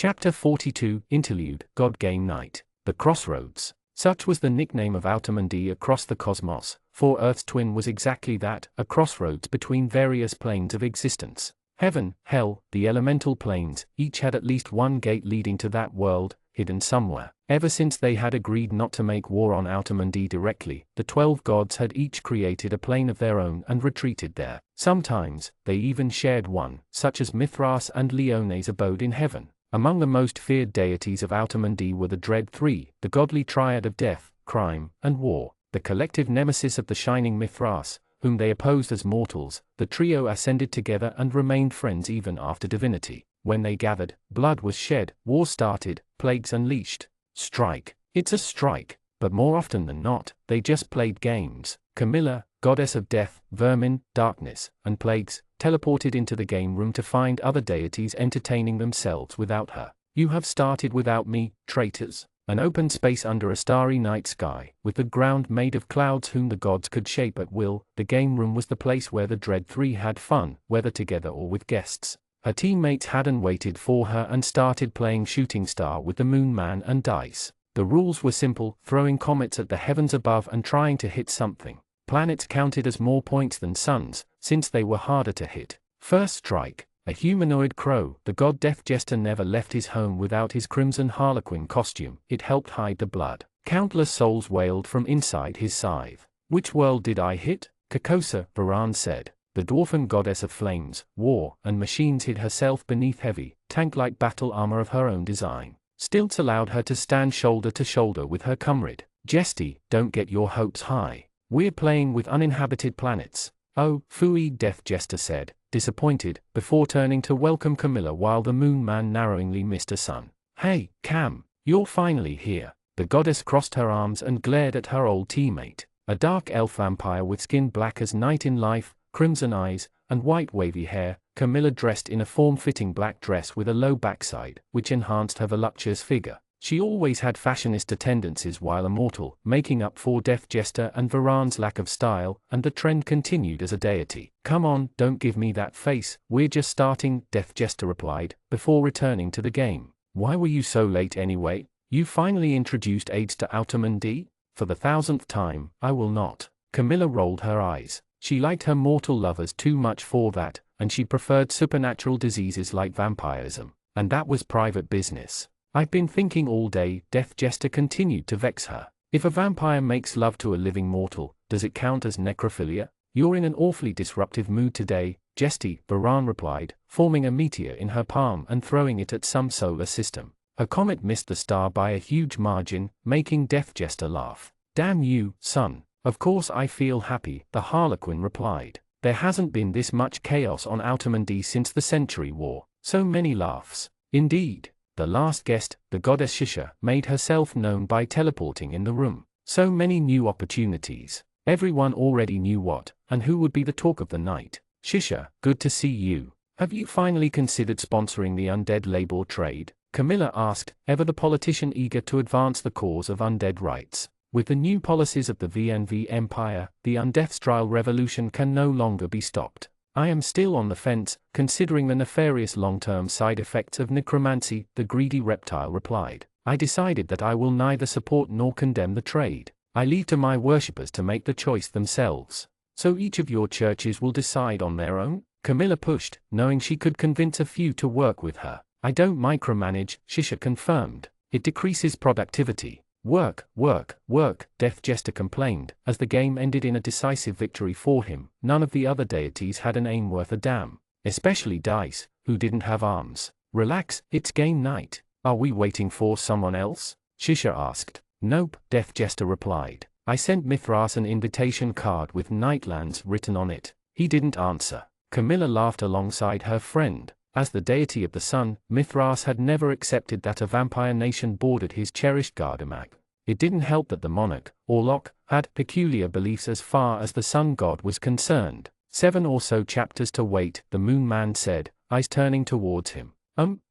Chapter 42, Interlude, God Game Night. The Crossroads. Such was the nickname of Audionovel across the cosmos, for Earth's twin was exactly that, a crossroads between various planes of existence. Heaven, hell, the elemental planes, each had at least one gate leading to that world, hidden somewhere. Ever since they had agreed not to make war on Audionovel directly, the 12 gods had each created a plane of their own and retreated there. Sometimes, they even shared one, such as Mithras and Leone's abode in heaven. Among the most feared deities of Audionovel were the Dread Three, the godly triad of death, crime, and war, the collective nemesis of the shining Mithras, whom they opposed as mortals. The trio ascended together and remained friends even after divinity. When they gathered, blood was shed, war started, plagues unleashed. Strike. It's a strike. But more often than not, they just played games. Camilla, goddess of death, vermin, darkness, and plagues, teleported into the game room to find other deities entertaining themselves without her. You have started without me, traitors. An open space under a starry night sky, with the ground made of clouds whom the gods could shape at will. The game room was the place where the Dread Three had fun, whether together or with guests. Her teammates hadn't waited for her and started playing shooting star with the Moon Man and dice. The rules were simple, throwing comets at the heavens above and trying to hit something. Planets counted as more points than suns, since they were harder to hit. First strike. A humanoid crow, the god Death Jester never left his home without his crimson harlequin costume. It helped hide the blood. Countless souls wailed from inside his scythe. Which world did I hit? Carcosa, Varan said. The dwarfen goddess of flames, war, and machines hid herself beneath heavy, tank-like battle armor of her own design. Stilts allowed her to stand shoulder to shoulder with her comrade. Jesty, don't get your hopes high. We're playing with uninhabited planets. Oh, phooey, Death Jester said, disappointed, before turning to welcome Camilla while the Moon Man narrowingly missed a sun. Hey, Cam, you're finally here. The goddess crossed her arms and glared at her old teammate. A dark elf vampire with skin black as night in life, crimson eyes, and white wavy hair, Camilla dressed in a form-fitting black dress with a low backside, which enhanced her voluptuous figure. She always had fashionista tendencies while a mortal, making up for Death Jester and Varan's lack of style, and the trend continued as a deity. Come on, don't give me that face, we're just starting, Death Jester replied, before returning to the game. Why were you so late anyway? You finally introduced AIDS to Audionovel? For the 1000th time, I will not. Camilla rolled her eyes. She liked her mortal lovers too much for that, and she preferred supernatural diseases like vampirism. And that was private business. I've been thinking all day, Death Jester continued to vex her. If a vampire makes love to a living mortal, does it count as necrophilia? You're in an awfully disruptive mood today, Jesty, Varan replied, forming a meteor in her palm and throwing it at some solar system. Her comet missed the star by a huge margin, making Death Jester laugh. Damn you, son. Of course I feel happy, the Harlequin replied. There hasn't been this much chaos on Audionovel since the Century War. So many laughs. Indeed. The last guest, the goddess Shisha, made herself known by teleporting in the room. So many new opportunities. Everyone already knew what, and who would be the talk of the night. Shisha, good to see you. Have you finally considered sponsoring the undead labor trade? Camilla asked, ever the politician eager to advance the cause of undead rights. With the new policies of the VNV Empire, the undeathstrile revolution can no longer be stopped. I am still on the fence, considering the nefarious long-term side effects of necromancy, the greedy reptile replied. I decided that I will neither support nor condemn the trade. I leave to my worshippers to make the choice themselves. So each of your churches will decide on their own? Camilla pushed, knowing she could convince a few to work with her. I don't micromanage, Shisha confirmed. It decreases productivity. Work, work, work, Death Jester complained, as the game ended in a decisive victory for him. None of the other deities had an aim worth a damn. Especially Dice, who didn't have arms. Relax, it's game night. Are we waiting for someone else? Shisha asked. Nope, Death Jester replied. I sent Mithras an invitation card with Nightlands written on it. He didn't answer. Camilla laughed alongside her friend. As the deity of the sun, Mithras had never accepted that a vampire nation bordered his cherished Gardamak. It didn't help that the monarch, Orlok, had peculiar beliefs as far as the sun god was concerned. 7 or so chapters to wait, the Moon Man said, eyes turning towards him.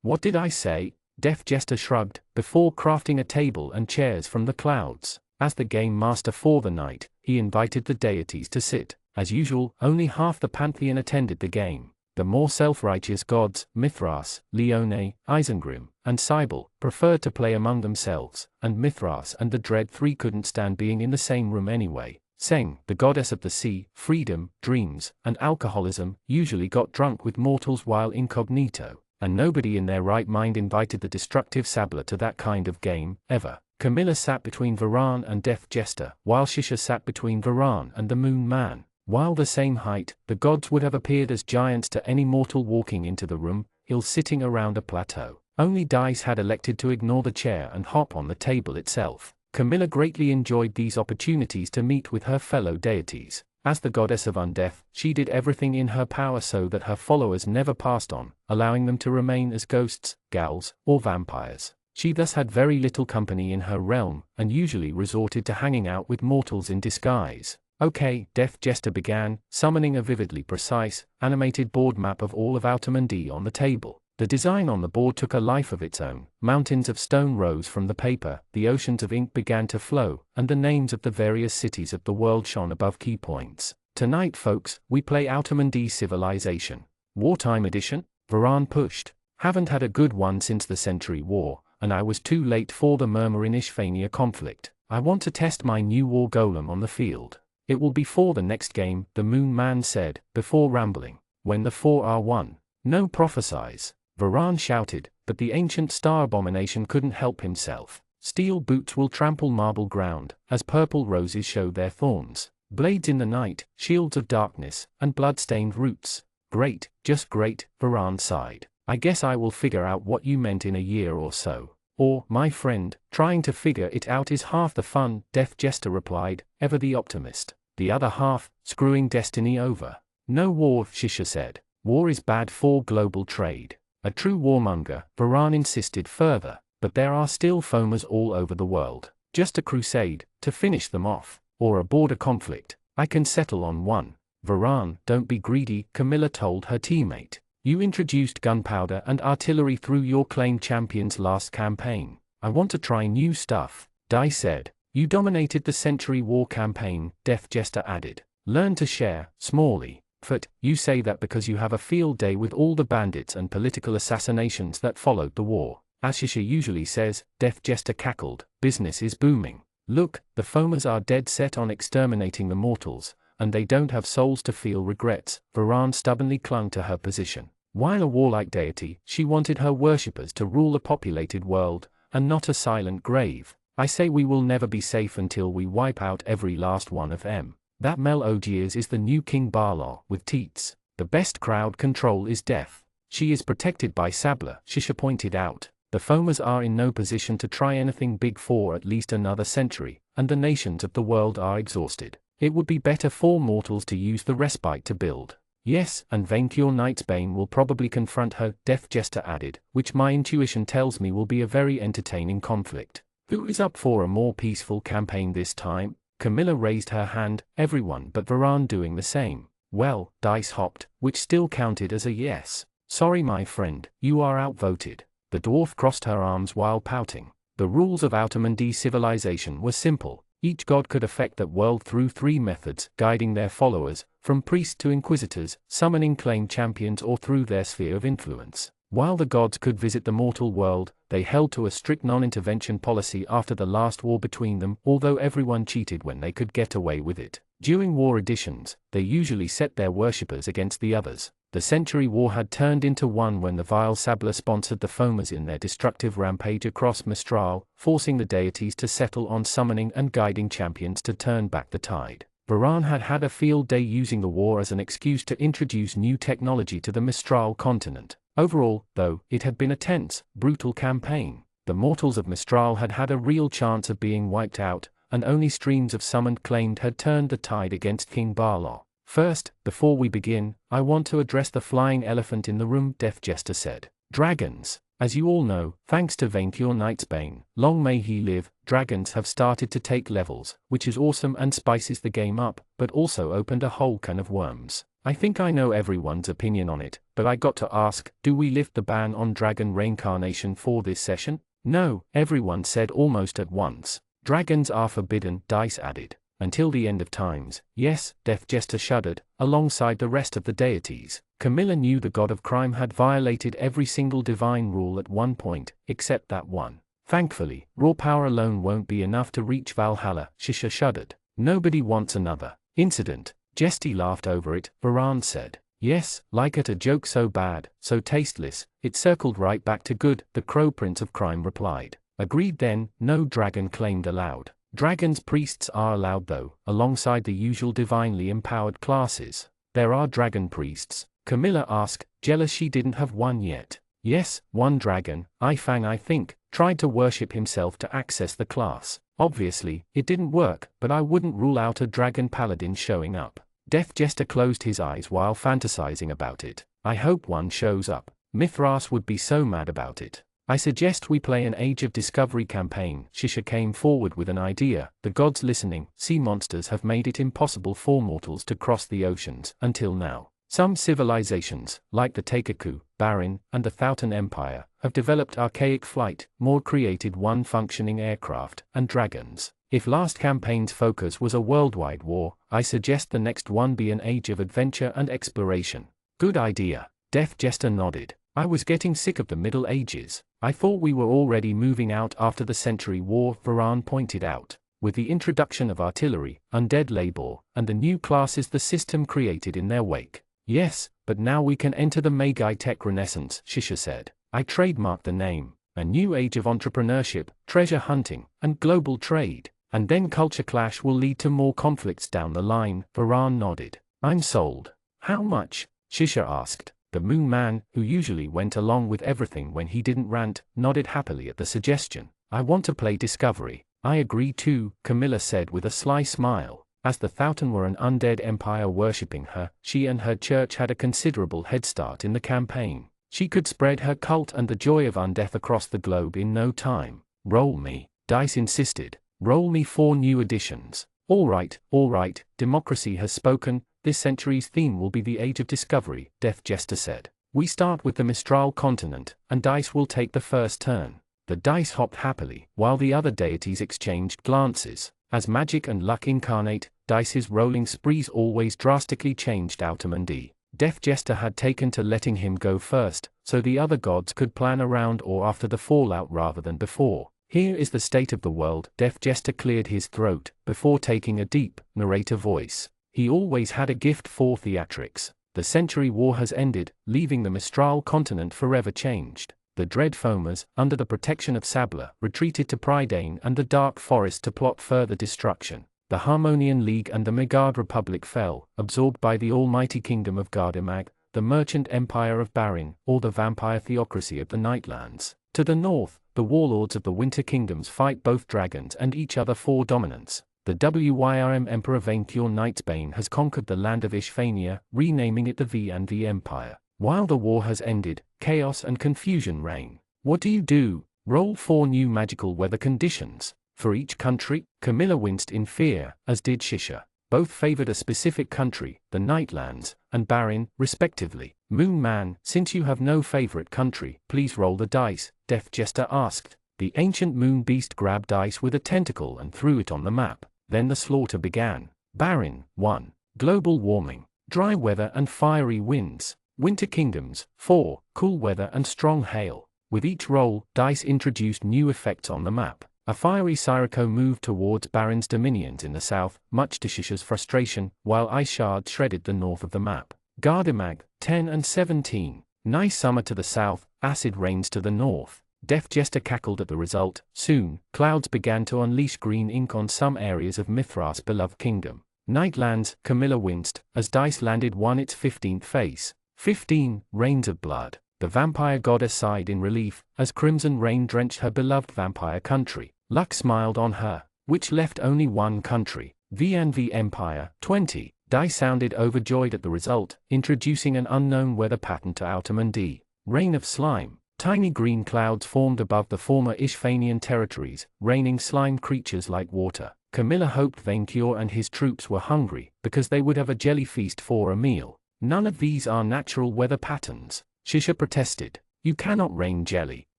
What did I say? Death Jester shrugged, before crafting a table and chairs from the clouds. As the game master for the night, he invited the deities to sit. As usual, only half the pantheon attended the game. The more self-righteous gods, Mithras, Leone, Isengrim, and Cybele, preferred to play among themselves, and Mithras and the Dread Three couldn't stand being in the same room anyway. Seng, the goddess of the sea, freedom, dreams, and alcoholism, usually got drunk with mortals while incognito, and nobody in their right mind invited the destructive Sabla to that kind of game, ever. Camilla sat between Varan and Death Jester, while Shisha sat between Varan and the Moon Man. While the same height, the gods would have appeared as giants to any mortal walking into the room, ill sitting around a plateau. Only Dice had elected to ignore the chair and hop on the table itself. Camilla greatly enjoyed these opportunities to meet with her fellow deities. As the goddess of undeath, she did everything in her power so that her followers never passed on, allowing them to remain as ghosts, ghouls, or vampires. She thus had very little company in her realm, and usually resorted to hanging out with mortals in disguise. Okay, Death Jester began, summoning a vividly precise, animated board map of all of Outermundy on the table. The design on the board took a life of its own. Mountains of stone rose from the paper, the oceans of ink began to flow, and the names of the various cities of the world shone above key points. Tonight, folks, we play Outermundy Civilization. Wartime Edition? Varan pushed. Haven't had a good one since the Century War, and I was too late for the Murmur-in-Ishvania conflict. I want to test my new war golem on the field. It will be for the next game, the Moon Man said, before rambling. When the 4 are won. No prophesize. Varan shouted, but the ancient star abomination couldn't help himself. Steel boots will trample marble ground, as purple roses show their thorns. Blades in the night, shields of darkness, and blood-stained roots. Great, just great, Varan sighed. I guess I will figure out what you meant in a year or so. Or, my friend, trying to figure it out is half the fun, Death Jester replied, ever the optimist. The other half, screwing destiny over. No war, Shisha said. War is bad for global trade. A true warmonger, Varan insisted further, but there are still foamers all over the world. Just a crusade, to finish them off, or a border conflict. I can settle on one. Varan, don't be greedy, Camilla told her teammate. You introduced gunpowder and artillery through your claimed champions last campaign. I want to try new stuff, Dai said. You dominated the Century War campaign, Death Jester added. Learn to share, Smalley. But, you say that because you have a field day with all the bandits and political assassinations that followed the war. As Shisha usually says, Death Jester cackled, business is booming. Look, the foamers are dead set on exterminating the mortals, and they don't have souls to feel regrets. Varan stubbornly clung to her position. While a warlike deity, she wanted her worshippers to rule a populated world, and not a silent grave. I say we will never be safe until we wipe out every last one of them. That Mel Ogiers is the new King Barlaw, with teats. The best crowd control is death. She is protected by Sabla, Shisha pointed out. The foamers are in no position to try anything big for at least another century, and the nations of the world are exhausted. It would be better for mortals to use the respite to build. Yes, and Vainkyur Knight's Bane will probably confront her, Death Jester added, which my intuition tells me will be a very entertaining conflict. Who is up for a more peaceful campaign this time? Camilla raised her hand, everyone but Varan doing the same. Well, dice hopped, which still counted as a yes. Sorry my friend, you are outvoted. The dwarf crossed her arms while pouting. The rules of Outermundy Civilization were simple. Each god could affect that world through 3 methods, guiding their followers, from priests to inquisitors, summoning claimed champions or through their sphere of influence. While the gods could visit the mortal world, they held to a strict non-intervention policy after the last war between them, although everyone cheated when they could get away with it. During war editions, they usually set their worshippers against the others. The Century War had turned into one when the vile Sabla sponsored the foamers in their destructive rampage across Mistral, forcing the deities to settle on summoning and guiding champions to turn back the tide. Varan had had a field day using the war as an excuse to introduce new technology to the Mistral continent. Overall, though, it had been a tense, brutal campaign. The mortals of Mistral had had a real chance of being wiped out, and only streams of summoned claimed had turned the tide against King Barlaw. First, before we begin, I want to address the flying elephant in the room, Death Jester said. Dragons. As you all know, thanks to Vainkyur Knight's Bane, long may he live, dragons have started to take levels, which is awesome and spices the game up, but also opened a whole can of worms. I think I know everyone's opinion on it, but I got to ask, do we lift the ban on dragon reincarnation for this session? No, everyone said almost at once. Dragons are forbidden, Dice added. until the end of times. Yes, Death Jester shuddered, alongside the rest of the deities. Camilla knew the god of crime had violated every single divine rule at one point, except that one. Thankfully, raw power alone won't be enough to reach Valhalla. Shisha shuddered. Nobody wants another incident. Jesty laughed over it, Varan said. Yes, like it a joke so bad, so tasteless, it circled right back to good, the Crow Prince of Crime replied. Agreed then, no dragon claimed aloud. Dragons' priests are allowed though, alongside the usual divinely empowered classes. There are dragon priests. Camilla asked, jealous she didn't have one yet. Yes, one dragon, Ifang I think, tried to worship himself to access the class. Obviously, it didn't work, but I wouldn't rule out a dragon paladin showing up. Death Jester closed his eyes while fantasizing about it. I hope one shows up. Mithras would be so mad about it. I suggest we play an Age of Discovery campaign. Shisha came forward with an idea. The gods listening, sea monsters have made it impossible for mortals to cross the oceans, until now. Some civilizations, like the Taikaku, Barin, and the Thouten Empire, have developed archaic flight, more created one functioning aircraft, and dragons. If last campaign's focus was a worldwide war, I suggest the next one be an age of adventure and exploration. Good idea. Death Jester nodded. I was getting sick of the Middle Ages. I thought we were already moving out after the Century War, Varan pointed out. With the introduction of artillery, undead labor, and the new classes the system created in their wake. Yes, but now we can enter the Magi Tech Renaissance, Shisha said. I trademarked the name. A new age of entrepreneurship, treasure hunting, and global trade. And then culture clash will lead to more conflicts down the line, Varan nodded. I'm sold. How much? Shisha asked. The Moon Man, who usually went along with everything when he didn't rant, nodded happily at the suggestion. I want to play Discovery. I agree too, Camilla said with a sly smile. As the Thouten were an undead empire worshipping her, she and her church had a considerable head start in the campaign. She could spread her cult and the joy of undeath across the globe in no time. Roll me, Dice insisted. Roll me 4 new additions. All right, democracy has spoken. This century's theme will be the Age of Discovery, Death Jester said. We start with the Mistral continent, and Dice will take the first turn. The dice hopped happily, while the other deities exchanged glances. As magic and luck incarnate, Dice's rolling sprees always drastically changed Audionovel. Death Jester had taken to letting him go first, so the other gods could plan around or after the fallout rather than before. Here is the state of the world. Death Jester cleared his throat, before taking a deep, narrator voice. He always had a gift for theatrics. The Century War has ended, leaving the Mistral continent forever changed. The Dread Foamers, under the protection of Sabla, retreated to Prydain and the Dark Forest to plot further destruction. The Harmonian League and the Megard Republic fell, absorbed by the almighty kingdom of Gardemag, the merchant empire of Barin, or the vampire theocracy of the Nightlands. To the north, the warlords of the Winter Kingdoms fight both dragons and each other for dominance. The Wyrm Emperor Vainkur Nightsbane has conquered the land of Ishvania, renaming it the V and the Empire. While the war has ended, chaos and confusion reign. What do you do? Roll 4 new magical weather conditions. For each country, Camilla winced in fear, as did Shisha. Both favored a specific country, the Nightlands, and Barin, respectively. Moon Man, since you have no favorite country, please roll the dice, Death Jester asked. The ancient moon beast grabbed dice with a tentacle and threw it on the map. Then the slaughter began. Barin, 1. Global warming, dry weather and fiery winds. Winter Kingdoms, 4. Cool weather and strong hail. With each roll, dice introduced new effects on the map. A fiery Sirocco moved towards Barin's dominions in the south, much to Shisha's frustration, while ice shards shredded the north of the map. Gardemag, 10 and 17. Nice summer to the south, acid rains to the north. Death Jester cackled at the result. Soon, clouds began to unleash green ink on some areas of Mithras' beloved kingdom. Nightlands, Camilla winced, as dice landed its 15th face. 15, Rains of Blood. The vampire goddess sighed in relief, as crimson rain drenched her beloved vampire country. Luck smiled on her, which left only one country, VNV Empire. 20. Dice sounded overjoyed at the result, introducing an unknown weather pattern to Audionovel. Rain of Slime. Tiny green clouds formed above the former Ishvanian territories, raining slime creatures like water. Camilla hoped Vainkur and his troops were hungry, because they would have a jelly feast for a meal. None of these are natural weather patterns. Shisha protested. You cannot rain jelly.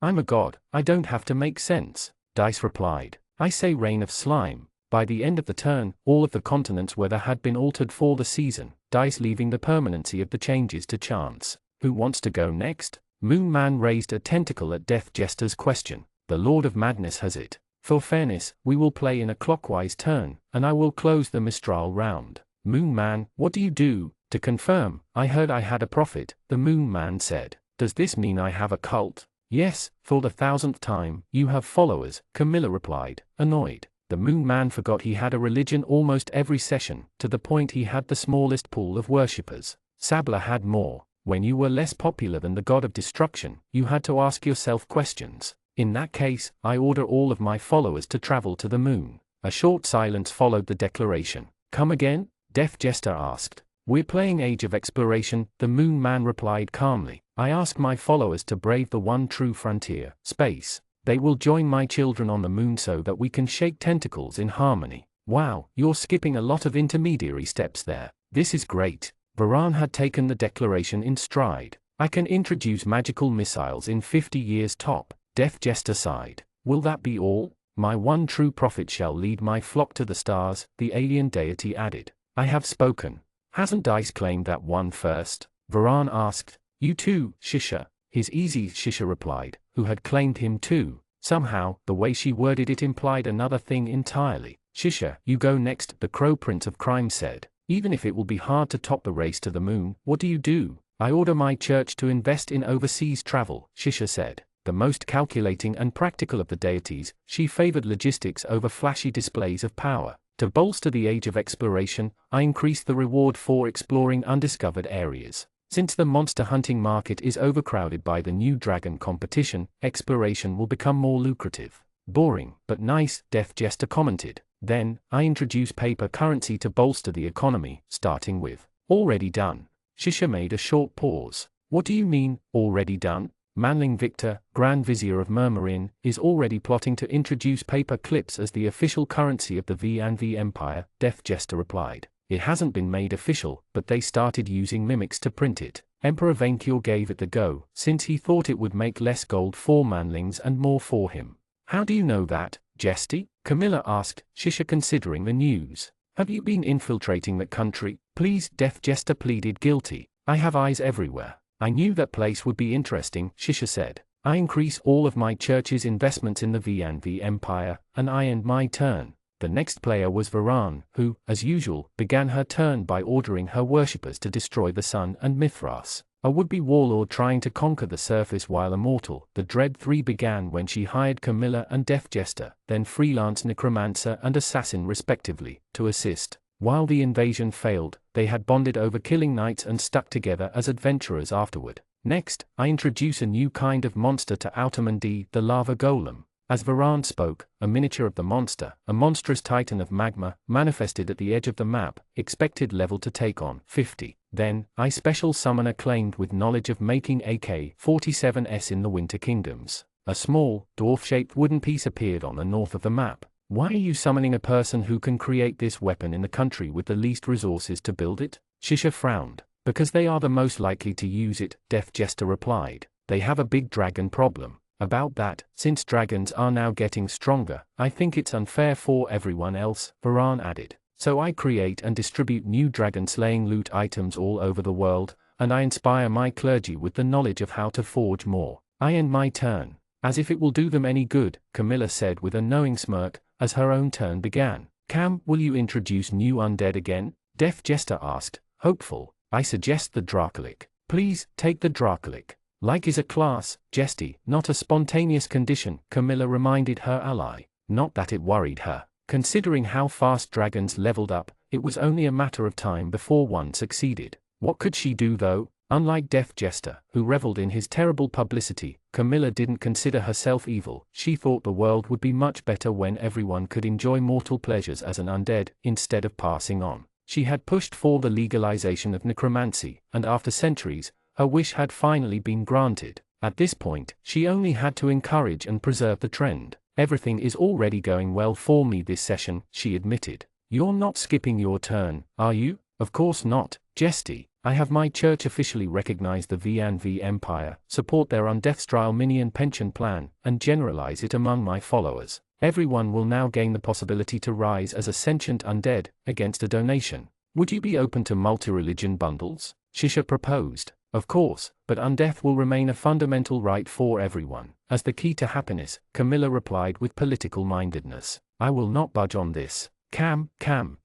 I'm a god, I don't have to make sense. Dice replied. I say rain of slime. By the end of the turn, all of the continents' weather had been altered for the season, dice leaving the permanency of the changes to chance. Who wants to go next? Moon Man raised a tentacle at Death Jester's question. The Lord of Madness has it. For fairness, we will play in a clockwise turn, and I will close the Mistral round. Moon Man, what do you do? To confirm, I heard I had a prophet, the Moon Man said. Does this mean I have a cult? Yes, for the 1000th time, you have followers, Camilla replied, annoyed. The Moon Man forgot he had a religion almost every session, to the point he had the smallest pool of worshippers. Sabla had more. When you were less popular than the god of destruction, you had to ask yourself questions. In that case, I order all of my followers to travel to the moon. A short silence followed the declaration. Come again? Death Jester asked. We're playing Age of Exploration, the Moon Man replied calmly. I ask my followers to brave the one true frontier, space. They will join my children on the moon so that we can shake tentacles in harmony. Wow, you're skipping a lot of intermediary steps there. This is great. Varan had taken the declaration in stride. I can introduce magical missiles in 50 years top. Death Jester sighed. Will that be all? My one true prophet shall lead my flock to the stars, the alien deity added. I have spoken. Hasn't Dice claimed that one first? Varan asked. You too, Shisha. His easy Shisha replied, who had claimed him too. Somehow, the way she worded it implied another thing entirely. Shisha, you go next, the Crow Prince of Crime said. Even if it will be hard to top the race to the moon, what do? I order my church to invest in overseas travel, Shisha said. The most calculating and practical of the deities, she favored logistics over flashy displays of power. To bolster the Age of Exploration, I increased the reward for exploring undiscovered areas. Since the monster hunting market is overcrowded by the new dragon competition, exploration will become more lucrative. Boring, but nice, Death Jester commented. Then, I introduce paper currency to bolster the economy, starting with, already done. Shisha made a short pause. What do you mean, already done? Manling Victor, Grand Vizier of Murmurin, is already plotting to introduce paper clips as the official currency of the V&V Empire, Death Jester replied. It hasn't been made official, but they started using mimics to print it. Emperor Venkior gave it the go, since he thought it would make less gold for manlings and more for him. How do you know that, Jesty? Camilla asked, Shisha considering the news. Have you been infiltrating that country? Please, Death Jester pleaded guilty. I have eyes everywhere. I knew that place would be interesting, Shisha said. I increase all of my church's investments in the V&V Empire, and I end my turn. The next player was Varan, who, as usual, began her turn by ordering her worshippers to destroy the sun and Mithras. A would-be warlord trying to conquer the surface while immortal, the Dread Three began when she hired Camilla and Death Jester, then freelance necromancer and assassin respectively, to assist. While the invasion failed, they had bonded over killing knights and stuck together as adventurers afterward. Next, I introduce a new kind of monster to Outermandi, the lava golem. As Varan spoke, a miniature of the monster, a monstrous titan of magma, manifested at the edge of the map, expected level to take on 50. Then, I special summon acclaimed with knowledge of making AK-47s in the Winter Kingdoms. A small, dwarf-shaped wooden piece appeared on the north of the map. Why are you summoning a person who can create this weapon in the country with the least resources to build it? Shisha frowned. Because they are the most likely to use it, Death Jester replied. They have a big dragon problem. About that, since dragons are now getting stronger, I think it's unfair for everyone else, Varan added. So I create and distribute new dragon-slaying loot items all over the world, and I inspire my clergy with the knowledge of how to forge more. I end my turn. As if it will do them any good, Camilla said with a knowing smirk, as her own turn began. Cam, will you introduce new undead again? Death Jester asked, hopeful. I suggest the Dracolic. Please, take the Dracolic. Like is a class, Jesty, not a spontaneous condition, Camilla reminded her ally. Not that it worried her. Considering how fast dragons leveled up, it was only a matter of time before one succeeded. What could she do though? Unlike Death Jester, who reveled in his terrible publicity, Camilla didn't consider herself evil. She thought the world would be much better when everyone could enjoy mortal pleasures as an undead, instead of passing on. She had pushed for the legalization of necromancy, and after centuries, her wish had finally been granted. At this point, she only had to encourage and preserve the trend. Everything is already going well for me this session, she admitted. You're not skipping your turn, are you? Of course not, Jesty. I have my church officially recognize the V&V Empire, support their undeathstrile minion pension plan, and generalize it among my followers. Everyone will now gain the possibility to rise as a sentient undead, against a donation. Would you be open to multi-religion bundles? Shisha proposed. Of course, but undeath will remain a fundamental right for everyone. As the key to happiness, Camilla replied with political mindedness. I will not budge on this. Cam,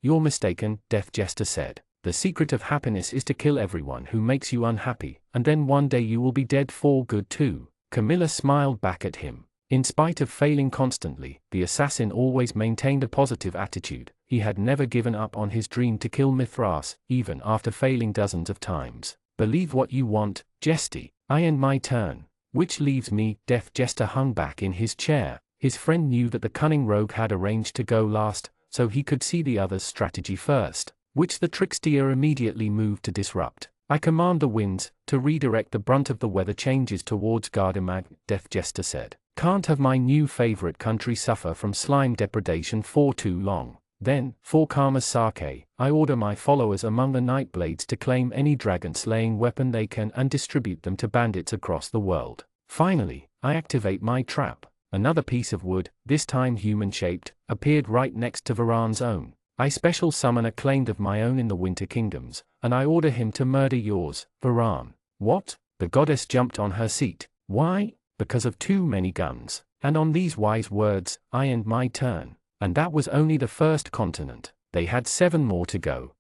you're mistaken, Death Jester said. The secret of happiness is to kill everyone who makes you unhappy, and then one day you will be dead for good too. Camilla smiled back at him. In spite of failing constantly, the assassin always maintained a positive attitude. He had never given up on his dream to kill Mithras, even after failing dozens of times. Believe what you want, Jesty. I end my turn. Which leaves me. Death Jester hung back in his chair. His friend knew that the cunning rogue had arranged to go last, so he could see the other's strategy first, which the trickster immediately moved to disrupt. I command the winds to redirect the brunt of the weather changes towards Gardamag, Death Jester said. Can't have my new favorite country suffer from slime depredation for too long. Then, for Karma's sake, I order my followers among the Nightblades to claim any dragon-slaying weapon they can and distribute them to bandits across the world. Finally, I activate my trap. Another piece of wood, this time human-shaped, appeared right next to Varan's own. I special summon a claimed of my own in the Winter Kingdoms, and I order him to murder yours, Varan. What? The goddess jumped on her seat. Why? Because of too many guns. And on these wise words, I end my turn. And that was only the first continent. They had 7 more to go.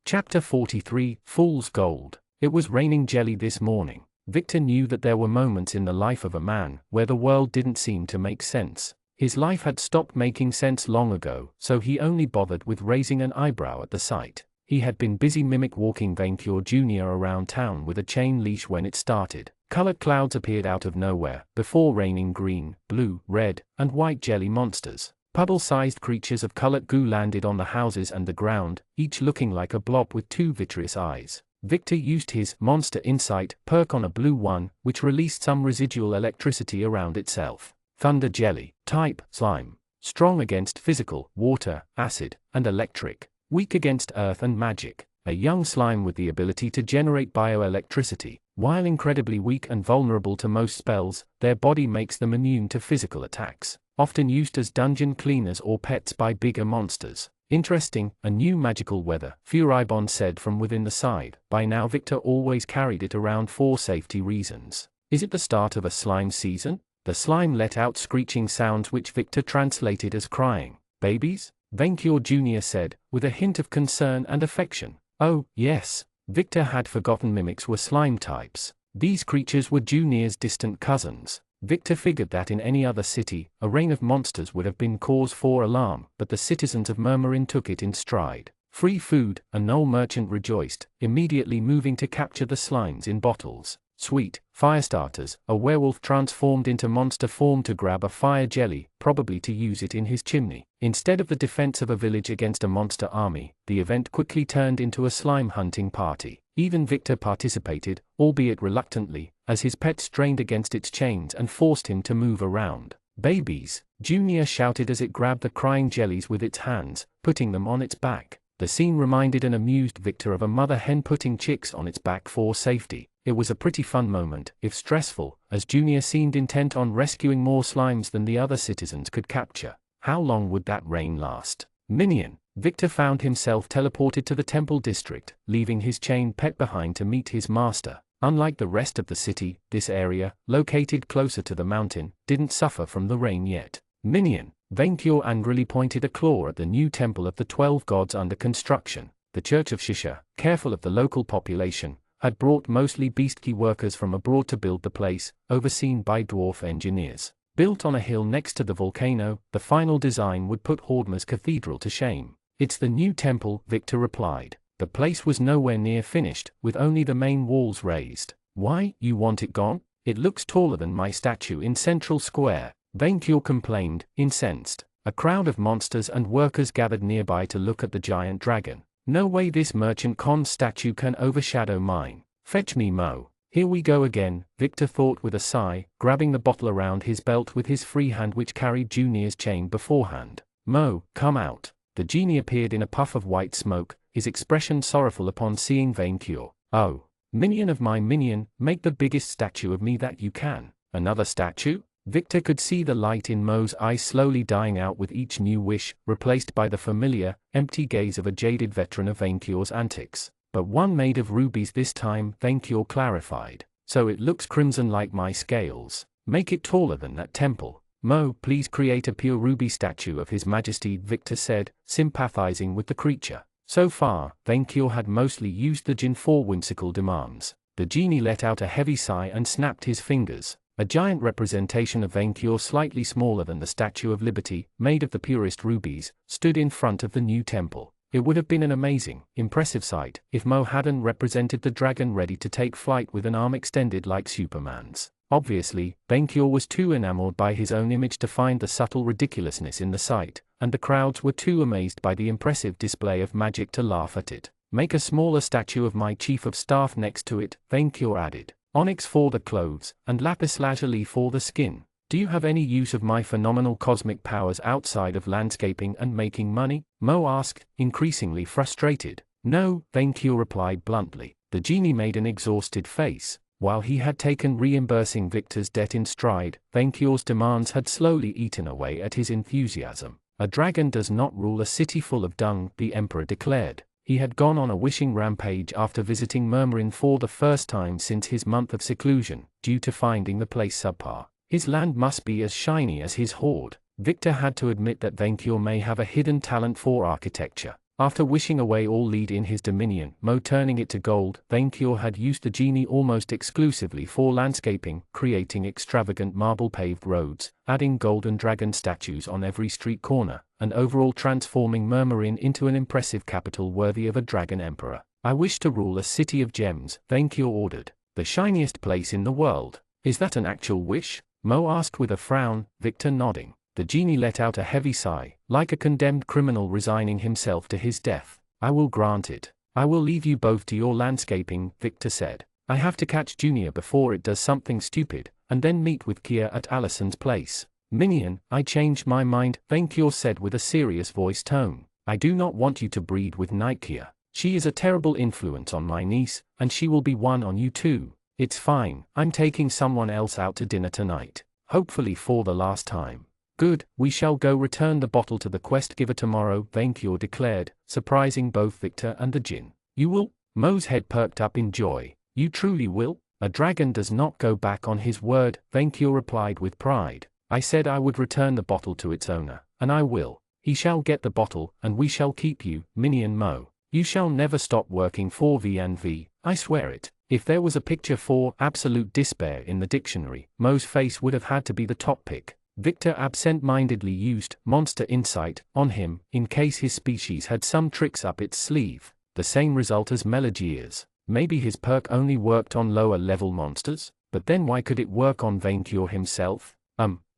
Chapter 43, Fool's Gold. It was raining jelly this morning. Victor knew that there were moments in the life of a man where the world didn't seem to make sense. His life had stopped making sense long ago, so he only bothered with raising an eyebrow at the sight. He had been busy mimic walking Vaincure Jr. around town with a chain leash when it started. Colored clouds appeared out of nowhere, before raining green, blue, red, and white jelly monsters. Puddle-sized creatures of colored goo landed on the houses and the ground, each looking like a blob with 2 vitreous eyes. Victor used his Monster Insight perk on a blue one, which released some residual electricity around itself. Thunder Jelly. Type, slime. Strong against physical, water, acid, and electric. Weak against earth and magic. A young slime with the ability to generate bioelectricity. While incredibly weak and vulnerable to most spells, their body makes them immune to physical attacks. Often used as dungeon cleaners or pets by bigger monsters. Interesting, a new magical weather, Furibon said from within the side. By now Victor always carried it around for safety reasons. Is it the start of a slime season? The slime let out screeching sounds which Victor translated as crying. Babies? Vaincure Jr. said, with a hint of concern and affection. Oh, yes. Victor had forgotten mimics were slime types. These creatures were Junior's distant cousins. Victor figured that in any other city, a reign of monsters would have been cause for alarm, but the citizens of Murmurin took it in stride. Free food, a knoll merchant rejoiced, immediately moving to capture the slimes in bottles. Sweet, fire starters, a werewolf transformed into monster form to grab a fire jelly, probably to use it in his chimney. Instead of the defense of a village against a monster army, the event quickly turned into a slime hunting party. Even Victor participated, albeit reluctantly, as his pet strained against its chains and forced him to move around. Babies, Junior shouted as it grabbed the crying jellies with its hands, putting them on its back. The scene reminded an amused Victor of a mother hen putting chicks on its back for safety. It was a pretty fun moment, if stressful, as Junior seemed intent on rescuing more slimes than the other citizens could capture. How long would that reign last? Minion. Victor found himself teleported to the temple district, leaving his chained pet behind to meet his master. Unlike the rest of the city, this area, located closer to the mountain, didn't suffer from the rain yet. Minion. Vaincure angrily pointed a claw at the new temple of the 12 gods under construction. The Church of Shisha, careful of the local population, had brought mostly beastkey workers from abroad to build the place, overseen by dwarf engineers. Built on a hill next to the volcano, the final design would put Hordma's cathedral to shame. It's the new temple, Victor replied. The place was nowhere near finished, with only the main walls raised. Why, you want it gone? It looks taller than my statue in Central Square, Vaincure complained, incensed. A crowd of monsters and workers gathered nearby to look at the giant dragon. No way this merchant con statue can overshadow mine. Fetch me Mo. Here we go again, Victor thought with a sigh, grabbing the bottle around his belt with his free hand which carried Junior's chain beforehand. Mo, come out. The genie appeared in a puff of white smoke, his expression sorrowful upon seeing Vaincure. Oh, minion of my minion, make the biggest statue of me that you can. Another statue? Victor could see the light in Mo's eyes slowly dying out with each new wish, replaced by the familiar, empty gaze of a jaded veteran of Vaincure's antics. But one made of rubies this time, Vaincure clarified. So it looks crimson like my scales. Make it taller than that temple. Mo, please create a pure ruby statue of His Majesty, Victor said, sympathizing with the creature. So far, Vaincure had mostly used the djinn for whimsical demands. The genie let out a heavy sigh and snapped his fingers. A giant representation of Vaincure, slightly smaller than the Statue of Liberty, made of the purest rubies, stood in front of the new temple. It would have been an amazing, impressive sight if Mo hadn't represented the dragon ready to take flight with an arm extended like Superman's. Obviously, Vaincure was too enamored by his own image to find the subtle ridiculousness in the sight, and the crowds were too amazed by the impressive display of magic to laugh at it. Make a smaller statue of my chief of staff next to it, Vaincure added. Onyx for the clothes, and lapis lazuli for the skin. Do you have any use of my phenomenal cosmic powers outside of landscaping and making money? Mo asked, increasingly frustrated. No, Vaincure replied bluntly. The genie made an exhausted face. While he had taken reimbursing Victor's debt in stride, Vaincure's demands had slowly eaten away at his enthusiasm. A dragon does not rule a city full of dung, the emperor declared. He had gone on a wishing rampage after visiting Murmurin for the first time since his month of seclusion, due to finding the place subpar. His land must be as shiny as his hoard. Victor had to admit that Vaincure may have a hidden talent for architecture. After wishing away all lead in his dominion, Mo turning it to gold, Vaincure had used the genie almost exclusively for landscaping, creating extravagant marble-paved roads, adding golden dragon statues on every street corner, and overall transforming Murmurin into an impressive capital worthy of a dragon emperor. I wish to rule a city of gems, Vaincure ordered. The shiniest place in the world. Is that an actual wish? Mo asked with a frown, Victor nodding. The genie let out a heavy sigh, like a condemned criminal resigning himself to his death. I will grant it. I will leave you both to your landscaping, Victor said. I have to catch Junior before it does something stupid, and then meet with Kia at Alison's place. Minion, I changed my mind, Vaincure said with a serious voice tone. I do not want you to breed with Kia. She is a terrible influence on my niece, and she will be one on you too. It's fine, I'm taking someone else out to dinner tonight. Hopefully for the last time. Good, we shall go return the bottle to the quest giver tomorrow, Vaincure declared, surprising both Victor and the djinn. You will? Mo's head perked up in joy. You truly will? A dragon does not go back on his word, Vaincure replied with pride. I said I would return the bottle to its owner, and I will. He shall get the bottle, and we shall keep you, minion Mo. You shall never stop working for V&V, I swear it. If there was a picture for absolute despair in the dictionary, Mo's face would have had to be the top pick. Victor absent-mindedly used monster insight on him, in case his species had some tricks up its sleeve. The same result as Melagier's. Maybe his perk only worked on lower-level monsters? But then why could it work on Vaincure himself?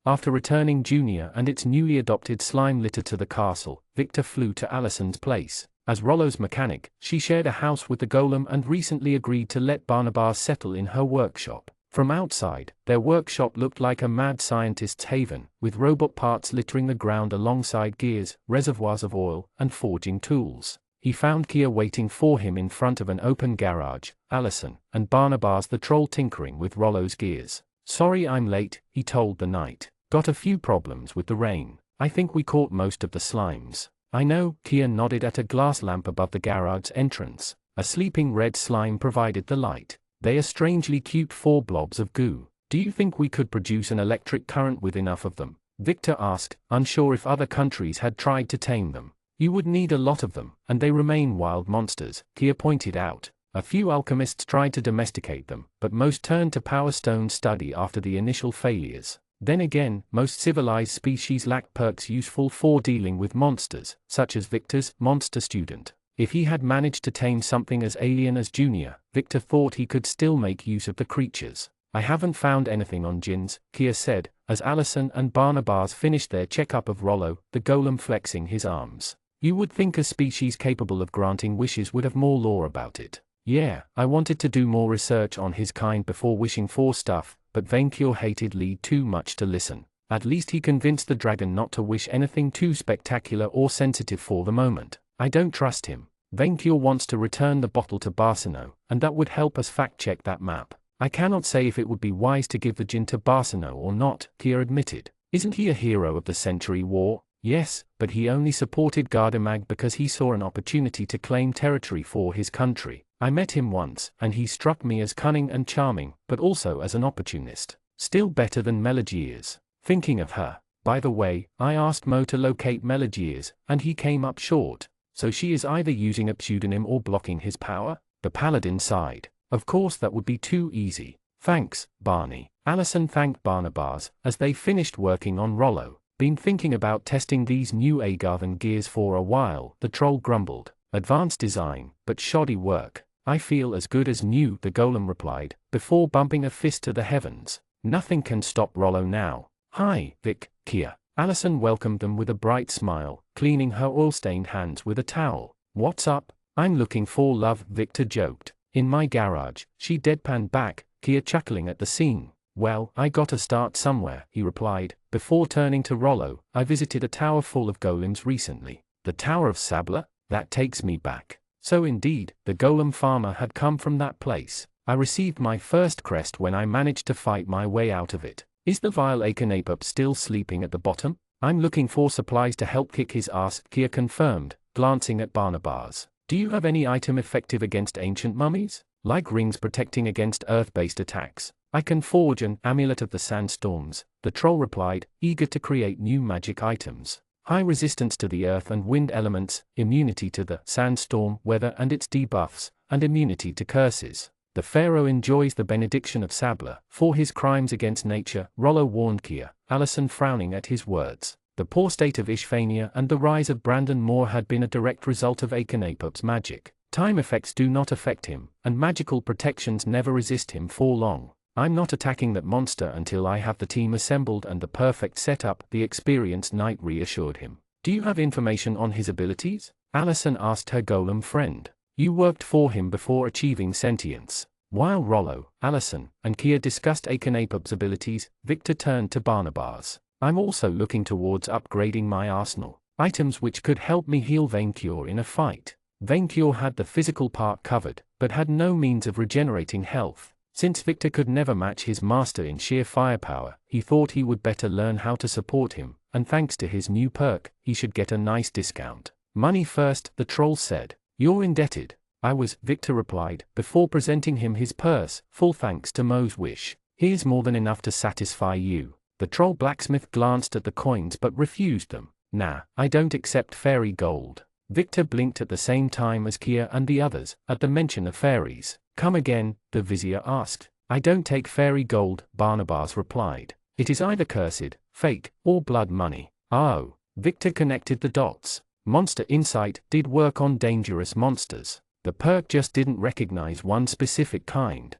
After returning Junior and its newly adopted slime litter to the castle, Victor flew to Alison's place. As Rollo's mechanic, she shared a house with the golem and recently agreed to let Barnabas settle in her workshop. From outside, their workshop looked like a mad scientist's haven, with robot parts littering the ground alongside gears, reservoirs of oil, and forging tools. He found Kia waiting for him in front of an open garage, Alison, and Barnabas the troll tinkering with Rollo's gears. Sorry I'm late, he told the knight. Got a few problems with the rain. I think we caught most of the slimes. I know, Kia nodded at a glass lamp above the garage entrance. A sleeping red slime provided the light. They are strangely cute 4 blobs of goo. Do you think we could produce an electric current with enough of them? Victor asked, unsure if other countries had tried to tame them. You would need a lot of them, and they remain wild monsters, Kia pointed out. A few alchemists tried to domesticate them, but most turned to Power Stone study after the initial failures. Then again, most civilized species lack perks useful for dealing with monsters, such as Victor's monster student. If he had managed to tame something as alien as Junior, Victor thought he could still make use of the creatures. I haven't found anything on djinns, Kia said, as Alison and Barnabas finished their checkup of Rollo, the golem flexing his arms. You would think a species capable of granting wishes would have more lore about it. Yeah, I wanted to do more research on his kind before wishing for stuff, but Vaincure hated Lead too much to listen. At least he convinced the dragon not to wish anything too spectacular or sensitive for the moment. I don't trust him. Vaincure wants to return the bottle to Barsino, and that would help us fact-check that map. I cannot say if it would be wise to give the Jinn to Barsano or not, Kia admitted. Isn't he a hero of the Century War? Yes, but he only supported Gardamag because he saw an opportunity to claim territory for his country. I met him once, and he struck me as cunning and charming, but also as an opportunist. Still better than Melegears. Thinking of her. By the way, I asked Mo to locate Melegears, and he came up short. So she is either using a pseudonym or blocking his power? The paladin sighed. Of course that would be too easy. Thanks, Barney. Allison thanked Barnabas as they finished working on Rollo. Been thinking about testing these new Agarthan gears for a while, the troll grumbled. Advanced design, but shoddy work. I feel as good as new, the golem replied, before bumping a fist to the heavens. Nothing can stop Rollo now. Hi, Vic, Kia. Allison welcomed them with a bright smile, cleaning her oil-stained hands with a towel. What's up? I'm looking for love, Victor joked. In my garage, she deadpanned back, Kia chuckling at the scene. Well, I gotta start somewhere, he replied, before turning to Rollo. I visited a tower full of golems recently. The Tower of Sabla? That takes me back. So indeed, the golem farmer had come from that place. I received my first crest when I managed to fight my way out of it. Is the vile Achenapup still sleeping at the bottom? I'm looking for supplies to help kick his ass, Kia confirmed, glancing at Barnabas. Do you have any item effective against ancient mummies? Like rings protecting against earth-based attacks? I can forge an amulet of the sandstorms, the troll replied, eager to create new magic items. High resistance to the earth and wind elements, immunity to the sandstorm weather and its debuffs, and immunity to curses. The pharaoh enjoys the benediction of Sabla for his crimes against nature, Rollo warned Kia, Allison frowning at his words. The poor state of Ishvania and the rise of Brandon Moore had been a direct result of Akenapup's magic. Time effects do not affect him, and magical protections never resist him for long. I'm not attacking that monster until I have the team assembled and the perfect setup, the experienced knight reassured him. Do you have information on his abilities? Allison asked her golem friend. You worked for him before achieving sentience. While Rollo, Allison, and Kia discussed Akenapup's abilities, Victor turned to Barnabas. I'm also looking towards upgrading my arsenal. Items which could help me heal Vaincure in a fight. Vaincure had the physical part covered, but had no means of regenerating health. Since Victor could never match his master in sheer firepower, he thought he would better learn how to support him, and thanks to his new perk, he should get a nice discount. Money first, the troll said. You're indebted. I was, Victor replied, before presenting him his purse, full thanks to Mo's wish. Here's more than enough to satisfy you. The troll blacksmith glanced at the coins but refused them. Nah, I don't accept fairy gold. Victor blinked at the same time as Kia and the others, at the mention of fairies. Come again, the vizier asked. I don't take fairy gold, Barnabas replied. It is either cursed, fake, or blood money. Oh. Victor connected the dots. Monster Insight did work on dangerous monsters. The perk just didn't recognize one specific kind.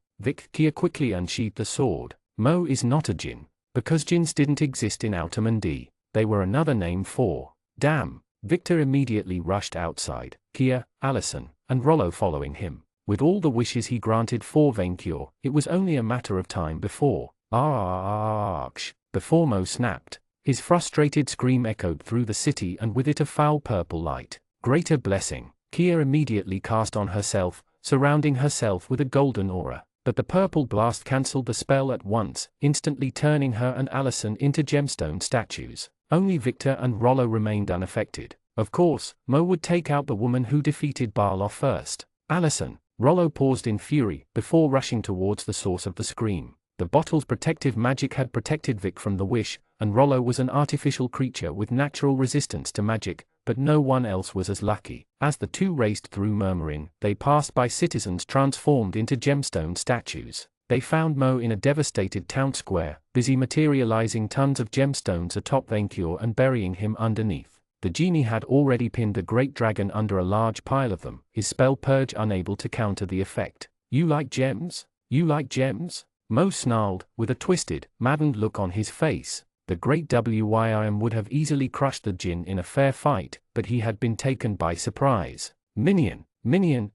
Kia quickly unsheathed the sword. Mo is not a Jinn. Because Jinns didn't exist in Outermundi, they were another name for. Damn. Victor immediately rushed outside, Kia, Allison, and Rollo following him. With all the wishes he granted for Vaincure, it was only a matter of time before. Before Mo snapped. His frustrated scream echoed through the city and with it a foul purple light. Greater blessing. Kia immediately cast on herself, surrounding herself with a golden aura. But the purple blast cancelled the spell at once, instantly turning her and Allison into gemstone statues. Only Victor and Rollo remained unaffected. Of course, Mo would take out the woman who defeated Barlow first. Allison. Rollo paused in fury, before rushing towards the source of the scream. The bottle's protective magic had protected Vic from the wish, and Rollo was an artificial creature with natural resistance to magic, but no one else was as lucky. As the two raced through Murmurin, they passed by citizens transformed into gemstone statues. They found Mo in a devastated town square, busy materializing tons of gemstones atop Vaincure and burying him underneath. The genie had already pinned a great dragon under a large pile of them, his spell purge unable to counter the effect. You like gems? You like gems? Mo snarled, with a twisted, maddened look on his face. The great Wym would have easily crushed the Jinn in a fair fight, but he had been taken by surprise. Minion,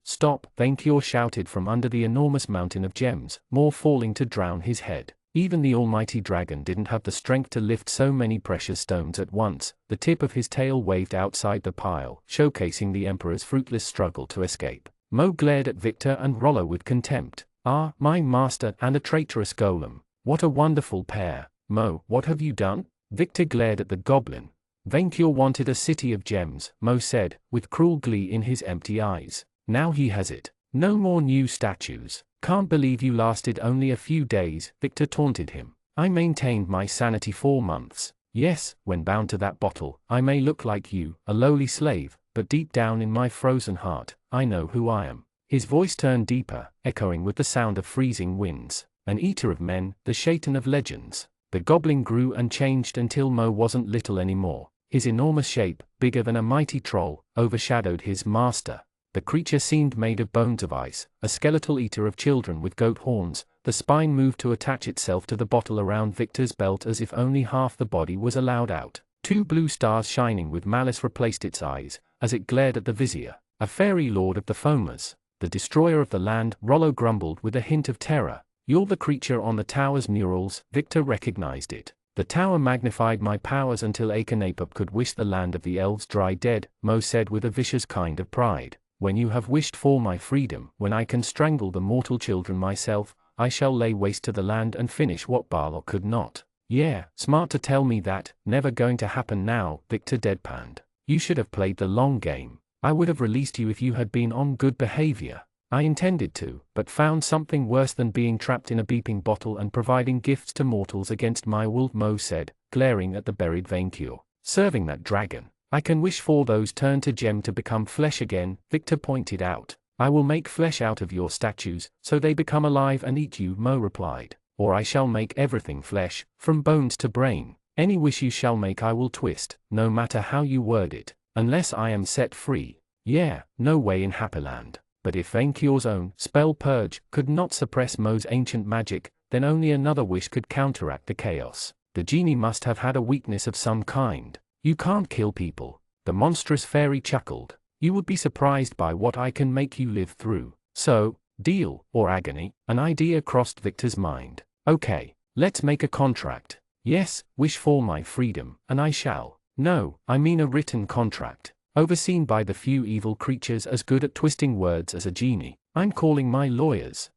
stop, Vaincure shouted from under the enormous mountain of gems, more falling to drown his head. Even the almighty dragon didn't have the strength to lift so many precious stones at once. The tip of his tail waved outside the pile, showcasing the Emperor's fruitless struggle to escape. Mo glared at Victor and Rollo with contempt. Ah, my master and a traitorous golem. What a wonderful pair. Mo, what have you done? Victor glared at the goblin. Vainkur wanted a city of gems, Mo said, with cruel glee in his empty eyes. Now he has it. No more new statues. Can't believe you lasted only a few days, Victor taunted him. I maintained my sanity 4 months. Yes, when bound to that bottle, I may look like you, a lowly slave, but deep down in my frozen heart, I know who I am. His voice turned deeper, echoing with the sound of freezing winds. An eater of men, the Shaitan of legends. The goblin grew and changed until Mo wasn't little anymore. His enormous shape, bigger than a mighty troll, overshadowed his master. The creature seemed made of bones of ice, a skeletal eater of children with goat horns. The spine moved to attach itself to the bottle around Victor's belt as if only half the body was allowed out. 2 blue stars shining with malice replaced its eyes, as it glared at the vizier. A fairy lord of the foamers, the destroyer of the land, Rollo grumbled with a hint of terror. You're the creature on the tower's murals. Victor recognized it. The tower magnified my powers until Akhenaten could wish the land of the elves dry dead, Mo said with a vicious kind of pride. When you have wished for my freedom, when I can strangle the mortal children myself, I shall lay waste to the land and finish what Balor could not. Yeah, smart to tell me that. Never going to happen now, Victor deadpanned. You should have played the long game. I would have released you if you had been on good behavior. I intended to, but found something worse than being trapped in a beeping bottle and providing gifts to mortals against my will, Mo said, glaring at the buried Vainkur. Serving that dragon. I can wish for those turned to gem to become flesh again, Victor pointed out. I will make flesh out of your statues, so they become alive and eat you, Mo replied. Or I shall make everything flesh, from bones to brain. Any wish you shall make I will twist, no matter how you word it, unless I am set free. Yeah, no way in Happyland. But if Vainkur's own spell purge could not suppress Mo's ancient magic, then only another wish could counteract the chaos. The genie must have had a weakness of some kind. You can't kill people. The monstrous fairy chuckled. You would be surprised by what I can make you live through. So, deal, or agony? An idea crossed Victor's mind. Okay, let's make a contract. Yes, wish for my freedom, and I shall. No, I mean a written contract. Overseen by the few evil creatures as good at twisting words as a genie. I'm calling my lawyers.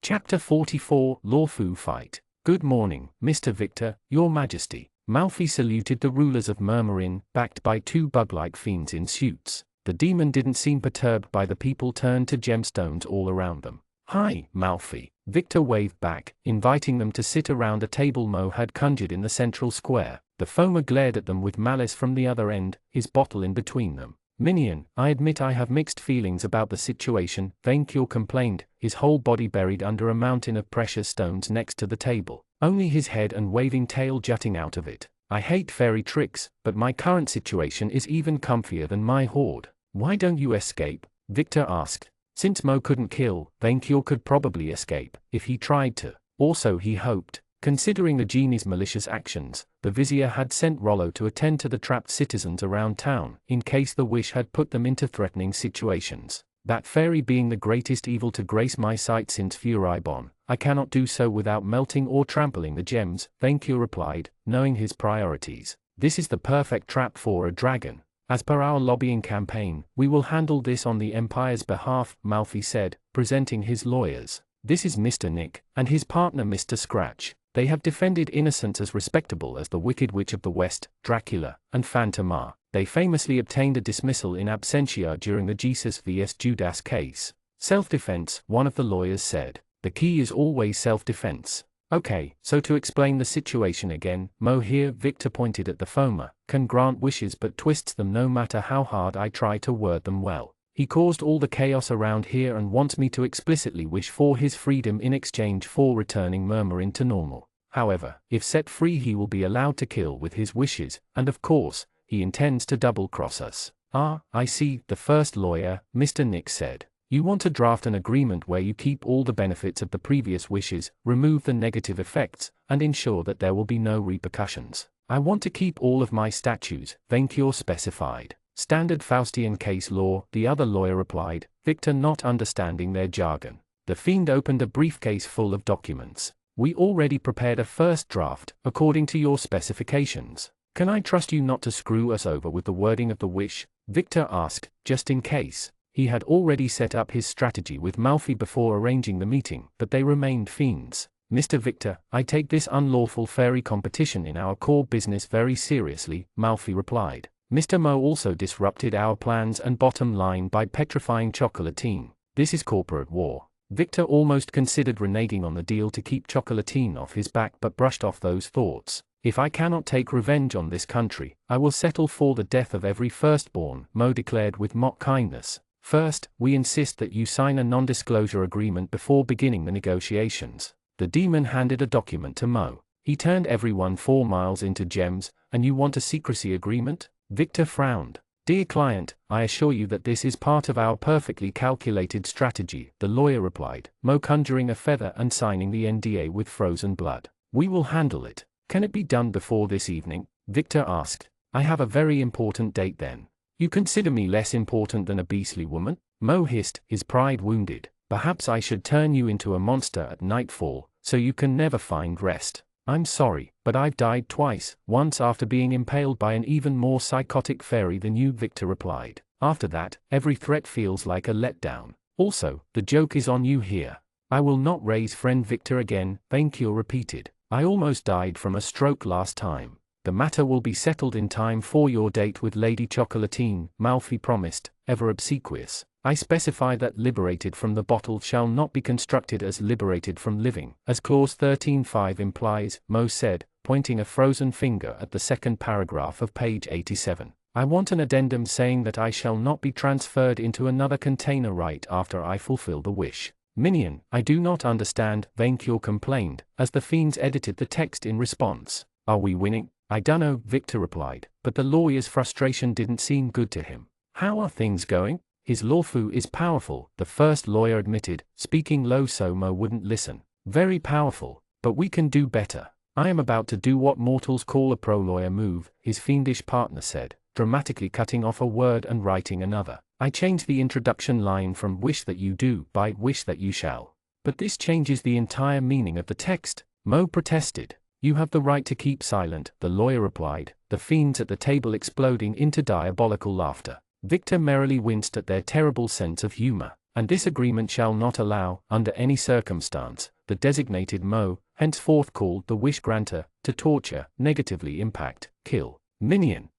Chapter 44, Lawful Fight. Good morning, Mr. Victor, Your Majesty. Malfi saluted the rulers of Murmurin, backed by 2 bug-like fiends in suits. The demon didn't seem perturbed by the people turned to gemstones all around them. Hi, Malfi. Victor waved back, inviting them to sit around a table Mo had conjured in the central square. The foamer glared at them with malice from the other end, his bottle in between them. Minion, I admit I have mixed feelings about the situation, Vainkur complained, his whole body buried under a mountain of precious stones next to the table. Only his head and waving tail jutting out of it. I hate fairy tricks, but my current situation is even comfier than my hoard. Why don't you escape? Victor asked. Since Mo couldn't kill, Vainkur could probably escape, if he tried to. Also he hoped. Considering the genie's malicious actions, the vizier had sent Rollo to attend to the trapped citizens around town, in case the wish had put them into threatening situations. That fairy being the greatest evil to grace my sight since Furibon, I cannot do so without melting or trampling the gems, Vainkur replied, knowing his priorities. This is the perfect trap for a dragon. As per our lobbying campaign, we will handle this on the Empire's behalf, Malfi said, presenting his lawyers. This is Mr. Nick, and his partner Mr. Scratch. They have defended innocents as respectable as the Wicked Witch of the West, Dracula, and Phantomar. They famously obtained a dismissal in absentia during the Jesus vs. Judas case. Self-defense, one of the lawyers said. The key is always self-defense. Okay, so to explain the situation again, Mo here, Victor pointed at the foamer, can grant wishes but twists them no matter how hard I try to word them well. He caused all the chaos around here and wants me to explicitly wish for his freedom in exchange for returning Murmurin to normal. However, if set free he will be allowed to kill with his wishes, and of course, he intends to double-cross us. Ah, I see, the first lawyer, Mr. Nick said. You want to draft an agreement where you keep all the benefits of the previous wishes, remove the negative effects, and ensure that there will be no repercussions. I want to keep all of my statues, Vainkur specified. Standard Faustian case law, the other lawyer replied, Victor not understanding their jargon. The fiend opened a briefcase full of documents. We already prepared a first draft, according to your specifications. Can I trust you not to screw us over with the wording of the wish? Victor asked, just in case. He had already set up his strategy with Malfi before arranging the meeting, but they remained fiends. Mr. Victor, I take this unlawful fairy competition in our core business very seriously, Malfi replied. Mr. Mo also disrupted our plans and bottom line by petrifying Chocolatine. This is corporate war. Victor almost considered reneging on the deal to keep Chocolatine off his back but brushed off those thoughts. If I cannot take revenge on this country, I will settle for the death of every firstborn, Mo declared with mock kindness. First, we insist that you sign a non-disclosure agreement before beginning the negotiations. The demon handed a document to Mo. He turned everyone 4 miles into gems, and you want a secrecy agreement? Victor frowned. Dear client, I assure you that this is part of our perfectly calculated strategy, the lawyer replied, Mo conjuring a feather and signing the NDA with frozen blood. We will handle it. Can it be done before this evening? Victor asked. I have a very important date then. You consider me less important than a beastly woman? Mo hissed, his pride wounded. Perhaps I should turn you into a monster at nightfall, so you can never find rest. I'm sorry, but I've died twice, once after being impaled by an even more psychotic fairy than you, Victor replied. After that, every threat feels like a letdown. Also, the joke is on you here. I will not raise friend Victor again, Vaincure repeated. I almost died from a stroke last time. The matter will be settled in time for your date with Lady Chocolatine, Malfi promised, ever obsequious. I specify that liberated from the bottle shall not be constructed as liberated from living, as clause 13.5 implies, Mo said, pointing a frozen finger at the second paragraph of page 87. I want an addendum saying that I shall not be transferred into another container right after I fulfill the wish. Minion, I do not understand, Vaincure complained, as the fiends edited the text in response. Are we winning? I dunno, Victor replied, but the lawyer's frustration didn't seem good to him. How are things going? His lawfu is powerful, the first lawyer admitted, speaking low so Mo wouldn't listen. Very powerful, but we can do better. I am about to do what mortals call a pro-lawyer move, his fiendish partner said, dramatically cutting off a word and writing another. I changed the introduction line from wish that you do by wish that you shall. But this changes the entire meaning of the text, Mo protested. You have the right to keep silent, the lawyer replied, the fiends at the table exploding into diabolical laughter. Victor merrily winced at their terrible sense of humor. And this agreement shall not allow, under any circumstance, the designated Mo, henceforth called the wish grantor, to torture, negatively impact, kill. Minion.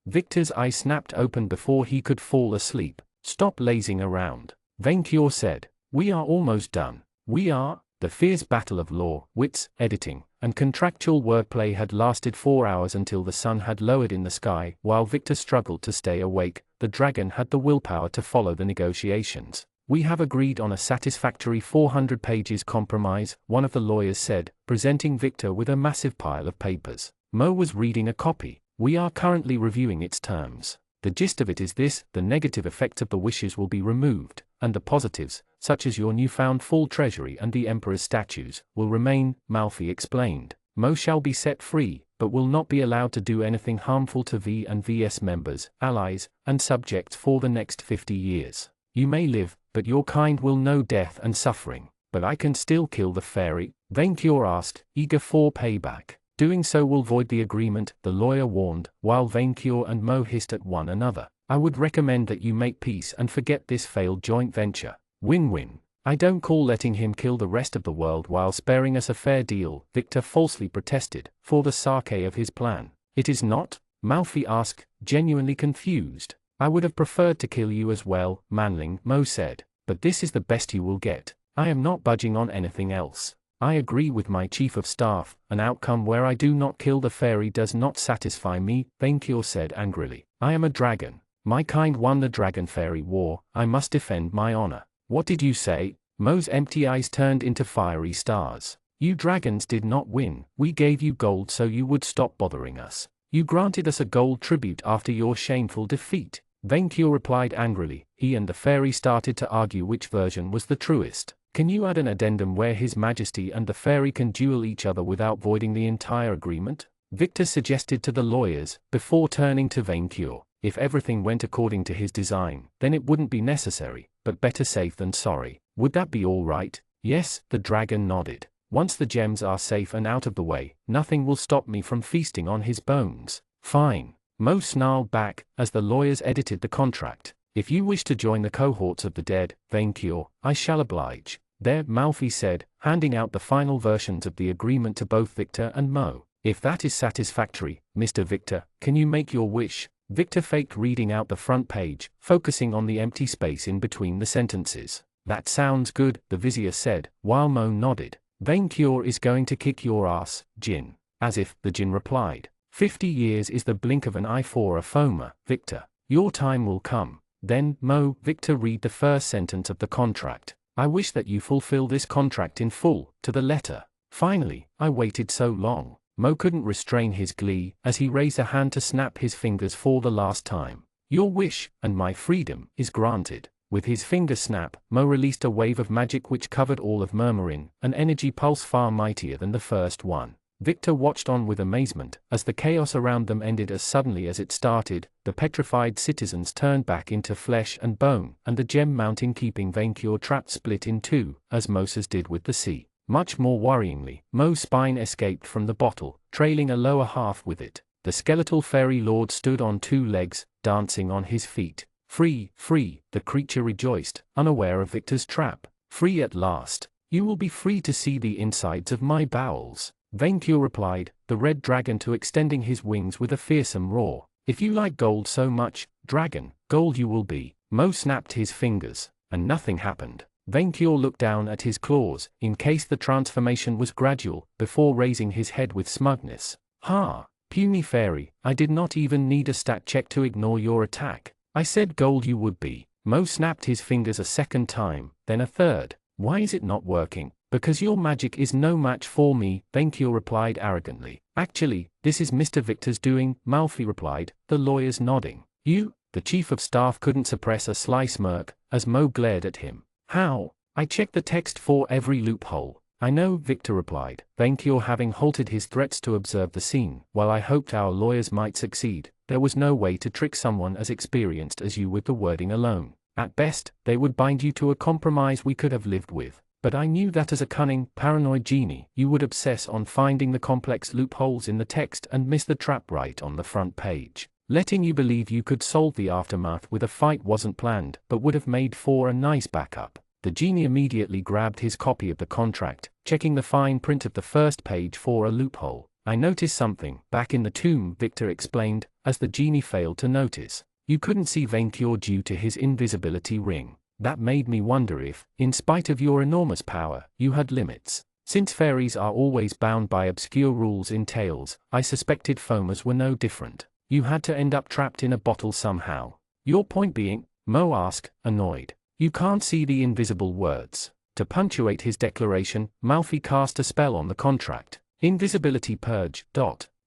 Victor's eye snapped open before he could fall asleep. Stop lazing around. Vaincure said. We are almost done. We are. The fierce battle of law, wits, editing, and contractual wordplay had lasted 4 hours until the sun had lowered in the sky. While Victor struggled to stay awake, the dragon had the willpower to follow the negotiations. We have agreed on a satisfactory 400 pages compromise, one of the lawyers said, presenting Victor with a massive pile of papers. Mo was reading a copy. We are currently reviewing its terms. The gist of it is this: the negative effects of the wishes will be removed, and the positives, such as your newfound full treasury and the Emperor's statues, will remain, Malfi explained. Mo shall be set free, but will not be allowed to do anything harmful to V and VS members, allies, and subjects for the next 50 years. You may live, but your kind will know death and suffering. But I can still kill the fairy? Vaincure asked, eager for payback. Doing so will void the agreement, the lawyer warned, while Vaincure and Mo hissed at one another. I would recommend that you make peace and forget this failed joint venture. Win-win. I don't call letting him kill the rest of the world while sparing us a fair deal, Victor falsely protested, for the sake of his plan. It is not? Malfi asked, genuinely confused. I would have preferred to kill you as well, Manling, Mo said. But this is the best you will get. I am not budging on anything else. I agree with my chief of staff, an outcome where I do not kill the fairy does not satisfy me, Vaincure said angrily. I am a dragon. My kind won the dragon fairy war, I must defend my honor. What did you say? Mo's empty eyes turned into fiery stars. You dragons did not win, we gave you gold so you would stop bothering us. You granted us a gold tribute after your shameful defeat. Vaincure replied angrily. He and the fairy started to argue which version was the truest. Can you add an addendum where His Majesty and the fairy can duel each other without voiding the entire agreement? Victor suggested to the lawyers, before turning to Vaincure. If everything went according to his design, then it wouldn't be necessary, but better safe than sorry. Would that be all right? Yes, the dragon nodded. Once the gems are safe and out of the way, nothing will stop me from feasting on his bones. Fine. Mo snarled back, as the lawyers edited the contract. If you wish to join the cohorts of the dead, vain cure, I shall oblige. There, Malfi said, handing out the final versions of the agreement to both Victor and Mo. If that is satisfactory, Mr. Victor, can you make your wish? Victor faked reading out the front page, focusing on the empty space in between the sentences. That sounds good, the vizier said, while Mo nodded. Vain cure is going to kick your ass, Jinn. As if, the Jinn replied. 50 years is the blink of an eye for a Foma, Victor. Your time will come. Then, Mo, Victor read the first sentence of the contract. I wish that you fulfill this contract in full, to the letter. Finally, I waited so long. Mo couldn't restrain his glee, as he raised a hand to snap his fingers for the last time. Your wish, and my freedom, is granted. With his finger snap, Mo released a wave of magic which covered all of Murmurin, an energy pulse far mightier than the first one. Victor watched on with amazement, as the chaos around them ended as suddenly as it started. The petrified citizens turned back into flesh and bone, and the gem mountain keeping Vaincure trapped split in two, as Moses did with the sea. Much more worryingly, Mo's spine escaped from the bottle, trailing a lower half with it. The skeletal fairy lord stood on 2 legs, dancing on his feet. Free, free, the creature rejoiced, unaware of Victor's trap. Free at last. You will be free to see the insides of my bowels. Vaincure replied, the red dragon to extending his wings with a fearsome roar. If you like gold so much, dragon, gold you will be. Mo snapped his fingers, and nothing happened. Vaincure looked down at his claws, in case the transformation was gradual, before raising his head with smugness. Ha! Puny fairy, I did not even need a stat check to ignore your attack. I said gold you would be. Mo snapped his fingers a second time, then a third. Why is it not working? Because your magic is no match for me, Vaincure replied arrogantly. Actually, this is Mr. Victor's doing, Malfi replied, the lawyers nodding. You? The chief of staff couldn't suppress a sly smirk, as Mo glared at him. How? I checked the text for every loophole. I know, Victor replied, Vaincure having halted his threats to observe the scene. While I hoped our lawyers might succeed, there was no way to trick someone as experienced as you with the wording alone. At best, they would bind you to a compromise we could have lived with. But I knew that as a cunning, paranoid genie, you would obsess on finding the complex loopholes in the text and miss the trap right on the front page. Letting you believe you could solve the aftermath with a fight wasn't planned, but would have made for a nice backup. The genie immediately grabbed his copy of the contract, checking the fine print of the first page for a loophole. I noticed something, back in the tomb, Victor explained, as the genie failed to notice. You couldn't see Vaincure due to his invisibility ring. That made me wonder if, in spite of your enormous power, you had limits. Since fairies are always bound by obscure rules in tales, I suspected Fomas were no different. You had to end up trapped in a bottle somehow. Your point being? Mo asked, annoyed. You can't see the invisible words. To punctuate his declaration, Malfi cast a spell on the contract. Invisibility purge.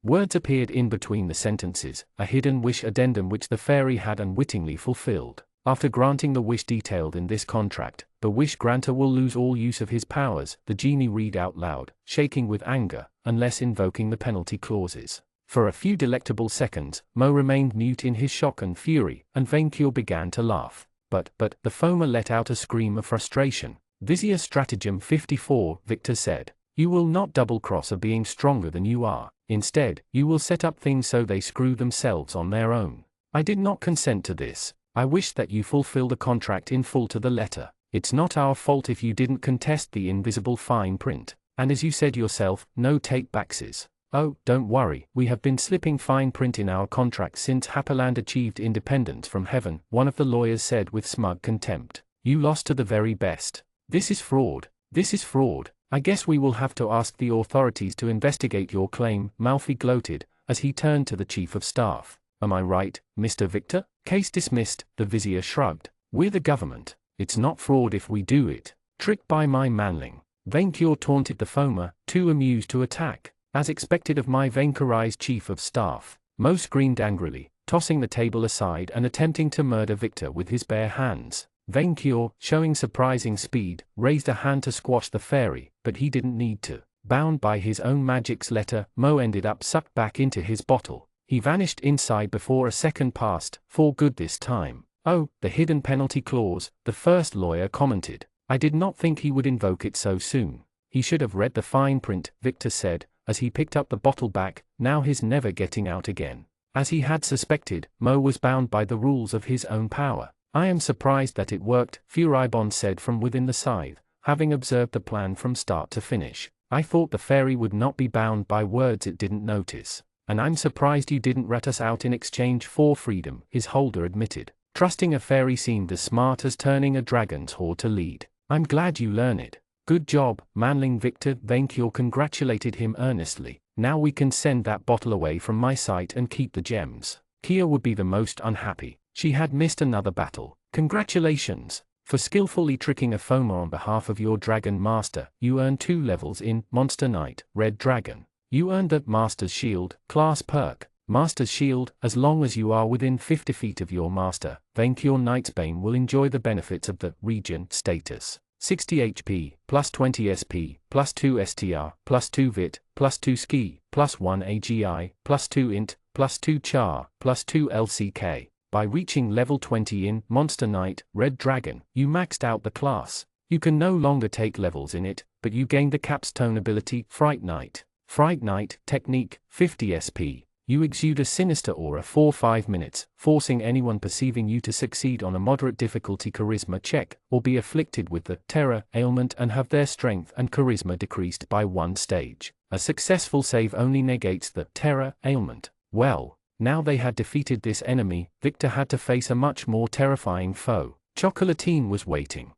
Words appeared in between the sentences, a hidden wish addendum which the fairy had unwittingly fulfilled. After granting the wish detailed in this contract, the wish granter will lose all use of his powers, the genie read out loud, shaking with anger, unless invoking the penalty clauses. For a few delectable seconds, Mo remained mute in his shock and fury, and Vaincure began to laugh. But, the Foma let out a scream of frustration. Vizier Stratagem 54, Victor said. You will not double-cross a being stronger than you are. Instead, you will set up things so they screw themselves on their own. I did not consent to this. I wish that you fulfill the contract in full to the letter. It's not our fault if you didn't contest the invisible fine print. And as you said yourself, no take-backses. Oh, don't worry, we have been slipping fine print in our contract since Happyland achieved independence from heaven, one of the lawyers said with smug contempt. You lost to the very best. This is fraud. This is fraud. I guess we will have to ask the authorities to investigate your claim, Malfi gloated, as he turned to the chief of staff. Am I right, Mr. Victor? Case dismissed, the vizier shrugged. We're the government. It's not fraud if we do it. Tricked by my manling. Vaincure taunted the Foma, too amused to attack. As expected of my Vaincurized chief of staff. Mo screamed angrily, tossing the table aside and attempting to murder Victor with his bare hands. Vaincure, showing surprising speed, raised a hand to squash the fairy, but he didn't need to. Bound by his own magic's letter, Mo ended up sucked back into his bottle. He vanished inside before a second passed, for good this time. Oh, the hidden penalty clause, the first lawyer commented. I did not think he would invoke it so soon. He should have read the fine print, Victor said, as he picked up the bottle back, now he's never getting out again. As he had suspected, Mo was bound by the rules of his own power. I am surprised that it worked, Furibon said from within the scythe, having observed the plan from start to finish. I thought the fairy would not be bound by words it didn't notice. And I'm surprised you didn't rat us out in exchange for freedom, his holder admitted. Trusting a fairy seemed as smart as turning a dragon's horde to lead. I'm glad you learn it. Good job, manling Victor. Vainqueur congratulated him earnestly. Now we can send that bottle away from my sight and keep the gems. Kia would be the most unhappy. She had missed another battle. Congratulations. For skillfully tricking a foamer on behalf of your dragon master, you earn 2 levels in Monster Knight, Red Dragon. You earned the Master's Shield class perk. Master's Shield, as long as you are within 50 feet of your master, Vainqueur Knight's Bane will enjoy the benefits of the region status. 60 HP, plus 20 SP, plus 2 STR, plus 2 VIT, plus 2 Ski, plus 1 AGI, plus 2 Int, plus 2 Char, plus 2 LCK. By reaching level 20 in Monster Knight, Red Dragon, you maxed out the class. You can no longer take levels in it, but you gain the capstone ability Fright Knight. Fright Knight, Technique, 50 SP. You exude a sinister aura for 5 minutes, forcing anyone perceiving you to succeed on a moderate difficulty charisma check, or be afflicted with the terror ailment and have their strength and charisma decreased by 1 stage. A successful save only negates the terror ailment. Well, now they had defeated this enemy, Victor had to face a much more terrifying foe. Chocolatine was waiting.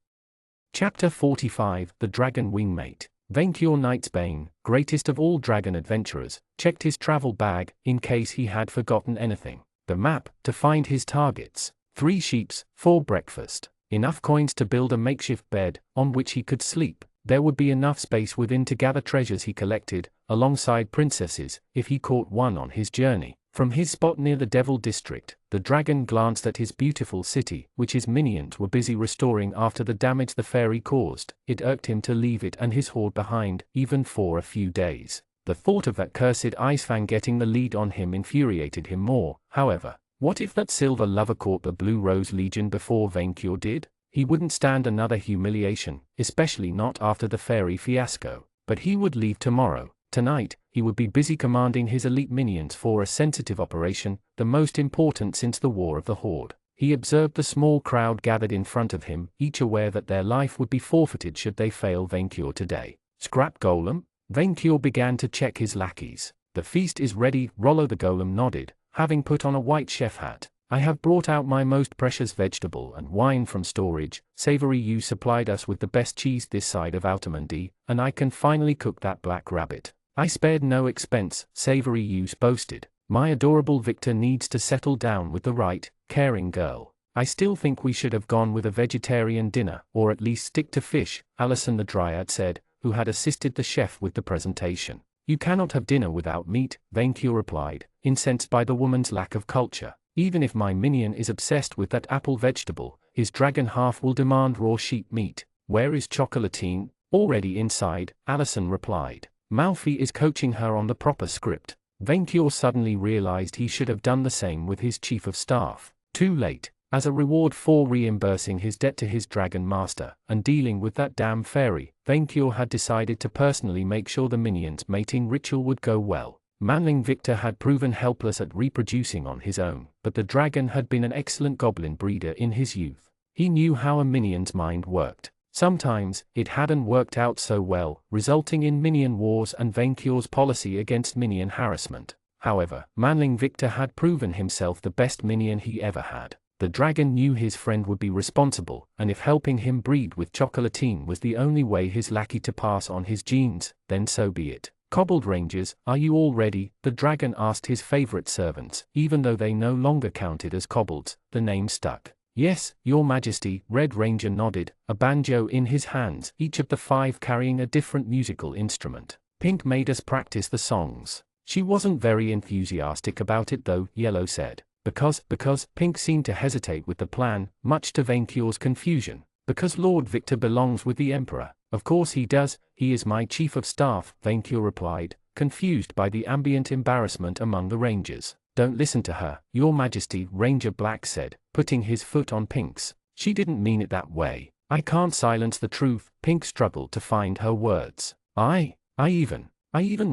Chapter 45, The Dragon Wingmate. Vainqueur Knight's Bane, greatest of all dragon adventurers, checked his travel bag, in case he had forgotten anything. The map, to find his targets. 3 sheeps, for breakfast. Enough coins to build a makeshift bed, on which he could sleep. There would be enough space within to gather treasures he collected, alongside princesses, if he caught one on his journey. From his spot near the Devil District, the dragon glanced at his beautiful city, which his minions were busy restoring after the damage the fairy caused. It irked him to leave it and his horde behind, even for a few days. The thought of that cursed Icefang getting the lead on him infuriated him more, however. What if that silver lover caught the Blue Rose Legion before Vainqueur did? He wouldn't stand another humiliation, especially not after the fairy fiasco. But he would leave tomorrow. Tonight, he would be busy commanding his elite minions for a sensitive operation, the most important since the War of the Horde. He observed the small crowd gathered in front of him, each aware that their life would be forfeited should they fail Vainqueur today. Scrap Golem? Vainqueur began to check his lackeys. The feast is ready, Rollo the Golem nodded, having put on a white chef hat. I have brought out my most precious vegetable and wine from storage. Savory, you supplied us with the best cheese this side of Autamundi, and I can finally cook that black rabbit. I spared no expense, Savory Use boasted. My adorable Victor needs to settle down with the right, caring girl. I still think we should have gone with a vegetarian dinner, or at least stick to fish, Alison the Dryad said, who had assisted the chef with the presentation. You cannot have dinner without meat, Vainqueur replied, incensed by the woman's lack of culture. Even if my minion is obsessed with that apple vegetable, his dragon half will demand raw sheep meat. Where is Chocolatine? Already inside, Alison replied. Malfi is coaching her on the proper script. Vainqueur suddenly realized he should have done the same with his chief of staff. Too late. As a reward for reimbursing his debt to his dragon master, and dealing with that damn fairy, Vainqueur had decided to personally make sure the minions' mating ritual would go well. Manling Victor had proven helpless at reproducing on his own, but the dragon had been an excellent goblin breeder in his youth. He knew how a minion's mind worked. Sometimes, it hadn't worked out so well, resulting in minion wars and Vainqueur's policy against minion harassment. However, Manling Victor had proven himself the best minion he ever had. The dragon knew his friend would be responsible, and if helping him breed with Chocolatine was the only way his lackey to pass on his genes, then so be it. Cobbled Rangers, are you all ready? The dragon asked his favorite servants. Even though they no longer counted as kobolds, the name stuck. Yes, your majesty, Red Ranger nodded, a banjo in his hands, each of the 5 carrying a different musical instrument. Pink made us practice the songs. She wasn't very enthusiastic about it though, Yellow said. Because Pink seemed to hesitate with the plan, much to Vainqueur's confusion. Because Lord Victor belongs with the Emperor. Of course he does, he is my chief of staff, Vainqueur replied, confused by the ambient embarrassment among the rangers. Don't listen to her, your majesty, Ranger Black said, putting his foot on Pink's. She didn't mean it that way. I can't silence the truth. Pink struggled to find her words. I even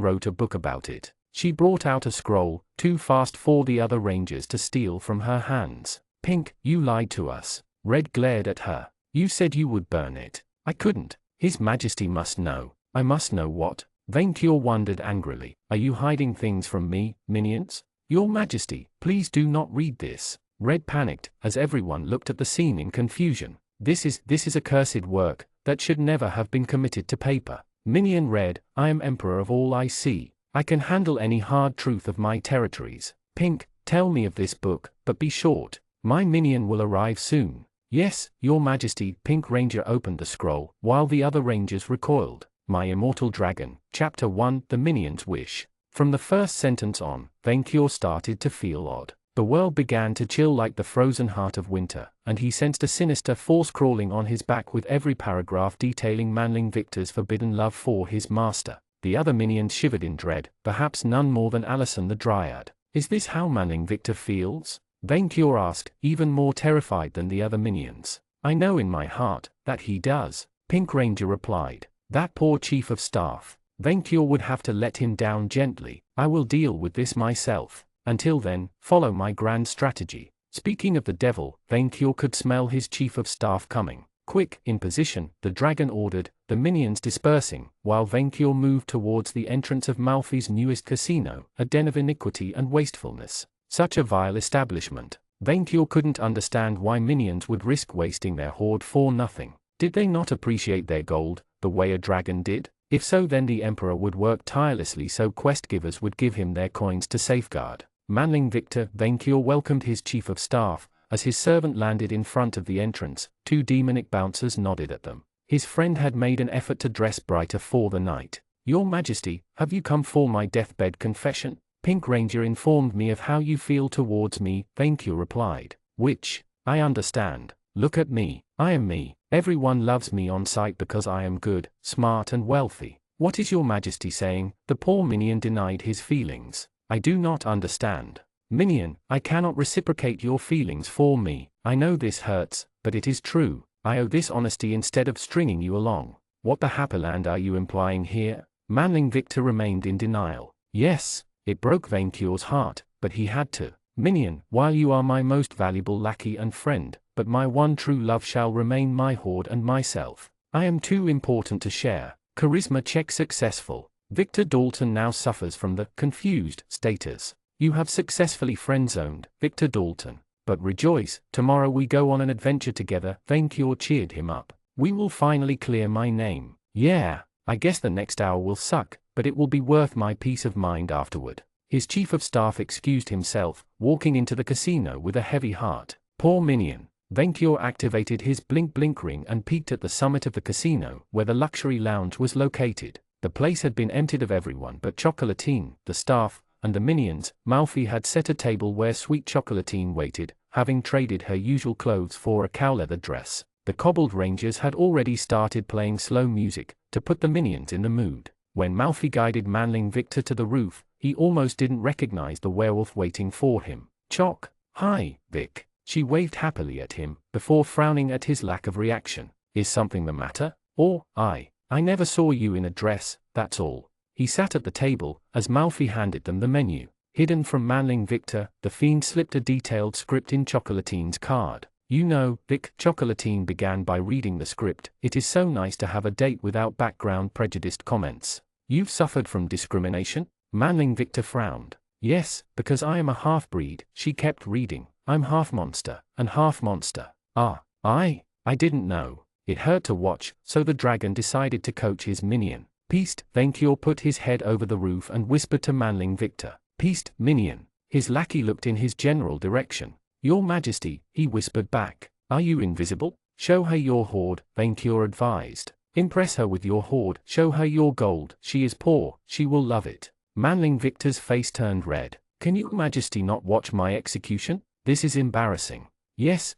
wrote a book about it. She brought out a scroll, too fast for the other rangers to steal from her hands. Pink, you lied to us. Red glared at her. You said you would burn it. I couldn't. His Majesty must know. I must know what? Vainqueur wondered angrily. Are you hiding things from me, minions? Your Majesty, please do not read this. Red panicked, as everyone looked at the scene in confusion. This is accursed work, that should never have been committed to paper. Minion read, I am Emperor of all I see. I can handle any hard truth of my territories. Pink, tell me of this book, but be short. My minion will arrive soon. Yes, Your Majesty. Pink Ranger opened the scroll, while the other rangers recoiled. My Immortal Dragon, Chapter 1, The Minion's Wish. From the first sentence on, Vainqueur started to feel odd. The world began to chill like the frozen heart of winter, and he sensed a sinister force crawling on his back with every paragraph detailing Manling Victor's forbidden love for his master. The other minions shivered in dread, perhaps none more than Alison the Dryad. Is this how Manling Victor feels? Vainqueur asked, even more terrified than the other minions. I know in my heart that he does, Pink Ranger replied. That poor chief of staff. Vainqueur would have to let him down gently. I will deal with this myself. Until then, follow my grand strategy. Speaking of the devil, Vainqueur could smell his chief of staff coming. Quick, in position, the dragon ordered, the minions dispersing, while Vainqueur moved towards the entrance of Malfi's newest casino, a den of iniquity and wastefulness. Such a vile establishment. Vainqueur couldn't understand why minions would risk wasting their hoard for nothing. Did they not appreciate their gold, the way a dragon did? If so, then the Emperor would work tirelessly so quest givers would give him their coins to safeguard. Manling Victor. Vainqueur welcomed his chief of staff. As his servant landed in front of the entrance, two demonic bouncers nodded at them. His friend had made an effort to dress brighter for the night. Your Majesty, have you come for my deathbed confession? Pink Ranger informed me of how you feel towards me, Vainqueur replied. Which, I understand. Look at me. I am me. Everyone loves me on sight because I am good, smart and wealthy. What is your Majesty saying? The poor minion denied his feelings. I do not understand. Minion, I cannot reciprocate your feelings for me. I know this hurts, but it is true. I owe this honesty instead of stringing you along. What the Happyland are you implying here? Manling Victor remained in denial. Yes, it broke Vainqueur's heart, but he had to. Minion, while you are my most valuable lackey and friend, but my one true love shall remain my hoard and myself. I am too important to share. Charisma check successful. Victor Dalton now suffers from the confused status. You have successfully friend-zoned Victor Dalton. But rejoice, tomorrow we go on an adventure together. Vainqueur cheered him up. We will finally clear my name. Yeah, I guess the next hour will suck, but it will be worth my peace of mind afterward. His chief of staff excused himself, walking into the casino with a heavy heart. Poor minion. Vainqueur activated his blink-blink ring and peeked at the summit of the casino, where the luxury lounge was located. The place had been emptied of everyone but Chocolatine, the staff, and the minions. Malfi had set a table where sweet Chocolatine waited, having traded her usual clothes for a cow-leather dress. The cobbled rangers had already started playing slow music, to put the minions in the mood. When Malfi guided Manling Victor to the roof, he almost didn't recognize the werewolf waiting for him. Choc, hi, Vic. She waved happily at him, before frowning at his lack of reaction. Is something the matter? Or, I never saw you in a dress, that's all. He sat at the table, as Malfi handed them the menu. Hidden from Manling Victor, the fiend slipped a detailed script in Chocolatine's card. You know, Vic. Chocolatine began by reading the script. It is so nice to have a date without background prejudiced comments. You've suffered from discrimination? Manling Victor frowned. Yes, because I am a half-breed. She kept reading. I'm half monster, and half monster. I didn't know. It hurt to watch, so the dragon decided to coach his minion. Peast. Vainqueur put his head over the roof and whispered to Manling Victor. Peast, minion. His lackey looked in his general direction. Your Majesty, he whispered back. Are you invisible? Show her your hoard, Vainqueur advised. Impress her with your hoard, show her your gold. She is poor, she will love it. Manling Victor's face turned red. Can your Majesty not watch my execution? This is embarrassing. Yes,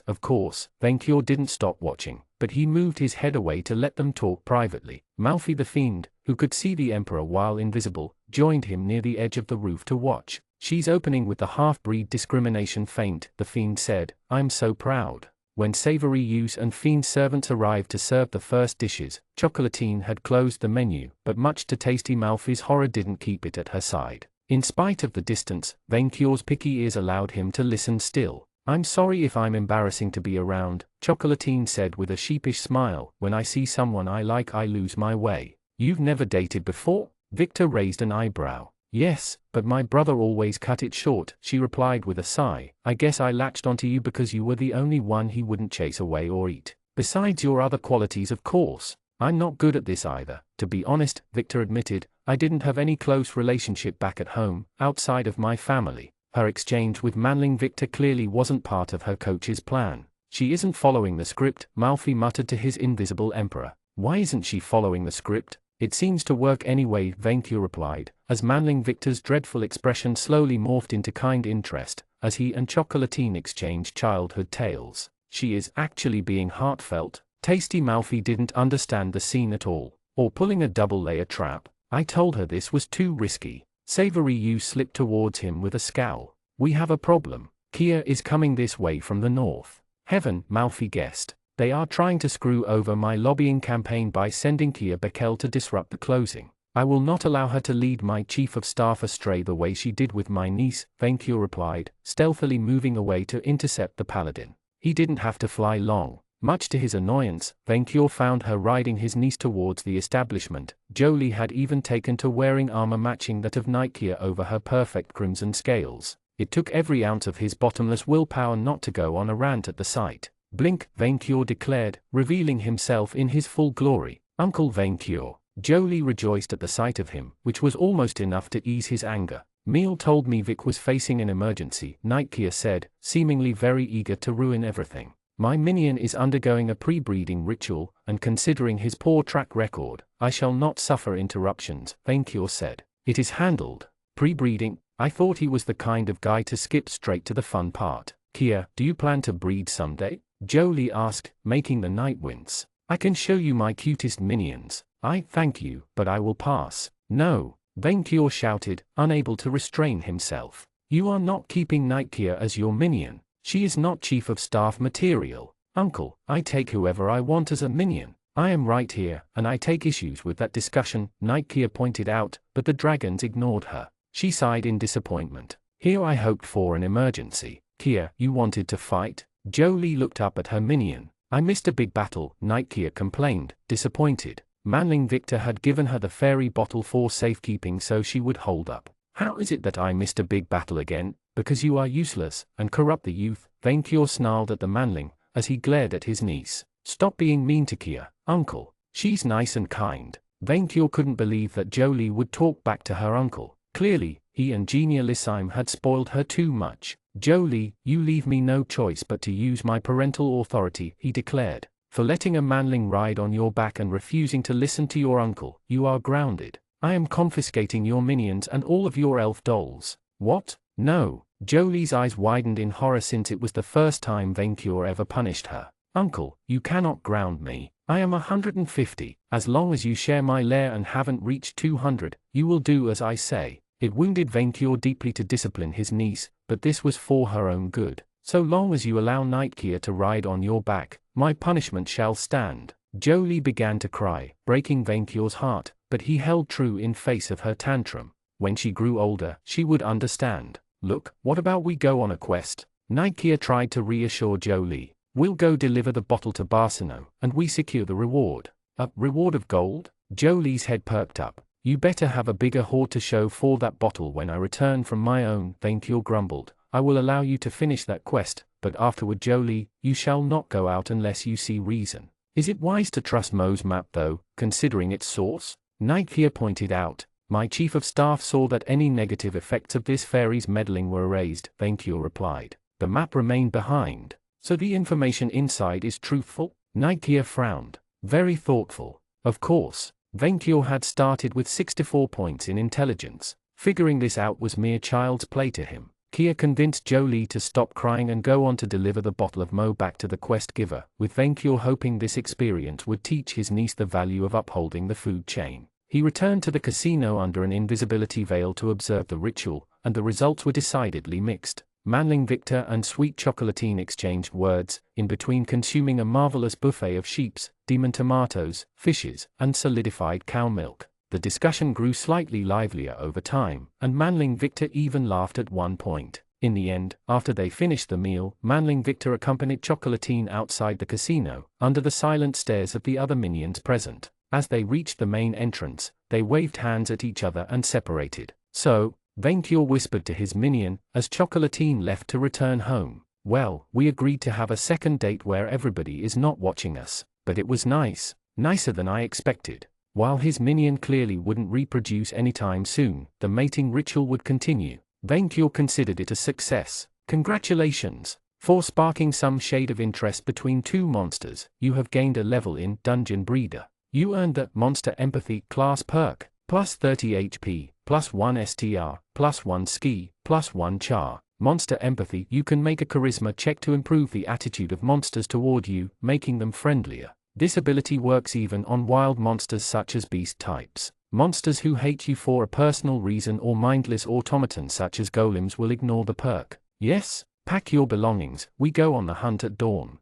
of course. Vainqueur didn't stop watching, but he moved his head away to let them talk privately. Malfi the fiend, who could see the Emperor while invisible, joined him near the edge of the roof to watch. She's opening with the half-breed discrimination feint, the fiend said. I'm so proud. When savory youths and fiend servants arrived to serve the first dishes, Chocolatine had closed the menu, but much to tasty Malfi's horror didn't keep it at her side. In spite of the distance, Vainqueur's picky ears allowed him to listen still. I'm sorry if I'm embarrassing to be around, Chocolatine said with a sheepish smile. When I see someone I like, I lose my way. You've never dated before? Victor raised an eyebrow. Yes, but my brother always cut it short, she replied with a sigh. I guess I latched onto you because you were the only one he wouldn't chase away or eat. Besides your other qualities, of course. I'm not good at this either. To be honest, Victor admitted, I didn't have any close relationship back at home, outside of my family. Her exchange with Manling Victor clearly wasn't part of her coach's plan. She isn't following the script, Malfi muttered to his invisible emperor. Why isn't she following the script? It seems to work anyway, Vaincu replied, as Manling Victor's dreadful expression slowly morphed into kind interest, as he and Chocolatine exchanged childhood tales. She is actually being heartfelt. Tasty Malfi didn't understand the scene at all, or pulling a double-layer trap. I told her this was too risky. Savory Yu slipped towards him with a scowl. We have a problem. Kia is coming this way from the north. Heaven, Malfi guessed. They are trying to screw over my lobbying campaign by sending Kia Bekel to disrupt the closing. I will not allow her to lead my chief of staff astray the way she did with my niece, Vaincu replied, stealthily moving away to intercept the paladin. He didn't have to fly long. Much to his annoyance, Vaincu found her riding his niece towards the establishment. Jolie had even taken to wearing armor matching that of Nikeia over her perfect crimson scales. It took every ounce of his bottomless willpower not to go on a rant at the sight. Blink, Vaincu declared, revealing himself in his full glory. Uncle Vaincu. Jolie rejoiced at the sight of him, which was almost enough to ease his anger. Meal told me Vic was facing an emergency, Nikeia said, seemingly very eager to ruin everything. My minion is undergoing a pre-breeding ritual, and considering his poor track record, I shall not suffer interruptions, Vaincu said. It is handled. Pre-breeding? I thought he was the kind of guy to skip straight to the fun part. Kia, do you plan to breed someday? Jolie asked, making the knight wince. I can show you my cutest minions. I thank you, but I will pass. No, Vaincu shouted, unable to restrain himself. You are not keeping Nikeia as your minion. She is not chief of staff material. Uncle, I take whoever I want as a minion. I am right here, and I take issues with that discussion, Nikeia pointed out, but the dragons ignored her. She sighed in disappointment. Here I hoped for an emergency. Kia, you wanted to fight? Jolie looked up at her minion. I missed a big battle, Nikeia complained, disappointed. Manling Victor had given her the fairy bottle for safekeeping so she would hold up. How is it that I missed a big battle again? Because you are useless, and corrupt the youth, Vaincu snarled at the Manling, as he glared at his niece. Stop being mean to Kia, uncle. She's nice and kind. Vaincu couldn't believe that Jolie would talk back to her uncle. Clearly, he and Genia Lissime had spoiled her too much. Jolie, you leave me no choice but to use my parental authority, he declared. For letting a Manling ride on your back and refusing to listen to your uncle, you are grounded. I am confiscating your minions and all of your elf dolls. What? No. Jolie's eyes widened in horror since it was the first time Vaincu ever punished her. Uncle, you cannot ground me. I am 150. As long as you share my lair and haven't reached 200, you will do as I say. It wounded Vaincu deeply to discipline his niece, but this was for her own good. So long as you allow Nikeia to ride on your back, my punishment shall stand. Jolie began to cry, breaking Vaincu's heart, but he held true in face of her tantrum. When she grew older, she would understand. Look, what about we go on a quest? Nikeia tried to reassure Jolie. We'll go deliver the bottle to Barsino, and we secure the reward. A reward of gold? Jolie's head perked up. You better have a bigger hoard to show for that bottle when I return from my own, Vaincu grumbled. I will allow you to finish that quest, but afterward Jolie, you shall not go out unless you see reason. Is it wise to trust Mo's map though, considering its source? Nikeia pointed out. My chief of staff saw that any negative effects of this fairy's meddling were erased, Vaincu replied. The map remained behind. So the information inside is truthful? Nikeia frowned. Very thoughtful. Of course. Vaincu had started with 64 points in intelligence. Figuring this out was mere child's play to him. Kia convinced Jolie to stop crying and go on to deliver the bottle of Mo back to the quest giver, with Vaincu hoping this experience would teach his niece the value of upholding the food chain. He returned to the casino under an invisibility veil to observe the ritual, and the results were decidedly mixed. Manling Victor and Sweet Chocolatine exchanged words, in between consuming a marvelous buffet of sheeps, demon tomatoes, fishes, and solidified cow milk. The discussion grew slightly livelier over time, and Manling Victor even laughed at one point. In the end, after they finished the meal, Manling Victor accompanied Chocolatine outside the casino, under the silent stares of the other minions present. As they reached the main entrance, they waved hands at each other and separated. So, Vainqueur whispered to his minion, as Chocolatine left to return home. Well, we agreed to have a second date where everybody is not watching us, but it was nice. Nicer than I expected. While his minion clearly wouldn't reproduce anytime soon, the mating ritual would continue. Vainqueur considered it a success. Congratulations! For sparking some shade of interest between two monsters, you have gained a level in Dungeon Breeder. You earned the Monster Empathy class perk, plus 30 HP, plus 1 STR, plus 1 Ski, plus 1 Char. Monster Empathy. You can make a charisma check to improve the attitude of monsters toward you, making them friendlier. This ability works even on wild monsters such as beast types. Monsters who hate you for a personal reason or mindless automatons such as golems will ignore the perk. Yes, pack your belongings, we go on the hunt at dawn.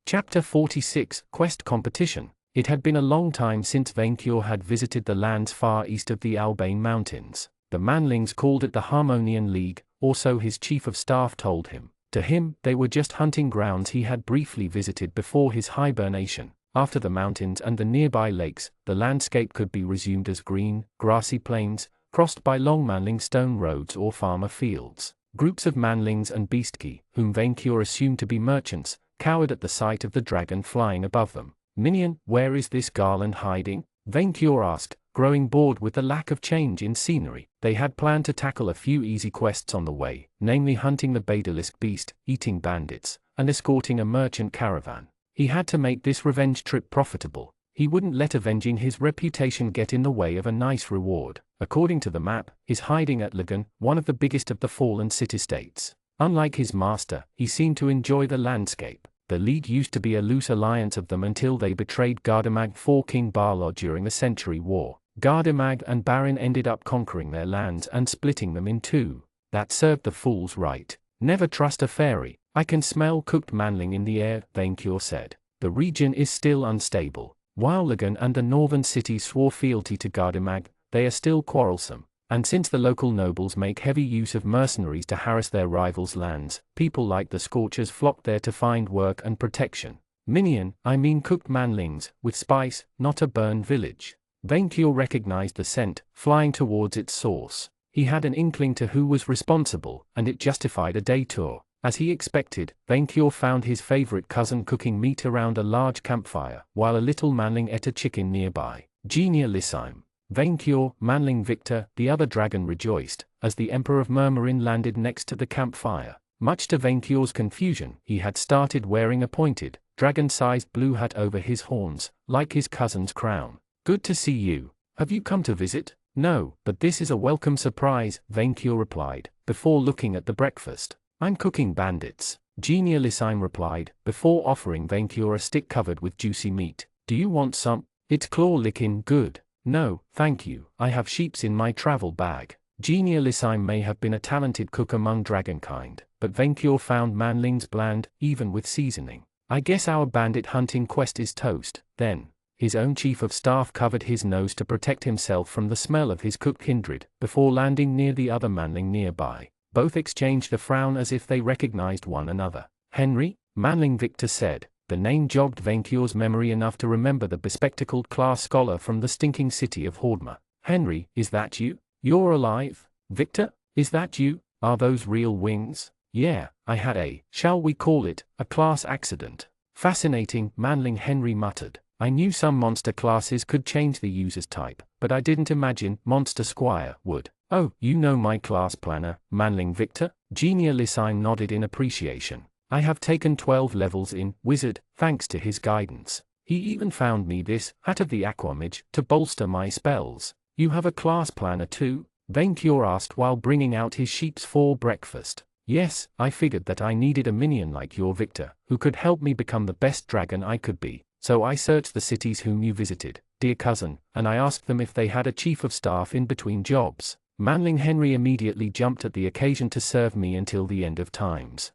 Chapter 46, Quest Competition. It had been a long time since Vainqueur had visited the lands far east of the Albane Mountains. The Manlings called it the Harmonian League, or so his chief of staff told him. To him, they were just hunting grounds he had briefly visited before his hibernation. After the mountains and the nearby lakes, the landscape could be resumed as green, grassy plains, crossed by long Manling stone roads or farmer fields. Groups of Manlings and Beastki, whom Vainqueur assumed to be merchants, cowered at the sight of the dragon flying above them. Minion, where is this garland hiding? Vainqueur asked, growing bored with the lack of change in scenery. They had planned to tackle a few easy quests on the way, namely hunting the Basilisk beast, eating bandits, and escorting a merchant caravan. He had to make this revenge trip profitable. He wouldn't let avenging his reputation get in the way of a nice reward. According to the map, his hiding at Lagan, one of the biggest of the fallen city-states. Unlike his master, he seemed to enjoy the landscape. The League used to be a loose alliance of them until they betrayed Gardamag for King Barlog during the Century War. Gardamag and Barin ended up conquering their lands and splitting them in two. That served the fools right. Never trust a fairy. I can smell cooked manling in the air, Vainqueur said. The region is still unstable. While Lagan and the northern cities swore fealty to Gardamag, they are still quarrelsome. And since the local nobles make heavy use of mercenaries to harass their rivals' lands, people like the Scorchers flock there to find work and protection. Minion, I mean cooked manlings, with spice, not a burned village. Vainqueur recognized the scent, flying towards its source. He had an inkling to who was responsible, and it justified a detour. As he expected, Vainqueur found his favorite cousin cooking meat around a large campfire, while a little manling ate a chicken nearby. Genia Lissime. Vainqueur, Manling Victor, the other dragon rejoiced, as the Emperor of Murmurin landed next to the campfire. Much to Vainqueur's confusion, he had started wearing a pointed, dragon-sized blue hat over his horns, like his cousin's crown. Good to see you. Have you come to visit? No, but this is a welcome surprise, Vainqueur replied, before looking at the breakfast. I'm cooking bandits, Genia Lissime replied, before offering Vainqueur a stick covered with juicy meat. Do you want some? It's claw-licking good. No, thank you, I have sheeps in my travel bag. Genia Lissime may have been a talented cook among dragonkind, but Vainqueur found manlings bland, even with seasoning. I guess our bandit hunting quest is toast, then. His own chief of staff covered his nose to protect himself from the smell of his cooked kindred, before landing near the other manling nearby. Both exchanged a frown as if they recognized one another. Henry? Manling Victor said. The name jogged Vainqueur's memory enough to remember the bespectacled class scholar from the stinking city of Hordma. Henry, is that you? You're alive? Victor, is that you? Are those real wings? Yeah, I had shall we call it, a class accident. Fascinating, Manling Henry muttered. I knew some monster classes could change the user's type, but I didn't imagine Monster Squire would. Oh, you know my class planner, Manling Victor? Genia Lissime nodded in appreciation. I have taken 12 levels in Wizard, thanks to his guidance. He even found me this Hat of the Aquamage to bolster my spells. You have a class planner too? Vainqueur asked while bringing out his sheeps for breakfast. Yes, I figured that I needed a minion like your Victor, who could help me become the best dragon I could be. So I searched the cities whom you visited, dear cousin, and I asked them if they had a chief of staff in between jobs. Manling Henry immediately jumped at the occasion to serve me until the end of times.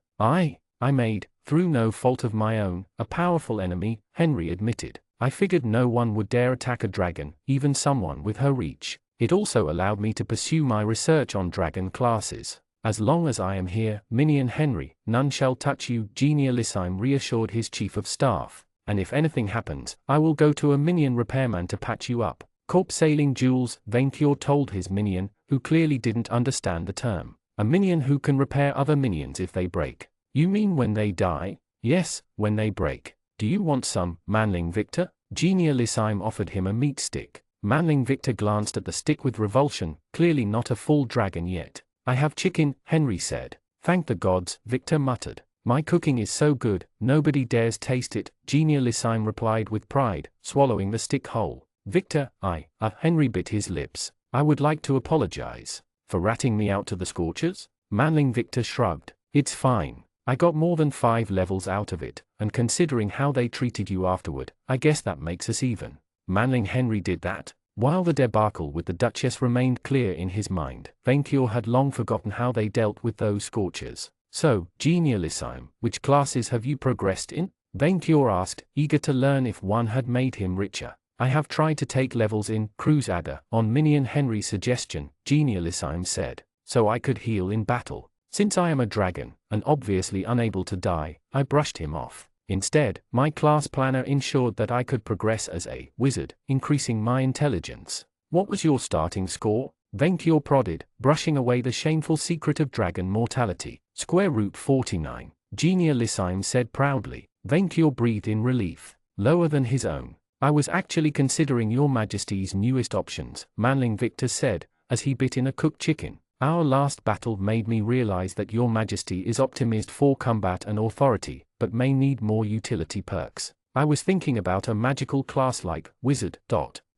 I made, through no fault of my own, a powerful enemy, Henry admitted. I figured no one would dare attack a dragon, even someone with her reach. It also allowed me to pursue my research on dragon classes. As long as I am here, minion Henry, none shall touch you, Genialissime reassured his chief of staff. And if anything happens, I will go to a minion repairman to patch you up. Corpse sailing Jules, Vainqueur told his minion, who clearly didn't understand the term. A minion who can repair other minions if they break. You mean when they die? Yes, when they break. Do you want some, Manling Victor? Genialissime offered him a meat stick. Manling Victor glanced at the stick with revulsion, clearly not a full dragon yet. I have chicken, Henry said. Thank the gods, Victor muttered. My cooking is so good, nobody dares taste it, Genialissime replied with pride, swallowing the stick whole. Victor, Henry bit his lips. I would like to apologize. For ratting me out to the scorchers? Manling Victor shrugged. It's fine. I got more than 5 levels out of it, and considering how they treated you afterward, I guess that makes us even. Manling Henry did that. While the debacle with the Duchess remained clear in his mind, Vainqueur had long forgotten how they dealt with those scorchers. So, Genialissime, which classes have you progressed in? Vainqueur asked, eager to learn if one had made him richer. I have tried to take levels in Crusader, on minion Henry's suggestion, Genialissime said, so I could heal in battle. Since I am a dragon, and obviously unable to die, I brushed him off. Instead, my class planner ensured that I could progress as a wizard, increasing my intelligence. What was your starting score? Vainqueur prodded, brushing away the shameful secret of dragon mortality. Square root 49. Genialissime said proudly. Vainqueur breathed in relief. Lower than his own. I was actually considering your majesty's newest options, Manling Victor said, as he bit in a cooked chicken. Our last battle made me realize that your majesty is optimized for combat and authority, but may need more utility perks. I was thinking about a magical class like wizard.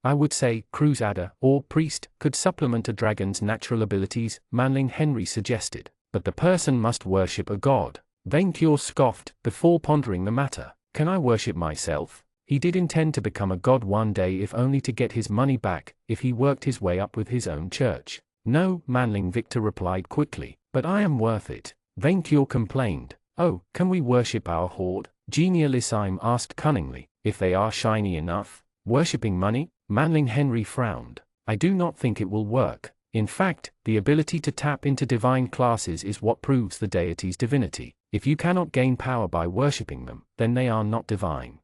I would say Crusader or priest could supplement a dragon's natural abilities, Manling Henry suggested. But the person must worship a god. Vainqueur scoffed, before pondering the matter. Can I worship myself? He did intend to become a god one day, if only to get his money back, if he worked his way up with his own church. No, Manling Victor replied quickly, but I am worth it. Vainqueur complained. Oh, can we worship our horde? Genialissime asked cunningly, if they are shiny enough. Worshipping money? Manling Henry frowned. I do not think it will work. In fact, the ability to tap into divine classes is what proves the deity's divinity. If you cannot gain power by worshipping them, then they are not divine.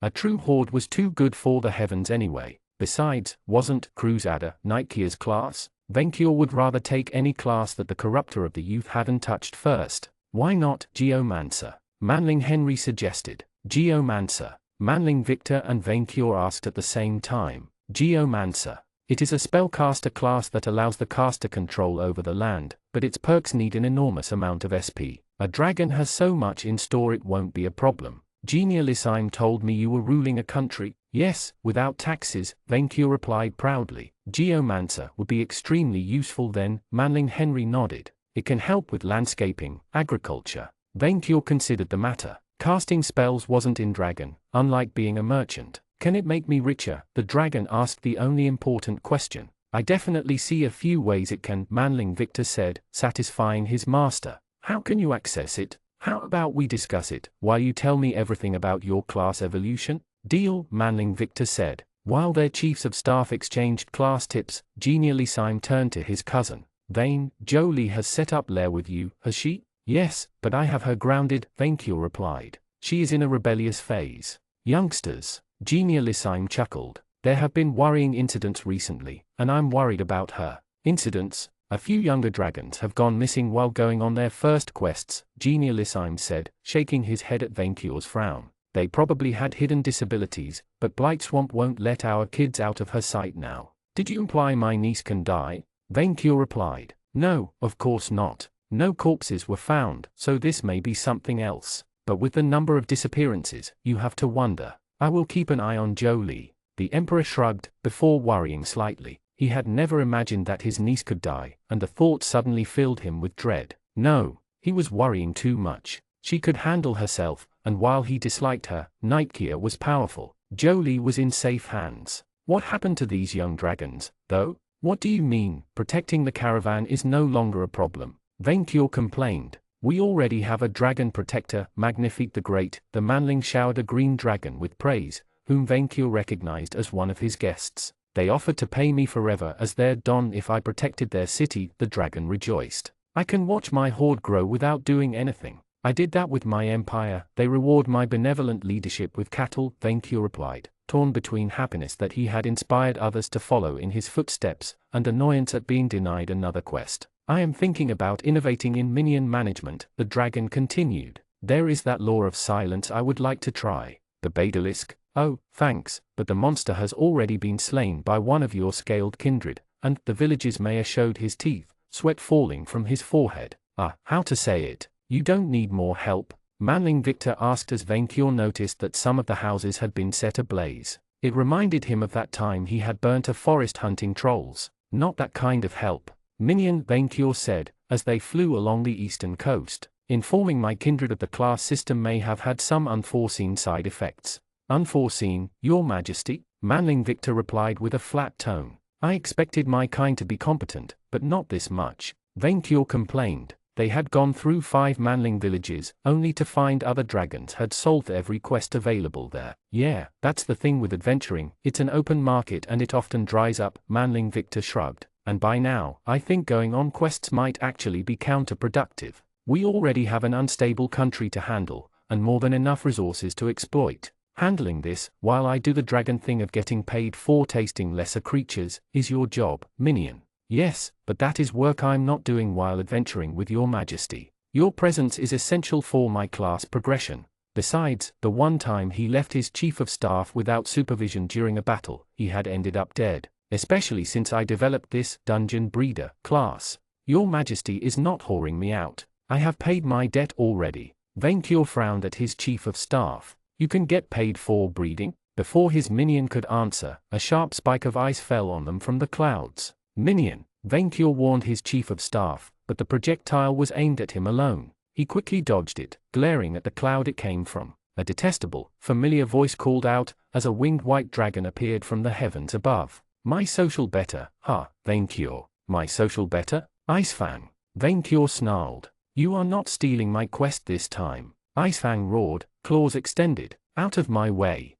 A true horde was too good for the heavens anyway. Besides, wasn't Crusader Nightkere's class? Vainqueur would rather take any class that the corrupter of the youth hadn't touched first. Why not Geomancer? Manling Henry suggested. Geomancer. Manling Victor and Vainqueur asked at the same time. Geomancer. It is a spellcaster class that allows the caster control over the land, but its perks need an enormous amount of SP. A dragon has so much in store it won't be a problem. Genialissime told me you were ruling a country. Yes, without taxes, Vainqueur replied proudly. Geomancer would be extremely useful then, Manling Henry nodded. It can help with landscaping, agriculture. Vainqueur considered the matter. Casting spells wasn't in dragon, unlike being a merchant. Can it make me richer? The dragon asked the only important question. I definitely see a few ways it can, Manling Victor said, satisfying his master. How can you access it? How about we discuss it, while you tell me everything about your class evolution? Deal, Manling Victor said. While their chiefs of staff exchanged class tips, Genialissime turned to his cousin. Vain, Jolie has set up lair with you, has she? Yes, but I have her grounded, Vainqueur replied. She is in a rebellious phase. Youngsters. Genialissime chuckled. There have been worrying incidents recently, and I'm worried about her. Incidents? A few younger dragons have gone missing while going on their first quests, Genialissime said, shaking his head at Vainqueur's frown. They probably had hidden disabilities, but Blightswamp won't let our kids out of her sight now. Did you imply my niece can die? Vainqueur replied. No, of course not. No corpses were found, so this may be something else. But with the number of disappearances, you have to wonder. I will keep an eye on Jolie. The Emperor shrugged, before worrying slightly. He had never imagined that his niece could die, and the thought suddenly filled him with dread. No, he was worrying too much. She could handle herself, and while he disliked her, Nightkere was powerful. Jolie was in safe hands. What happened to these young dragons, though? What do you mean? Protecting the caravan is no longer a problem. Vainqueur complained. We already have a dragon protector, Magnifique the Great. The manling showered a green dragon with praise, whom Vainqueur recognized as one of his guests. They offered to pay me forever as their don if I protected their city, the dragon rejoiced. I can watch my horde grow without doing anything. I did that with my empire. They reward my benevolent leadership with cattle, Vainqueur replied, torn between happiness that he had inspired others to follow in his footsteps, and annoyance at being denied another quest. I am thinking about innovating in minion management, the dragon continued. There is that law of silence I would like to try. The basilisk. Oh, thanks, but the monster has already been slain by one of your scaled kindred, and the village's mayor showed his teeth, sweat falling from his forehead. How to say it? You don't need more help? Manling Victor asked as Vainqueur noticed that some of the houses had been set ablaze. It reminded him of that time he had burnt a forest hunting trolls. Not that kind of help, minion, Vainqueur said, as they flew along the eastern coast. Informing my kindred of the class system may have had some unforeseen side effects. Unforeseen, Your Majesty? Manling Victor replied with a flat tone. I expected my kind to be competent, but not this much. Vainqueur complained. They had gone through 5 manling villages, only to find other dragons had solved every quest available there. Yeah, that's the thing with adventuring, it's an open market and it often dries up, Manling Victor shrugged. And by now, I think going on quests might actually be counterproductive. We already have an unstable country to handle, and more than enough resources to exploit. Handling this, while I do the dragon thing of getting paid for tasting lesser creatures, is your job, minion. Yes, but that is work I'm not doing while adventuring with Your Majesty. Your presence is essential for my class progression. Besides, the one time he left his chief of staff without supervision during a battle, he had ended up dead. Especially since I developed this dungeon breeder class. Your Majesty is not whoring me out. I have paid my debt already. Vainqueur frowned at his chief of staff. You can get paid for breeding? Before his minion could answer, a sharp spike of ice fell on them from the clouds. Minion, Vainqueur warned his chief of staff, but the projectile was aimed at him alone. He quickly dodged it, glaring at the cloud it came from. A detestable, familiar voice called out, as a winged white dragon appeared from the heavens above. My social better, Vainqueur. My social better? Icefang. Vainqueur snarled. You are not stealing my quest this time. Icefang roared, claws extended. Out of my way.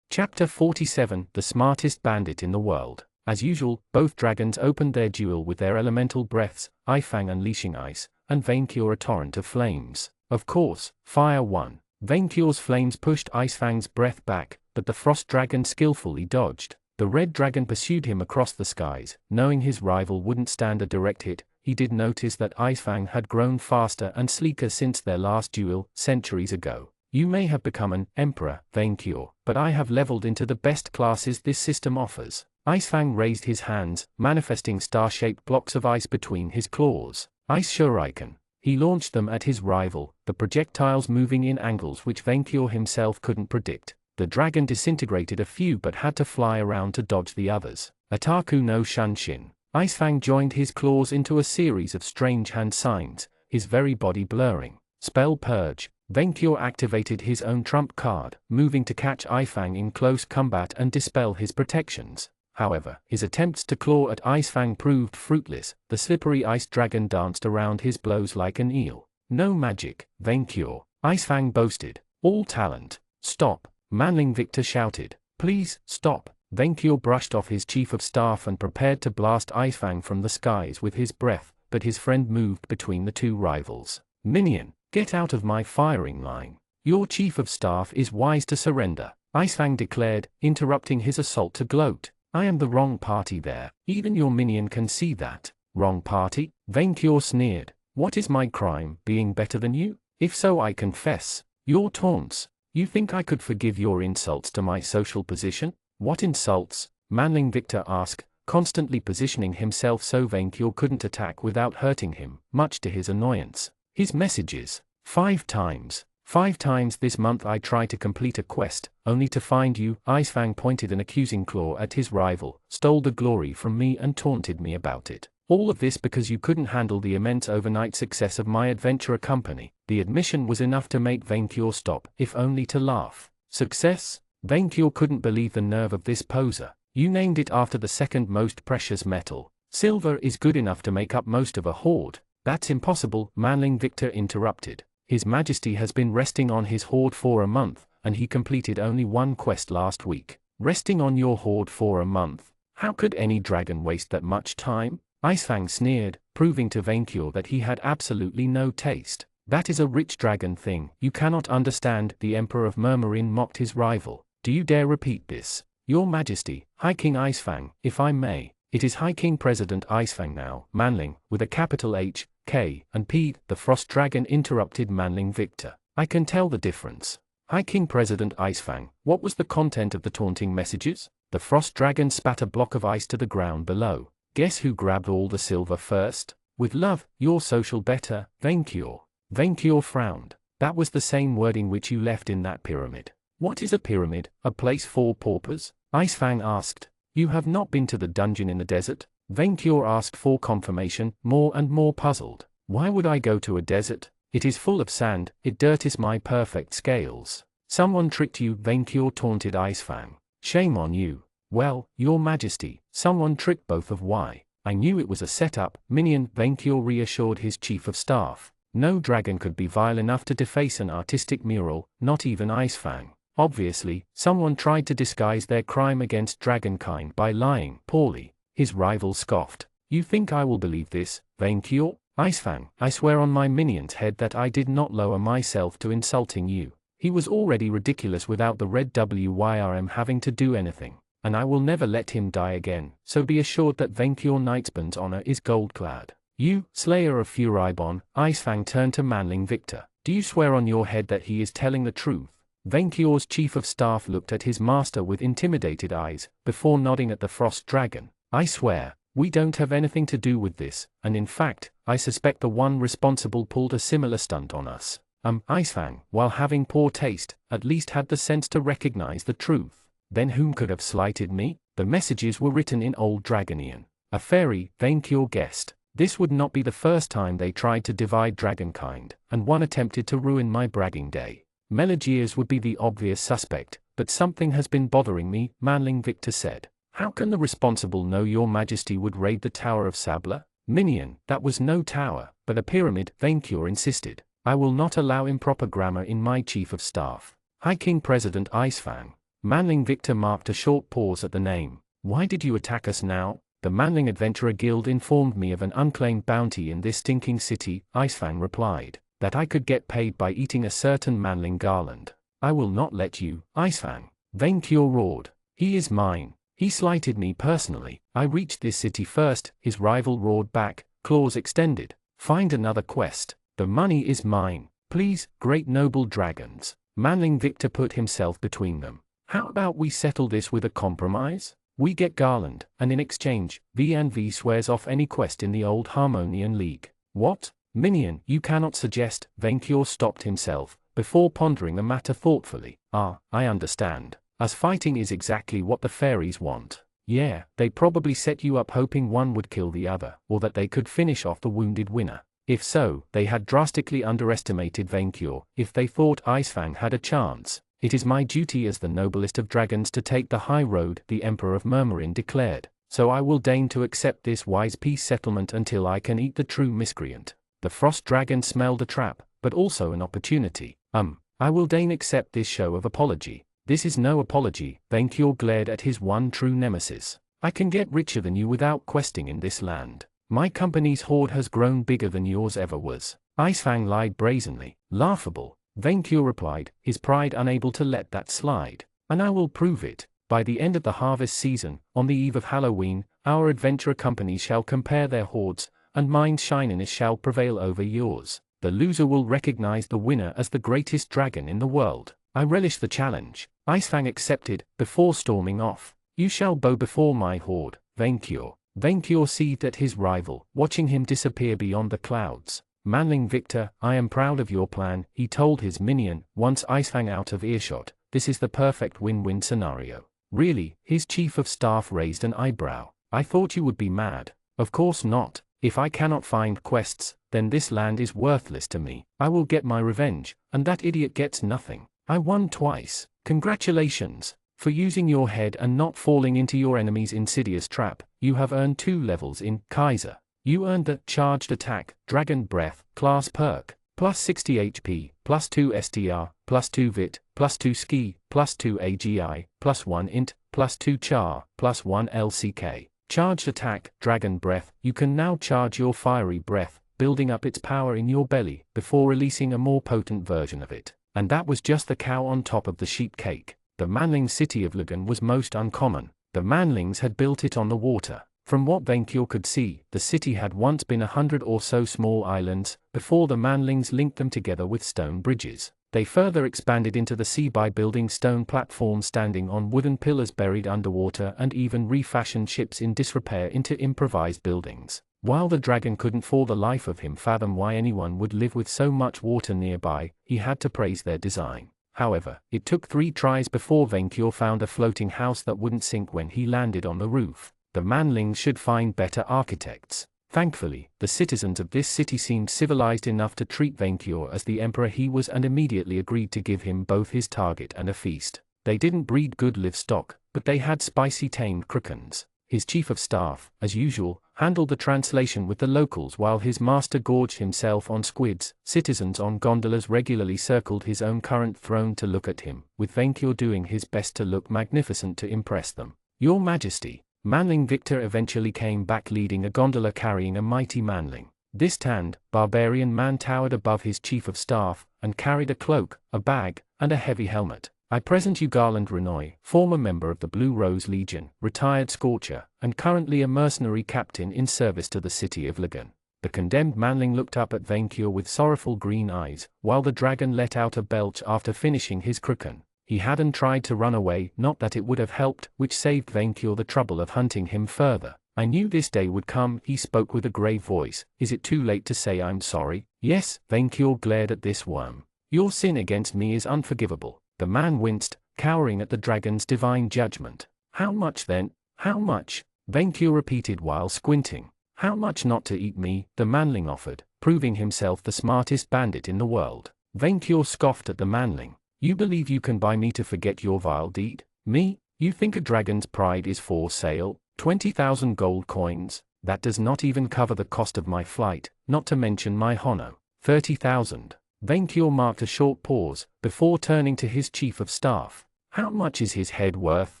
Chapter 47, The Smartest Bandit in the World. As usual, both dragons opened their duel with their elemental breaths, Icefang unleashing ice, and Vainqueur a torrent of flames. Of course, fire won. Vainqueur's flames pushed Icefang's breath back, but the frost dragon skillfully dodged. The red dragon pursued him across the skies. Knowing his rival wouldn't stand a direct hit, he did notice that Icefang had grown faster and sleeker since their last duel, centuries ago. You may have become an emperor, Vainqueur, but I have leveled into the best classes this system offers. Icefang raised his hands, manifesting star-shaped blocks of ice between his claws. Ice Shuriken. He launched them at his rival, the projectiles moving in angles which Vainqueur himself couldn't predict. The dragon disintegrated a few but had to fly around to dodge the others. Ataku no Shunshin. Icefang joined his claws into a series of strange hand signs, his very body blurring. Spell Purge. Vainqueur activated his own trump card, moving to catch Icefang in close combat and dispel his protections. However, his attempts to claw at Icefang proved fruitless. The slippery ice dragon danced around his blows like an eel. No magic, Vainqueur. Icefang boasted. All talent. Stop. Manling Victor shouted. Please, stop. Vainqueur brushed off his chief of staff and prepared to blast Icefang from the skies with his breath, but his friend moved between the two rivals. Minion, get out of my firing line. Your chief of staff is wise to surrender, Icefang declared, interrupting his assault to gloat. I am the wrong party there. Even your minion can see that. Wrong party? Vainqueur sneered. What is my crime, being better than you? If so, I confess. Your taunts. You think I could forgive your insults to my social position? What insults? Manling Victor asked, constantly positioning himself so Vainqueur couldn't attack without hurting him, much to his annoyance. His messages. 5 times. 5 times this month I try to complete a quest, only to find you. Icefang pointed an accusing claw at his rival, stole the glory from me and taunted me about it. All of this because you couldn't handle the immense overnight success of my adventurer company. The admission was enough to make Vainqueur stop, if only to laugh. Success? Vainqueur couldn't believe the nerve of this poser. You named it after the second most precious metal. Silver is good enough to make up most of a hoard. That's impossible, Manling Victor interrupted. His Majesty has been resting on his hoard for a month, and he completed only 1 quest last week. Resting on your hoard for a month? How could any dragon waste that much time? Icefang sneered, proving to Vainkyur that he had absolutely no taste. That is a rich dragon thing, you cannot understand, the Emperor of Murmurin mocked his rival. Do you dare repeat this? Your Majesty, High King Icefang, if I may. It is High King President Icefang now, Manling, with a capital H, K, and P. The Frost Dragon interrupted Manling Victor. I can tell the difference. High King President Icefang, what was the content of the taunting messages? The Frost Dragon spat a block of ice to the ground below. Guess who grabbed all the silver first? With love, your social better, Vainkyur. Vainkyur frowned. That was the same wording which you left in that pyramid. What is a pyramid, a place for paupers? Icefang asked. You have not been to the dungeon in the desert? Vainkyur asked for confirmation, more and more puzzled. Why would I go to a desert? It is full of sand, it dirties my perfect scales. Someone tricked you, Vainkyur taunted Icefang. Shame on you. Well, your Majesty, someone tricked both of why. I knew it was a setup, minion, Vainkyur reassured his chief of staff. No dragon could be vile enough to deface an artistic mural, not even Icefang. Obviously, someone tried to disguise their crime against dragonkind by lying poorly. His rival scoffed. You think I will believe this, Vainkyur? Icefang, I swear on my minion's head that I did not lower myself to insulting you. He was already ridiculous without the red WYRM having to do anything, and I will never let him die again, so be assured that Vainkyur Knightsburn's honor is gold-clad. You, slayer of Furibon, Icefang turned to Manling Victor. Do you swear on your head that he is telling the truth? Vainkyur's chief of staff looked at his master with intimidated eyes, before nodding at the Frost Dragon. I swear, we don't have anything to do with this, and in fact, I suspect the one responsible pulled a similar stunt on us. Icefang, while having poor taste, at least had the sense to recognize the truth. Then whom could have slighted me? The messages were written in Old Dragonian. A fairy, Vainkyur guessed. This would not be the first time they tried to divide dragonkind, and one attempted to ruin my bragging day. Melegears would be the obvious suspect, but something has been bothering me, Manling Victor said. How can the responsible know your Majesty would raid the Tower of Sabla? Minion, that was no tower, but a pyramid, Vainkyur insisted. I will not allow improper grammar in my chief of staff. High King President Icefang. Manling Victor marked a short pause at the name. Why did you attack us now? The Manling Adventurer Guild informed me of an unclaimed bounty in this stinking city, Icefang replied. That I could get paid by eating a certain Manling garland. I will not let you, Icefang. Vainkyur roared. He is mine. He slighted me personally. I reached this city first, his rival roared back, claws extended. Find another quest. The money is mine. Please, great noble dragons. Manling Victor put himself between them. How about we settle this with a compromise? We get garland, and in exchange, V&V swears off any quest in the Old Harmonian League. What? Minion, you cannot suggest. Vainkyur stopped himself, before pondering the matter thoughtfully. I understand. As fighting is exactly what the fairies want. Yeah, they probably set you up hoping one would kill the other, or that they could finish off the wounded winner. If so, they had drastically underestimated Vainkyur. If they thought Icefang had a chance, it is my duty as the noblest of dragons to take the high road, the Emperor of Murmurin declared. So I will deign to accept this wise peace settlement until I can eat the true miscreant. The Frost Dragon smelled a trap, but also an opportunity. I will deign accept this show of apology. This is no apology, Vainkyur glared at his one true nemesis. I can get richer than you without questing in this land. My company's hoard has grown bigger than yours ever was. Icefang lied brazenly. Laughable. Vainkyur replied, his pride unable to let that slide. And I will prove it. By the end of the harvest season, on the eve of Halloween, our adventurer companies shall compare their hoards, and mine's shininess shall prevail over yours. The loser will recognize the winner as the greatest dragon in the world. I relish the challenge. Icefang accepted, before storming off. You shall bow before my horde, Vainkyur. Vainkyur seethed at his rival, watching him disappear beyond the clouds. Manling Victor, I am proud of your plan, he told his minion, once Icefang out of earshot. This is the perfect win-win scenario. Really? His chief of staff raised an eyebrow. I thought you would be mad. Of course not. If I cannot find quests, then this land is worthless to me. I will get my revenge, and that idiot gets nothing. I won twice. Congratulations. For using your head and not falling into your enemy's insidious trap, you have earned 2 levels in Kaiser. You earned the Charged Attack, Dragon Breath, class perk, plus 60 HP, plus 2 STR, plus 2 Vit, plus 2 Ski, plus 2 AGI, plus 1 Int, plus 2 Char, plus 1 LCK. Charged attack, dragon breath. You can now charge your fiery breath, building up its power in your belly, before releasing a more potent version of it. And that was just the cow on top of the sheep cake. The manling city of Lugan was most uncommon. The manlings had built it on the water. From what Venkyr could see, the city had once been 100 or so small islands, before the manlings linked them together with stone bridges. They further expanded into the sea by building stone platforms standing on wooden pillars buried underwater and even refashioned ships in disrepair into improvised buildings. While the dragon couldn't for the life of him fathom why anyone would live with so much water nearby, he had to praise their design. However, it took 3 tries before Venkyr found a floating house that wouldn't sink when he landed on the roof. The manlings should find better architects. Thankfully, the citizens of this city seemed civilized enough to treat Venkyr as the emperor he was and immediately agreed to give him both his target and a feast. They didn't breed good livestock, but they had spicy tamed krukens. His chief of staff, as usual, handled the translation with the locals while his master gorged himself on squids. Citizens on gondolas regularly circled his own current throne to look at him, with Venkyr doing his best to look magnificent to impress them. Your Majesty. Manling Victor eventually came back leading a gondola carrying a mighty manling. This tanned, barbarian man towered above his chief of staff, and carried a cloak, a bag, and a heavy helmet. I present you Garland Renoy, former member of the Blue Rose Legion, retired scorcher, and currently a mercenary captain in service to the city of Lugan. The condemned manling looked up at Venkyr with sorrowful green eyes, while the dragon let out a belch after finishing his kruken. He hadn't tried to run away, not that it would have helped, which saved Venkyr the trouble of hunting him further. I knew this day would come, he spoke with a grave voice. Is it too late to say I'm sorry? Yes, Venkyr glared at this worm. Your sin against me is unforgivable. The man winced, cowering at the dragon's divine judgment. How much then? How much? Venkyr repeated while squinting. How much not to eat me? The manling offered, proving himself the smartest bandit in the world. Venkyr scoffed at the manling. You believe you can buy me to forget your vile deed? Me? You think a dragon's pride is for sale? 20,000 gold coins? That does not even cover the cost of my flight, not to mention my honor. 30,000. Venkyr marked a short pause, before turning to his chief of staff. How much is his head worth?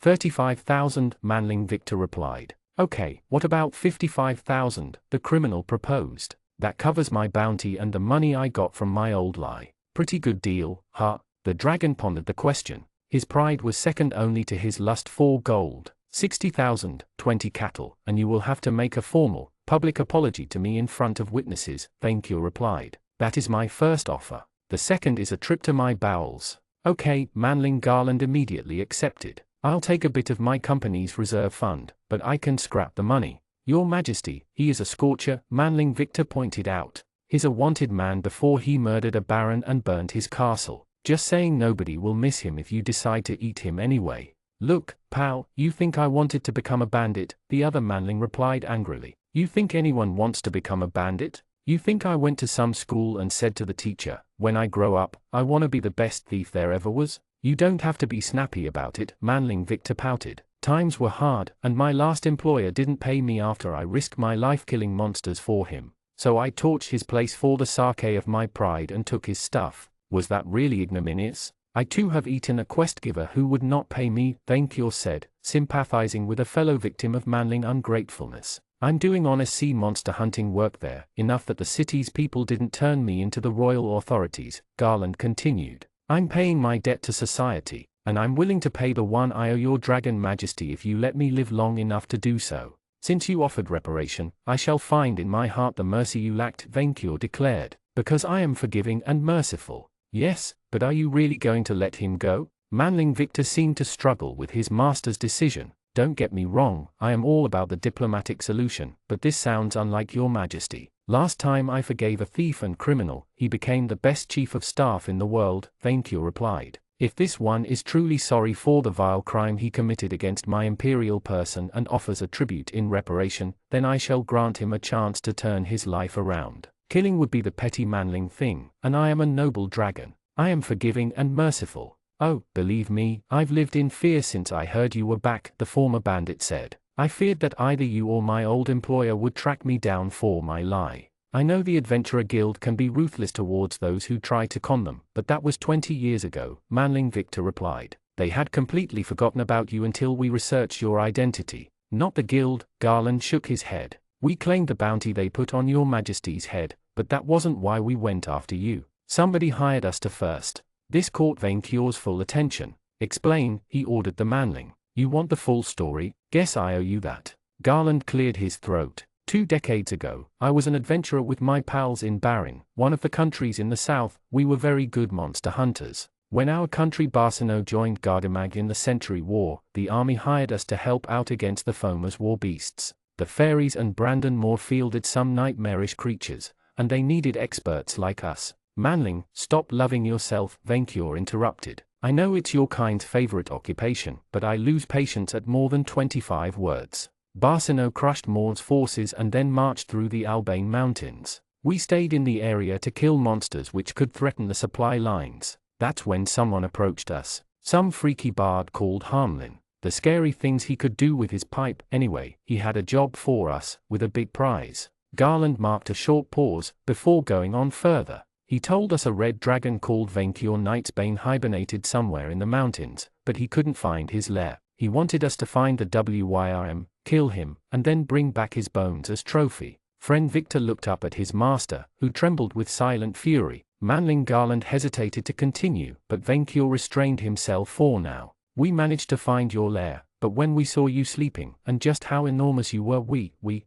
35,000, Manling Victor replied. Okay, what about 55,000, the criminal proposed. That covers my bounty and the money I got from my old lie. Pretty good deal, huh? The dragon pondered the question. His pride was second only to his lust for gold. 60,000, 20 cattle, and you will have to make a formal, public apology to me in front of witnesses, Venkyr replied. That is my first offer. The second is a trip to my bowels. Okay, Manling Garland immediately accepted. I'll take a bit of my company's reserve fund, but I can scrap the money. Your Majesty, he is a scorcher, Manling Victor pointed out. He's a wanted man before he murdered a baron and burned his castle. Just saying nobody will miss him if you decide to eat him anyway. Look, pal, you think I wanted to become a bandit? The other manling replied angrily. You think anyone wants to become a bandit? You think I went to some school and said to the teacher, when I grow up, I want to be the best thief there ever was? You don't have to be snappy about it, Manling Victor pouted. Times were hard, and my last employer didn't pay me after I risked my life killing monsters for him. So I torched his place for the sake of my pride and took his stuff. Was that really ignominious? I too have eaten a quest giver who would not pay me, Venkyr said, sympathizing with a fellow victim of manling ungratefulness. I'm doing honest sea monster hunting work there, enough that the city's people didn't turn me into the royal authorities, Garland continued. I'm paying my debt to society, and I'm willing to pay the one I owe your dragon majesty if you let me live long enough to do so. Since you offered reparation, I shall find in my heart the mercy you lacked, Venkyr declared, because I am forgiving and merciful. Yes, but are you really going to let him go? Manling Victor seemed to struggle with his master's decision. Don't get me wrong, I am all about the diplomatic solution, but this sounds unlike your majesty. Last time I forgave a thief and criminal, he became the best chief of staff in the world, Venkyr replied. If this one is truly sorry for the vile crime he committed against my imperial person and offers a tribute in reparation, then I shall grant him a chance to turn his life around. Killing would be the petty manling thing, and I am a noble dragon. I am forgiving and merciful. Oh, believe me, I've lived in fear since I heard you were back, the former bandit said. I feared that either you or my old employer would track me down for my lie. I know the Adventurer Guild can be ruthless towards those who try to con them, but that was 20 years ago, Manling Victor replied. They had completely forgotten about you until we researched your identity. Not the guild, Garland shook his head. We claimed the bounty they put on your majesty's head, but that wasn't why we went after you. Somebody hired us to first. This caught Vaincure's full attention. Explain, he ordered the manling. You want the full story? Guess I owe you that. Garland cleared his throat. 2 decades ago, I was an adventurer with my pals in Barin, one of the countries in the south. We were very good monster hunters. When our country Barsino joined Gardamag in the Century War, the army hired us to help out against the Foma's war beasts. The fairies and Brandon Moore fielded some nightmarish creatures, and they needed experts like us. Manling, stop loving yourself, Vainqueur interrupted. I know it's your kind's favorite occupation, but I lose patience at more than 25 words. Barsino crushed Moore's forces and then marched through the Albane Mountains. We stayed in the area to kill monsters which could threaten the supply lines. That's when someone approached us. Some freaky bard called Harmlin. The scary things he could do with his pipe. Anyway, he had a job for us, with a big prize. Garland marked a short pause, before going on further. He told us a red dragon called Vainqueur Nightsbane hibernated somewhere in the mountains, but he couldn't find his lair. He wanted us to find the WYRM, kill him, and then bring back his bones as trophy. Friend Victor looked up at his master, who trembled with silent fury. Manling Garland hesitated to continue, but Vainqueur restrained himself for now. We managed to find your lair, but when we saw you sleeping, and just how enormous you were,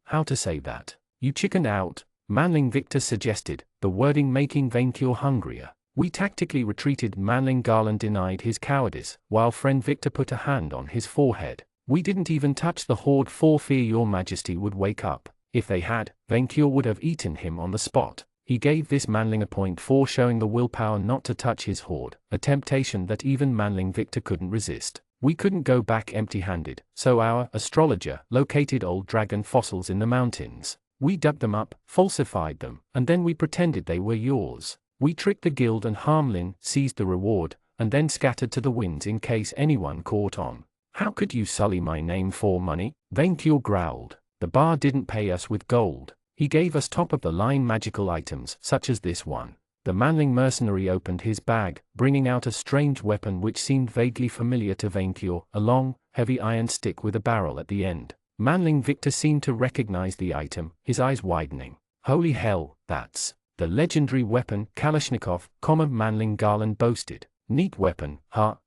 how to say that? You chickened out, Manling Victor suggested, the wording making Vainqueur hungrier. We tactically retreated. Manling Garland denied his cowardice, while friend Victor put a hand on his forehead. We didn't even touch the horde for fear your majesty would wake up. If they had, Vainqueur would have eaten him on the spot. He gave this Manling a point for showing the willpower not to touch his horde, a temptation that even Manling Victor couldn't resist. We couldn't go back empty-handed, so our astrologer located old dragon fossils in the mountains. We dug them up, falsified them, and then we pretended they were yours. We tricked the guild and Harmlin, seized the reward, and then scattered to the winds in case anyone caught on. How could you sully my name for money? Vainqueur growled. The bar didn't pay us with gold. He gave us top-of-the-line magical items, such as this one. The Manling mercenary opened his bag, bringing out a strange weapon which seemed vaguely familiar to Vainqueur, a long, heavy iron stick with a barrel at the end. Manling Victor seemed to recognize the item, his eyes widening. Holy hell, that's the legendary weapon, Kalashnikov, Manling Garland boasted. Neat weapon, huh?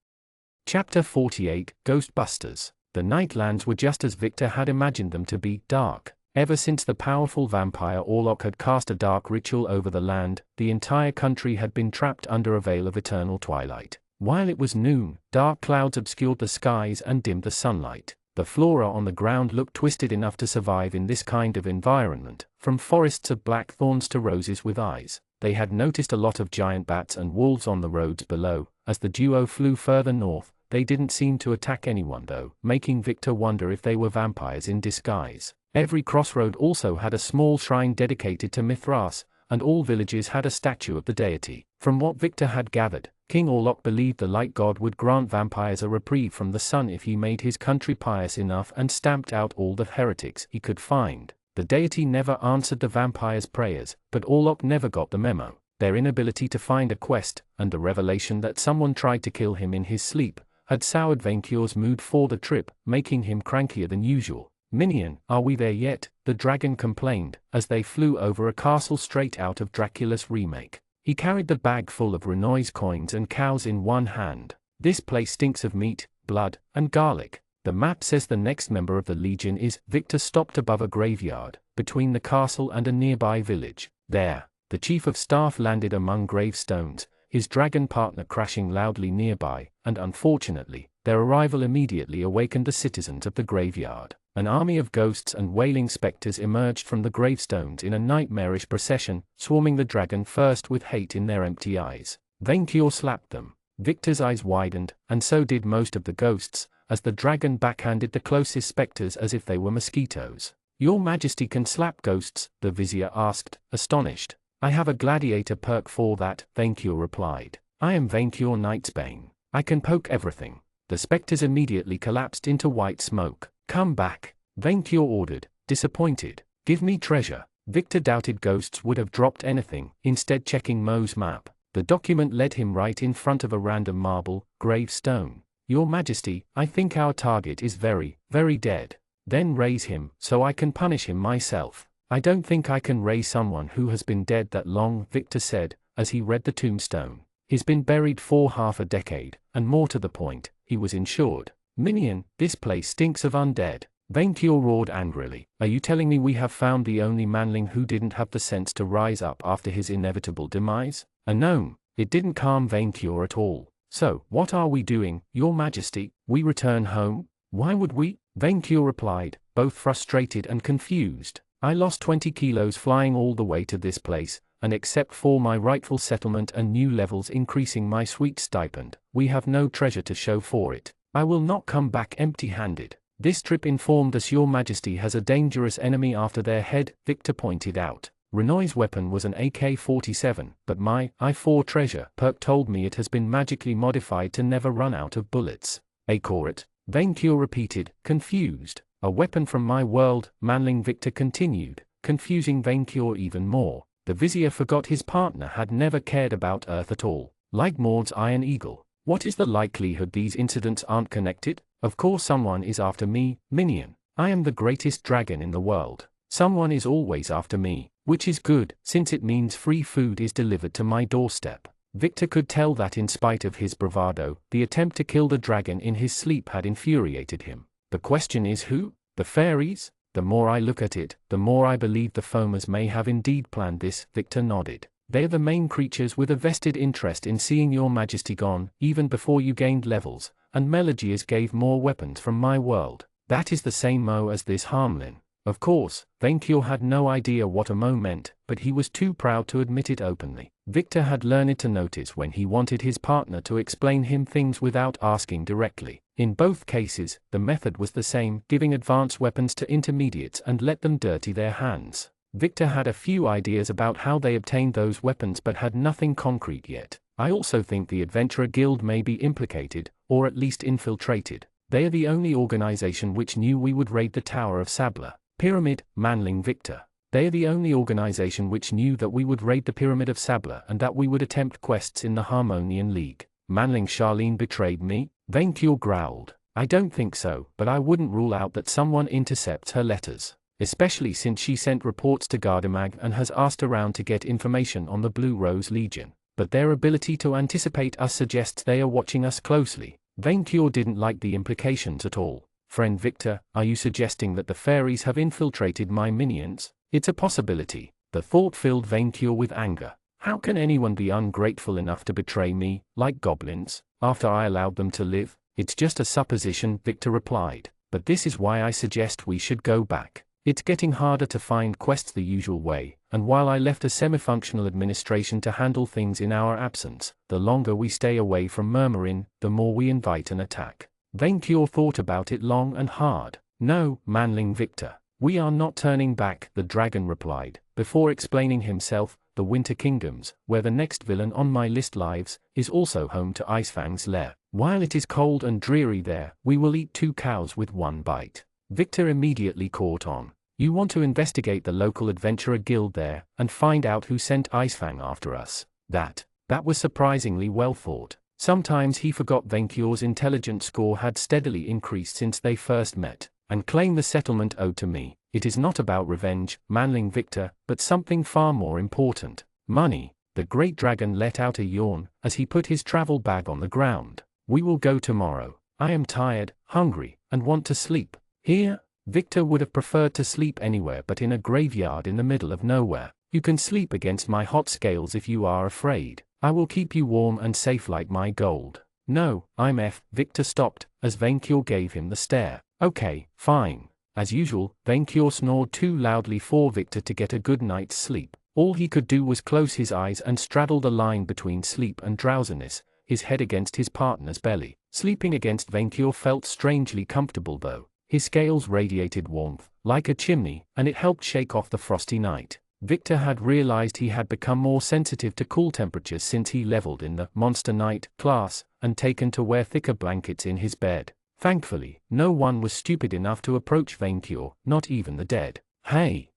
Chapter 48, Ghostbusters. The Nightlands were just as Victor had imagined them to be, dark. Ever since the powerful vampire Orlok had cast a dark ritual over the land, the entire country had been trapped under a veil of eternal twilight. While it was noon, dark clouds obscured the skies and dimmed the sunlight. The flora on the ground looked twisted enough to survive in this kind of environment, from forests of black thorns to roses with eyes. They had noticed a lot of giant bats and wolves on the roads below. As the duo flew further north, they didn't seem to attack anyone though, making Victor wonder if they were vampires in disguise. Every crossroad also had a small shrine dedicated to Mithras, and all villages had a statue of the deity. From what Victor had gathered, King Orlok believed the light god would grant vampires a reprieve from the sun if he made his country pious enough and stamped out all the heretics he could find. The deity never answered the vampires' prayers, but Orlok never got the memo. Their inability to find a quest, and the revelation that someone tried to kill him in his sleep, had soured Vainqueur's mood for the trip, making him crankier than usual. Minion, are we there yet? The dragon complained, as they flew over a castle straight out of Dracula's remake. He carried the bag full of Renoise coins and cows in one hand. This place stinks of meat, blood, and garlic. The map says the next member of the Legion is. Victor stopped above a graveyard, between the castle and a nearby village. There, the chief of staff landed among gravestones, his dragon partner crashing loudly nearby, and unfortunately, their arrival immediately awakened the citizens of the graveyard. An army of ghosts and wailing specters emerged from the gravestones in a nightmarish procession, swarming the dragon first with hate in their empty eyes. Vainqueur slapped them. Victor's eyes widened, and so did most of the ghosts, as the dragon backhanded the closest specters as if they were mosquitoes. Your Majesty can slap ghosts? The vizier asked, astonished. I have a gladiator perk for that, Vainqueur replied. I am Vainqueur Nightsbane. I can poke everything. The specters immediately collapsed into white smoke. Come back, Vainqueur ordered, disappointed. Give me treasure. Victor doubted ghosts would have dropped anything, instead checking Moe's map. The document led him right in front of a random marble gravestone. Your Majesty, I think our target is very, very dead. Then raise him, so I can punish him myself. I don't think I can raise someone who has been dead that long, Victor said, as he read the tombstone. He's been buried for half a decade, and more to the point, he was insured. Minion, this place stinks of undead. Vainkior roared angrily. Are you telling me we have found the only manling who didn't have the sense to rise up after his inevitable demise? A gnome. It didn't calm Vainkior at all. So, what are we doing, Your Majesty? We return home? Why would we? Vainkior replied, both frustrated and confused. I lost 20 kilos flying all the way to this place, and except for my rightful settlement and new levels increasing my sweet stipend, we have no treasure to show for it. I will not come back empty-handed. This trip informed us Your Majesty has a dangerous enemy after their head, Victor pointed out. Renoy's weapon was an AK-47, but my I-4 treasure perk told me it has been magically modified to never run out of bullets. Akorit? Vainkior repeated, confused. A weapon from my world, manling Victor continued, confusing Vainkior even more. The vizier forgot his partner had never cared about Earth at all. Like Maud's Iron Eagle. What is the likelihood these incidents aren't connected? Of course someone is after me, Minion. I am the greatest dragon in the world. Someone is always after me, which is good, since it means free food is delivered to my doorstep. Victor could tell that in spite of his bravado, the attempt to kill the dragon in his sleep had infuriated him. The question is who? The fairies? The more I look at it, the more I believe the foamers may have indeed planned this, Victor nodded. They are the main creatures with a vested interest in seeing Your Majesty gone, even before you gained levels, and Melegiers gave more weapons from my world. That is the same Mo as this Harmlin. Of course, Vainkior had no idea what a Mo meant, but he was too proud to admit it openly. Victor had learned to notice when he wanted his partner to explain him things without asking directly. In both cases, the method was the same, giving advanced weapons to intermediates and let them dirty their hands. Victor had a few ideas about how they obtained those weapons but had nothing concrete yet. I also think the Adventurer Guild may be implicated, or at least infiltrated. They are the only organization which knew we would raid the Tower of Sabla. Pyramid, manling Victor. They are the only organization which knew that we would raid the Pyramid of Sabla and that we would attempt quests in the Harmonian League. Manling Charlene betrayed me? Vainkior growled. I don't think so, but I wouldn't rule out that someone intercepts her letters. Especially since she sent reports to Gardamag and has asked around to get information on the Blue Rose Legion. But their ability to anticipate us suggests they are watching us closely. Vainkior didn't like the implications at all. Friend Victor, are you suggesting that the fairies have infiltrated my minions? It's a possibility. The thought filled Vainkior with anger. How can anyone be ungrateful enough to betray me, like goblins, after I allowed them to live? It's just a supposition, Victor replied. But this is why I suggest we should go back. It's getting harder to find quests the usual way, and while I left a semi-functional administration to handle things in our absence, the longer we stay away from Murmurin, the more we invite an attack. Vainkior thought about it long and hard. No, manling Victor. We are not turning back, the dragon replied, before explaining himself. The Winter Kingdoms, where the next villain on my list lives, is also home to Icefang's lair. While it is cold and dreary there, we will eat 2 cows with 1 bite. Victor immediately caught on. You want to investigate the local adventurer guild there, and find out who sent Icefang after us. That was surprisingly well thought. Sometimes he forgot Vainkior's intelligence score had steadily increased since they first met, and claimed the settlement owed to me. It is not about revenge, manling Victor, but something far more important. Money. The great dragon let out a yawn, as he put his travel bag on the ground. We will go tomorrow. I am tired, hungry, and want to sleep. Here? Victor would have preferred to sleep anywhere but in a graveyard in the middle of nowhere. You can sleep against my hot scales if you are afraid. I will keep you warm and safe like my gold. No, I'm F. Victor stopped, as Vainkior gave him the stare. Okay, fine. As usual, Vainkior snored too loudly for Victor to get a good night's sleep. All he could do was close his eyes and straddle the line between sleep and drowsiness, his head against his partner's belly. Sleeping against Vainkior felt strangely comfortable though. His scales radiated warmth, like a chimney, and it helped shake off the frosty night. Victor had realized he had become more sensitive to cool temperatures since he leveled in the Monster Knight class, and taken to wear thicker blankets in his bed. Thankfully, no one was stupid enough to approach Vainkior, not even the dead. Hey,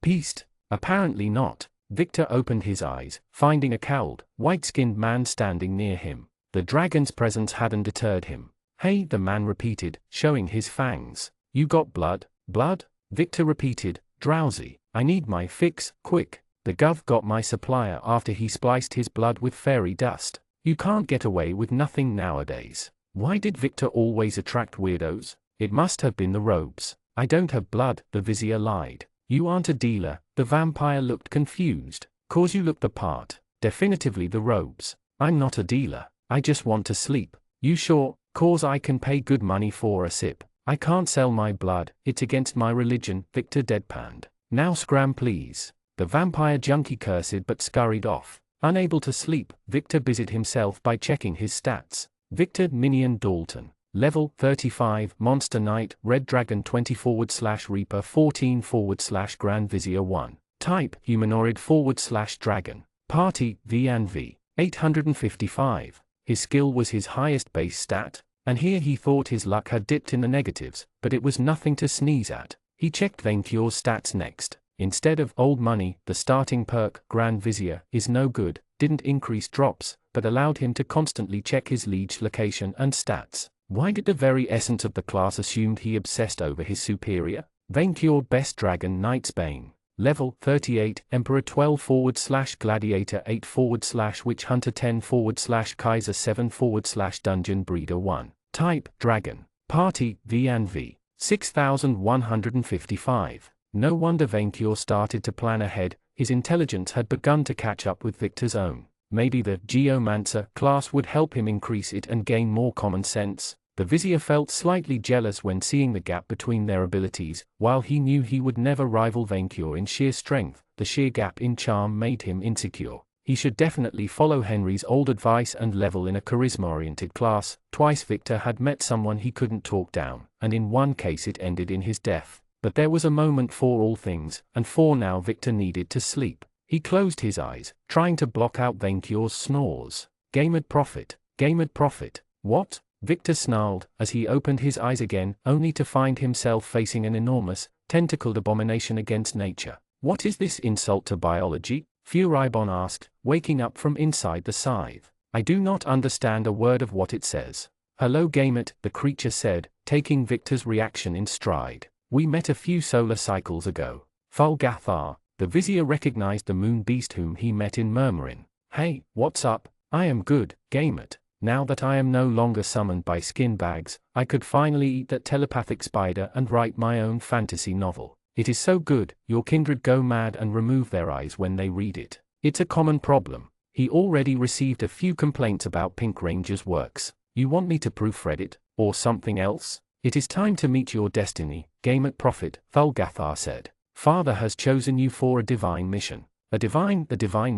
beast. Apparently not. Victor opened his eyes, finding a cowled, white-skinned man standing near him. The dragon's presence hadn't deterred him. Hey, the man repeated, showing his fangs. You got blood? Blood? Victor repeated, drowsy. I need my fix, quick. The gov got my supplier after he spliced his blood with fairy dust. You can't get away with nothing nowadays. Why did Victor always attract weirdos? It must have been the robes. I don't have blood, the vizier lied. You aren't a dealer. The vampire looked confused. Cause you look the part. Definitively the robes. I'm not a dealer. I just want to sleep. You sure? Cause I can pay good money for a sip. I can't sell my blood, it's against my religion, Victor deadpanned. Now scram please. The vampire junkie cursed but scurried off. Unable to sleep, Victor busied himself by checking his stats. Victor Minion Dalton. Level 35, Monster Knight, Red Dragon 20/Reaper 14/Grand Vizier 1. Type, Humanoid/Dragon. Party, V&V. 855. His skill was his highest base stat, and here he thought his luck had dipped in the negatives, but it was nothing to sneeze at. He checked Vaincure's stats next. Instead of old money, the starting perk, Grand Vizier, is no good, didn't increase drops, but allowed him to constantly check his liege location and stats. Why did the very essence of the class assumed he obsessed over his superior? Vaincure Best Dragon Knight's Bane. Level 38, Emperor 12/Gladiator 8/Witch Hunter 10/Kaiser 7/Dungeon Breeder 1. Type, Dragon. Party, V&V. 6155. No wonder Vaincure started to plan ahead, his intelligence had begun to catch up with Victor's own. Maybe the Geomancer class would help him increase it and gain more common sense. The Vizier felt slightly jealous when seeing the gap between their abilities. While he knew he would never rival Vaincure in sheer strength, the sheer gap in charm made him insecure. He should definitely follow Henry's old advice and level in a charisma-oriented class. Twice Victor had met someone he couldn't talk down, and in one case it ended in his death. But there was a moment for all things, and for now Victor needed to sleep. He closed his eyes, trying to block out Vaincure's snores. Gamed Prophet. Gamed Prophet. What? Victor snarled, as he opened his eyes again, only to find himself facing an enormous, tentacled abomination against nature. What is this insult to biology? Furibon asked, waking up from inside the scythe. I do not understand a word of what it says. Hello Gamet, the creature said, taking Victor's reaction in stride. We met a few solar cycles ago. Fulgathar. The Vizier recognized the moon beast whom he met in Murmurin. Hey, what's up? I am good, Gamet. Now that I am no longer summoned by skin bags, I could finally eat that telepathic spider and write my own fantasy novel. It is so good, your kindred go mad and remove their eyes when they read it. It's a common problem. He already received a few complaints about Pink Ranger's works. You want me to proofread it, or something else? It is time to meet your destiny, Gamet Prophet, Fulgathar said. Father has chosen you for a divine mission. A divine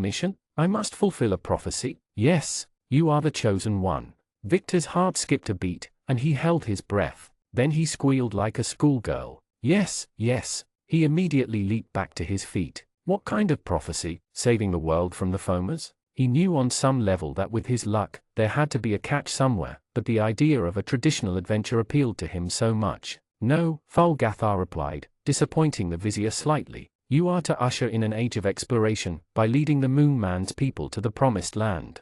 mission? I must fulfill a prophecy? Yes, you are the chosen one. Victor's heart skipped a beat, and he held his breath. Then he squealed like a schoolgirl. Yes, yes. He immediately leaped back to his feet. What kind of prophecy? Saving the world from the foamers? He knew on some level that with his luck, there had to be a catch somewhere, but the idea of a traditional adventure appealed to him so much. No, Fulgathar replied, disappointing the Vizier slightly. You are to usher in an age of exploration, by leading the Moon Man's people to the promised land.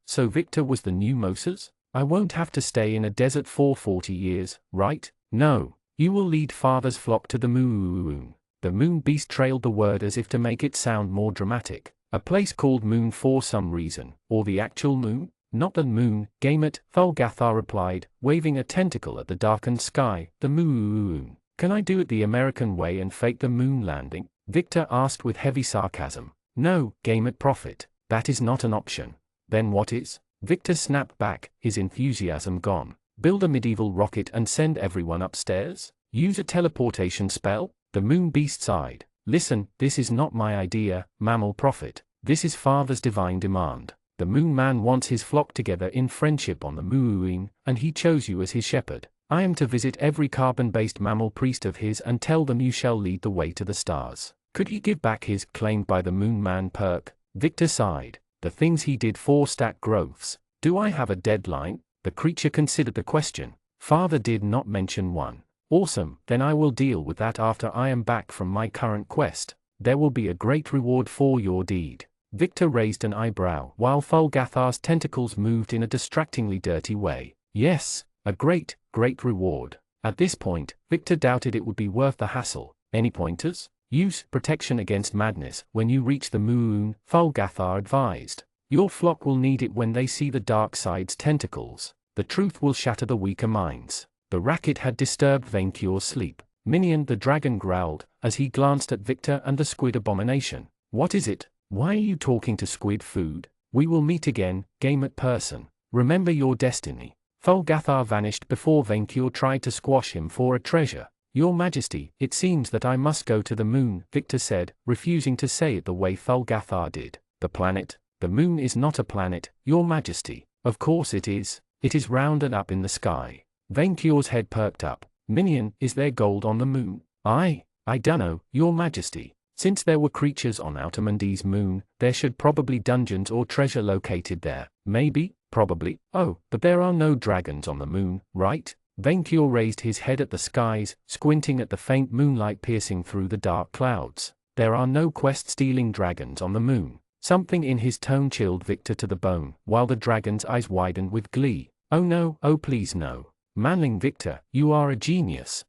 So Victor was the new Moses? I won't have to stay in a desert for 40 years, right? No. You will lead Father's flock to the moon. The moon beast trailed the word as if to make it sound more dramatic. A place called Moon for some reason, or the actual moon? Not the moon, Gamet, Fulgathar replied, waving a tentacle at the darkened sky. The moon. Can I do it the American way and fake the moon landing? Victor asked with heavy sarcasm. No, Gamet Prophet, that is not an option. Then what is? Victor snapped back, his enthusiasm gone. Build a medieval rocket and send everyone upstairs? Use a teleportation spell? The moon beast sighed. Listen, this is not my idea, Mammal Prophet. This is Father's divine demand. The Moon Man wants his flock together in friendship on the moon, and he chose you as his shepherd. I am to visit every carbon-based mammal priest of his and tell them you shall lead the way to the stars. Could he give back his claimed by the Moon Man perk? Victor sighed. The things he did for stat growths. Do I have a deadline? The creature considered the question. Father did not mention one. Awesome, then I will deal with that after I am back from my current quest. There will be a great reward for your deed. Victor raised an eyebrow while Fulgathar's tentacles moved in a distractingly dirty way. Yes, a great reward. At this point, Victor doubted it would be worth the hassle. Any pointers? Use protection against madness when you reach the moon, Fulgathar advised. Your flock will need it when they see the dark side's tentacles. The truth will shatter the weaker minds. The racket had disturbed Vaincure's sleep. Minion the dragon growled, as he glanced at Victor and the squid abomination. What is it? Why are you talking to squid food? We will meet again, game at person. Remember your destiny. Fulgathar vanished before Vaincure tried to squash him for a treasure. Your Majesty, it seems that I must go to the moon, Victor said, refusing to say it the way Fulgathar did. The planet? The moon is not a planet, Your Majesty. Of course it is. It is round and up in the sky. Vaincure's head perked up. Minion, is there gold on the moon? I dunno, Your Majesty. Since there were creatures on Autamundi's moon, there should probably dungeons or treasure located there. Maybe, probably. Oh, but there are no dragons on the moon, right? Vaincure raised his head at the skies, squinting at the faint moonlight piercing through the dark clouds. There are no quest-stealing dragons on the moon. Something in his tone chilled Victor to the bone, while the dragon's eyes widened with glee. Oh no, oh please no. Manling Victor, you are a genius.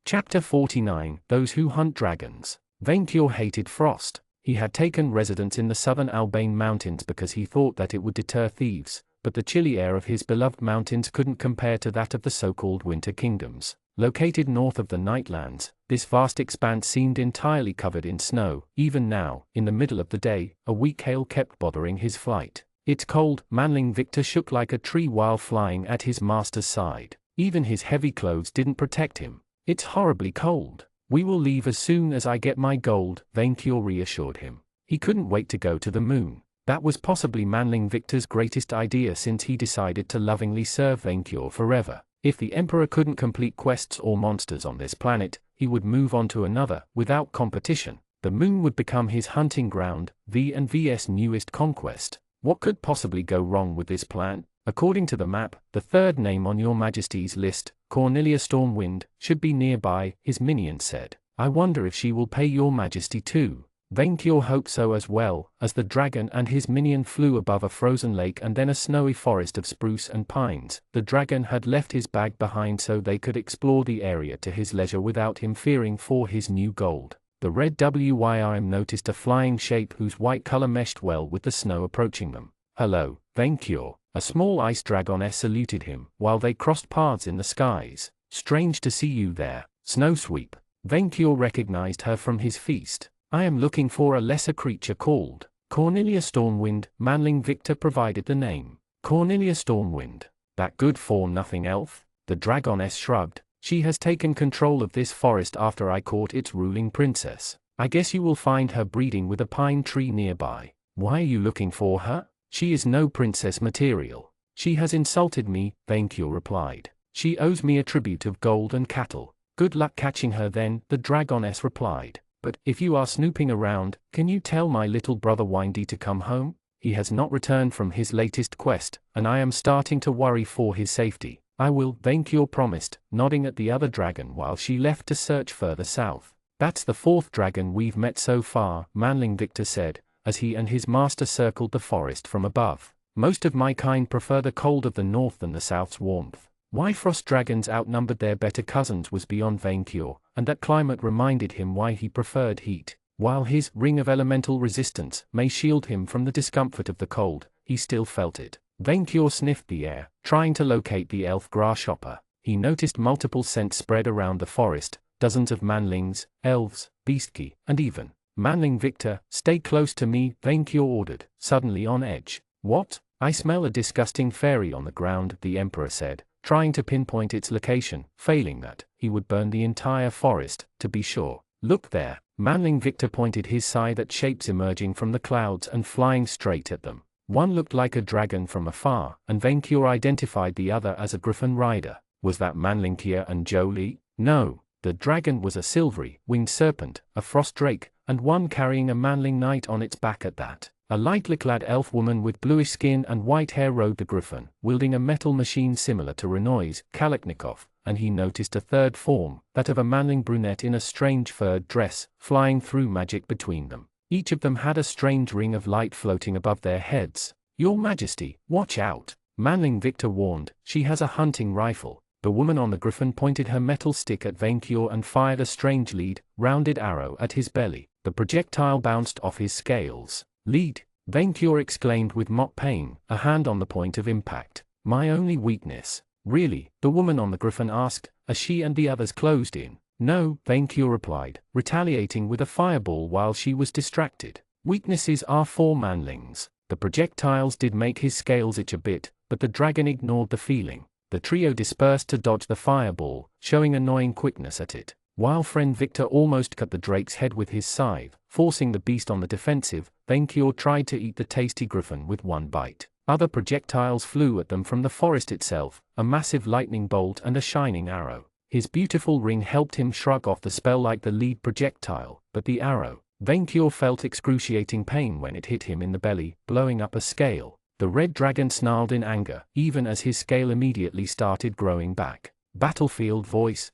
Chapter 49, Those Who Hunt Dragons. Vaincure hated frost. He had taken residence in the southern Albane mountains because he thought that it would deter thieves, but the chilly air of his beloved mountains couldn't compare to that of the so-called winter kingdoms. Located north of the Nightlands, this vast expanse seemed entirely covered in snow. Even now, in the middle of the day, a weak hail kept bothering his flight. It's cold, Manling Victor shook like a tree while flying at his master's side. Even his heavy clothes didn't protect him. It's horribly cold. We will leave as soon as I get my gold, Vaincure reassured him. He couldn't wait to go to the moon. That was possibly Manling Victor's greatest idea since he decided to lovingly serve Vaincure forever. If the Emperor couldn't complete quests or monsters on this planet, he would move on to another, without competition. The moon would become his hunting ground, V&V's newest conquest. What could possibly go wrong with this plan? According to the map, the third name on Your Majesty's list, Cornelia Stormwind, should be nearby, his minion said. I wonder if she will pay Your Majesty too. Vaincure hoped so as well, as the dragon and his minion flew above a frozen lake and then a snowy forest of spruce and pines. The dragon had left his bag behind so they could explore the area to his leisure without him fearing for his new gold. The red WYRM noticed a flying shape whose white color meshed well with the snow approaching them. Hello, Vaincure. A small ice dragoness saluted him, while they crossed paths in the skies. Strange to see you there, Snowsweep. Vaincure recognized her from his feast. I am looking for a lesser creature called Cornelia Stormwind. Manling Victor provided the name. Cornelia Stormwind. That good-for-nothing elf? The dragoness shrugged. She has taken control of this forest after I caught its ruling princess. I guess you will find her breeding with a pine tree nearby. Why are you looking for her? She is no princess material. She has insulted me, Vaincure replied. She owes me a tribute of gold and cattle. Good luck catching her then, the dragoness replied. But if you are snooping around, can you tell my little brother Windy to come home? He has not returned from his latest quest, and I am starting to worry for his safety. I will, Vaincure promised, nodding at the other dragon while she left to search further south. That's the fourth dragon we've met so far, Manling Victor said, as he and his master circled the forest from above. Most of my kind prefer the cold of the north than the south's warmth. Why frost dragons outnumbered their better cousins was beyond Vaincure, and that climate reminded him why he preferred heat. While his ring of elemental resistance may shield him from the discomfort of the cold, he still felt it. Vaincure sniffed the air, trying to locate the elf grasshopper. He noticed multiple scents spread around the forest, dozens of manlings, elves, beastki, and even Manling Victor. Stay close to me, Vaincure ordered, suddenly on edge. What? I smell a disgusting fairy on the ground, the Emperor said, trying to pinpoint its location. Failing that, he would burn the entire forest, to be sure. Look there. Manling Victor pointed his scythe at shapes emerging from the clouds and flying straight at them. One looked like a dragon from afar, and Vaincure identified the other as a griffin rider. Was that Manlinkia and Jolie? No. The dragon was a silvery, winged serpent, a frost drake, and one carrying a manling knight on its back at that. A lightly clad elf woman with bluish skin and white hair rode the griffin, wielding a metal machine similar to Renoy's Kalashnikov, and he noticed a third form, that of a manling brunette in a strange furred dress, flying through magic between them. Each of them had a strange ring of light floating above their heads. Your Majesty, watch out! Manling Victor warned. She has a hunting rifle. The woman on the griffin pointed her metal stick at Vainqueur and fired a strange lead, rounded arrow at his belly. The projectile bounced off his scales. Lead! Vainqueur exclaimed with mock pain, a hand on the point of impact. My only weakness. Really? The woman on the griffin asked, as she and the others closed in. No, Vainqueur replied, retaliating with a fireball while she was distracted. Weaknesses are for manlings. The projectiles did make his scales itch a bit, but the dragon ignored the feeling. The trio dispersed to dodge the fireball, showing annoying quickness at it. While friend Victor almost cut the drake's head with his scythe, forcing the beast on the defensive, Vainqueur tried to eat the tasty griffin with one bite. Other projectiles flew at them from the forest itself, a massive lightning bolt and a shining arrow. His beautiful ring helped him shrug off the spell like the lead projectile, but the arrow. Vainqueur felt excruciating pain when it hit him in the belly, blowing up a scale. The red dragon snarled in anger, even as his scale immediately started growing back. Battlefield voice.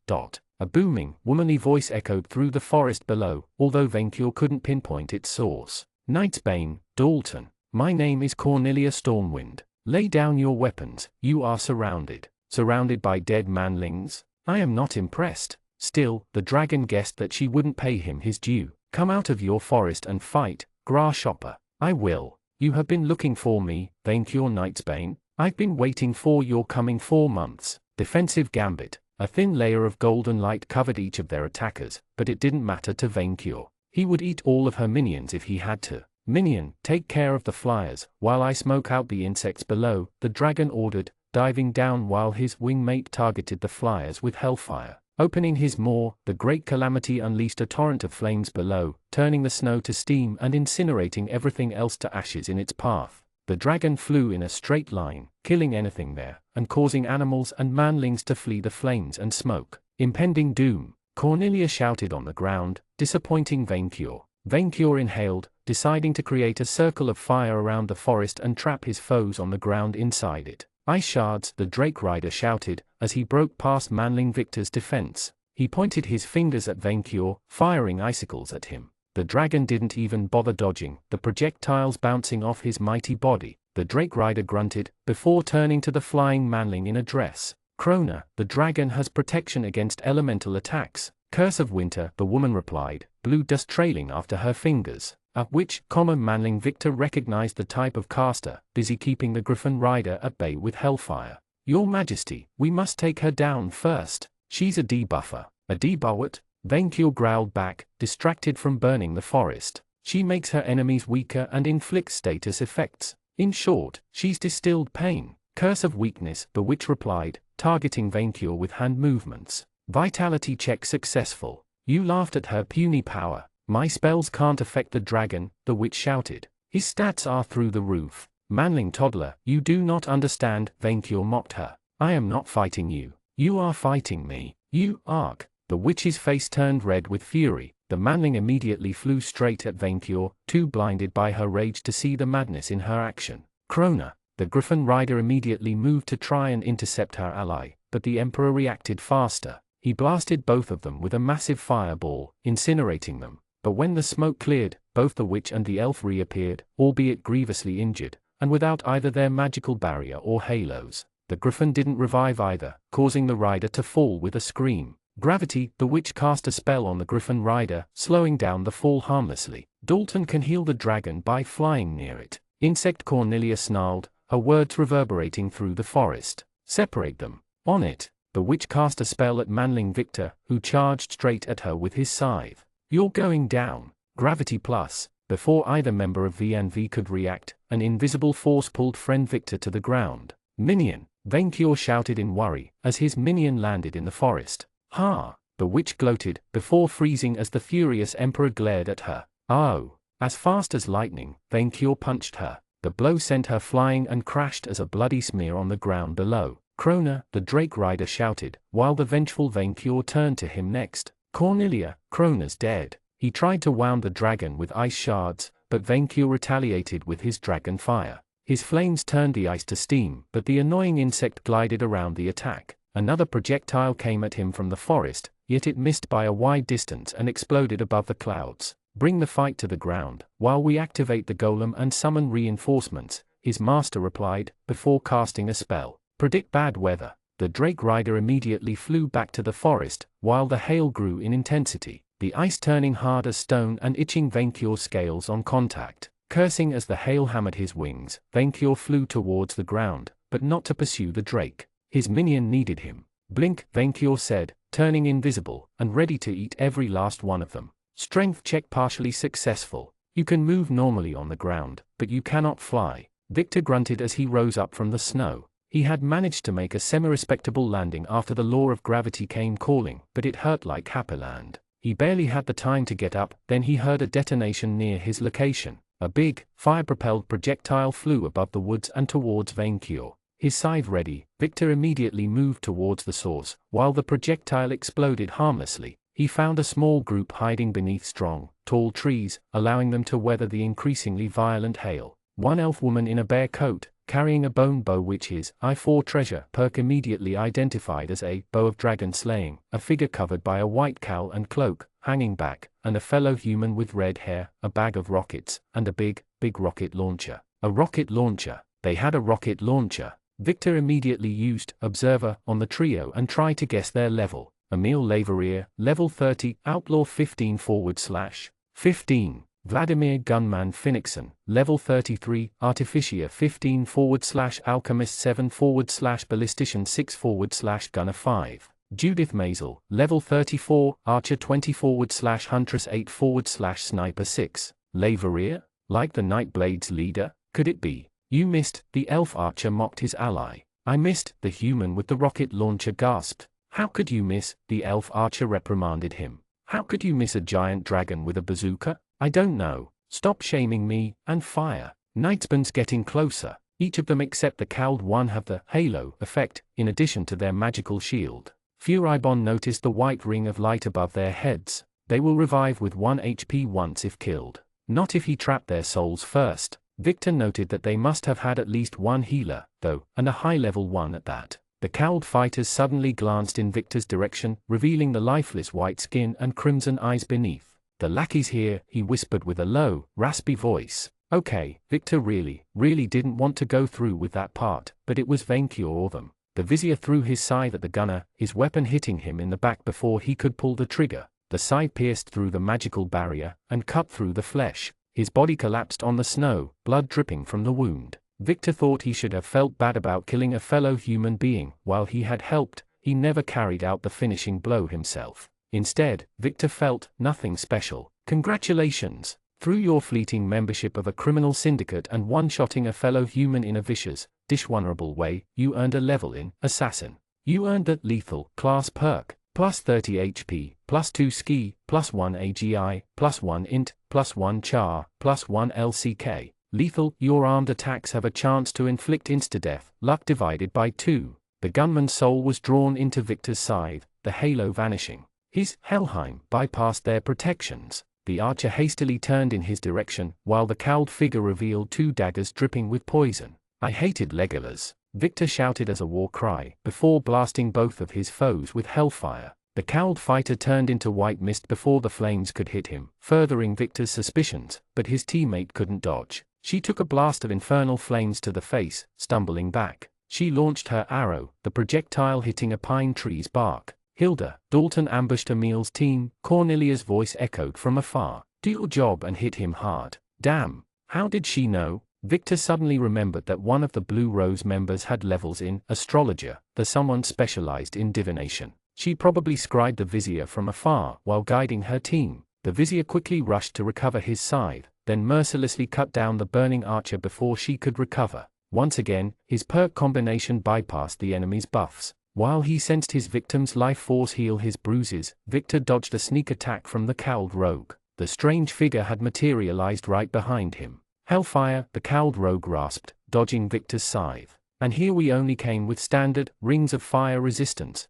A booming, womanly voice echoed through the forest below, although Vainqueur couldn't pinpoint its source. Knight's Bane, Dalton. My name is Cornelia Stormwind. Lay down your weapons, you are surrounded. Surrounded by dead manlings? I am not impressed. Still, the dragon guessed that she wouldn't pay him his due. Come out of your forest and fight, grasshopper. I will. You have been looking for me, Vainqueur Knightsbane. I've been waiting for your coming 4 months. Defensive gambit. A thin layer of golden light covered each of their attackers, but it didn't matter to Vainqueur. He would eat all of her minions if he had to. Minion, take care of the flyers, while I smoke out the insects below, the dragon ordered, diving down while his wingmate targeted the flyers with hellfire. Opening his maw, the great calamity unleashed a torrent of flames below, turning the snow to steam and incinerating everything else to ashes in its path. The dragon flew in a straight line, killing anything there, and causing animals and manlings to flee the flames and smoke. Impending doom. Cornelia shouted on the ground, disappointing Vainqueur. Vainqueur inhaled, deciding to create a circle of fire around the forest and trap his foes on the ground inside it. Ice shards, the Drake Rider shouted, as he broke past manling Victor's defense. He pointed his fingers at Vainqueur, firing icicles at him. The dragon didn't even bother dodging, the projectiles bouncing off his mighty body. The Drake Rider grunted, before turning to the flying manling in a dress. Krona, the dragon has protection against elemental attacks. Curse of Winter, the woman replied, blue dust trailing after her fingers. At which, manling Victor recognized the type of caster, busy keeping the Griffin Rider at bay with hellfire. Your Majesty, we must take her down first. She's a debuffer. A debuffer? Vainqueur growled back, distracted from burning the forest. She makes her enemies weaker and inflicts status effects. In short, she's distilled pain. Curse of Weakness, the witch replied, targeting Vainqueur with hand movements. Vitality check successful. You laughed at her puny power. My spells can't affect the dragon, the witch shouted. His stats are through the roof. Manling toddler, you do not understand, Vainqueur mocked her. I am not fighting you. You are fighting me. You, Ark. The witch's face turned red with fury. The manling immediately flew straight at Vainqueur, too blinded by her rage to see the madness in her action. Krona. The Griffin Rider immediately moved to try and intercept her ally, but the Emperor reacted faster. He blasted both of them with a massive fireball, incinerating them. But when the smoke cleared, both the witch and the elf reappeared, albeit grievously injured, and without either their magical barrier or halos. The griffin didn't revive either, causing the rider to fall with a scream. Gravity, the witch cast a spell on the Griffin Rider, slowing down the fall harmlessly. Dalton can heal the dragon by flying near it. Insect Cornelia snarled, her words reverberating through the forest. Separate them. On it. The witch cast a spell at manling Victor, who charged straight at her with his scythe. You're going down. Gravity plus. Before either member of VNV could react, an invisible force pulled friend Victor to the ground. Minion. Vainqueur shouted in worry, as his minion landed in the forest. Ha! The witch gloated, before freezing as the furious emperor glared at her. Oh! As fast as lightning, Vainqueur punched her. The blow sent her flying and crashed as a bloody smear on the ground below. Krona, the Drake Rider shouted, while the vengeful Vainqueur turned to him next. Cornelia, Krona's dead. He tried to wound the dragon with ice shards, but Vainqueur retaliated with his dragon fire. His flames turned the ice to steam, but the annoying insect glided around the attack. Another projectile came at him from the forest, yet it missed by a wide distance and exploded above the clouds. Bring the fight to the ground, while we activate the golem and summon reinforcements, his master replied, before casting a spell. Predict bad weather. The Drake rider immediately flew back to the forest, while the hail grew in intensity, the ice turning hard as stone and itching Venkior's scales on contact. Cursing as the hail hammered his wings, Venkior flew towards the ground, but not to pursue the Drake. His minion needed him. Blink, Venkior said, turning invisible, and ready to eat every last one of them. Strength check partially successful. You can move normally on the ground, but you cannot fly. Victor grunted as he rose up from the snow. He had managed to make a semi-respectable landing after the law of gravity came calling, but it hurt like Happyland. He barely had the time to get up, then he heard a detonation near his location. A big, fire-propelled projectile flew above the woods and towards Venkior. His scythe ready, Victor immediately moved towards the source. While the projectile exploded harmlessly, he found a small group hiding beneath strong, tall trees, allowing them to weather the increasingly violent hail. One elf woman in a bear coat, carrying a bone bow which his I4 treasure perk immediately identified as a bow of dragon slaying, a figure covered by a white cowl and cloak, hanging back, and a fellow human with red hair, a bag of rockets, and a big rocket launcher. A rocket launcher. They had a rocket launcher. Victor immediately used Observer on the trio and tried to guess their level. Emil Laverier, level 30, Outlaw 15/15. Vladimir Gunman Phoenixon, level 33, Artificia 15/Alchemist 7/Ballistician 6/Gunner 5. Judith Maisel, level 34, Archer 20/Huntress 8/Sniper 6. Laverier? Like the Nightblade's leader? Could it be? You missed, the elf archer mocked his ally. I missed, the human with the rocket launcher gasped. How could you miss, the elf archer reprimanded him. How could you miss a giant dragon with a bazooka? I don't know. Stop shaming me, and fire. Nightspan's getting closer. Each of them except the cowled one have the halo effect, in addition to their magical shield. Furibon noticed the white ring of light above their heads. They will revive with 1 HP once if killed. Not if he trapped their souls first. Victor noted that they must have had at least one healer, though, and a high-level one at that. The cowled fighters suddenly glanced in Victor's direction, revealing the lifeless white skin and crimson eyes beneath. The lackey's here, he whispered with a low, raspy voice. Okay, Victor really didn't want to go through with that part, but it was Venkior or them. The vizier threw his scythe at the gunner, his weapon hitting him in the back before he could pull the trigger. The scythe pierced through the magical barrier, and cut through the flesh. His body collapsed on the snow, blood dripping from the wound. Victor thought he should have felt bad about killing a fellow human being. While he had helped, he never carried out the finishing blow himself. Instead, Victor felt nothing special. Congratulations! Through your fleeting membership of a criminal syndicate and one-shotting a fellow human in a vicious, dishonorable way, you earned a level in Assassin. You earned the Lethal class perk. Plus 30 HP, plus 2 ski, plus 1 AGI, plus 1 int, plus 1 char, plus 1 LCK. Lethal, your armed attacks have a chance to inflict insta-death, luck divided by 2. The gunman's soul was drawn into Victor's scythe, the halo vanishing. His Helheim bypassed their protections. The archer hastily turned in his direction, while the cowled figure revealed 2 daggers dripping with poison. I hated Legolas, Victor shouted as a war cry, before blasting both of his foes with hellfire. The cowled fighter turned into white mist before the flames could hit him, furthering Victor's suspicions, but his teammate couldn't dodge. She took a blast of infernal flames to the face, stumbling back. She launched her arrow, the projectile hitting a pine tree's bark. Hilda, Dalton ambushed Emil's team, Cornelia's voice echoed from afar. Do your job and hit him hard. Damn. How did she know? Victor suddenly remembered that one of the Blue Rose members had levels in astrologer, the someone specialized in divination. She probably scried the vizier from afar while guiding her team. The vizier quickly rushed to recover his scythe, then mercilessly cut down the burning archer before she could recover. Once again, his perk combination bypassed the enemy's buffs. While he sensed his victim's life force heal his bruises, Victor dodged a sneak attack from the cowled rogue. The strange figure had materialized right behind him. Hellfire, the cowled rogue rasped, dodging Victor's scythe. And here we only came with standard, rings of fire resistance.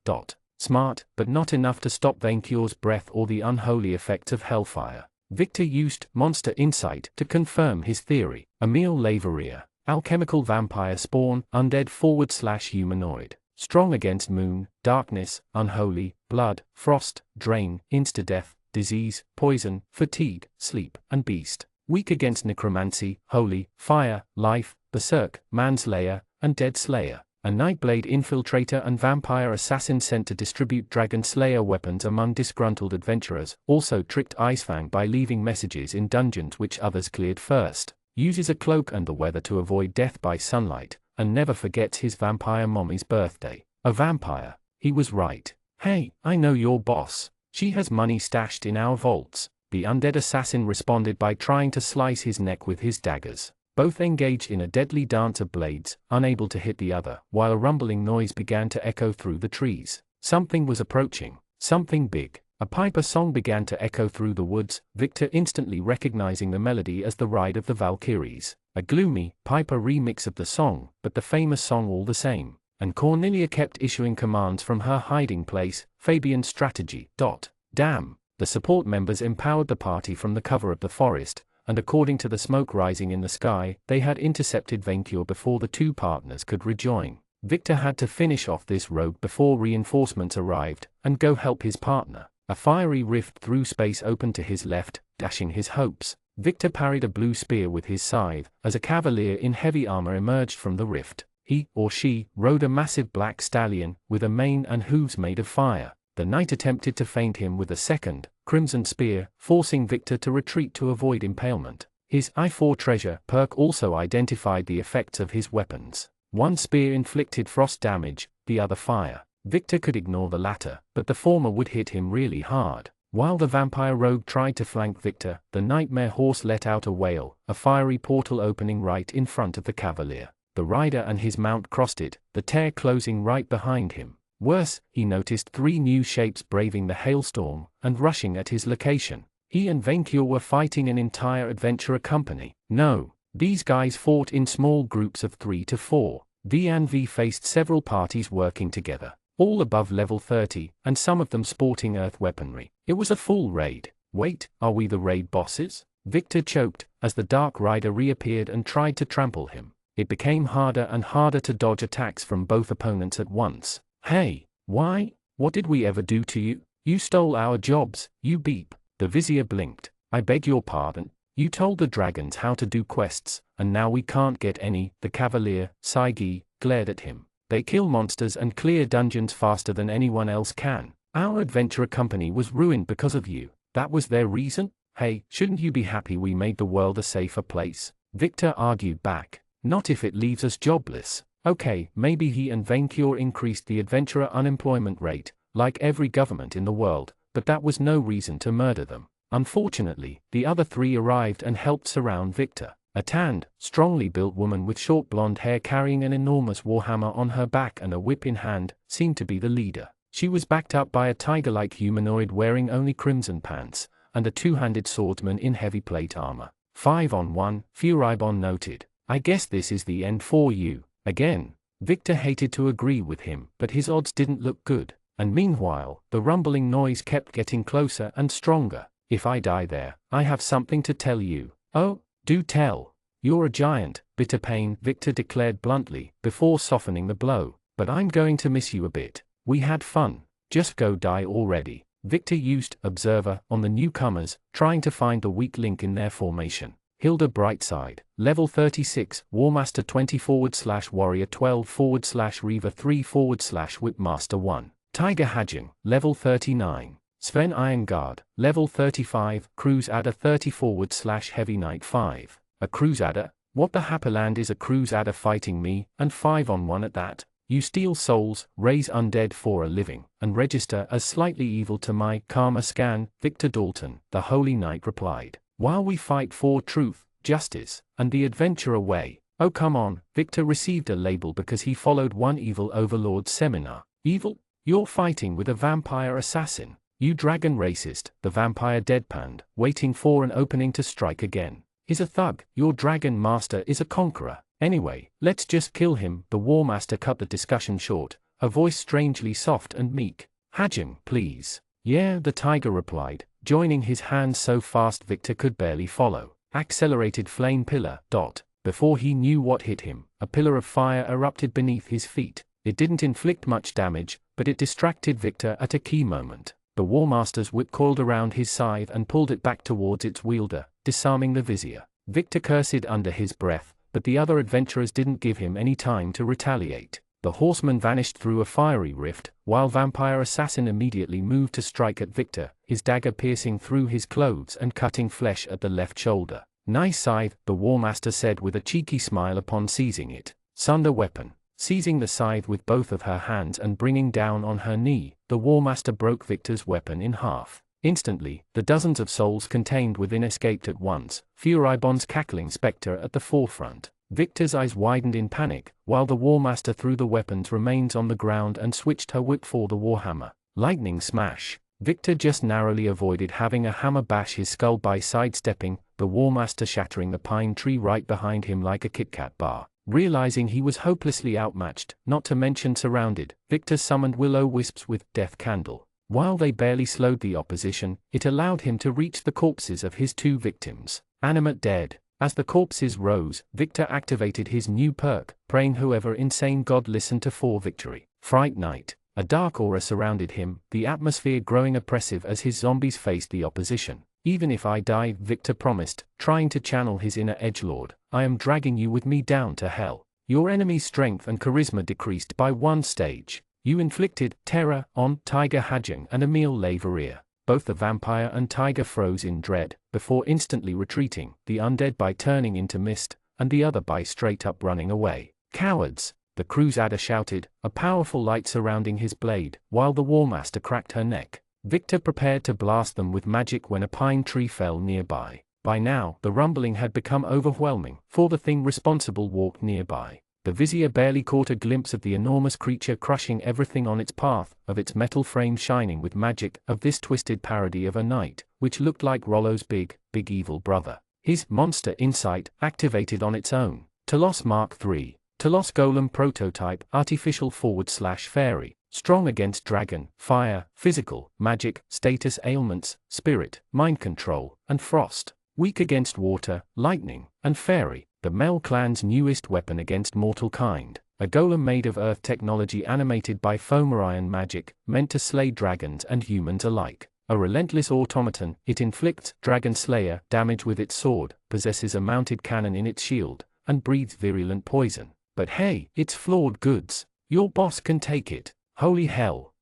Smart, but not enough to stop Venkior's breath or the unholy effects of hellfire. Victor used Monster Insight to confirm his theory. Emil Laverier, alchemical vampire spawn, undead/humanoid. Strong against moon, darkness, unholy, blood, frost, drain, insta-death, disease, poison, fatigue, sleep, and beast. Weak against necromancy, holy, fire, life, berserk, manslayer, and dead slayer. a Nightblade infiltrator and vampire assassin sent to distribute Dragon Slayer weapons among disgruntled adventurers, also tricked Icefang by leaving messages in dungeons which others cleared first, uses a cloak and the weather to avoid death by sunlight, and never forgets his vampire mommy's birthday. A vampire. He was right. Hey, I know your boss. She has money stashed in our vaults. The undead assassin responded by trying to slice his neck with his daggers. Both engaged in a deadly dance of blades, unable to hit the other, while a rumbling noise began to echo through the trees. Something was approaching. Something big. A piper song began to echo through the woods, Victor instantly recognizing the melody as the Ride of the Valkyries. A gloomy, piper remix of the song, but the famous song all the same. And Cornelia kept issuing commands from her hiding place, Fabian's strategy. Damn. The support members empowered the party from the cover of the forest, and according to the smoke rising in the sky, they had intercepted Vainkur before the two partners could rejoin. Victor had to finish off this rogue before reinforcements arrived, and go help his partner. A fiery rift through space opened to his left, dashing his hopes. Victor parried a blue spear with his scythe, as a cavalier in heavy armor emerged from the rift. He, or she, rode a massive black stallion, with a mane and hooves made of fire. The knight attempted to feint him with a second, crimson spear, forcing Victor to retreat to avoid impalement. His Eye for Treasure perk also identified the effects of his weapons. One spear inflicted frost damage, the other fire. Victor could ignore the latter, but the former would hit him really hard. While the vampire rogue tried to flank Victor, the nightmare horse let out a wail, a fiery portal opening right in front of the cavalier. The rider and his mount crossed it, the tear closing right behind him. Worse, he noticed three new shapes braving the hailstorm and rushing at his location. He and Vainkur were fighting an entire adventurer company. No, these guys fought in small groups of 3 to 4. V&V faced several parties working together, all above level 30, and some of them sporting earth weaponry. It was a full raid. Wait, are we the raid bosses? Victor choked, as the Dark Rider reappeared and tried to trample him. It became harder and harder to dodge attacks from both opponents at once. Hey, why? What did we ever do to you? You stole our jobs, you beep. The vizier blinked. I beg your pardon. You told the dragons how to do quests, and now we can't get any. The cavalier, Saigi, glared at him. They kill monsters and clear dungeons faster than anyone else can. Our adventurer company was ruined because of you. That was their reason? Hey, shouldn't you be happy we made the world a safer place? Victor argued back. Not if it leaves us jobless. Okay, maybe he and Vainkur increased the adventurer unemployment rate, like every government in the world, but that was no reason to murder them. Unfortunately, the other three arrived and helped surround Victor. A tanned, strongly built woman with short blonde hair carrying an enormous warhammer on her back and a whip in hand, seemed to be the leader. She was backed up by a tiger-like humanoid wearing only crimson pants, and a two-handed swordsman in heavy plate armor. 5-on-1, Furibon noted. I guess this is the end for you. Again. Victor hated to agree with him, but his odds didn't look good. And meanwhile, the rumbling noise kept getting closer and stronger. If I die there, I have something to tell you. Oh, do tell. You're a giant, bitter pain, Victor declared bluntly, before softening the blow. But I'm going to miss you a bit. We had fun. Just go die already. Victor used Observer on the newcomers, trying to find the weak link in their formation. Hilda Brightside, level 36, Warmaster 20/Warrior 12/Reaver 3/Whipmaster 1. Tiger Hajing, level 39. Sven Ironguard, level 35, Crusader 30/Heavy Knight 5. A Crusader? What the Happyland is a Crusader fighting me, and 5-on-1 at that? You steal souls, raise undead for a living, and register as slightly evil to my karma scan, Victor Dalton, the Holy Knight replied. While we fight for truth, justice, and the adventurer way. Oh come on, Victor received a label because he followed one evil overlord's seminar. Evil? You're fighting with a vampire assassin. You dragon racist, the vampire deadpanned, waiting for an opening to strike again. He's a thug, your dragon master is a conqueror. Anyway, let's just kill him. The War Master cut the discussion short, her voice strangely soft and meek. Hajim, please. Yeah, the tiger replied, joining his hands so fast Victor could barely follow. Accelerated flame pillar. Before he knew what hit him, a pillar of fire erupted beneath his feet. It didn't inflict much damage, but it distracted Victor at a key moment. The War Master's whip coiled around his scythe and pulled it back towards its wielder, disarming the vizier. Victor cursed under his breath, but the other adventurers didn't give him any time to retaliate. The horseman vanished through a fiery rift, while Vampire Assassin immediately moved to strike at Victor, his dagger piercing through his clothes and cutting flesh at the left shoulder. "Nice scythe," the War Master said with a cheeky smile upon seizing it. "Sunder weapon." Seizing the scythe with both of her hands and bringing down on her knee, the War Master broke Victor's weapon in half. Instantly, the dozens of souls contained within escaped at once, Furibon's cackling spectre at the forefront. Victor's eyes widened in panic, while the War Master threw the weapon's remains on the ground and switched her whip for the warhammer. Lightning smash. Victor just narrowly avoided having a hammer bash his skull by sidestepping, the War Master shattering the pine tree right behind him like a Kit Kat bar. Realizing he was hopelessly outmatched, not to mention surrounded, Victor summoned will-o-wisps with Death Candle. While they barely slowed the opposition, it allowed him to reach the corpses of his two victims, animate dead. As the corpses rose, Victor activated his new perk, praying whoever insane god listened to for victory. Fright Night. A dark aura surrounded him, the atmosphere growing oppressive as his zombies faced the opposition. "Even if I die," Victor promised, trying to channel his inner edgelord, "I am dragging you with me down to hell." Your enemy's strength and charisma decreased by 1 stage. You inflicted terror on Tiger Hajang and Emil Levereer. Both the vampire and tiger froze in dread, before instantly retreating, the undead by turning into mist, and the other by straight up running away. "Cowards!" the crusader shouted, a powerful light surrounding his blade, while the War Master cracked her neck. Victor prepared to blast them with magic when a pine tree fell nearby. By now, the rumbling had become overwhelming, for the thing responsible walked nearby. The vizier barely caught a glimpse of the enormous creature crushing everything on its path, of its metal frame shining with magic, of this twisted parody of a knight, which looked like Rollo's big evil brother. His monster insight activated on its own. Telos Mark III. Telos Golem Prototype Artificial / Fairy. Strong against dragon, fire, physical, magic, status ailments, spirit, mind control, and frost. Weak against water, lightning, and fairy. The Mel clan's newest weapon against mortal kind. A golem made of earth technology animated by Fomorian magic, meant to slay dragons and humans alike. A relentless automaton, it inflicts Dragon Slayer damage with its sword, possesses a mounted cannon in its shield, and breathes virulent poison. But hey, it's flawed goods. Your boss can take it. Holy hell.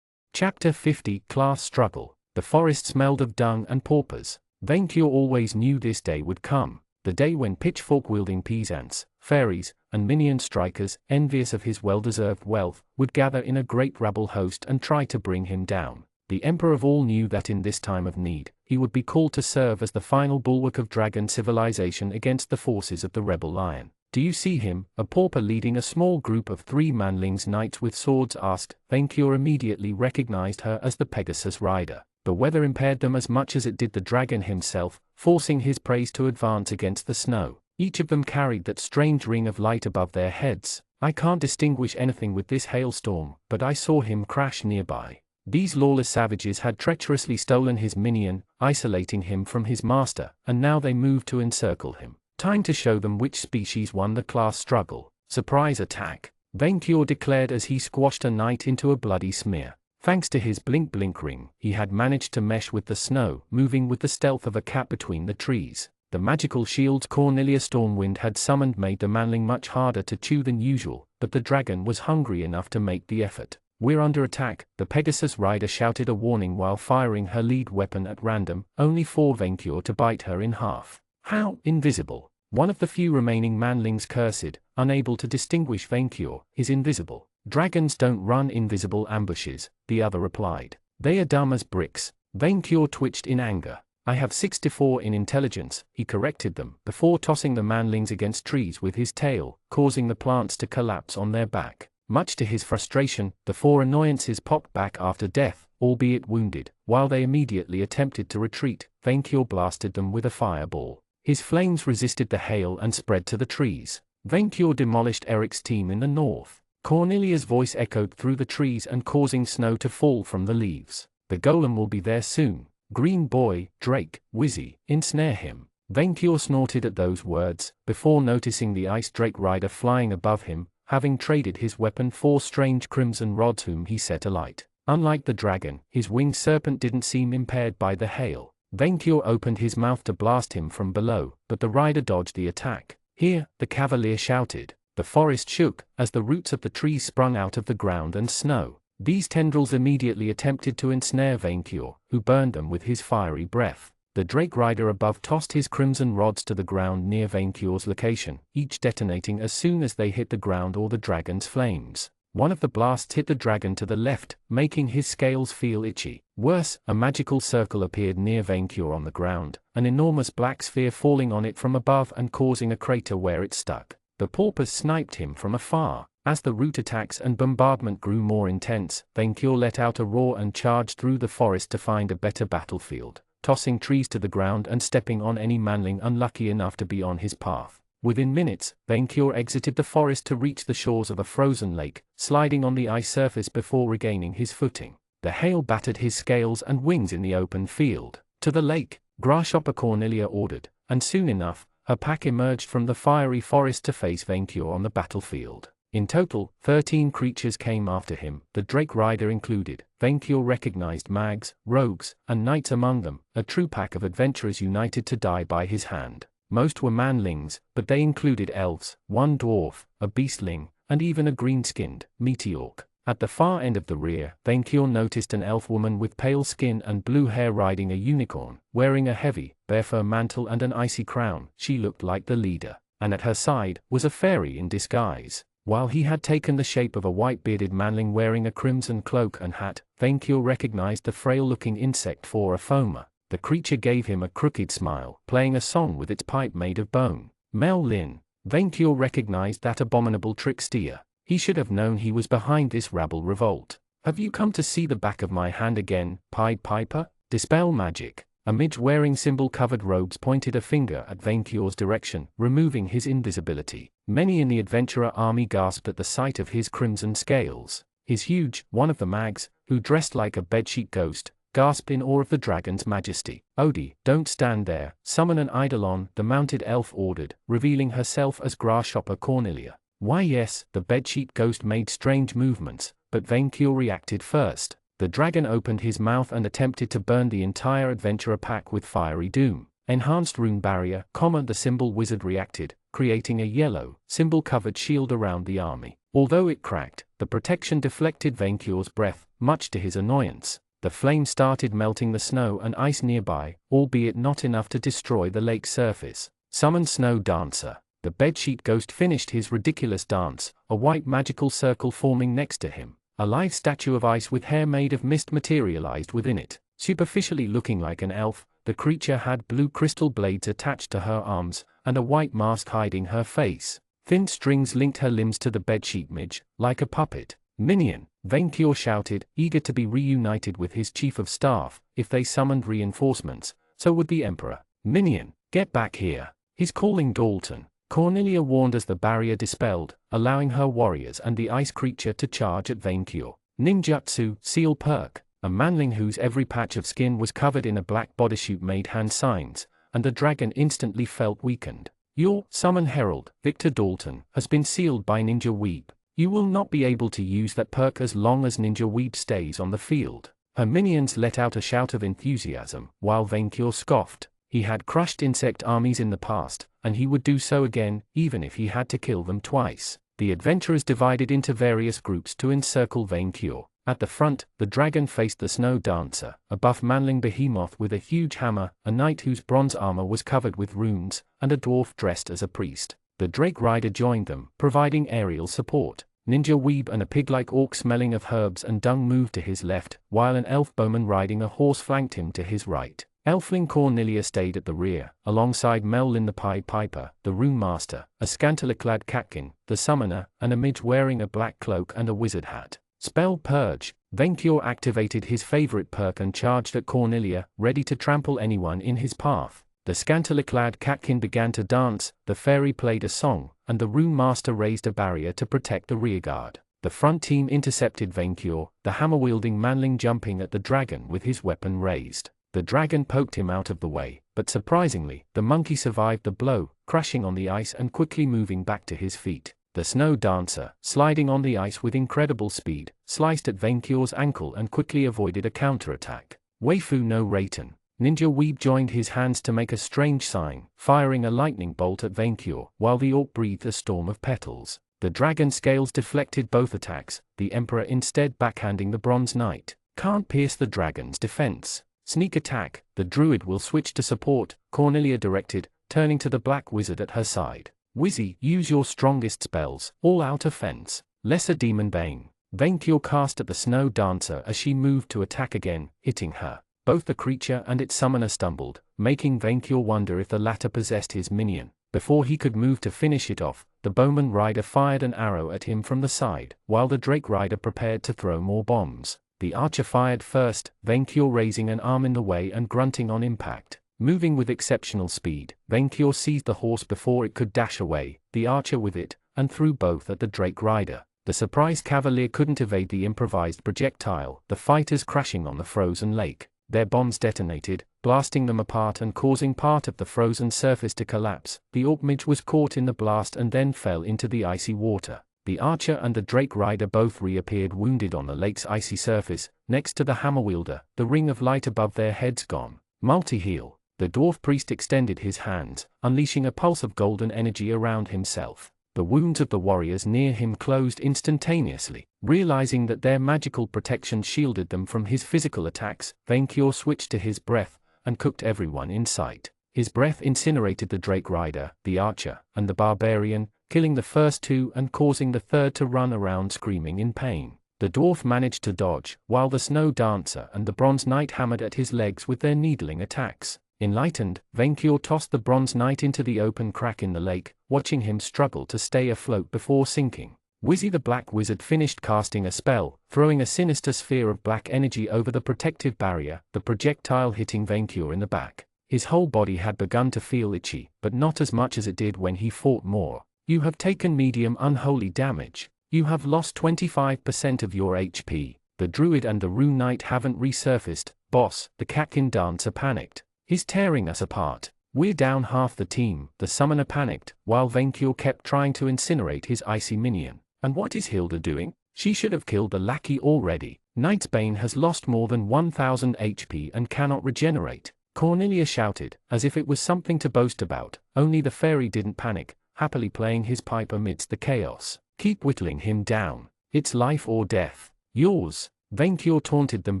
Chapter 50 Class Struggle. The forest smelled of dung and paupers. Vainqueur always knew this day would come. The day when pitchfork-wielding peasants, fairies, and minion strikers, envious of his well-deserved wealth, would gather in a great rabble host and try to bring him down. The Emperor of all knew that in this time of need, he would be called to serve as the final bulwark of dragon civilization against the forces of the rebel lion. "Do you see him?" a pauper leading a small group of 3 manlings knights with swords asked. Vainqueur immediately recognized her as the Pegasus rider. The weather impaired them as much as it did the dragon himself, forcing his prey to advance against the snow. Each of them carried that strange ring of light above their heads. "I can't distinguish anything with this hailstorm, but I saw him crash nearby." These lawless savages had treacherously stolen his minion, isolating him from his master, and now they moved to encircle him. Time to show them which species won the class struggle. "Surprise attack," Vainqueur declared as he squashed a knight into a bloody smear. Thanks to his blink ring, he had managed to mesh with the snow, moving with the stealth of a cat between the trees. The magical shields Cornelia Stormwind had summoned made the manling much harder to chew than usual, but the dragon was hungry enough to make the effort. "We're under attack," the Pegasus rider shouted a warning while firing her lead weapon at random, only for Vainqueur to bite her in half. "How invisible?" One of the few remaining manlings cursed, unable to distinguish Vainqueur, is invisible. "Dragons don't run invisible ambushes," the other replied. "They are dumb as bricks." Vainqueur twitched in anger. "I have 64 in intelligence," he corrected them, before tossing the manlings against trees with his tail, causing the plants to collapse on their back. Much to his frustration, the 4 annoyances popped back after death, albeit wounded. While they immediately attempted to retreat, Vainqueur blasted them with a fireball. His flames resisted the hail and spread to the trees. Vainqueur demolished Eric's team in the north. Cornelia's voice echoed through the trees and causing snow to fall from the leaves. "The golem will be there soon. Green boy, Drake, Wizzy, ensnare him." Vainqueur snorted at those words, before noticing the ice drake rider flying above him, having traded his weapon for strange crimson rods whom he set alight. Unlike the dragon, his winged serpent didn't seem impaired by the hail. Vainqueur opened his mouth to blast him from below, but the rider dodged the attack. "Here," the cavalier shouted. The forest shook, as the roots of the trees sprung out of the ground and snow. These tendrils immediately attempted to ensnare Vainqueur, who burned them with his fiery breath. The Drake rider above tossed his crimson rods to the ground near Vainqueur's location, each detonating as soon as they hit the ground or the dragon's flames. One of the blasts hit the dragon to the left, making his scales feel itchy. Worse, a magical circle appeared near Vainqueur on the ground, an enormous black sphere falling on it from above and causing a crater where it stuck. The paupers sniped him from afar. As the root attacks and bombardment grew more intense, Vainqueur let out a roar and charged through the forest to find a better battlefield, tossing trees to the ground and stepping on any manling unlucky enough to be on his path. Within minutes, Vainqueur exited the forest to reach the shores of a frozen lake, sliding on the ice surface before regaining his footing. The hail battered his scales and wings in the open field. "To the lake," Grasshopper Cornelia ordered, and soon enough, her pack emerged from the fiery forest to face Vainqueur on the battlefield. In total, 13 creatures came after him, the Drake rider included. Vainqueur recognized mags, rogues, and knights among them, a true pack of adventurers united to die by his hand. Most were manlings, but they included elves, one dwarf, a beastling, and even a green-skinned meteorc. At the far end of the rear, Vainqueur noticed an elf woman with pale skin and blue hair riding a unicorn, wearing a heavy, bear fur mantle and an icy crown. She looked like the leader, and at her side was a fairy in disguise. While he had taken the shape of a white-bearded manling wearing a crimson cloak and hat, Vainqueur recognized the frail-looking insect for a foamer. The creature gave him a crooked smile, playing a song with its pipe made of bone. Mel Lin. Vainqueur recognized that abominable trickster. He should have known he was behind this rabble revolt. "Have you come to see the back of my hand again, Pied Piper? Dispel magic." A midge wearing symbol-covered robes pointed a finger at Vainqueur's direction, removing his invisibility. Many in the adventurer army gasped at the sight of his crimson scales. His huge, one of the mags, who dressed like a bedsheet ghost, gasped in awe of the dragon's majesty. "Odie, don't stand there, summon an eidolon," the mounted elf ordered, revealing herself as Grasshopper Cornelia. "Why yes," the bedsheet ghost made strange movements, but Vainqueur reacted first. The dragon opened his mouth and attempted to burn the entire adventurer pack with fiery doom. Enhanced rune barrier, the symbol wizard reacted, creating a yellow, symbol-covered shield around the army. Although it cracked, the protection deflected Vainqueur's breath, much to his annoyance. The flame started melting the snow and ice nearby, albeit not enough to destroy the lake's surface. Summon Snow Dancer. The bedsheet ghost finished his ridiculous dance, a white magical circle forming next to him. A live statue of ice with hair made of mist materialized within it. Superficially looking like an elf, the creature had blue crystal blades attached to her arms, and a white mask hiding her face. Thin strings linked her limbs to the bedsheet midge, like a puppet. "Minion," Vainqueur shouted, eager to be reunited with his chief of staff. If they summoned reinforcements, so would the Emperor. "Minion, get back here. He's calling Dalton." Cornelia warned as the barrier dispelled, allowing her warriors and the ice creature to charge at Vainqueur. Ninjutsu, Seal Perk. A manling whose every patch of skin was covered in a black bodysuit made hand signs, and the dragon instantly felt weakened. "Your Summon Herald, Victor Dalton, has been sealed by Ninja Weeb. You will not be able to use that perk as long as Ninja Weeb stays on the field." Her minions let out a shout of enthusiasm, while Vainqueur scoffed. He had crushed insect armies in the past, and he would do so again, even if he had to kill them twice. The adventurers divided into various groups to encircle Vainqueur. At the front, the dragon faced the Snow Dancer, a buff manling behemoth with a huge hammer, a knight whose bronze armor was covered with runes, and a dwarf dressed as a priest. The Drake rider joined them, providing aerial support. Ninja Weeb and a pig-like orc smelling of herbs and dung moved to his left, while an elf bowman riding a horse flanked him to his right. Elfling Cornelia stayed at the rear, alongside Mellin the Pied Piper, the Rune Master, a scantily-clad Catkin, the Summoner, and a midge wearing a black cloak and a wizard hat. Spell Purge. Vainqueur activated his favorite perk and charged at Cornelia, ready to trample anyone in his path. The scantily-clad Catkin began to dance, the fairy played a song, and the Rune Master raised a barrier to protect the rearguard. The front team intercepted Vainqueur, the hammer-wielding manling jumping at the dragon with his weapon raised. The dragon poked him out of the way, but surprisingly, the monkey survived the blow, crashing on the ice and quickly moving back to his feet. The Snow Dancer, sliding on the ice with incredible speed, sliced at Vainqueur's ankle and quickly avoided a counterattack. Weifu no Ratan. Ninja Weeb joined his hands to make a strange sign, firing a lightning bolt at Vaincure, while the orc breathed a storm of petals. The dragon scales deflected both attacks, the Emperor instead backhanding the Bronze Knight. Can't pierce the dragon's defense. Sneak attack, the druid will switch to support, Cornelia directed, turning to the black wizard at her side. Wizzy, use your strongest spells, all-out offense. Lesser Demon Bane. Vaincure cast at the Snow Dancer as she moved to attack again, hitting her. Both the creature and its summoner stumbled, making Vaincure wonder if the latter possessed his minion. Before he could move to finish it off, the Bowman Rider fired an arrow at him from the side, while the Drake Rider prepared to throw more bombs. The archer fired first, Vaincure raising an arm in the way and grunting on impact. Moving with exceptional speed, Vaincure seized the horse before it could dash away, the archer with it, and threw both at the Drake Rider. The surprised cavalier couldn't evade the improvised projectile, the fighters crashing on the frozen lake. Their bombs detonated, blasting them apart and causing part of the frozen surface to collapse. The orc mage was caught in the blast and then fell into the icy water. The archer and the Drake Rider both reappeared wounded on the lake's icy surface, next to the hammer-wielder, the ring of light above their heads gone. Multi-heal. The dwarf priest extended his hands, unleashing a pulse of golden energy around himself. The wounds of the warriors near him closed instantaneously. Realizing that their magical protection shielded them from his physical attacks, Vaincure switched to his breath, and cooked everyone in sight. His breath incinerated the Drake Rider, the archer, and the barbarian, killing the first two and causing the third to run around screaming in pain. The dwarf managed to dodge, while the Snow Dancer and the Bronze Knight hammered at his legs with their needling attacks. Enlightened, Vaincure tossed the Bronze Knight into the open crack in the lake, watching him struggle to stay afloat before sinking. Wizzy the Black Wizard finished casting a spell, throwing a sinister sphere of black energy over the protective barrier, the projectile hitting Vaincure in the back. His whole body had begun to feel itchy, but not as much as it did when he fought more. You have taken medium unholy damage. You have lost 25% of your HP. The Druid and the Rune Knight haven't resurfaced. Boss, the Catkin Dancer panicked. He's tearing us apart. We're down half the team, the summoner panicked, while Vaincure kept trying to incinerate his icy minion. And what is Hilda doing? She should have killed the lackey already. Knight's Bane has lost more than 1000 HP and cannot regenerate. Cornelia shouted, as if it was something to boast about. Only the fairy didn't panic, happily playing his pipe amidst the chaos. Keep whittling him down. It's life or death. Yours. Vaincure taunted them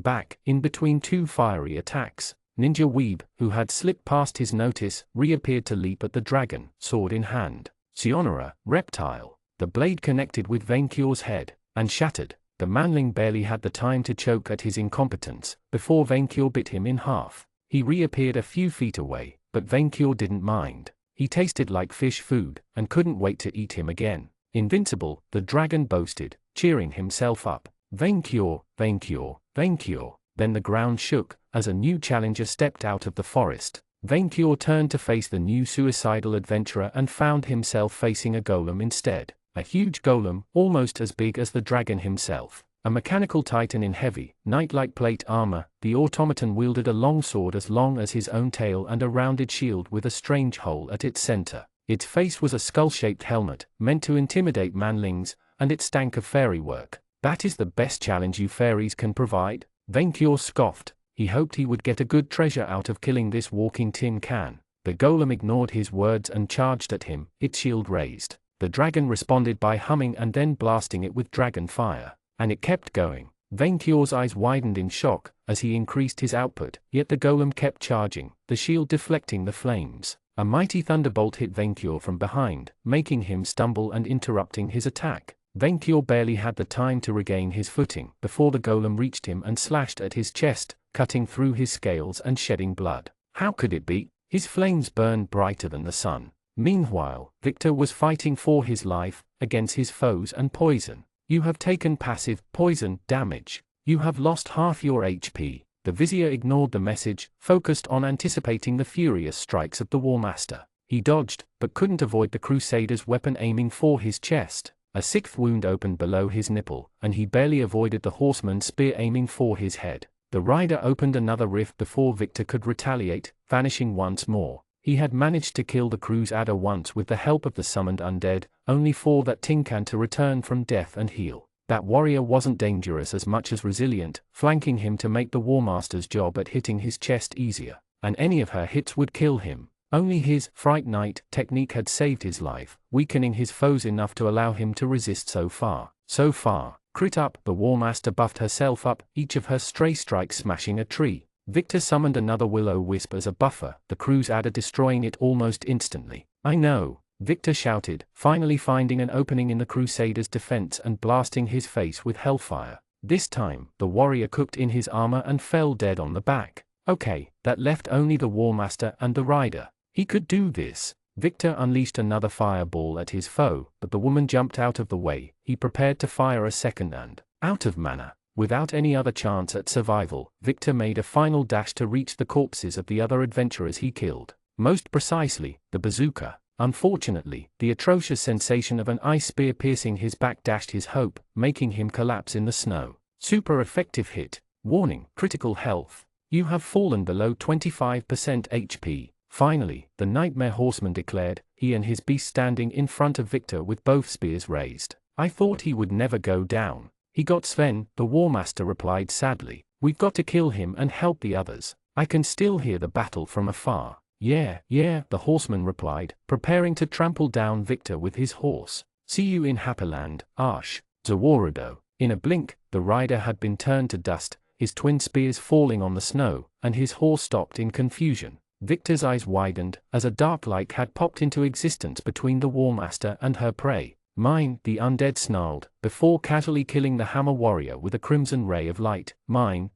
back, in between two fiery attacks. Ninja Weeb, who had slipped past his notice, reappeared to leap at the dragon, sword in hand. Sionora, reptile. The blade connected with Vaincure's head, and shattered. The manling barely had the time to choke at his incompetence, before Vaincure bit him in half. He reappeared a few feet away, but Vaincure didn't mind. He tasted like fish food, and couldn't wait to eat him again. Invincible, the dragon boasted, cheering himself up. Vaincure, Vaincure, Vaincure. Then the ground shook, as a new challenger stepped out of the forest. Vaincure turned to face the new suicidal adventurer and found himself facing a golem instead. A huge golem, almost as big as the dragon himself. A mechanical titan in heavy, knight-like plate armor, the automaton wielded a long sword as long as his own tail and a rounded shield with a strange hole at its center. Its face was a skull-shaped helmet, meant to intimidate manlings, and it stank of fairy work. That is the best challenge you fairies can provide? Vaincure scoffed. He hoped he would get a good treasure out of killing this walking tin can. The golem ignored his words and charged at him, its shield raised. The dragon responded by humming and then blasting it with dragon fire. And it kept going. Vaincure's eyes widened in shock, as he increased his output, yet the golem kept charging, the shield deflecting the flames. A mighty thunderbolt hit Vaincure from behind, making him stumble and interrupting his attack. Vaincure barely had the time to regain his footing before the golem reached him and slashed at his chest, cutting through his scales and shedding blood. How could it be? His flames burned brighter than the sun. Meanwhile, Victor was fighting for his life, against his foes and poison. You have taken passive, poison, damage. You have lost half your HP. The vizier ignored the message, focused on anticipating the furious strikes of the Warmaster. He dodged, but couldn't avoid the Crusader's weapon aiming for his chest. A sixth wound opened below his nipple, and he barely avoided the horseman's spear aiming for his head. The rider opened another rift before Victor could retaliate, vanishing once more. He had managed to kill the Crusader once with the help of the summoned undead, only for that Tinkan to return from death and heal. That warrior wasn't dangerous as much as resilient, flanking him to make the Warmaster's job at hitting his chest easier. and any of her hits would kill him. Only his Fright Night technique had saved his life, weakening his foes enough to allow him to resist so far. So far. Crit up, the War Master buffed herself up, each of her stray strikes smashing a tree. Victor summoned another Will-O-Wisp as a buffer, the cruise adder destroying it almost instantly. I know, Victor shouted, finally finding an opening in the Crusader's defense and blasting his face with hellfire. This time, the warrior cooked in his armor and fell dead on the back. Okay, that left only the War Master and the rider. He could do this. Victor unleashed another fireball at his foe, but the woman jumped out of the way. He prepared to fire a second and, out of mana, without any other chance at survival, Victor made a final dash to reach the corpses of the other adventurers he killed. Most precisely, the bazooka. Unfortunately, the atrocious sensation of an ice spear piercing his back dashed his hope, making him collapse in the snow. Super effective hit. Warning, critical health. You have fallen below 25% HP. Finally, the Nightmare Horseman declared, he and his beast standing in front of Victor with both spears raised. I thought he would never go down. He got Sven, the War Master replied sadly. We've got to kill him and help the others. I can still hear the battle from afar. Yeah, the horseman replied, preparing to trample down Victor with his horse. See you in Happyland, Arsh, Zawarudo. In a blink, the rider had been turned to dust, his twin spears falling on the snow, and his horse stopped in confusion. Victor's eyes widened, as a dark light had popped into existence between the War Master and her prey. Mine, the undead snarled, before casually killing the hammer warrior with a crimson ray of light. Mine.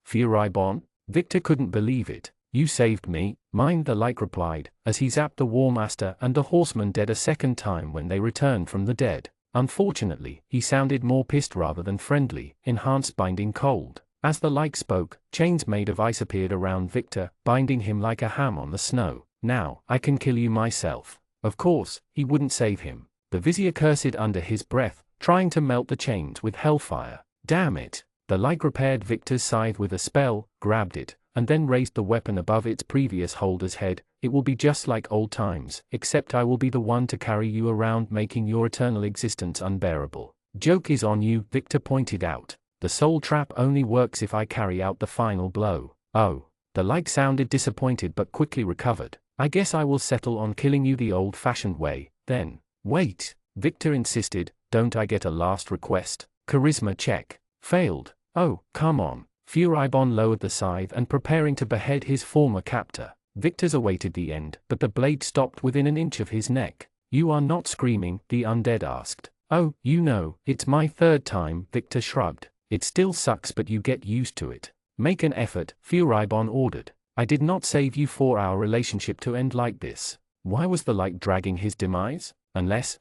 Furibon? Victor couldn't believe it. You saved me. Mine, the light replied, as he zapped the War Master and the horseman dead a second time when they returned from the dead. Unfortunately, he sounded more pissed rather than friendly, enhanced binding cold. As the light spoke, chains made of ice appeared around Victor, binding him like a ham on the snow. Now, I can kill you myself. Of course, he wouldn't save him. The vizier cursed under his breath, trying to melt the chains with hellfire. Damn it. The light repaired Victor's scythe with a spell, grabbed it, and then raised the weapon above its previous holder's head. It will be just like old times, except I will be the one to carry you around, making your eternal existence unbearable. Joke is on you, Victor pointed out. The soul trap only works if I carry out the final blow. Oh. The light sounded disappointed but quickly recovered. I guess I will settle on killing you the old-fashioned way, then. Wait, Victor insisted, don't I get a last request? Charisma check. Failed. Oh, come on. Furibon lowered the scythe and preparing to behead his former captor. Victor's awaited the end, but the blade stopped within an inch of his neck. You are not screaming, the undead asked. Oh, you know, it's my third time, Victor shrugged. It still sucks but you get used to it. Make an effort, Furibon ordered. I did not save you for our relationship to end like this. Why was the light dragging his demise? Unless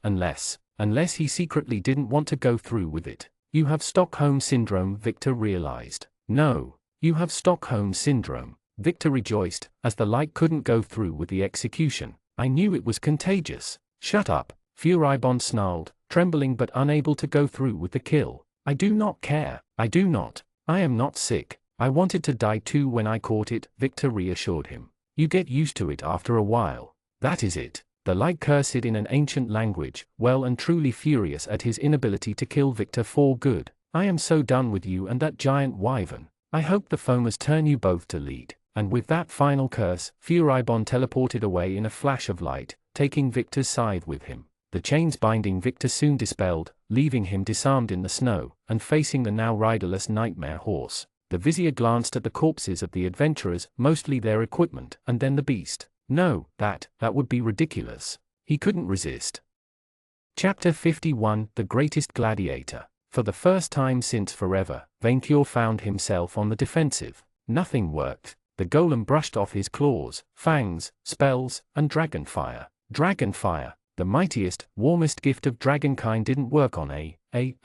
he secretly didn't want to go through with it. You have Stockholm Syndrome, Victor realized. No, you have Stockholm Syndrome. Victor rejoiced, as the light couldn't go through with the execution. I knew it was contagious. Shut up, Furibon snarled, trembling but unable to go through with the kill. I do not care. I do not. I am not sick. I wanted to die too when I caught it, Victor reassured him. You get used to it after a while. That is it. The light cursed in an ancient language, well and truly furious at his inability to kill Victor for good. I am so done with you and that giant wyvern. I hope the foamers turn you both to lead. And with that final curse, Furibon teleported away in a flash of light, taking Victor's scythe with him. The chains binding Victor soon dispelled, leaving him disarmed in the snow, and facing the now riderless nightmare horse. The vizier glanced at the corpses of the adventurers, mostly their equipment, and then the beast. No, that would be ridiculous. He couldn't resist. Chapter 51, The Greatest Gladiator. For the first time since forever, Vainkur found himself on the defensive. Nothing worked. The golem brushed off his claws, fangs, spells, and dragonfire. Dragonfire, the mightiest, warmest gift of dragonkind, didn't work on a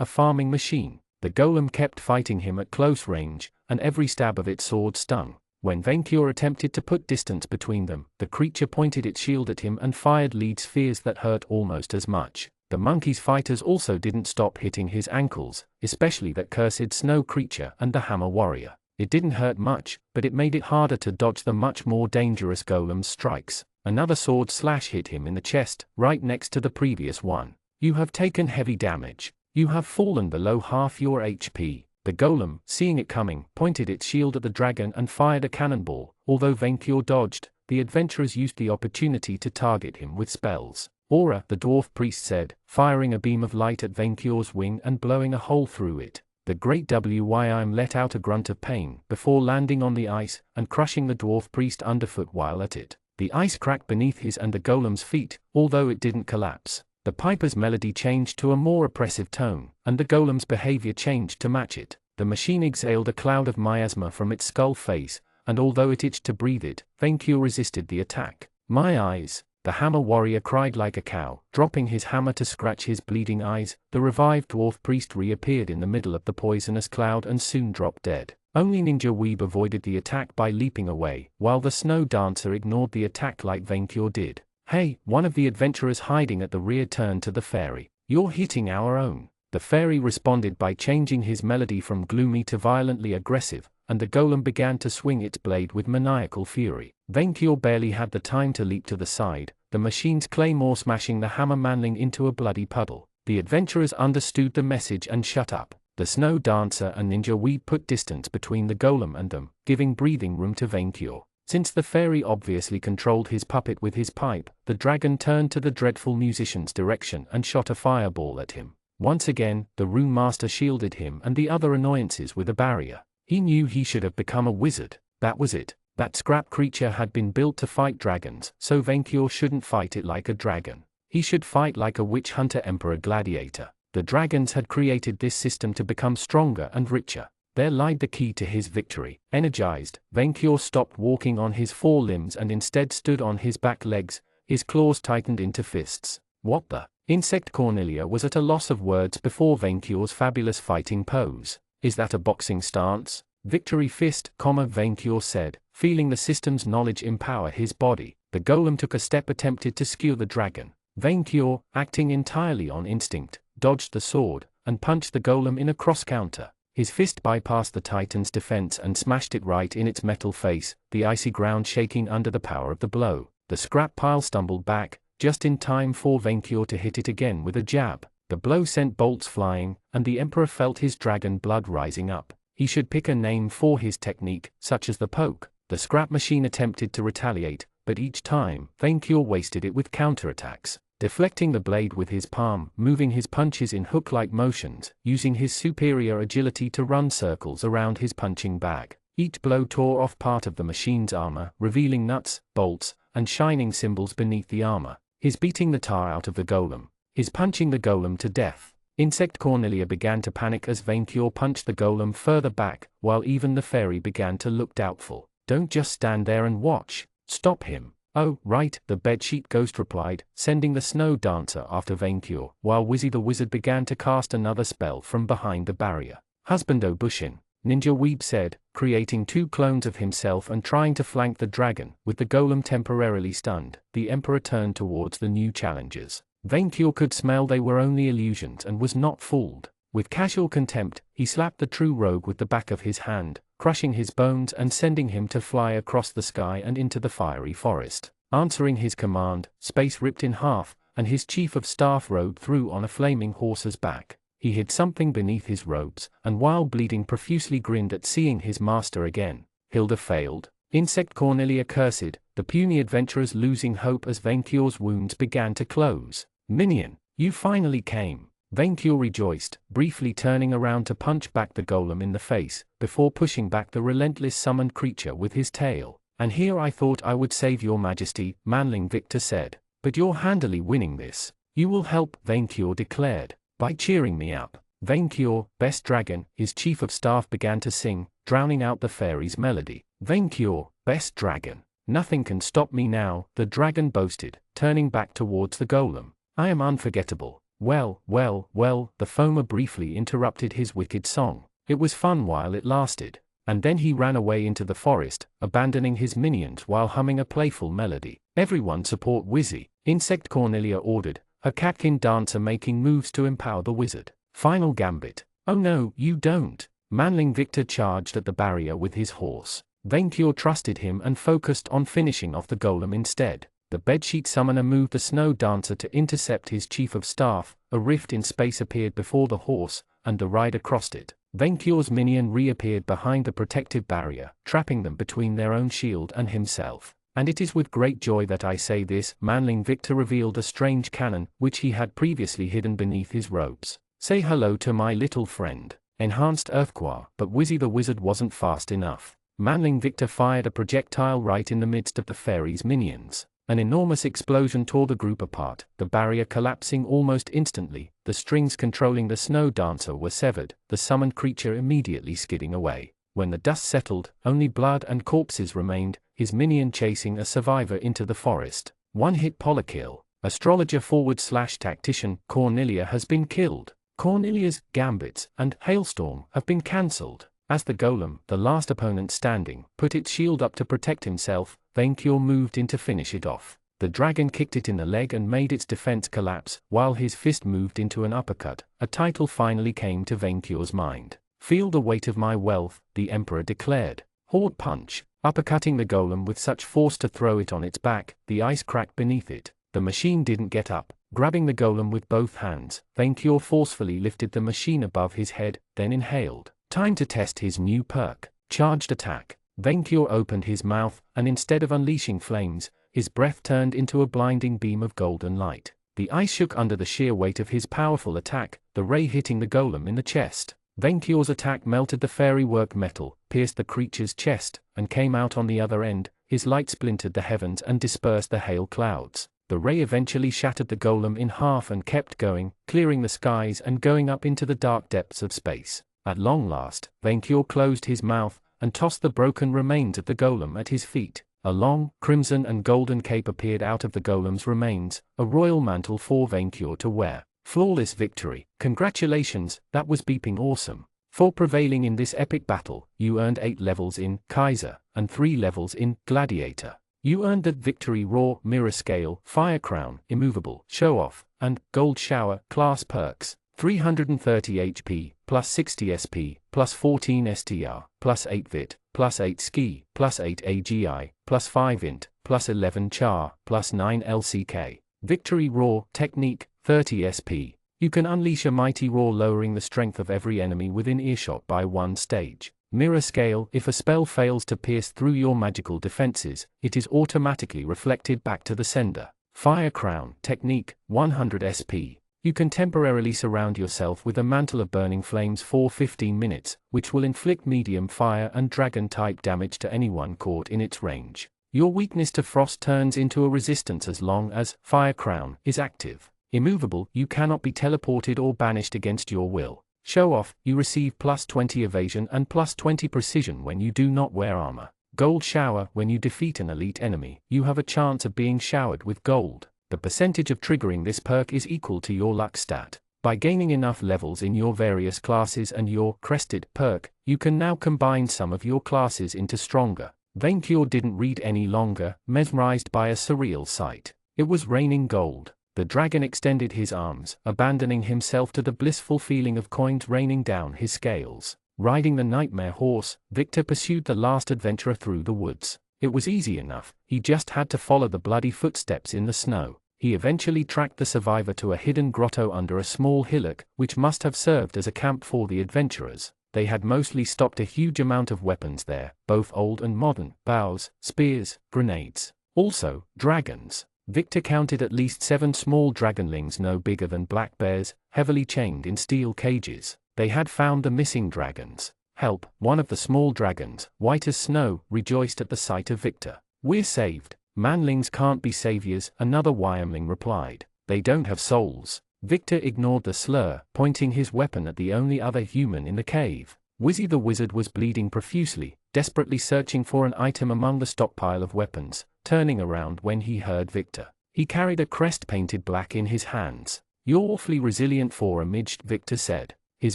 farming machine. The golem kept fighting him at close range, and every stab of its sword stung. When Vainkur attempted to put distance between them, the creature pointed its shield at him and fired lead spheres that hurt almost as much. The monkey's fighters also didn't stop hitting his ankles, especially that cursed snow creature and the hammer warrior. It didn't hurt much, but it made it harder to dodge the much more dangerous golem's strikes. Another sword slash hit him in the chest, right next to the previous one. You have taken heavy damage. You have fallen below half your HP. The golem, seeing it coming, pointed its shield at the dragon and fired a cannonball. Although Venkior dodged, the adventurers used the opportunity to target him with spells. Aura, the dwarf priest said, firing a beam of light at Venkior's wing and blowing a hole through it. The great Wym let out a grunt of pain before landing on the ice and crushing the dwarf priest underfoot while at it. The ice cracked beneath his and the golem's feet, although it didn't collapse. The piper's melody changed to a more oppressive tone, and the golem's behavior changed to match it. The machine exhaled a cloud of miasma from its skull face, and although it itched to breathe it, Venkior resisted the attack. My eyes! The hammer warrior cried like a cow, dropping his hammer to scratch his bleeding eyes. The revived dwarf priest reappeared in the middle of the poisonous cloud and soon dropped dead. Only Ninja Weeb avoided the attack by leaping away, while the snow dancer ignored the attack like Venkior did. Hey, one of the adventurers hiding at the rear turned to the fairy. You're hitting our own. The fairy responded by changing his melody from gloomy to violently aggressive, and the golem began to swing its blade with maniacal fury. Venkior barely had the time to leap to the side, the machine's claymore smashing the hammer manling into a bloody puddle. The adventurers understood the message and shut up. The snow dancer and Ninja Weeb put distance between the golem and them, giving breathing room to Venkior. Since the fairy obviously controlled his puppet with his pipe, the dragon turned to the dreadful musician's direction and shot a fireball at him. Once again, the rune master shielded him and the other annoyances with a barrier. He knew he should have become a wizard. That was it. That scrap creature had been built to fight dragons, so Venkior shouldn't fight it like a dragon. He should fight like a witch hunter emperor gladiator. The dragons had created this system to become stronger and richer. There lied the key to his victory. Energized, Venkior stopped walking on his four limbs and instead stood on his back legs, his claws tightened into fists. What the? Insect Cornelia was at a loss of words before Venkior's fabulous fighting pose. Is that a boxing stance? Victory fist, Venkior said, feeling the system's knowledge empower his body. The golem took a step, attempted to skewer the dragon. Venkior, acting entirely on instinct, dodged the sword, and punched the golem in a cross-counter. His fist bypassed the titan's defense and smashed it right in its metal face, the icy ground shaking under the power of the blow. The scrap pile stumbled back, just in time for Venkior to hit it again with a jab. The blow sent bolts flying, and the emperor felt his dragon blood rising up. He should pick a name for his technique, such as the poke. The scrap machine attempted to retaliate, but each time, Venkior wasted it with counterattacks. Deflecting the blade with his palm, moving his punches in hook-like motions, using his superior agility to run circles around his punching bag. Each blow tore off part of the machine's armor, revealing nuts, bolts, and shining symbols beneath the armor. His beating the tar out of the golem. His punching the golem to death. Insect Cornelia began to panic as Venkior punched the golem further back, while even the fairy began to look doubtful. Don't just stand there and watch. Stop him. Oh, right, the bedsheet ghost replied, sending the snow dancer after Venkior, while Wizzy the wizard began to cast another spell from behind the barrier. Husbando Bushin, Ninja Weeb said, creating two clones of himself and trying to flank the dragon. With the golem temporarily stunned, the emperor turned towards the new challengers. Venkior could smell they were only illusions and was not fooled. With casual contempt, he slapped the true rogue with the back of his hand, crushing his bones and sending him to fly across the sky and into the fiery forest. Answering his command, space ripped in half, and his chief of staff rode through on a flaming horse's back. He hid something beneath his robes, and while bleeding profusely grinned at seeing his master again. Hilda failed. Insect Cornelia cursed, the puny adventurers losing hope as Venkior's wounds began to close. Minion, you finally came. Venkior rejoiced, briefly turning around to punch back the golem in the face, before pushing back the relentless summoned creature with his tail. And here I thought I would save your majesty, Manling Victor said. But you're handily winning this. You will help, Venkior declared, by cheering me up. Venkior, best dragon, his chief of staff began to sing, drowning out the fairy's melody. Venkior, best dragon. Nothing can stop me now, the dragon boasted, turning back towards the golem. I am unforgettable. Well, the foamer briefly interrupted his wicked song. It was fun while it lasted. And then he ran away into the forest, abandoning his minions while humming a playful melody. Everyone support Wizzy, Insect Cornelia ordered, her catkin dancer making moves to empower the wizard. Final gambit. Oh no, you don't. Manling Victor charged at the barrier with his horse. Venkior trusted him and focused on finishing off the golem instead. The bedsheet summoner moved the snow dancer to intercept his chief of staff. A rift in space appeared before the horse, and the rider crossed it. Venkior's minion reappeared behind the protective barrier, trapping them between their own shield and himself. And it is with great joy that I say this, manling Victor revealed a strange cannon, which he had previously hidden beneath his robes. Say hello to my little friend. Enhanced Earthquake. But Wizzy the Wizard wasn't fast enough. Manling Victor fired a projectile right in the midst of the fairy's minions. An enormous explosion tore the group apart, the barrier collapsing almost instantly, the strings controlling the snow dancer were severed, the summoned creature immediately skidding away. When the dust settled, only blood and corpses remained, his minion chasing a survivor into the forest. One-hit polykill. Astrologer / tactician Cornelia has been killed. Cornelia's gambits and hailstorm have been cancelled. As the golem, the last opponent standing, put its shield up to protect himself, Venkior moved in to finish it off. The dragon kicked it in the leg and made its defense collapse, while his fist moved into an uppercut. A title finally came to Venkior's mind. Feel the weight of my wealth, the emperor declared. Horde punch, uppercutting the golem with such force to throw it on its back, the ice cracked beneath it. The machine didn't get up. Grabbing the golem with both hands, Venkior forcefully lifted the machine above his head, then inhaled. Time to test his new perk. Charged attack. Venkior opened his mouth, and instead of unleashing flames, his breath turned into a blinding beam of golden light. The ice shook under the sheer weight of his powerful attack, the ray hitting the golem in the chest. Venkior's attack melted the fairy work metal, pierced the creature's chest, and came out on the other end. His light splintered the heavens and dispersed the hail clouds. The ray eventually shattered the golem in half and kept going, clearing the skies and going up into the dark depths of space. At long last, Venkior closed his mouth, and tossed the broken remains of the golem at his feet. A long, crimson and golden cape appeared out of the golem's remains, a royal mantle for Venkior to wear. Flawless victory. Congratulations, that was beeping awesome. For prevailing in this epic battle, you earned 8 levels in Kaiser, and 3 levels in Gladiator. You earned the Victory Raw, Mirror Scale, Fire Crown, Immovable, Show Off, and Gold Shower class perks. 330 HP, plus 60 SP, plus 14 STR, plus 8 VIT, plus 8 Ski, plus 8 AGI, plus 5 Int, plus 11 Char, plus 9 LCK. Victory Roar Technique, 30 SP. You can unleash a mighty roar lowering the strength of every enemy within earshot by 1 stage. Mirror Scale. If a spell fails to pierce through your magical defenses, it is automatically reflected back to the sender. Fire Crown Technique, 100 SP. You can temporarily surround yourself with a mantle of burning flames for 15 minutes, which will inflict medium fire and dragon-type damage to anyone caught in its range. Your weakness to frost turns into a resistance as long as Fire Crown is active. Immovable. You cannot be teleported or banished against your will. Show Off. You receive plus 20 evasion and plus 20 precision when you do not wear armor. Gold Shower. When you defeat an elite enemy, you have a chance of being showered with gold. The percentage of triggering this perk is equal to your luck stat. By gaining enough levels in your various classes and your crested perk, you can now combine some of your classes into stronger. Venkior didn't read any longer, mesmerized by a surreal sight. It was raining gold. The dragon extended his arms, abandoning himself to the blissful feeling of coins raining down his scales. Riding the nightmare horse, Victor pursued the last adventurer through the woods. It was easy enough, he just had to follow the bloody footsteps in the snow. He eventually tracked the survivor to a hidden grotto under a small hillock, which must have served as a camp for the adventurers. They had mostly stocked a huge amount of weapons there, both old and modern, bows, spears, grenades. Also, dragons. Victor counted at least 7 small dragonlings no bigger than black bears, heavily chained in steel cages. They had found the missing dragons. Help! One of the small dragons, white as snow, rejoiced at the sight of Victor. We're saved. Manlings can't be saviors, another Wyomling replied. They don't have souls. Victor ignored the slur, pointing his weapon at the only other human in the cave. Wizzy the Wizard was bleeding profusely, desperately searching for an item among the stockpile of weapons, turning around when he heard Victor. He carried a crest painted black in his hands. You're awfully resilient for a midget, Victor said. His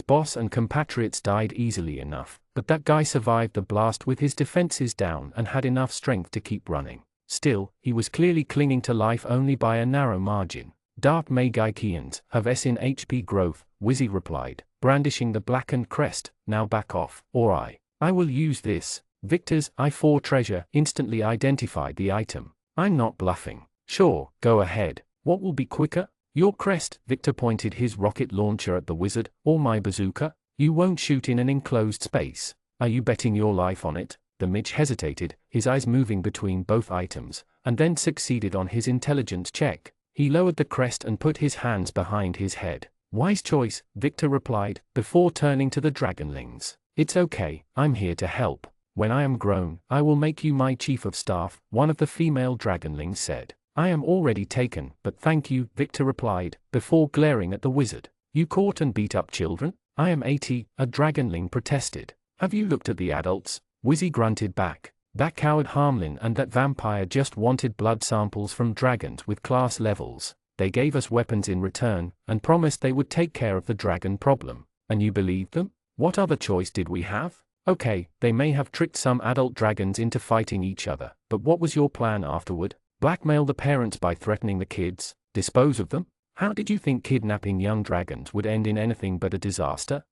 boss and compatriots died easily enough, but that guy survived the blast with his defenses down and had enough strength to keep running. Still, he was clearly clinging to life only by a narrow margin. Dark Magikians have S in HP growth, Wizzy replied, brandishing the blackened crest. Now back off, or I will use this. Victor's I-4 treasure instantly identified the item. I'm not bluffing. Sure, go ahead. What will be quicker? Your crest. Victor pointed his rocket launcher at the wizard, or my bazooka? You won't shoot in an enclosed space. Are you betting your life on it? The Mitch hesitated, his eyes moving between both items, and then succeeded on his intelligence check. He lowered the crest and put his hands behind his head. Wise choice, Victor replied, before turning to the dragonlings. It's okay, I'm here to help. When I am grown, I will make you my chief of staff, one of the female dragonlings said. I am already taken, but thank you, Victor replied, before glaring at the wizard. You caught and beat up children? I am 80, a dragonling protested. Have you looked at the adults? Wizzy grunted back. That coward Harmlin and that vampire just wanted blood samples from dragons with class levels. They gave us weapons in return, and promised they would take care of the dragon problem. And you believed them? What other choice did we have? Okay, they may have tricked some adult dragons into fighting each other, but what was your plan afterward? Blackmail the parents by threatening the kids? Dispose of them? How did you think kidnapping young dragons would end in anything but a disaster?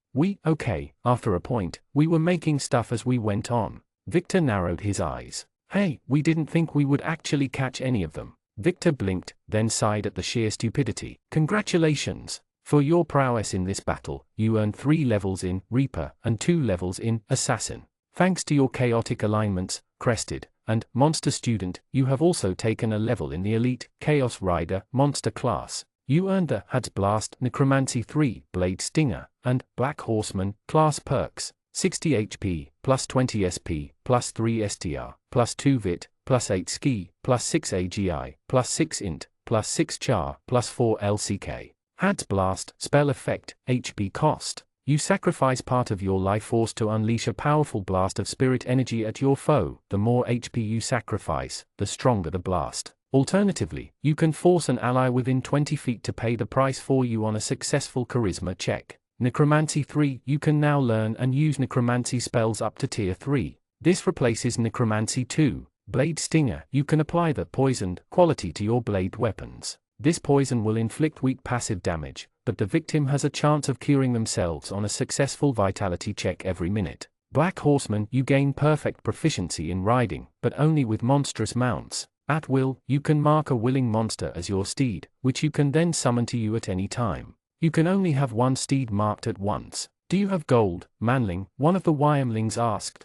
Okay, after a point, we were making stuff as we went on. Victor narrowed his eyes. Hey, we didn't think we would actually catch any of them. Victor blinked, then sighed at the sheer stupidity. Congratulations! For your prowess in this battle, you earned 3 levels in Reaper and 2 levels in Assassin. Thanks to your chaotic alignments, Crested, and Monster Student, you have also taken a level in the Elite Chaos Rider Monster class. You earned the Had's Blast Necromancy 3 Blade Stinger and Black Horseman class perks. 60 HP, plus 20 SP, plus 3 STR, plus 2 VIT, plus 8 Ski, plus 6 AGI, plus 6 Int, plus 6 Char, plus 4 LCK. Had's Blast, spell effect, HP cost. You sacrifice part of your life force to unleash a powerful blast of spirit energy at your foe. The more HP you sacrifice, the stronger the blast. Alternatively, you can force an ally within 20 feet to pay the price for you on a successful charisma check. Necromancy 3, you can now learn and use necromancy spells up to tier 3. This replaces necromancy 2. Blade Stinger, you can apply the poisoned quality to your blade weapons. This poison will inflict weak passive damage, but the victim has a chance of curing themselves on a successful vitality check every minute. Black Horseman, you gain perfect proficiency in riding, but only with monstrous mounts. At will, you can mark a willing monster as your steed, which you can then summon to you at any time. You can only have one steed marked at once. Do you have gold, manling? One of the Wyomlings asked.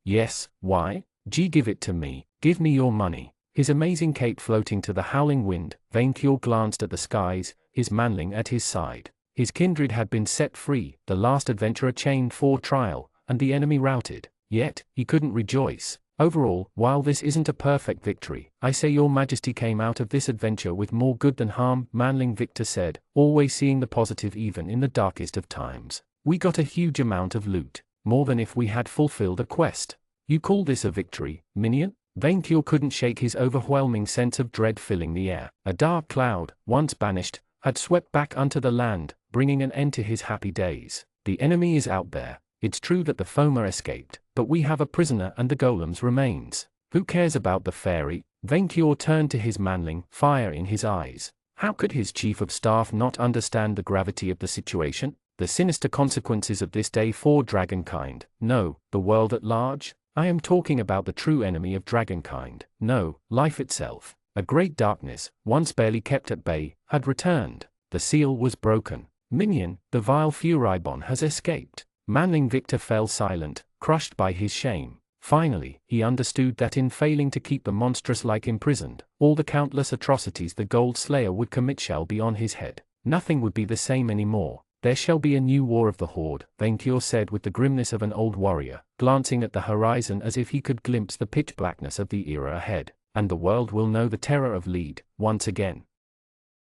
Yes, why? Give it to me, give me your money. His amazing cape floating to the howling wind, Vaincure glanced at the skies, his manling at his side. His kindred had been set free, the last adventurer chained for trial, and the enemy routed. Yet, he couldn't rejoice. Overall, while this isn't a perfect victory, I say your majesty came out of this adventure with more good than harm, Manling Victor said, always seeing the positive even in the darkest of times. We got a huge amount of loot, more than if we had fulfilled a quest. You call this a victory, minion? Vaincure couldn't shake his overwhelming sense of dread filling the air. A dark cloud, once banished, had swept back onto the land, bringing an end to his happy days. The enemy is out there. It's true that the Foma escaped, but we have a prisoner and the golem's remains. Who cares about the fairy? Vaincure turned to his manling, fire in his eyes. How could his chief of staff not understand the gravity of the situation? The sinister consequences of this day for dragonkind? No, the world at large? I am talking about the true enemy of dragonkind. No, life itself. A great darkness, once barely kept at bay, had returned. The seal was broken. Minion, the vile Furibon has escaped. Manling Victor fell silent, crushed by his shame. Finally, he understood that in failing to keep the monstrous-like imprisoned, all the countless atrocities the Gold Slayer would commit shall be on his head. Nothing would be the same anymore. There shall be a new war of the Horde, Vaincure said with the grimness of an old warrior, glancing at the horizon as if he could glimpse the pitch blackness of the era ahead, and the world will know the terror of Lead, once again.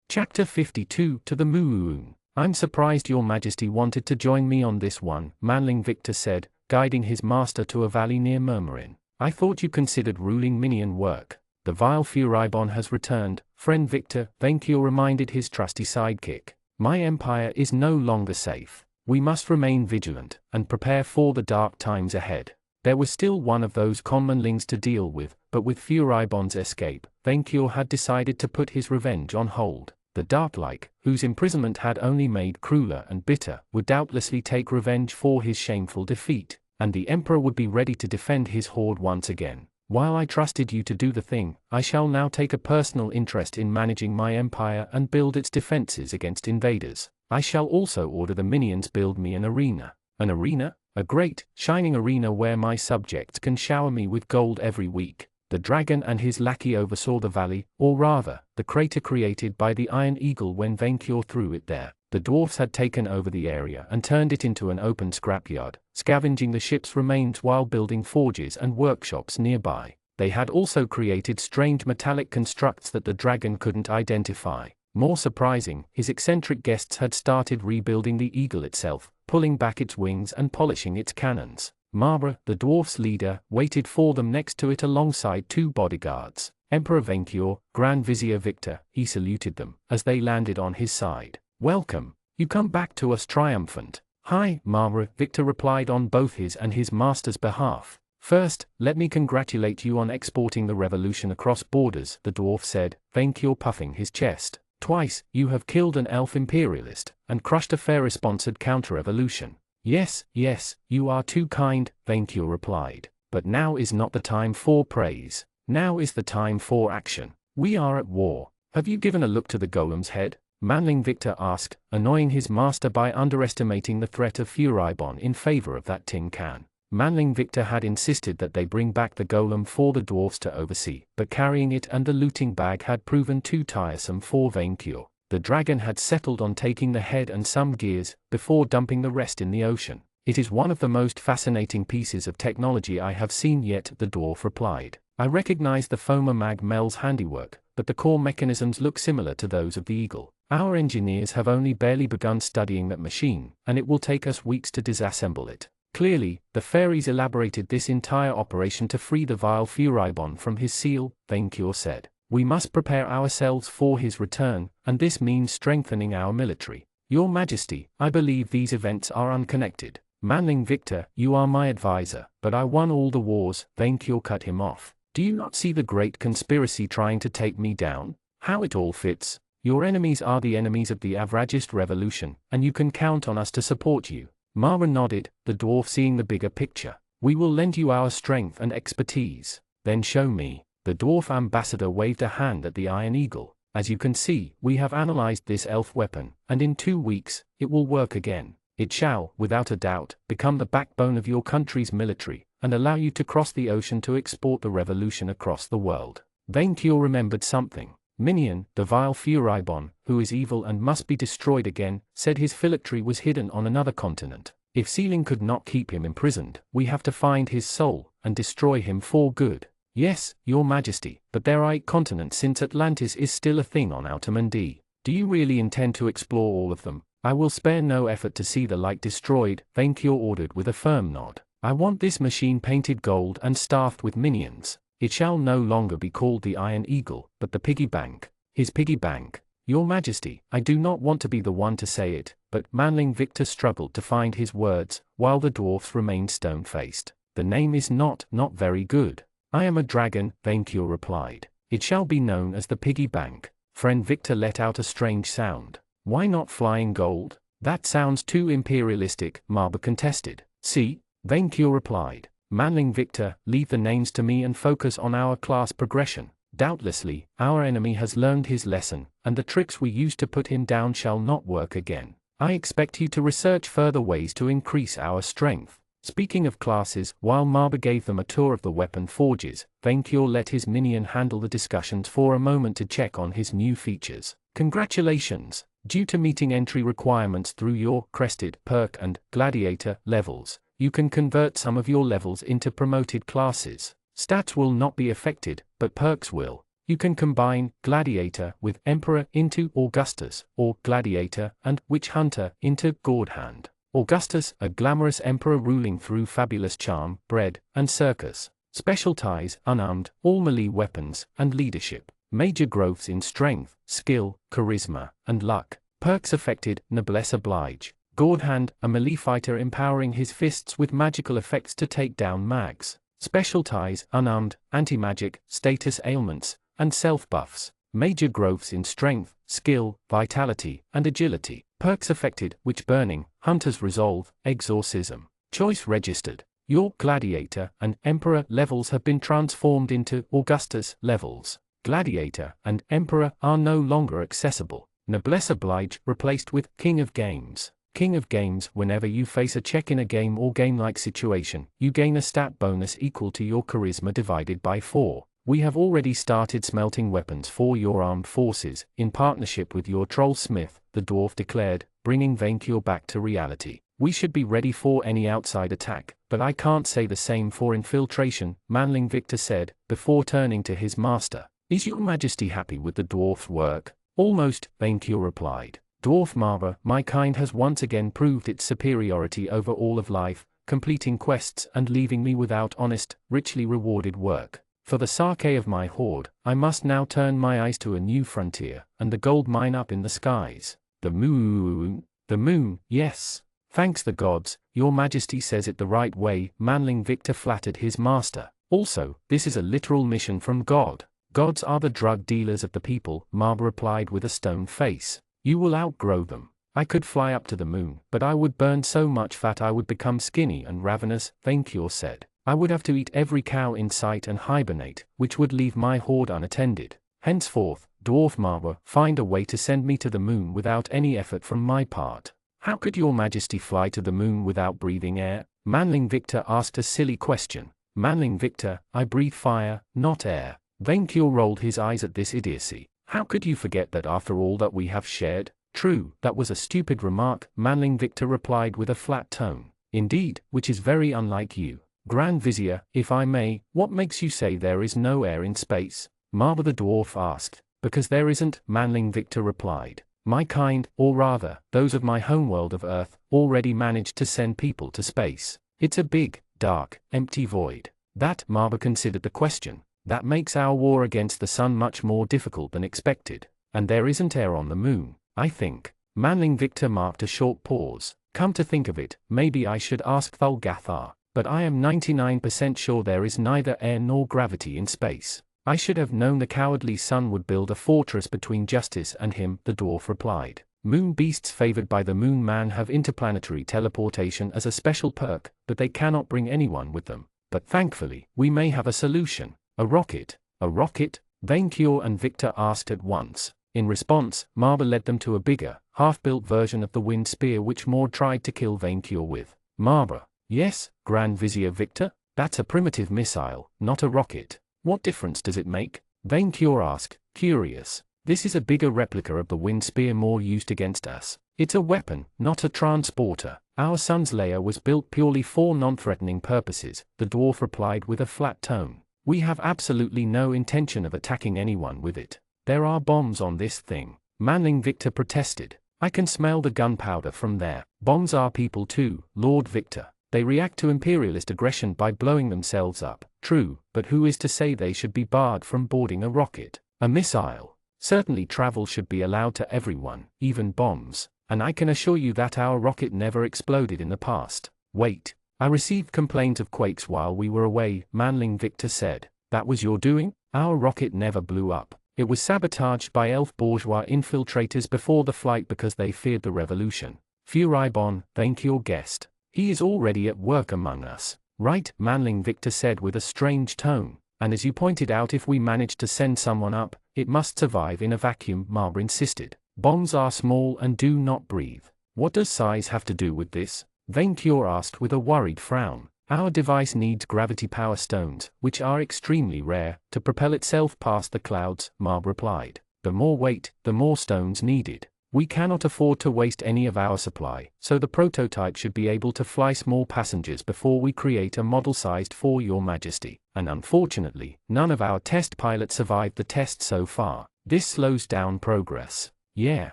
Chapter 52 To the Moon. I'm surprised your majesty wanted to join me on this one, Manling Victor said, guiding his master to a valley near Murmurin. I thought you considered ruling minion work. The vile Furibon has returned, friend Victor, Vaincure reminded his trusty sidekick. My empire is no longer safe. We must remain vigilant, and prepare for the dark times ahead. There was still one of those conmanlings to deal with, but with Furibon's escape, Vaincure had decided to put his revenge on hold. The Dark-like, whose imprisonment had only made crueler and bitter, would doubtlessly take revenge for his shameful defeat, and the Emperor would be ready to defend his horde once again. While I trusted you to do the thing, I shall now take a personal interest in managing my empire and build its defenses against invaders. I shall also order the minions build me an arena. An arena? A great, shining arena where my subjects can shower me with gold every week. The dragon and his lackey oversaw the valley, or rather, the crater created by the Iron Eagle when Venkior threw it there. The dwarfs had taken over the area and turned it into an open scrapyard, scavenging the ship's remains while building forges and workshops nearby. They had also created strange metallic constructs that the dragon couldn't identify. More surprising, his eccentric guests had started rebuilding the eagle itself, pulling back its wings and polishing its cannons. Marbra, the dwarf's leader, waited for them next to it alongside 2 bodyguards. Emperor Venkior, Grand Vizier Victor, he saluted them as they landed on his side. "Welcome. You come back to us triumphant." "Hi, Marbra," Victor replied on both his and his master's behalf. "First, let me congratulate you on exporting the revolution across borders," the dwarf said, Venkior puffing his chest. "Twice, you have killed an elf imperialist, and crushed a Pharaoh-sponsored counter-revolution." Yes, you are too kind," Venkior replied. "But now is not the time for praise. Now is the time for action. We are at war." "Have you given a look to the golem's head?" Manling Victor asked, annoying his master by underestimating the threat of Furibon in favor of that tin can. Manling Victor had insisted that they bring back the golem for the dwarfs to oversee, but carrying it and the looting bag had proven too tiresome for Venkior. The dragon had settled on taking the head and some gears, before dumping the rest in the ocean. "It is one of the most fascinating pieces of technology I have seen yet," the dwarf replied. "I recognize the Foma Mag Mel's handiwork, but the core mechanisms look similar to those of the eagle. Our engineers have only barely begun studying that machine, and it will take us weeks to disassemble it." Clearly, the fairies elaborated this entire operation to free the vile Furibon from his seal, Venkior said. "We must prepare ourselves for his return, and this means strengthening our military. Your Majesty, I believe these events are unconnected. Manling Victor, you are my advisor, but I won all the wars," Venkior cut him off. "Do you not see the great conspiracy trying to take me down? How it all fits? Your enemies are the enemies of the Avragist revolution, and you can count on us to support you." Mara nodded, the dwarf seeing the bigger picture. "We will lend you our strength and expertise. Then show me." The dwarf ambassador waved a hand at the Iron Eagle. "As you can see, we have analyzed this elf weapon, and in 2 weeks, it will work again. It shall, without a doubt, become the backbone of your country's military, and allow you to cross the ocean to export the revolution across the world." Venkior remembered something. Minion, the vile Furibon, who is evil and must be destroyed again, said his phylactery was hidden on another continent. If sealing could not keep him imprisoned, we have to find his soul, and destroy him for good. "Yes, Your Majesty, but there are 8 continents since Atlantis is still a thing on Autamundi. Do you really intend to explore all of them?" "I will spare no effort to see the light destroyed," Venkior ordered with a firm nod. "I want this machine painted gold and staffed with minions. It shall no longer be called the Iron Eagle, but the Piggy Bank." "His piggy bank." "Your Majesty, I do not want to be the one to say it," but Manling Victor struggled to find his words, while the dwarfs remained stone-faced. "The name is not very good." "I am a dragon," Venkior replied. "It shall be known as the Piggy Bank." Friend Victor let out a strange sound. "Why not flying gold?" "That sounds too imperialistic," Marba contested. "See?" Venkior replied. "Manling Victor, leave the names to me and focus on our class progression. Doubtlessly, our enemy has learned his lesson, and the tricks we used to put him down shall not work again. I expect you to research further ways to increase our strength." Speaking of classes, while Marba gave them a tour of the weapon forges, Venkior let his minion handle the discussions for a moment to check on his new features. "Congratulations! Due to meeting entry requirements through your crested, perk and gladiator levels, you can convert some of your levels into promoted classes. Stats will not be affected, but perks will. You can combine gladiator with emperor into Augustus, or gladiator and witch hunter into Gourdhand. Augustus, a glamorous emperor ruling through fabulous charm, bread, and circus. Special ties, unarmed, all melee weapons, and leadership. Major growths in strength, skill, charisma, and luck. Perks affected, noblesse oblige. Gourdhand, a melee fighter empowering his fists with magical effects to take down mags. Special ties, unarmed, anti-magic, status ailments, and self-buffs. Major growths in strength, skill, vitality, and agility. Perks affected, witch burning, hunter's resolve, exorcism. Choice registered. Your gladiator and emperor levels have been transformed into Augustus levels. Gladiator and emperor are no longer accessible. Noblesse oblige replaced with king of games. King of Games. Whenever you face a check in a game or game-like situation, you gain a stat bonus equal to your charisma divided by 4. We have already started smelting weapons for your armed forces, in partnership with your troll smith, the dwarf declared, bringing Vaincure back to reality. We should be ready for any outside attack, but I can't say the same for infiltration, Manling Victor said, before turning to his master. Is your majesty happy with the dwarf's work? Almost, Vaincure replied. Dwarf Marva, my kind has once again proved its superiority over all of life, completing quests and leaving me without honest, richly rewarded work. For the sake of my horde, I must now turn my eyes to a new frontier, and the gold mine up in the skies. The moon. The moon, yes. Thanks the gods, your majesty says it the right way, Manling Victor flattered his master. Also, this is a literal mission from God. Gods are the drug dealers of the people, Marva replied with a stone face. You will outgrow them. I could fly up to the moon, but I would burn so much fat I would become skinny and ravenous, Vaincure said. I would have to eat every cow in sight and hibernate, which would leave my horde unattended. Henceforth, Dwarf Marva, find a way to send me to the moon without any effort from my part. How could your majesty fly to the moon without breathing air? Manling Victor asked a silly question. Manling Victor, I breathe fire, not air. Vaincure rolled his eyes at this idiocy. How could you forget that after all that we have shared? True, that was a stupid remark, Manling Victor replied with a flat tone. Indeed, which is very unlike you. Grand Vizier, if I may, what makes you say there is no air in space? Marva the dwarf asked. Because there isn't, Manling Victor replied. My kind, or rather, those of my homeworld of Earth, already managed to send people to space. It's a big, dark, empty void. That, Marva considered the question. That makes our war against the sun much more difficult than expected. And there isn't air on the moon, I think. Manling Victor marked a short pause. Come to think of it, maybe I should ask Thulgathar. But I am 99% sure there is neither air nor gravity in space. I should have known the cowardly sun would build a fortress between justice and him, the dwarf replied. Moon beasts favored by the moon man have interplanetary teleportation as a special perk, but they cannot bring anyone with them. But thankfully, we may have a solution. A rocket? A rocket? Vaincure and Victor asked at once. In response, Marva led them to a bigger, half-built version of the wind spear which Maud tried to kill Vaincure with. Marva. Yes, Grand Vizier Victor? That's a primitive missile, not a rocket. What difference does it make? Vaincure asked, curious. This is a bigger replica of the wind spear Maud used against us. It's a weapon, not a transporter. Our sun's layer was built purely for non-threatening purposes, the dwarf replied with a flat tone. We have absolutely no intention of attacking anyone with it. There are bombs on this thing. Manling Victor protested. I can smell the gunpowder from there. Bombs are people too, Lord Victor. They react to imperialist aggression by blowing themselves up. True, but who is to say they should be barred from boarding a rocket? A missile. Certainly travel should be allowed to everyone, even bombs. And I can assure you that our rocket never exploded in the past. Wait. I received complaints of quakes while we were away, Manling Victor said. That was your doing? Our rocket never blew up. It was sabotaged by elf bourgeois infiltrators before the flight because they feared the revolution. Furibon, Vaincure guessed. He is already at work among us. Right, Manling Victor said with a strange tone. And as you pointed out, if we manage to send someone up, it must survive in a vacuum, Marva insisted. Bombs are small and do not breathe. What does size have to do with this? Vaincure asked with a worried frown. Our device needs gravity power stones, which are extremely rare, to propel itself past the clouds, Marva replied. The more weight, the more stones needed. We cannot afford to waste any of our supply, so the prototype should be able to fly small passengers before we create a model sized for your majesty. And unfortunately, none of our test pilots survived the test so far. This slows down progress. Yeah,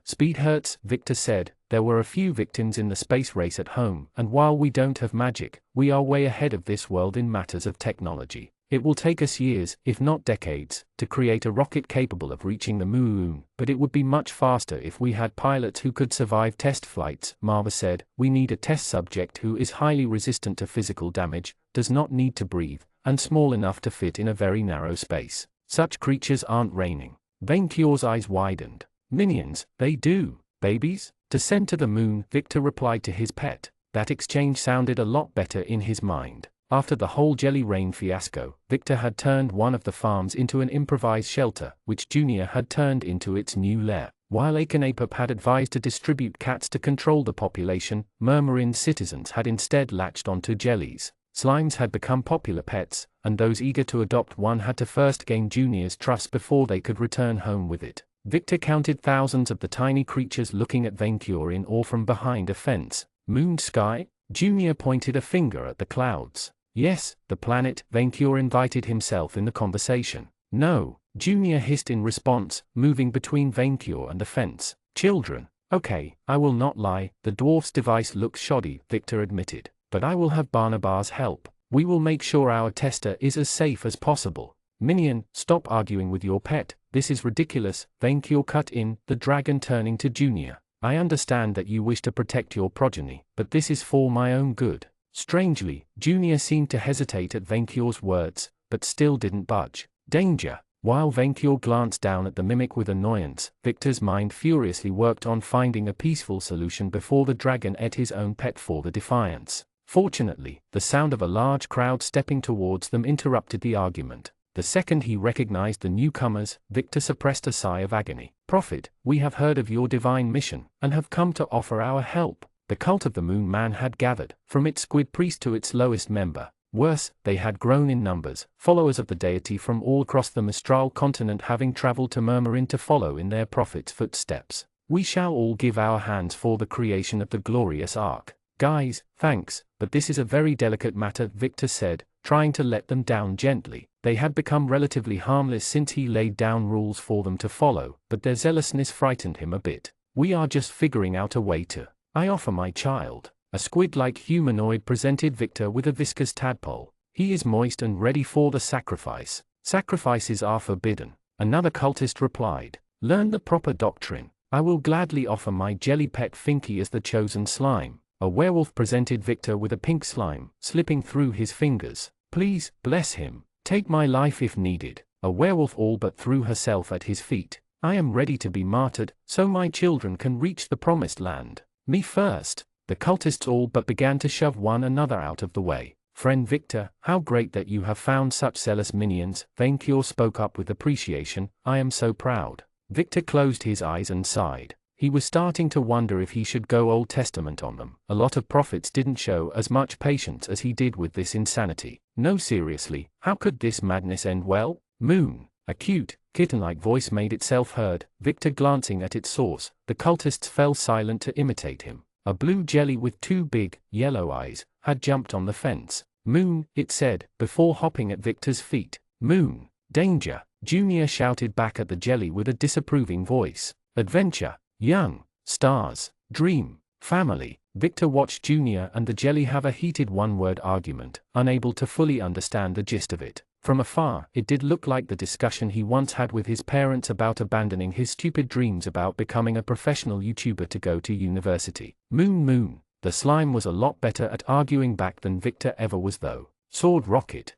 speed hurts, Victor said. There were a few victims in the space race at home, and while we don't have magic, we are way ahead of this world in matters of technology. It will take us years, if not decades, to create a rocket capable of reaching the moon, but it would be much faster if we had pilots who could survive test flights, Marva said. We need a test subject who is highly resistant to physical damage, does not need to breathe, and small enough to fit in a very narrow space. Such creatures aren't raining. Vaincure's eyes widened. Minions, they do. Babies? To send to the moon, Victor replied to his pet. That exchange sounded a lot better in his mind. After the whole jelly rain fiasco, Victor had turned one of the farms into an improvised shelter, which Junior had turned into its new lair. While Akenapop had advised to distribute cats to control the population, Murmurin's citizens had instead latched onto jellies. Slimes had become popular pets, and those eager to adopt one had to first gain Junior's trust before they could return home with it. Victor counted thousands of the tiny creatures looking at Vainqueur in awe from behind a fence. Mooned sky? Junior pointed a finger at the clouds. Yes, the planet. Vainqueur invited himself in the conversation. No, Junior hissed in response, moving between Vainqueur and the fence. Children. Okay, I will not lie, the dwarf's device looks shoddy, Victor admitted. But I will have Barnabar's help. We will make sure our tester is as safe as possible. Minion, stop arguing with your pet, this is ridiculous, Vainqueur cut in, the dragon turning to Junior. I understand that you wish to protect your progeny, but this is for my own good. Strangely, Junior seemed to hesitate at Vainqueur's words, but still didn't budge. Danger. While Vainqueur glanced down at the mimic with annoyance, Victor's mind furiously worked on finding a peaceful solution before the dragon ate his own pet for the defiance. Fortunately, the sound of a large crowd stepping towards them interrupted the argument. The second he recognized the newcomers, Victor suppressed a sigh of agony. Prophet, we have heard of your divine mission, and have come to offer our help. The cult of the Moon Man had gathered, from its squid priest to its lowest member. Worse, they had grown in numbers, followers of the deity from all across the Mistral continent having traveled to Murmurin to follow in their prophet's footsteps. We shall all give our hands for the creation of the glorious ark. Guys, thanks, but this is a very delicate matter, Victor said, trying to let them down gently. They had become relatively harmless since he laid down rules for them to follow, but their zealousness frightened him a bit. We are just figuring out a way to. I offer my child. A squid-like humanoid presented Victor with a viscous tadpole. He is moist and ready for the sacrifice. Sacrifices are forbidden. Another cultist replied. Learn the proper doctrine. I will gladly offer my jelly pet Finky as the chosen slime. A werewolf presented Victor with a pink slime, slipping through his fingers. Please, bless him. Take my life if needed. A werewolf all but threw herself at his feet. I am ready to be martyred, so my children can reach the promised land. Me first. The cultists all but began to shove one another out of the way. Friend Victor, how great that you have found such zealous minions, Vainqueur spoke up with appreciation. I am so proud. Victor closed his eyes and sighed. He was starting to wonder if he should go Old Testament on them. A lot of prophets didn't show as much patience as he did with this insanity. No, seriously, how could this madness end well? Moon. A cute, kitten-like voice made itself heard. Victor glancing at its source, the cultists fell silent to imitate him. A blue jelly with two big, yellow eyes, had jumped on the fence. Moon, it said, before hopping at Victor's feet. Moon. Danger. Junior shouted back at the jelly with a disapproving voice. Adventure. Young. Stars. Dream. Family. Victor watched Junior and the jelly have a heated one-word argument, unable to fully understand the gist of it. From afar, it did look like the discussion he once had with his parents about abandoning his stupid dreams about becoming a professional YouTuber to go to university. Moon. The slime was a lot better at arguing back than Victor ever was though. Sword rocket.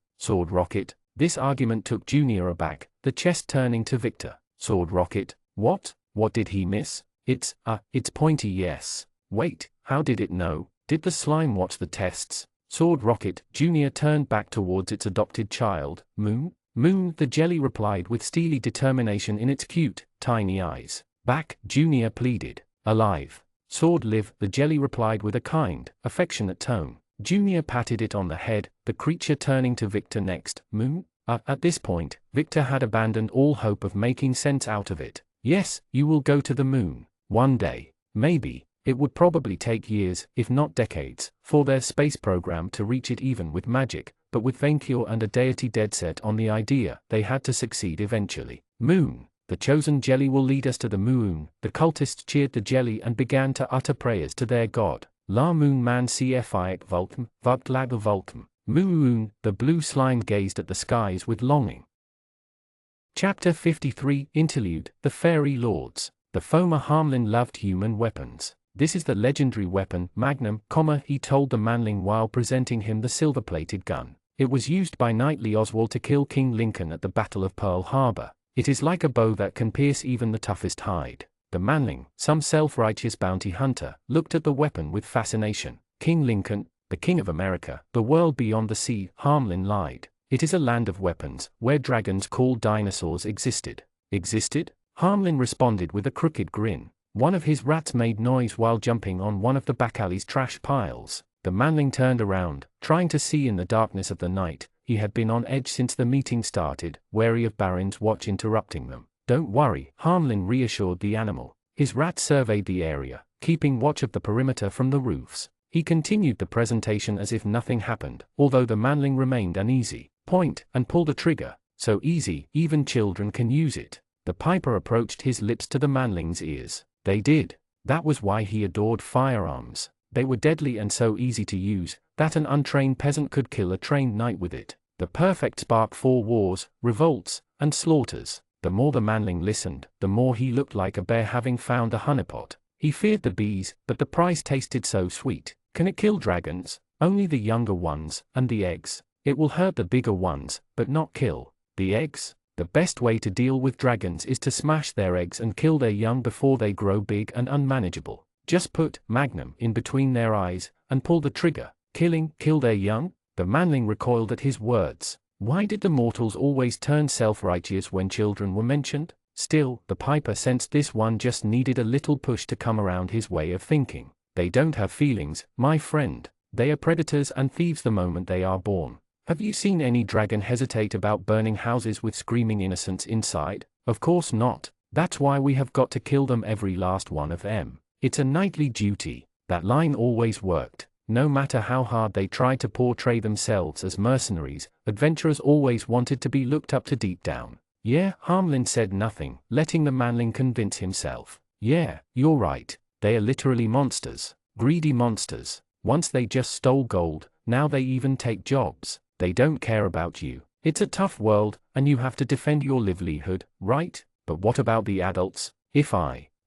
This argument took Junior aback, the chest turning to Victor. Sword rocket? What? What did he miss? It's pointy, yes. Wait, how did it know? Did the slime watch the tests? Sword rocket. Junior turned back towards its adopted child. Moon, the jelly replied with steely determination in its cute, tiny eyes. Back, Junior pleaded. Alive. Sword live, the jelly replied with a kind, affectionate tone. Junior patted it on the head, the creature turning to Victor next. Moon? At this point, Victor had abandoned all hope of making sense out of it. Yes, you will go to the moon. One day. Maybe. It would probably take years, if not decades, for their space program to reach it even with magic, but with Vainqueur and a deity dead set on the idea, they had to succeed eventually. Moon. The chosen jelly will lead us to the moon. The cultists cheered the jelly and began to utter prayers to their god. La Moon Man Cfiak Vulcan, Vuglag Vulcan. Moon. The blue slime gazed at the skies with longing. Chapter 53 Interlude. The Fairy Lords. The Foma Harmlin loved human weapons. This is the legendary weapon, Magnum, he told the manling while presenting him the silver-plated gun. It was used by knightly Oswald to kill King Lincoln at the Battle of Pearl Harbor. It is like a bow that can pierce even the toughest hide. The manling, some self-righteous bounty hunter, looked at the weapon with fascination. King Lincoln, the king of America, the world beyond the sea, Harmlin lied. It is a land of weapons, where dragons called dinosaurs existed. Existed? Harmlin responded with a crooked grin. One of his rats made noise while jumping on one of the back alley's trash piles. The manling turned around, trying to see in the darkness of the night. He had been on edge since the meeting started, wary of Baron's watch interrupting them. Don't worry, Harmlin reassured the animal. His rat surveyed the area, keeping watch of the perimeter from the roofs. He continued the presentation as if nothing happened, although the manling remained uneasy. Point, and pull the trigger. So easy, even children can use it. The piper approached his lips to the manling's ears. They did. That was why he adored firearms. They were deadly and so easy to use, that an untrained peasant could kill a trained knight with it. The perfect spark for wars, revolts, and slaughters. The more the manling listened, the more he looked like a bear having found a honeypot. He feared the bees, but the price tasted so sweet. Can it kill dragons? Only the younger ones, and the eggs. It will hurt the bigger ones, but not kill. The eggs? The best way to deal with dragons is to smash their eggs and kill their young before they grow big and unmanageable. Just put magnum in between their eyes, and pull the trigger. Kill their young? The manling recoiled at his words. Why did the mortals always turn self-righteous when children were mentioned? Still, the piper sensed this one just needed a little push to come around his way of thinking. They don't have feelings, my friend. They are predators and thieves the moment they are born. Have you seen any dragon hesitate about burning houses with screaming innocents inside? Of course not. That's why we have got to kill them, every last one of them. It's a knightly duty. That line always worked. No matter how hard they tried to portray themselves as mercenaries, adventurers always wanted to be looked up to deep down. Yeah, Harmlin said nothing, letting the manling convince himself. Yeah, you're right. They are literally monsters. Greedy monsters. Once they just stole gold, now they even take jobs. They don't care about you. It's a tough world, and you have to defend your livelihood, right? But what about the adults?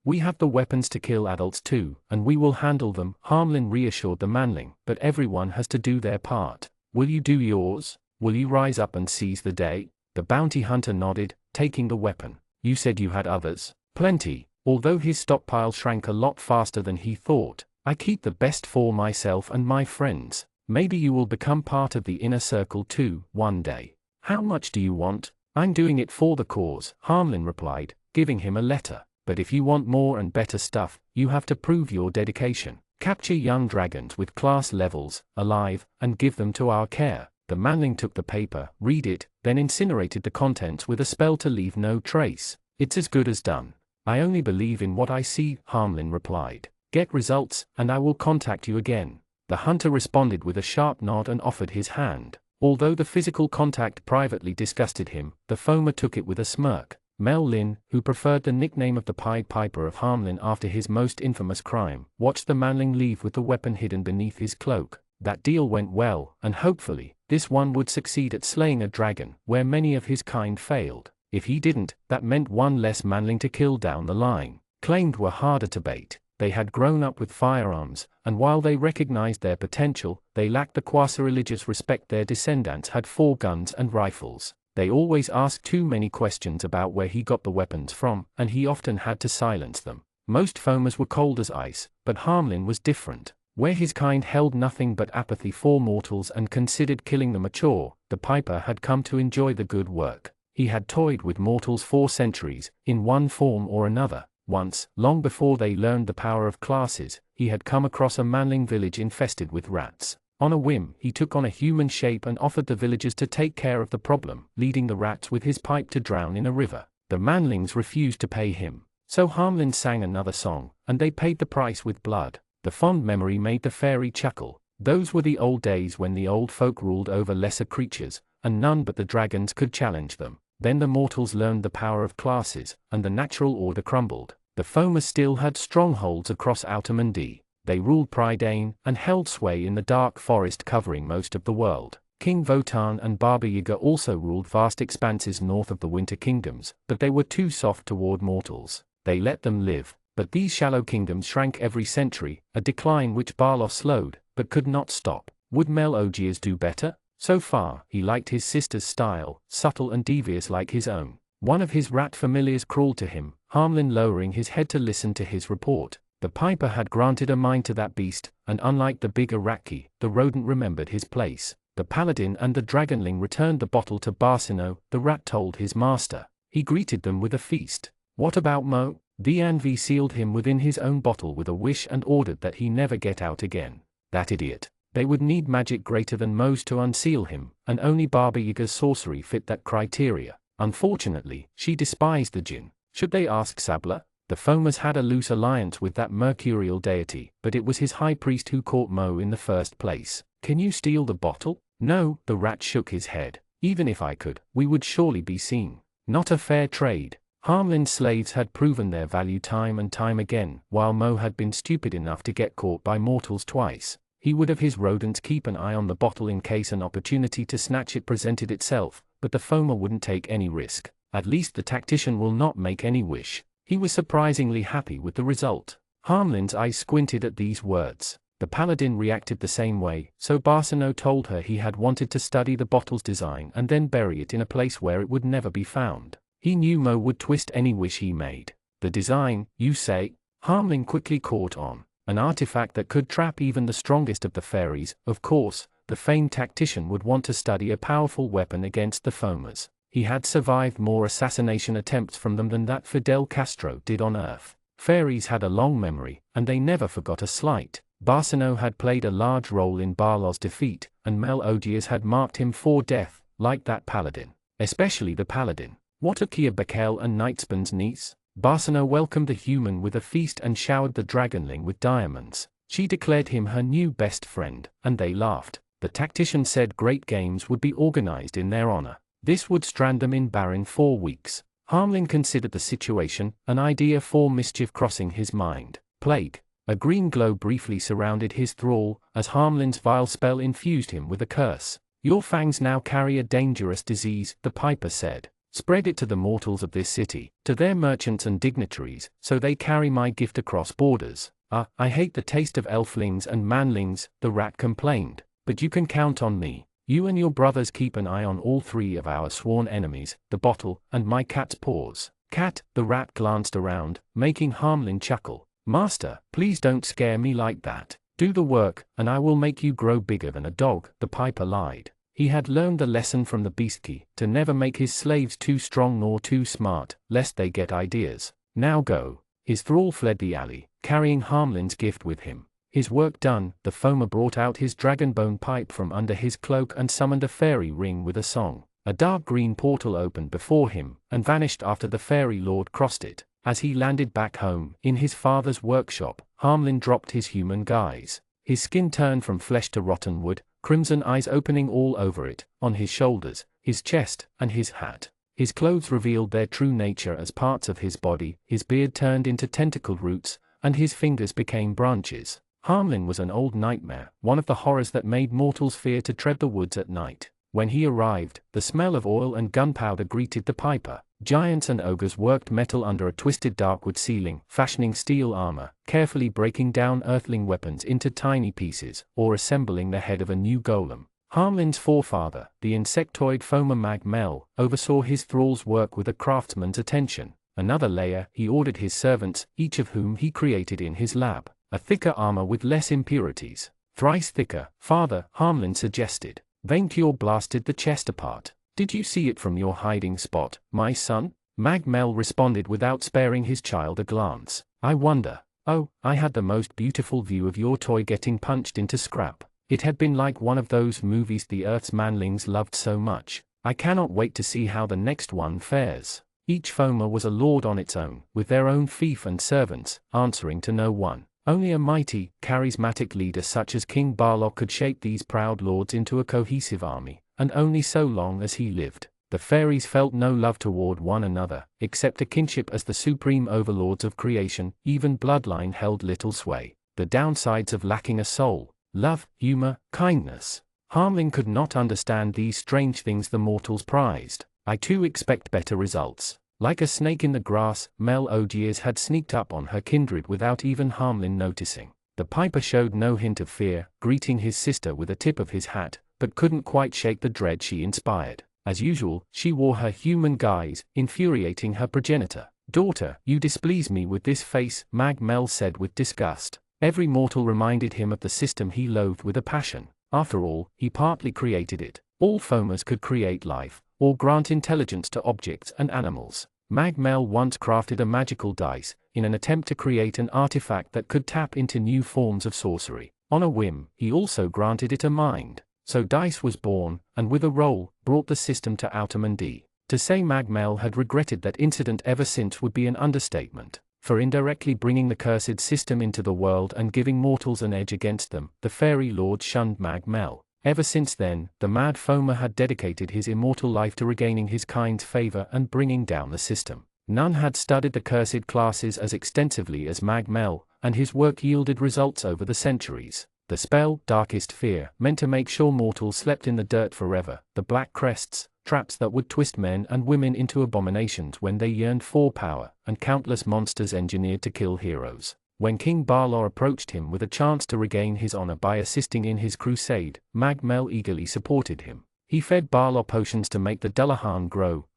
We have the weapons to kill adults too, and we will handle them, Harmlin reassured the manling, but everyone has to do their part. Will you do yours? Will you rise up and seize the day? The bounty hunter nodded, taking the weapon. You said you had others? Plenty. Although his stockpile shrank a lot faster than he thought. I keep the best for myself and my friends. Maybe you will become part of the inner circle too, one day. How much do you want? I'm doing it for the cause, Harmlin replied, giving him a letter. But if you want more and better stuff, you have to prove your dedication. Capture young dragons with class levels, alive, and give them to our care. The manling took the paper, read it, then incinerated the contents with a spell to leave no trace. It's as good as done. I only believe in what I see, Harmlin replied. Get results, and I will contact you again. The hunter responded with a sharp nod and offered his hand. Although the physical contact privately disgusted him, the foamer took it with a smirk. Mel Lin, who preferred the nickname of the Pied Piper of Harmlin after his most infamous crime, watched the manling leave with the weapon hidden beneath his cloak. That deal went well, and hopefully, this one would succeed at slaying a dragon, where many of his kind failed. If he didn't, that meant one less manling to kill down the line. Claimed were harder to bait. They had grown up with firearms, and while they recognized their potential, they lacked the quasi-religious respect their descendants had for guns and rifles. They always asked too many questions about where he got the weapons from, and he often had to silence them. Most foamers were cold as ice, but Harmlin was different. Where his kind held nothing but apathy for mortals and considered killing them a chore, the piper had come to enjoy the good work. He had toyed with mortals for centuries, in one form or another. Once, long before they learned the power of classes, he had come across a manling village infested with rats. On a whim, he took on a human shape and offered the villagers to take care of the problem, leading the rats with his pipe to drown in a river. The manlings refused to pay him. So Harmlin sang another song, and they paid the price with blood. The fond memory made the fairy chuckle. Those were the old days when the old folk ruled over lesser creatures, and none but the dragons could challenge them. Then the mortals learned the power of classes, and the natural order crumbled. The foamers still had strongholds across Outermundy. They ruled Prydain, and held sway in the dark forest covering most of the world. King Votan and Baba Yaga also ruled vast expanses north of the Winter Kingdoms, but they were too soft toward mortals. They let them live, but these shallow kingdoms shrank every century, a decline which Barlow slowed, but could not stop. Would Mel Ogiers do better? So far, he liked his sister's style, subtle and devious like his own. One of his rat familiars crawled to him, Harmlin lowering his head to listen to his report. The piper had granted a mind to that beast, and unlike the bigger Ratki, the rodent remembered his place. The paladin and the dragonling returned the bottle to Barsino, the rat told his master. He greeted them with a feast. What about Mo? The Anvi sealed him within his own bottle with a wish and ordered that he never get out again. That idiot. They would need magic greater than Mo's to unseal him, and only Baba Yaga's sorcery fit that criteria. Unfortunately, she despised the jinn. Should they ask Sabla? The Fomas had a loose alliance with that mercurial deity, but it was his high priest who caught Mo in the first place. Can you steal the bottle? No, the rat shook his head. Even if I could, we would surely be seen. Not a fair trade. Harmlin's slaves had proven their value time and time again, while Mo had been stupid enough to get caught by mortals twice. He would have his rodents keep an eye on the bottle in case an opportunity to snatch it presented itself, but the Foma wouldn't take any risk. At least the tactician will not make any wish. He was surprisingly happy with the result. Harmlin's eyes squinted at these words. The paladin reacted the same way, so Barsino told her he had wanted to study the bottle's design and then bury it in a place where it would never be found. He knew Mo would twist any wish he made. The design, you say? Harmlin quickly caught on. An artifact that could trap even the strongest of the fairies. Of course, the famed tactician would want to study a powerful weapon against the Fomas. He had survived more assassination attempts from them than that Fidel Castro did on Earth. Fairies had a long memory, and they never forgot a slight. Barsino had played a large role in Barlow's defeat, and Melodias had marked him for death, like that paladin. Especially the paladin. What of Kia Bekel and Knightspan's niece? Barsino welcomed the human with a feast and showered the dragonling with diamonds. She declared him her new best friend, and they laughed. The tactician said great games would be organized in their honor. This would strand them in Barin 4 weeks. Harmlin considered the situation, an idea for mischief crossing his mind. Plague. A green glow briefly surrounded his thrall, as Harmlin's vile spell infused him with a curse. Your fangs now carry a dangerous disease, the piper said. Spread it to the mortals of this city, to their merchants and dignitaries, so they carry my gift across borders. I hate the taste of elflings and manlings, the rat complained, but you can count on me. You and your brothers keep an eye on all 3 of our sworn enemies, the bottle, and my cat's paws. Cat, the rat glanced around, making Harmlin chuckle. Master, please don't scare me like that. Do the work, and I will make you grow bigger than a dog, the piper lied. He had learned the lesson from the beastkey, to never make his slaves too strong nor too smart, lest they get ideas. Now go. His thrall fled the alley, carrying Harmlin's gift with him. His work done, the Foma brought out his dragonbone pipe from under his cloak and summoned a fairy ring with a song. A dark green portal opened before him, and vanished after the fairy lord crossed it. As he landed back home, in his father's workshop, Harmlin dropped his human guise. His skin turned from flesh to rotten wood, crimson eyes opening all over it, on his shoulders, his chest, and his hat. His clothes revealed their true nature as parts of his body, his beard turned into tentacled roots, and his fingers became branches. Harmlin was an old nightmare, one of the horrors that made mortals fear to tread the woods at night. When he arrived, the smell of oil and gunpowder greeted the piper. Giants and ogres worked metal under a twisted darkwood ceiling, fashioning steel armor, carefully breaking down earthling weapons into tiny pieces, or assembling the head of a new golem. Harmlin's forefather, the insectoid Foma Mag Mel, oversaw his thrall's work with a craftsman's attention. Another layer, he ordered his servants, each of whom he created in his lab. A thicker armor with less impurities. Thrice thicker, father, Harmlin suggested. Vainkior blasted the chest apart. Did you see it from your hiding spot, my son? Mag Mel responded without sparing his child a glance. I wonder. Oh, I had the most beautiful view of your toy getting punched into scrap. It had been like one of those movies the Earth's manlings loved so much. I cannot wait to see how the next one fares. Each Foma was a lord on its own, with their own fief and servants, answering to no one. Only a mighty, charismatic leader such as King Barlock could shape these proud lords into a cohesive army, and only so long as he lived. The fairies felt no love toward one another, except a kinship as the supreme overlords of creation. Even bloodline held little sway. The downsides of lacking a soul: love, humor, kindness. Harmlin could not understand these strange things the mortals prized. I too expect better results. Like a snake in the grass, Melodias had sneaked up on her kindred without even Harmlin noticing. The piper showed no hint of fear, greeting his sister with a tip of his hat, but couldn't quite shake the dread she inspired. As usual, she wore her human guise, infuriating her progenitor. Daughter, you displease me with this face, Mag Mel said with disgust. Every mortal reminded him of the system he loathed with a passion. After all, he partly created it. All Fomas could create life, or grant intelligence to objects and animals. Mag Mel once crafted a magical dice, in an attempt to create an artifact that could tap into new forms of sorcery. On a whim, he also granted it a mind. So dice was born, and with a roll, brought the system to Audionovel. To say Mag Mel had regretted that incident ever since would be an understatement. For indirectly bringing the cursed system into the world and giving mortals an edge against them, the fairy lord shunned Mag Mel. Ever since then, the mad foamer had dedicated his immortal life to regaining his kind's favor and bringing down the system. None had studied the cursed classes as extensively as Mag Mel, and his work yielded results over the centuries. The spell, Darkest Fear, meant to make sure mortals slept in the dirt forever. The Black Crests, traps that would twist men and women into abominations when they yearned for power, and countless monsters engineered to kill heroes. When King Barlaw approached him with a chance to regain his honor by assisting in his crusade, Mag Mel eagerly supported him. He fed Barlaw potions to make the Dullahan grow,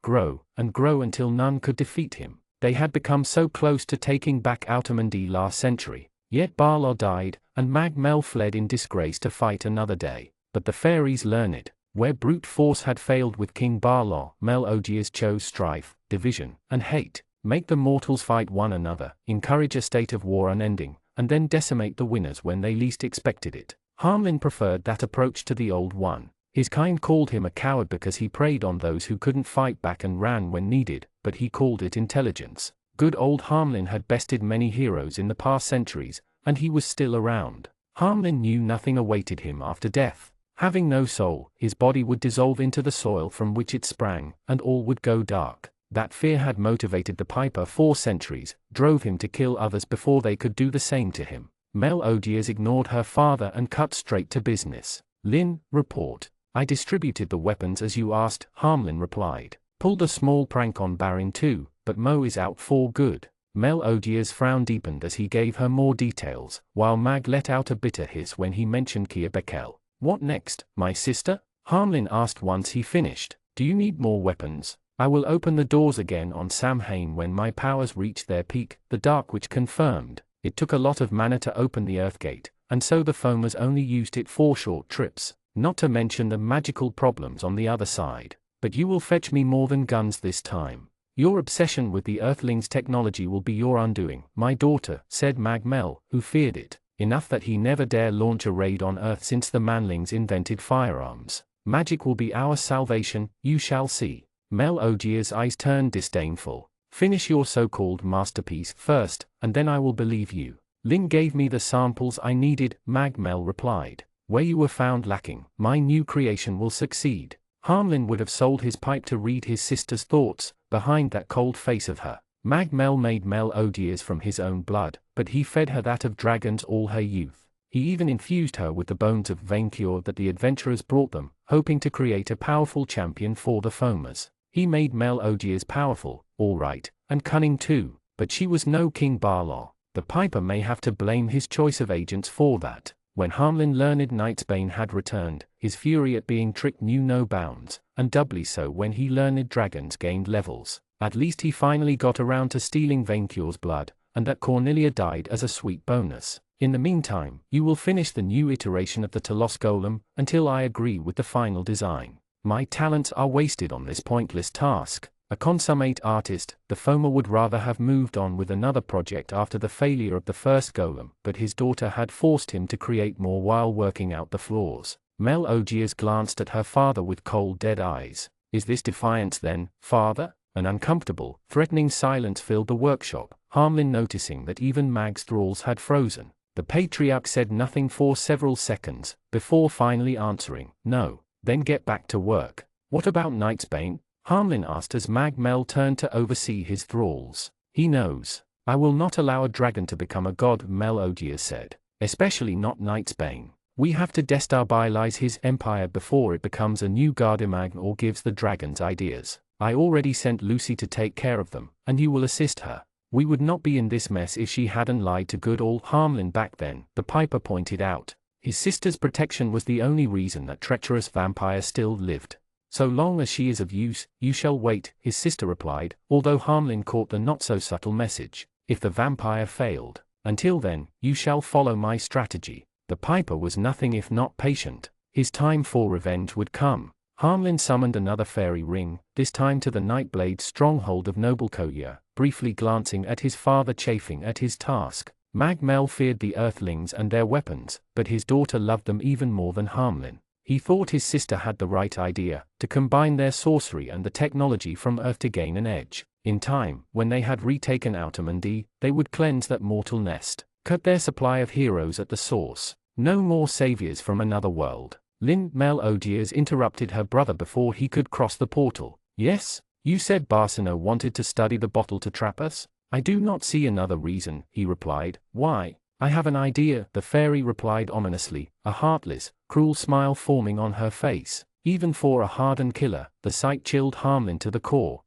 and grow until none could defeat him. They had become so close to taking back Audionovel last century. Yet Barlaw died, and Mag Mel fled in disgrace to fight another day. But the fairies learned. Where brute force had failed with King Barlaw, Melodias chose strife, division, and hate. Make the mortals fight one another, encourage a state of war unending, and then decimate the winners when they least expected it. Harmlin preferred that approach to the old one. His kind called him a coward because he preyed on those who couldn't fight back and ran when needed, but he called it intelligence. Good old Harmlin had bested many heroes in the past centuries, and he was still around. Harmlin knew nothing awaited him after death. Having no soul, his body would dissolve into the soil from which it sprang, and all would go dark. That fear had motivated the Piper for centuries, drove him to kill others before they could do the same to him. Melodias ignored her father and cut straight to business. Lynn, report. I distributed the weapons as you asked, Harmlin replied. Pulled a small prank on Barin too, but Mo is out for good. Melodia's frown deepened as he gave her more details, while Mag let out a bitter hiss when he mentioned Kia Beckel. What next, my sister? Harmlin asked once he finished. Do you need more weapons? I will open the doors again on Samhain when my powers reach their peak, the Dark Witch confirmed. It took a lot of mana to open the Earthgate, and so the foamers only used it for short trips, not to mention the magical problems on the other side. But you will fetch me more than guns this time. Your obsession with the Earthlings' technology will be your undoing, my daughter, said Mag Mel, who feared it enough that he never dare launch a raid on Earth since the Manlings invented firearms. Magic will be our salvation, you shall see. Melodia's eyes turned disdainful. Finish your so-called masterpiece first, and then I will believe you. Lynn gave me the samples I needed, Mag Mel replied. Where you were found lacking, my new creation will succeed. Harmlin would have sold his pipe to read his sister's thoughts, behind that cold face of her. Mag Mel made Melodias from his own blood, but he fed her that of dragons all her youth. He even infused her with the bones of Vaincure that the adventurers brought them, hoping to create a powerful champion for the foamers. He made Melodias powerful, all right, and cunning too, but she was no King Barlaw. The Piper may have to blame his choice of agents for that. When Harmlin learned Knightsbane had returned, his fury at being tricked knew no bounds, and doubly so when he learned dragons gained levels. At least he finally got around to stealing Vaincure's blood, and that Cornelia died as a sweet bonus. In the meantime, you will finish the new iteration of the Telos Golem, until I agree with the final design. My talents are wasted on this pointless task. A consummate artist, the foamer would rather have moved on with another project after the failure of the first golem, but his daughter had forced him to create more while working out the flaws. Melodias glanced at her father with cold dead eyes. Is this defiance then, father? An uncomfortable, threatening silence filled the workshop, Harmlin noticing that even Mag's thralls had frozen. The patriarch said nothing for several seconds, before finally answering, no. Then get back to work. What about Knightsbane? Harmlin asked as Mag Mel turned to oversee his thralls. He knows. I will not allow a dragon to become a god, Melodias said. Especially not Knightsbane. We have to destabilize his empire before it becomes a new Gardemagn or gives the dragons ideas. I already sent Lucy to take care of them, and you will assist her. We would not be in this mess if she hadn't lied to good old Harmlin back then, the Piper pointed out. His sister's protection was the only reason that treacherous vampire still lived. So long as she is of use, you shall wait, his sister replied, although Harmlin caught the not-so-subtle message. If the vampire failed. Until then, you shall follow my strategy. The Piper was nothing if not patient. His time for revenge would come. Harmlin summoned another fairy ring, this time to the Nightblade's stronghold of Noblecoya, briefly glancing at his father chafing at his task. Mag-Mel feared the Earthlings and their weapons, but his daughter loved them even more than Harmlin. He thought his sister had the right idea, to combine their sorcery and the technology from Earth to gain an edge. In time, when they had retaken Autamundi, they would cleanse that mortal nest, cut their supply of heroes at the source. No more saviors from another world. Lin-Mel Odiers interrupted her brother before he could cross the portal. Yes? You said Barsino wanted to study the bottle to trap us? I do not see another reason, he replied. Why? I have an idea, the fairy replied ominously, a heartless, cruel smile forming on her face. Even for a hardened killer, the sight chilled Harmlin to the core.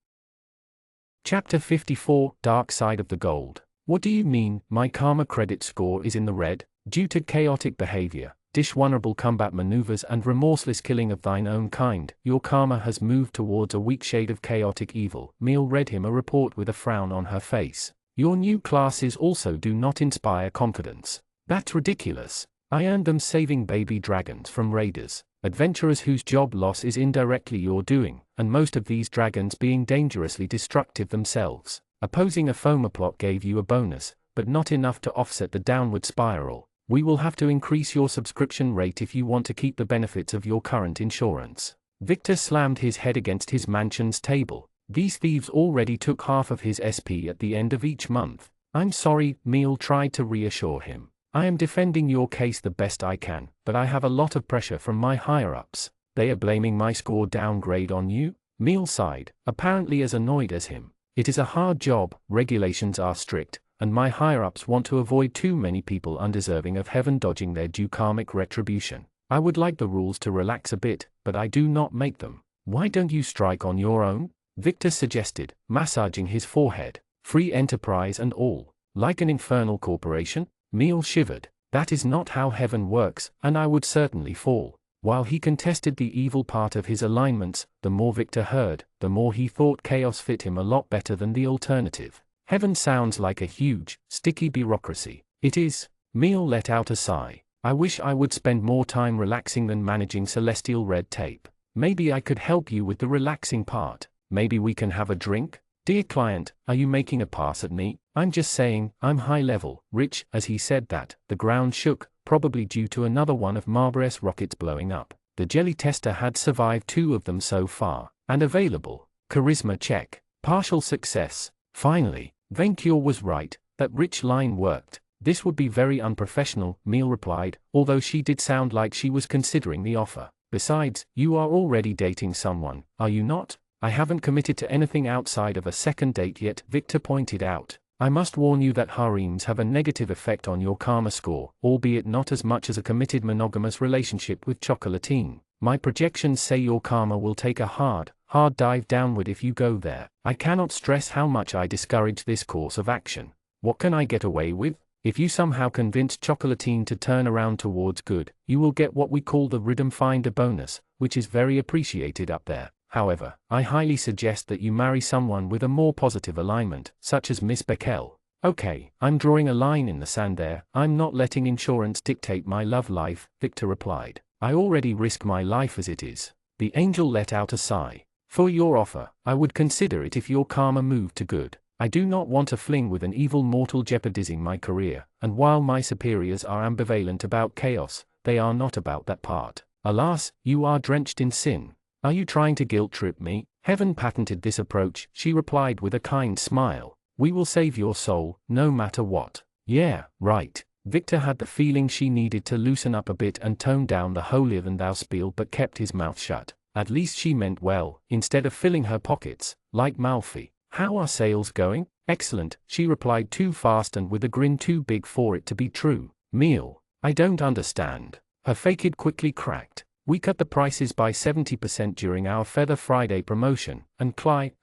Chapter 54, Dark Side of the Gold. What do you mean, my karma credit score is in the red? Due to chaotic behavior, dishonorable combat maneuvers and remorseless killing of thine own kind, your karma has moved towards a weak shade of chaotic evil. Mel read him a report with a frown on her face. Your new classes also do not inspire confidence. That's ridiculous. I earned them saving baby dragons from raiders, adventurers whose job loss is indirectly your doing, and most of these dragons being dangerously destructive themselves. Opposing a FOMA plot gave you a bonus, but not enough to offset the downward spiral. We will have to increase your subscription rate if you want to keep the benefits of your current insurance. Victor slammed his head against his mansion's table. These thieves already took half of his SP at the end of each month. I'm sorry, Mel tried to reassure him. I am defending your case the best I can, but I have a lot of pressure from my higher-ups. They are blaming my score downgrade on you? Mel sighed, apparently as annoyed as him. It is a hard job, regulations are strict, and my higher-ups want to avoid too many people undeserving of heaven dodging their due karmic retribution. I would like the rules to relax a bit, but I do not make them. Why don't you strike on your own? Victor suggested, massaging his forehead. Free enterprise and all. Like an infernal corporation? Mel shivered. That is not how heaven works, and I would certainly fall. While he contested the evil part of his alignments, the more Victor heard, the more he thought chaos fit him a lot better than the alternative. Heaven sounds like a huge, sticky bureaucracy. It is. Mel let out a sigh. I wish I would spend more time relaxing than managing celestial red tape. Maybe I could help you with the relaxing part. Maybe we can have a drink? Dear client, are you making a pass at me? I'm just saying, I'm high level, rich. As he said that, the ground shook, probably due to another one of Marlborough's rockets blowing up. The jelly tester had survived 2 of them so far, and available. Charisma check. Partial success. Finally. Vencure was right, that rich line worked. This would be very unprofessional, Mel replied, although she did sound like she was considering the offer. Besides, you are already dating someone, are you not? I haven't committed to anything outside of a second date yet, Victor pointed out. I must warn you that harems have a negative effect on your karma score, albeit not as much as a committed monogamous relationship with Chocolatine. My projections say your karma will take a hard dive downward if you go there. I cannot stress how much I discourage this course of action. What can I get away with? If you somehow convince Chocolatine to turn around towards good, you will get what we call the Rhythm Finder bonus, which is very appreciated up there. However, I highly suggest that you marry someone with a more positive alignment, such as Miss Beckel. Okay, I'm drawing a line in the sand there. I'm not letting insurance dictate my love life, Victor replied. I already risk my life as it is. The angel let out a sigh. For your offer, I would consider it if your karma moved to good. I do not want a fling with an evil mortal jeopardizing my career, and while my superiors are ambivalent about chaos, they are not about that part. Alas, you are drenched in sin. Are you trying to guilt-trip me? Heaven patented this approach, she replied with a kind smile. We will save your soul, no matter what. Yeah, right. Victor had the feeling she needed to loosen up a bit and tone down the holier-than-thou spiel, but kept his mouth shut. At least she meant well, instead of filling her pockets, like Malfi. How are sales going? Excellent, she replied too fast and with a grin too big for it to be true. Mel, I don't understand. Her facade quickly cracked. We cut the prices by 70% during our Feather Friday promotion, and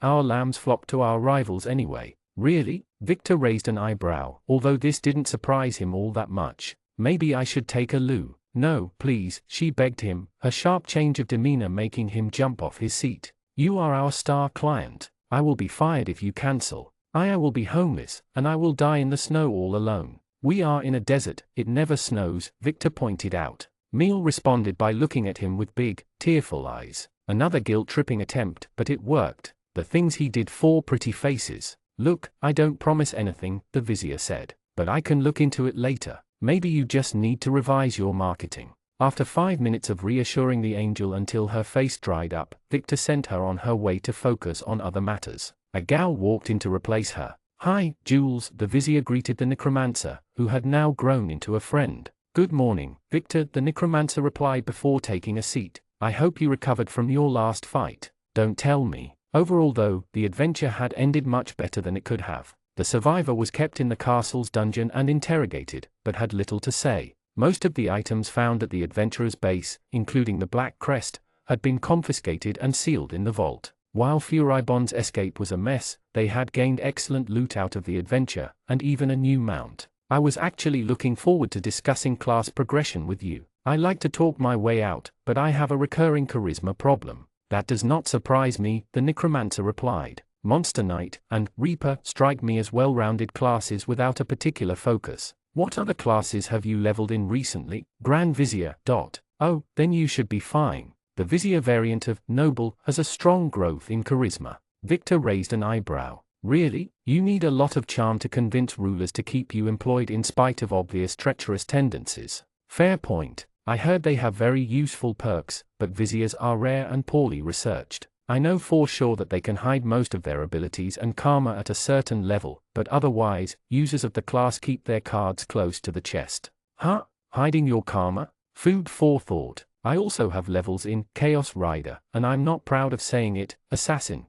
our lambs flocked to our rivals anyway. Really? Victor raised an eyebrow, although this didn't surprise him all that much. Maybe I should take a loo. No, please, she begged him, her sharp change of demeanor making him jump off his seat. You are our star client. I will be fired if you cancel. I will be homeless, and I will die in the snow all alone. We are in a desert, it never snows, Victor pointed out. Mel responded by looking at him with big, tearful eyes. Another guilt-tripping attempt, but it worked. The things he did. 4 pretty faces. Look, I don't promise anything, the vizier said, but I can look into it later. Maybe you just need to revise your marketing. After 5 minutes of reassuring the angel until her face dried up, Victor sent her on her way to focus on other matters. A gal walked in to replace her. "Hi, Jules," the vizier greeted the necromancer, who had now grown into a friend. "Good morning, Victor," the necromancer replied before taking a seat. "I hope you recovered from your last fight." "Don't tell me." Overall though, the adventure had ended much better than it could have. The survivor was kept in the castle's dungeon and interrogated, but had little to say. Most of the items found at the adventurer's base, including the Black Crest, had been confiscated and sealed in the vault. While Furibond's escape was a mess, they had gained excellent loot out of the adventure, and even a new mount. "I was actually looking forward to discussing class progression with you. I like to talk my way out, but I have a recurring charisma problem." "That does not surprise me," the necromancer replied. "Monster Knight and Reaper strike me as well-rounded classes without a particular focus. What other classes have you leveled in recently?" "Grand Vizier. Oh, then you should be fine. The Vizier variant of Noble has a strong growth in charisma." Victor raised an eyebrow. "Really? You need a lot of charm to convince rulers to keep you employed in spite of obvious treacherous tendencies." "Fair point. I heard they have very useful perks, but Viziers are rare and poorly researched. I know for sure that they can hide most of their abilities and karma at a certain level, but otherwise, users of the class keep their cards close to the chest." "Huh? Hiding your karma? Food for thought. I also have levels in Chaos Rider, and I'm not proud of saying it, Assassin.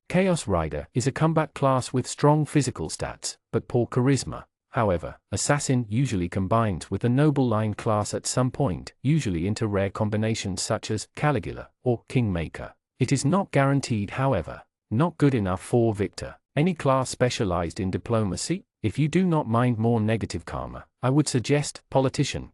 Chaos Rider is a combat class with strong physical stats, but poor charisma. However, Assassin usually combines with the Noble line class at some point, usually into rare combinations such as Caligula or Kingmaker. It is not guaranteed, however. Not good enough for Victor. Any class specialized in diplomacy? If you do not mind more negative karma, I would suggest Politician.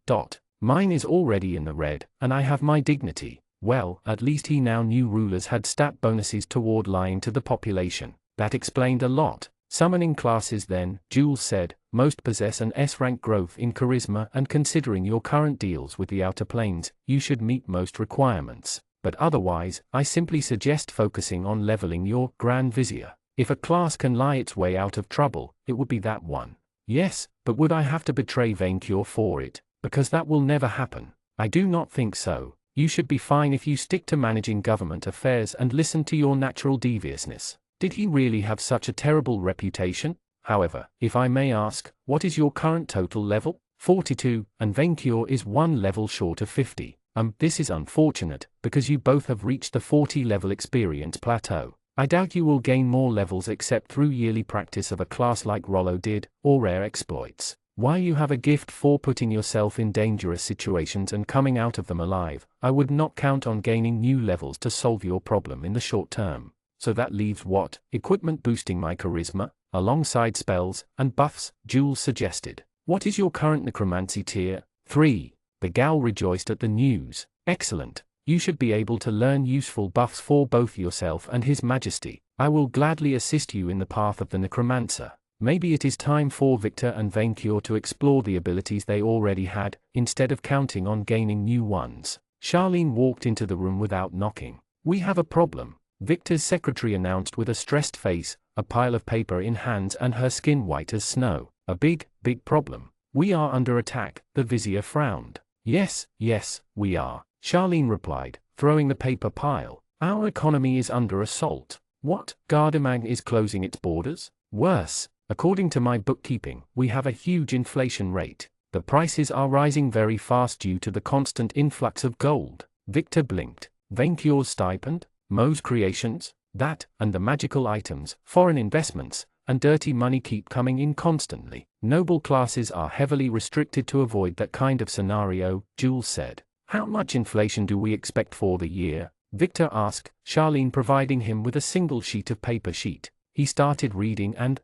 Mine is already in the red, and I have my dignity. Well, at least he now knew rulers had stat bonuses toward lying to the population. That explained a lot. "Summoning classes then," Jules said, "most possess an S-rank growth in charisma, and considering your current deals with the Outer Planes, you should meet most requirements. But otherwise, I simply suggest focusing on leveling your Grand Vizier. If a class can lie its way out of trouble, it would be that one." "Yes, but would I have to betray Vaincure for it? Because that will never happen." "I do not think so. You should be fine if you stick to managing government affairs and listen to your natural deviousness." Did he really have such a terrible reputation? However, if I may ask, what is your current total level? 42, and Vaincure is 1 level short of 50. This is unfortunate, because you both have reached the 40-level experience plateau. I doubt you will gain more levels except through yearly practice of a class like Rollo did, or rare exploits. While you have a gift for putting yourself in dangerous situations and coming out of them alive, I would not count on gaining new levels to solve your problem in the short term. So that leaves what? Equipment boosting my charisma, alongside spells and buffs, Jules suggested. "What is your current necromancy tier?" 3. The gal rejoiced at the news. "Excellent. You should be able to learn useful buffs for both yourself and His Majesty. I will gladly assist you in the path of the necromancer." Maybe it is time for Victor and Vaincure to explore the abilities they already had, instead of counting on gaining new ones. Charlene walked into the room without knocking. "We have a problem," Victor's secretary announced with a stressed face, a pile of paper in hands and her skin white as snow. "A big problem. We are under attack," the vizier frowned. Yes, we are," Charlene replied, throwing the paper pile. "Our economy is under assault." "What? Gardamag is closing its borders?" "Worse. According to my bookkeeping, we have a huge inflation rate. The prices are rising very fast due to the constant influx of gold." Victor blinked. "Vaincure's stipend? Mo's creations? That, and the magical items, foreign investments, and dirty money keep coming in constantly. Noble classes are heavily restricted to avoid that kind of scenario," Jules said. "How much inflation do we expect for the year?" Victor asked, Charlene providing him with a single sheet of paper sheet. He started reading and,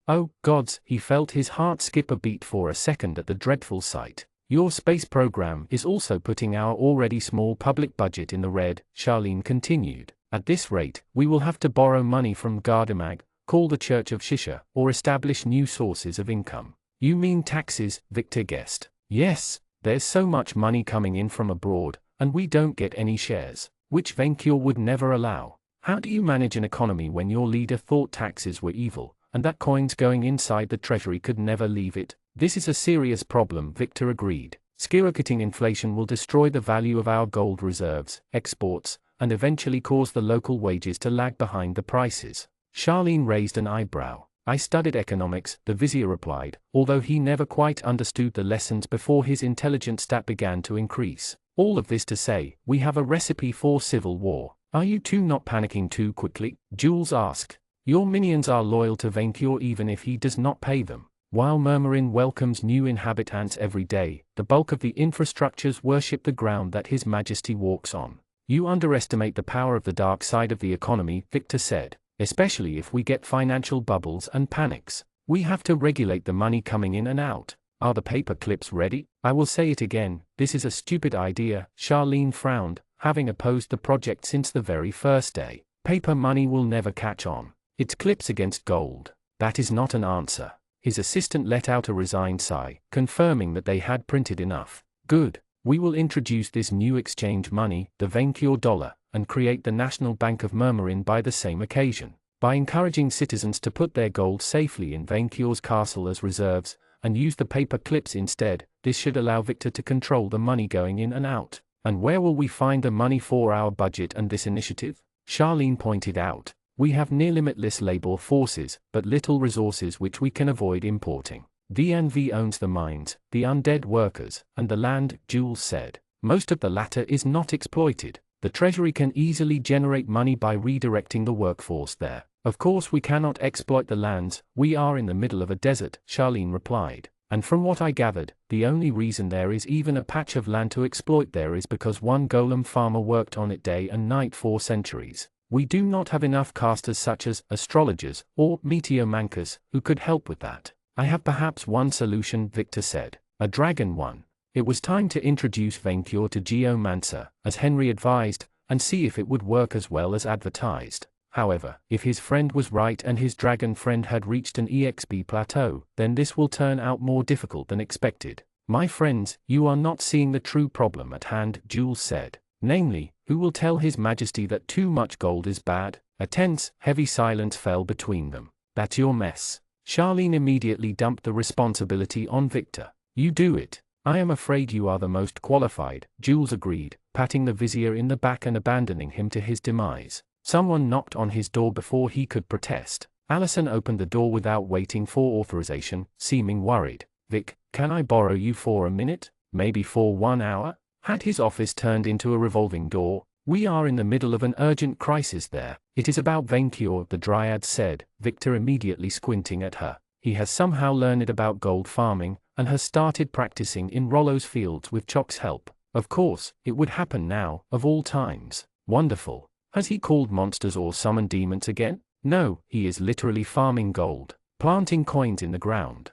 oh gods, he felt his heart skip a beat for a second at the dreadful sight. "Your space program is also putting our already small public budget in the red," Charlene continued. "At this rate, we will have to borrow money from Gardamag, call the Church of Shisha, or establish new sources of income." "You mean taxes?" Victor guessed. "Yes, there's so much money coming in from abroad, and we don't get any shares. which Vainkyur would never allow. How do you manage an economy when your leader thought taxes were evil, and that coins going inside the treasury could never leave it? This is a serious problem, Victor agreed. Skyrocketing inflation will destroy the value of our gold reserves, exports, and eventually cause the local wages to lag behind the prices. Charlene raised an eyebrow. I studied economics, the vizier replied, although he never quite understood the lessons before his intelligence stat began to increase. All of this to say, we have a recipe for civil war. Are you two not panicking too quickly? Jules asked. Your minions are loyal to Vainkyur even if he does not pay them. While Murmurin welcomes new inhabitants every day, the bulk of the infrastructures worship the ground that His Majesty walks on. You underestimate the power of the dark side of the economy, Victor said. Especially if we get financial bubbles and panics. We have to regulate the money coming in and out. Are the paper clips ready? I will say it again, this is a stupid idea, Charlene frowned, having opposed the project since the very first day. Paper money will never catch on. It's clips against gold. That is not an answer. His assistant let out a resigned sigh, confirming that they had printed enough. Good. We will introduce this new exchange money, the Vainkyur dollar, and create the National Bank of Murmurin by the same occasion. By encouraging citizens to put their gold safely in Vainkyur's castle as reserves, and use the paper clips instead, this should allow Victor to control the money going in and out. And where will we find the money for our budget and this initiative? Charlene pointed out. We have near limitless labor forces, but little resources which we can avoid importing. VNV owns the mines, the undead workers, and the land, Jules said. Most of the latter is not exploited. The Treasury can easily generate money by redirecting the workforce there. Of course we cannot exploit the lands, we are in the middle of a desert, Charlene replied. And from what I gathered, the only reason there is even a patch of land to exploit there is because one golem farmer worked on it day and night for centuries. We do not have enough casters such as astrologers or meteomancers who could help with that. I have perhaps one solution, Victor said. A dragon one. It was time to introduce Vainkyur to geomancer, as Henry advised, and see if it would work as well as advertised. However, if his friend was right and his dragon friend had reached an EXP plateau, then this will turn out more difficult than expected. My friends, you are not seeing the true problem at hand, Jules said. Namely, who will tell His Majesty that too much gold is bad? A tense, heavy silence fell between them. That's your mess. Charlene immediately dumped the responsibility on Victor. You do it. I am afraid you are the most qualified, Jules agreed, patting the vizier in the back and abandoning him to his demise. Someone knocked on his door before he could protest. Allison opened the door without waiting for authorization, seeming worried. Vic, can I borrow you for a minute? Maybe for 1 hour? Had his office turned into a revolving door? We are in the middle of an urgent crisis there. It is about Vainkyur, the Dryad said, Victor immediately squinting at her. He has somehow learned about gold farming, and has started practicing in Rollo's fields with Chock's help. Of course, it would happen now, of all times. Wonderful. Has he called monsters or summoned demons again? No, he is literally farming gold, planting coins in the ground.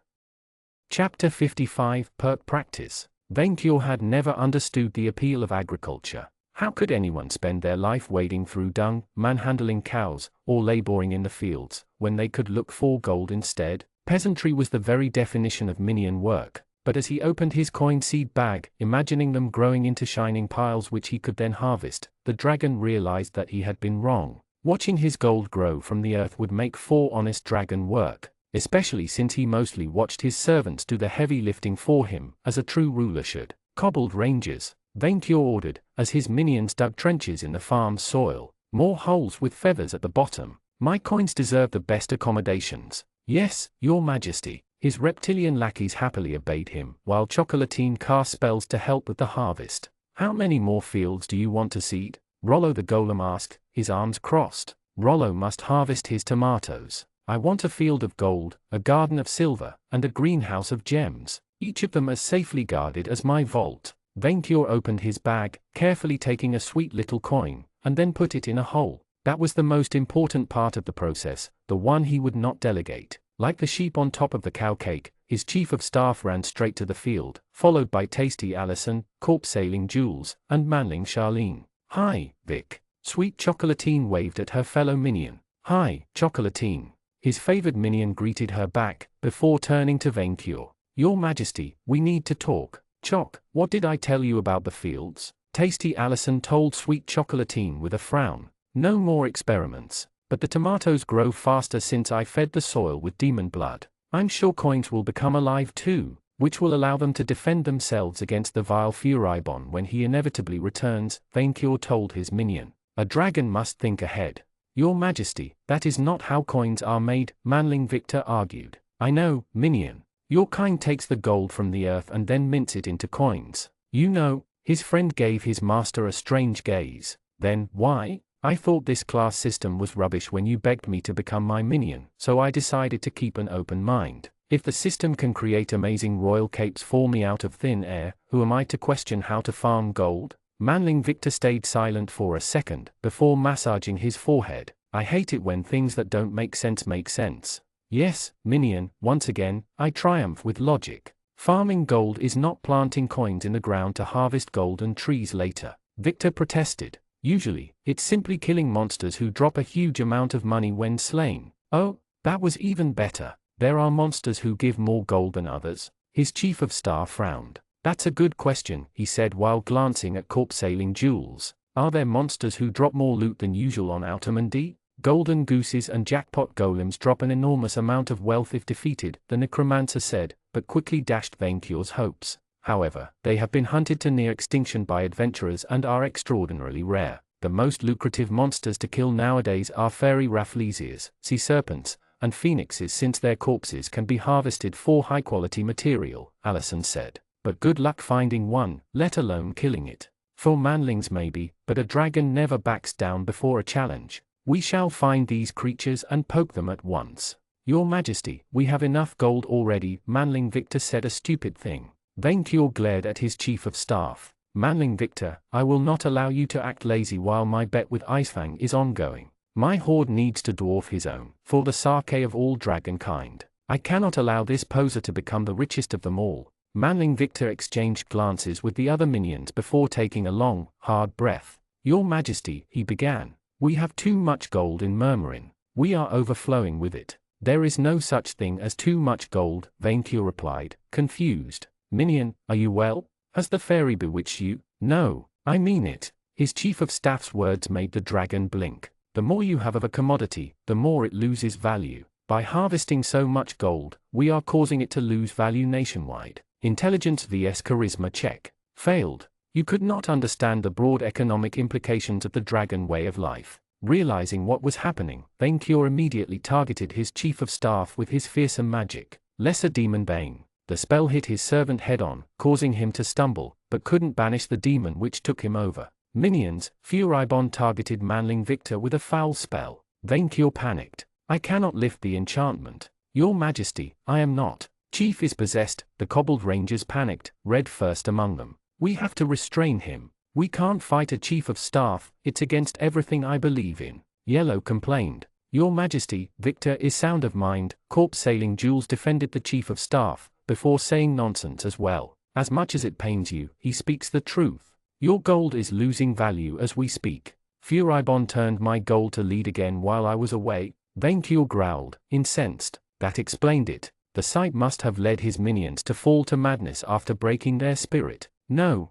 Chapter 55, Perk Practice. Vainkyur had never understood the appeal of agriculture. How could anyone spend their life wading through dung, manhandling cows, or laboring in the fields, when they could look for gold instead? Peasantry was the very definition of minion work, but as he opened his coin seed bag, imagining them growing into shining piles which he could then harvest, the dragon realized that he had been wrong. Watching his gold grow from the earth would make for honest dragon work, especially since he mostly watched his servants do the heavy lifting for him, as a true ruler should. Cobbled ranges, Vainkyur ordered, as his minions dug trenches in the farm's soil, more holes with feathers at the bottom. My coins deserve the best accommodations. Yes, your majesty. His reptilian lackeys happily obeyed him, while Chocolatine cast spells to help with the harvest. How many more fields do you want to seed? Rollo the golem asked, his arms crossed. Rollo must harvest his tomatoes. I want a field of gold, a garden of silver, and a greenhouse of gems, each of them as safely guarded as my vault. Vainkyur opened his bag, carefully taking a sweet little coin, and then put it in a hole. That was the most important part of the process, the one he would not delegate. Like the sheep on top of the cow cake, his chief of staff ran straight to the field, followed by tasty Allison, corpse-sailing Jules, and manling Charlene. Hi, Vic. Sweet Chocolatine waved at her fellow minion. Hi, Chocolatine. His favored minion greeted her back, before turning to Vainkyur. Your Majesty, we need to talk. Choc, what did I tell you about the fields? Tasty, Allison told Sweet Chocolatine with a frown. No more experiments. But the tomatoes grow faster since I fed the soil with demon blood. I'm sure coins will become alive too, which will allow them to defend themselves against the vile Furibon when he inevitably returns, Vaincure told his minion. A dragon must think ahead. Your Majesty, that is not how coins are made, Manling Victor argued. I know, minion. Your kind takes the gold from the earth and then mints it into coins. You know. His friend gave his master a strange gaze. Then, why? I thought this class system was rubbish when you begged me to become my minion, so I decided to keep an open mind. If the system can create amazing royal capes for me out of thin air, who am I to question how to farm gold? Manling Victor stayed silent for a second, before massaging his forehead. I hate it when things that don't make sense make sense. Yes, minion, once again, I triumph with logic. Farming gold is not planting coins in the ground to harvest golden trees later, Victor protested. Usually, it's simply killing monsters who drop a huge amount of money when slain. Oh, that was even better. There are monsters who give more gold than others. His chief of staff frowned. That's a good question, he said while glancing at corpse-sailing jewels. Are there monsters who drop more loot than usual on Audionovel? Golden gooses and jackpot golems drop an enormous amount of wealth if defeated, the necromancer said, but quickly dashed Vaincure's hopes. However, they have been hunted to near extinction by adventurers and are extraordinarily rare. The most lucrative monsters to kill nowadays are fairy rafflesias, sea serpents, and phoenixes since their corpses can be harvested for high-quality material, Allison said. But good luck finding one, let alone killing it. For manlings maybe, but a dragon never backs down before a challenge. We shall find these creatures and poke them at once. Your Majesty, we have enough gold already, Manling Victor said a stupid thing. Vaincure glared at his chief of staff. Manling Victor, I will not allow you to act lazy while my bet with Icefang is ongoing. My horde needs to dwarf his own, for the sake of all dragon kind. I cannot allow this poser to become the richest of them all. Manling Victor exchanged glances with the other minions before taking a long, hard breath. Your Majesty, he began. We have too much gold in Murmurin. We are overflowing with it. There is no such thing as too much gold, Vaincure replied, confused. Minion, are you well? Has the fairy bewitched you? No, I mean it. His chief of staff's words made the dragon blink. The more you have of a commodity, the more it loses value. By harvesting so much gold, we are causing it to lose value nationwide. Intelligence vs charisma check. Failed. You could not understand the broad economic implications of the dragon way of life. Realizing what was happening, Vaincure immediately targeted his chief of staff with his fearsome magic, Lesser Demon Bane. The spell hit his servant head-on, causing him to stumble, but couldn't banish the demon which took him over. Minions, Furibon targeted Manling Victor with a foul spell. Vaincure panicked. I cannot lift the enchantment. Your Majesty, I am not. Chief is possessed, the cobbled rangers panicked, Red first among them. We have to restrain him. We can't fight a chief of staff, it's against everything I believe in. Yellow complained. Your Majesty, Victor is sound of mind. Corpse-sailing Jules defended the chief of staff, before saying nonsense as well. As much as it pains you, he speaks the truth. Your gold is losing value as we speak. Furibon turned my gold to lead again while I was away. Vaincure growled, incensed. That explained it. The sight must have led his minions to fall to madness after breaking their spirit. No,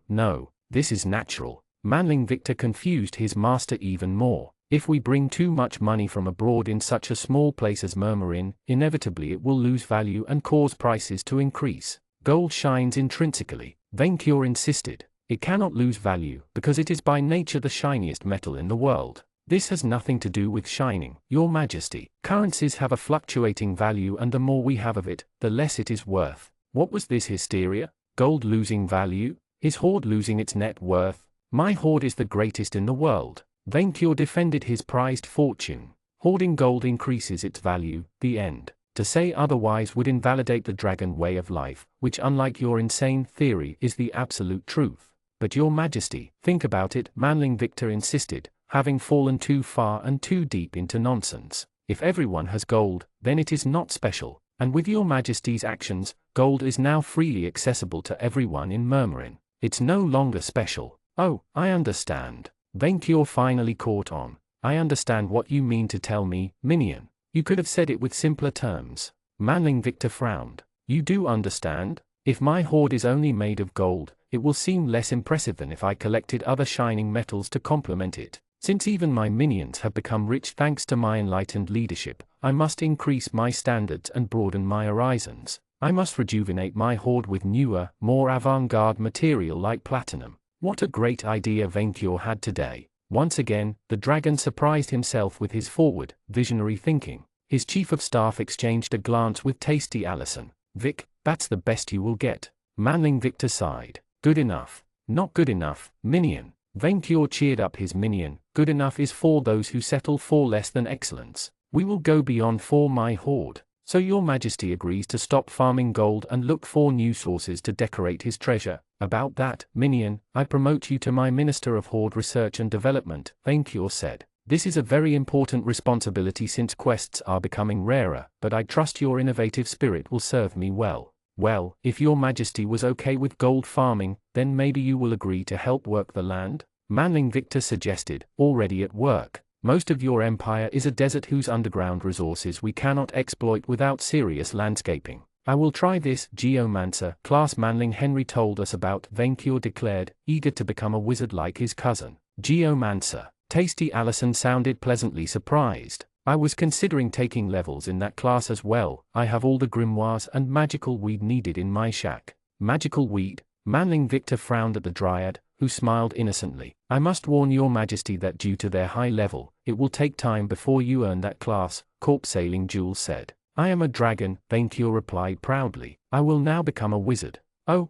this is natural. Manling Victor confused his master even more. If we bring too much money from abroad in such a small place as Murmurin, inevitably it will lose value and cause prices to increase. Gold shines intrinsically, Vaincure insisted. It cannot lose value because it is by nature the shiniest metal in the world. This has nothing to do with shining, Your Majesty. Currencies have a fluctuating value and the more we have of it, the less it is worth. What was this hysteria? Gold losing value? His hoard losing its net worth? My hoard is the greatest in the world. Vaincure defended his prized fortune. Hoarding gold increases its value, the end. To say otherwise would invalidate the dragon way of life, which unlike your insane theory is the absolute truth. But Your Majesty, think about it, Manling Victor insisted, having fallen too far and too deep into nonsense. If everyone has gold, then it is not special, and with Your Majesty's actions, gold is now freely accessible to everyone in Murmurin. It's no longer special. Oh, I understand. Vaincure finally caught on. I understand what you mean to tell me, minion. You could have said it with simpler terms. Manling Victor frowned. You do understand? If my hoard is only made of gold, it will seem less impressive than if I collected other shining metals to complement it. Since even my minions have become rich thanks to my enlightened leadership, I must increase my standards and broaden my horizons. I must rejuvenate my horde with newer, more avant-garde material like platinum. What a great idea Venture had today. Once again, the dragon surprised himself with his forward, visionary thinking. His chief of staff exchanged a glance with tasty Allison. Vic, that's the best you will get. Manling Victor sighed. Good enough. Not good enough, minion. Venture cheered up his minion. Good enough is for those who settle for less than excellence. We will go beyond for my horde. So your majesty agrees to stop farming gold and look for new sources to decorate his treasure. About that, minion, I promote you to my Minister of Horde Research and Development, Venture said. This is a very important responsibility since quests are becoming rarer, but I trust your innovative spirit will serve me well. Well, if your majesty was okay with gold farming, then maybe you will agree to help work the land? Manling Victor suggested, already at work. Most of your empire is a desert whose underground resources we cannot exploit without serious landscaping. I will try this, geomancer, class Manling Henry told us about, Venture declared, eager to become a wizard like his cousin. Geomancer. Tasty Allison sounded pleasantly surprised. I was considering taking levels in that class as well. I have all the grimoires and magical weed needed in my shack. Magical weed? Manling Victor frowned at the dryad, who smiled innocently. I must warn your majesty that due to their high level, it will take time before you earn that class, Corp Sailing Jules said. I am a dragon, Venture replied proudly. I will now become a wizard. Oh,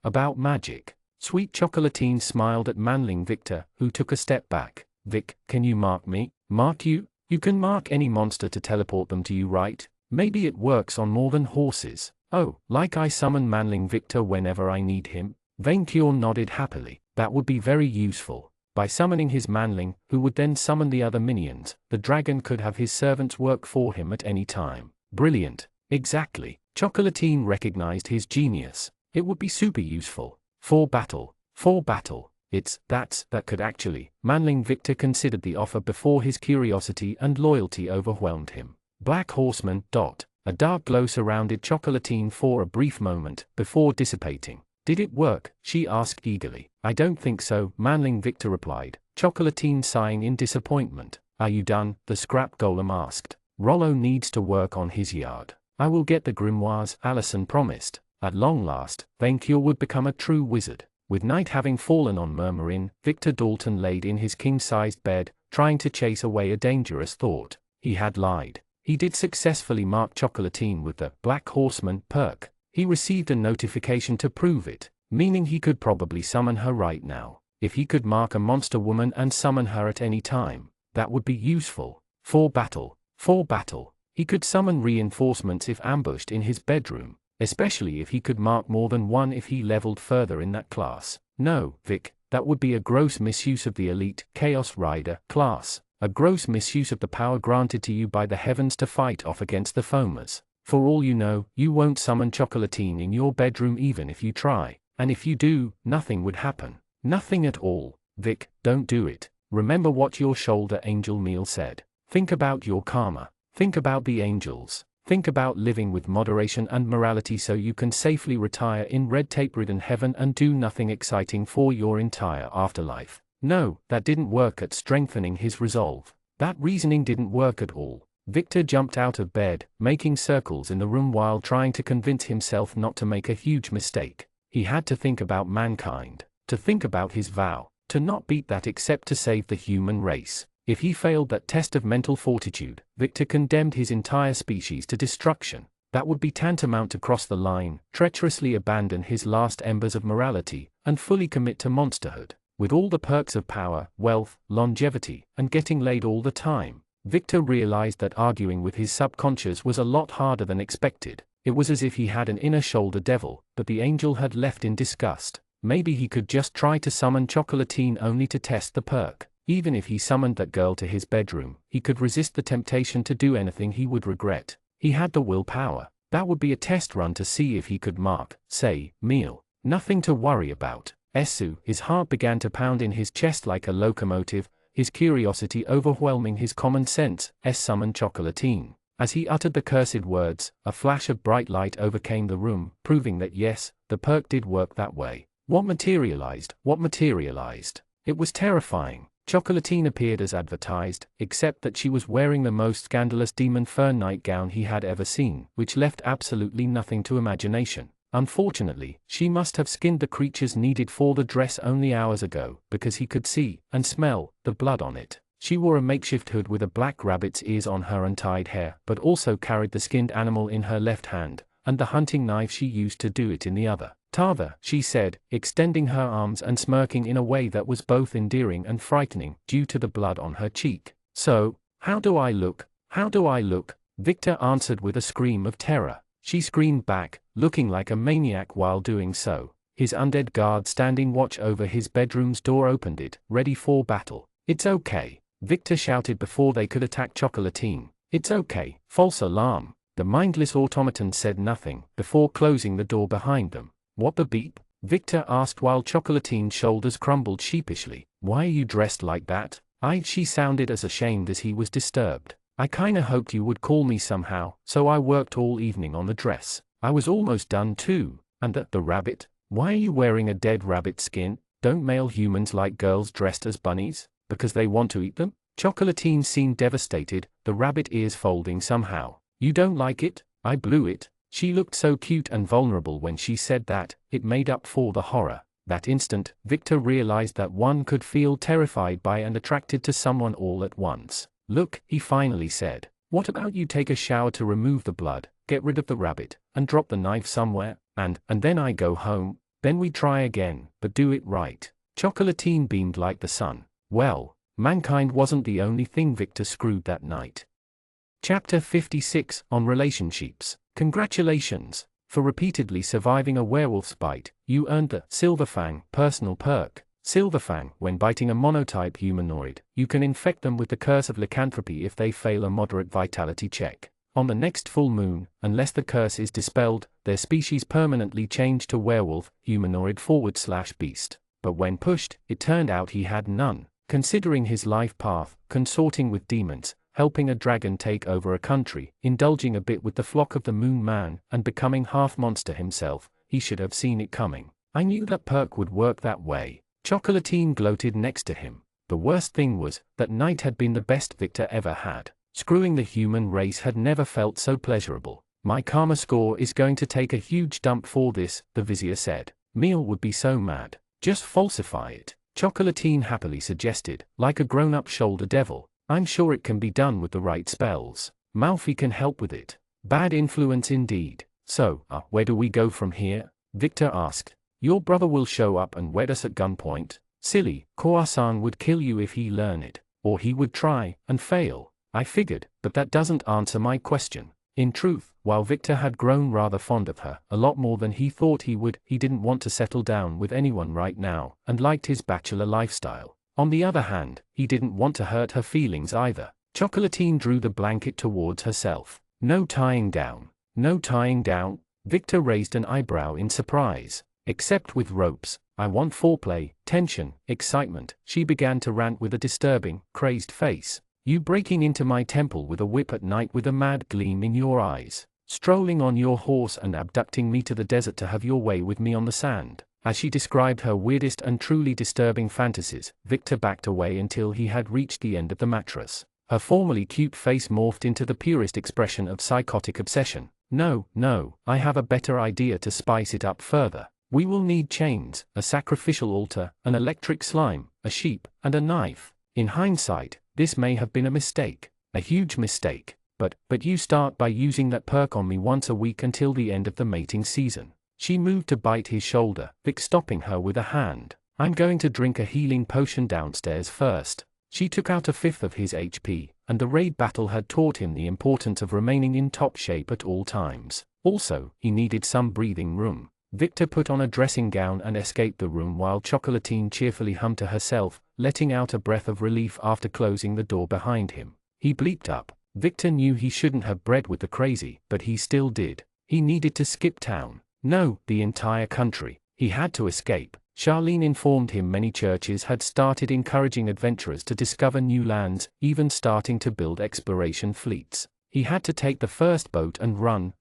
about magic. Sweet Chocolatine smiled at Manling Victor, who took a step back. Vic, can you mark me? Mark you? You can mark any monster to teleport them to you, right? Maybe it works on more than horses. Oh, like I summon Manling Victor whenever I need him? Venture nodded happily. That would be very useful. By summoning his Manling, who would then summon the other minions, the dragon could have his servants work for him at any time. Brilliant. Exactly. Chocolatine recognized his genius. It would be super useful. For battle. That could actually. Manling Victor considered the offer before his curiosity and loyalty overwhelmed him. Black Horseman. A dark glow surrounded Chocolatine for a brief moment, before dissipating. Did it work? She asked eagerly. I don't think so, Manling Victor replied, Chocolatine sighing in disappointment. Are you done? The scrap golem asked. Rollo needs to work on his yard. I will get the grimoires, Allison promised. At long last, Venture would become a true wizard. With night having fallen on Murmurin, Victor Dalton laid in his king-sized bed, trying to chase away a dangerous thought. He had lied. He did successfully mark Chocolatine with the Black Horseman perk. He received a notification to prove it, meaning he could probably summon her right now. If he could mark a monster woman and summon her at any time, that would be useful. For battle. He could summon reinforcements if ambushed in his bedroom. Especially if he could mark more than one if he leveled further in that class. No, Vic, that would be a gross misuse of the elite Chaos Rider class, a gross misuse of the power granted to you by the heavens to fight off against the foamers. For all you know, you won't summon Chocolatine in your bedroom even if you try, and if you do, nothing would happen. Nothing at all. Vic, don't do it. Remember what your shoulder angel meal said. Think about your karma. Think about the angels. Think about living with moderation and morality so you can safely retire in red tape-ridden heaven and do nothing exciting for your entire afterlife. No, that didn't work at strengthening his resolve. That reasoning didn't work at all. Victor jumped out of bed, making circles in the room while trying to convince himself not to make a huge mistake. He had to think about mankind, to think about his vow, to not beat that except to save the human race. If he failed that test of mental fortitude, Victor condemned his entire species to destruction. That would be tantamount to cross the line, treacherously abandon his last embers of morality, and fully commit to monsterhood. With all the perks of power, wealth, longevity, and getting laid all the time, Victor realized that arguing with his subconscious was a lot harder than expected. It was as if he had an inner shoulder devil, but the angel had left in disgust. Maybe he could just try to summon Chocolatine only to test the perk. Even if he summoned that girl to his bedroom, he could resist the temptation to do anything he would regret. He had the willpower. That would be a test run to see if he could mark, say, meal. Nothing to worry about. Essu, his heart began to pound in his chest like a locomotive, his curiosity overwhelming his common sense. Summon Chocolatine. As he uttered the cursed words, a flash of bright light overcame the room, proving that yes, the perk did work that way. What materialized? What materialized? It was terrifying. Chocolatine appeared as advertised, except that she was wearing the most scandalous demon fur nightgown he had ever seen, which left absolutely nothing to imagination. Unfortunately, she must have skinned the creatures needed for the dress only hours ago, because he could see, and smell, the blood on it. She wore a makeshift hood with a black rabbit's ears on her untied hair, but also carried the skinned animal in her left hand, and the hunting knife she used to do it in the other. "Tava," she said, extending her arms and smirking in a way that was both endearing and frightening, due to the blood on her cheek. "So, how do I look? How do I look?" Victor answered with a scream of terror. She screamed back, looking like a maniac while doing so. His undead guard standing watch over his bedroom's door opened it, ready for battle. "It's okay," Victor shouted before they could attack Chocolatine. "It's okay." False alarm. The mindless automaton said nothing, before closing the door behind them. "What the beep?" Victor asked while Chocolatine's shoulders crumbled sheepishly. "Why are you dressed like that?" She sounded as ashamed as he was disturbed. "I kinda hoped you would call me somehow, so I worked all evening on the dress. I was almost done too. And the rabbit? Why are you wearing a dead rabbit skin? Don't male humans like girls dressed as bunnies? Because they want to eat them?" Chocolatine seemed devastated, the rabbit ears folding somehow. "You don't like it? I blew it." She looked so cute and vulnerable when she said that, it made up for the horror. That instant, Victor realized that one could feel terrified by and attracted to someone all at once. "Look," he finally said. "What about you take a shower to remove the blood, get rid of the rabbit, and drop the knife somewhere, and then I go home? Then we try again, but do it right." Chocolatine beamed like the sun. Well, mankind wasn't the only thing Victor screwed that night. Chapter 56, on relationships. Congratulations! For repeatedly surviving a werewolf's bite, you earned the Silverfang personal perk. Silverfang, when biting a monotype humanoid, you can infect them with the curse of lycanthropy if they fail a moderate vitality check. On the next full moon, unless the curse is dispelled, their species permanently change to werewolf, humanoid/beast. But when pushed, it turned out he had none. Considering his life path, consorting with demons, helping a dragon take over a country, indulging a bit with the flock of the Moon Man, and becoming half monster himself, he should have seen it coming. "I knew that perk would work that way." Chocolatine gloated next to him. The worst thing was, that night had been the best Victor ever had. Screwing the human race had never felt so pleasurable. "My karma score is going to take a huge dump for this," the vizier said. "Meal would be so mad. Just falsify it," Chocolatine happily suggested, like a grown-up shoulder devil. "I'm sure it can be done with the right spells. Malfi can help with it." Bad influence indeed. "So, where do we go from here?" Victor asked. "Your brother will show up and wed us at gunpoint." "Silly, Khorasan would kill you if he learned it. Or he would try, and fail." "I figured, but that doesn't answer my question." In truth, while Victor had grown rather fond of her, a lot more than he thought he would, he didn't want to settle down with anyone right now, and liked his bachelor lifestyle. On the other hand, he didn't want to hurt her feelings either. Chocolatine drew the blanket towards herself. "No tying down. No tying down?" Victor raised an eyebrow in surprise. "Except with ropes. I want foreplay, tension, excitement." She began to rant with a disturbing, crazed face. "You breaking into my temple with a whip at night with a mad gleam in your eyes. Strolling on your horse and abducting me to the desert to have your way with me on the sand." As she described her weirdest and truly disturbing fantasies, Victor backed away until he had reached the end of the mattress. Her formerly cute face morphed into the purest expression of psychotic obsession. No, I have a better idea to spice it up further. We will need chains, a sacrificial altar, an electric slime, a sheep, and a knife." In hindsight, this may have been a mistake. A huge mistake. But you start by using that perk on me once a week until the end of the mating season." She moved to bite his shoulder, Vic stopping her with a hand. "I'm going to drink a healing potion downstairs first." She took out a fifth of his HP, and the raid battle had taught him the importance of remaining in top shape at all times. Also, he needed some breathing room. Victor put on a dressing gown and escaped the room while Chocolatine cheerfully hummed to herself, letting out a breath of relief after closing the door behind him. He bleeped up. Victor knew he shouldn't have bred with the crazy, but he still did. He needed to skip town. No, the entire country. He had to escape. Charlene informed him many churches had started encouraging adventurers to discover new lands, even starting to build exploration fleets. He had to take the first boat and run.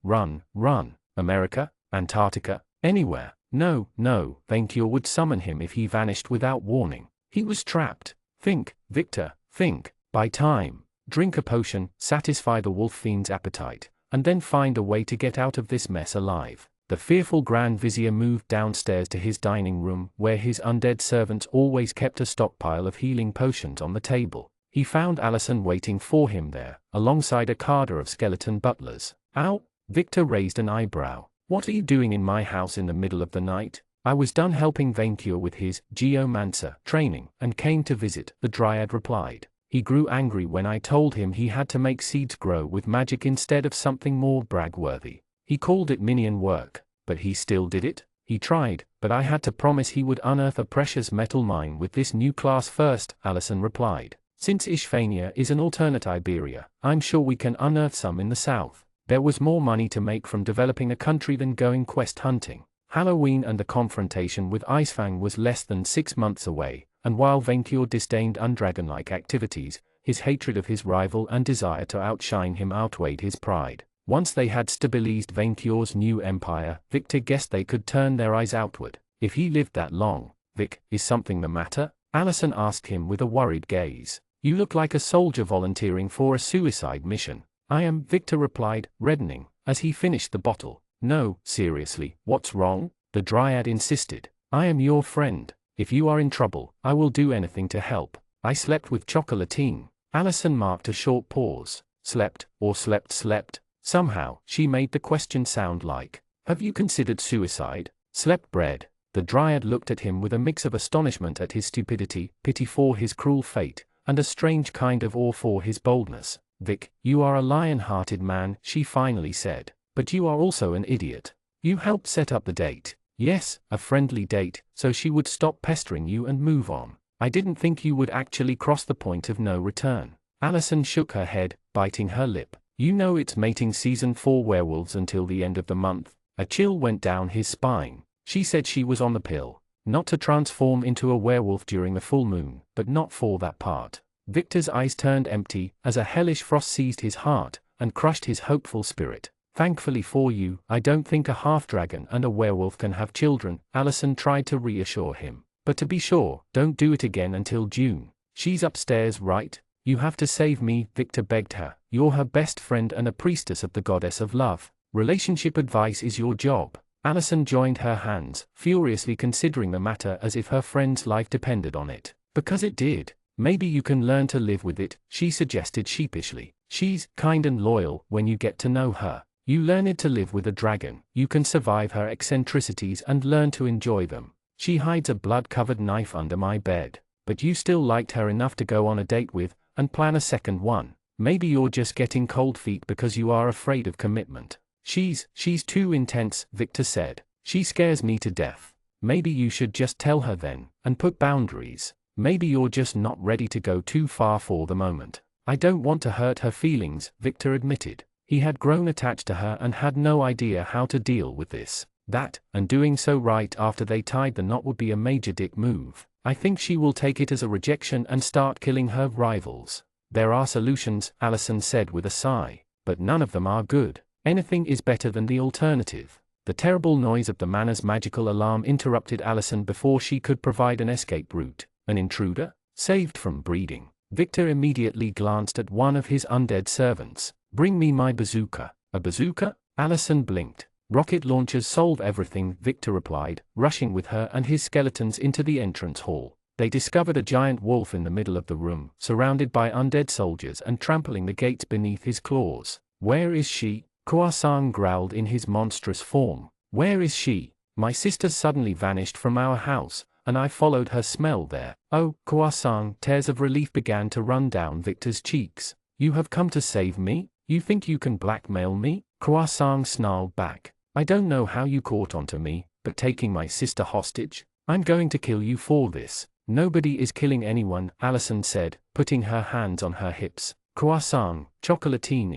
America? Antarctica? Anywhere. No, no, Vainkyur would summon him if he vanished without warning. He was trapped. Think, Victor, think. Buy time. Drink a potion, satisfy the wolf fiend's appetite, and then find a way to get out of this mess alive. The fearful Grand Vizier moved downstairs to his dining room, where his undead servants always kept a stockpile of healing potions on the table. He found Alison waiting for him there, alongside a cadre of skeleton butlers. Ow! Victor raised an eyebrow. What are you doing in my house in the middle of the night? I was done helping Vainkyur with his geomancer training and came to visit, the Dryad replied. He grew angry when I told him he had to make seeds grow with magic instead of something more brag-worthy. He called it minion work, but he still did it. He tried, but I had to promise he would unearth a precious metal mine with this new class first, Alison replied. Since Ishvania is an alternate Iberia, I'm sure we can unearth some in the south. There was more money to make from developing a country than going quest hunting. Halloween and the confrontation with Icefang was less than 6 months away, and while Vainkyur disdained undragon-like activities, his hatred of his rival and desire to outshine him outweighed his pride. Once they had stabilized Vainkyur's new empire, Victor guessed they could turn their eyes outward. If he lived that long, Vic, is something the matter? Alison asked him with a worried gaze. You look like a soldier volunteering for a suicide mission. I am, Victor replied, reddening, as he finished the bottle. No, seriously, what's wrong? The Dryad insisted. I am your friend. If you are in trouble, I will do anything to help. I slept with Chocolatine. Alison marked a short pause. Slept, or slept. Somehow, she made the question sound like, have you considered suicide? Slept bread. The Dryad looked at him with a mix of astonishment at his stupidity, pity for his cruel fate, and a strange kind of awe for his boldness. Vic, you are a lion-hearted man, she finally said. But you are also an idiot. You helped set up the date. Yes, a friendly date, so she would stop pestering you and move on. I didn't think you would actually cross the point of no return. Alison shook her head, biting her lip. You know it's mating season for werewolves until the end of the month. A chill went down his spine. She said she was on the pill. Not to transform into a werewolf during the full moon, but not for that part. Victor's eyes turned empty, as a hellish frost seized his heart, and crushed his hopeful spirit. Thankfully for you, I don't think a half-dragon and a werewolf can have children, Alison tried to reassure him. But to be sure, don't do it again until June. She's upstairs, right? You have to save me, Victor begged her. You're her best friend and a priestess of the goddess of love. Relationship advice is your job. Alison joined her hands, furiously considering the matter as if her friend's life depended on it. Because it did. Maybe you can learn to live with it, she suggested sheepishly. She's kind and loyal when you get to know her. You learn it to live with a dragon, you can survive her eccentricities and learn to enjoy them. She hides a blood-covered knife under my bed. But you still liked her enough to go on a date with, and plan a second one. Maybe you're just getting cold feet because you are afraid of commitment. She's too intense, Victor said. She scares me to death. Maybe you should just tell her then, and put boundaries. Maybe you're just not ready to go too far for the moment. I don't want to hurt her feelings, Victor admitted. He had grown attached to her and had no idea how to deal with this. That, and doing so right after they tied the knot would be a major dick move. I think she will take it as a rejection and start killing her rivals. There are solutions, Alison said with a sigh, but none of them are good. Anything is better than the alternative. The terrible noise of the manor's magical alarm interrupted Alison before she could provide an escape route. An intruder? Saved from breeding. Victor immediately glanced at one of his undead servants. Bring me my bazooka. A bazooka? Alison blinked. Rocket launchers solve everything, Victor replied, rushing with her and his skeletons into the entrance hall. They discovered a giant wolf in the middle of the room, surrounded by undead soldiers and trampling the gates beneath his claws. Where is she? Kouasang growled in his monstrous form. Where is she? My sister suddenly vanished from our house, and I followed her smell there. Oh, Kouasang, tears of relief began to run down Victor's cheeks. You have come to save me? You think you can blackmail me? Kouasang snarled back. I don't know how you caught onto me, but taking my sister hostage? I'm going to kill you for this. Nobody is killing anyone, Alison said, putting her hands on her hips. Kouasang, Chocolatine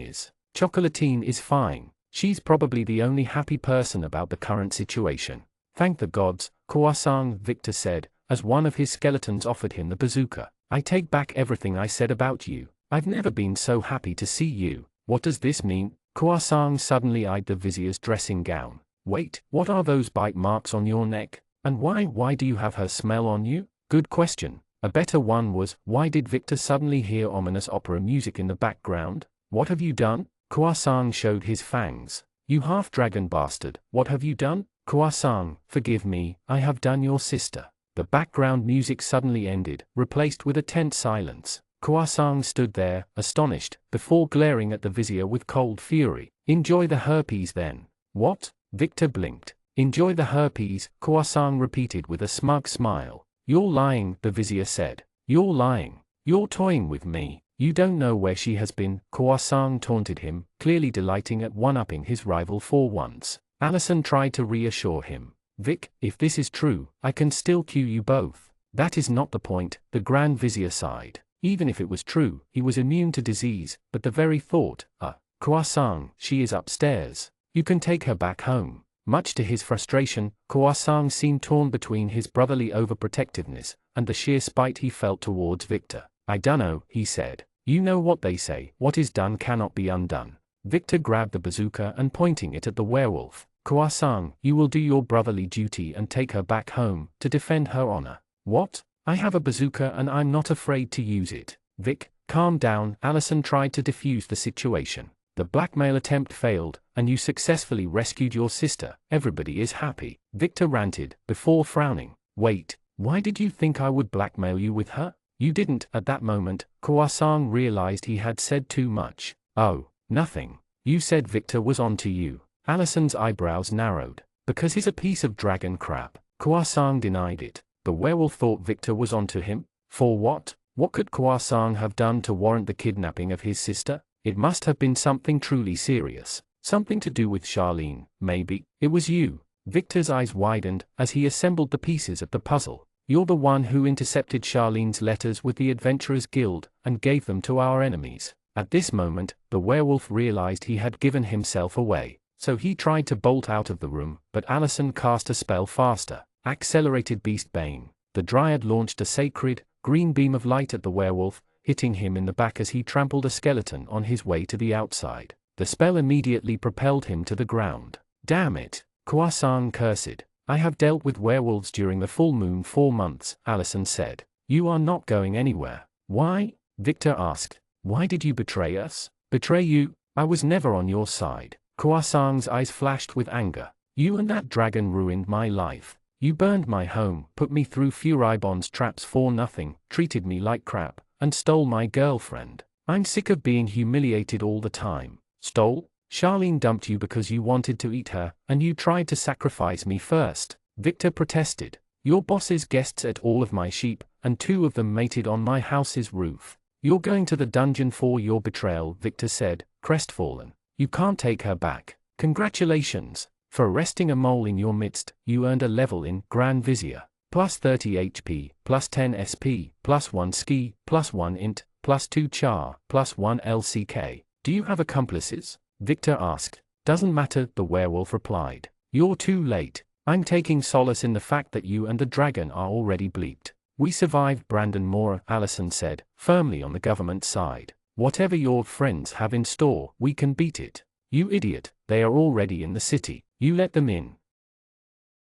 is fine. She's probably the only happy person about the current situation. Thank the gods, Kouasang, Victor said, as one of his skeletons offered him the bazooka. I take back everything I said about you. I've never been so happy to see you. What does this mean? Kouasang suddenly eyed the vizier's dressing gown. Wait, what are those bite marks on your neck? And why do you have her smell on you? Good question. A better one was, why did Victor suddenly hear ominous opera music in the background? What have you done? Kouasang showed his fangs. You half-dragon bastard, what have you done? Kouasang, forgive me, I have done your sister. The background music suddenly ended, replaced with a tense silence. Kouasang stood there, astonished, before glaring at the vizier with cold fury. Enjoy the herpes then. What? Victor blinked. Enjoy the herpes, Kouasang repeated with a smug smile. You're lying, the vizier said. You're lying. You're toying with me. You don't know where she has been, Kouasang taunted him, clearly delighting at one-upping his rival for once. Alison tried to reassure him. Vic, if this is true, I can still cue you both. That is not the point, the Grand Vizier sighed. Even if it was true, he was immune to disease, but the very thought, Kouasang, she is upstairs. You can take her back home. Much to his frustration, Kouasang seemed torn between his brotherly overprotectiveness and the sheer spite he felt towards Victor. I dunno, he said. You know what they say, what is done cannot be undone. Victor grabbed the bazooka and pointing it at the werewolf. Kouasang, you will do your brotherly duty and take her back home, to defend her honor. What? I have a bazooka and I'm not afraid to use it. Vic, calm down, Alison tried to defuse the situation. The blackmail attempt failed, and you successfully rescued your sister. Everybody is happy. Victor ranted, before frowning. Wait, why did you think I would blackmail you with her? You didn't. At that moment, Kouasang realized he had said too much. Oh, nothing. You said Victor was on to you. Alison's eyebrows narrowed. Because he's a piece of dragon crap. Kouasang denied it. The werewolf thought Victor was on to him. For what? What could Kouasang have done to warrant the kidnapping of his sister? It must have been something truly serious. Something to do with Charlene, maybe. It was you. Victor's eyes widened as he assembled the pieces of the puzzle. You're the one who intercepted Charlene's letters with the Adventurers Guild and gave them to our enemies. At this moment, the werewolf realized he had given himself away. So he tried to bolt out of the room, but Alison cast a spell faster. Accelerated Beast Bane. The Dryad launched a sacred, green beam of light at the werewolf, hitting him in the back as he trampled a skeleton on his way to the outside. The spell immediately propelled him to the ground. Damn it! Kouasang cursed. I have dealt with werewolves during the full moon 4 months, Alison said. You are not going anywhere. Why? Victor asked. Why did you betray us? Betray you? I was never on your side. Kouasang's eyes flashed with anger. You and that dragon ruined my life. You burned my home, put me through Furibon's traps for nothing, treated me like crap, and stole my girlfriend. I'm sick of being humiliated all the time. Stole? Charlene dumped you because you wanted to eat her, and you tried to sacrifice me first. Victor protested. Your boss's guests ate all of my sheep, and 2 of them mated on my house's roof. You're going to the dungeon for your betrayal, Victor said, crestfallen. You can't take her back. Congratulations. For arresting a mole in your midst, you earned a level in Grand Vizier. Plus 30 HP, plus 10 SP, plus 1 ski, plus 1 int, plus 2 char, plus 1 LCK. Do you have accomplices? Victor asked. Doesn't matter, the werewolf replied. You're too late. I'm taking solace in the fact that you and the dragon are already bleeped. We survived Brandon Moore, Alison said, firmly on the government side. Whatever your friends have in store, we can beat it. You idiot, they are already in the city. You let them in.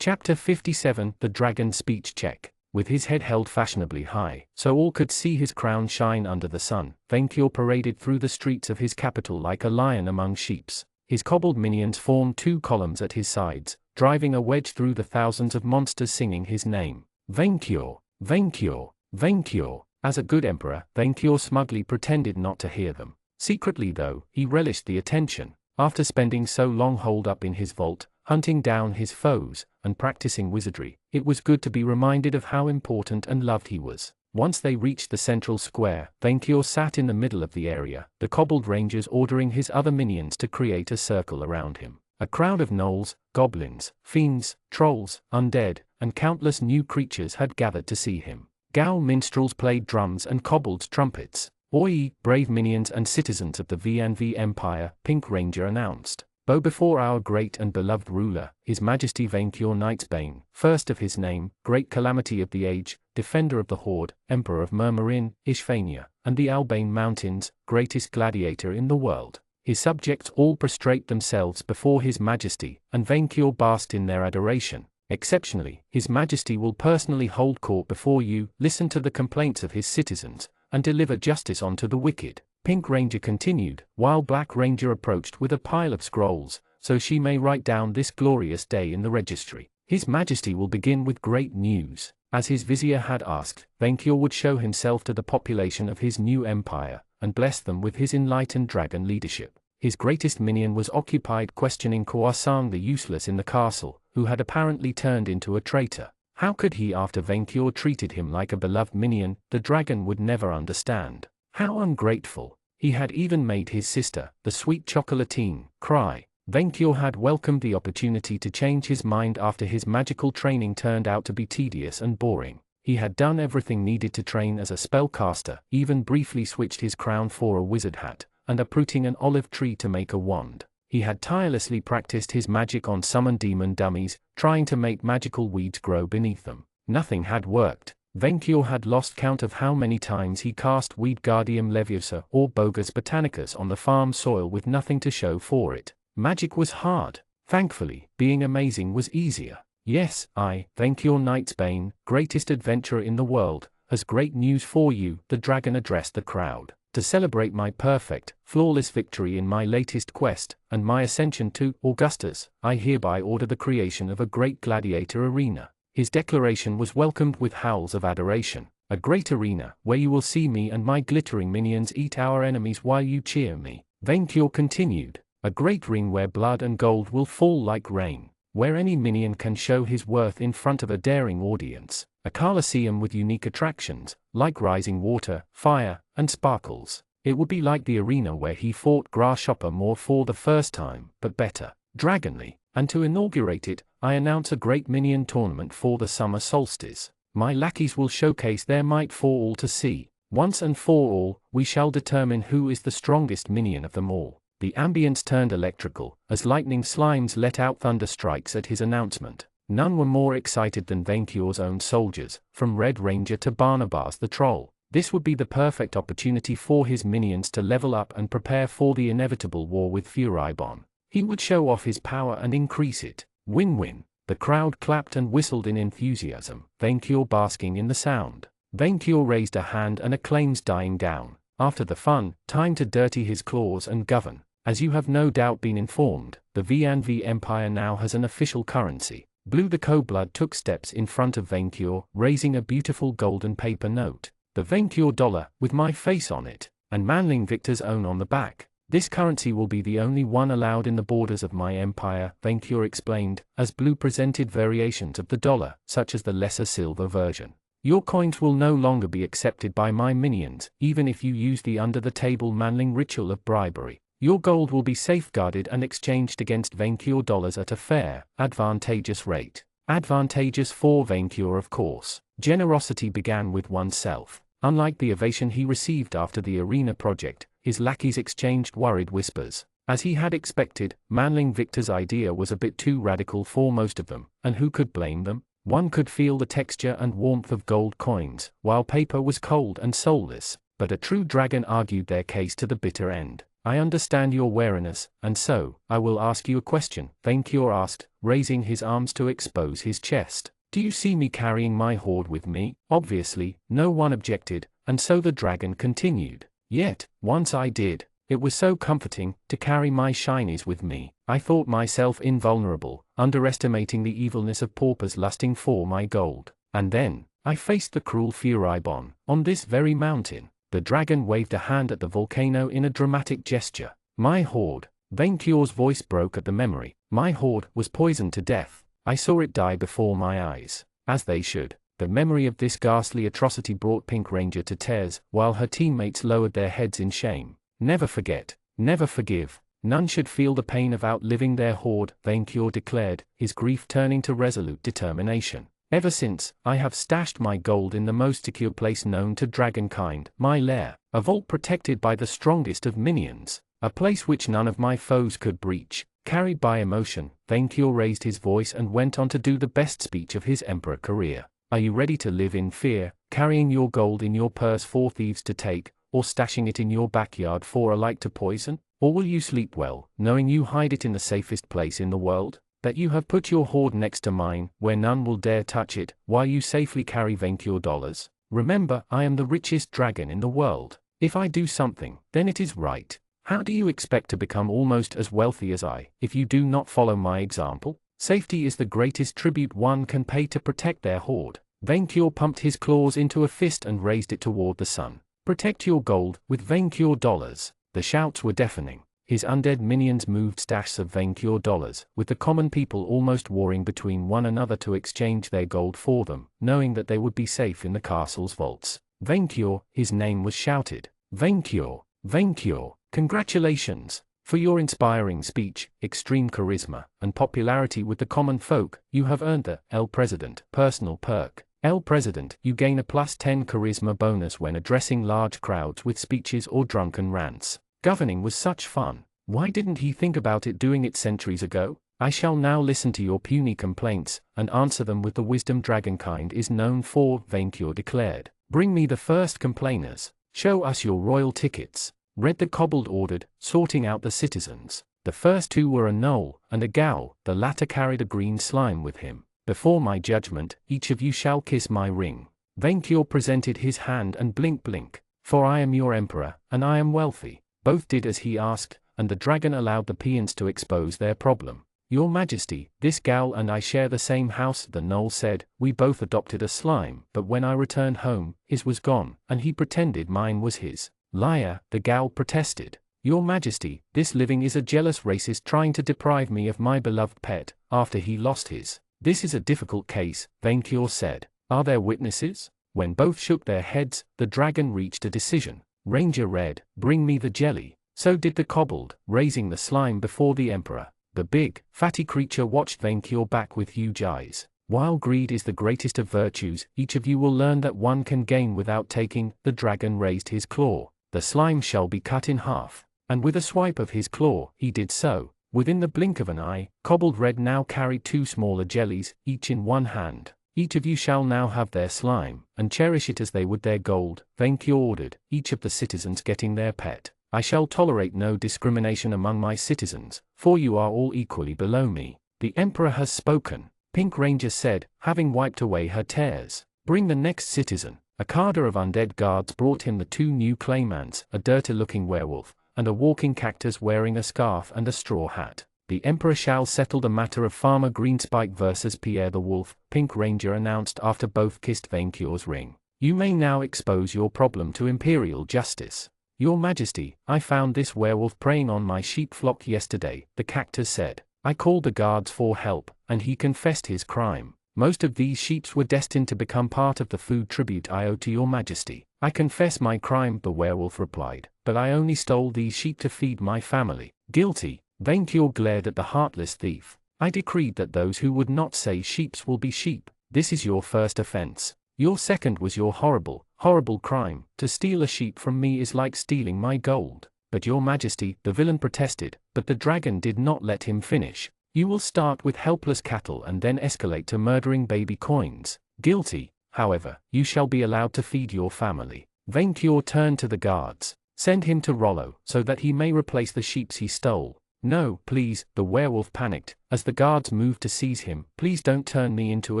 Chapter 57, The Dragon Speech Check. With his head held fashionably high, so all could see his crown shine under the sun, Vainqueur paraded through the streets of his capital like a lion among sheeps. His cobbled minions formed 2 columns at his sides, driving a wedge through the thousands of monsters singing his name. Vainqueur, Vainqueur, Vainqueur. As a good emperor, Vainqueur smugly pretended not to hear them. Secretly though, he relished the attention. After spending so long holed up in his vault, hunting down his foes, and practicing wizardry, it was good to be reminded of how important and loved he was. Once they reached the central square, Vainqueur sat in the middle of the area, the cobbled rangers ordering his other minions to create a circle around him. A crowd of gnolls, goblins, fiends, trolls, undead, and countless new creatures had gathered to see him. Ghoul minstrels played drums and kobolds trumpets. Oi, brave minions and citizens of the VNV Empire, Pink Ranger announced. Bow before our great and beloved ruler, His Majesty Vainqueur Knightsbane, first of his name, great calamity of the age, defender of the horde, emperor of Murmurin, Ishvania, and the Albane Mountains, greatest gladiator in the world. His subjects all prostrate themselves before His Majesty, and Vainkyur basked in their adoration. Exceptionally, His Majesty will personally hold court before you, listen to the complaints of his citizens, and deliver justice unto the wicked. Pink Ranger continued, while Black Ranger approached with a pile of scrolls, so she may write down this glorious day in the registry. His Majesty will begin with great news. As his vizier had asked, Vainkyur would show himself to the population of his new empire, and bless them with his enlightened dragon leadership. His greatest minion was occupied questioning Khoasan the useless in the castle, who had apparently turned into a traitor. How could he, after Vainkyur treated him like a beloved minion, the dragon would never understand. How ungrateful. He had even made his sister, the sweet chocolatine, cry. Vainkyur had welcomed the opportunity to change his mind after his magical training turned out to be tedious and boring. He had done everything needed to train as a spellcaster, even briefly switched his crown for a wizard hat, and uprooting an olive tree to make a wand. He had tirelessly practiced his magic on summon demon dummies, trying to make magical weeds grow beneath them. Nothing had worked. Vainkyur had lost count of how many times he cast Weedgardium leviosa or Bogus botanicus on the farm soil with nothing to show for it. Magic was hard. Thankfully, being amazing was easier. Yes, I, Vainkyur Knightsbane, greatest adventurer in the world, has great news for you, the dragon addressed the crowd. To celebrate my perfect, flawless victory in my latest quest, and my ascension to Augustus, I hereby order the creation of a great gladiator arena. His declaration was welcomed with howls of adoration. A great arena, where you will see me and my glittering minions eat our enemies while you cheer me. Vainkyur continued. A great ring where blood and gold will fall like rain, where any minion can show his worth in front of a daring audience. A coliseum with unique attractions, like rising water, fire, and sparkles. It would be like the arena where he fought Grasshopper more for the first time, but better. Dragonly. And to inaugurate it, I announce a great minion tournament for the summer solstice. My lackeys will showcase their might for all to see. Once and for all, we shall determine who is the strongest minion of them all. The ambience turned electrical, as lightning slimes let out thunder strikes at his announcement. None were more excited than Vainkyur's own soldiers, from Red Ranger to Barnabas the Troll. This would be the perfect opportunity for his minions to level up and prepare for the inevitable war with Furibon. He would show off his power and increase it. Win-win. The crowd clapped and whistled in enthusiasm, Vainkyur basking in the sound. Vainkyur raised a hand and acclaims dying down. After the fun, time to dirty his claws and govern. As you have no doubt been informed, the V&V Empire now has an official currency. Blue the Cold-Blood took steps in front of Vainkyur, raising a beautiful golden paper note. The Vainkyur dollar, with my face on it, and Manling Victor's own on the back. This currency will be the only one allowed in the borders of my empire, Vainkyur explained, as Blue presented variations of the dollar, such as the lesser silver version. Your coins will no longer be accepted by my minions, even if you use the under-the-table Manling ritual of bribery. Your gold will be safeguarded and exchanged against Vainkyur dollars at a fair, advantageous rate. Advantageous for Vainkyur, of course. Generosity began with oneself. Unlike the ovation he received after the arena project, his lackeys exchanged worried whispers. As he had expected, Manling Victor's idea was a bit too radical for most of them, and who could blame them? One could feel the texture and warmth of gold coins, while paper was cold and soulless. But a true dragon argued their case to the bitter end. I understand your wariness, and so, I will ask you a question, Vainkyur asked, raising his arms to expose his chest. Do you see me carrying my hoard with me? Obviously, no one objected, and so the dragon continued. Yet, once I did. It was so comforting to carry my shinies with me. I thought myself invulnerable, underestimating the evilness of paupers lusting for my gold. And then, I faced the cruel Furibon, on this very mountain. The dragon waved a hand at the volcano in a dramatic gesture. My hoard. Vainkyur's voice broke at the memory. My hoard was poisoned to death. I saw it die before my eyes. As they should. The memory of this ghastly atrocity brought Pink Ranger to tears, while her teammates lowered their heads in shame. Never forget. Never forgive. None should feel the pain of outliving their hoard, Vainkyur declared, his grief turning to resolute determination. Ever since, I have stashed my gold in the most secure place known to dragonkind, my lair, a vault protected by the strongest of minions, a place which none of my foes could breach. Carried by emotion, Vainkyur raised his voice and went on to do the best speech of his emperor career. Are you ready to live in fear, carrying your gold in your purse for thieves to take, or stashing it in your backyard for a light to poison? Or will you sleep well, knowing you hide it in the safest place in the world? That you have put your hoard next to mine, where none will dare touch it, while you safely carry your dollars? Remember, I am the richest dragon in the world. If I do something, then it is right. How do you expect to become almost as wealthy as I, if you do not follow my example? Safety is the greatest tribute one can pay to protect their hoard. Vainqueur pumped his claws into a fist and raised it toward the sun. Protect your gold, with Vainqueur dollars. The shouts were deafening. His undead minions moved stashs of Vainqueur dollars, with the common people almost warring between one another to exchange their gold for them, knowing that they would be safe in the castle's vaults. Vainqueur, his name was shouted. Vainqueur, Vainqueur, congratulations! For your inspiring speech, extreme charisma, and popularity with the common folk, you have earned the El President personal perk. El President, you gain a +10 charisma bonus when addressing large crowds with speeches or drunken rants. Governing was such fun. Why didn't he think about it doing it centuries ago? I shall now listen to your puny complaints, and answer them with the wisdom dragonkind is known for, Vainqueur declared. Bring me the first complainers. Show us your royal tickets. Red the kobold ordered, sorting out the citizens. The first two were a gnoll and a gal, the latter carried a green slime with him. Before my judgment, each of you shall kiss my ring. Vainqueur presented his hand and blink, for I am your emperor, and I am wealthy. Both did as he asked, and the dragon allowed the peons to expose their problem. Your Majesty, this gal and I share the same house, the gnoll said. We both adopted a slime, but when I returned home, his was gone, and he pretended mine was his. Liar, the gal protested. Your Majesty, this living is a jealous racist trying to deprive me of my beloved pet, after he lost his. This is a difficult case, Vainqueur said. Are there witnesses? When both shook their heads, the dragon reached a decision. Ranger read, bring me the jelly. So did the kobold, raising the slime before the emperor. The big, fatty creature watched Vainqueur back with huge eyes. While greed is the greatest of virtues, each of you will learn that one can gain without taking. The dragon raised his claw. The slime shall be cut in half. And with a swipe of his claw, he did so. Within the blink of an eye, Kobold Red now carried two smaller jellies, each in one hand. Each of you shall now have their slime, and cherish it as they would their gold, Vainqueur ordered, each of the citizens getting their pet. I shall tolerate no discrimination among my citizens, for you are all equally below me. The Emperor has spoken, Pink Ranger said, having wiped away her tears. Bring the next citizen. A cadre of undead guards brought him the two new claymans, a dirty-looking werewolf, and a walking cactus wearing a scarf and a straw hat. The Emperor shall settle the matter of Farmer Greenspike versus Pierre the Wolf, Pink Ranger announced after both kissed Vainqueur's ring. You may now expose your problem to imperial justice. Your Majesty, I found this werewolf preying on my sheep flock yesterday, the cactus said. I called the guards for help, and he confessed his crime. Most of these sheep were destined to become part of the food tribute I owe to your Majesty. I confess my crime, the werewolf replied, but I only stole these sheep to feed my family. Guilty, Vainqueur glared at the heartless thief. I decreed that those who would not say sheeps will be sheep. This is your first offense. Your second was your horrible, horrible crime. To steal a sheep from me is like stealing my gold. But your Majesty, the villain protested, but the dragon did not let him finish. You will start with helpless cattle and then escalate to murdering baby coins. Guilty, however, you shall be allowed to feed your family. Vainqueur turned to the guards. Send him to Rollo, so that he may replace the sheeps he stole. No, please, the werewolf panicked, as the guards moved to seize him. Please don't turn me into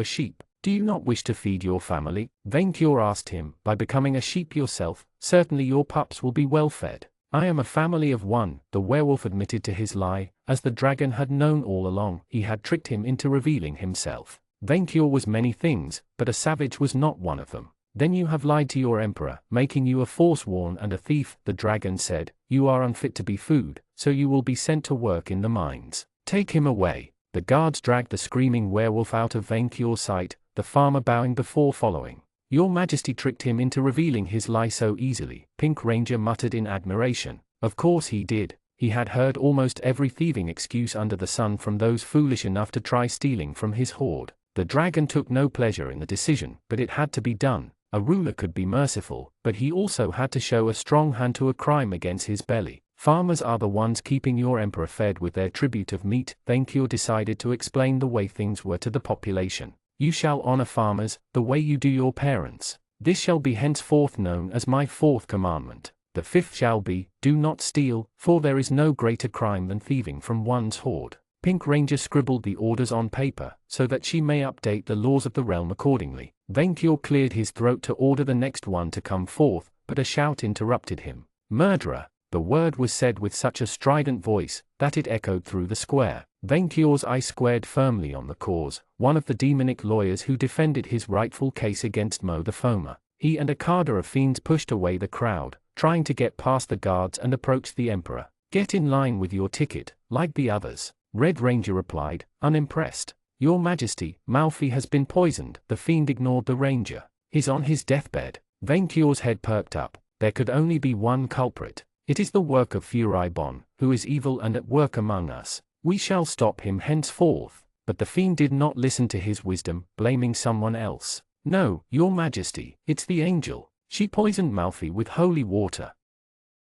a sheep. Do you not wish to feed your family? Vainqueur asked him. By becoming a sheep yourself, certainly your pups will be well fed. I am a family of one, the werewolf admitted to his lie. As the dragon had known all along, he had tricked him into revealing himself. Vainqueur was many things, but a savage was not one of them. Then you have lied to your emperor, making you a forsworn and a thief, the dragon said. You are unfit to be food, so you will be sent to work in the mines. Take him away. The guards dragged the screaming werewolf out of Vainqueur's sight, the farmer bowing before following. Your Majesty tricked him into revealing his lie so easily, Pink Ranger muttered in admiration. Of course he did. He had heard almost every thieving excuse under the sun from those foolish enough to try stealing from his hoard. The dragon took no pleasure in the decision, but it had to be done. A ruler could be merciful, but he also had to show a strong hand to a crime against his belly. Farmers are the ones keeping your emperor fed with their tribute of meat. Vainqueur decided to explain the way things were to the population. You shall honor farmers, the way you do your parents. This shall be henceforth known as my fourth commandment. The fifth shall be, do not steal, for there is no greater crime than thieving from one's hoard. Pink Ranger scribbled the orders on paper, so that she may update the laws of the realm accordingly. Venkior cleared his throat to order the next one to come forth, but a shout interrupted him. Murderer! The word was said with such a strident voice, that it echoed through the square. Venkior's eye squared firmly on the cause, one of the demonic lawyers who defended his rightful case against Mo the Foamer. He and a cadre of fiends pushed away the crowd, trying to get past the guards and approach the Emperor. Get in line with your ticket, like the others. Red Ranger replied, unimpressed. Your Majesty, Malfi has been poisoned. The fiend ignored the Ranger. He's on his deathbed. Venkior's head perked up. There could only be one culprit. It is the work of Furibon, who is evil and at work among us. We shall stop him henceforth. But the fiend did not listen to his wisdom, blaming someone else. No, Your Majesty, it's the angel. She poisoned Malfi with holy water.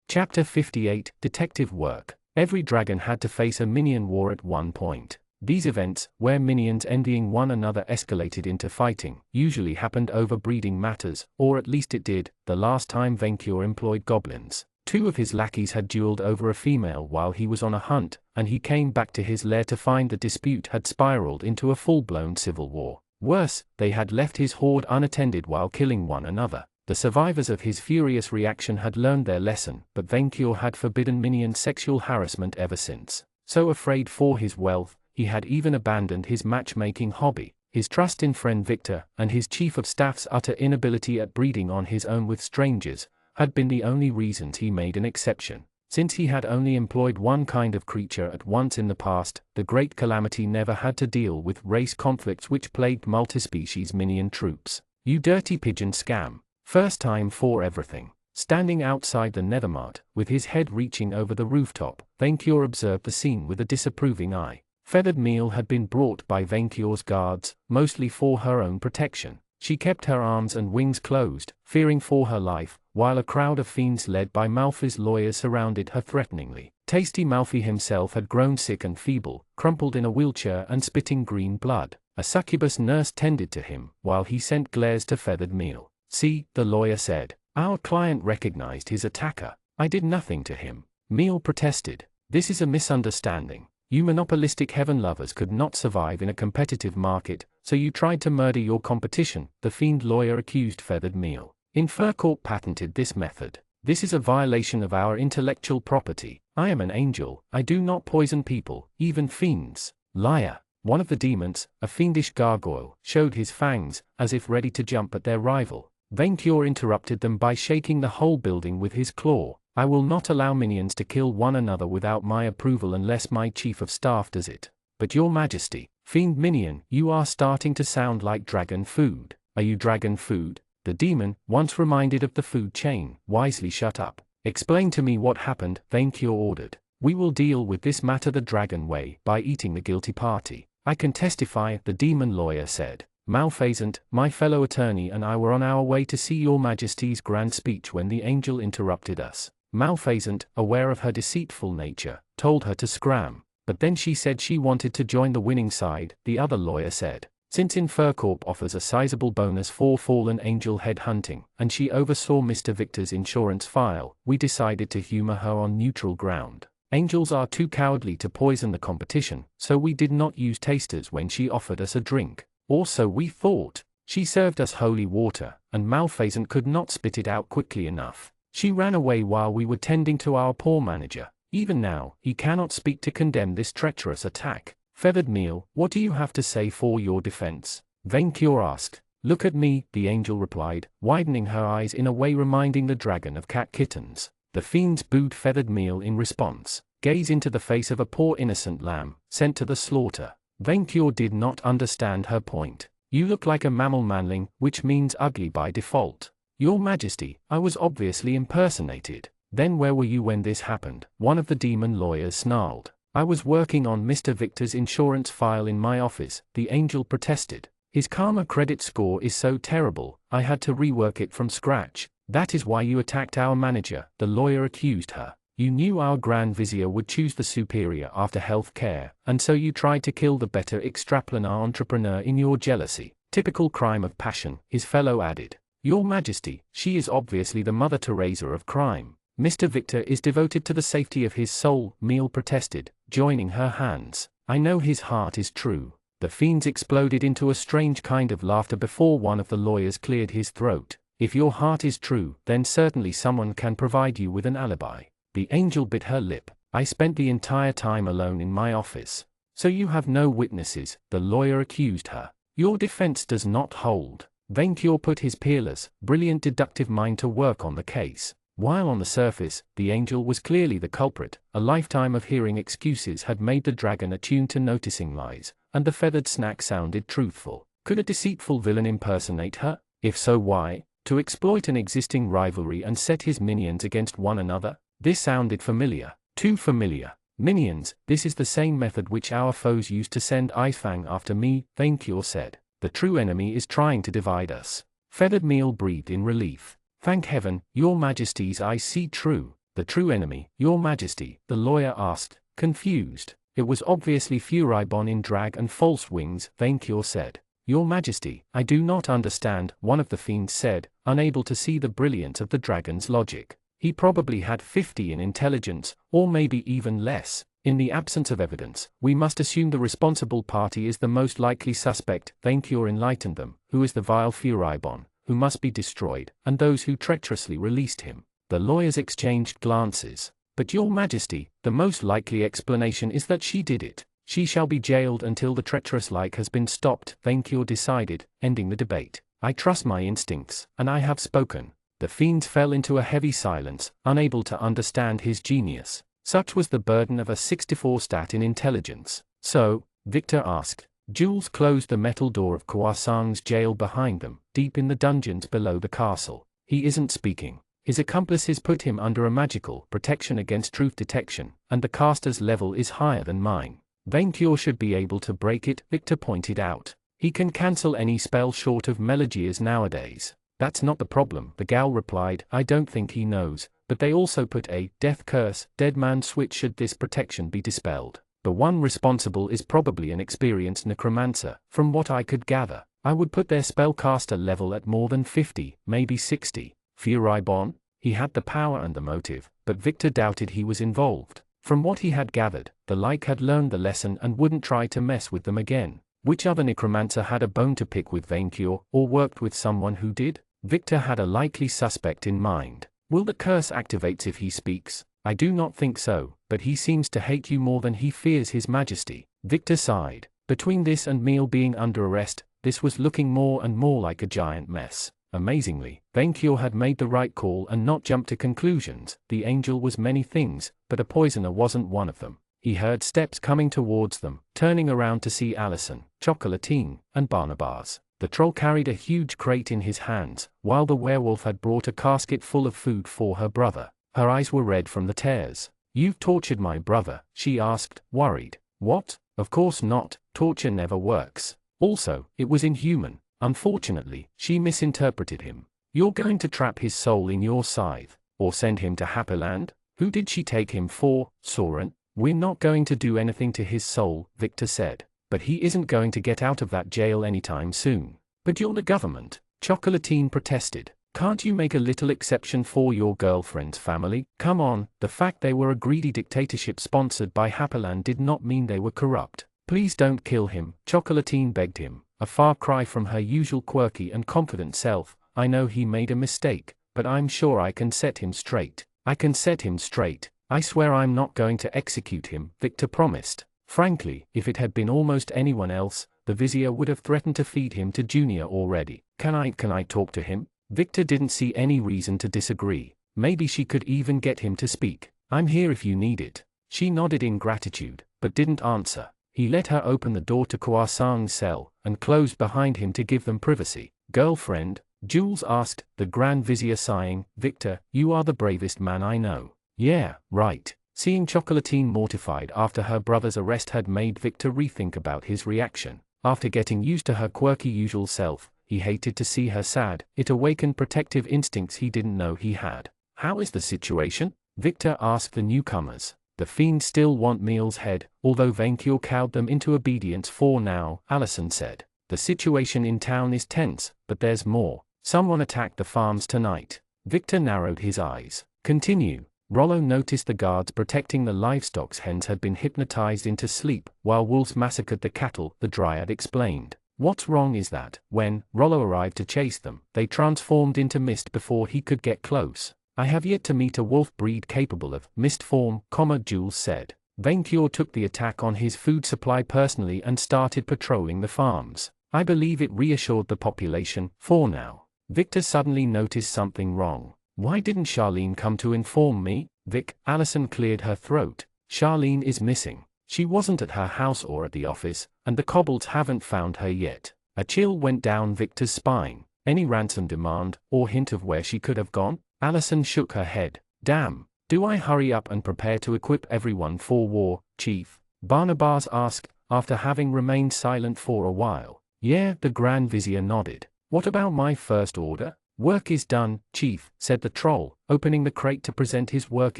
Chapter 58, Detective Work. Every dragon had to face a minion war at one point. These events, where minions envying one another escalated into fighting, usually happened over breeding matters, or at least it did, the last time Venkior employed goblins. 2 of his lackeys had dueled over a female while he was on a hunt, and he came back to his lair to find the dispute had spiraled into a full-blown civil war. Worse, they had left his horde unattended while killing one another. The survivors of his furious reaction had learned their lesson, but Venkior had forbidden minion sexual harassment ever since. So afraid for his wealth, he had even abandoned his matchmaking hobby. His trust in friend Victor, and his chief of staff's utter inability at breeding on his own with strangers, had been the only reasons he made an exception. Since he had only employed one kind of creature at once in the past, the Great Calamity never had to deal with race conflicts which plagued multispecies minion troops. You dirty pigeon scam. First time for everything. Standing outside the Nethermart, with his head reaching over the rooftop, Venkior observed the scene with a disapproving eye. Feathered Meal had been brought by Venkior's guards, mostly for her own protection. She kept her arms and wings closed, fearing for her life, while a crowd of fiends led by Malfi's lawyers surrounded her threateningly. Tasty Malfi himself had grown sick and feeble, crumpled in a wheelchair and spitting green blood. A succubus nurse tended to him, while he sent glares to Feathered Meal. See, the lawyer said. Our client recognized his attacker. I did nothing to him. Meal protested. This is a misunderstanding. You monopolistic heaven lovers could not survive in a competitive market, so you tried to murder your competition, the fiend lawyer accused Feathered Meal. Infercorp patented this method. This is a violation of our intellectual property. I am an angel. I do not poison people, even fiends. Liar. One of the demons, a fiendish gargoyle, showed his fangs, as if ready to jump at their rival. Venkior interrupted them by shaking the whole building with his claw. I will not allow minions to kill one another without my approval unless my chief of staff does it. But Your Majesty, fiend minion, you are starting to sound like dragon food. Are you dragon food? The demon, once reminded of the food chain, wisely shut up. Explain to me what happened, Venkior ordered. We will deal with this matter the dragon way, by eating the guilty party. I can testify, the demon lawyer said. Malfeasant, my fellow attorney and I were on our way to see Your Majesty's grand speech when the angel interrupted us. Malfeasant, aware of her deceitful nature, told her to scram. But then she said she wanted to join the winning side, the other lawyer said. Since Infercorp offers a sizable bonus for fallen angel head hunting, and she oversaw Mr. Victor's insurance file, we decided to humor her on neutral ground. Angels are too cowardly to poison the competition, so we did not use tasters when she offered us a drink. Or so we thought. She served us holy water, and Malfeasant could not spit it out quickly enough. She ran away while we were tending to our poor manager. Even now, he cannot speak to condemn this treacherous attack. Feathered Meal, what do you have to say for your defense? Venkior asked. Look at me, the angel replied, widening her eyes in a way reminding the dragon of cat kittens. The fiends booed Feathered Meal in response. Gaze into the face of a poor innocent lamb, sent to the slaughter. Venkior did not understand her point. You look like a mammal manling, which means ugly by default. Your Majesty, I was obviously impersonated. Then where were you when this happened? One of the demon lawyers snarled. I was working on Mr. Victor's insurance file in my office, the angel protested. His karma credit score is so terrible, I had to rework it from scratch. That is why you attacked our manager, the lawyer accused her. You knew our Grand Vizier would choose the superior after health care, and so you tried to kill the better extraplanar entrepreneur in your jealousy. Typical crime of passion, his fellow added. Your Majesty, she is obviously the Mother Teresa of crime. Mr. Victor is devoted to the safety of his soul, Meal protested, joining her hands. I know his heart is true. The fiends exploded into a strange kind of laughter before one of the lawyers cleared his throat. If your heart is true, then certainly someone can provide you with an alibi. The angel bit her lip. I spent the entire time alone in my office. So you have no witnesses, the lawyer accused her. Your defense does not hold. Vainqueur put his peerless, brilliant deductive mind to work on the case. While on the surface, the angel was clearly the culprit, a lifetime of hearing excuses had made the dragon attuned to noticing lies, and the feathered snack sounded truthful. Could a deceitful villain impersonate her? If so, why? To exploit an existing rivalry and set his minions against one another? This sounded familiar. Too familiar. Minions, this is the same method which our foes used to send Icefang after me, Vainqueur said. The true enemy is trying to divide us. Feathered Meal breathed in relief. Thank heaven, your majesties, I see true. The true enemy, your majesty, the lawyer asked, confused. It was obviously Furibon in drag and false wings, Vainqueur said. Your majesty, I do not understand, one of the fiends said, unable to see the brilliance of the dragon's logic. He probably had 50 in intelligence, or maybe even less. In the absence of evidence, we must assume the responsible party is the most likely suspect, Vainqueur enlightened them, who is the vile Furibon, who must be destroyed, and those who treacherously released him. The lawyers exchanged glances. But your majesty, the most likely explanation is that she did it. She shall be jailed until the treacherous like has been stopped, Vainqueur decided, ending the debate. I trust my instincts, and I have spoken. The fiends fell into a heavy silence, unable to understand his genius. Such was the burden of a 64 stat in intelligence. So, Victor asked. Jules closed the metal door of Croissant's jail behind them, deep in the dungeons below the castle. He isn't speaking. His accomplices put him under a magical protection against truth detection, and the caster's level is higher than mine. Vainqueur should be able to break it, Victor pointed out. He can cancel any spell short of Melegears nowadays. That's not the problem, the gal replied. I don't think he knows, but they also put a death curse, dead man switch should this protection be dispelled. The one responsible is probably an experienced necromancer, from what I could gather. I would put their spellcaster level at more than 50, maybe 60. Furibon? He had the power and the motive, but Victor doubted he was involved. From what he had gathered, the like had learned the lesson and wouldn't try to mess with them again. Which other necromancer had a bone to pick with Vainqueur, or worked with someone who did? Victor had a likely suspect in mind. Will the curse activate if he speaks? I do not think so, but he seems to hate you more than he fears his majesty. Victor sighed. Between this and Meal being under arrest, this was looking more and more like a giant mess. Amazingly, Vainqueur had made the right call and not jumped to conclusions. The angel was many things, but a poisoner wasn't one of them. He heard steps coming towards them, turning around to see Allison, Chocolatine, and Barnabas. The troll carried a huge crate in his hands, while the werewolf had brought a casket full of food for her brother. Her eyes were red from the tears. You've tortured my brother, she asked, worried. What? Of course not, torture never works. Also, it was inhuman. Unfortunately, she misinterpreted him. You're going to trap his soul in your scythe, or send him to Happyland? Who did she take him for, Soren? We're not going to do anything to his soul, Victor said. But he isn't going to get out of that jail anytime soon. But you're the government, Chocolatine protested. Can't you make a little exception for your girlfriend's family? Come on, the fact they were a greedy dictatorship sponsored by Happyland did not mean they were corrupt. Please don't kill him, Chocolatine begged him, a far cry from her usual quirky and confident self. I know he made a mistake, but I'm sure I can set him straight. I can set him straight. I swear I'm not going to execute him, Victor promised. Frankly, if it had been almost anyone else, the vizier would have threatened to feed him to Junior already. Can I talk to him? Victor didn't see any reason to disagree. Maybe she could even get him to speak. I'm here if you need it. She nodded in gratitude, but didn't answer. He let her open the door to Croissant's cell, and closed behind him to give them privacy. Girlfriend? Jules asked, the Grand Vizier sighing. Victor, you are the bravest man I know. Yeah, right. Seeing Chocolatine mortified after her brother's arrest had made Victor rethink about his reaction. After getting used to her quirky usual self, he hated to see her sad. It awakened protective instincts he didn't know he had. How is the situation? Victor asked the newcomers. The fiends still want Meal's head, although Vainqueur cowed them into obedience for now, Allison said. The situation in town is tense, but there's more. Someone attacked the farms tonight. Victor narrowed his eyes. Continue. Rollo noticed the guards protecting the livestock's hens had been hypnotized into sleep, while wolves massacred the cattle, the dryad explained. What's wrong is that, when Rollo arrived to chase them, they transformed into mist before he could get close. I have yet to meet a wolf breed capable of mist form, Jules said. Vainqueur took the attack on his food supply personally and started patrolling the farms. I believe it reassured the population, for now. Victor suddenly noticed something wrong. Why didn't Charlene come to inform me? Vic, Allison cleared her throat. Charlene is missing. She wasn't at her house or at the office, and the kobolds haven't found her yet. A chill went down Victor's spine. Any ransom demand, or hint of where she could have gone? Allison shook her head. Damn. Do I hurry up and prepare to equip everyone for war, Chief? Barnabas asked, after having remained silent for a while. Yeah, the Grand Vizier nodded. What about my first order? Work is done, Chief, said the troll, opening the crate to present his work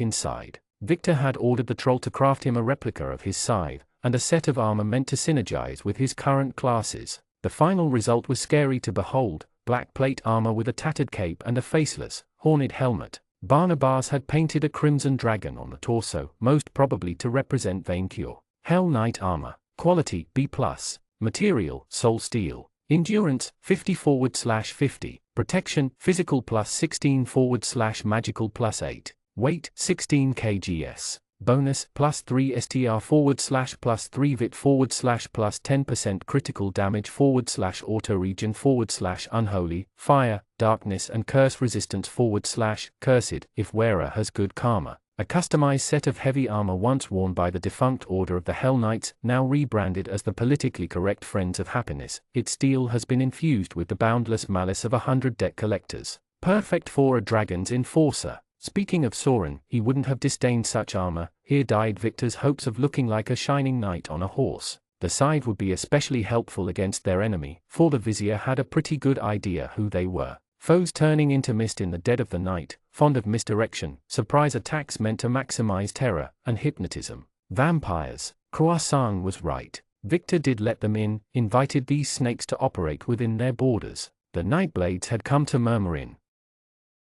inside. Victor had ordered the troll to craft him a replica of his scythe, and a set of armor meant to synergize with his current classes. The final result was scary to behold, black plate armor with a tattered cape and a faceless, horned helmet. Barnabas had painted a crimson dragon on the torso, most probably to represent Vainqueur. Hell Knight armor, quality B+, material, soul steel, endurance, 50/50, protection, physical +16/magical +8, weight, 16 kgs, bonus, +3 STR/+3 VIT/+10% critical damage /auto regen /unholy, fire, darkness and curse resistance /cursed, if wearer has good karma. A customized set of heavy armor once worn by the defunct Order of the Hell Knights, now rebranded as the politically correct Friends of Happiness. Its steel has been infused with the boundless malice of 100 deck collectors. Perfect for a dragon's enforcer. Speaking of Soren, he wouldn't have disdained such armor. Here died Victor's hopes of looking like a shining knight on a horse. The scythe would be especially helpful against their enemy, for the Vizier had a pretty good idea who they were. Foes turning into mist in the dead of the night, fond of misdirection, surprise attacks meant to maximize terror, and hypnotism. Vampires. Croissant was right. Victor did let them in, invited these snakes to operate within their borders. The Nightblades had come to murmur in.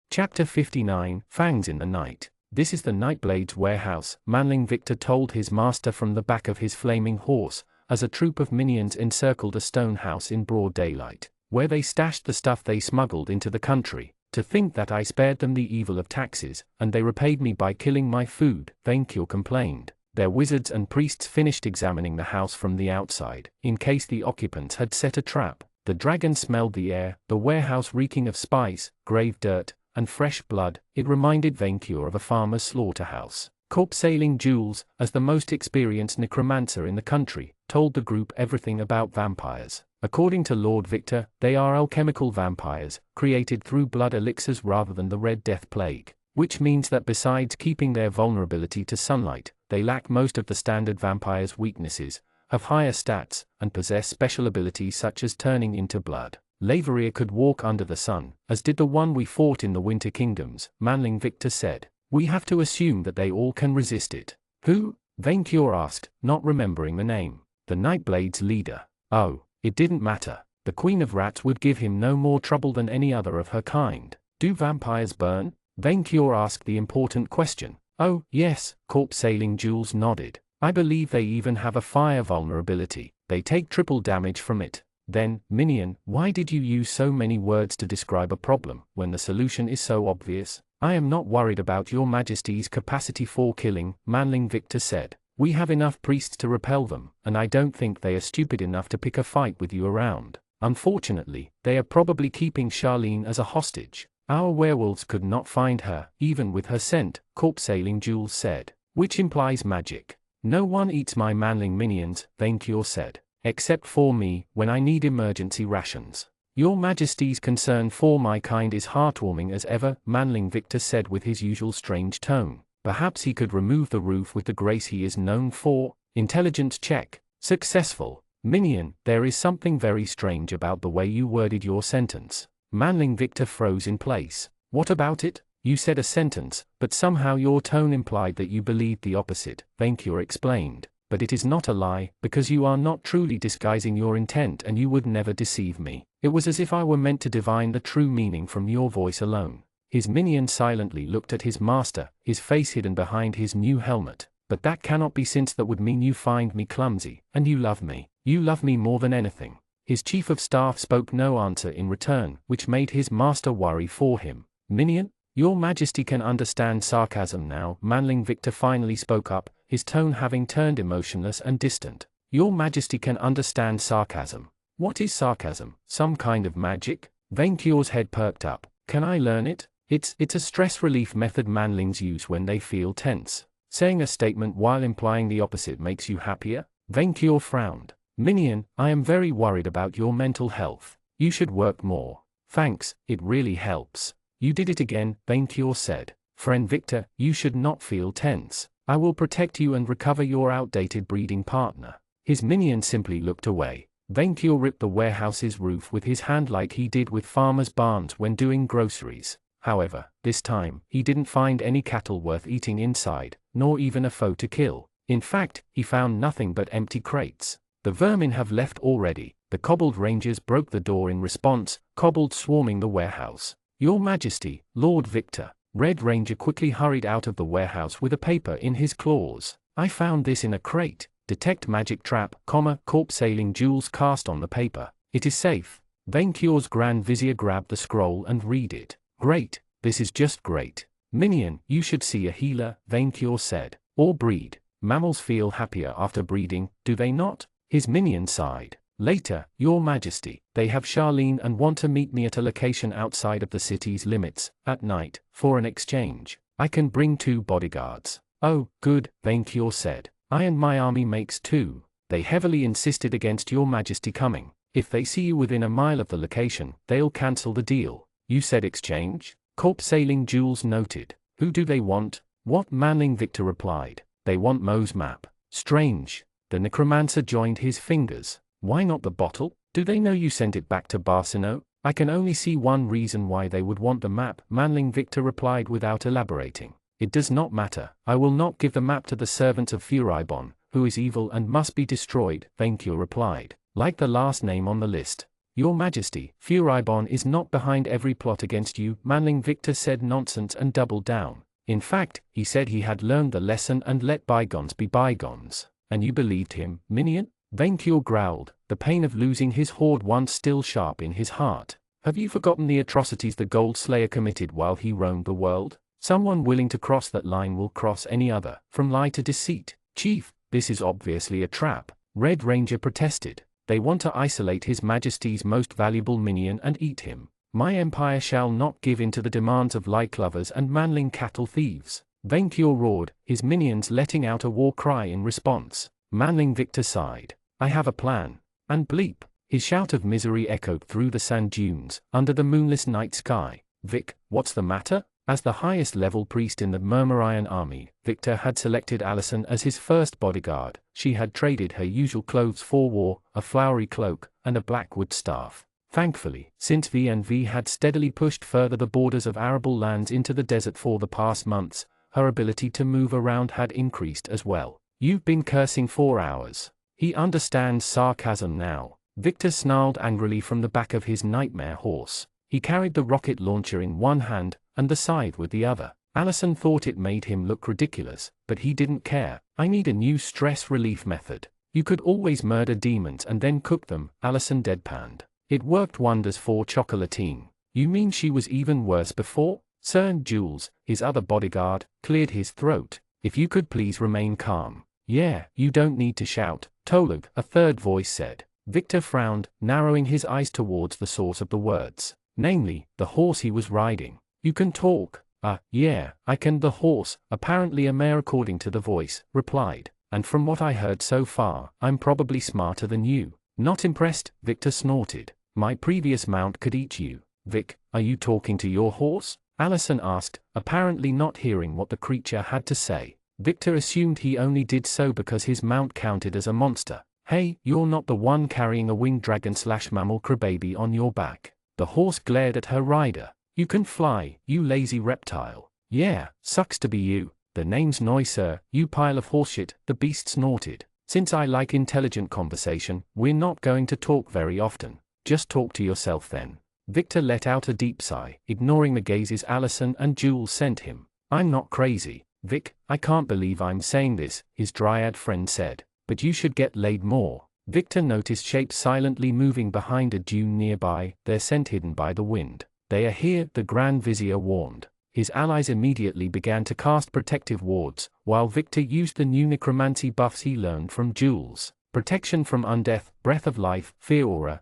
Chapter 59, Fangs in the Night. This is the Nightblades' warehouse, Manling Victor told his master from the back of his flaming horse, as a troop of minions encircled a stone house in broad daylight, where they stashed the stuff they smuggled into the country. To think that I spared them the evil of taxes, and they repaid me by killing my food, Vainqueur complained. Their wizards and priests finished examining the house from the outside, in case the occupants had set a trap. The dragon smelled the air, the warehouse reeking of spice, grave dirt, and fresh blood. It reminded Vainqueur of a farmer's slaughterhouse. Corpse-sailing Jules, as the most experienced necromancer in the country, told the group everything about vampires. According to Lord Victor, they are alchemical vampires, created through blood elixirs rather than the Red Death Plague, which means that besides keeping their vulnerability to sunlight, they lack most of the standard vampire's weaknesses, have higher stats, and possess special abilities such as turning into blood. Laveria could walk under the sun, as did the one we fought in the Winter Kingdoms, Manling Victor said. We have to assume that they all can resist it. Who? Vainqueur asked, not remembering the name. The Nightblades' leader. Oh, it didn't matter. The Queen of Rats would give him no more trouble than any other of her kind. Do vampires burn? Vainqueur asked the important question. Oh, yes, corpse-sailing Jules nodded. I believe they even have a fire vulnerability. They take triple damage from it. Then, minion, why did you use so many words to describe a problem, when the solution is so obvious? I am not worried about your Majesty's capacity for killing, Manling Victor said. We have enough priests to repel them, and I don't think they are stupid enough to pick a fight with you around. Unfortunately, they are probably keeping Charlene as a hostage. Our werewolves could not find her, even with her scent, corpse-sailing Jules said. Which implies magic. No one eats my Manling minions, Vainqueur said. Except for me, when I need emergency rations. Your Majesty's concern for my kind is heartwarming as ever, Manling Victor said with his usual strange tone. Perhaps he could remove the roof with the grace he is known for. Intelligence check. Successful. Minion, there is something very strange about the way you worded your sentence. Manling Victor froze in place. What about it? You said a sentence, but somehow your tone implied that you believed the opposite, Vainqueur explained. But it is not a lie, because you are not truly disguising your intent and you would never deceive me. It was as if I were meant to divine the true meaning from your voice alone. His minion silently looked at his master, his face hidden behind his new helmet. But that cannot be, since that would mean you find me clumsy, and you love me. You love me more than anything. His chief of staff spoke no answer in return, which made his master worry for him. Minion, your majesty can understand sarcasm now. Manling Victor finally spoke up, his tone having turned emotionless and distant. Your majesty can understand sarcasm. What is sarcasm? Some kind of magic? Vaincure's head perked up. Can I learn it? It's a stress relief method Manlings use when they feel tense. Saying a statement while implying the opposite makes you happier? Vaincure frowned. Minion, I am very worried about your mental health. You should work more. Thanks, it really helps. You did it again, Vaincure said. Friend Victor, you should not feel tense. I will protect you and recover your outdated breeding partner. His minion simply looked away. Vaincure ripped the warehouse's roof with his hand like he did with farmers' barns when doing groceries. However, this time, he didn't find any cattle worth eating inside, nor even a foe to kill. In fact, he found nothing but empty crates. The vermin have left already. The kobold rangers broke the door in response, kobolds swarming the warehouse. Your Majesty, Lord Victor. Red Ranger quickly hurried out of the warehouse with a paper in his claws. I found this in a crate. Detect magic trap, corpse-sailing jewels cast on the paper. It is safe. Vaincure's Grand Vizier grabbed the scroll and read it. Great, this is just great. Minion, you should see a healer, Vaincure said. Or breed. Mammals feel happier after breeding, do they not? His minion sighed. Later, Your Majesty, they have Charlene and want to meet me at a location outside of the city's limits, at night, for an exchange. I can bring 2 bodyguards. Oh, good, Vaincure said. I and my army makes 2. They heavily insisted against Your Majesty coming. If they see you within a mile of the location, they'll cancel the deal. You said exchange? Corpse-sailing jewels noted. Who do they want? What? Manling Victor replied. They want Mo's map. Strange. The necromancer joined his fingers. Why not the bottle? Do they know you sent it back to Barsino? I can only see one reason why they would want the map, Manling Victor replied without elaborating. It does not matter. I will not give the map to the servants of Furibon, who is evil and must be destroyed, Vaincure replied. Like the last name on the list. Your Majesty, Furibon is not behind every plot against you, Manling Victor said nonsense and doubled down. In fact, he said he had learned the lesson and let bygones be bygones. And you believed him, Minion? Vaincure growled, the pain of losing his horde once still sharp in his heart. Have you forgotten the atrocities the Gold Slayer committed while he roamed the world? Someone willing to cross that line will cross any other, from lie to deceit. Chief, this is obviously a trap, Red Ranger protested. They want to isolate His Majesty's most valuable minion and eat him. My empire shall not give in to the demands of like lovers and manling cattle thieves. Vaincure roared, his minions letting out a war cry in response. Manling Victor sighed. I have a plan. And bleep. His shout of misery echoed through the sand dunes, under the moonless night sky. Vic, what's the matter? As the highest level priest in the Murmurian army, Victor had selected Allison as his first bodyguard. She had traded her usual clothes for war, a flowery cloak, and a blackwood staff. Thankfully, since V&V had steadily pushed further the borders of arable lands into the desert for the past months, her ability to move around had increased as well. You've been cursing for hours. He understands sarcasm now. Victor snarled angrily from the back of his nightmare horse. He carried the rocket launcher in one hand, and the scythe with the other. Allison thought it made him look ridiculous, but he didn't care. I need a new stress relief method. You could always murder demons and then cook them, Allison deadpanned. It worked wonders for Chocolatine. You mean she was even worse before? Sir Jules, his other bodyguard, cleared his throat. If you could please remain calm. Yeah, you don't need to shout, Tolug, a third voice said. Victor frowned, narrowing his eyes towards the source of the words. Namely, the horse he was riding. You can talk. Yeah, I can. The horse, apparently a mare according to the voice, replied. And from what I heard so far, I'm probably smarter than you. Not impressed, Victor snorted. My previous mount could eat you. Vic, are you talking to your horse? Allison asked, apparently not hearing what the creature had to say. Victor assumed he only did so because his mount counted as a monster. Hey, you're not the one carrying a winged dragon/mammal crybaby on your back. The horse glared at her rider. You can fly, you lazy reptile. Yeah, sucks to be you. The name's Noi, sir, you pile of horseshit, the beast snorted. Since I like intelligent conversation, we're not going to talk very often. Just talk to yourself then. Victor let out a deep sigh, ignoring the gazes Allison and Jules sent him. I'm not crazy, Vic, I can't believe I'm saying this, his dryad friend said. But you should get laid more. Victor noticed shapes silently moving behind a dune nearby, their scent hidden by the wind. They are here, the Grand Vizier warned. His allies immediately began to cast protective wards, while Victor used the new necromancy buffs he learned from Jules. Protection from undeath, breath of life, fear aura.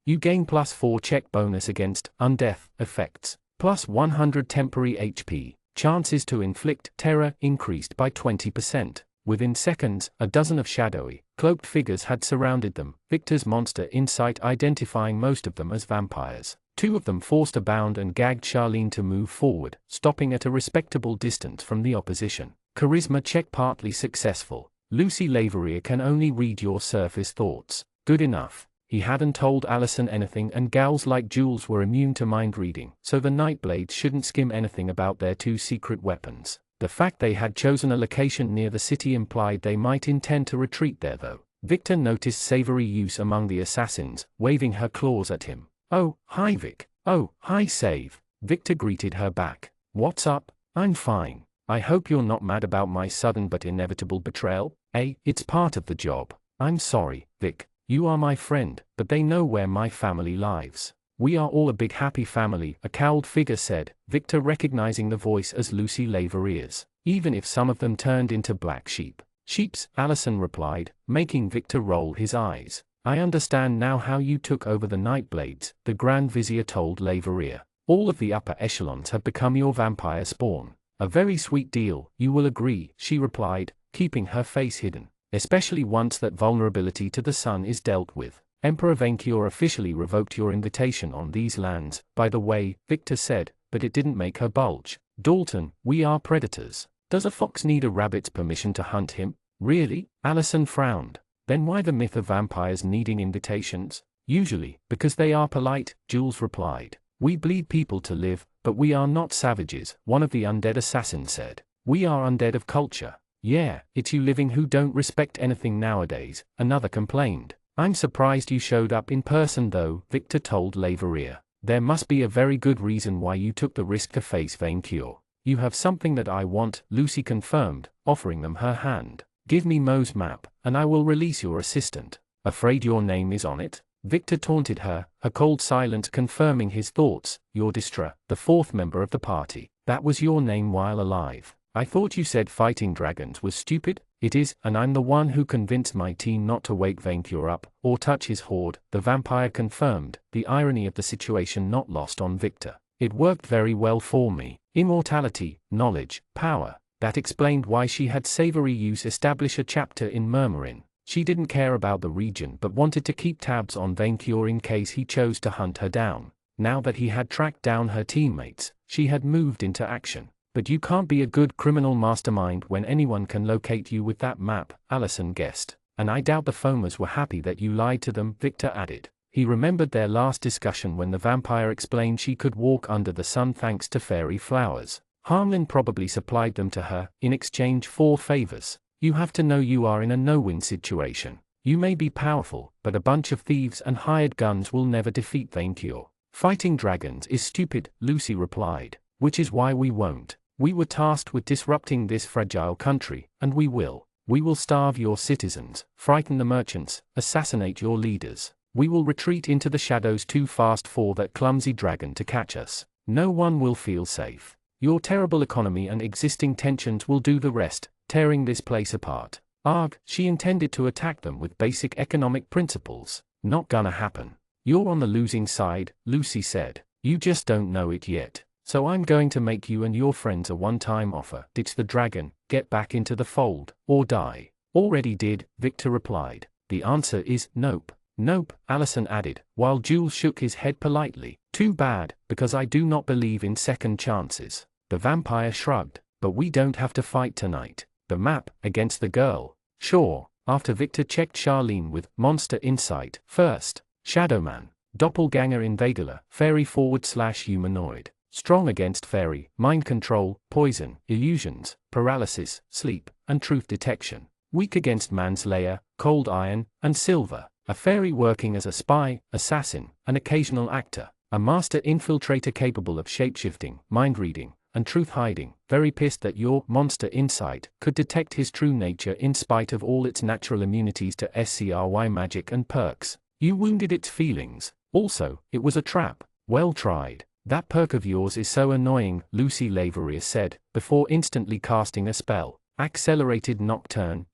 You gain +4 check bonus against undeath effects, +100 temporary HP. Chances to inflict terror increased by 20%. Within seconds, a dozen of shadowy, cloaked figures had surrounded them, Victor's monster insight identifying most of them as vampires. Two of them forced a bound and gagged Charlene to move forward, stopping at a respectable distance from the opposition. Charisma check partly successful. Lucy Laveria can only read your surface thoughts. Good enough. He hadn't told Allison anything, and gals like Jules were immune to mind reading, so the Nightblades shouldn't skim anything about their two secret weapons. The fact they had chosen a location near the city implied they might intend to retreat there though. Victor noticed savory use among the assassins, waving her claws at him. Oh, hi Vic. Oh, hi Save. Victor greeted her back. What's up? I'm fine. I hope you're not mad about my sudden but inevitable betrayal. It's part of the job. I'm sorry, Vic. You are my friend, but they know where my family lives. We are all a big happy family, a cowled figure said, Victor recognizing the voice as Lucy Laveria's. Even if some of them turned into black sheep. Sheeps, Allison replied, making Victor roll his eyes. I understand now how you took over the Nightblades, the Grand Vizier told Laveria. All of the upper echelons have become your vampire spawn. A very sweet deal, you will agree, she replied, keeping her face hidden. Especially once that vulnerability to the sun is dealt with. Emperor Venkior officially revoked your invitation on these lands, by the way, Victor said, but it didn't make her bulge. Dalton, we are predators. Does a fox need a rabbit's permission to hunt him? Really? Allison frowned. Then why the myth of vampires needing invitations? Usually, because they are polite, Jules replied. We bleed people to live, but we are not savages, one of the undead assassins said. We are undead of culture. Yeah, it's you living who don't respect anything nowadays, another complained. I'm surprised you showed up in person though, Victor told Laveria. There must be a very good reason why you took the risk to face Vainqueur. You have something that I want, Lucy confirmed, offering them her hand. Give me Mo's map, and I will release your assistant. Afraid your name is on it? Victor taunted her, her cold silence confirming his thoughts. You're Distra, the fourth member of the party. That was your name while alive. I thought you said fighting dragons was stupid? It is, and I'm the one who convinced my team not to wake Vainqueur up, or touch his hoard, the vampire confirmed, the irony of the situation not lost on Victor. It worked very well for me. Immortality, knowledge, power. That explained why she had Savory Use establish a chapter in Murmurin. She didn't care about the region but wanted to keep tabs on Vainqueur in case he chose to hunt her down. Now that he had tracked down her teammates, she had moved into action. But you can't be a good criminal mastermind when anyone can locate you with that map, Allison guessed. And I doubt the Foamers were happy that you lied to them, Victor added. He remembered their last discussion when the vampire explained she could walk under the sun thanks to fairy flowers. Harmlin probably supplied them to her, in exchange for favors. You have to know you are in a no-win situation. You may be powerful, but a bunch of thieves and hired guns will never defeat Vainqueur. Fighting dragons is stupid, Lucy replied. Which is why we won't. We were tasked with disrupting this fragile country, and we will. We will starve your citizens, frighten the merchants, assassinate your leaders. We will retreat into the shadows too fast for that clumsy dragon to catch us. No one will feel safe. Your terrible economy and existing tensions will do the rest, tearing this place apart. Arg, she intended to attack them with basic economic principles. Not gonna happen. You're on the losing side, Lucy said. You just don't know it yet. So I'm going to make you and your friends a one-time offer. Ditch the dragon, get back into the fold, or die. Already did, Victor replied. The answer is nope. Nope, Allison added, while Jules shook his head politely. Too bad, because I do not believe in second chances. The vampire shrugged, but we don't have to fight tonight. The map, against the girl. Sure, after Victor checked Charlene with monster insight. First, Shadowman, doppelganger invader, fairy /humanoid. Strong against fairy, mind control, poison, illusions, paralysis, sleep, and truth detection. Weak against manslayer, cold iron, and silver. A fairy working as a spy, assassin, and occasional actor. A master infiltrator capable of shapeshifting, mind-reading, and truth-hiding, very pissed that your monster insight could detect his true nature in spite of all its natural immunities to SCRY magic and perks. You wounded its feelings. Also, it was a trap. Well tried. That perk of yours is so annoying, Lucy Laverier said, before instantly casting a spell. Accelerated Nocturne.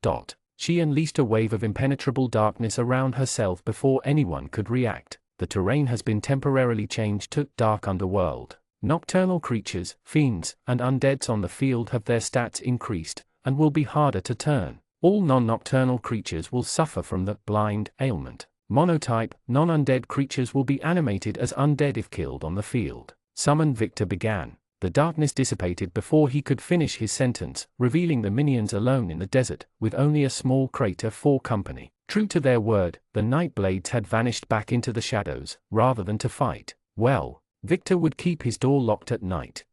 She unleashed a wave of impenetrable darkness around herself before anyone could react. The terrain has been temporarily changed to Dark Underworld. Nocturnal creatures, fiends, and undeads on the field have their stats increased, and will be harder to turn. All non-nocturnal creatures will suffer from the blind ailment. Monotype, non-undead creatures will be animated as undead if killed on the field. Summon Victor began. The darkness dissipated before he could finish his sentence, revealing the minions alone in the desert, with only a small crater for company. True to their word, the Nightblades had vanished back into the shadows, rather than to fight. Well, Victor would keep his door locked at night.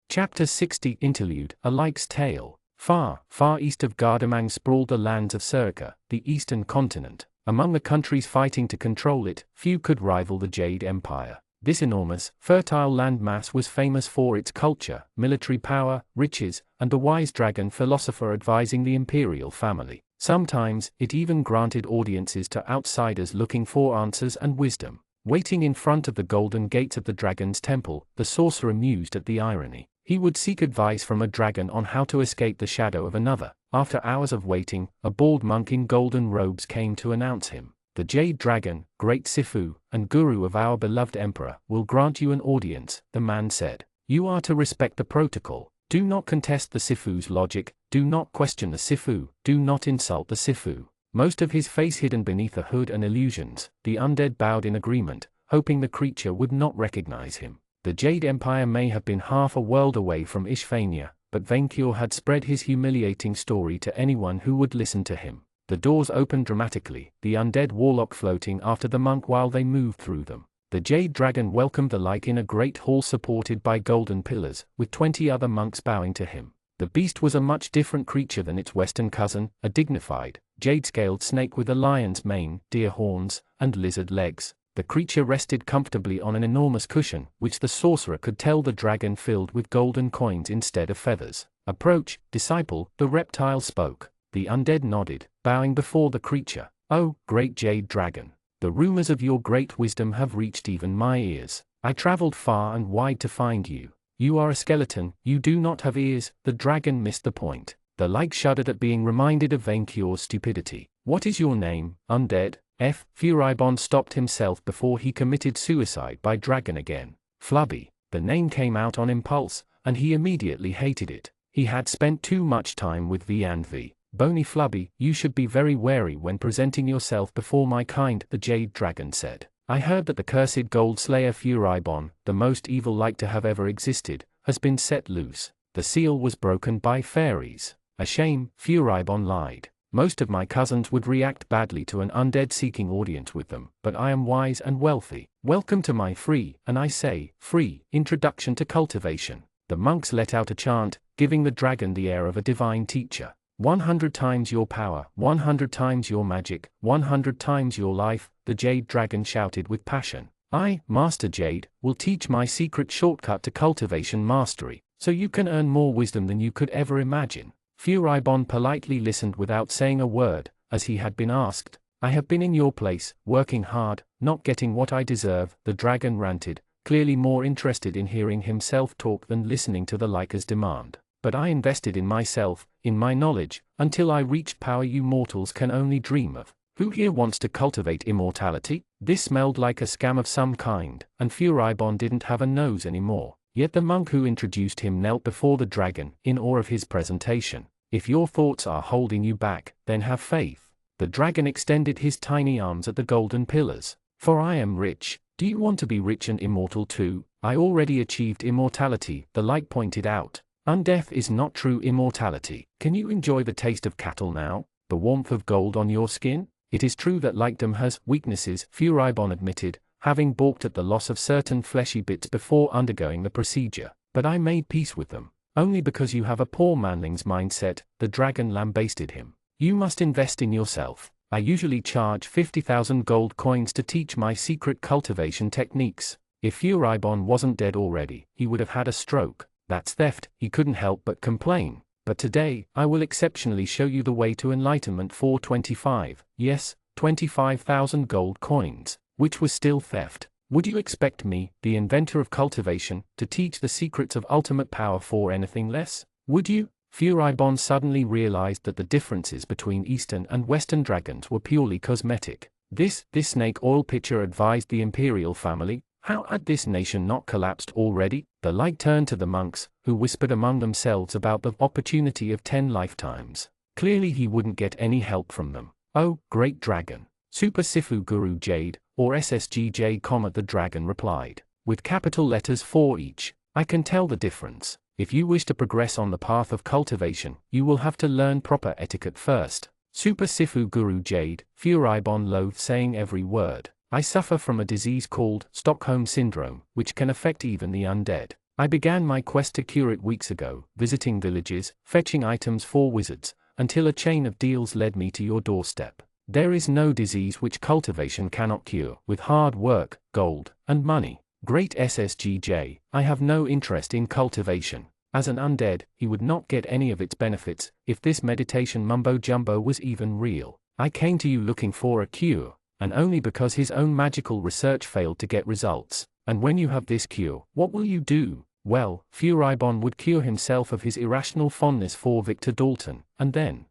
Chapter 60 Interlude, A Like's Tale. Far, far east of Gardamang sprawled the lands of Serica, the eastern continent. Among the countries fighting to control it, few could rival the Jade Empire. This enormous, fertile landmass was famous for its culture, military power, riches, and the wise dragon philosopher advising the imperial family. Sometimes, it even granted audiences to outsiders looking for answers and wisdom. Waiting in front of the golden gates of the dragon's temple, the sorcerer mused at the irony. He would seek advice from a dragon on how to escape the shadow of another. After hours of waiting, a bald monk in golden robes came to announce him. The Jade Dragon, great Sifu, and guru of our beloved emperor, will grant you an audience, the man said. You are to respect the protocol. Do not contest the Sifu's logic, do not question the Sifu, do not insult the Sifu. Most of his face hidden beneath a hood and illusions, the undead bowed in agreement, hoping the creature would not recognize him. The Jade Empire may have been half a world away from Ishvania, but Venkyur had spread his humiliating story to anyone who would listen to him. The doors opened dramatically, the undead warlock floating after the monk while they moved through them. The Jade Dragon welcomed the like in a great hall supported by golden pillars, with 20 other monks bowing to him. The beast was a much different creature than its western cousin, a dignified, jade-scaled snake with a lion's mane, deer horns, and lizard legs. The creature rested comfortably on an enormous cushion, which the sorcerer could tell the dragon filled with golden coins instead of feathers. Approach, disciple, the reptile spoke. The undead nodded, bowing before the creature. Oh, great Jade Dragon. The rumors of your great wisdom have reached even my ears. I traveled far and wide to find you. You are a skeleton, you do not have ears. The dragon missed the point. The like shuddered at being reminded of Venkyur's stupidity. What is your name, undead? Furibon stopped himself before he committed suicide by dragon again. Flubby. The name came out on impulse, and he immediately hated it. He had spent too much time with V. Bony Flubby, you should be very wary when presenting yourself before my kind, the Jade Dragon said. I heard that the cursed Gold Slayer Furibon, the most evil like to have ever existed, has been set loose. The seal was broken by fairies. A shame, Furibon lied. Most of my cousins would react badly to an undead seeking audience with them, but I am wise and wealthy. Welcome to my free, and I say, free, introduction to cultivation. The monks let out a chant, giving the dragon the air of a divine teacher. 100 times your power, 100 times your magic, 100 times your life, the Jade Dragon shouted with passion. I, Master Jade, will teach my secret shortcut to cultivation mastery, so you can earn more wisdom than you could ever imagine. Furibon politely listened without saying a word, as he had been asked. I have been in your place, working hard, not getting what I deserve, the dragon ranted, clearly more interested in hearing himself talk than listening to the liker's demand. But I invested in myself, in my knowledge, until I reached power you mortals can only dream of. Who here wants to cultivate immortality? This smelled like a scam of some kind, and Furibon didn't have a nose anymore. Yet the monk who introduced him knelt before the dragon, in awe of his presentation. If your thoughts are holding you back, then have faith. The dragon extended his tiny arms at the golden pillars. For I am rich. Do you want to be rich and immortal too? I already achieved immortality, the like pointed out. Undeath is not true immortality. Can you enjoy the taste of cattle now? The warmth of gold on your skin? It is true that likedom has weaknesses, Furibon admitted, having balked at the loss of certain fleshy bits before undergoing the procedure. But I made peace with them. Only because you have a poor manling's mindset, the dragon lambasted him. You must invest in yourself. I usually charge 50,000 gold coins to teach my secret cultivation techniques. If Furibon wasn't dead already, he would have had a stroke. That's theft, he couldn't help but complain. But today, I will exceptionally show you the way to enlightenment for 25,000 gold coins, which was still theft. Would you expect me, the inventor of cultivation, to teach the secrets of ultimate power for anything less? Would you? Furibon suddenly realized that the differences between Eastern and Western dragons were purely cosmetic. This snake oil pitcher advised the imperial family. How had this nation not collapsed already? The light turned to the monks, who whispered among themselves about the opportunity of 10 lifetimes. Clearly he wouldn't get any help from them. Oh, great dragon. Super Sifu Guru Jade, or SSGJ, the dragon replied, with capital letters for each. I can tell the difference. If you wish to progress on the path of cultivation, you will have to learn proper etiquette first. Super Sifu Guru Jade, Furibon loathed saying every word. I suffer from a disease called Stockholm Syndrome, which can affect even the undead. I began my quest to cure it weeks ago, visiting villages, fetching items for wizards, until a chain of deals led me to your doorstep. There is no disease which cultivation cannot cure, with hard work, gold, and money. Great SSGJ, I have no interest in cultivation. As an undead, he would not get any of its benefits, if this meditation mumbo-jumbo was even real. I came to you looking for a cure, and only because his own magical research failed to get results. And when you have this cure, what will you do? Well, Furibon would cure himself of his irrational fondness for Victor Dalton, and then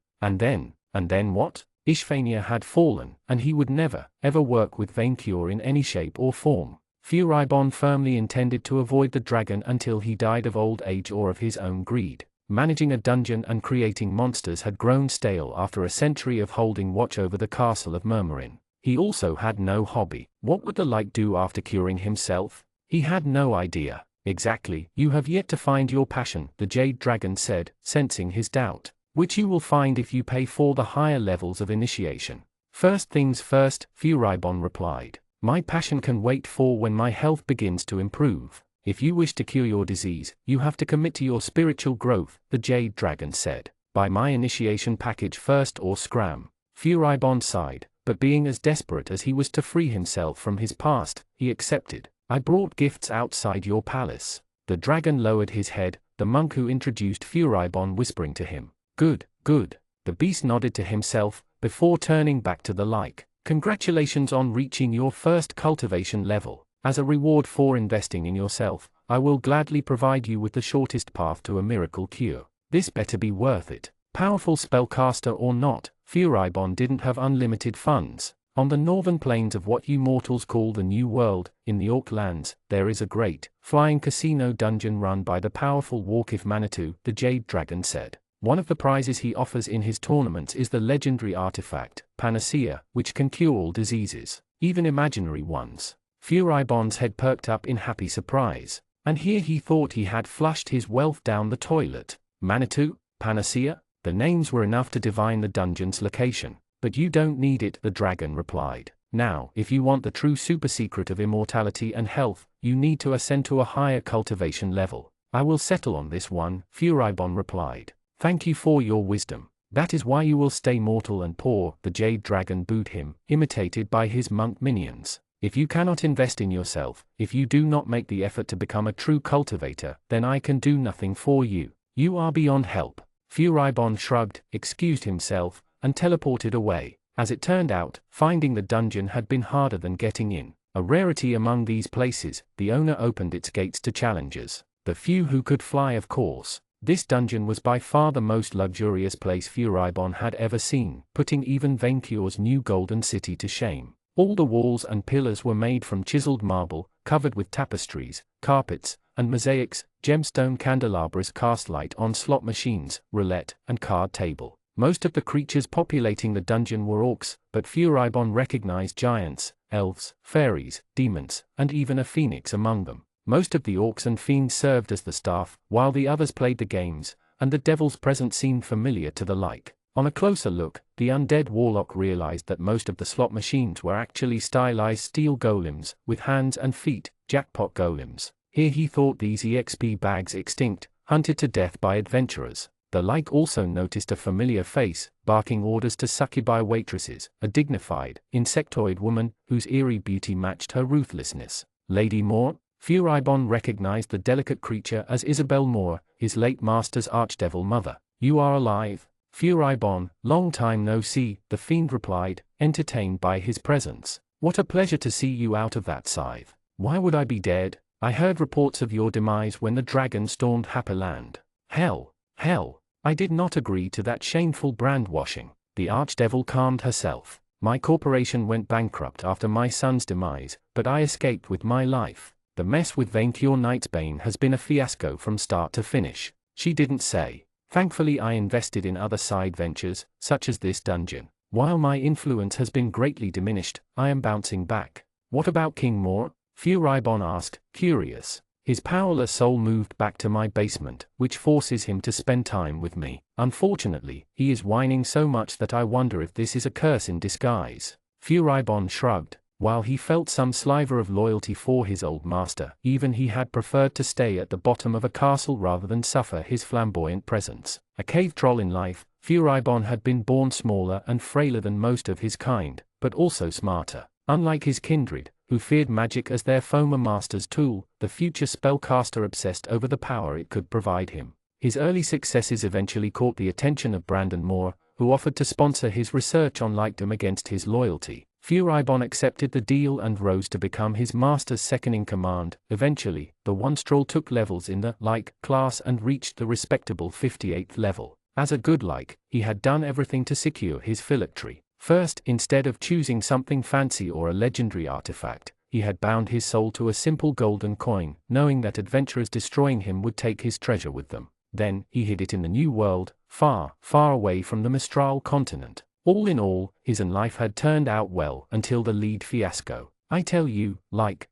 what? Ishvania had fallen, and he would never, ever work with Vaincure in any shape or form. Furibon firmly intended to avoid the dragon until he died of old age or of his own greed. Managing a dungeon and creating monsters had grown stale after a century of holding watch over the castle of Murmurin. He also had no hobby. What would the light do after curing himself? He had no idea. Exactly. You have yet to find your passion, the Jade Dragon said, sensing his doubt. Which you will find if you pay for the higher levels of initiation. First things first, Furibon replied. My passion can wait for when my health begins to improve. If you wish to cure your disease, you have to commit to your spiritual growth, the Jade Dragon said. Buy my initiation package first or scram. Furibon sighed, but being as desperate as he was to free himself from his past, he accepted. I brought gifts outside your palace. The dragon lowered his head, the monk who introduced Furibon whispering to him. Good, good. The beast nodded to himself, before turning back to the like. Congratulations on reaching your first cultivation level. As a reward for investing in yourself, I will gladly provide you with the shortest path to a miracle cure. This better be worth it. Powerful spellcaster or not, Furibon didn't have unlimited funds. On the northern plains of what you mortals call the New World, in the Orc lands, there is a great, flying casino dungeon run by the powerful Warkif Manitou, the Jade Dragon said. One of the prizes he offers in his tournaments is the legendary artifact, Panacea, which can cure all diseases, even imaginary ones. Furibon's head perked up in happy surprise, and here he thought he had flushed his wealth down the toilet. Manitou? Panacea? The names were enough to divine the dungeon's location, but you don't need it, the dragon replied. Now, if you want the true super secret of immortality and health, you need to ascend to a higher cultivation level. I will settle on this one, Furibon replied. Thank you for your wisdom. That is why you will stay mortal and poor, the Jade Dragon booed him, imitated by his monk minions. If you cannot invest in yourself, if you do not make the effort to become a true cultivator, then I can do nothing for you. You are beyond help. Furibon shrugged, excused himself, and teleported away. As it turned out, finding the dungeon had been harder than getting in. A rarity among these places, the owner opened its gates to challengers. The few who could fly, of course. This dungeon was by far the most luxurious place Furibon had ever seen, putting even Vaincure's new golden city to shame. All the walls and pillars were made from chiseled marble, covered with tapestries, carpets, and mosaics. Gemstone candelabras cast light on slot machines, roulette, and card table. Most of the creatures populating the dungeon were orcs, but Furibon recognized giants, elves, fairies, demons, and even a phoenix among them. Most of the orcs and fiends served as the staff, while the others played the games, and the devils present seemed familiar to the like. On a closer look, the undead warlock realized that most of the slot machines were actually stylized steel golems, with hands and feet, jackpot golems. Here he thought these EXP bags extinct, hunted to death by adventurers. The like also noticed a familiar face, barking orders to succubi waitresses, a dignified, insectoid woman, whose eerie beauty matched her ruthlessness. Lady Moore? Furibon recognized the delicate creature as Isabel Moore, his late master's archdevil mother. "You are alive, Furibon, long time no see," the fiend replied, entertained by his presence. "What a pleasure to see you out of that scythe. Why would I be dead? I heard reports of your demise when the dragon stormed Happy Land. Hell, hell, I did not agree to that shameful brand-washing." The archdevil calmed herself. "My corporation went bankrupt after my son's demise, but I escaped with my life. The mess with Vaincure Knightsbane has been a fiasco from start to finish." She didn't say. "Thankfully I invested in other side ventures, such as this dungeon. While my influence has been greatly diminished, I am bouncing back." "What about King Moore?" Furibon asked, curious. "His powerless soul moved back to my basement, which forces him to spend time with me. Unfortunately, he is whining so much that I wonder if this is a curse in disguise." Furibon shrugged. While he felt some sliver of loyalty for his old master, even he had preferred to stay at the bottom of a castle rather than suffer his flamboyant presence. A cave troll in life, Furibon had been born smaller and frailer than most of his kind, but also smarter. Unlike his kindred, who feared magic as their former master's tool, the future spellcaster obsessed over the power it could provide him. His early successes eventually caught the attention of Brandon Moore, who offered to sponsor his research on Lightdom against his loyalty. Furibon accepted the deal and rose to become his master's second-in-command. Eventually, the one troll took levels in the like class and reached the respectable 58th level. As a good like, he had done everything to secure his phylactery. First, instead of choosing something fancy or a legendary artifact, he had bound his soul to a simple golden coin, knowing that adventurers destroying him would take his treasure with them. Then, he hid it in the New World, far, far away from the Mistral continent. All in all, his life had turned out well until the lead fiasco. "I tell you,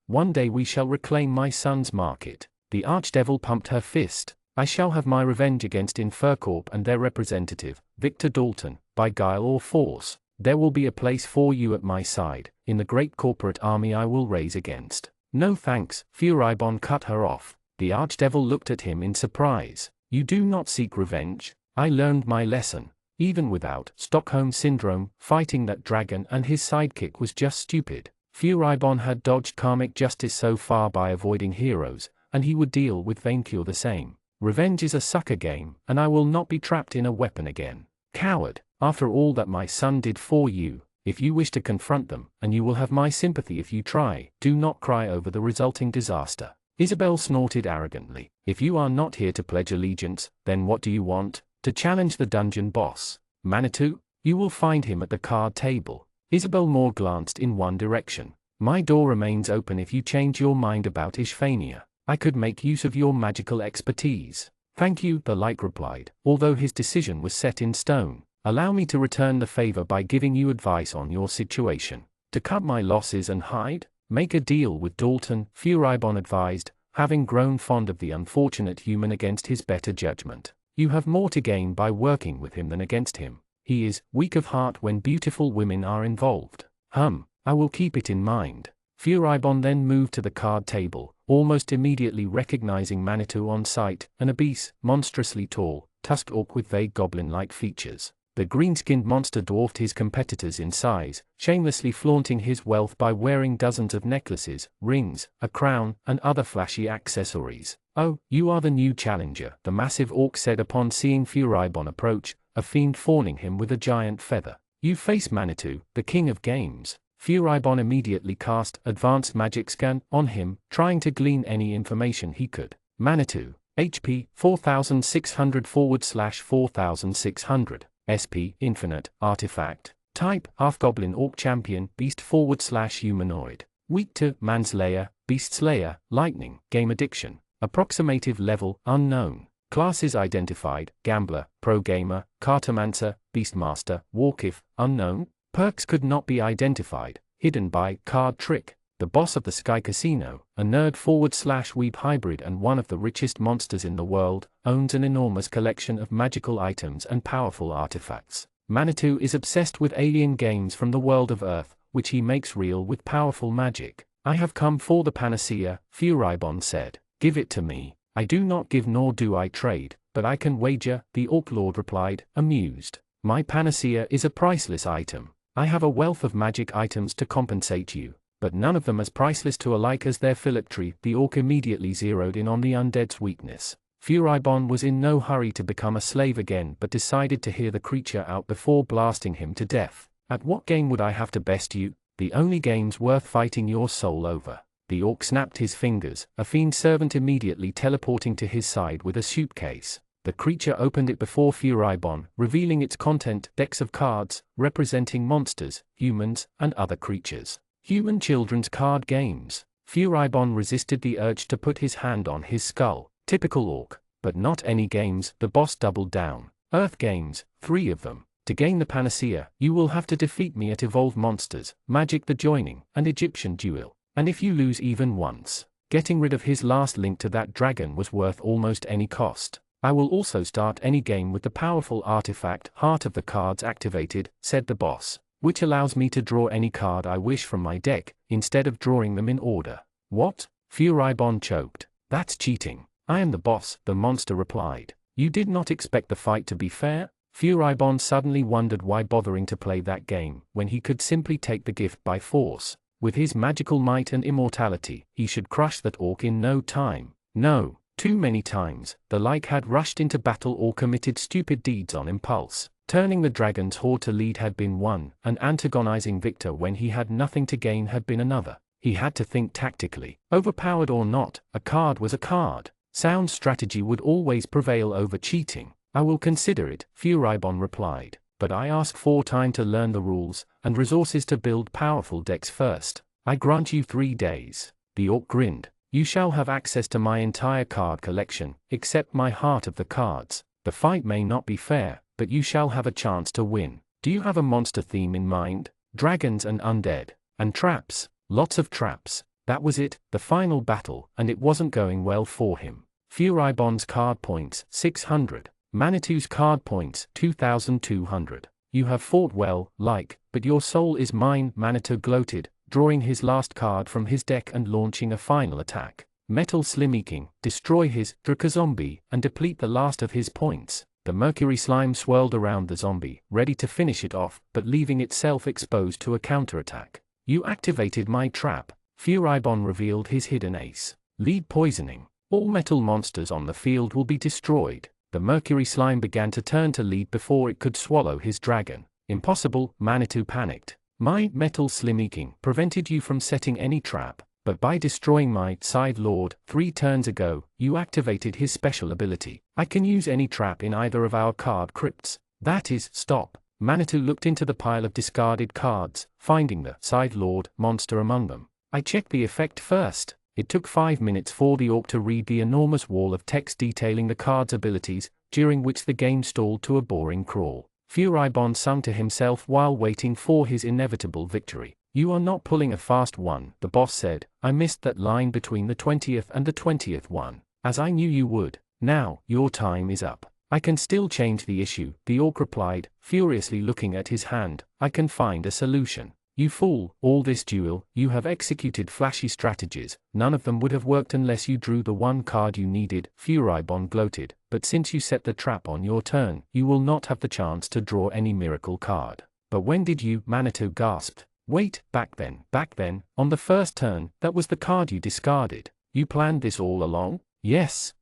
one day we shall reclaim my son's market." The archdevil pumped her fist. "I shall have my revenge against Infercorp and their representative, Victor Dalton, by guile or force. There will be a place for you at my side, in the great corporate army I will raise against." "No thanks," Furibon cut her off. The archdevil looked at him in surprise. "You do not seek revenge? I learned my lesson. Even without Stockholm Syndrome, fighting that dragon and his sidekick was just stupid." Furibon had dodged karmic justice so far by avoiding heroes, and he would deal with Vaincure the same. "Revenge is a sucker game, and I will not be trapped in a weapon again. Coward, after all that my son did for you, if you wish to confront them, and you will have my sympathy if you try, do not cry over the resulting disaster." Isabel snorted arrogantly. "If you are not here to pledge allegiance, then what do you want? To challenge the dungeon boss, Manitou? You will find him at the card table." Isabel Moore glanced in one direction. "My door remains open if you change your mind about Ishphania. I could make use of your magical expertise." "Thank you," the Light replied, although his decision was set in stone. "Allow me to return the favor by giving you advice on your situation. To cut my losses and hide? Make a deal with Dalton," Furibon advised, having grown fond of the unfortunate human against his better judgment. "You have more to gain by working with him than against him. He is weak of heart when beautiful women are involved." I will keep it in mind." Furibon then moved to the card table, almost immediately recognizing Manitou on sight, an obese, monstrously tall, tusked orc with vague goblin-like features. The green-skinned monster dwarfed his competitors in size, shamelessly flaunting his wealth by wearing dozens of necklaces, rings, a crown, and other flashy accessories. "Oh, you are the new challenger," the massive orc said upon seeing Furibon approach, a fiend fawning him with a giant feather. "You face Manitou, the king of games." Furibon immediately cast Advanced Magic Scan on him, trying to glean any information he could. "Manitou, HP 4600/4600, SP Infinite, Artifact, Type Half-Goblin Orc Champion, Beast/Humanoid, Weak to Manslayer, Beast Slayer, Lightning, Game Addiction, Approximative Level Unknown, Classes Identified, Gambler, Pro Gamer, Cartomancer, Beastmaster, Warkiff, Unknown, Perks could not be identified, hidden by Card Trick, the boss of the Sky Casino, a nerd/weeb hybrid and one of the richest monsters in the world, owns an enormous collection of magical items and powerful artifacts. Manitou is obsessed with alien games from the world of Earth, which he makes real with powerful magic. "I have come for the panacea," Furibon said. "Give it to me. I do not give nor do I trade, but I can wager," the Orc Lord replied, amused. "My panacea is a priceless item. I have a wealth of magic items to compensate you." but none of them as priceless to alike as their phylactery. The orc immediately zeroed in on the undead's weakness. Furibon was in no hurry to become a slave again but decided to hear the creature out before blasting him to death. At what game would I have to best you? The only games worth fighting your soul over. The orc snapped his fingers, a fiend servant immediately teleporting to his side with a suitcase. The creature opened it before Furibon, revealing its content: decks of cards, representing monsters, humans, and other creatures. Human children's card games. Furibon resisted the urge to put his hand on his skull. Typical orc. But not any games, the boss doubled down. Earth games, 3 of them. To gain the panacea, you will have to defeat me at Evolved Monsters, Magic the Joining, and Egyptian Duel. And if you lose even once, getting rid of his last link to that dragon was worth almost any cost. I will also start any game with the powerful artifact Heart of the Cards activated, said the boss, which allows me to draw any card I wish from my deck, instead of drawing them in order. What? Furibon choked. That's cheating. I am the boss, the monster replied. You did not expect the fight to be fair? Furibon suddenly wondered why bothering to play that game, when he could simply take the gift by force. With his magical might and immortality, he should crush that orc in no time. No, too many times, the like had rushed into battle or committed stupid deeds on impulse. Turning the dragon's horde to lead had been one, and antagonizing Victor when he had nothing to gain had been another. He had to think tactically. Overpowered or not, a card was a card. Sound strategy would always prevail over cheating. I will consider it, Furibon replied, but I ask for time to learn the rules, and resources to build powerful decks first. I grant you 3 days. The orc grinned. You shall have access to my entire card collection, except my Heart of the Cards. The fight may not be fair, but you shall have a chance to win. Do you have a monster theme in mind? Dragons and undead. And traps. Lots of traps. That was it, the final battle, and it wasn't going well for him. Furibon's card points, 600. Manitou's card points, 2,200. You have fought well, but your soul is mine, Manitou gloated, drawing his last card from his deck and launching a final attack. Metal Slimeking, destroy his Dracozombie and deplete the last of his points. The mercury slime swirled around the zombie, ready to finish it off, but leaving itself exposed to a counterattack. You activated my trap. Furibon revealed his hidden ace. Lead poisoning. All metal monsters on the field will be destroyed. The mercury slime began to turn to lead before it could swallow his dragon. Impossible, Manitou panicked. My Metal Slimeking prevented you from setting any trap, but by destroying my Side Lord 3 turns ago, you activated his special ability. I can use any trap in either of our card crypts. That is, stop. Manitou looked into the pile of discarded cards, finding the Side Lord monster among them. I checked the effect first. It took 5 minutes for the orc to read the enormous wall of text detailing the card's abilities, during which the game stalled to a boring crawl. Furibon sung to himself while waiting for his inevitable victory. You are not pulling a fast one, the boss said. I missed that line between the 20th and the 20th one, as I knew you would. Now, your time is up. I can still change the issue, the orc replied, furiously looking at his hand. I can find a solution. You fool, all this duel, you have executed flashy strategies, none of them would have worked unless you drew the one card you needed, Furibon gloated, but since you set the trap on your turn, you will not have the chance to draw any miracle card. But when did you? Manitou gasped. Wait, back then, on the first turn, that was the card you discarded. You planned this all along? Yes,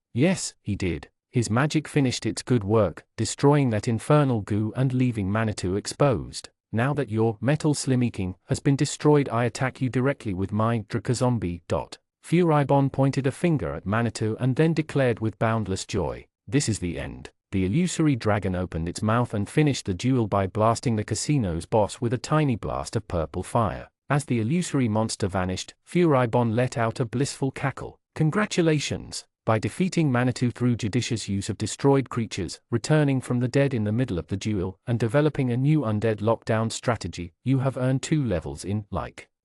he did. His magic finished its good work, destroying that infernal goo and leaving Manitou exposed. Now that your Metal Slimeking has been destroyed, I attack you directly with my Dracozombie. Furibon pointed a finger at Manitou and then declared with boundless joy, this is the end. The illusory dragon opened its mouth and finished the duel by blasting the casino's boss with a tiny blast of purple fire. As the illusory monster vanished, Furibon let out a blissful cackle. Congratulations! By defeating Manitou through judicious use of destroyed creatures, returning from the dead in the middle of the duel, and developing a new undead lockdown strategy, you have earned 2 levels in,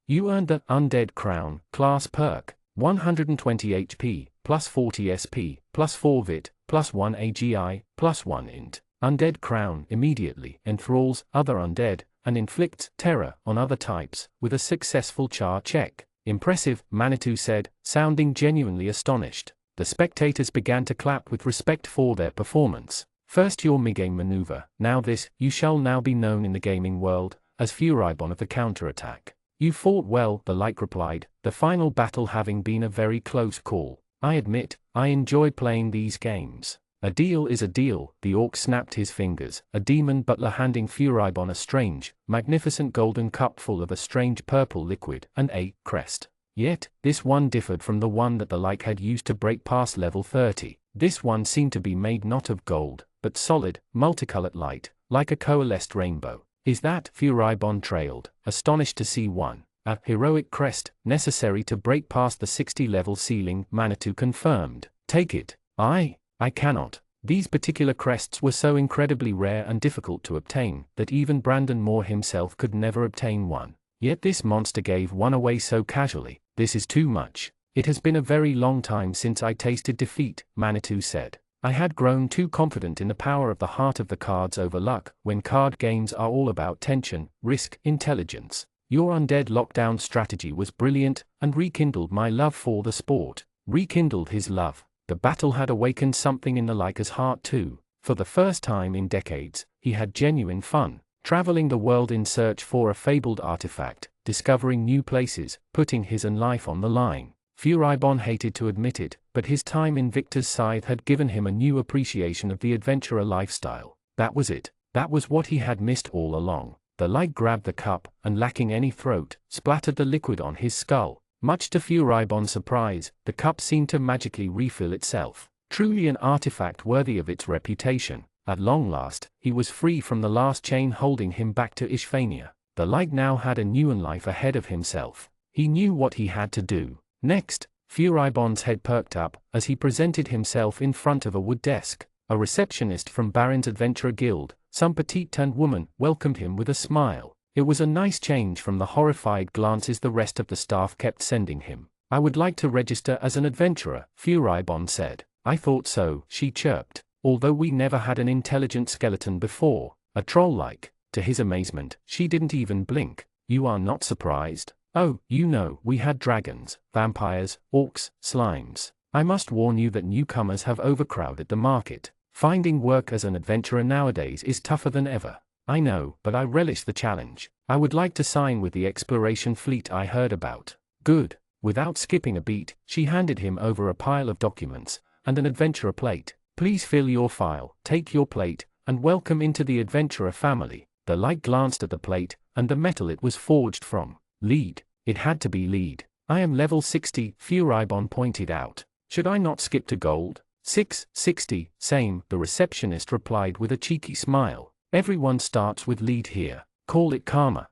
You earned the Undead Crown class perk, 120 HP, plus 40 SP, plus 4 Vit, plus 1 AGI, plus 1 Int. Undead Crown immediately enthralls other undead, and inflicts terror on other types, with a successful char check. Impressive, Manitou said, sounding genuinely astonished. The spectators began to clap with respect for their performance. First your mid-game maneuver, now this, you shall now be known in the gaming world, as Furibon of the counterattack. You fought well, the Light replied, the final battle having been a very close call. I admit, I enjoy playing these games. A deal is a deal, the orc snapped his fingers, a demon butler handing Furibon a strange, magnificent golden cup full of a strange purple liquid and a crest. Yet, this one differed from the one that the Light had used to break past level 30. This one seemed to be made not of gold, but solid, multicolored light, like a coalesced rainbow. Is that? Furibon trailed, astonished to see one. A heroic crest, necessary to break past the 60-level ceiling, Manitou confirmed. Take it. I cannot. These particular crests were so incredibly rare and difficult to obtain, that even Brandon Moore himself could never obtain one. Yet this monster gave one away so casually. This is too much. It has been a very long time since I tasted defeat, Manitou said. I had grown too confident in the power of the heart of the cards over luck, when card games are all about tension, risk, intelligence. Your undead lockdown strategy was brilliant, and rekindled my love for the sport. Rekindled his love. The battle had awakened something in the Liker's heart too. For the first time in decades, he had genuine fun, traveling the world in search for a fabled artifact, discovering new places, putting his own life on the line. Furibon hated to admit it, but his time in Victor's Scythe had given him a new appreciation of the adventurer lifestyle. That was it. That was what he had missed all along. The Light grabbed the cup, and lacking any throat, splattered the liquid on his skull. Much to Furibon's surprise, the cup seemed to magically refill itself. Truly an artifact worthy of its reputation. At long last, he was free from the last chain holding him back to Ishvania. The Light now had a new life ahead of himself. He knew what he had to do. Next, Furibon's head perked up, as he presented himself in front of a wood desk. A receptionist from Baron's Adventurer Guild, some petite-turned woman, welcomed him with a smile. It was a nice change from the horrified glances the rest of the staff kept sending him. I would like to register as an adventurer, Furibon said. I thought so, she chirped. Although we never had an intelligent skeleton before, a troll-like. To his amazement, she didn't even blink. You are not surprised? Oh, you know, we had dragons, vampires, orcs, slimes. I must warn you that newcomers have overcrowded the market. Finding work as an adventurer nowadays is tougher than ever. I know, but I relish the challenge. I would like to sign with the exploration fleet I heard about. Good. Without skipping a beat, she handed him over a pile of documents, and an adventurer plate. Please fill your file, take your plate, and welcome into the adventurer family. The Light glanced at the plate, and the metal it was forged from. Lead. It had to be lead. I am level 60, Furibon pointed out. Should I not skip to gold? 60, same, the receptionist replied with a cheeky smile. Everyone starts with lead here. Call it karma.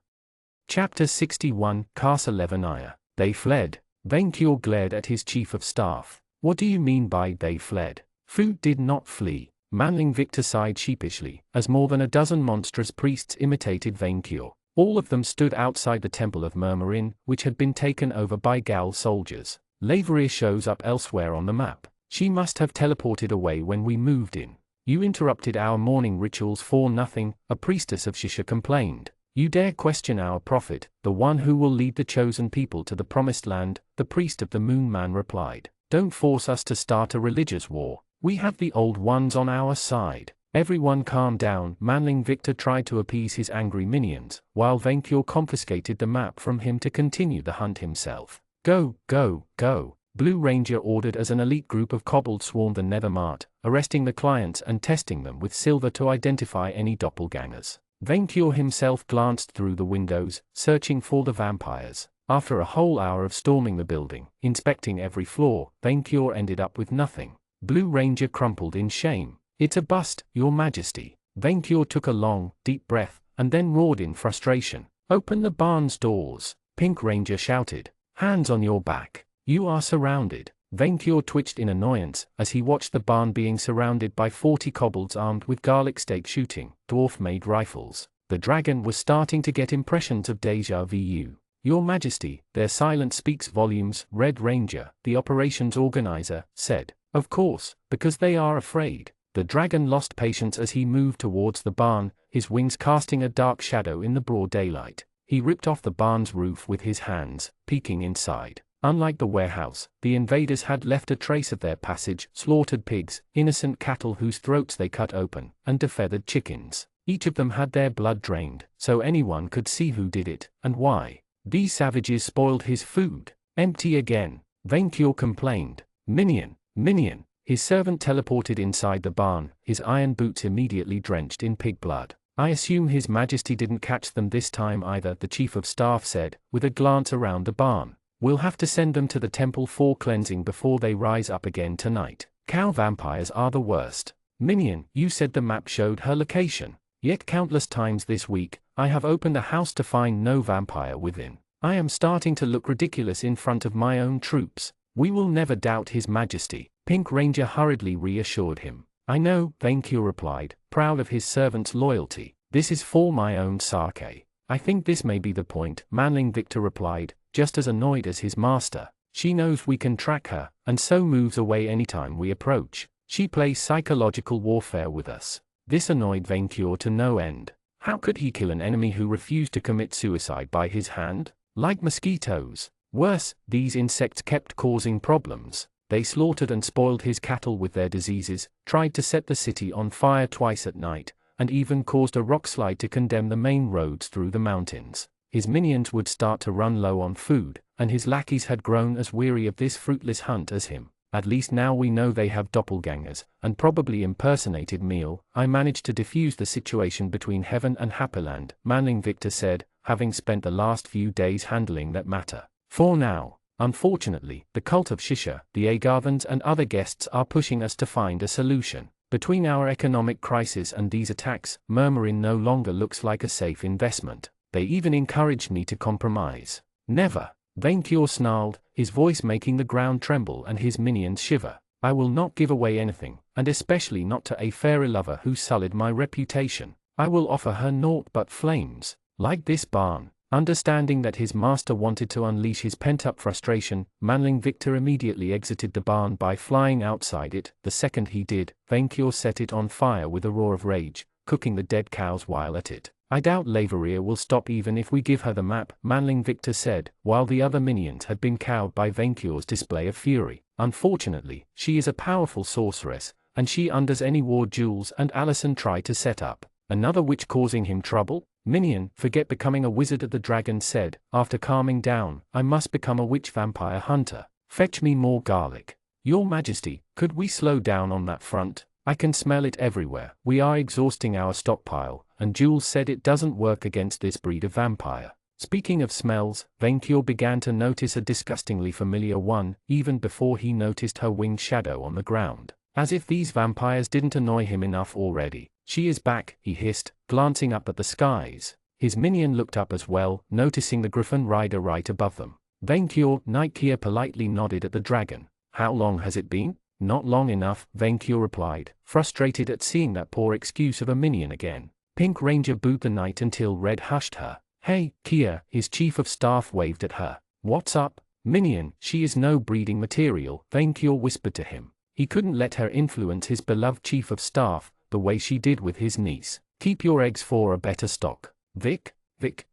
Chapter 61, Casa Levanaya. They fled. Vainkior glared at his chief of staff. What do you mean by they fled? Fu did not flee. Manling Victor sighed sheepishly, as more than a dozen monstrous priests imitated Vainkior. All of them stood outside the Temple of Murmurin, which had been taken over by Gal soldiers. Laveria shows up elsewhere on the map. She must have teleported away when we moved in. You interrupted our morning rituals for nothing, a priestess of Shisha complained. You dare question our prophet, the one who will lead the chosen people to the promised land, the priest of the Moon Man replied. Don't force us to start a religious war. We have the old ones on our side. Everyone calm down. Manling Victor tried to appease his angry minions, while Vainkior confiscated the map from him to continue the hunt himself. Go, go, go. Blue Ranger ordered as an elite group of kobolds swarmed the Nether Mart, arresting the clients and testing them with silver to identify any doppelgangers. Vainkior himself glanced through the windows, searching for the vampires. After a whole hour of storming the building, inspecting every floor, Vainkior ended up with nothing. Blue Ranger crumpled in shame. It's a bust, Your Majesty. Vainkior took a long, deep breath, and then roared in frustration. Open the barn's doors. Pink Ranger shouted. Hands on your back. You are surrounded. Vainkior twitched in annoyance, as he watched the barn being surrounded by 40 kobolds armed with garlic steak shooting, dwarf-made rifles. The dragon was starting to get impressions of deja vu. Your Majesty, their silence speaks volumes, Red Ranger, the operations organizer, said. Of course, because they are afraid. The dragon lost patience as he moved towards the barn, his wings casting a dark shadow in the broad daylight. He ripped off the barn's roof with his hands, peeking inside. Unlike the warehouse, the invaders had left a trace of their passage, slaughtered pigs, innocent cattle whose throats they cut open, and defeathered chickens. Each of them had their blood drained, so anyone could see who did it, and why. These savages spoiled his food. Empty again, Vainkyur complained. Minion, Minion. His servant teleported inside the barn, his iron boots immediately drenched in pig blood. I assume His Majesty didn't catch them this time either, the Chief of Staff said, with a glance around the barn. We'll have to send them to the temple for cleansing before they rise up again tonight. Cow vampires are the worst. Minion, you said the map showed her location. Yet countless times this week, I have opened the house to find no vampire within. I am starting to look ridiculous in front of my own troops. We will never doubt His Majesty. Pink Ranger hurriedly reassured him. I know, Vainkyur replied, proud of his servant's loyalty. This is for my own sake. I think this may be the point, Manling Victor replied, just as annoyed as his master. She knows we can track her, and so moves away anytime we approach. She plays psychological warfare with us. This annoyed Vainkyur to no end. How could he kill an enemy who refused to commit suicide by his hand? Like mosquitoes. Worse, these insects kept causing problems. They slaughtered and spoiled his cattle with their diseases, tried to set the city on fire twice at night, and even caused a rockslide to condemn the main roads through the mountains. His minions would start to run low on food, and his lackeys had grown as weary of this fruitless hunt as him. At least now we know they have doppelgangers, and probably impersonated meal. I managed to defuse the situation between Heaven and Happyland, Manling Victor said, having spent the last few days handling that matter. For now. Unfortunately, the cult of Shisha, the Agarthans and other guests are pushing us to find a solution. Between our economic crisis and these attacks, Murmurin no longer looks like a safe investment. They even encouraged me to compromise. Never. Vainkyur snarled, his voice making the ground tremble and his minions shiver. I will not give away anything, and especially not to a fairy lover who sullied my reputation. I will offer her naught but flames. Like this barn. Understanding that his master wanted to unleash his pent-up frustration, Manling Victor immediately exited the barn by flying outside it. The second he did, Vainkyur set it on fire with a roar of rage, cooking the dead cows while at it. I doubt Lazyhero will stop even if we give her the map, Manling Victor said, while the other minions had been cowed by Vainkyur's display of fury. Unfortunately, she is a powerful sorceress, and she undoes any ward Jules and Allison try to set up. Another witch causing him trouble? Minion, forget becoming a wizard, the dragon said, after calming down. I must become a witch vampire hunter. Fetch me more garlic. Your Majesty, could we slow down on that front? I can smell it everywhere. We are exhausting our stockpile, and Jules said it doesn't work against this breed of vampire. Speaking of smells, Vainkyur began to notice a disgustingly familiar one, even before he noticed her winged shadow on the ground. As if these vampires didn't annoy him enough already. She is back, he hissed, glancing up at the skies. His minion looked up as well, noticing the griffin rider right above them. Vainkyur, Nightkeer politely nodded at the dragon. How long has it been? Not long enough, Vainkyur replied, frustrated at seeing that poor excuse of a minion again. Pink Ranger booed the night until Red hushed her. Hey, Kia, his chief of staff waved at her. What's up? Minion, she is no breeding material, Vainkyur whispered to him. He couldn't let her influence his beloved chief of staff, the way she did with his niece. Keep your eggs for a better stock. Vic,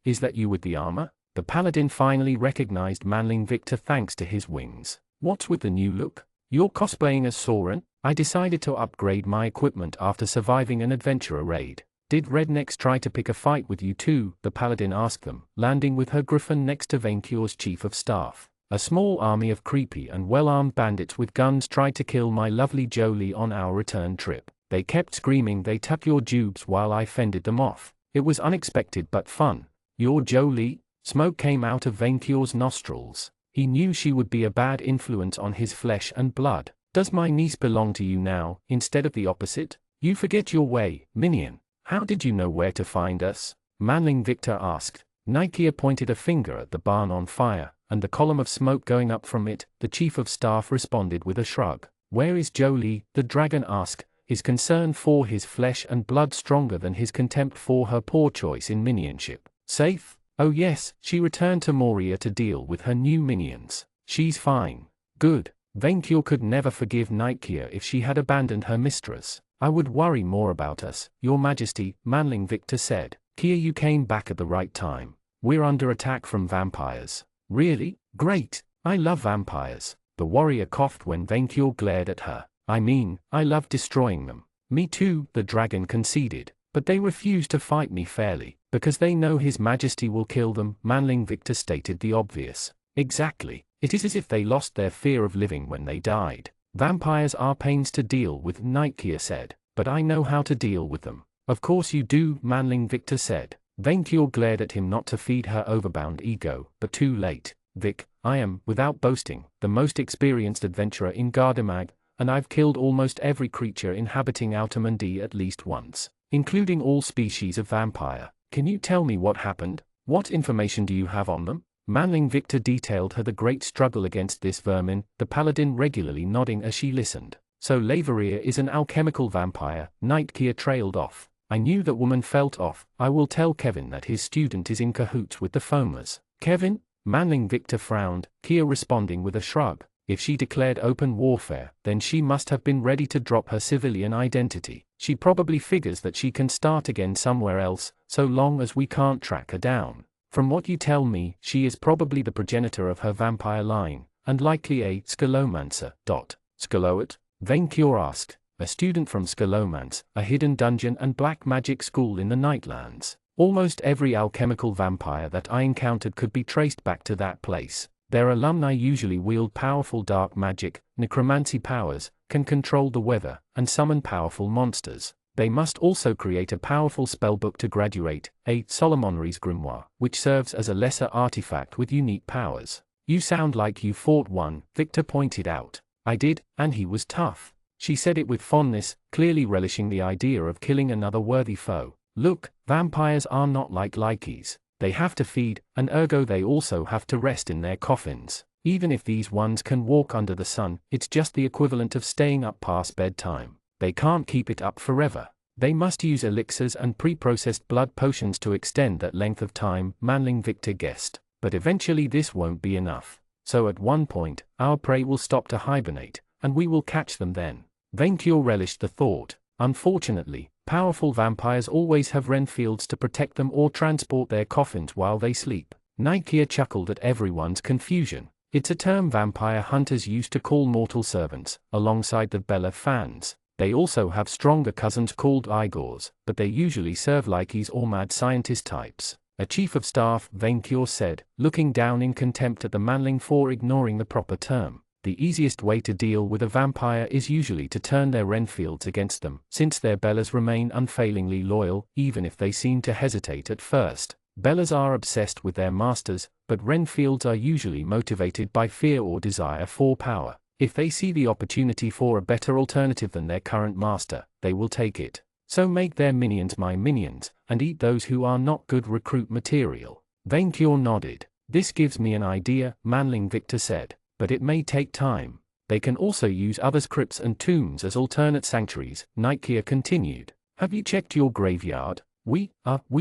is that you with the armor? The paladin finally recognized Manling Victor thanks to his wings. What's with the new look? You're cosplaying as Soren? I decided to upgrade my equipment after surviving an adventurer raid. Did rednecks try to pick a fight with you too? The paladin asked them, landing with her griffin next to Vainkyur's chief of staff. A small army of creepy and well-armed bandits with guns tried to kill my lovely Jolie on our return trip. They kept screaming they took your jubes while I fended them off. It was unexpected but fun. Your Jolie? Smoke came out of Vainkyur's nostrils. He knew she would be a bad influence on his flesh and blood. Does my niece belong to you now, instead of the opposite? You forget your way, minion. How did you know where to find us? Manling Victor asked. Nightkeer pointed a finger at the barn on fire, and the column of smoke going up from it. The chief of staff responded with a shrug. Where is Jolie? The dragon asked, his concern for his flesh and blood stronger than his contempt for her poor choice in minionship. Safe? Oh yes, she returned to Moria to deal with her new minions. She's fine. Good. Vainkyur could never forgive Nightkeer if she had abandoned her mistress. I would worry more about us, Your Majesty, Manling Victor said. Kia, you came back at the right time. We're under attack from vampires. Really? Great. I love vampires. The warrior coughed when Vainkyur glared at her. I mean, I love destroying them. Me too, the dragon conceded. But they refuse to fight me fairly. Because they know His Majesty will kill them, Manling Victor stated the obvious. Exactly. It is as if they lost their fear of living when they died. Vampires are pains to deal with, Nightcare said, but I know how to deal with them. Of course you do, Manling Victor said. Vainqueur glared at him not to feed her overbound ego, but too late. Vic, I am, without boasting, the most experienced adventurer in Gardamag, and I've killed almost every creature inhabiting Outermundy at least once, including all species of vampire. Can you tell me what happened? What information do you have on them? Manling Victor detailed her the great struggle against this vermin, the paladin regularly nodding as she listened. So Lazyhero is an alchemical vampire, Nightcare trailed off. I knew that woman felt off. I will tell Kevin that his student is in cahoots with the foamers. Kevin? Manling Victor frowned, Kia responding with a shrug. If she declared open warfare, then she must have been ready to drop her civilian identity. She probably figures that she can start again somewhere else, so long as we can't track her down. From what you tell me, she is probably the progenitor of her vampire line, and likely a scolomancer. Scoloat? Vainqueur asked, a student from Scholomance, a hidden dungeon and black magic school in the Nightlands. Almost every alchemical vampire that I encountered could be traced back to that place. Their alumni usually wield powerful dark magic, necromancy powers, can control the weather, and summon powerful monsters. They must also create a powerful spellbook to graduate, a Solomonry's Grimoire, which serves as a lesser artifact with unique powers. You sound like you fought one, Victor pointed out. I did, and he was tough. She said it with fondness, clearly relishing the idea of killing another worthy foe. Look, vampires are not like likies. They have to feed, and ergo they also have to rest in their coffins. Even if these ones can walk under the sun, it's just the equivalent of staying up past bedtime. They can't keep it up forever. They must use elixirs and pre-processed blood potions to extend that length of time, Manling Victor guessed. But eventually this won't be enough. So at one point, our prey will stop to hibernate, and we will catch them then. Vainqueur relished the thought. Unfortunately, powerful vampires always have Renfields to protect them or transport their coffins while they sleep. Nightcare chuckled at everyone's confusion. It's a term vampire hunters used to call mortal servants, alongside the Bella fans. They also have stronger cousins called Igors, but they usually serve likies or mad scientist types. A chief of staff, Vainqueur said, looking down in contempt at the Manling for ignoring the proper term. The easiest way to deal with a vampire is usually to turn their Renfields against them, since their Bellas remain unfailingly loyal, even if they seem to hesitate at first. Bellas are obsessed with their masters, but Renfields are usually motivated by fear or desire for power. If they see the opportunity for a better alternative than their current master, they will take it. So make their minions my minions, and eat those who are not good recruit material. Vainqueur nodded. This gives me an idea, Manling Victor said. But it may take time. They can also use others' crypts and tombs as alternate sanctuaries, Nightcare continued. Have you checked your graveyard? We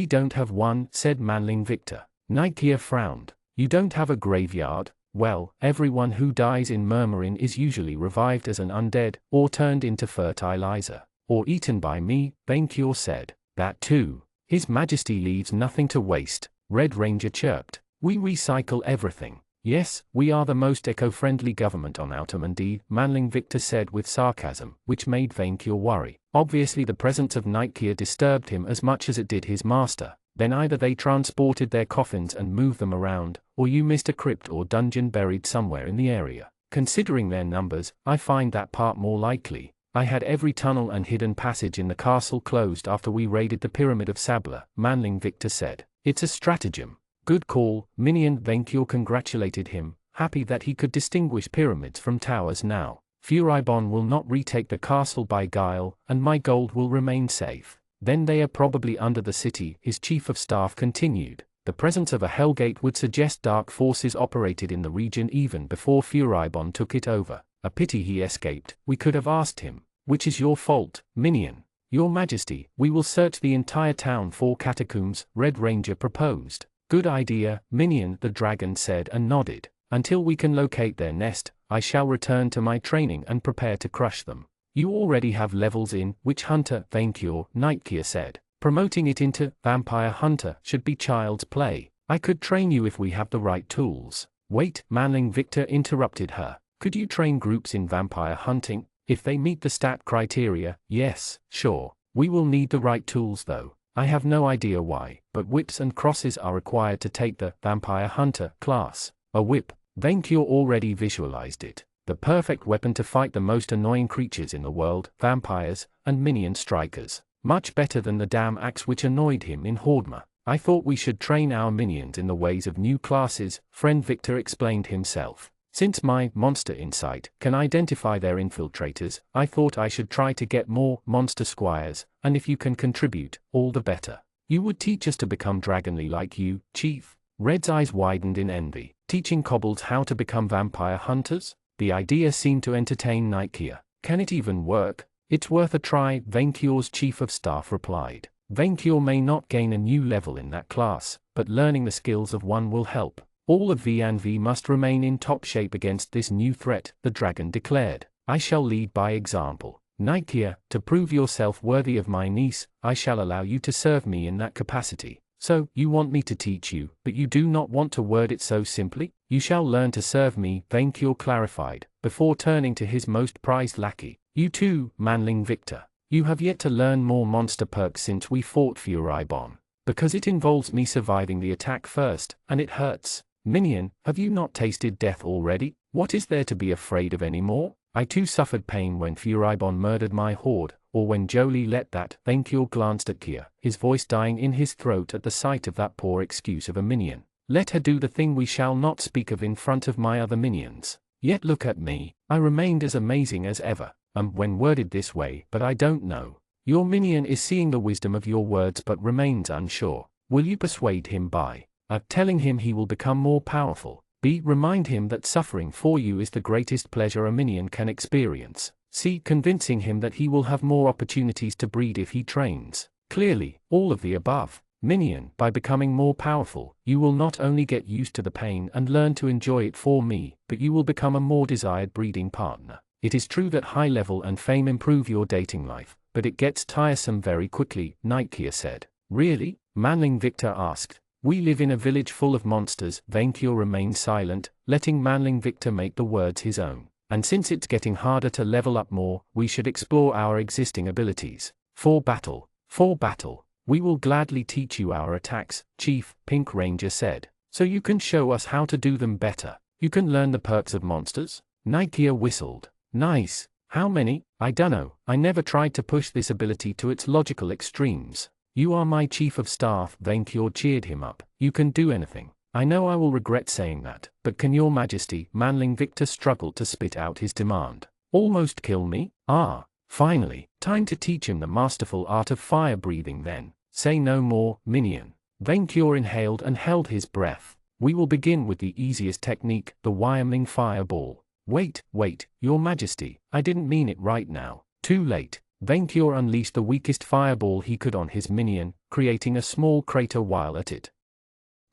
don't have one, said Manling Victor. Nightcare frowned. You don't have a graveyard? Well, everyone who dies in Murmurin is usually revived as an undead, or turned into fertilizer, or eaten by me, Vainqueur said. That too. His Majesty leaves nothing to waste, Red Ranger chirped. We recycle everything. Yes, we are the most eco-friendly government on Outermundy, Manling Victor said with sarcasm, which made Vainqueur worry. Obviously the presence of Nightcare disturbed him as much as it did his master. Then either they transported their coffins and moved them around, or you missed a crypt or dungeon buried somewhere in the area. Considering their numbers, I find that part more likely. I had every tunnel and hidden passage in the castle closed after we raided the Pyramid of Sabla, Manling Victor said. It's a stratagem. Good call, Minion. Vainqueur congratulated him, happy that he could distinguish pyramids from towers now. Furibon will not retake the castle by guile, and my gold will remain safe. Then they are probably under the city, his chief of staff continued. The presence of a Hellgate would suggest dark forces operated in the region even before Furibon took it over. A pity he escaped. We could have asked him. Which is your fault, Minion? Your Majesty, we will search the entire town for catacombs, Red Ranger proposed. Good idea, Minion, the dragon said and nodded. Until we can locate their nest, I shall return to my training and prepare to crush them. You already have levels in Witch Hunter, Vainqueur, Nightcare said. Promoting it into Vampire Hunter should be child's play. I could train you if we have the right tools. Wait, Manling Victor interrupted her. Could you train groups in vampire hunting? If they meet the stat criteria, yes, sure. We will need the right tools though. I have no idea why, but whips and crosses are required to take the Vampire Hunter class. A whip. Vainqueur already visualized it. The perfect weapon to fight the most annoying creatures in the world, vampires, and minion strikers. Much better than the damn axe which annoyed him in Hordma. I thought we should train our minions in the ways of new classes, friend Victor explained himself. Since my monster insight can identify their infiltrators, I thought I should try to get more monster squires, and if you can contribute, all the better. You would teach us to become dragonly like you, Chief? Red's eyes widened in envy. Teaching kobolds how to become vampire hunters? The idea seemed to entertain Nikeya. Can it even work? It's worth a try, Vainqueur's chief of staff replied. Vainqueur may not gain a new level in that class, but learning the skills of one will help. All of V&V must remain in top shape against this new threat, the dragon declared. I shall lead by example. Nikeya, to prove yourself worthy of my niece, I shall allow you to serve me in that capacity. So, you want me to teach you, but you do not want to word it so simply? You shall learn to serve me, Vainqueur clarified, before turning to his most prized lackey. You too, manling Victor. You have yet to learn more monster perks since we fought Furibon. Because it involves me surviving the attack first, and it hurts. Minion, have you not tasted death already? What is there to be afraid of anymore? I too suffered pain when Furibon murdered my horde, or when Jolie let that. Vainqueur glanced at Kia, his voice dying in his throat at the sight of that poor excuse of a minion. Let her do the thing we shall not speak of in front of my other minions. Yet look at me, I remained as amazing as ever. When worded this way, but I don't know. Your minion is seeing the wisdom of your words but remains unsure. Will you persuade him by telling him he will become more powerful? B. Remind him that suffering for you is the greatest pleasure a minion can experience. C. Convincing him that he will have more opportunities to breed if he trains. Clearly, all of the above. Minion, by becoming more powerful, you will not only get used to the pain and learn to enjoy it for me, but you will become a more desired breeding partner. It is true that high level and fame improve your dating life, but it gets tiresome very quickly, Nikeya said. Really? Manling Victor asked. We live in a village full of monsters. Vainqueur remained silent, letting Manling Victor make the words his own. And since it's getting harder to level up more, we should explore our existing abilities. For battle. We will gladly teach you our attacks, Chief, Pink Ranger said. So you can show us how to do them better. You can learn the perks of monsters? Nikeya whistled. Nice. How many? I dunno. I never tried to push this ability to its logical extremes. You are my chief of staff, Vainqueur cheered him up. You can do anything. I know I will regret saying that, but can your majesty? Manling Victor struggled to spit out his demand. Almost kill me? Ah, finally. Time to teach him the masterful art of fire breathing then. Say no more, minion. Vainqueur inhaled and held his breath. We will begin with the easiest technique, the Wyoming fireball. Wait, your majesty, I didn't mean it right now. Too late. Vainqueur unleashed the weakest fireball he could on his minion, creating a small crater while at it.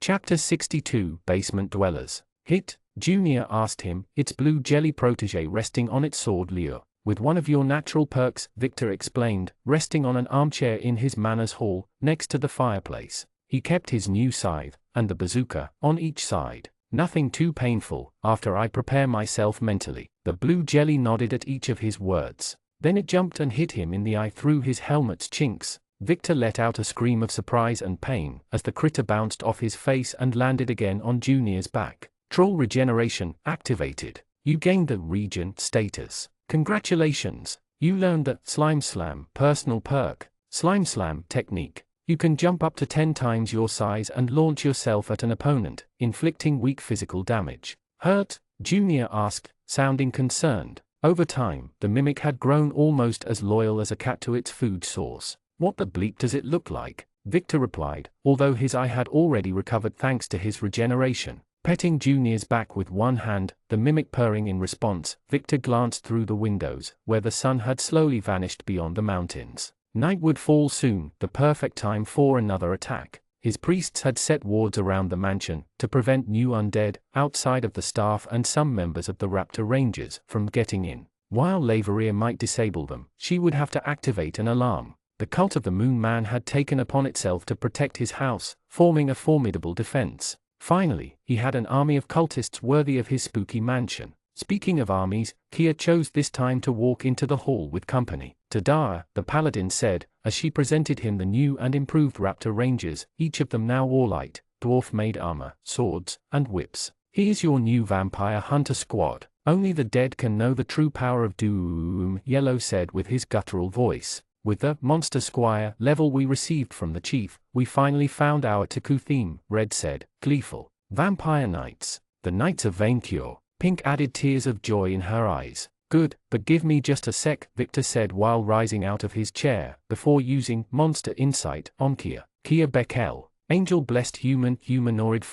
Chapter 62, Basement Dwellers. Hit? Junior asked him, its blue jelly protege resting on its sword lure. With one of your natural perks, Victor explained, resting on an armchair in his manners hall, next to the fireplace. He kept his new scythe, and the bazooka, on each side. Nothing too painful, after I prepare myself mentally. The blue jelly nodded at each of his words. Then it jumped and hit him in the eye through his helmet's chinks. Victor let out a scream of surprise and pain, as the critter bounced off his face and landed again on Junior's back. Troll regeneration, activated. You gained the regen status. Congratulations. You learned the Slime Slam personal perk. Slime Slam technique. You can jump up to 10 times your size and launch yourself at an opponent, inflicting weak physical damage. Hurt? Junior asked, sounding concerned. Over time, the mimic had grown almost as loyal as a cat to its food source. What the bleep does it look like? Victor replied, although his eye had already recovered thanks to his regeneration. Petting Junior's back with one hand, the mimic purring in response, Victor glanced through the windows, where the sun had slowly vanished beyond the mountains. Night would fall soon, the perfect time for another attack. His priests had set wards around the mansion, to prevent new undead, outside of the staff and some members of the Raptor Rangers, from getting in. While Laveria might disable them, she would have to activate an alarm. The cult of the Moon Man had taken upon itself to protect his house, forming a formidable defense. Finally, he had an army of cultists worthy of his spooky mansion. Speaking of armies, Kia chose this time to walk into the hall with company. Tadara, the paladin said, as she presented him the new and improved Raptor Rangers, each of them now wore light, dwarf-made armor, swords, and whips. "Here's your new vampire hunter squad. Only the dead can know the true power of doom," Yellow said with his guttural voice. "With the Monster Squire level we received from the chief, we finally found our Taku theme," Red said, gleeful. "Vampire Knights. The Knights of Vaincure." Pink added tears of joy in her eyes. "Good, but give me just a sec," Victor said while rising out of his chair, before using Monster Insight on Kia. Kia Beckel. Angel blessed humanoid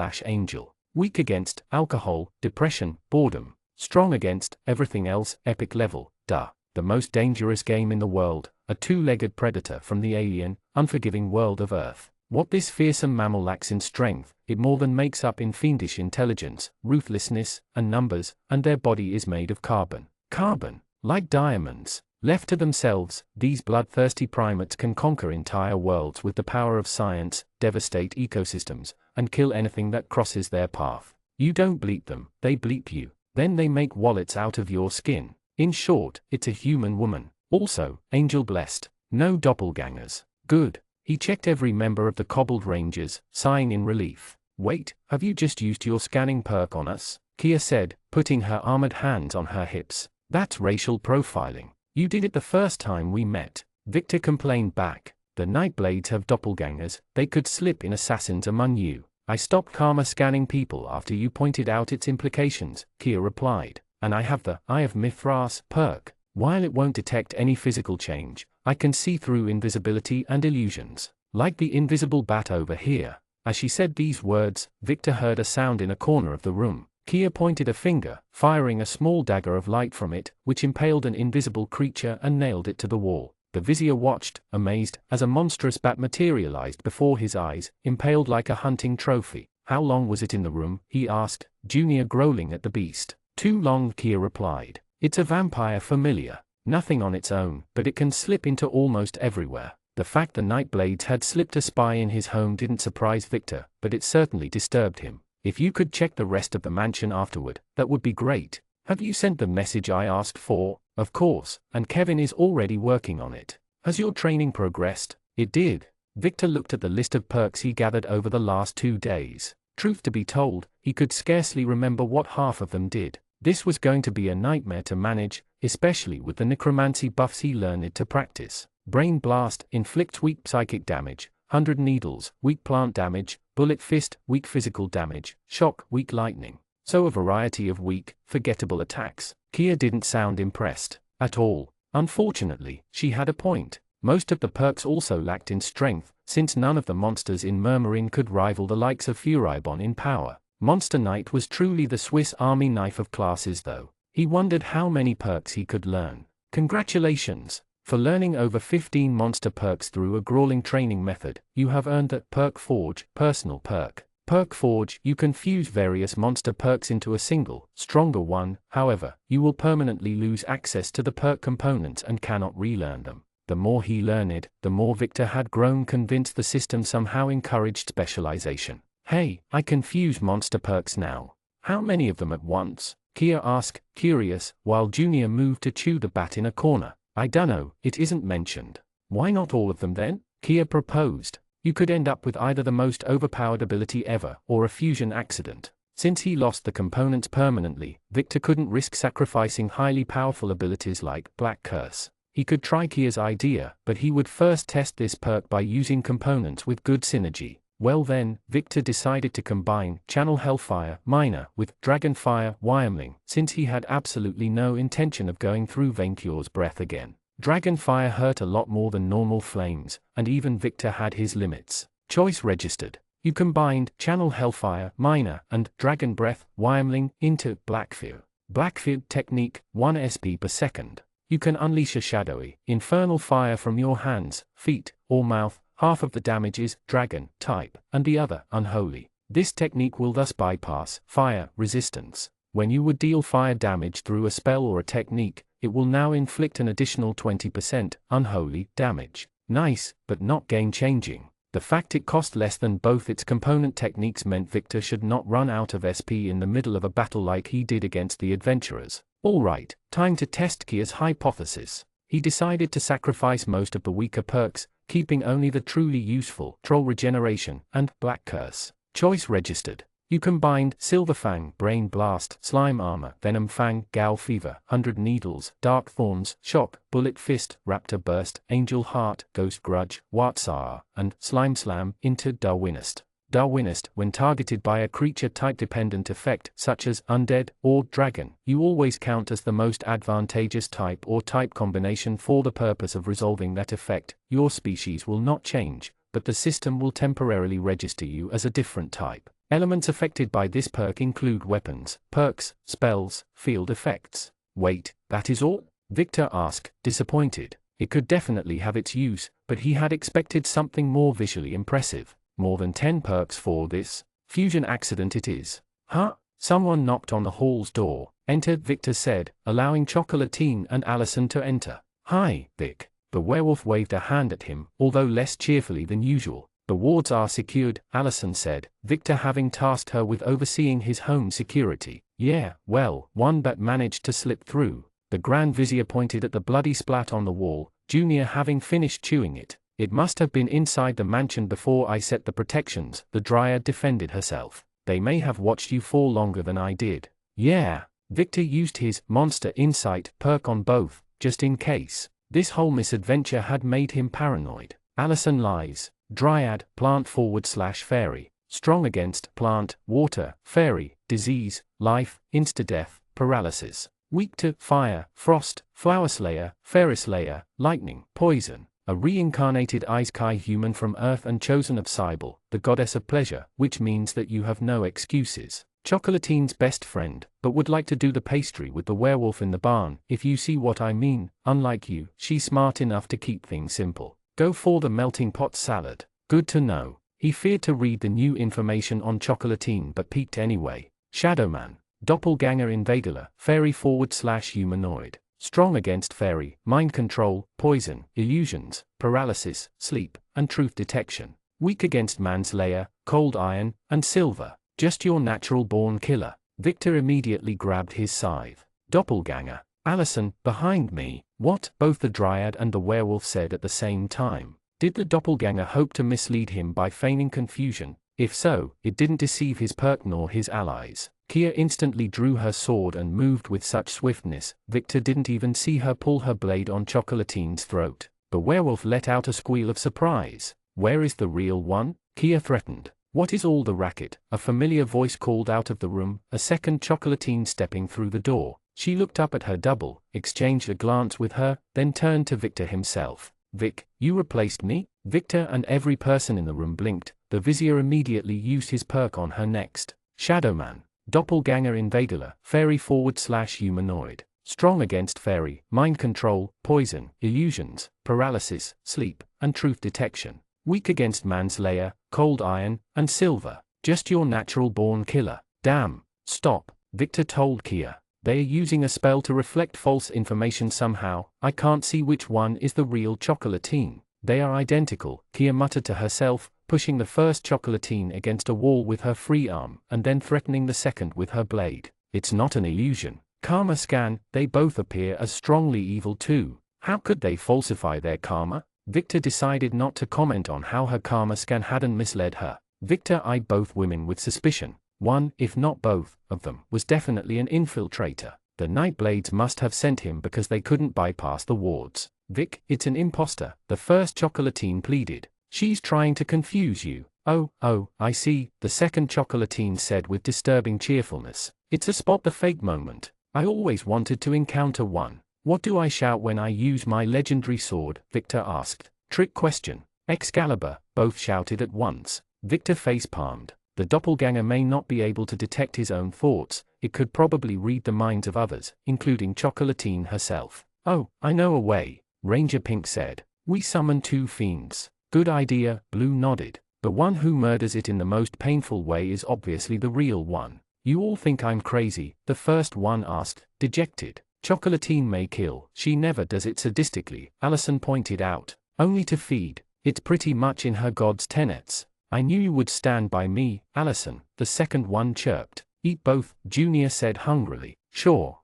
/ angel. Weak against alcohol, depression, boredom. Strong against everything else, epic level, duh. The most dangerous game in the world, a two-legged predator from the alien, unforgiving world of Earth. What this fearsome mammal lacks in strength, it more than makes up in fiendish intelligence, ruthlessness, and numbers, and their body is made of carbon. Carbon, like diamonds. Left to themselves, these bloodthirsty primates can conquer entire worlds with the power of science, devastate ecosystems, and kill anything that crosses their path. You don't bleep them, they bleep you. Then they make wallets out of your skin. In short, it's a human woman. Also, angel blessed. No doppelgangers. Good. He checked every member of the Cobbled Rangers, sighing in relief. "Wait, have you just used your scanning perk on us?" Kia said, putting her armored hands on her hips. "That's racial profiling. You did it the first time we met." Victor complained back. "The Nightblades have doppelgangers, they could slip in assassins among you. I stopped karma scanning people after you pointed out its implications," Kia replied. "And I have the Eye of Mithras perk. While it won't detect any physical change, I can see through invisibility and illusions. Like the invisible bat over here." As she said these words, Victor heard a sound in a corner of the room. Kia pointed a finger, firing a small dagger of light from it, which impaled an invisible creature and nailed it to the wall. The vizier watched, amazed, as a monstrous bat materialized before his eyes, impaled like a hunting trophy. "How long was it in the room?" he asked, Junior growling at the beast. "Too long," Kia replied. "It's a vampire familiar. Nothing on its own, but it can slip into almost everywhere." The fact the Nightblades had slipped a spy in his home didn't surprise Victor, but it certainly disturbed him. "If you could check the rest of the mansion afterward, that would be great. Have you sent the message I asked for?" "Of course, and Kevin is already working on it." "Has your training progressed?" "It did." Victor looked at the list of perks he gathered over the last 2 days. Truth to be told, he could scarcely remember what half of them did. This was going to be a nightmare to manage, especially with the necromancy buffs he learned to practice. Brain Blast inflicts weak psychic damage, 100 needles, weak plant damage, Bullet Fist, weak physical damage, Shock, weak lightning. So a variety of weak, forgettable attacks. Kia didn't sound impressed at all. Unfortunately, she had a point. Most of the perks also lacked in strength, since none of the monsters in Murmurin could rival the likes of Furibon in power. Monster Knight was truly the Swiss Army knife of classes though. He wondered how many perks he could learn. Congratulations! For learning over 15 monster perks through a grueling training method, you have earned the Perk Forge personal perk. Perk Forge, you can fuse various monster perks into a single, stronger one. However, you will permanently lose access to the perk components and cannot relearn them. The more he learned, the more Victor had grown convinced the system somehow encouraged specialization. "Hey, I can fuse monster perks now. How many of them at once?" Kia asked, curious, while Junior moved to chew the bat in a corner. "I dunno, it isn't mentioned." "Why not all of them then?" Kia proposed. "You could end up with either the most overpowered ability ever, or a fusion accident." Since he lost the components permanently, Victor couldn't risk sacrificing highly powerful abilities like Black Curse. He could try Kia's idea, but he would first test this perk by using components with good synergy. Well then, Victor decided to combine Channel Hellfire Minor with Dragonfire Wyrmling, since he had absolutely no intention of going through Vaincure's breath again. Dragonfire hurt a lot more than normal flames, and even Victor had his limits. Choice registered. You combined Channel Hellfire Minor and Dragon Breath Wyrmling into Blackfire. Blackfire technique, 1 SP per second. You can unleash a shadowy, infernal fire from your hands, feet, or mouth. Half of the damage is dragon type, and the other unholy. This technique will thus bypass fire resistance. When you would deal fire damage through a spell or a technique, it will now inflict an additional 20% unholy damage. Nice, but not game-changing. The fact it cost less than both its component techniques meant Victor should not run out of SP in the middle of a battle like he did against the adventurers. Alright, time to test Kia's hypothesis. he decided to sacrifice most of the weaker perks, keeping only the truly useful Troll Regeneration and Black Curse. Choice registered. You combined Silver Fang, Brain Blast, Slime Armor, Venom Fang, Gal Fever, 100 Needles, Dark Thorns, Shock, Bullet Fist, Raptor Burst, Angel Heart, Ghost Grudge, Watsar, and Slime Slam into Darwinist. Darwinist, when targeted by a creature type-dependent effect such as Undead or Dragon, you always count as the most advantageous type or type combination for the purpose of resolving that effect. Your species will not change, but the system will temporarily register you as a different type. Elements affected by this perk include weapons, perks, spells, field effects. Wait, that is all? Victor asked, disappointed. It could definitely have its use, but he had expected something more visually impressive. More than 10 perks for this fusion accident it is. Huh? Someone knocked on the hall's door. Enter, Victor said, allowing Chocolatine and Allison to enter. Hi, Vic. The werewolf waved a hand at him, although less cheerfully than usual. The wards are secured, Allison said, Victor having tasked her with overseeing his home security. Yeah, well, one that managed to slip through. The Grand Vizier pointed at the bloody splat on the wall, Junior having finished chewing it. It must have been inside the mansion before I set the protections, the Dryad defended herself. They may have watched you for longer than I did. Yeah. Victor used his Monster Insight perk on both, just in case. This whole misadventure had made him paranoid. Allison lies. Dryad, plant/fairy. Strong against plant, water, fairy, disease, life, insta-death, paralysis. Weak to fire, frost, flower slayer, fairy slayer, lightning, poison. A reincarnated Ice-Kai human from Earth and chosen of Cybele, the goddess of pleasure, which means that you have no excuses. Chocolatine's best friend, but would like to do the pastry with the werewolf in the barn, if you see what I mean. Unlike you, she's smart enough to keep things simple. Go for the melting pot salad. Good to know. He feared to read the new information on Chocolatine but peeked anyway. Shadowman. Doppelganger Invader, fairy/humanoid. Strong against fairy, mind control, poison, illusions, paralysis, sleep, and truth detection. Weak against manslayer, cold iron, and silver. Just your natural-born killer. Victor immediately grabbed his scythe. Doppelganger. Allison, behind me. What? Both the Dryad and the werewolf said at the same time. Did the doppelganger hope to mislead him by feigning confusion? If so, it didn't deceive his perk nor his allies. Kia instantly drew her sword and moved with such swiftness, Victor didn't even see her pull her blade on Chocolatine's throat. The werewolf let out a squeal of surprise. Where is the real one? Kia threatened. What is all the racket? A familiar voice called out of the room, a second Chocolatine stepping through the door. She looked up at her double, exchanged a glance with her, then turned to Victor himself. Vic, you replaced me? Victor and every person in the room blinked. The Vizier immediately used his perk on her next. Shadowman. Doppelganger Invader, fairy/humanoid. Strong against fairy, mind control, poison, illusions, paralysis, sleep, and truth detection. Weak against manslayer, cold iron, and silver. Just your natural-born killer. Damn. Stop, Victor told Kia. They are using a spell to reflect false information somehow. I can't see which one is the real Chocolatine. They are identical, Kia muttered to herself, pushing the first Chocolatine against a wall with her free arm, and then threatening the second with her blade. It's not an illusion. Karma scan, they both appear as strongly evil too. How could they falsify their karma? Victor decided not to comment on how her karma scan hadn't misled her. Victor eyed both women with suspicion. One, if not both, of them was definitely an infiltrator. The Nightblades must have sent him because they couldn't bypass the wards. Vic, it's an imposter, the first Chocolatine pleaded. She's trying to confuse you. Oh, I see, the second Chocolatine said with disturbing cheerfulness. It's a spot the fake moment. I always wanted to encounter one. What do I shout when I use my legendary sword? Victor asked. Trick question. Excalibur, both shouted at once. Victor face-palmed. The doppelganger may not be able to detect his own thoughts, it could probably read the minds of others, including Chocolatine herself. Oh, I know a way, Ranger Pink said. We summon 2 fiends. Good idea, Blue nodded. The one who murders it in the most painful way is obviously the real one. You all think I'm crazy, the first one asked, dejected. Chocolatine may kill, she never does it sadistically, Allison pointed out. Only to feed. It's pretty much in her god's tenets. I knew you would stand by me, Allison, the second one chirped. Eat both, Junior said hungrily. Sure,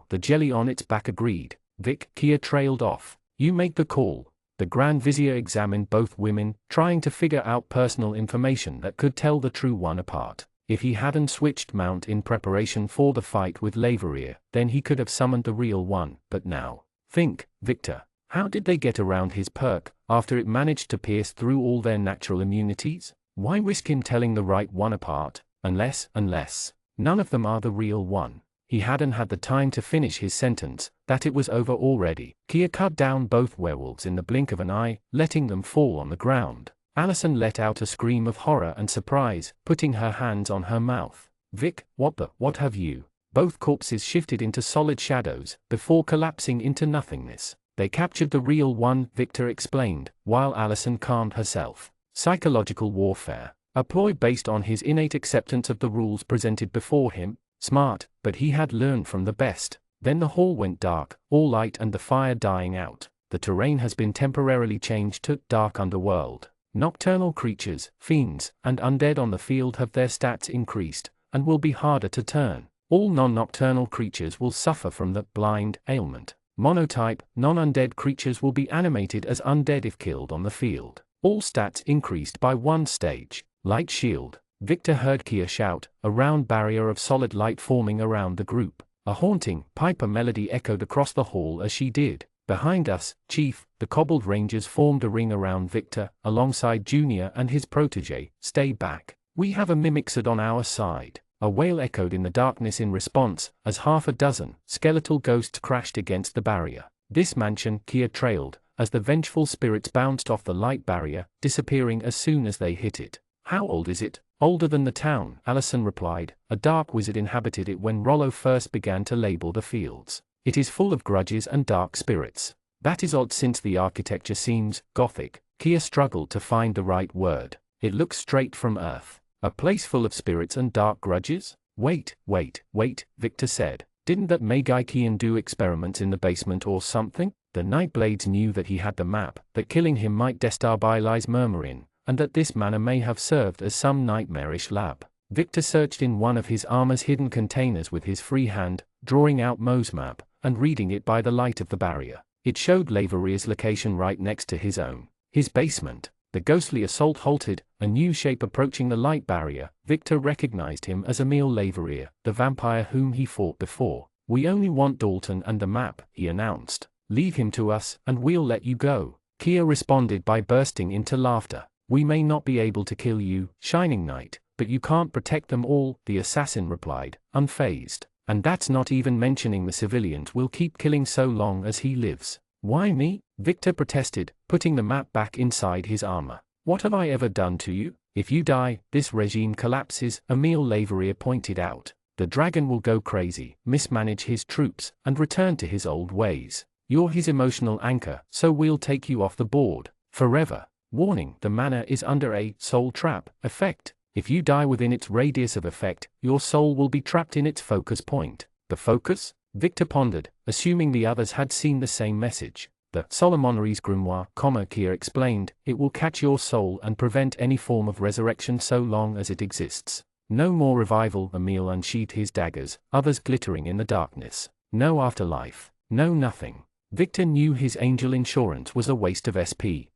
the jelly on its back agreed. Vic, Kia trailed off. You make the call. The Grand Vizier examined both women, trying to figure out personal information that could tell the true one apart. If he hadn't switched mount in preparation for the fight with Lazyhero, then he could have summoned the real one, but now. Think, Victor. How did they get around his perk, after it managed to pierce through all their natural immunities? Why risk him telling the right one apart, unless, none of them are the real one? He hadn't had the time to finish his sentence, that it was over already. Kia cut down both werewolves in the blink of an eye, letting them fall on the ground. Allison let out a scream of horror and surprise, putting her hands on her mouth. Vic, what have you? Both corpses shifted into solid shadows, before collapsing into nothingness. They captured the real one, Victor explained, while Allison calmed herself. Psychological warfare. A ploy based on his innate acceptance of the rules presented before him. Smart, but he had learned from the best. Then the hall went dark, all light and the fire dying out. The terrain has been temporarily changed to dark underworld. Nocturnal creatures, fiends, and undead on the field have their stats increased, and will be harder to turn. All non-nocturnal creatures will suffer from the blind ailment. Monotype, non-undead creatures will be animated as undead if killed on the field. All stats increased by 1 stage. Light shield. Victor heard Kia shout, a round barrier of solid light forming around the group. A haunting, piper melody echoed across the hall as she did. Behind us, Chief, the Cobbled Rangers formed a ring around Victor, alongside Junior and his protege. Stay back. We have a Mimixid on our side. A wail echoed in the darkness in response, as half a dozen skeletal ghosts crashed against the barrier. This mansion, Kia trailed, as the vengeful spirits bounced off the light barrier, disappearing as soon as they hit it. How old is it? Older than the town, Allison replied. A dark wizard inhabited it when Rollo first began to label the fields. It is full of grudges and dark spirits. That is odd since the architecture seems gothic. Kia struggled to find the right word. It looks straight from Earth. A place full of spirits and dark grudges? Wait, Victor said. Didn't that Magi Kian do experiments in the basement or something? The Nightblades knew that he had the map, that killing him might destabilize Murmurin, and that this manor may have served as some nightmarish lab. Victor searched in one of his armor's hidden containers with his free hand, drawing out Mo's map, and reading it by the light of the barrier. It showed Lazyhero's location right next to his own. His basement. The ghostly assault halted, a new shape approaching the light barrier. Victor recognized him as Emil Lazyhero, the vampire whom he fought before. We only want Dalton and the map, he announced. Leave him to us, and we'll let you go. Kia responded by bursting into laughter. We may not be able to kill you, Shining Knight, but you can't protect them all, the assassin replied, unfazed. And that's not even mentioning the civilians we'll keep killing so long as he lives. Why me? Victor protested, putting the map back inside his armor. What have I ever done to you? If you die, this regime collapses, Emil Lazyhero pointed out. The dragon will go crazy, mismanage his troops, and return to his old ways. You're his emotional anchor, so we'll take you off the board. Forever. Warning, the manor is under a soul trap effect. If you die within its radius of effect, your soul will be trapped in its focus point. The focus? Victor pondered, assuming the others had seen the same message. The Solomonari's grimoire, Kia explained, it will catch your soul and prevent any form of resurrection so long as it exists. No more revival, Emil unsheathed his daggers, others glittering in the darkness. No afterlife. No nothing. Victor knew his angel insurance was a waste of SP.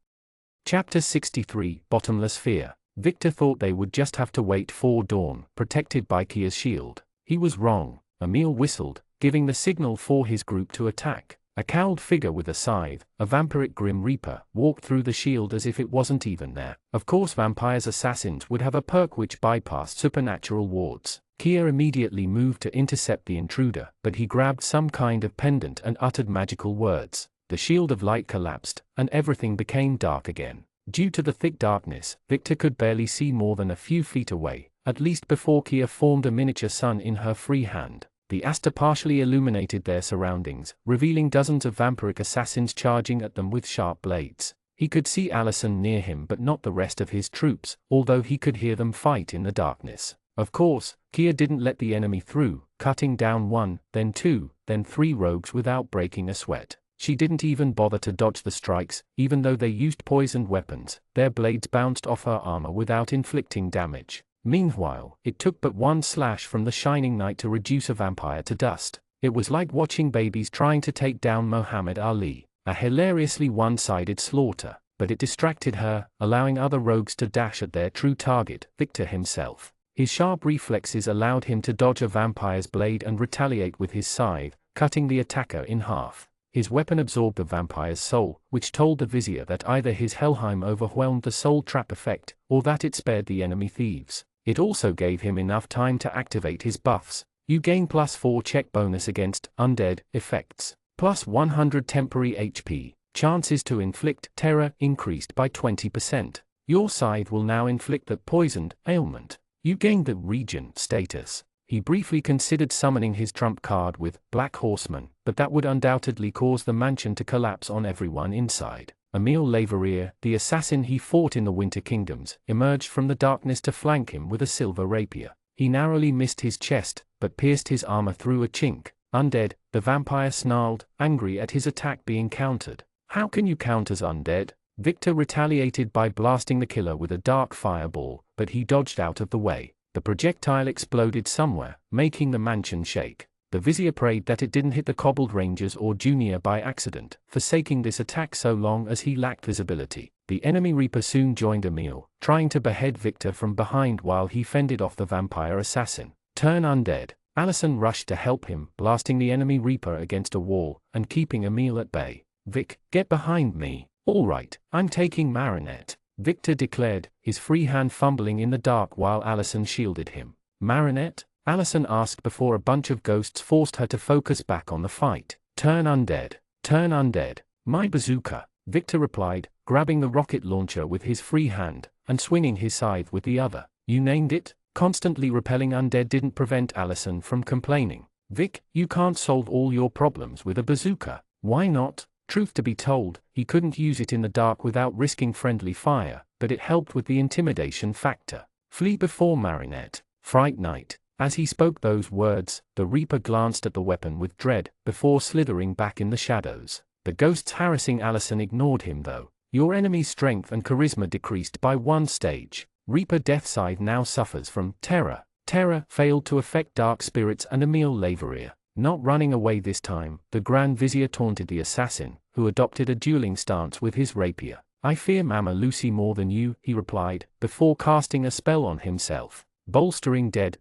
Chapter 63, Bottomless Fear. Victor thought they would just have to wait for dawn, protected by Kia's shield. He was wrong. Emil whistled, giving the signal for his group to attack. A cowled figure with a scythe, a vampiric Grim Reaper, walked through the shield as if it wasn't even there. Of course vampires' assassins would have a perk which bypassed supernatural wards. Kia immediately moved to intercept the intruder, but he grabbed some kind of pendant and uttered magical words. The shield of light collapsed, and everything became dark again. Due to the thick darkness, Victor could barely see more than a few feet away, at least before Kia formed a miniature sun in her free hand. The aster partially illuminated their surroundings, revealing dozens of vampiric assassins charging at them with sharp blades. He could see Allison near him but not the rest of his troops, although he could hear them fight in the darkness. Of course, Kia didn't let the enemy through, cutting down 1, then 2, then 3 rogues without breaking a sweat. She didn't even bother to dodge the strikes, even though they used poisoned weapons. Their blades bounced off her armor without inflicting damage. Meanwhile, it took but 1 slash from the Shining Knight to reduce a vampire to dust. It was like watching babies trying to take down Muhammad Ali, a hilariously one-sided slaughter, but it distracted her, allowing other rogues to dash at their true target, Victor himself. His sharp reflexes allowed him to dodge a vampire's blade and retaliate with his scythe, cutting the attacker in half. His weapon absorbed the vampire's soul, which told the vizier that either his Helheim overwhelmed the soul trap effect, or that it spared the enemy thieves. It also gave him enough time to activate his buffs. You gain +4 check bonus against undead effects, +100 temporary HP, chances to inflict terror increased by 20%. Your scythe will now inflict the poisoned ailment. You gained the Regent status. He briefly considered summoning his trump card with Black Horseman, but that would undoubtedly cause the mansion to collapse on everyone inside. Emil Leverrier, the assassin he fought in the Winter Kingdoms, emerged from the darkness to flank him with a silver rapier. He narrowly missed his chest, but pierced his armor through a chink. Undead, the vampire snarled, angry at his attack being countered. How can you count as undead? Victor retaliated by blasting the killer with a dark fireball, but he dodged out of the way. The projectile exploded somewhere, making the mansion shake. The vizier prayed that it didn't hit the cobbled rangers or Junior by accident, forsaking this attack so long as he lacked visibility. The enemy Reaper soon joined Emil, trying to behead Victor from behind while he fended off the vampire assassin. Turn undead. Allison rushed to help him, blasting the enemy Reaper against a wall, and keeping Emil at bay. Vic, get behind me. All right, I'm taking Marinette, Victor declared, his free hand fumbling in the dark while Allison shielded him. Marinette? Allison asked before a bunch of ghosts forced her to focus back on the fight. Turn undead. Turn undead. My bazooka, Victor replied, grabbing the rocket launcher with his free hand, and swinging his scythe with the other. You named it? Constantly repelling undead didn't prevent Allison from complaining. Vic, you can't solve all your problems with a bazooka. Why not? Truth to be told, he couldn't use it in the dark without risking friendly fire, but it helped with the intimidation factor. Flee before Marinette. Fright Night. As he spoke those words, the Reaper glanced at the weapon with dread, before slithering back in the shadows. The ghosts harassing Allison ignored him though. Your enemy's strength and charisma decreased by 1 stage. Reaper Death Scythe now suffers from terror. Terror failed to affect Dark Spirits and Emil Leverrier. Not running away this time, the Grand Vizier taunted the assassin, who adopted a dueling stance with his rapier. I fear Mama Lucy more than you, he replied, before casting a spell on himself. Bolstering dead.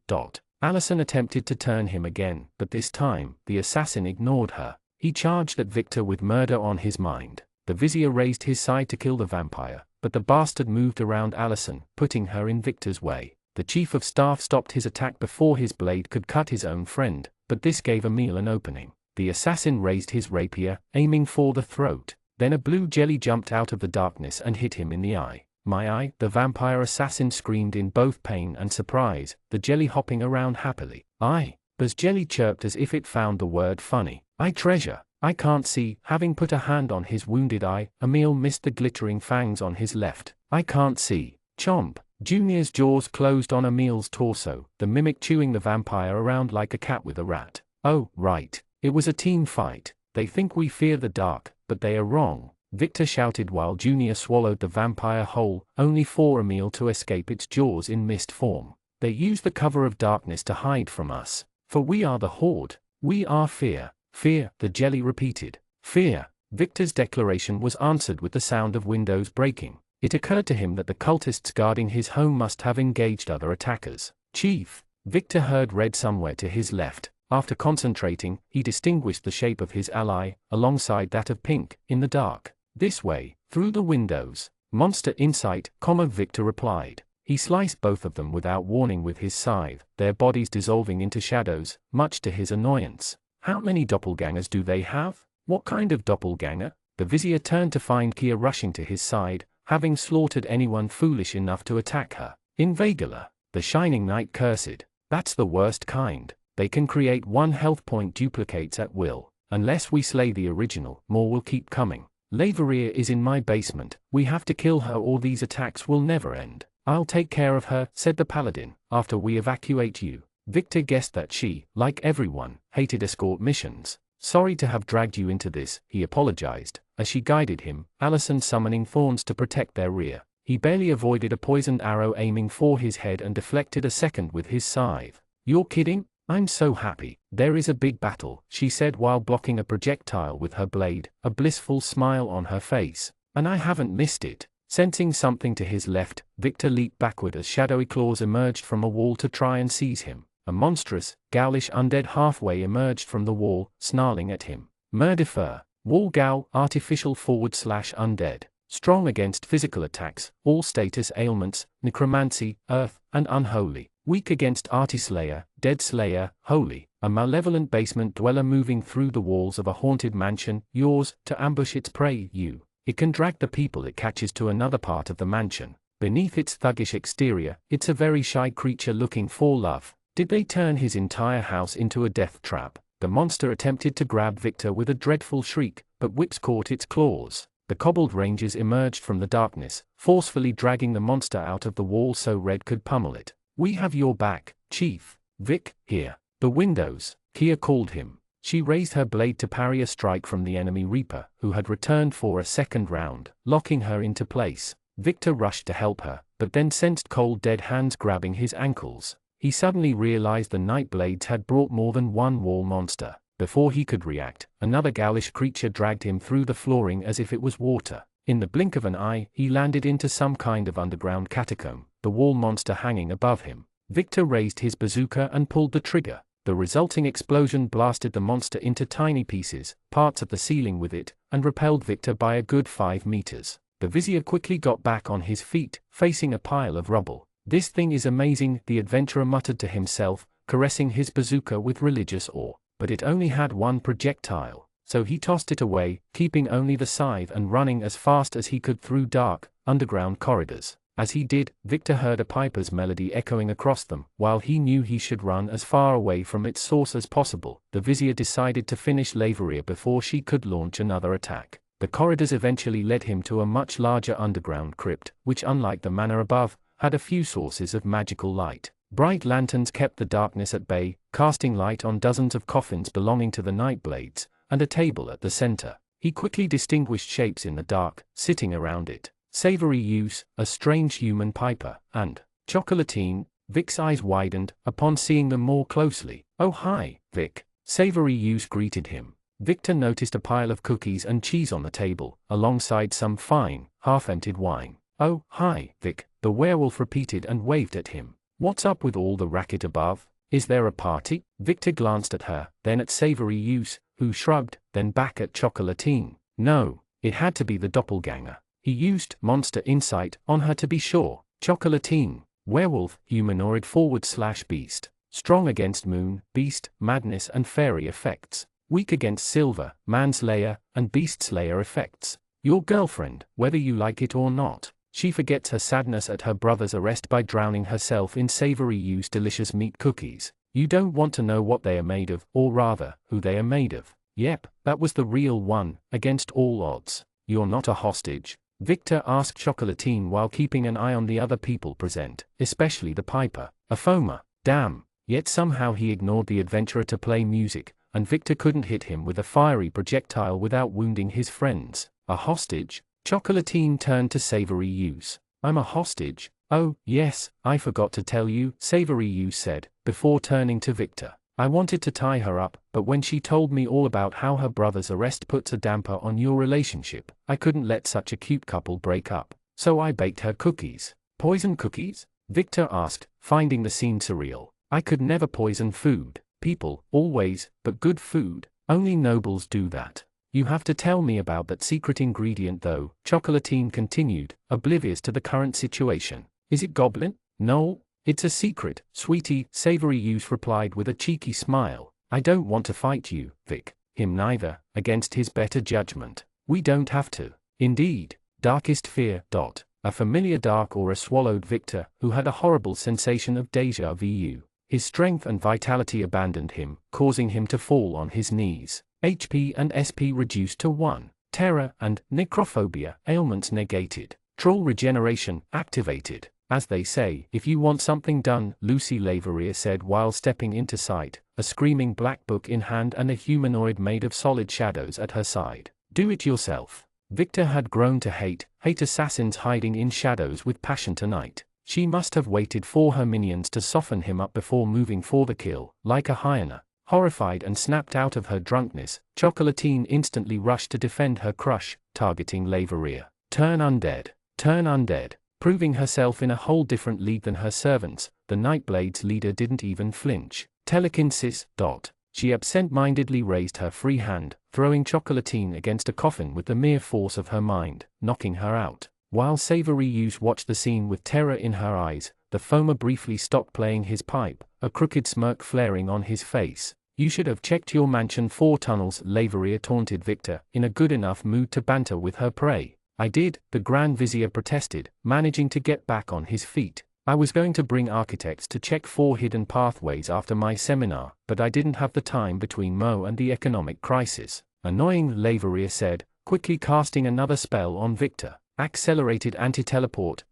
Allison attempted to turn him again, but this time, the assassin ignored her. He charged at Victor with murder on his mind. The Vizier raised his scythe to kill the vampire, but the bastard moved around Allison, putting her in Victor's way. The Chief of Staff stopped his attack before his blade could cut his own friend, but this gave Emil an opening. The assassin raised his rapier, aiming for the throat. Then a blue jelly jumped out of the darkness and hit him in the eye. My eye, the vampire assassin screamed in both pain and surprise, the jelly hopping around happily. Aye, Buzz Jelly chirped as if it found the word funny. I treasure. I can't see. Having put a hand on his wounded eye, Emil missed the glittering fangs on his left. I can't see. Chomp. Junior's jaws closed on Emil's torso, the mimic chewing the vampire around like a cat with a rat. Oh, right. It was a team fight. They think we fear the dark, but they are wrong, Victor shouted while Junior swallowed the vampire whole, only for Emil to escape its jaws in mist form. They use the cover of darkness to hide from us, for we are the Horde. We are fear. Fear, the jelly repeated. Fear. Victor's declaration was answered with the sound of windows breaking. It occurred to him that the cultists guarding his home must have engaged other attackers. Chief, Victor heard read somewhere to his left. After concentrating, he distinguished the shape of his ally, alongside that of Pink, in the dark. This way, through the windows. Monster insight, Victor replied. He sliced both of them without warning with his scythe, their bodies dissolving into shadows, much to his annoyance. How many doppelgangers do they have? What kind of doppelganger? The Vizier turned to find Kia rushing to his side, having slaughtered anyone foolish enough to attack her. Inveigler, the Shining Knight cursed. That's the worst kind. They can create 1 health point duplicates at will. Unless we slay the original, more will keep coming. Leverrier is in my basement. We have to kill her or these attacks will never end. I'll take care of her, said the paladin, after we evacuate you. Victor guessed that she, like everyone, hated escort missions. Sorry to have dragged you into this, he apologized, as she guided him, Allison summoning thorns to protect their rear. He barely avoided a poisoned arrow aiming for his head and deflected a second with his scythe. You're kidding? I'm so happy. There is a big battle, she said while blocking a projectile with her blade, a blissful smile on her face. And I haven't missed it. Sensing something to his left, Victor leaped backward as shadowy claws emerged from a wall to try and seize him. A monstrous, ghoulish undead halfway emerged from the wall, snarling at him. Murdifer. Wall ghoul, artificial/undead. Strong against physical attacks, all status ailments, necromancy, earth, and unholy. Weak against artislayer, dead slayer, holy. A malevolent basement dweller moving through the walls of a haunted mansion, yours, to ambush its prey, you. It can drag the people it catches to another part of the mansion. Beneath its thuggish exterior, it's a very shy creature looking for love. Did they turn his entire house into a death trap? The monster attempted to grab Victor with a dreadful shriek, but whips caught its claws. The cobbled rangers emerged from the darkness, forcefully dragging the monster out of the wall so Red could pummel it. We have your back, Chief. Vic, here. The windows, Kia called him. She raised her blade to parry a strike from the enemy Reaper, who had returned for a second round, locking her into place. Victor rushed to help her, but then sensed cold dead hands grabbing his ankles. He suddenly realized the Nightblades had brought more than one wall monster. Before he could react, another ghoulish creature dragged him through the flooring as if it was water. In the blink of an eye, he landed into some kind of underground catacomb, the wall monster hanging above him. Victor raised his bazooka and pulled the trigger. The resulting explosion blasted the monster into tiny pieces, parts of the ceiling with it, and repelled Victor by a good 5 meters. The vizier quickly got back on his feet, facing a pile of rubble. This thing is amazing, the adventurer muttered to himself, caressing his bazooka with religious awe. But it only had one projectile, so he tossed it away, keeping only the scythe and running as fast as he could through dark, underground corridors. As he did, Victor heard a piper's melody echoing across them. While he knew he should run as far away from its source as possible, the vizier decided to finish Laveria before she could launch another attack. The corridors eventually led him to a much larger underground crypt, which, unlike the manor above, had a few sources of magical light. Bright lanterns kept the darkness at bay, casting light on dozens of coffins belonging to the Nightblades, and a table at the center. He quickly distinguished shapes in the dark, sitting around it. Savory Use, a strange human piper, and Chocolatine. Vic's eyes widened upon seeing them more closely. Oh hi, Vic. Savory Use greeted him. Victor noticed a pile of cookies and cheese on the table, alongside some fine, half-emptied wine. Oh, hi, Vic, the werewolf repeated and waved at him. What's up with all the racket above? Is there a party? Victor glanced at her, then at Savory Use, who shrugged, then back at Chocolatine. No, it had to be the doppelganger. He used monster insight on her to be sure. Chocolatine, werewolf, humanoid /beast. Strong against moon, beast, madness and fairy effects. Weak against silver, manslayer, and beast slayer effects. Your girlfriend, whether you like it or not. She forgets her sadness at her brother's arrest by drowning herself in Savory Use delicious meat cookies. You don't want to know what they are made of, or rather, who they are made of. Yep, that was the real one, against all odds. You're not a hostage? Victor asked Chocolatine while keeping an eye on the other people present, especially the piper. A Foma. Damn. Yet somehow he ignored the adventurer to play music, and Victor couldn't hit him with a fiery projectile without wounding his friends. A hostage? Chocolatine turned to Savory Use. I'm a hostage? Oh, yes, I forgot to tell you, Savory Use said, before turning to Victor. I wanted to tie her up, but when she told me all about how her brother's arrest puts a damper on your relationship, I couldn't let such a cute couple break up. So I baked her cookies. Poison cookies? Victor asked, finding the scene surreal. I could never poison food. People, always, but good food. Only nobles do that. You have to tell me about that secret ingredient though, Chocolatine continued, oblivious to the current situation. Is it goblin? No. It's a secret, sweetie, Savory Use replied with a cheeky smile. I don't want to fight you, Vic. Him neither, against his better judgment. We don't have to. Indeed. Darkest fear. A familiar dark aura swallowed Victor, who had a horrible sensation of déjà vu. His strength and vitality abandoned him, causing him to fall on his knees. HP and SP reduced to 1. Terror and necrophobia ailments negated. Troll regeneration activated. As they say, if you want something done, Lucy Laveria said while stepping into sight, a screaming black book in hand and a humanoid made of solid shadows at her side. Do it yourself. Victor had grown to hate assassins hiding in shadows with passion tonight. She must have waited for her minions to soften him up before moving for the kill, like a hyena. Horrified and snapped out of her drunkenness, Chocolatine instantly rushed to defend her crush, targeting Laveria. Turn undead. Turn undead. Proving herself in a whole different league than her servants, the Nightblade's leader didn't even flinch. Telekinesis. She absent-mindedly raised her free hand, throwing Chocolatine against a coffin with the mere force of her mind, knocking her out. While Savory Use watched the scene with terror in her eyes, the Foamer briefly stopped playing his pipe, a crooked smirk flaring on his face. You should have checked your mansion for tunnels, Laveria taunted Victor, in a good enough mood to banter with her prey. I did, the Grand Vizier protested, managing to get back on his feet. I was going to bring architects to check for hidden pathways after my seminar, but I didn't have the time between Mo and the economic crisis. Annoying, Laveria said, quickly casting another spell on Victor. Accelerated anti-teleport.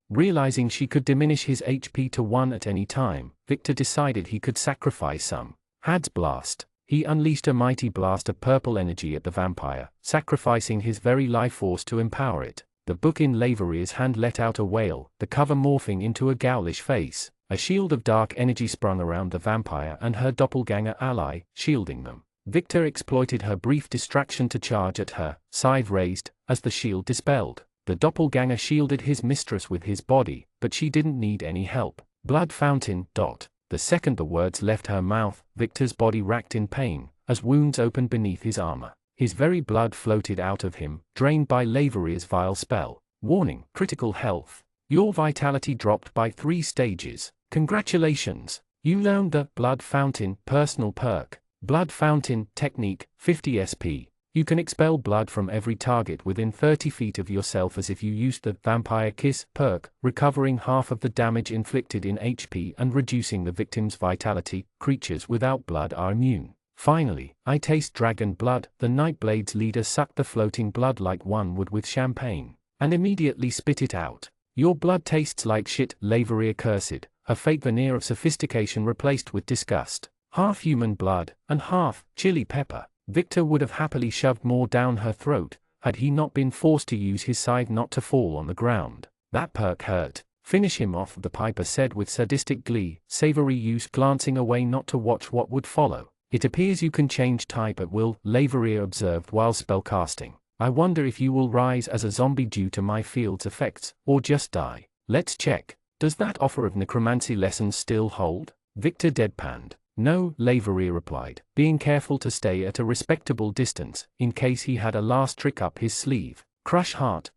Realizing she could diminish his HP to 1 at any time, Victor decided he could sacrifice some. Had's Blast. He unleashed a mighty blast of purple energy at the vampire, sacrificing his very life force to empower it. The book in Laveria's hand let out a wail, the cover morphing into a ghoulish face. A shield of dark energy sprung around the vampire and her doppelganger ally, shielding them. Victor exploited her brief distraction to charge at her, scythe raised, as the shield dispelled. The doppelganger shielded his mistress with his body, but she didn't need any help. Blood fountain. The second the words left her mouth, Victor's body racked in pain, as wounds opened beneath his armor. His very blood floated out of him, drained by Laveria's vile spell. Warning, critical health. Your vitality dropped by 3 stages. Congratulations! You learned the Blood Fountain personal perk. Blood Fountain technique, 50 SP. You can expel blood from every target within 30 feet of yourself as if you used the Vampire Kiss perk, recovering half of the damage inflicted in HP and reducing the victim's vitality. Creatures without blood are immune. Finally, I taste dragon blood. The Nightblade's leader sucked the floating blood like one would with champagne, and immediately spit it out. Your blood tastes like shit, Laveria cursed, her fake veneer of sophistication replaced with disgust. Half human blood, and half chili pepper. Victor would have happily shoved more down her throat, had he not been forced to use his scythe not to fall on the ground. That perk hurt. Finish him off, the piper said with sadistic glee, Savory Use glancing away not to watch what would follow. It appears you can change type at will, Laveria observed while spellcasting. I wonder if you will rise as a zombie due to my field's effects, or just die. Let's check. Does that offer of necromancy lessons still hold? Victor deadpanned. No, Laveria replied, being careful to stay at a respectable distance, in case he had a last trick up his sleeve. Crush heart.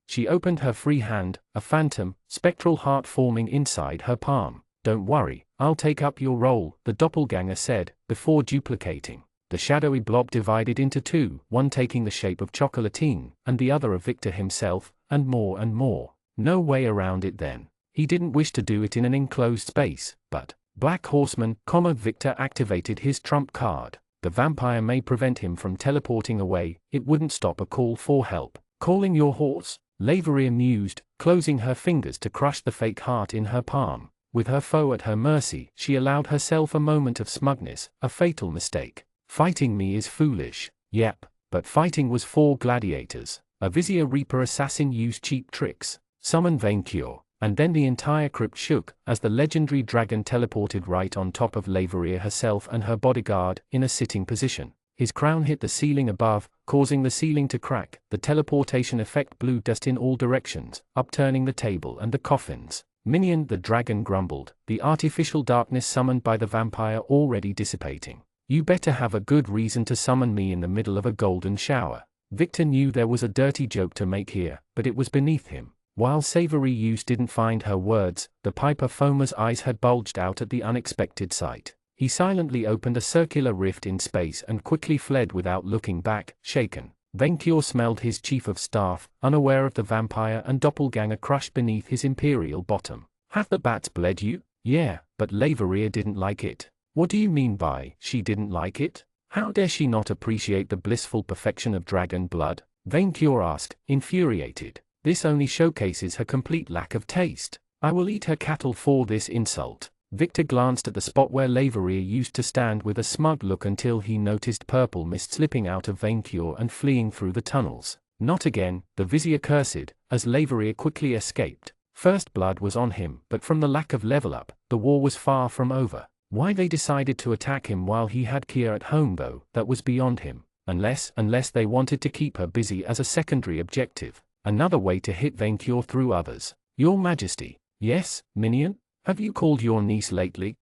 She opened her free hand, a phantom, spectral heart forming inside her palm. Don't worry, I'll take up your role, the doppelganger said, before duplicating. The shadowy blob divided into 2, one taking the shape of Chocolatine, and the other of Victor himself, and more and more. No way around it then. He didn't wish to do it in an enclosed space, but Black Horseman, Victor activated his trump card. The vampire may prevent him from teleporting away, it wouldn't stop a call for help. Calling your horse? Laveria mused, closing her fingers to crush the fake heart in her palm. With her foe at her mercy, she allowed herself a moment of smugness, a fatal mistake. Fighting me is foolish. Yep, but fighting was for gladiators. A Vizier Reaper assassin used cheap tricks. Summon Vain Cure. And then the entire crypt shook, as the legendary dragon teleported right on top of Laveria herself and her bodyguard, in a sitting position. His crown hit the ceiling above, causing the ceiling to crack. The teleportation effect blew dust in all directions, upturning the table and the coffins. Minion, the dragon grumbled, the artificial darkness summoned by the vampire already dissipating. You better have a good reason to summon me in the middle of a golden shower. Victor knew there was a dirty joke to make here, but it was beneath him. While Savory Use didn't find her words, the piper Foamer's eyes had bulged out at the unexpected sight. He silently opened a circular rift in space and quickly fled without looking back, shaken. Vainkior smelled his chief of staff, unaware of the vampire and doppelganger crushed beneath his imperial bottom. Have the bats bled you? Yeah, but Laveria didn't like it. What do you mean by, she didn't like it? How dare she not appreciate the blissful perfection of dragon blood? Vainkior asked, infuriated. This only showcases her complete lack of taste. I will eat her cattle for this insult. Victor glanced at the spot where Laveria used to stand with a smug look until he noticed purple mist slipping out of Vainkior and fleeing through the tunnels. Not again, the Vizier cursed, as Laveria quickly escaped. First blood was on him, but from the lack of level up, the war was far from over. Why they decided to attack him while he had Kia at home though, that was beyond him. Unless they wanted to keep her busy as a secondary objective. Another way to hit Vainqueur through others. Your Majesty. Yes, minion? Have you called your niece lately?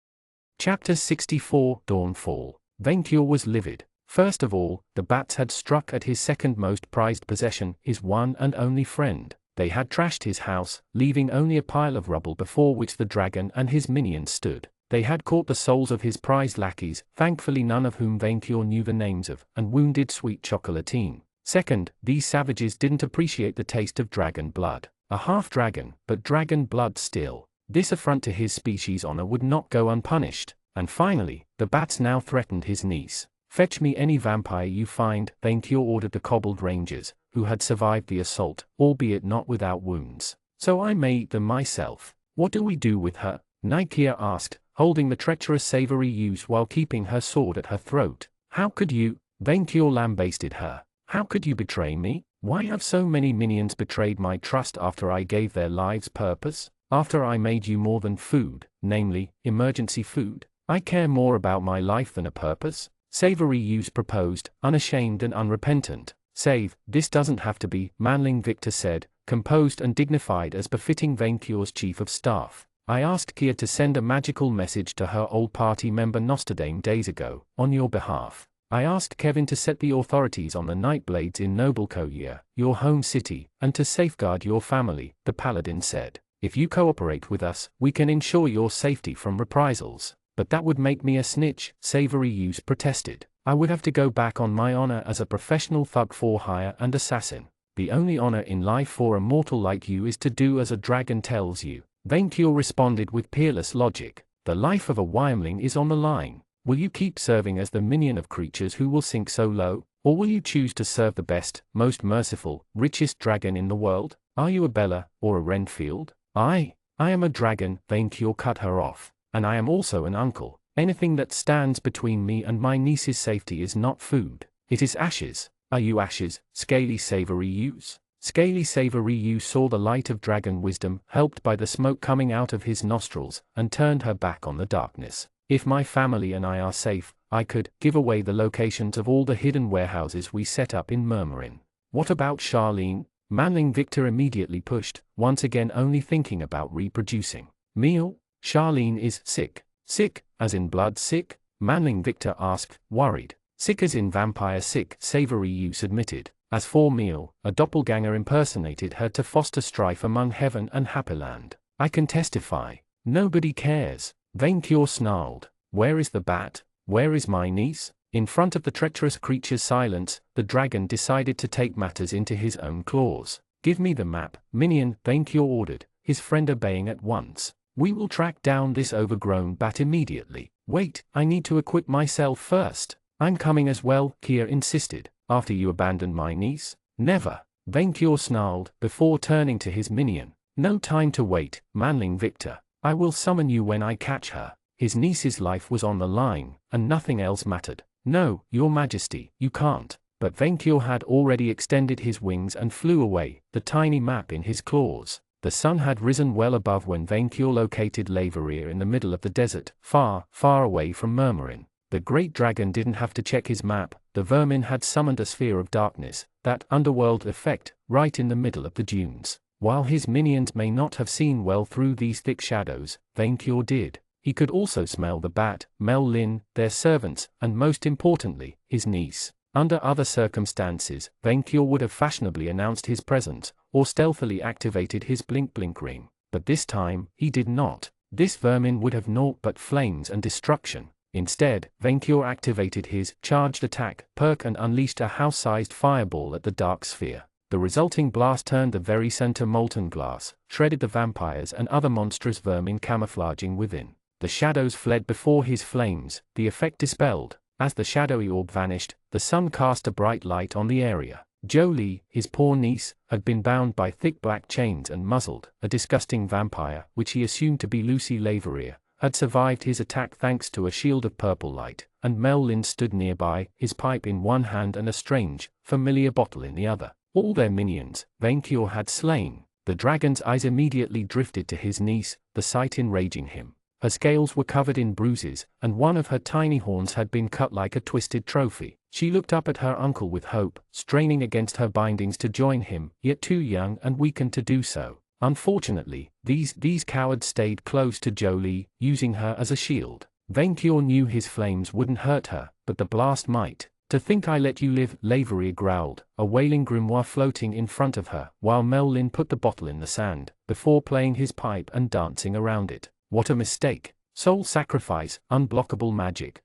Chapter 64, Dawnfall. Vainqueur was livid. First of all, the bats had struck at his second most prized possession, his one and only friend. They had trashed his house, leaving only a pile of rubble before which the dragon and his minions stood. They had caught the souls of his prized lackeys, thankfully none of whom Vainqueur knew the names of, and wounded sweet Chocolatine. Second, these savages didn't appreciate the taste of dragon blood. A half-dragon, but dragon blood still. This affront to his species' honor would not go unpunished. And finally, the bats now threatened his niece. Fetch me any vampire you find, Vainqueur ordered the cobbled rangers, who had survived the assault, albeit not without wounds. So I may eat them myself. What do we do with her? Kia asked, holding the treacherous savory youth while keeping her sword at her throat. How could you? Vainqueur lambasted her. How could you betray me? Why have so many minions betrayed my trust after I gave their lives purpose? After I made you more than food, namely, emergency food? I care more about my life than a purpose? Savory youth proposed, unashamed and unrepentant. Save, this doesn't have to be, Manling Victor said, composed and dignified as befitting Vainqueur's chief of staff. I asked Kia to send a magical message to her old party member Nostradame days ago, on your behalf. I asked Kevin to set the authorities on the Nightblades in Noblecoyer, your home city, and to safeguard your family, the paladin said. If you cooperate with us, we can ensure your safety from reprisals. But that would make me a snitch, Savory Youth protested. I would have to go back on my honor as a professional thug for hire and assassin. The only honor in life for a mortal like you is to do as a dragon tells you. Vainqueur responded with peerless logic. The life of a Wyrmling is on the line. Will you keep serving as the minion of creatures who will sink so low? Or will you choose to serve the best, most merciful, richest dragon in the world? Are you a Bella, or a Renfield? I am a dragon, Vainqueur cut her off. And I am also an uncle. Anything that stands between me and my niece's safety is not food. It is ashes. Are you ashes, Scaly Savory Youth? Scaly Savory Youth saw the light of dragon wisdom, helped by the smoke coming out of his nostrils, and turned her back on the darkness. If my family and I are safe, I could give away the locations of all the hidden warehouses we set up in Murmurin. What about Charlene? Manling Victor immediately pushed, once again only thinking about reproducing. Meal? Charlene is sick. Sick, as in blood sick? Manling Victor asked, worried. Sick as in vampire sick, Savory Youth admitted. As for Meal, a doppelganger impersonated her to foster strife among Heaven and Happyland. I can testify. Nobody cares. Vainqueur snarled. Where is the bat? Where is my niece? In front of the treacherous creature's silence, the dragon decided to take matters into his own claws. Give me the map, minion, Vainqueur ordered, his friend obeying at once. We will track down this overgrown bat immediately. Wait, I need to equip myself first. I'm coming as well, Kia insisted. After you abandon my niece? Never. Vainqueur snarled, before turning to his minion. No time to wait, Manling Victor. I will summon you when I catch her. His niece's life was on the line, and nothing else mattered. No, your majesty, you can't. But Vainqueur had already extended his wings and flew away, the tiny map in his claws. The sun had risen well above when Vainqueur located Lazyhero in the middle of the desert, far, far away from Murmurin. The great dragon didn't have to check his map, the vermin had summoned a sphere of darkness, that underworld effect, right in the middle of the dunes. While his minions may not have seen well through these thick shadows, Vainqueur did. He could also smell the bat, Mel Lin, their servants, and most importantly, his niece. Under other circumstances, Vainqueur would have fashionably announced his presence, or stealthily activated his blink-blink ring. But this time, he did not. This vermin would have naught but flames and destruction. Instead, Vainqueur activated his charged attack perk and unleashed a house-sized fireball at the dark sphere. The resulting blast turned the very center molten glass, shredded the vampires and other monstrous vermin camouflaging within. The shadows fled before his flames, the effect dispelled. As the shadowy orb vanished, the sun cast a bright light on the area. Jolie, his poor niece, had been bound by thick black chains and muzzled. A disgusting vampire, which he assumed to be Lucy Lazyhero, had survived his attack thanks to a shield of purple light, and Mel Lin stood nearby, his pipe in one hand and a strange, familiar bottle in the other. All their minions, Vainqueur had slain. The dragon's eyes immediately drifted to his niece, the sight enraging him. Her scales were covered in bruises, and one of her tiny horns had been cut like a twisted trophy. She looked up at her uncle with hope, straining against her bindings to join him, yet too young and weakened to do so. Unfortunately, these cowards stayed close to Jolie, using her as a shield. Vainqueur knew his flames wouldn't hurt her, but the blast might. "To think I let you live," Laveria growled, a wailing grimoire floating in front of her, while Mellin put the bottle in the sand, before playing his pipe and dancing around it. "What a mistake. Soul sacrifice, unblockable magic.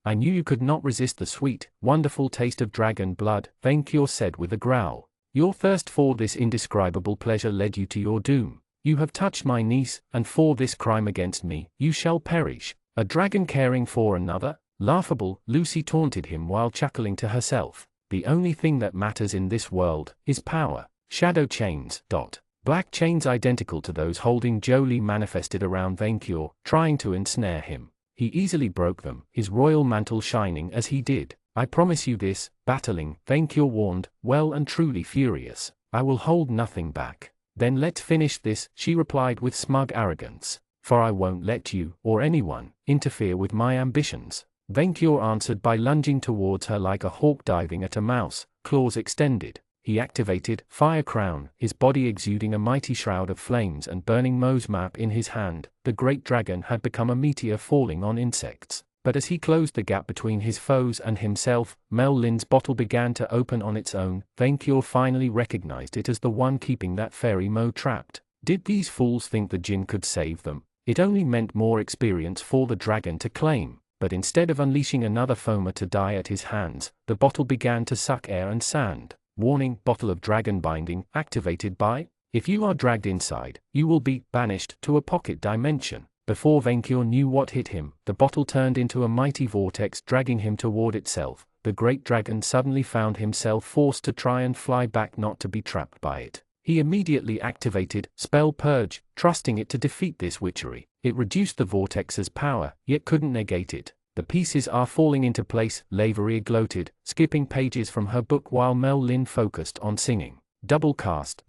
I knew you could not resist the sweet, wonderful taste of dragon blood," Vainqueur said with a growl. "Your thirst for this indescribable pleasure led you to your doom. You have touched my niece, and for this crime against me, you shall perish. A dragon caring for another? Laughable," Lucy taunted him while chuckling to herself. "The only thing that matters in this world is power." Shadow chains. Black chains identical to those holding Jolie manifested around Vainqueur, trying to ensnare him. He easily broke them, his royal mantle shining as he did. "I promise you this, battling," Vainqueur warned, well and truly furious. "I will hold nothing back." "Then let's finish this," she replied with smug arrogance. "For I won't let you, or anyone, interfere with my ambitions." Vainqueur answered by lunging towards her like a hawk diving at a mouse, claws extended. He activated Fire Crown, his body exuding a mighty shroud of flames and burning Mo's map in his hand. The great dragon had become a meteor falling on insects. But as he closed the gap between his foes and himself, Mellin's bottle began to open on its own. Vainqueur finally recognized it as the one keeping that fairy Mo trapped. Did these fools think the djinn could save them? It only meant more experience for the dragon to claim. But instead of unleashing another foamer to die at his hands, the bottle began to suck air and sand. Warning: bottle of dragon binding activated by. If you are dragged inside, you will be banished to a pocket dimension. Before Vainqueur knew what hit him, the bottle turned into a mighty vortex dragging him toward itself. The great dragon suddenly found himself forced to try and fly back, not to be trapped by it. He immediately activated Spell Purge, trusting it to defeat this witchery. It reduced the vortex's power, yet couldn't negate it. "The pieces are falling into place," Laveria gloated, skipping pages from her book while Melin focused on singing. Double cast.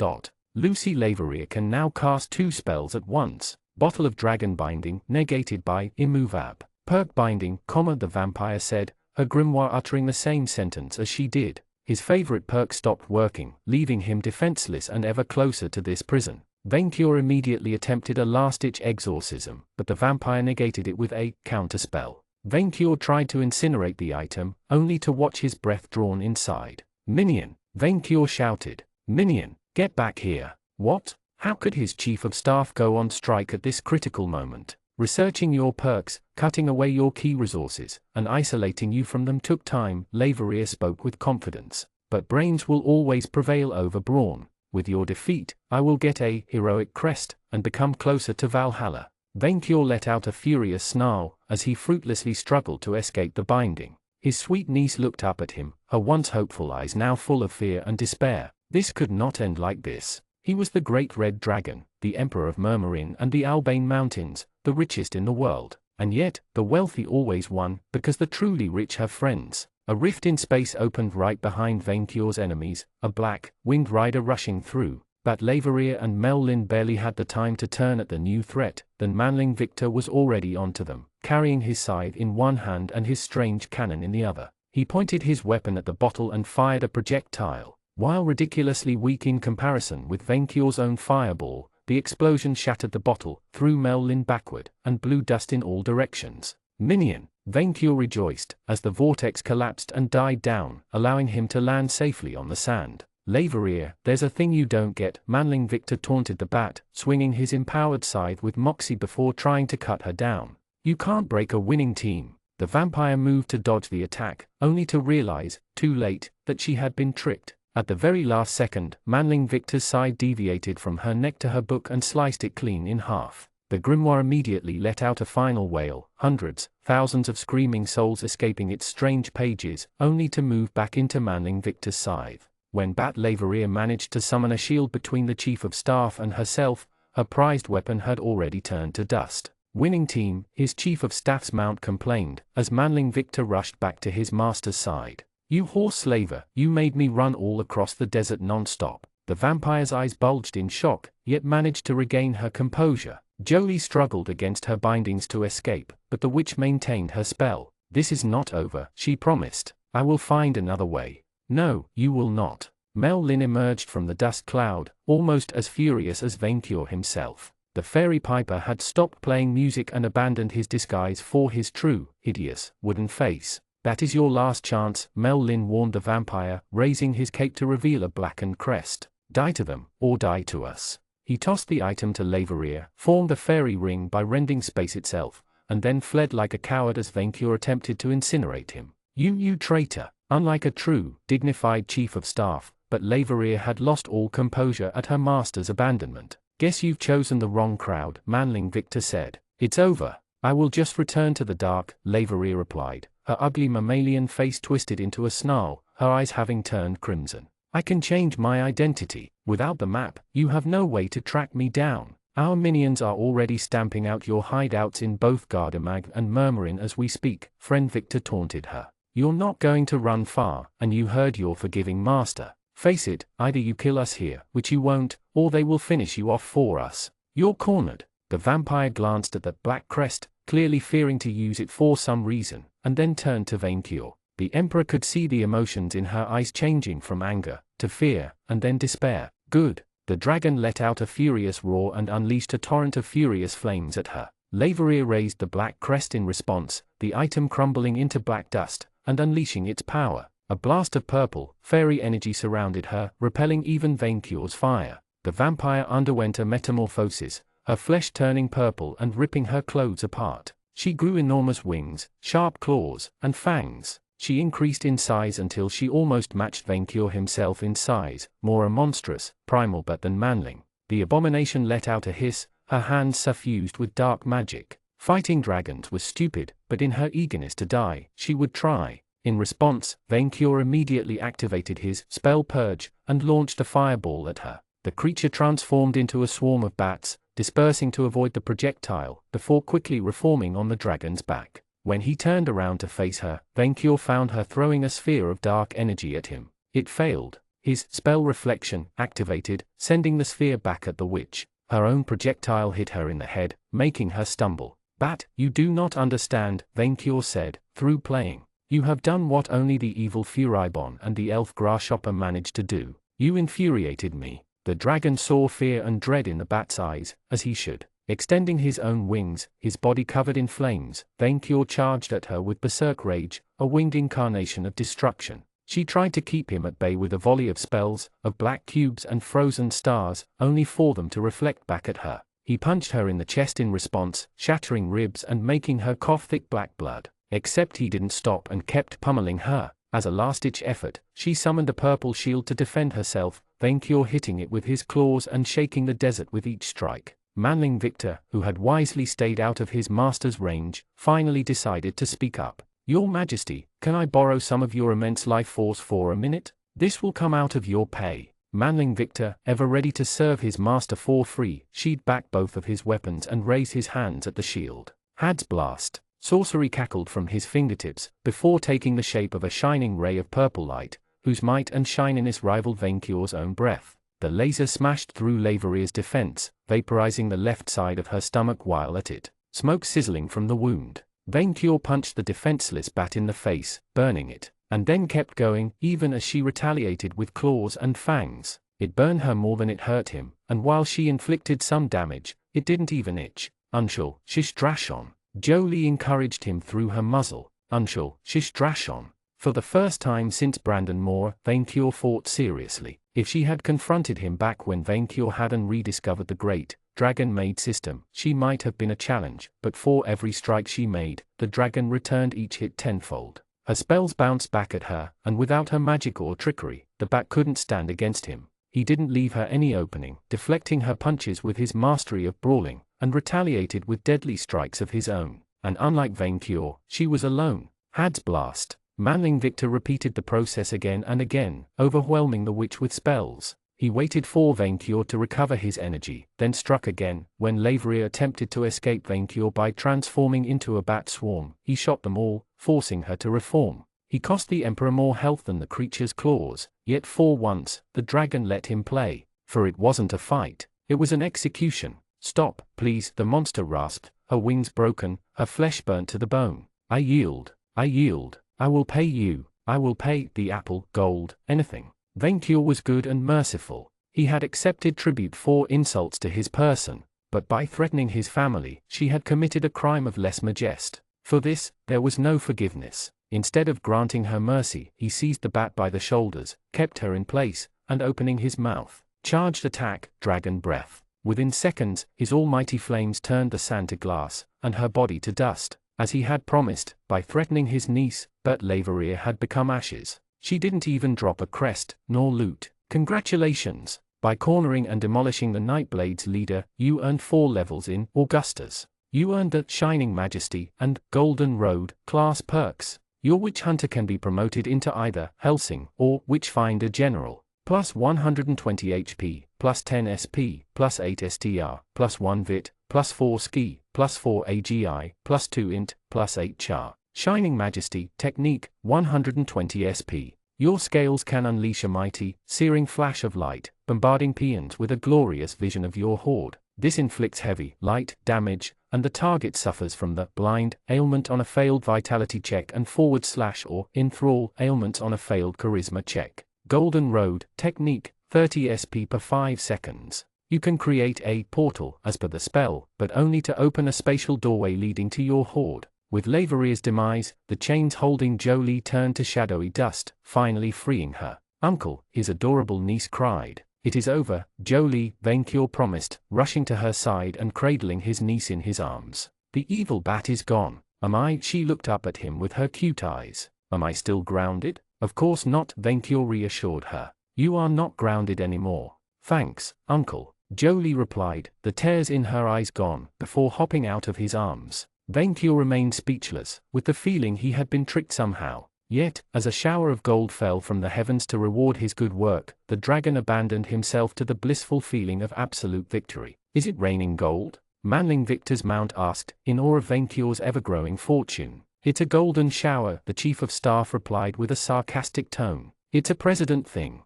Lucy Laveria can now cast 2 spells at once. Bottle of dragon binding negated by immovab. Perk binding, the vampire said, her grimoire uttering the same sentence as she did. His favorite perk stopped working, leaving him defenseless and ever closer to this prison. Vainqueur immediately attempted a last-ditch exorcism, but the vampire negated it with a counterspell. Vainqueur tried to incinerate the item, only to watch his breath drawn inside. "Minion!" Vainqueur shouted. "Minion, get back here!" What? How could his chief of staff go on strike at this critical moment? "Researching your perks, cutting away your key resources, and isolating you from them took time," Laveria spoke with confidence. "But brains will always prevail over brawn. With your defeat, I will get a heroic crest, and become closer to Valhalla." Vainqueur let out a furious snarl, as he fruitlessly struggled to escape the binding. His sweet niece looked up at him, her once hopeful eyes now full of fear and despair. This could not end like this. He was the great red dragon, the emperor of Murmurin and the Albane Mountains, the richest in the world. And yet, the wealthy always won, because the truly rich have friends. A rift in space opened right behind Vainqueur's enemies, a black, winged rider rushing through. But Laveria and Melin barely had the time to turn at the new threat, than Manling Victor was already onto them, carrying his scythe in one hand and his strange cannon in the other. He pointed his weapon at the bottle and fired a projectile. While ridiculously weak in comparison with Vainqueur's own fireball, the explosion shattered the bottle, threw Melin backward, and blew dust in all directions. "Minion!" Vainqueur rejoiced, as the vortex collapsed and died down, allowing him to land safely on the sand. "Laveria, there's a thing you don't get," Manling Victor taunted the bat, swinging his empowered scythe with moxie before trying to cut her down. "You can't break a winning team." The vampire moved to dodge the attack, only to realize, too late, that she had been tricked. At the very last second, Manling Victor's scythe deviated from her neck to her book and sliced it clean in half. The grimoire immediately let out a final wail, hundreds, thousands of screaming souls escaping its strange pages, only to move back into Manling Victor's scythe. When Bat Laveria managed to summon a shield between the chief of staff and herself, her prized weapon had already turned to dust. "Winning team," his chief of staff's mount complained, as Manling Victor rushed back to his master's side. "You horse slaver, you made me run all across the desert non-stop. The vampire's eyes bulged in shock, yet managed to regain her composure. Jolie struggled against her bindings to escape, but the witch maintained her spell. "This is not over," she promised. "I will find another way." "No, you will not." Mel Lin emerged from the dust cloud, almost as furious as Vainqueur himself. The fairy piper had stopped playing music and abandoned his disguise for his true, hideous, wooden face. "That is your last chance," Mel Lin warned the vampire, raising his cape to reveal a blackened crest. "Die to them, or die to us." He tossed the item to Lazyhero, formed a fairy ring by rending space itself, and then fled like a coward as Vainqueur attempted to incinerate him. You traitor." Unlike a true, dignified chief of staff, but Lazyhero had lost all composure at her master's abandonment. "Guess you've chosen the wrong crowd," Manling Victor said. "It's over. I will just return to the dark," Lazyhero replied, her ugly mammalian face twisted into a snarl, her eyes having turned crimson. "I can change my identity. Without the map, you have no way to track me down. Our minions are already stamping out your hideouts in both Gardamag and Murmurin as we speak," Friend Victor taunted her. "You're not going to run far, and you heard your forgiving master. Face it, either you kill us here, which you won't, or they will finish you off for us. You're cornered." The vampire glanced at the black crest, clearly fearing to use it for some reason, and then turned to Vainqueur. The Emperor could see the emotions in her eyes changing from anger to fear, and then despair. "Good." The dragon let out a furious roar and unleashed a torrent of furious flames at her. Lazyhero raised the black crest in response, the item crumbling into black dust, and unleashing its power. A blast of purple, fairy energy surrounded her, repelling even Vainqueur's fire. The vampire underwent a metamorphosis, her flesh turning purple and ripping her clothes apart. She grew enormous wings, sharp claws, and fangs. She increased in size until she almost matched Vainqueur himself in size, more a monstrous, primal but than Manling. The abomination let out a hiss, her hands suffused with dark magic. Fighting dragons was stupid, but in her eagerness to die, she would try. In response, Vainqueur immediately activated his spell purge and launched a fireball at her. The creature transformed into a swarm of bats, dispersing to avoid the projectile, before quickly reforming on the dragon's back. When he turned around to face her, Vainqueur found her throwing a sphere of dark energy at him. It failed. His spell reflection activated, sending the sphere back at the witch. Her own projectile hit her in the head, making her stumble. "Bat, you do not understand," Vainqueur said, through playing. "You have done what only the evil Furibon and the elf Grasshopper managed to do. You infuriated me." The dragon saw fear and dread in the bat's eyes, as he should. Extending his own wings, his body covered in flames, Vainqueur charged at her with berserk rage, a winged incarnation of destruction. She tried to keep him at bay with a volley of spells, of black cubes and frozen stars, only for them to reflect back at her. He punched her in the chest in response, shattering ribs and making her cough thick black blood. Except he didn't stop and kept pummeling her. As a last-ditch effort, she summoned a purple shield to defend herself, Vainqueur hitting it with his claws and shaking the desert with each strike. Manling Victor, who had wisely stayed out of his master's range, finally decided to speak up. "Your Majesty, can I borrow some of your immense life force for a minute? This will come out of your pay." Manling Victor, ever ready to serve his master for free, sheathed back both of his weapons and raised his hands at the shield. Had's blast. Sorcery cackled from his fingertips, before taking the shape of a shining ray of purple light, whose might and shininess rivaled Vainqueur's own breath. The laser smashed through Lazyhero's defense, vaporizing the left side of her stomach while at it, smoke sizzling from the wound. Vainqueur punched the defenseless bat in the face, burning it, and then kept going, even as she retaliated with claws and fangs. It burned her more than it hurt him, and while she inflicted some damage, it didn't even itch. "Unshul, shish drashon." Jolie encouraged him through her muzzle. "Unshul, shish drashon." For the first time since Brandon Moore, Vainqueur fought seriously. If she had confronted him back when Vainqueur hadn't rediscovered the great, dragon-made system, she might have been a challenge, but for every strike she made, the dragon returned each hit tenfold. Her spells bounced back at her, and without her magic or trickery, the bat couldn't stand against him. He didn't leave her any opening, deflecting her punches with his mastery of brawling, and retaliated with deadly strikes of his own. And unlike Vainqueur, she was alone. Had's blast. Manling Victor repeated the process again and again, overwhelming the witch with spells. He waited for Vainqueur to recover his energy, then struck again. When Lazyhero attempted to escape Vainqueur by transforming into a bat swarm, he shot them all, forcing her to reform. He cost the emperor more health than the creature's claws, yet for once, the dragon let him play. For it wasn't a fight, it was an execution. Stop, please, the monster rasped, her wings broken, her flesh burnt to the bone. I yield, I will pay you, I will pay, the apple, gold, anything. Vainqueur was good and merciful. He had accepted tribute for insults to his person, but by threatening his family, she had committed a crime of lèse majesté. For this, there was no forgiveness. Instead of granting her mercy, he seized the bat by the shoulders, kept her in place, and opening his mouth, charged attack, dragon breath. Within seconds, his almighty flames turned the sand to glass, and her body to dust. As he had promised, by threatening his niece, but Lazyhero had become ashes. She didn't even drop a crest, nor loot. Congratulations! By cornering and demolishing the Nightblade's leader, you earned 4 levels in Augustus. You earned the Shining Majesty and Golden Road class perks. Your Witch Hunter can be promoted into either Helsing or Witchfinder General. Plus 120 HP, plus 10 SP, plus 8 STR, plus 1 VIT, plus 4 Ski, plus 4 AGI, plus 2 Int, plus 8 Char. Shining Majesty, Technique, 120 SP. Your scales can unleash a mighty, searing flash of light, bombarding peons with a glorious vision of your horde. This inflicts heavy, light damage, and the target suffers from the blind ailment on a failed vitality check and / or enthrall ailments on a failed charisma check. Golden Road, Technique, 30 SP per 5 seconds. You can create a portal as per the spell, but only to open a spatial doorway leading to your horde. With Lazyhero's demise, the chains holding Jolie turned to shadowy dust, finally freeing her. Uncle, his adorable niece cried. It is over, Jolie, Vainqueur promised, rushing to her side and cradling his niece in his arms. The evil bat is gone. Am I? She looked up at him with her cute eyes. Am I still grounded? Of course not, Vainqueur reassured her. You are not grounded anymore. Thanks, Uncle, Jolie replied, the tears in her eyes gone, before hopping out of his arms. Vainqueur remained speechless, with the feeling he had been tricked somehow. Yet, as a shower of gold fell from the heavens to reward his good work, the dragon abandoned himself to the blissful feeling of absolute victory. Is it raining gold? Manling Victor's mount asked, in awe of Vainqueur's ever-growing fortune. It's a golden shower, the chief of staff replied with a sarcastic tone. It's a president thing.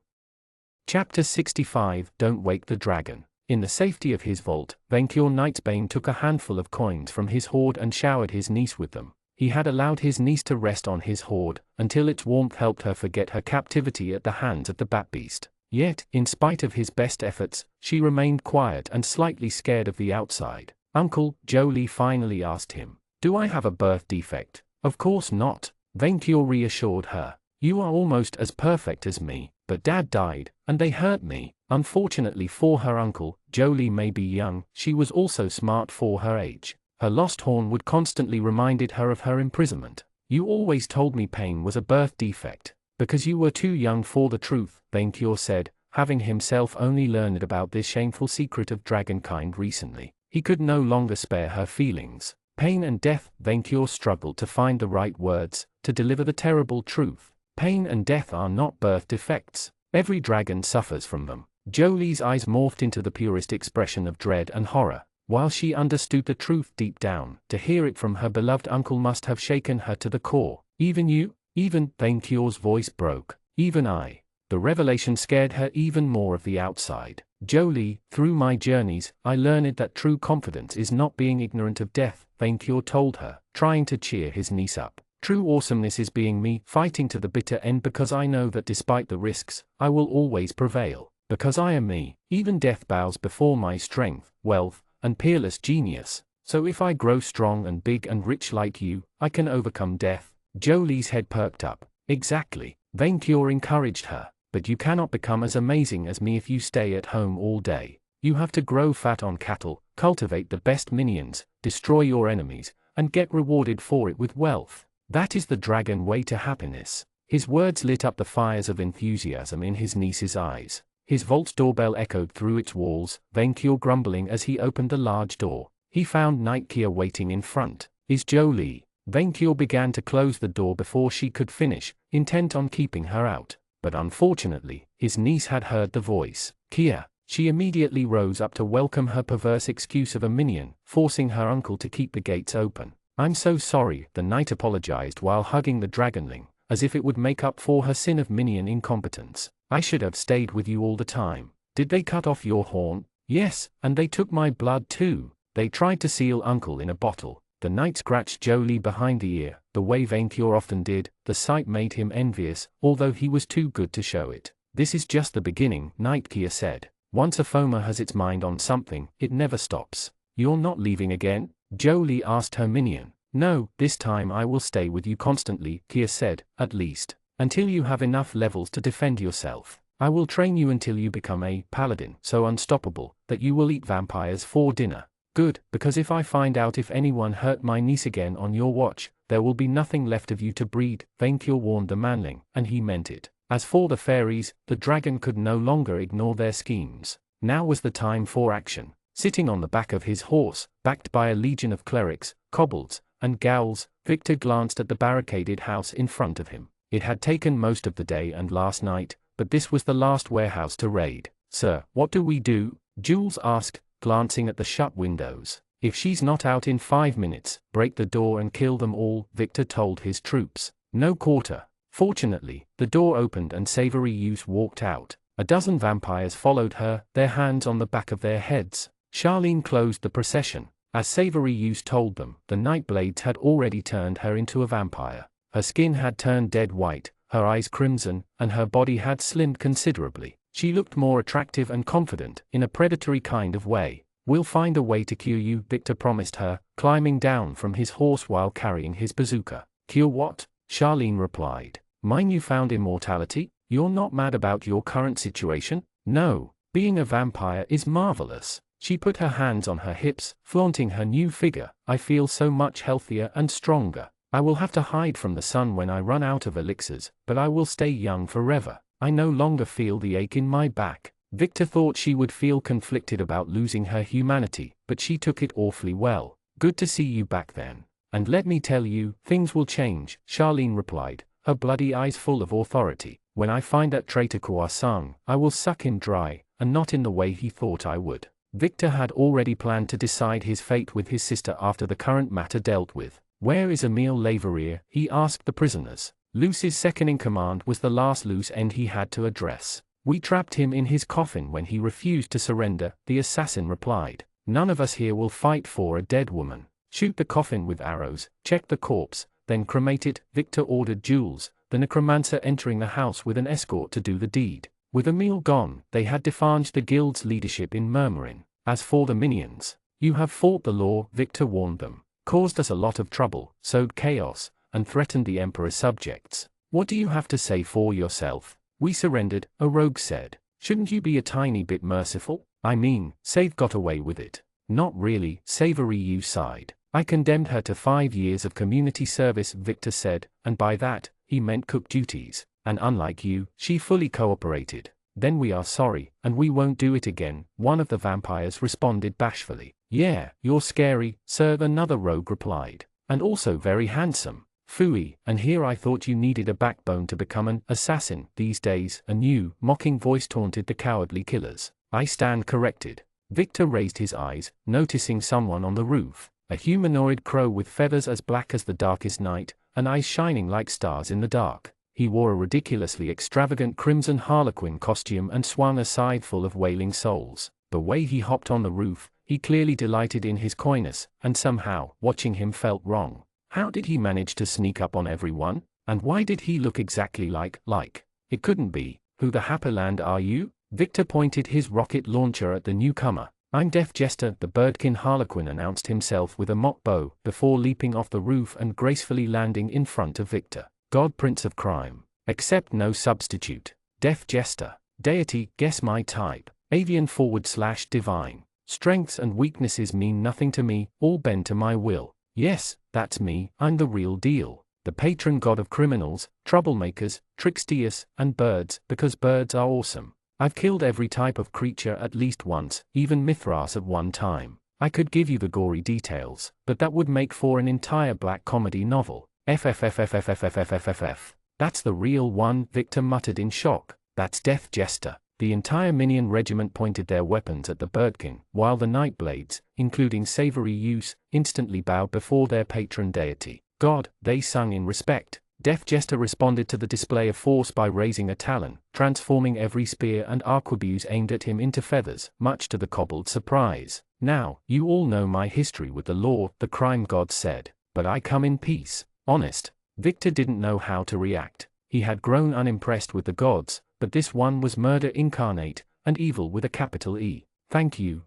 Chapter 65, Don't Wake the Dragon. In the safety of his vault, Vainqueur Nightsbane took a handful of coins from his hoard and showered his niece with them. He had allowed his niece to rest on his hoard, until its warmth helped her forget her captivity at the hands of the bat beast. Yet, in spite of his best efforts, she remained quiet and slightly scared of the outside. Uncle, Jolie finally asked him, do I have a birth defect? Of course not, Vainqueur reassured her. You are almost as perfect as me, but Dad died, and they hurt me. Unfortunately for her uncle, Jolie may be young, she was also smart for her age. Her lost horn would constantly reminded her of her imprisonment. You always told me pain was a birth defect, because you were too young for the truth, Vainqueur said, having himself only learned about this shameful secret of dragonkind recently. He could no longer spare her feelings. Pain and death, Vainqueur struggled to find the right words, to deliver the terrible truth. Pain and death are not birth defects. Every dragon suffers from them. Jolie's eyes morphed into the purest expression of dread and horror. While she understood the truth deep down, to hear it from her beloved uncle must have shaken her to the core. Even you? Even, Vainqueur's voice broke. Even I. The revelation scared her even more of the outside. Jolie, through my journeys, I learned that true confidence is not being ignorant of death, Vainqueur told her, trying to cheer his niece up. True awesomeness is being me, fighting to the bitter end because I know that despite the risks, I will always prevail. Because I am me, even death bows before my strength, wealth, and peerless genius. So if I grow strong and big and rich like you, I can overcome death. Jolie's head perked up. Exactly, Vainqueur encouraged her. But you cannot become as amazing as me if you stay at home all day. You have to grow fat on cattle, cultivate the best minions, destroy your enemies, and get rewarded for it with wealth. That is the dragon way to happiness. His words lit up the fires of enthusiasm in his niece's eyes. His vault's doorbell echoed through its walls, Vainqueur grumbling as he opened the large door. He found Nightkia waiting in front. Is Jolie? Vainqueur began to close the door before she could finish, intent on keeping her out. But unfortunately, his niece had heard the voice. Kia. She immediately rose up to welcome her perverse excuse of a minion, forcing her uncle to keep the gates open. I'm so sorry, the knight apologized while hugging the dragonling, as if it would make up for her sin of minion incompetence. I should have stayed with you all the time. Did they cut off your horn? Yes, and they took my blood too. They tried to seal Uncle in a bottle. The knight scratched Jolie behind the ear, the way Vainqueur often did. The sight made him envious, although he was too good to show it. This is just the beginning, Nightkeer said. Once a foamer has its mind on something, it never stops. You're not leaving again? Jolie asked her minion. No, this time I will stay with you constantly, Keir said, at least, until you have enough levels to defend yourself. I will train you until you become a paladin so unstoppable that you will eat vampires for dinner. Good, because if I find out if anyone hurt my niece again on your watch, there will be nothing left of you to breed, Vainqueur warned the manling, and he meant it. As for the fairies, the dragon could no longer ignore their schemes. Now was the time for action. Sitting on the back of his horse, backed by a legion of clerics, kobolds, and ghouls, Victor glanced at the barricaded house in front of him. It had taken most of the day and last night, but this was the last warehouse to raid. Sir, what do we do? Jules asked, glancing at the shut windows. If she's not out in 5 minutes, break the door and kill them all, Victor told his troops. No quarter. Fortunately, the door opened and Savory Youth walked out. A dozen vampires followed her, their hands on the back of their heads. Charlene closed the procession. As Savory Youth told them, the Nightblades had already turned her into a vampire. Her skin had turned dead white, her eyes crimson, and her body had slimmed considerably. She looked more attractive and confident, in a predatory kind of way. We'll find a way to cure you, Victor promised her, climbing down from his horse while carrying his bazooka. Cure what? Charlene replied. My newfound immortality? You're not mad about your current situation? No, being a vampire is marvelous. She put her hands on her hips, flaunting her new figure. I feel so much healthier and stronger. I will have to hide from the sun when I run out of elixirs, but I will stay young forever. I no longer feel the ache in my back. Victor thought she would feel conflicted about losing her humanity, but she took it awfully well. Good to see you back then. And let me tell you, things will change, Charlene replied, her bloody eyes full of authority. When I find that traitor Croissant, I will suck him dry, and not in the way he thought I would. Victor had already planned to decide his fate with his sister after the current matter dealt with. Where is Emile Laverier? He asked the prisoners. Luce's second-in-command was the last loose end he had to address. We trapped him in his coffin when he refused to surrender, the assassin replied. None of us here will fight for a dead woman. Shoot the coffin with arrows, check the corpse, then cremate it, Victor ordered Jules, the necromancer entering the house with an escort to do the deed. With Emile gone, they had defanged the guild's leadership in Murmurin. As for the minions, you have fought the law, Victor warned them, caused us a lot of trouble, sowed chaos, and threatened the Emperor's subjects. What do you have to say for yourself? We surrendered, a rogue said. Shouldn't you be a tiny bit merciful? I mean, Save got away with it. Not really, Savory Youth sighed. I condemned her to 5 years of community service, Victor said, and by that, he meant cook duties. And unlike you, she fully cooperated. Then we are sorry, and we won't do it again, one of the vampires responded bashfully. Yeah, you're scary, sir, another rogue replied. And also very handsome. Phooey, and here I thought you needed a backbone to become an assassin. These days, a new, mocking voice taunted the cowardly killers. I stand corrected. Victor raised his eyes, noticing someone on the roof. A humanoid crow with feathers as black as the darkest night, and eyes shining like stars in the dark. He wore a ridiculously extravagant crimson harlequin costume and swung a scythe full of wailing souls. The way he hopped on the roof, he clearly delighted in his coyness, and somehow, watching him felt wrong. How did he manage to sneak up on everyone? And why did he look exactly like? It couldn't be. Who the Happerland are you? Victor pointed his rocket launcher at the newcomer. I'm Deaf Jester, the Birdkin Harlequin announced himself with a mock bow, before leaping off the roof and gracefully landing in front of Victor. God, Prince of Crime. Accept no substitute. Deaf Jester. Deity, guess my type. Avian / divine. Strengths and weaknesses mean nothing to me, all bend to my will. Yes, that's me, I'm the real deal. The patron god of criminals, troublemakers, tricksters, and birds, because birds are awesome. I've killed every type of creature at least once, even Mithras at one time. I could give you the gory details, but that would make for an entire black comedy novel. FFFFFFFFFF. That's the real one, Victor muttered in shock. That's Death Jester. The entire minion regiment pointed their weapons at the Birdkin, while the Nightblades, including Savory Youth, instantly bowed before their patron deity. God, they sung in respect. Deaf Jester responded to the display of force by raising a talon, transforming every spear and arquebuse aimed at him into feathers, much to the kobold's surprise. "Now, you all know my history with the law," the crime god said, "but I come in peace, honest." Victor didn't know how to react. He had grown unimpressed with the gods, but this one was murder incarnate, and evil with a capital E. Thank you,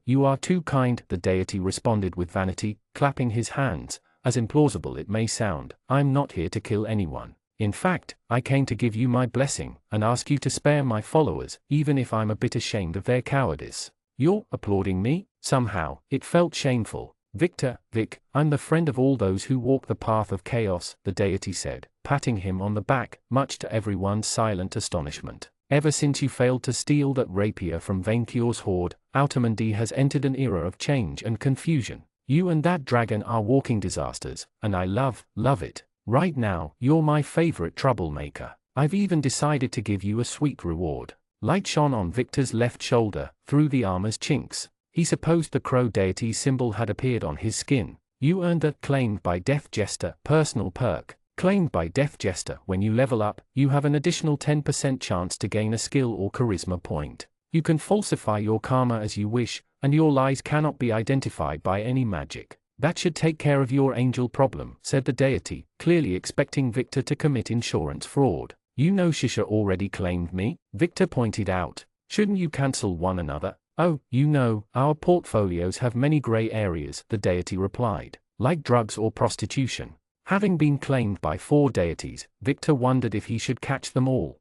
you are too kind," the deity responded with vanity, clapping his hands. "As implausible it may sound, I'm not here to kill anyone. In fact, I came to give you my blessing, and ask you to spare my followers, even if I'm a bit ashamed of their cowardice." "You're applauding me?" Somehow, it felt shameful. Vic, I'm the friend of all those who walk the path of chaos," the deity said, patting him on the back, much to everyone's silent astonishment. "Ever since you failed to steal that rapier from Vaincure's horde, Autamundi has entered an era of change and confusion. You and that dragon are walking disasters, and I love it. Right now, you're my favorite troublemaker. I've even decided to give you a sweet reward." Light shone on Victor's left shoulder, through the armor's chinks. He supposed the crow deity's symbol had appeared on his skin. "You earned that claimed by Deaf Jester personal perk. Claimed by Deaf Jester. When you level up, you have an additional 10% chance to gain a skill or charisma point. You can falsify your karma as you wish, and your lies cannot be identified by any magic. That should take care of your angel problem," said the deity, clearly expecting Victor to commit insurance fraud. "You know Shisha already claimed me," Victor pointed out. "Shouldn't you cancel one another?" "Oh, you know, our portfolios have many gray areas," the deity replied, "like drugs or prostitution." Having been claimed by 4 deities, Victor wondered if he should catch them all.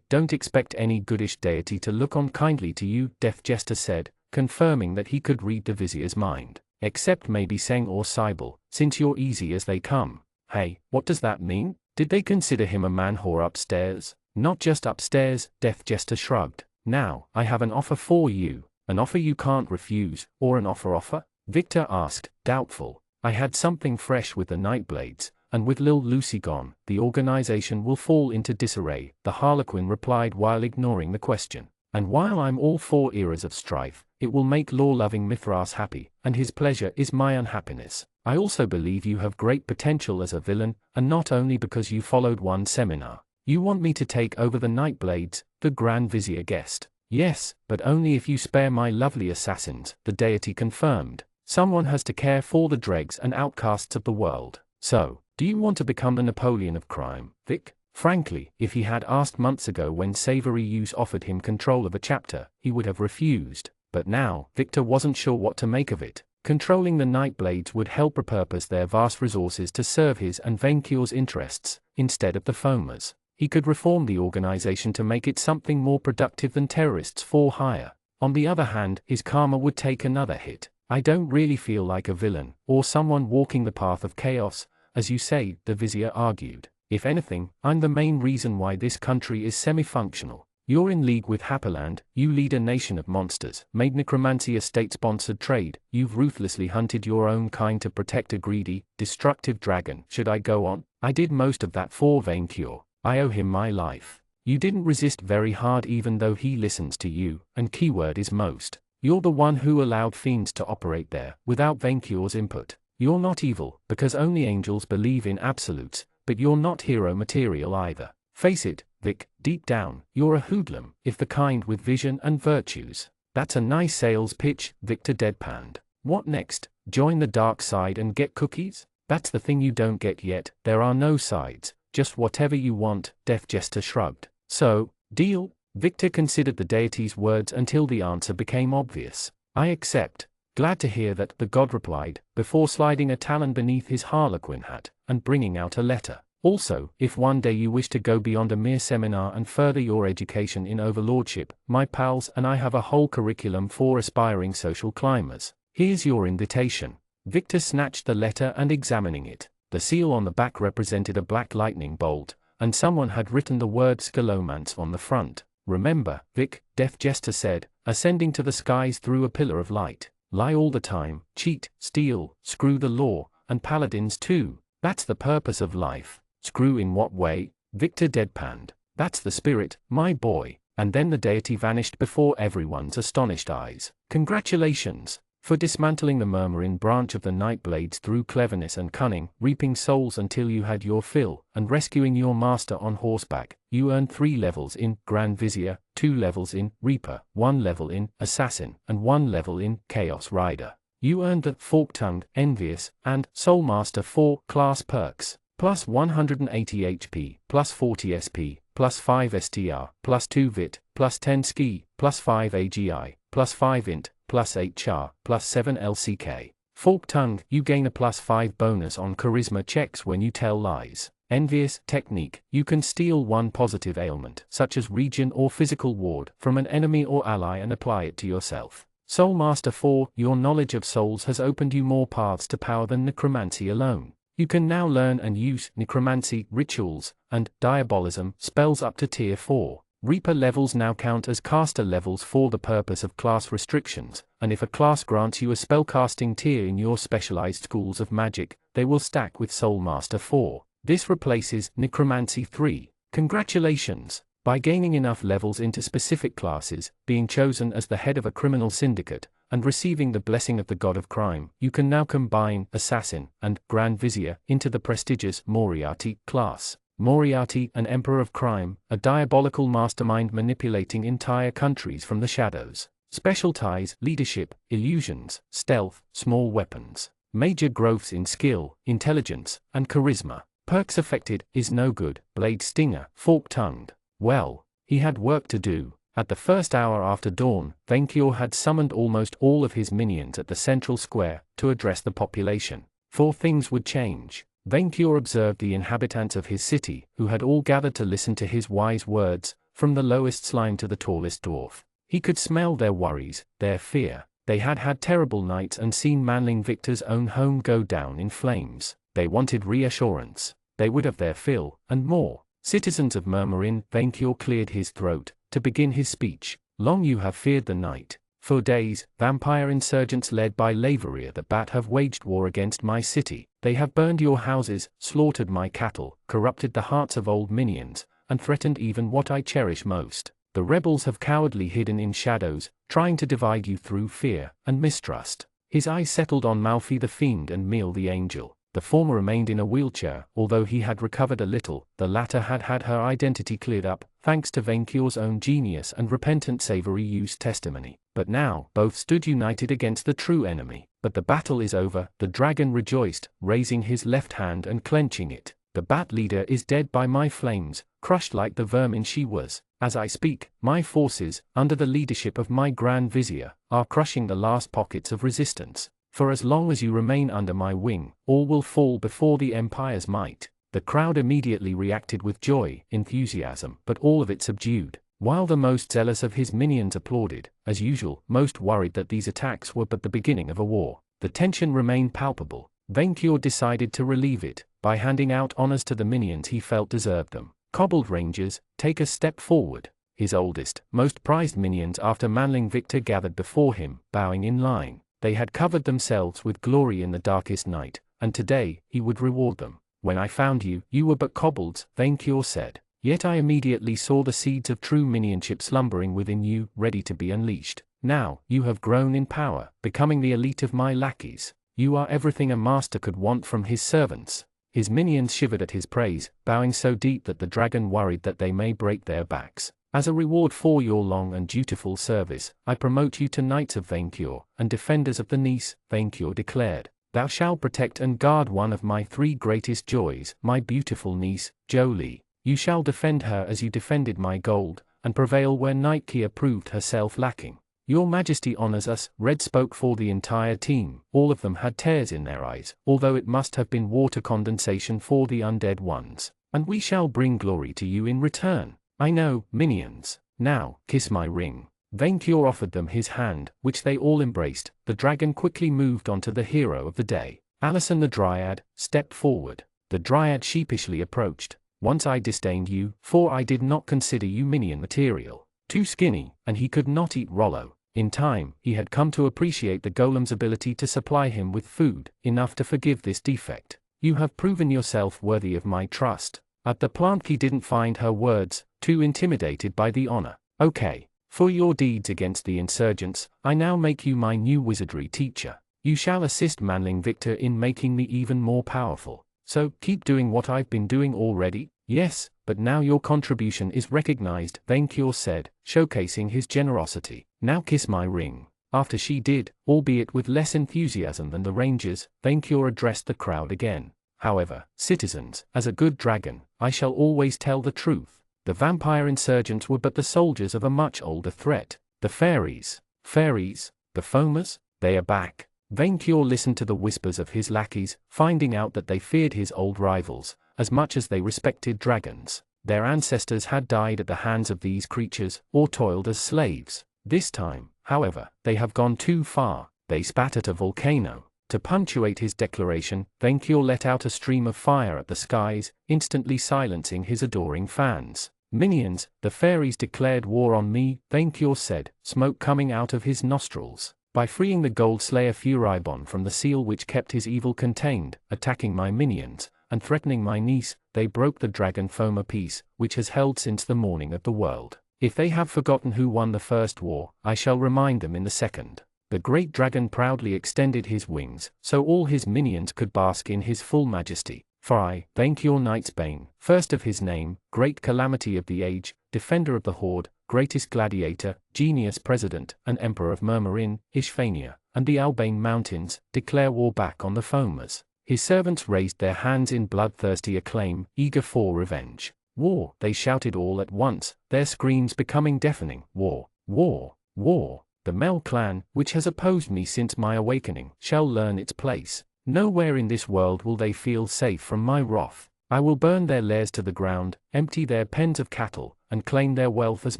Don't expect any goodish deity to look on kindly to you," Deaf Jester said, confirming that he could read the vizier's mind. "Except maybe Seng or Cybele, since you're easy as they come." "Hey, what does that mean? Did they consider him a man-whore upstairs?" "Not just upstairs," Deaf Jester shrugged. "Now, I have an offer for you. An offer you can't refuse, or an offer?" Victor asked, doubtful. "I had something fresh with the Nightblades, and with Lil Lucy gone, the organization will fall into disarray," the Harlequin replied while ignoring the question. "And while I'm all for eras of strife, it will make law-loving Mithras happy, and his pleasure is my unhappiness. I also believe you have great potential as a villain, and not only because you followed one seminar. You want me to take over the Nightblades?" the Grand Vizier guessed. "Yes, but only if you spare my lovely assassins," the deity confirmed. "Someone has to care for the dregs and outcasts of the world. So, do you want to become the Napoleon of crime, Vic?" Frankly, if he had asked months ago when Savory Use offered him control of a chapter, he would have refused. But now, Victor wasn't sure what to make of it. Controlling the Nightblades would help repurpose their vast resources to serve his and Vaincure's interests, instead of the Foamers. He could reform the organization to make it something more productive than terrorists for hire. On the other hand, his karma would take another hit. "I don't really feel like a villain, or someone walking the path of chaos, as you say," the Vizier argued. "If anything, I'm the main reason why this country is semi-functional. You're in league with Happerland, you lead a nation of monsters, made necromancy a state-sponsored trade, you've ruthlessly hunted your own kind to protect a greedy, destructive dragon." Should I go on? "I did most of that for Vaincure. I owe him my life. You didn't resist very hard even though he listens to you, and keyword is most. You're the one who allowed fiends to operate there, without Vaincure's input. You're not evil, because only angels believe in absolutes, but you're not hero material either. Face it, Vic, deep down, you're a hoodlum, if the kind with vision and virtues." "That's a nice sales pitch," Victor deadpanned. "What next? Join the dark side and get cookies?" "That's the thing you don't get yet, there are no sides. Just whatever you want," Deaf Jester shrugged. "So, deal?" Victor considered the deity's words until the answer became obvious. "I accept." "Glad to hear that," the god replied, before sliding a talon beneath his harlequin hat, and bringing out a letter. "Also, if one day you wish to go beyond a mere seminar and further your education in overlordship, my pals and I have a whole curriculum for aspiring social climbers. Here's your invitation." Victor snatched the letter and examining it. The seal on the back represented a black lightning bolt, and someone had written the word Scalomance on the front. "Remember, Vic," Deaf Jester said, ascending to the skies through a pillar of light. "Lie all the time, cheat, steal, screw the law, and paladins too. That's the purpose of life." "Screw in what way?" Victor deadpanned. "That's the spirit, my boy." And then the deity vanished before everyone's astonished eyes. "Congratulations, For dismantling the Murmurin branch of the Nightblades through cleverness and cunning, reaping souls until you had your fill, and rescuing your master on horseback, you earned 3 levels in Grand Vizier, 2 levels in Reaper, 1 level in Assassin, and 1 level in Chaos Rider. You earned the Fork-Tongued, Envious, and Soulmaster 4 class perks, plus 180 HP, plus 40 SP, plus 5 STR, plus 2 VIT, plus 10 Ski, plus 5 AGI, plus 5 Int, plus 8 Char, plus 7 LCK. Fork-Tongued, you gain a plus 5 bonus on charisma checks when you tell lies. Envious technique, you can steal 1 positive ailment, such as region or physical ward, from an enemy or ally and apply it to yourself. Soulmaster 4, your knowledge of souls has opened you more paths to power than necromancy alone. You can now learn and use necromancy, rituals, and diabolism spells up to tier 4. Reaper levels now count as caster levels for the purpose of class restrictions, and if a class grants you a spellcasting tier in your specialized schools of magic, they will stack with Soulmaster 4. This replaces Necromancy 3. Congratulations! By gaining enough levels into specific classes, being chosen as the head of a criminal syndicate, and receiving the blessing of the god of crime, you can now combine Assassin and Grand Vizier into the prestigious Moriarty class. Moriarty, an emperor of crime, a diabolical mastermind manipulating entire countries from the shadows. Special ties, leadership, illusions, stealth, small weapons. Major growths in skill, intelligence, and charisma. Perks affected, is no good, blade stinger, fork-tongued. Well, he had work to do. At the first hour after dawn, Venkior had summoned almost all of his minions at the central square to address the population. For things would change. Venkior observed the inhabitants of his city, who had all gathered to listen to his wise words, from the lowest slime to the tallest dwarf. He could smell their worries, their fear. They had had terrible nights and seen Manling Victor's own home go down in flames. They wanted reassurance. They would have their fill, and more. Citizens of Murmurin, Venkior cleared his throat, to begin his speech. Long you have feared the night. For days, vampire insurgents led by Lazyhero the Bat have waged war against my city. They have burned your houses, slaughtered my cattle, corrupted the hearts of old minions, and threatened even what I cherish most. The rebels have cowardly hidden in shadows, trying to divide you through fear and mistrust. His eyes settled on Malfi the Fiend and Meal the Angel. The former remained in a wheelchair, although he had recovered a little. The latter had had her identity cleared up, thanks to Venkior's own genius and repentant savory use testimony. But now, both stood united against the true enemy. But the battle is over, the dragon rejoiced, raising his left hand and clenching it. The Bat Leader is dead by my flames, crushed like the vermin she was. As I speak, my forces, under the leadership of my Grand Vizier, are crushing the last pockets of resistance. For as long as you remain under my wing, all will fall before the Empire's might. The crowd immediately reacted with joy, enthusiasm, but all of it subdued. While the most zealous of his minions applauded, as usual, most worried that these attacks were but the beginning of a war. The tension remained palpable. Venkior decided to relieve it, by handing out honors to the minions he felt deserved them. Cobbled Rangers, take a step forward. His oldest, most prized minions after Manling Victor gathered before him, bowing in line. They had covered themselves with glory in the darkest night, and today, he would reward them. When I found you, you were but kobolds, Venkior said. Yet I immediately saw the seeds of true minionship slumbering within you, ready to be unleashed. Now, you have grown in power, becoming the elite of my lackeys. You are everything a master could want from his servants. His minions shivered at his praise, bowing so deep that the dragon worried that they may break their backs. As a reward for your long and dutiful service, I promote you to Knights of Venkior, and Defenders of the Niece, Venkior declared. Thou shalt protect and guard one of my 3 greatest joys, my beautiful niece, Jolie. You shall defend her as you defended my gold, and prevail where Nightkia proved herself lacking. Your Majesty honors us. Red spoke for the entire team. All of them had tears in their eyes, although it must have been water condensation for the undead ones. And we shall bring glory to you in return. I know, minions. Now, kiss my ring. Venkior offered them his hand, which they all embraced. The dragon quickly moved on to the hero of the day. Alison the Dryad stepped forward. The Dryad sheepishly approached. Once I disdained you, for I did not consider you minion material. Too skinny, and he could not eat Rollo. In time, he had come to appreciate the golem's ability to supply him with food, enough to forgive this defect. You have proven yourself worthy of my trust. At the plant he didn't find her words, too intimidated by the honor. Okay. For your deeds against the insurgents, I now make you my new wizardry teacher. You shall assist Manling Victor in making me even more powerful. So, keep doing what I've been doing already? Yes, but now your contribution is recognized, Vainkyur said, showcasing his generosity. Now kiss my ring. After she did, albeit with less enthusiasm than the rangers, Vainkyur addressed the crowd again. However, citizens, as a good dragon, I shall always tell the truth. The vampire insurgents were but the soldiers of a much older threat. The fairies. Fairies? The foamers? They are back. Vainkyur listened to the whispers of his lackeys, finding out that they feared his old rivals, as much as they respected dragons. Their ancestors had died at the hands of these creatures, or toiled as slaves. This time, however, they have gone too far. They spat at a volcano. To punctuate his declaration, Vainkyur let out a stream of fire at the skies, instantly silencing his adoring fans. Minions, the fairies declared war on me, Vainkyur said, smoke coming out of his nostrils. By freeing the Gold Slayer Furibon from the seal which kept his evil contained, attacking my minions, and threatening my niece, they broke the dragon foamer peace, which has held since the morning of the world. If they have forgotten who won the first war, I shall remind them in the second. The great dragon proudly extended his wings, so all his minions could bask in his full majesty. For I, Vainkyur Knightsbane, first of his name, great calamity of the age, defender of the horde, greatest gladiator, genius president, and emperor of Murmurin, Ishphania, and the Albane Mountains, declare war back on the foamers. His servants raised their hands in bloodthirsty acclaim, eager for revenge. War, they shouted all at once, their screams becoming deafening. War, war, war. The Mel clan, which has opposed me since my awakening, shall learn its place. Nowhere in this world will they feel safe from my wrath. I will burn their lairs to the ground, empty their pens of cattle, and claim their wealth as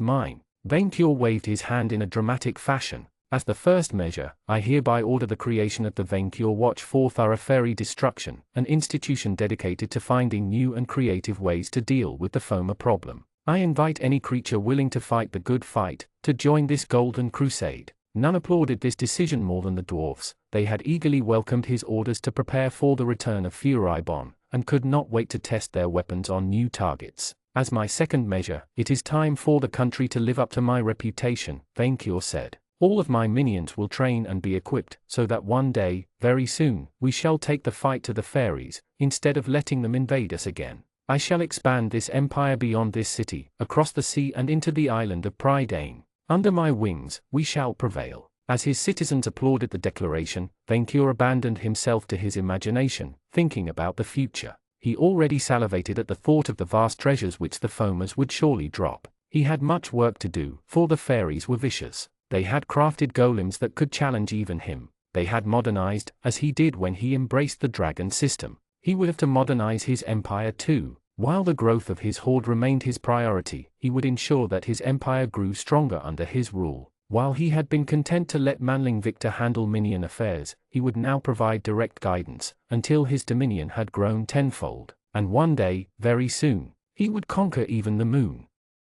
mine. Vainkyur waved his hand in a dramatic fashion. As the first measure, I hereby order the creation of the Vainkyur Watch for thorough fairy destruction, an institution dedicated to finding new and creative ways to deal with the foamer problem. I invite any creature willing to fight the good fight, to join this golden crusade. None applauded this decision more than the dwarfs. They had eagerly welcomed his orders to prepare for the return of Furibon, and could not wait to test their weapons on new targets. As my second measure, it is time for the country to live up to my reputation, Vainkyur said. All of my minions will train and be equipped, so that one day, very soon, we shall take the fight to the fairies, instead of letting them invade us again. I shall expand this empire beyond this city, across the sea and into the island of Prydain. Under my wings, we shall prevail. As his citizens applauded the declaration, Vainkyur abandoned himself to his imagination, thinking about the future. He already salivated at the thought of the vast treasures which the foamers would surely drop. He had much work to do, for the fairies were vicious. They had crafted golems that could challenge even him. They had modernized, as he did when he embraced the dragon system. He would have to modernize his empire too. While the growth of his horde remained his priority, he would ensure that his empire grew stronger under his rule. While he had been content to let Manling Victor handle minion affairs, he would now provide direct guidance, until his dominion had grown tenfold. And one day, very soon, he would conquer even the moon.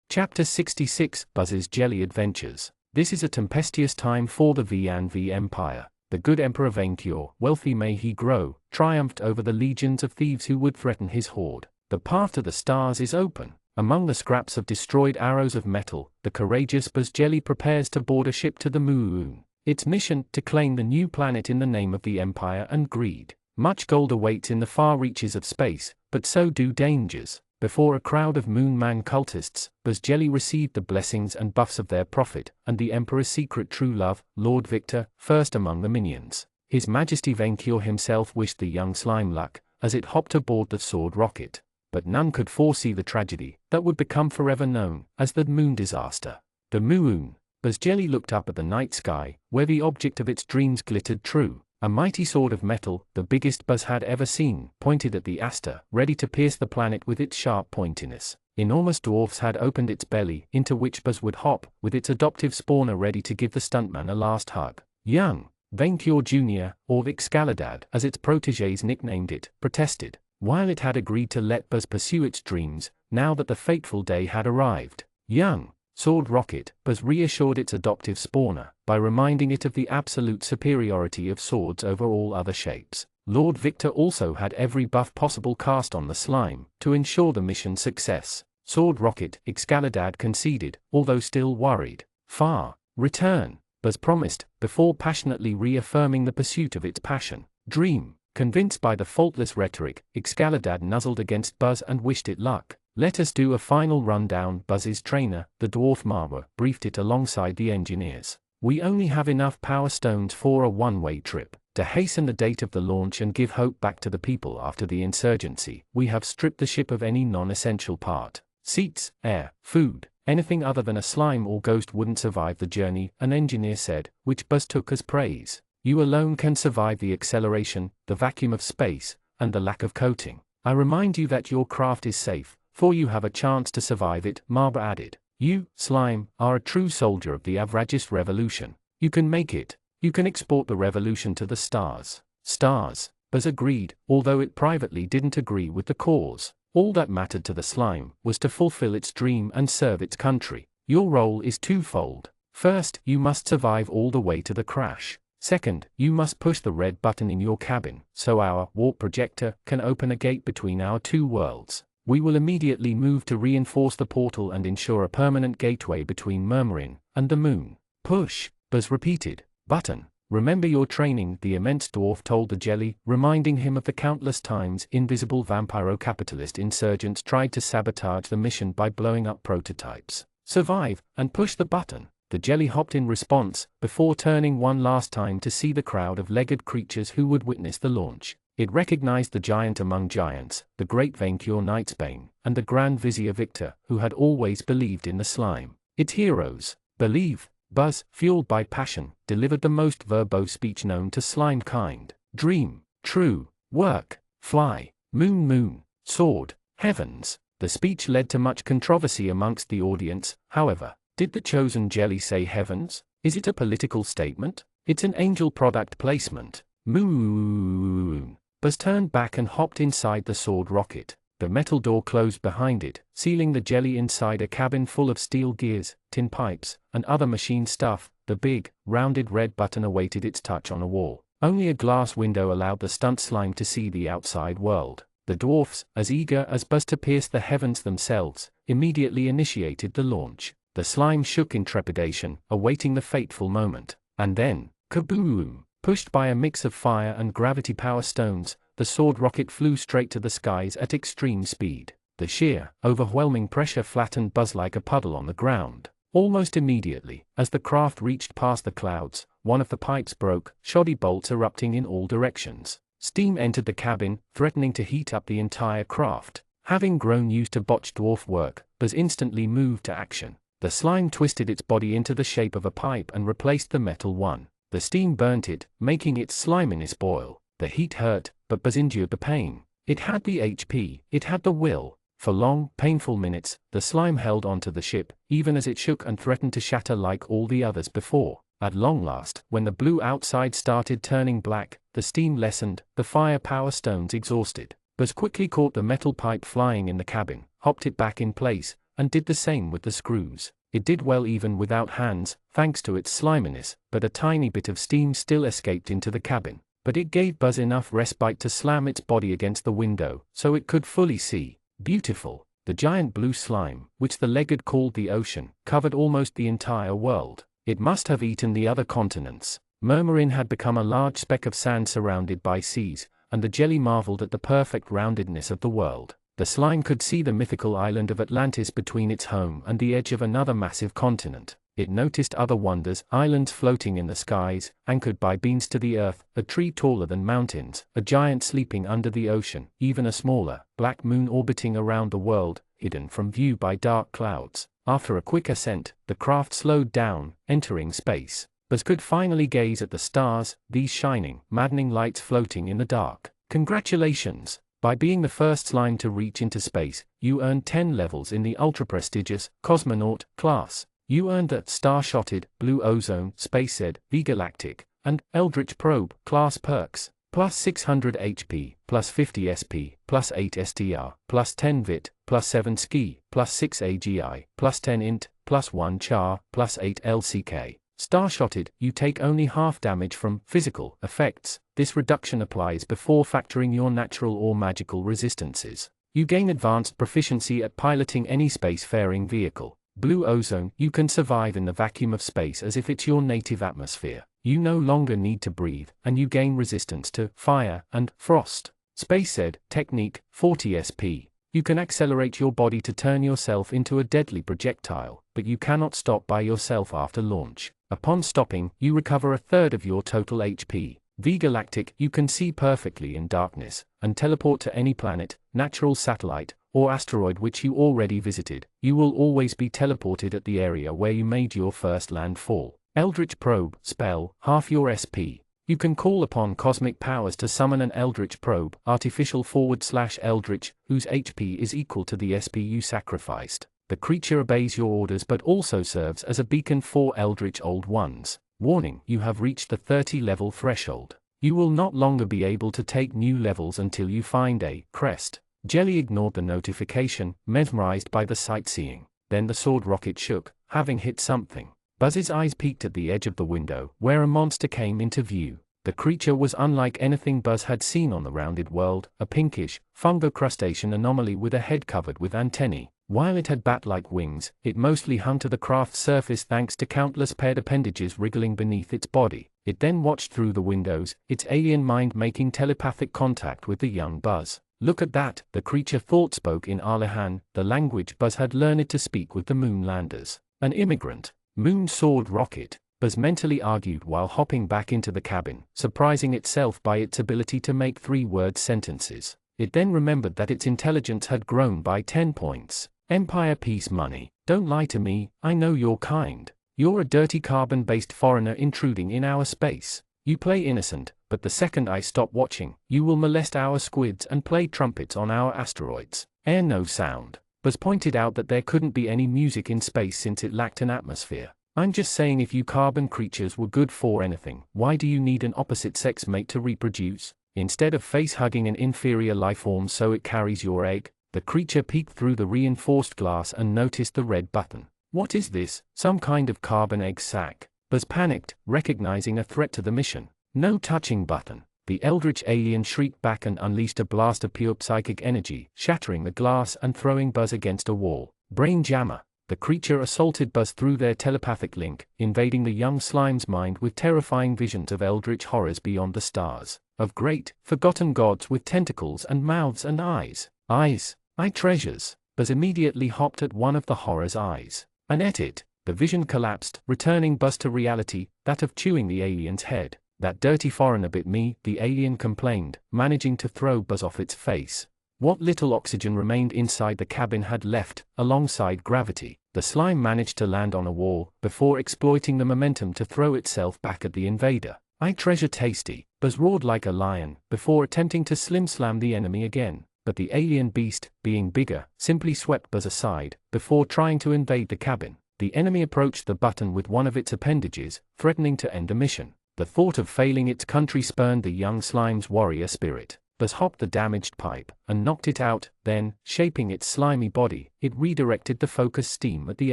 Chapter 66, Buzz's Jelly Adventures. This is a tempestuous time for the V&V Empire. The good Emperor Vainkyur, wealthy may he grow, triumphed over the legions of thieves who would threaten his horde. The path to the stars is open. Among the scraps of destroyed arrows of metal, the courageous Buzzjelly prepares to board a ship to the moon. Its mission, to claim the new planet in the name of the Empire and greed. Much gold awaits in the far reaches of space, but so do dangers. Before a crowd of Moonman cultists, Buzzjelly received the blessings and buffs of their prophet, and the Emperor's secret true love, Lord Victor, first among the minions. His Majesty Vainkyur himself wished the young slime luck, as it hopped aboard the sword rocket. But none could foresee the tragedy that would become forever known as the moon disaster. The moon. Buzzjelly looked up at the night sky, where the object of its dreams glittered true. A mighty sword of metal, the biggest Buzz had ever seen, pointed at the Aster, ready to pierce the planet with its sharp pointiness. Enormous dwarfs had opened its belly, into which Buzz would hop, with its adoptive spawner ready to give the stuntman a last hug. Young Vainkyur Jr., or Excalidad, as its protégés nicknamed it, protested. While it had agreed to let Buzz pursue its dreams, now that the fateful day had arrived. Young Sword Rocket, Buzz reassured its adoptive spawner, by reminding it of the absolute superiority of swords over all other shapes. Lord Victor also had every buff possible cast on the slime, to ensure the mission's success. Sword Rocket, Excalidad conceded, although still worried. far, return, Buzz promised, before passionately reaffirming the pursuit of its passion. Dream. Convinced by the faultless rhetoric, Excalibur nuzzled against Buzz and wished it luck. Let us do a final rundown. Buzz's trainer, the dwarf Marwa, briefed it alongside the engineers. We only have enough power stones for a one-way trip. To hasten the date of the launch and give hope back to the people after the insurgency, we have stripped the ship of any non-essential part. Seats, air, food, anything other than a slime or ghost wouldn't survive the journey, an engineer said, which Buzz took as praise. You alone can survive the acceleration, the vacuum of space, and the lack of coating. I remind you that your craft is safe, for you have a chance to survive it, Marba added. You, slime, are a true soldier of the Avragist revolution. You can make it. You can export the revolution to the stars. Stars, Buzz agreed, although it privately didn't agree with the cause. All that mattered to the slime was to fulfill its dream and serve its country. Your role is twofold. First, you must survive all the way to the crash. Second, you must push the red button in your cabin, so our warp projector can open a gate between our two worlds. We will immediately move to reinforce the portal and ensure a permanent gateway between Murmurin and the moon. Push, Buzz repeated. Button. Remember your training, the immense dwarf told the jelly, reminding him of the countless times invisible vampiro-capitalist insurgents tried to sabotage the mission by blowing up prototypes. Survive, and push the button. The jelly hopped in response, before turning one last time to see the crowd of legged creatures who would witness the launch. It recognized the giant among giants, the great Vainkur Knightsbane, and the Grand Vizier Victor, who had always believed in the slime. Its heroes. Believe. Buzz, fueled by passion, delivered the most verbose speech known to slime kind. Dream. True. Work. Fly. Moon, sword. Heavens. The speech led to much controversy amongst the audience, however. Did the chosen jelly say heavens? Is it a political statement? It's an angel product placement. Moon. Buzz turned back and hopped inside the sword rocket. The metal door closed behind it, sealing the jelly inside a cabin full of steel gears, tin pipes, and other machine stuff. The big, rounded red button awaited its touch on a wall. Only a glass window allowed the stunt slime to see the outside world. The dwarfs, as eager as Buzz to pierce the heavens themselves, immediately initiated the launch. The slime shook in trepidation, awaiting the fateful moment. And then, kaboom! Pushed by a mix of fire and gravity power stones, the sword rocket flew straight to the skies at extreme speed. The sheer, overwhelming pressure flattened Buzz like a puddle on the ground. Almost immediately, as the craft reached past the clouds, one of the pipes broke, shoddy bolts erupting in all directions. Steam entered the cabin, threatening to heat up the entire craft. Having grown used to botched dwarf work, Buzz instantly moved to action. The slime twisted its body into the shape of a pipe and replaced the metal one. The steam burnt it, making its sliminess boil. The heat hurt, but Buzz endured the pain. It had the HP, it had the will. For long, painful minutes, the slime held onto the ship, even as it shook and threatened to shatter like all the others before. At long last, when the blue outside started turning black, the steam lessened, the fire power stones exhausted. Buzz quickly caught the metal pipe flying in the cabin, hopped it back in place, and did the same with the screws. It did well even without hands, thanks to its sliminess, but a tiny bit of steam still escaped into the cabin. But it gave Buzz enough respite to slam its body against the window, so it could fully see. Beautiful. The giant blue slime, which the legged called the ocean, covered almost the entire world. It must have eaten the other continents. Murmurin had become a large speck of sand surrounded by seas, and the jelly marveled at the perfect roundedness of the world. The slime could see the mythical island of Atlantis between its home and the edge of another massive continent. It noticed other wonders, islands floating in the skies, anchored by beams to the earth, a tree taller than mountains, a giant sleeping under the ocean, even a smaller, black moon orbiting around the world, hidden from view by dark clouds. After a quick ascent, the craft slowed down, entering space. Buzz could finally gaze at the stars, these shining, maddening lights floating in the dark. Congratulations! By being the first slime to reach into space, you earned 10 levels in the ultra-prestigious Cosmonaut class. You earned the Star-Shotted, Blue Ozone, Space Z, V-Galactic, and Eldritch Probe class perks, plus 600 HP, plus 50 SP, plus 8 STR, plus 10 VIT, plus 7 Ski, plus 6 AGI, plus 10 Int, plus 1 Char, plus 8 LCK. Star-Shotted, you take only half damage from physical effects. This reduction applies before factoring your natural or magical resistances. You gain advanced proficiency at piloting any spacefaring vehicle. Blue ozone, you can survive in the vacuum of space as if it's your native atmosphere. You no longer need to breathe, and you gain resistance to fire and frost. Space said, technique, 40 SP. You can accelerate your body to turn yourself into a deadly projectile, but you cannot stop by yourself after launch. Upon stopping, you recover a third of your total HP. V-galactic, you can see perfectly in darkness, and teleport to any planet, natural satellite, or asteroid which you already visited. You will always be teleported at the area where you made your first landfall. Eldritch probe, spell, half your SP. You can call upon cosmic powers to summon an Eldritch probe, artificial / Eldritch, whose HP is equal to the SP you sacrificed. The creature obeys your orders but also serves as a beacon for Eldritch Old Ones. Warning, you have reached the 30-level threshold. You will not longer be able to take new levels until you find a crest. Jelly ignored the notification, mesmerized by the sightseeing. Then the sword rocket shook, having hit something. Buzz's eyes peeked at the edge of the window, where a monster came into view. The creature was unlike anything Buzz had seen on the rounded world, a pinkish, fungo-crustacean anomaly with a head covered with antennae. While it had bat-like wings, it mostly hung to the craft's surface thanks to countless paired appendages wriggling beneath its body. It then watched through the windows, its alien mind making telepathic contact with the young Buzz. Look at that, the creature thought spoke in Arlehan, the language Buzz had learned to speak with the Moonlanders. An immigrant. Moon sword rocket, Buzz mentally argued while hopping back into the cabin, surprising itself by its ability to make 3-word sentences. It then remembered that its intelligence had grown by 10 points. Empire peace money. Don't lie to me, I know your kind. You're a dirty carbon-based foreigner intruding in our space. You play innocent, but the second I stop watching, you will molest our squids and play trumpets on our asteroids. Air no sound. Buzz pointed out that there couldn't be any music in space since it lacked an atmosphere. I'm just saying if you carbon creatures were good for anything, why do you need an opposite-sex mate to reproduce? Instead of face-hugging an inferior lifeform so it carries your egg? The creature peeked through the reinforced glass and noticed the red button. What is this? Some kind of carbon egg sac? Buzz panicked, recognizing a threat to the mission. No touching button. The eldritch alien shrieked back and unleashed a blast of pure psychic energy, shattering the glass and throwing Buzz against a wall. Brain jammer. The creature assaulted Buzz through their telepathic link, invading the young slime's mind with terrifying visions of eldritch horrors beyond the stars. Of great, forgotten gods with tentacles and mouths and eyes. Eyes. Eye treasures. Buzz immediately hopped at one of the horror's eyes and ate it. The vision collapsed, returning Buzz to reality, that of chewing the alien's head. That dirty foreigner bit me, the alien complained, managing to throw Buzz off its face. What little oxygen remained inside the cabin had left, alongside gravity. The slime managed to land on a wall, before exploiting the momentum to throw itself back at the invader. I treasure tasty, Buzz roared like a lion, before attempting to slim-slam the enemy again. But the alien beast, being bigger, simply swept Buzz aside, before trying to invade the cabin. The enemy approached the button with one of its appendages, threatening to end the mission. The thought of failing its country spurned the young slime's warrior spirit. Buzz hopped the damaged pipe, and knocked it out, then, shaping its slimy body, it redirected the focus steam at the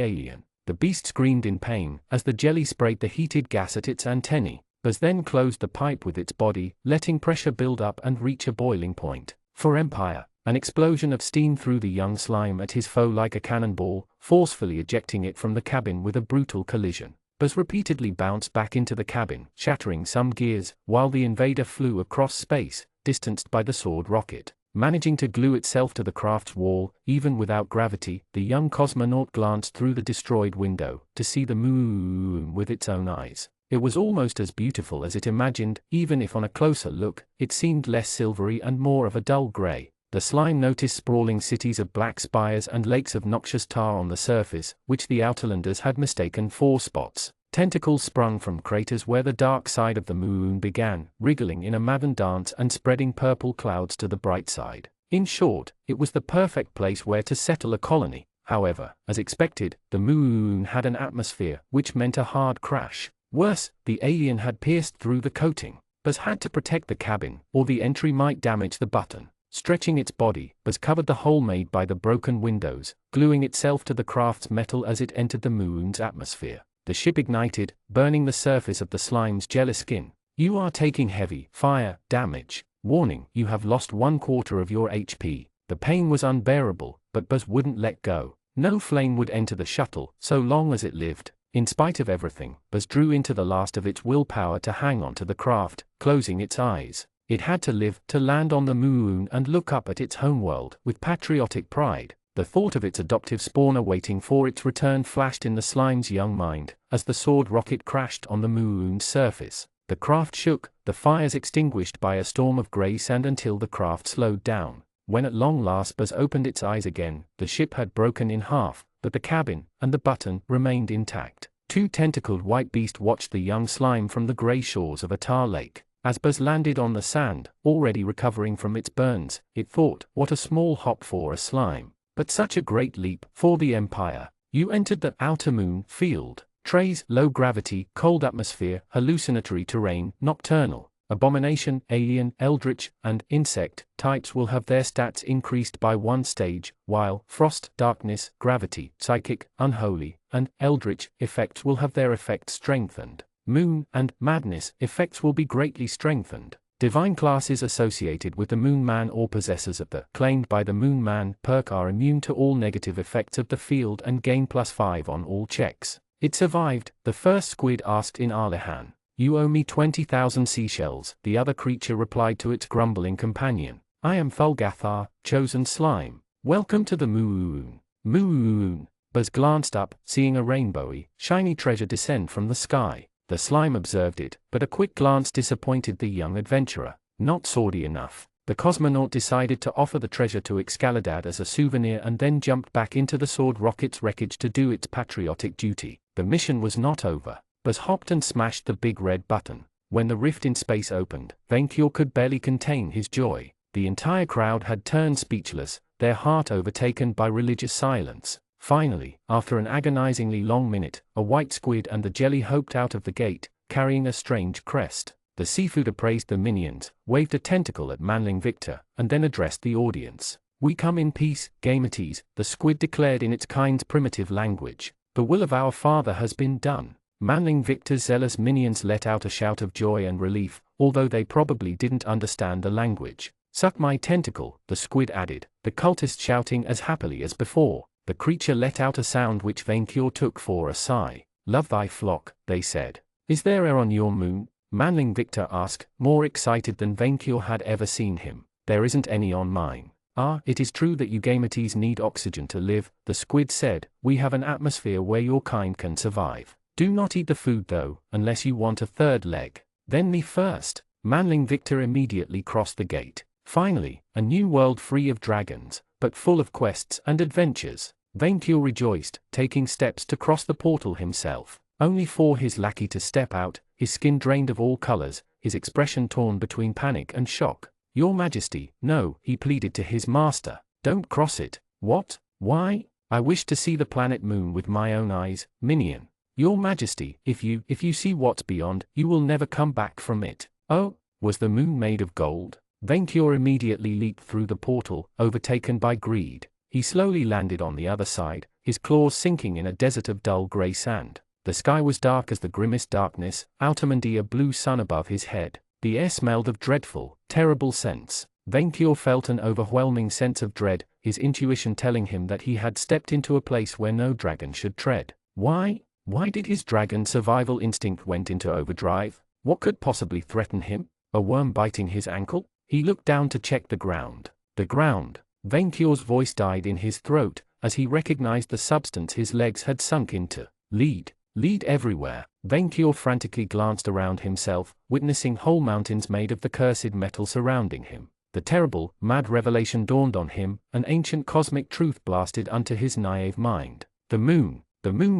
alien. The beast screamed in pain, as the jelly sprayed the heated gas at its antennae. Buzz then closed the pipe with its body, letting pressure build up and reach a boiling point. For Empire, an explosion of steam threw the young slime at his foe like a cannonball, forcefully ejecting it from the cabin with a brutal collision. Buzz repeatedly bounced back into the cabin, shattering some gears, while the invader flew across space, distanced by the sword rocket. Managing to glue itself to the craft's wall, even without gravity, the young cosmonaut glanced through the destroyed window, to see the moon with its own eyes. It was almost as beautiful as it imagined, even if on a closer look, it seemed less silvery and more of a dull gray. The slime noticed sprawling cities of black spires and lakes of noxious tar on the surface, which the Outerlanders had mistaken for spots. Tentacles sprung from craters where the dark side of the moon began, wriggling in a maddened dance and spreading purple clouds to the bright side. In short, it was the perfect place where to settle a colony. However, as expected, the moon had an atmosphere, which meant a hard crash. Worse, the alien had pierced through the coating. Buzz had to protect the cabin, or the entry might damage the button. Stretching its body, Buzz covered the hole made by the broken windows, gluing itself to the craft's metal as it entered the moon's atmosphere. The ship ignited, burning the surface of the slime's jelly skin. You are taking heavy fire damage. Warning, you have lost 1/4 of your HP. The pain was unbearable, but Buzz wouldn't let go. No flame would enter the shuttle, so long as it lived. In spite of everything, Buzz drew into the last of its willpower to hang on to the craft, closing its eyes. It had to live, to land on the moon and look up at its homeworld with patriotic pride. The thought of its adoptive spawner waiting for its return flashed in the slime's young mind, as the sword rocket crashed on the moon's surface. The craft shook, the fires extinguished by a storm of grey sand until the craft slowed down. When at long last Buzz opened its eyes again, the ship had broken in half, but the cabin and the button remained intact. Two tentacled white beasts watched the young slime from the grey shores of a tar lake. As Buzz landed on the sand, already recovering from its burns, it thought, what a small hop for a slime. But such a great leap for the Empire. You entered the outer moon field. Trays, low gravity, cold atmosphere, hallucinatory terrain, nocturnal, abomination, alien, eldritch, and insect types will have their stats increased by 1 stage, while frost, darkness, gravity, psychic, unholy, and eldritch effects will have their effects strengthened. Moon and madness effects will be greatly strengthened. Divine classes associated with the Moon Man or possessors of the claimed by the Moon Man perk are immune to all negative effects of the field and gain +5 on all checks. It survived, the first squid asked in Arlihan. You owe me 20,000 seashells, the other creature replied to its grumbling companion. I am Thulgathar, chosen slime. Welcome to the moon. Moon. Buzz glanced up, seeing a rainbowy, shiny treasure descend from the sky. The slime observed it, but a quick glance disappointed the young adventurer. Not swordy enough. The cosmonaut decided to offer the treasure to Excalibur as a souvenir and then jumped back into the sword rocket's wreckage to do its patriotic duty. The mission was not over. Buzz hopped and smashed the big red button. When the rift in space opened, Venkior could barely contain his joy. The entire crowd had turned speechless, their heart overtaken by religious silence. Finally, after an agonizingly long minute, a white squid and the jelly hopped out of the gate, carrying a strange crest. The seafood appraised the minions, waved a tentacle at Manling Victor, and then addressed the audience. We come in peace, Gametes, the squid declared in its kind's primitive language. The will of our Father has been done. Manling Victor's zealous minions let out a shout of joy and relief, although they probably didn't understand the language. Suck my tentacle, the squid added, the cultist shouting as happily as before. The creature let out a sound which Venkior took for a sigh. Love thy flock, they said. Is there air on your moon? Manling Victor asked, more excited than Venkior had ever seen him. There isn't any on mine. Ah, it is true that you Gametes need oxygen to live, the squid said. We have an atmosphere where your kind can survive. Do not eat the food though, unless you want a third leg. Then me first. Manling Victor immediately crossed the gate. Finally, a new world free of dragons, but full of quests and adventures. Venkior rejoiced, taking steps to cross the portal himself, only for his lackey to step out, his skin drained of all colors, his expression torn between panic and shock. Your Majesty, no, he pleaded to his master. Don't cross it. What? Why? I wish to see the planet Moon with my own eyes, minion. Your Majesty, if you see what's beyond, you will never come back from it. Oh, was the moon made of gold? Venkior immediately leaped through the portal, overtaken by greed. He slowly landed on the other side, his claws sinking in a desert of dull grey sand. The sky was dark as the grimmest darkness, Autamandia a blue sun above his head. The air smelled of dreadful, terrible scents. Venkior felt an overwhelming sense of dread, his intuition telling him that he had stepped into a place where no dragon should tread. Why? Why did his dragon survival instinct went into overdrive? What could possibly threaten him? A worm biting his ankle? He looked down to check the ground. The ground. Venkior's voice died in his throat, as he recognized the substance his legs had sunk into. Lead. Lead everywhere. Venkior frantically glanced around himself, witnessing whole mountains made of the cursed metal surrounding him. The terrible, mad revelation dawned on him, an ancient cosmic truth blasted onto his naive mind. The moon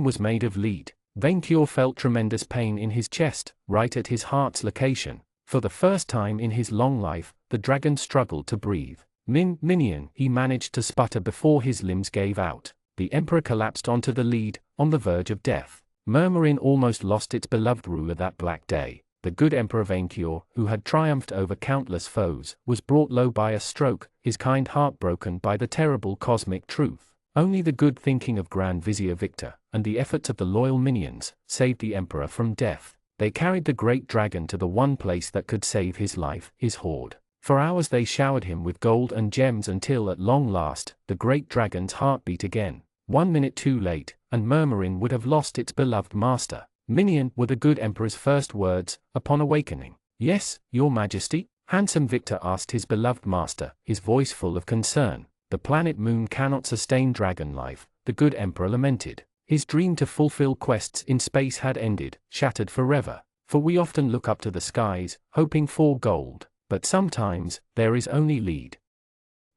was made of lead. Venkior felt tremendous pain in his chest, right at his heart's location. For the first time in his long life, the dragon struggled to breathe. Minion, he managed to sputter before his limbs gave out. The Emperor collapsed onto the lead, on the verge of death. Murmurin almost lost its beloved ruler that black day. The good Emperor Venkior, who had triumphed over countless foes, was brought low by a stroke, his kind heart broken by the terrible cosmic truth. Only the good thinking of Grand Vizier Victor, and the efforts of the loyal minions, saved the Emperor from death. They carried the great dragon to the one place that could save his life, his hoard. For hours they showered him with gold and gems until at long last, the great dragon's heart beat again. 1 minute too late, and Murmurin would have lost its beloved master. Minion, were the good emperor's first words, upon awakening. Yes, your majesty? Handsome Victor asked his beloved master, his voice full of concern. The planet Moon cannot sustain dragon life, the good emperor lamented. His dream to fulfill quests in space had ended, shattered forever. For we often look up to the skies, hoping for gold, but sometimes, there is only lead.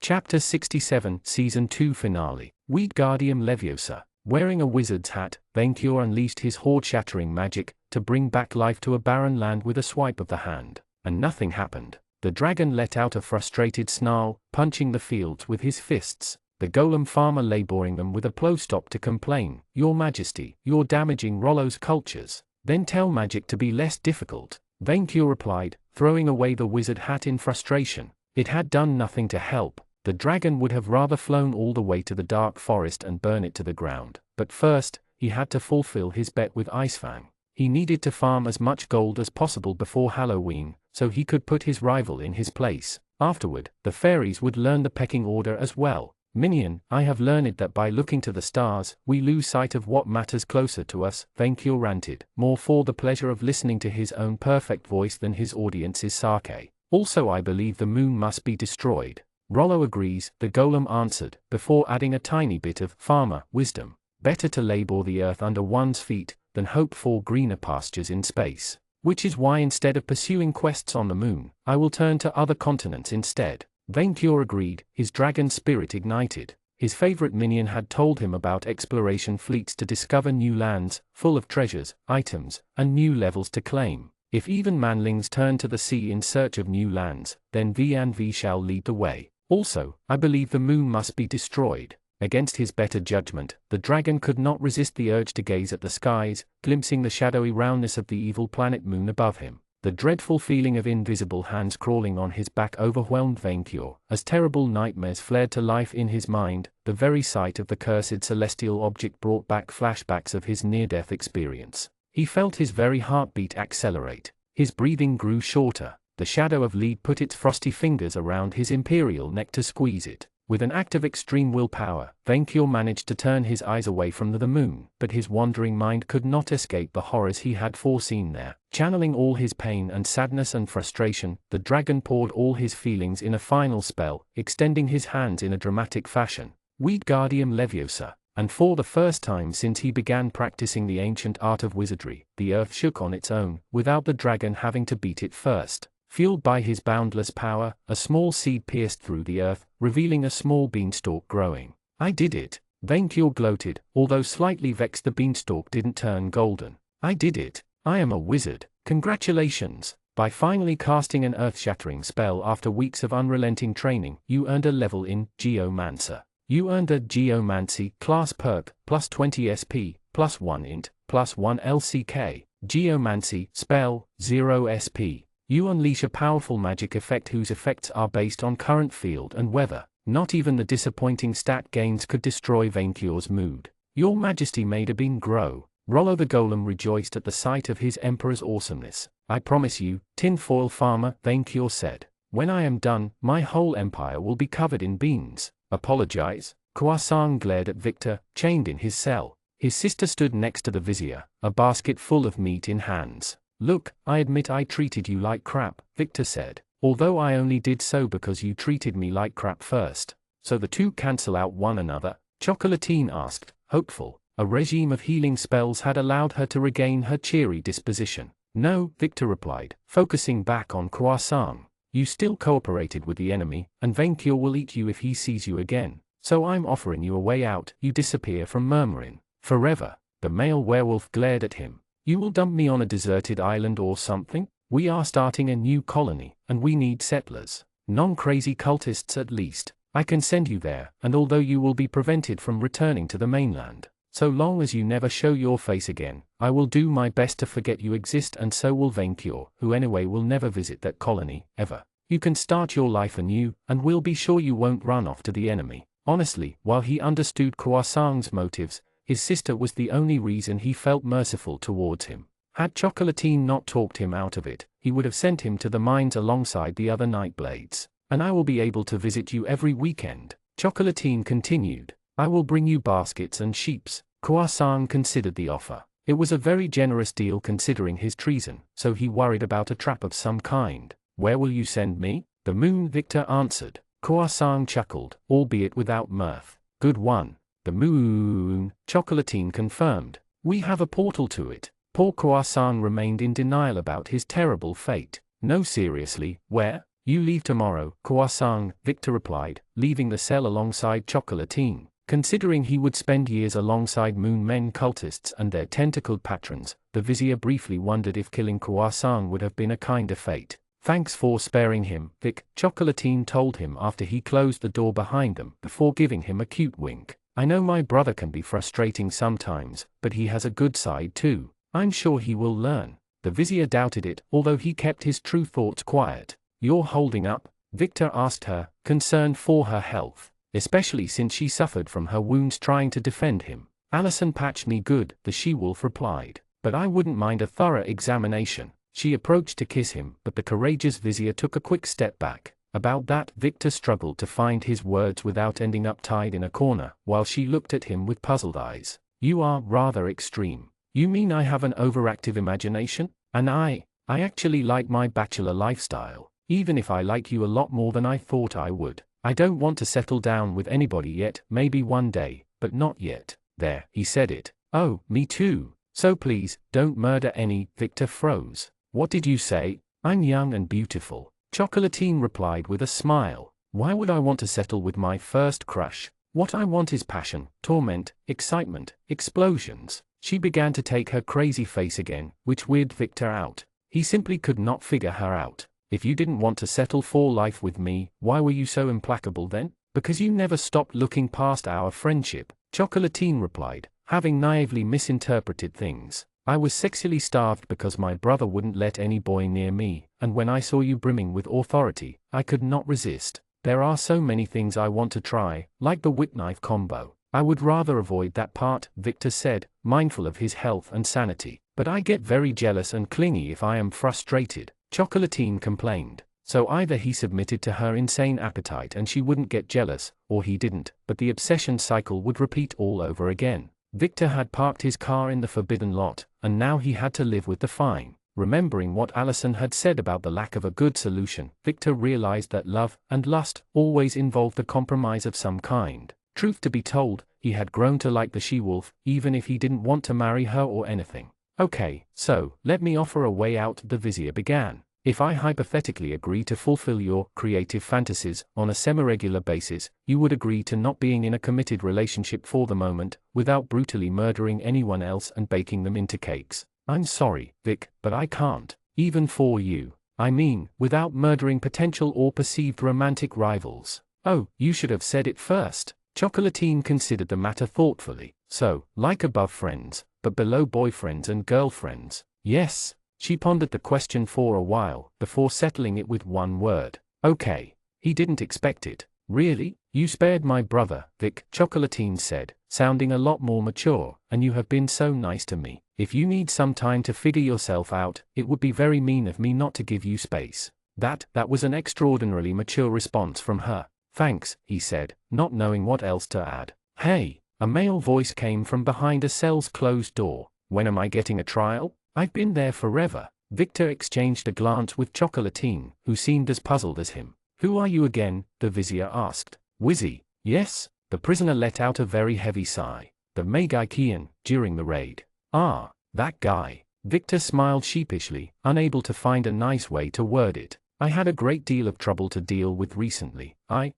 Chapter 67, Season 2 Finale. Wingardium Leviosa. Wearing a wizard's hat, Venkior unleashed his horde-shattering magic, to bring back life to a barren land with a swipe of the hand. And nothing happened. The dragon let out a frustrated snarl, punching the fields with his fists. The golem farmer lay boring them with a plow stopped to complain. Your majesty, you're damaging Rollo's cultures. Then tell magic to be less difficult. Venkior replied, throwing away the wizard hat in frustration. It had done nothing to help. The dragon would have rather flown all the way to the dark forest and burn it to the ground. But first, he had to fulfill his bet with Icefang. He needed to farm as much gold as possible before Halloween, so he could put his rival in his place. Afterward, the fairies would learn the pecking order as well. Minion, I have learned that by looking to the stars, we lose sight of what matters closer to us, Venkior ranted, more for the pleasure of listening to his own perfect voice than his audience's sake. Also I believe the moon must be destroyed. Rollo agrees, the golem answered, before adding a tiny bit of farmer wisdom. Better to labor the earth under one's feet, than hope for greener pastures in space. Which is why instead of pursuing quests on the moon, I will turn to other continents instead. Venkior agreed, his dragon spirit ignited. His favorite minion had told him about exploration fleets to discover new lands, full of treasures, items, and new levels to claim. If even manlings turn to the sea in search of new lands, then V shall lead the way. Also, I believe the moon must be destroyed. Against his better judgment, the dragon could not resist the urge to gaze at the skies, glimpsing the shadowy roundness of the evil planet Moon above him. The dreadful feeling of invisible hands crawling on his back overwhelmed Venkior, as terrible nightmares flared to life in his mind. The very sight of the cursed celestial object brought back flashbacks of his near-death experience. He felt his very heartbeat accelerate. His breathing grew shorter. The shadow of Lead put its frosty fingers around his imperial neck to squeeze it. With an act of extreme willpower, Venkior managed to turn his eyes away from the moon, but his wandering mind could not escape the horrors he had foreseen there. Channeling all his pain and sadness and frustration, the dragon poured all his feelings in a final spell, extending his hands in a dramatic fashion. Wingardium Leviosa. And for the first time since he began practicing the ancient art of wizardry, the earth shook on its own, without the dragon having to beat it first. Fueled by his boundless power, a small seed pierced through the earth, revealing a small beanstalk growing. I did it. Venkior gloated, although slightly vexed the beanstalk didn't turn golden. I did it. I am a wizard. Congratulations. By finally casting an earth-shattering spell after weeks of unrelenting training, you earned a level in Geomancer. You earned a Geomancy class perk, plus 20 SP, plus 1 int, plus 1 LCK. Geomancy spell, 0 SP. You unleash a powerful magic effect whose effects are based on current field and weather. Not even the disappointing stat gains could destroy Venkior's mood. Your Majesty made a bean grow. Rollo the golem rejoiced at the sight of his emperor's awesomeness. I promise you, tinfoil farmer, Venkior said. When I am done, my whole empire will be covered in beans. Apologize? Croissant glared at Victor, chained in his cell. His sister stood next to the vizier, a basket full of meat in hands. Look, I admit I treated you like crap, Victor said. Although I only did so because you treated me like crap first. So the two cancel out one another? Chocolatine asked, hopeful. A regime of healing spells had allowed her to regain her cheery disposition. No, Victor replied, focusing back on Croissant. You still cooperated with the enemy, and Venkior will eat you if he sees you again. So I'm offering you a way out. You disappear from Murmurin. Forever. The male werewolf glared at him. You will dump me on a deserted island or something? We are starting a new colony, and we need settlers. Non-crazy cultists at least. I can send you there, and although you will be prevented from returning to the mainland, so long as you never show your face again, I will do my best to forget you exist, and so will Venkior, who anyway will never visit that colony, ever. You can start your life anew, and we'll be sure you won't run off to the enemy. Honestly, while he understood Croissant's motives, his sister was the only reason he felt merciful towards him. Had Chocolatine not talked him out of it, he would have sent him to the mines alongside the other Nightblades. And I will be able to visit you every weekend, Chocolatine continued. I will bring you baskets and sheeps. Khoisan considered the offer. It was a very generous deal considering his treason, so he worried about a trap of some kind. Where will you send me? The moon, Victor answered. Khoisan chuckled, albeit without mirth. Good one. The moon, Chocolatine confirmed. We have a portal to it. Poor Khoisan remained in denial about his terrible fate. No, seriously, where? You leave tomorrow, Khoisan, Victor replied, leaving the cell alongside Chocolatine. Considering he would spend years alongside moon men cultists and their tentacled patrons, the vizier briefly wondered if killing Khoisan would have been a kinder fate. Thanks for sparing him, Vic, Chocolatine told him after he closed the door behind them before giving him a cute wink. I know my brother can be frustrating sometimes, but he has a good side too. I'm sure he will learn. The vizier doubted it, although he kept his true thoughts quiet. You're holding up? Victor asked her, concerned for her health, especially since she suffered from her wounds trying to defend him. Allison patched me good, the she-wolf replied, but I wouldn't mind a thorough examination. She approached to kiss him, but the courageous vizier took a quick step back. About that, Victor struggled to find his words without ending up tied in a corner, while she looked at him with puzzled eyes. You are rather extreme. You mean I have an overactive imagination? And I actually like my bachelor lifestyle, even if I like you a lot more than I thought I would. I don't want to settle down with anybody yet, maybe one day, but not yet. There, he said it. Oh, me too. So please, don't murder any. Victor froze. What did you say? I'm young and beautiful. Chocolatine replied with a smile. Why would I want to settle with my first crush? What I want is passion, torment, excitement, explosions. She began to take her crazy face again, which weirded Victor out. He simply could not figure her out. If you didn't want to settle for life with me, why were you so implacable then? Because you never stopped looking past our friendship, Chocolatine replied, having naively misinterpreted things. I was sexually starved because my brother wouldn't let any boy near me, and when I saw you brimming with authority, I could not resist. There are so many things I want to try, like the whip-knife combo. I would rather avoid that part, Victor said, mindful of his health and sanity. But I get very jealous and clingy if I am frustrated, Chocolatine complained. So either he submitted to her insane appetite and she wouldn't get jealous, or he didn't, but the obsession cycle would repeat all over again. Victor had parked his car in the forbidden lot, and now he had to live with the fine. Remembering what Allison had said about the lack of a good solution, Victor realized that love and lust always involved a compromise of some kind. Truth to be told, he had grown to like the she-wolf, even if he didn't want to marry her or anything. Okay, so, let me offer a way out, the vizier began. If I hypothetically agree to fulfill your creative fantasies on a semi-regular basis, you would agree to not being in a committed relationship for the moment, without brutally murdering anyone else and baking them into cakes. I'm sorry, Vic, but I can't. Even for you. I mean, without murdering potential or perceived romantic rivals. Oh, you should have said it first. Chocolatine considered the matter thoughtfully. So, like above friends, but below boyfriends and girlfriends. Yes. She pondered the question for a while, before settling it with one word. Okay. He didn't expect it. Really? You spared my brother, Vic, Chocolatine said, sounding a lot more mature, and you have been so nice to me. If you need some time to figure yourself out, it would be very mean of me not to give you space. That was an extraordinarily mature response from her. Thanks, he said, not knowing what else to add. Hey, a male voice came from behind a cell's closed door. When am I getting a trial? I've been there forever. Victor exchanged a glance with Chocolatine, who seemed as puzzled as him. Who are you again? The vizier asked. Wizzy. Yes? The prisoner let out a very heavy sigh. The Magikian, during the raid. Ah, that guy. Victor smiled sheepishly, unable to find a nice way to word it. I had a great deal of trouble to deal with recently. I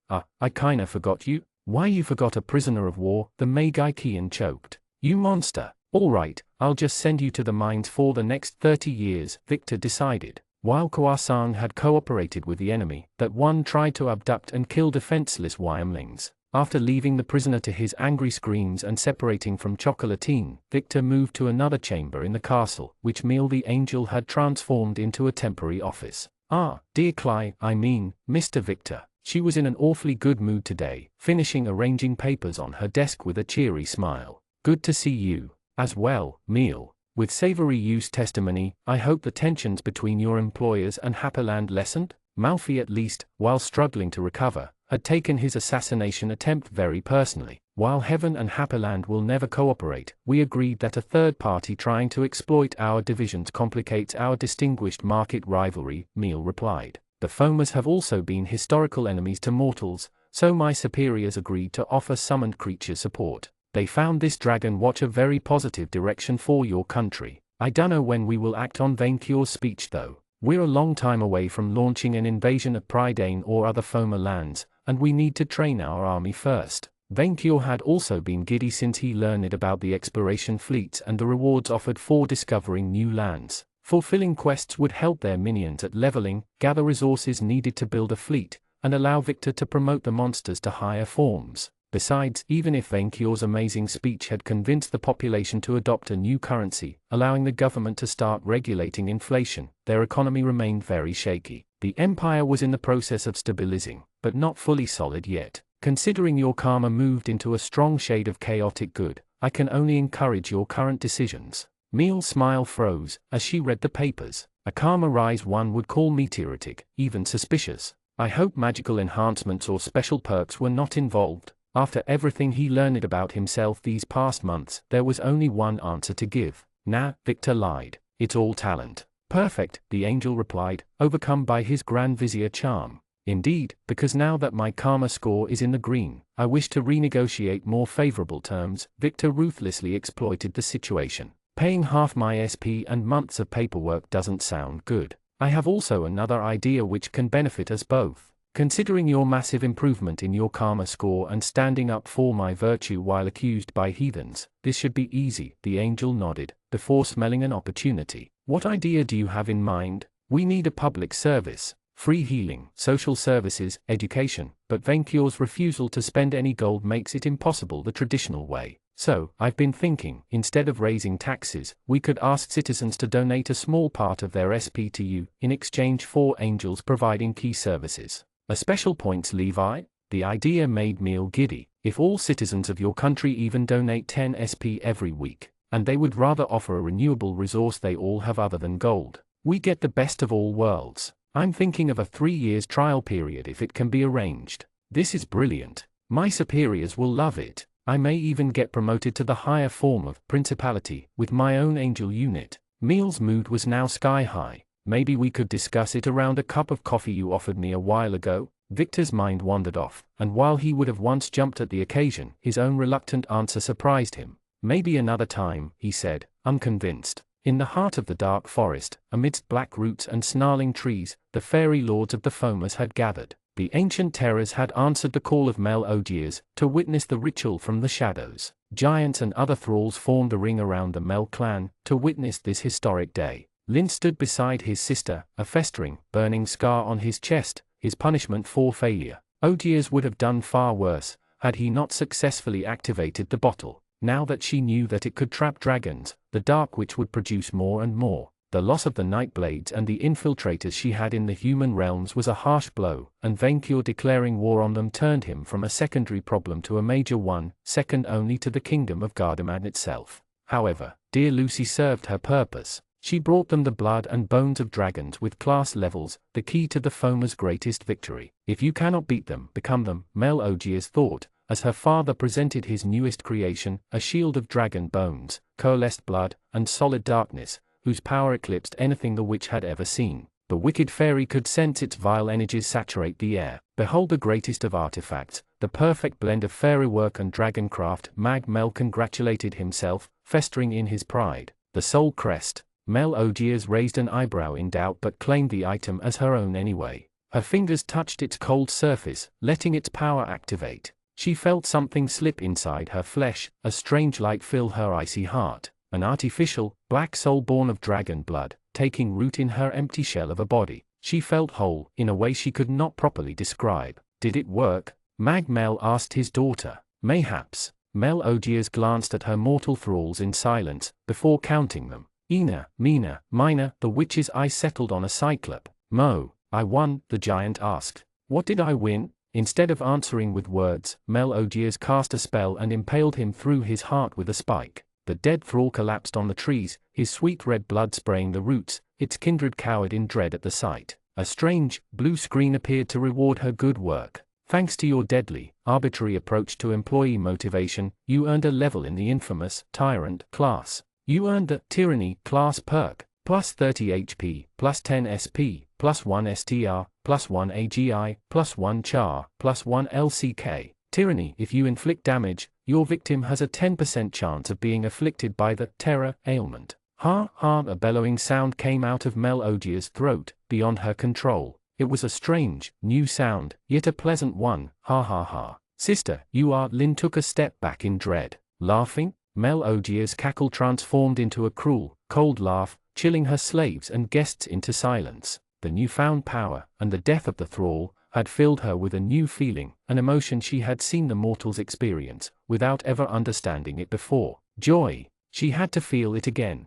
kinda forgot you. Why you forgot a prisoner of war? The Magikian choked. You monster. All right, I'll just send you to the mines for the next 30 years, Victor decided. While Khoisan had cooperated with the enemy, that one tried to abduct and kill defenseless wyrmlings. After leaving the prisoner to his angry screams and separating from Chocolatine, Victor moved to another chamber in the castle, which Meal the Angel had transformed into a temporary office. Ah, dear Mr. Victor. She was in an awfully good mood today, finishing arranging papers on her desk with a cheery smile. Good to see you. As well, Meal. With savory use testimony, I hope the tensions between your employers and Happyland lessened? Malfi at least, while struggling to recover, had taken his assassination attempt very personally. While Heaven and Happyland will never cooperate, we agreed that a third party trying to exploit our divisions complicates our distinguished market rivalry, Meal replied. The Foamers have also been historical enemies to mortals, so my superiors agreed to offer summoned creature support. They found this dragon watch a very positive direction for your country. I dunno when we will act on Vaincure's speech though. We're a long time away from launching an invasion of Prydain or other Foamer lands, and we need to train our army first. Vaincure had also been giddy since he learned about the exploration fleets and the rewards offered for discovering new lands. Fulfilling quests would help their minions at leveling, gather resources needed to build a fleet, and allow Victor to promote the monsters to higher forms. Besides, even if Vaincure's amazing speech had convinced the population to adopt a new currency, allowing the government to start regulating inflation, their economy remained very shaky. The empire was in the process of stabilizing, but not fully solid yet. Considering your karma moved into a strong shade of chaotic good, I can only encourage your current decisions. Meal's smile froze as she read the papers. A karma rise one would call meteoritic, even suspicious. I hope magical enhancements or special perks were not involved. After everything he learned about himself these past months, there was only one answer to give. Nah, Victor lied. It's all talent. Perfect, the angel replied, overcome by his Grand Vizier charm. Indeed, because now that my karma score is in the green, I wish to renegotiate more favorable terms. Victor ruthlessly exploited the situation. Paying half my SP and months of paperwork doesn't sound good. I have also another idea which can benefit us both. Considering your massive improvement in your karma score and standing up for my virtue while accused by heathens, this should be easy, the angel nodded, before smelling an opportunity. What idea do you have in mind? We need a public service. Free healing, social services, education, but Vaincure's refusal to spend any gold makes it impossible the traditional way. So, I've been thinking, instead of raising taxes, we could ask citizens to donate a small part of their SP to you, in exchange for angels providing key services. A special points Levi? The idea made Meal giddy. If all citizens of your country even donate 10 SP every week, and they would rather offer a renewable resource they all have other than gold, we get the best of all worlds. I'm thinking of a 3 years trial period if it can be arranged. This is brilliant. My superiors will love it. I may even get promoted to the higher form of principality with my own angel unit. Meal's mood was now sky high. Maybe we could discuss it around a cup of coffee you offered me a while ago. Victor's mind wandered off, and while he would have once jumped at the occasion, his own reluctant answer surprised him. Maybe another time, he said, unconvinced. In the heart of the dark forest, amidst black roots and snarling trees, the fairy lords of the Foamers had gathered. The ancient terrors had answered the call of Mel-Odiers to witness the ritual from the shadows. Giants and other thralls formed a ring around the Mel clan to witness this historic day. Lyn stood beside his sister, a festering, burning scar on his chest, his punishment for failure. Odiers would have done far worse, had he not successfully activated the bottle. Now that she knew that it could trap dragons, the Dark Witch would produce more and more. The loss of the Nightblades and the infiltrators she had in the human realms was a harsh blow, and Vaincure declaring war on them turned him from a secondary problem to a major one, second only to the kingdom of Gardaman itself. However, dear Lucy served her purpose. She brought them the blood and bones of dragons with class levels, the key to the Foamer's greatest victory. If you cannot beat them, become them, Mel-Odiers thought, as her father presented his newest creation, a shield of dragon bones, coalesced blood, and solid darkness, whose power eclipsed anything the witch had ever seen. The wicked fairy could sense its vile energies saturate the air. Behold the greatest of artifacts, the perfect blend of fairy work and dragoncraft. Mel congratulated himself, festering in his pride. The soul crest. Mel-Odiers raised an eyebrow in doubt but claimed the item as her own anyway. Her fingers touched its cold surface, letting its power activate. She felt something slip inside her flesh, a strange light fill her icy heart. An artificial, black soul born of dragon blood, taking root in her empty shell of a body. She felt whole, in a way she could not properly describe. Did it work? Mel asked his daughter. Mayhaps. Mel-Odiers glanced at her mortal thralls in silence, before counting them. Ina, Mina, Mina, the witch's eye settled on a cyclop. Mo, I won, the giant asked. What did I win? Instead of answering with words, Mel-Odiers cast a spell and impaled him through his heart with a spike. The dead thrall collapsed on the trees, his sweet red blood spraying the roots. Its kindred cowered in dread at the sight. A strange, blue screen appeared to reward her good work. Thanks to your deadly, arbitrary approach to employee motivation, you earned a level in the infamous Tyrant class. You earned the Tyranny class perk, plus 30 HP, plus 10 SP, plus 1 STR, plus 1 AGI, plus 1 CHAR, plus 1 LCK. Tyranny: if you inflict damage, your victim has a 10% chance of being afflicted by the terror ailment. Ha ha! A bellowing sound came out of Melodia's throat, beyond her control. It was a strange, new sound, yet a pleasant one. Ha ha ha. Sister, you are. Lin took a step back in dread. Laughing? Melodia's cackle transformed into a cruel, cold laugh, chilling her slaves and guests into silence. The newfound power, and the death of the thrall, had filled her with a new feeling, an emotion she had seen the mortals experience, without ever understanding it before. Joy. She had to feel it again.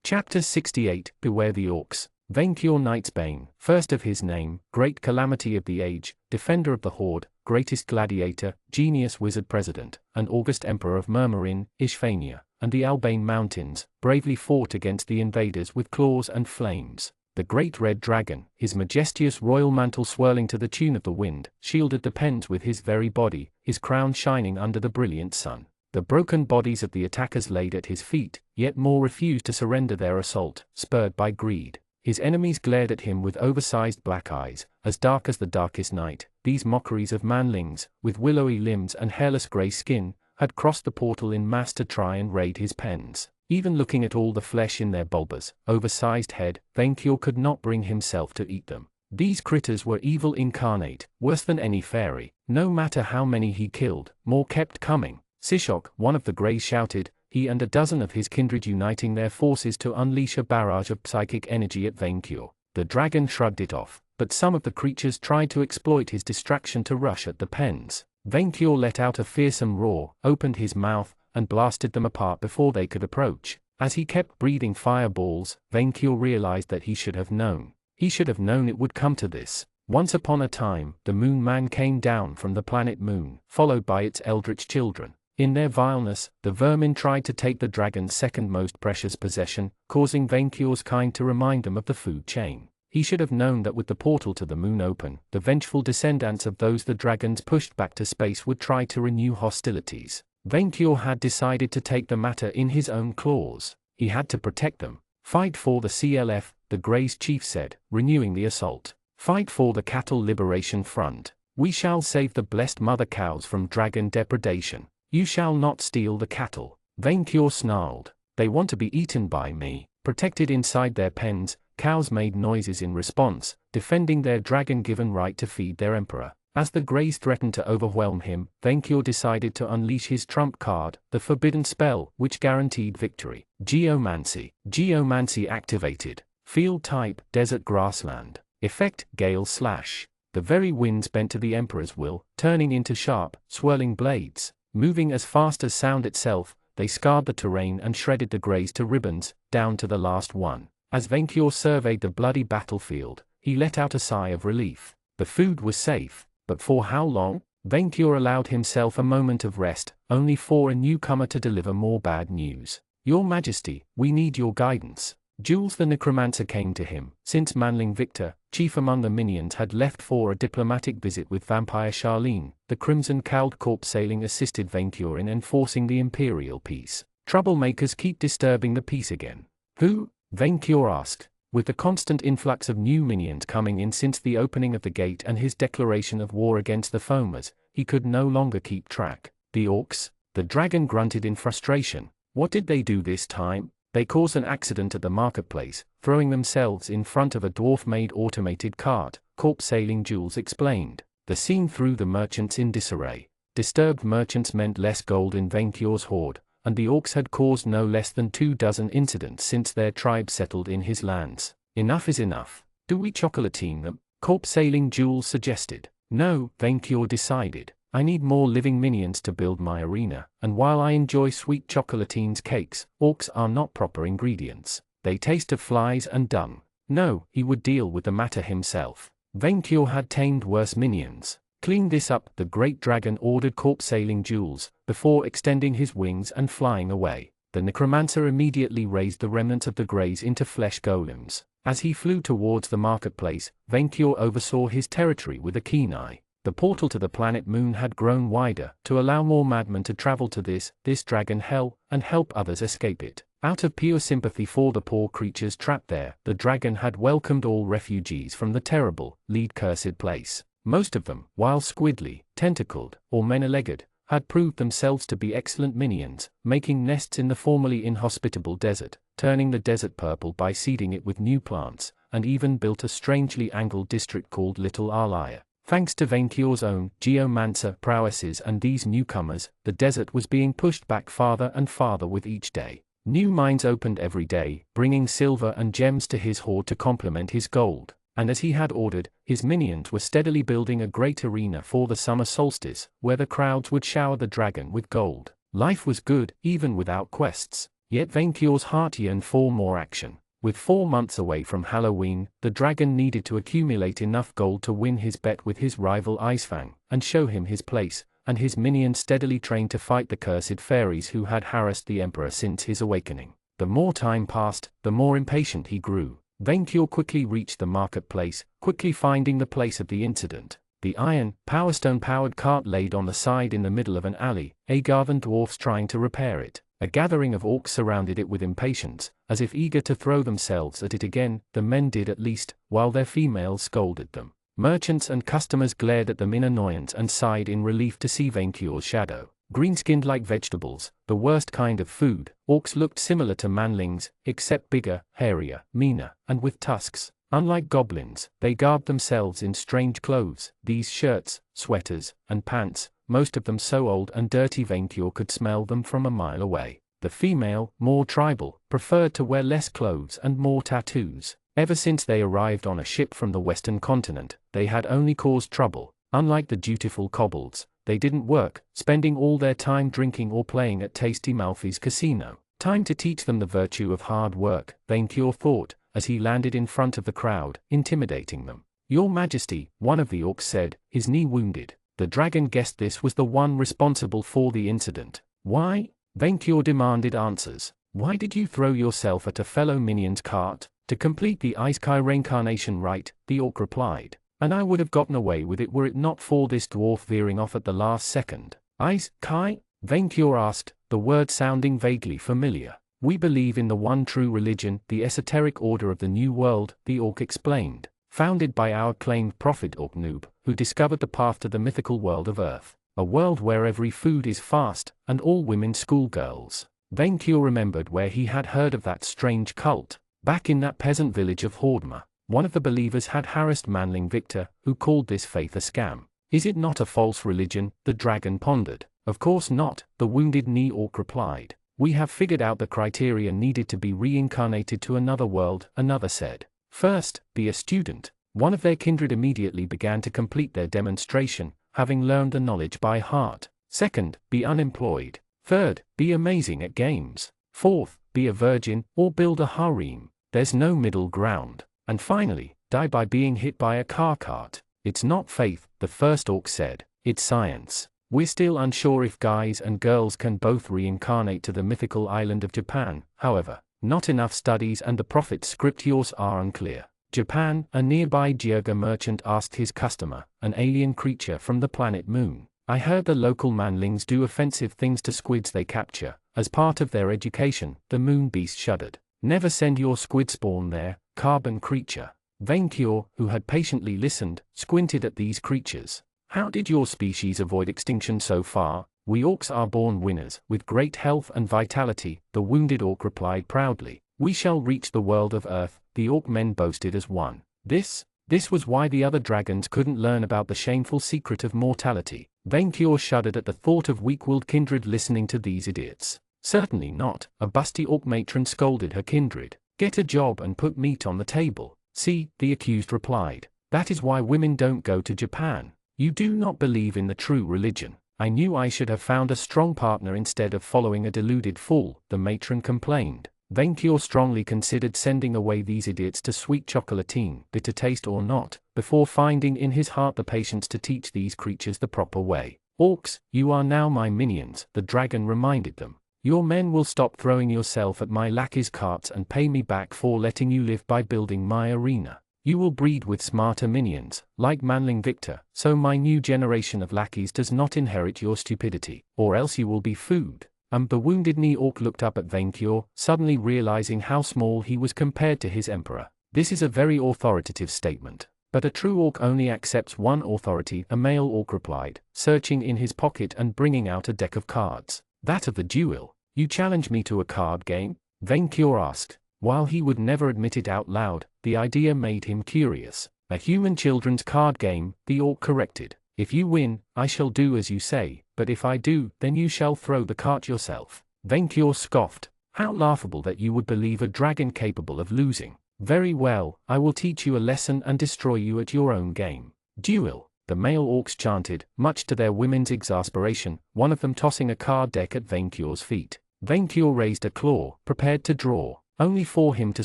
Chapter 68. Beware the Orcs. Vainkyur Knight's Bane, first of his name, great calamity of the age, defender of the horde, greatest gladiator, genius wizard president, and august emperor of Murmurin, Ishphania, and the Albane Mountains, bravely fought against the invaders with claws and flames. The great red dragon, his majestuous royal mantle swirling to the tune of the wind, shielded the pens with his very body, his crown shining under the brilliant sun. The broken bodies of the attackers laid at his feet, yet more refused to surrender their assault, spurred by greed. His enemies glared at him with oversized black eyes, as dark as the darkest night. These mockeries of manlings, with willowy limbs and hairless grey skin, had crossed the portal in mass to try and raid his pens. Even looking at all the flesh in their bulbous, oversized head, Vainkyur could not bring himself to eat them. These critters were evil incarnate, worse than any fairy. No matter how many he killed, more kept coming. Sishok, one of the Greys, shouted, he and a dozen of his kindred uniting their forces to unleash a barrage of psychic energy at Vainkyur. The dragon shrugged it off, but some of the creatures tried to exploit his distraction to rush at the pens. Vainkyur let out a fearsome roar, opened his mouth, and blasted them apart before they could approach. As he kept breathing fireballs, Vainkyur realized that he should have known. He should have known it would come to this. Once upon a time, the Moon Man came down from the planet Moon, followed by its eldritch children. In their vileness, the vermin tried to take the dragon's second most precious possession, causing Vainkyur's kind to remind them of the food chain. He should have known that with the portal to the moon open, the vengeful descendants of those the dragons pushed back to space would try to renew hostilities. Vainkyur had decided to take the matter in his own claws. He had to protect them. Fight for the CLF, the Greys chief said, renewing the assault. Fight for the Cattle Liberation Front. We shall save the blessed mother cows from dragon depredation. You shall not steal the cattle. Vainkyur snarled. They want to be eaten by me. Protected inside their pens, cows made noises in response, defending their dragon-given right to feed their emperor. As the Greys threatened to overwhelm him, Vainkyur decided to unleash his trump card, the forbidden spell, which guaranteed victory. Geomancy. Geomancy activated. Field type, desert grassland. Effect, gale slash. The very winds bent to the emperor's will, turning into sharp, swirling blades. Moving as fast as sound itself, they scarred the terrain and shredded the Greys to ribbons, down to the last one. As Vainkyur surveyed the bloody battlefield, he let out a sigh of relief. The food was safe, but for how long? Vainkyur allowed himself a moment of rest, only for a newcomer to deliver more bad news. Your Majesty, we need your guidance. Jules the Necromancer came to him, since Manling Victor, chief among the minions, had left for a diplomatic visit with Vampire Charlene. The crimson-cowled corpse sailing assisted Vainkyur in enforcing the imperial peace. Troublemakers keep disturbing the peace again. Who? Vainkyur asked. With the constant influx of new minions coming in since the opening of the gate and his declaration of war against the foamers, he could no longer keep track. The Orcs? The dragon grunted in frustration. What did they do this time? They caused an accident at the marketplace, throwing themselves in front of a dwarf-made automated cart, corpse sailing Jules explained. The scene threw the merchants in disarray. Disturbed merchants meant less gold in Vainkyur's hoard, and the Orcs had caused no less than 24 incidents since their tribe settled in his lands. Enough is enough. Do we chocolatine them? Corpse sailing Jules suggested. No, Vainkyur decided. I need more living minions to build my arena, and while I enjoy sweet chocolatines cakes, Orcs are not proper ingredients. They taste of flies and dung. No, he would deal with the matter himself. Vainkyur had tamed worse minions. Clean this up, the great dragon ordered corpse sailing Jules, before extending his wings and flying away. The necromancer immediately raised the remnants of the Greys into flesh golems. As he flew towards the marketplace, Vainkyur oversaw his territory with a keen eye. The portal to the planet Moon had grown wider, to allow more madmen to travel to this dragon hell, and help others escape it. Out of pure sympathy for the poor creatures trapped there, the dragon had welcomed all refugees from the terrible, cursed place. Most of them, while squidly, tentacled, or many-legged, had proved themselves to be excellent minions, making nests in the formerly inhospitable desert, turning the desert purple by seeding it with new plants, and even built a strangely angled district called Little Arlia. Thanks to Venkior's own geomancer prowesses and these newcomers, the desert was being pushed back farther and farther with each day. New mines opened every day, bringing silver and gems to his hoard to complement his gold, and as he had ordered, his minions were steadily building a great arena for the summer solstice, where the crowds would shower the dragon with gold. Life was good, even without quests, yet Venkior's heart yearned for more action. With 4 months away from Halloween, the dragon needed to accumulate enough gold to win his bet with his rival Icefang, and show him his place, and his minions steadily trained to fight the cursed fairies who had harassed the emperor since his awakening. The more time passed, the more impatient he grew. Venkior quickly reached the marketplace, quickly finding the place of the incident. The iron, powerstone-powered cart laid on the side in the middle of an alley, Agarthan dwarfs trying to repair it. A gathering of orcs surrounded it with impatience, as if eager to throw themselves at it again. The men did at least, while their females scolded them. Merchants and customers glared at them in annoyance and sighed in relief to see Venkior's shadow. Green-skinned like vegetables, the worst kind of food, orcs looked similar to manlings, except bigger, hairier, meaner, and with tusks. Unlike goblins, they garbed themselves in strange clothes, these shirts, sweaters, and pants, most of them so old and dirty Venkior could smell them from a mile away. The female, more tribal, preferred to wear less clothes and more tattoos. Ever since they arrived on a ship from the western continent, they had only caused trouble. Unlike the dutiful kobolds, they didn't work, spending all their time drinking or playing at Tasty Malfi's casino. Time to teach them the virtue of hard work, Venkior thought, as he landed in front of the crowd, intimidating them. Your Majesty, one of the orcs said, his knee wounded. The dragon guessed this was the one responsible for the incident. Why? Venkior demanded answers. Why did you throw yourself at a fellow minion's cart? To complete the Ice-Kai reincarnation rite, the orc replied. And I would have gotten away with it were it not for this dwarf veering off at the last second. Ice-Kai? Venkior asked, the word sounding vaguely familiar. We believe in the one true religion, the esoteric order of the New World, the orc explained. Founded by our acclaimed prophet Orc-Noob, who discovered the path to the mythical world of Earth. A world where every food is fast, and all women schoolgirls. Venkior remembered where he had heard of that strange cult. Back in that peasant village of Hordma, one of the believers had harassed manling Victor, who called this faith a scam. Is it not a false religion? The dragon pondered. Of course not, the wounded knee orc replied. We have figured out the criteria needed to be reincarnated to another world, another said. First, be a student. One of their kindred immediately began to complete their demonstration, having learned the knowledge by heart. Second, be unemployed. Third, be amazing at games. Fourth, be a virgin, or build a harem. There's no middle ground. And finally, die by being hit by a car cart. It's not faith, the first orc said, it's science. We're still unsure if guys and girls can both reincarnate to the mythical island of Japan, however. Not enough studies and the prophet's scriptures are unclear. Japan, a nearby Georga merchant asked his customer, an alien creature from the planet Moon. I heard the local manlings do offensive things to squids they capture. As part of their education, the moon beast shuddered. Never send your squid spawn there, carbon creature. Venkior, who had patiently listened, squinted at these creatures. How did your species avoid extinction so far? We orcs are born winners, with great health and vitality, the wounded orc replied proudly. We shall reach the world of Earth, the orc men boasted as one. This was why the other dragons couldn't learn about the shameful secret of mortality. Venkior shuddered at the thought of weak-willed kindred listening to these idiots. Certainly not, a busty orc matron scolded her kindred. Get a job and put meat on the table. See, the accused replied. That is why women don't go to Japan. You do not believe in the true religion. I knew I should have found a strong partner instead of following a deluded fool, the matron complained. Venkior strongly considered sending away these idiots to sweet chocolatine, bitter taste or not, before finding in his heart the patience to teach these creatures the proper way. Orcs, you are now my minions, the dragon reminded them. Your men will stop throwing yourself at my lackeys' carts and pay me back for letting you live by building my arena. You will breed with smarter minions, like manling Victor, so my new generation of lackeys does not inherit your stupidity, or else you will be food. The wounded knee orc looked up at Vainkyur, suddenly realizing how small he was compared to his emperor. This is a very authoritative statement. But a true orc only accepts one authority, a male orc replied, searching in his pocket and bringing out a deck of cards. That of the duel. You challenge me to a card game? Vainkyur asked. While he would never admit it out loud, the idea made him curious. A human children's card game, the orc corrected. If you win, I shall do as you say, but if I do, then you shall throw the cart yourself. Vainkyur scoffed. How laughable that you would believe a dragon capable of losing. Very well, I will teach you a lesson and destroy you at your own game. Duel, the male orcs chanted, much to their women's exasperation, one of them tossing a card deck at Vainkyur's feet. Vainkyur raised a claw, prepared to draw, only for him to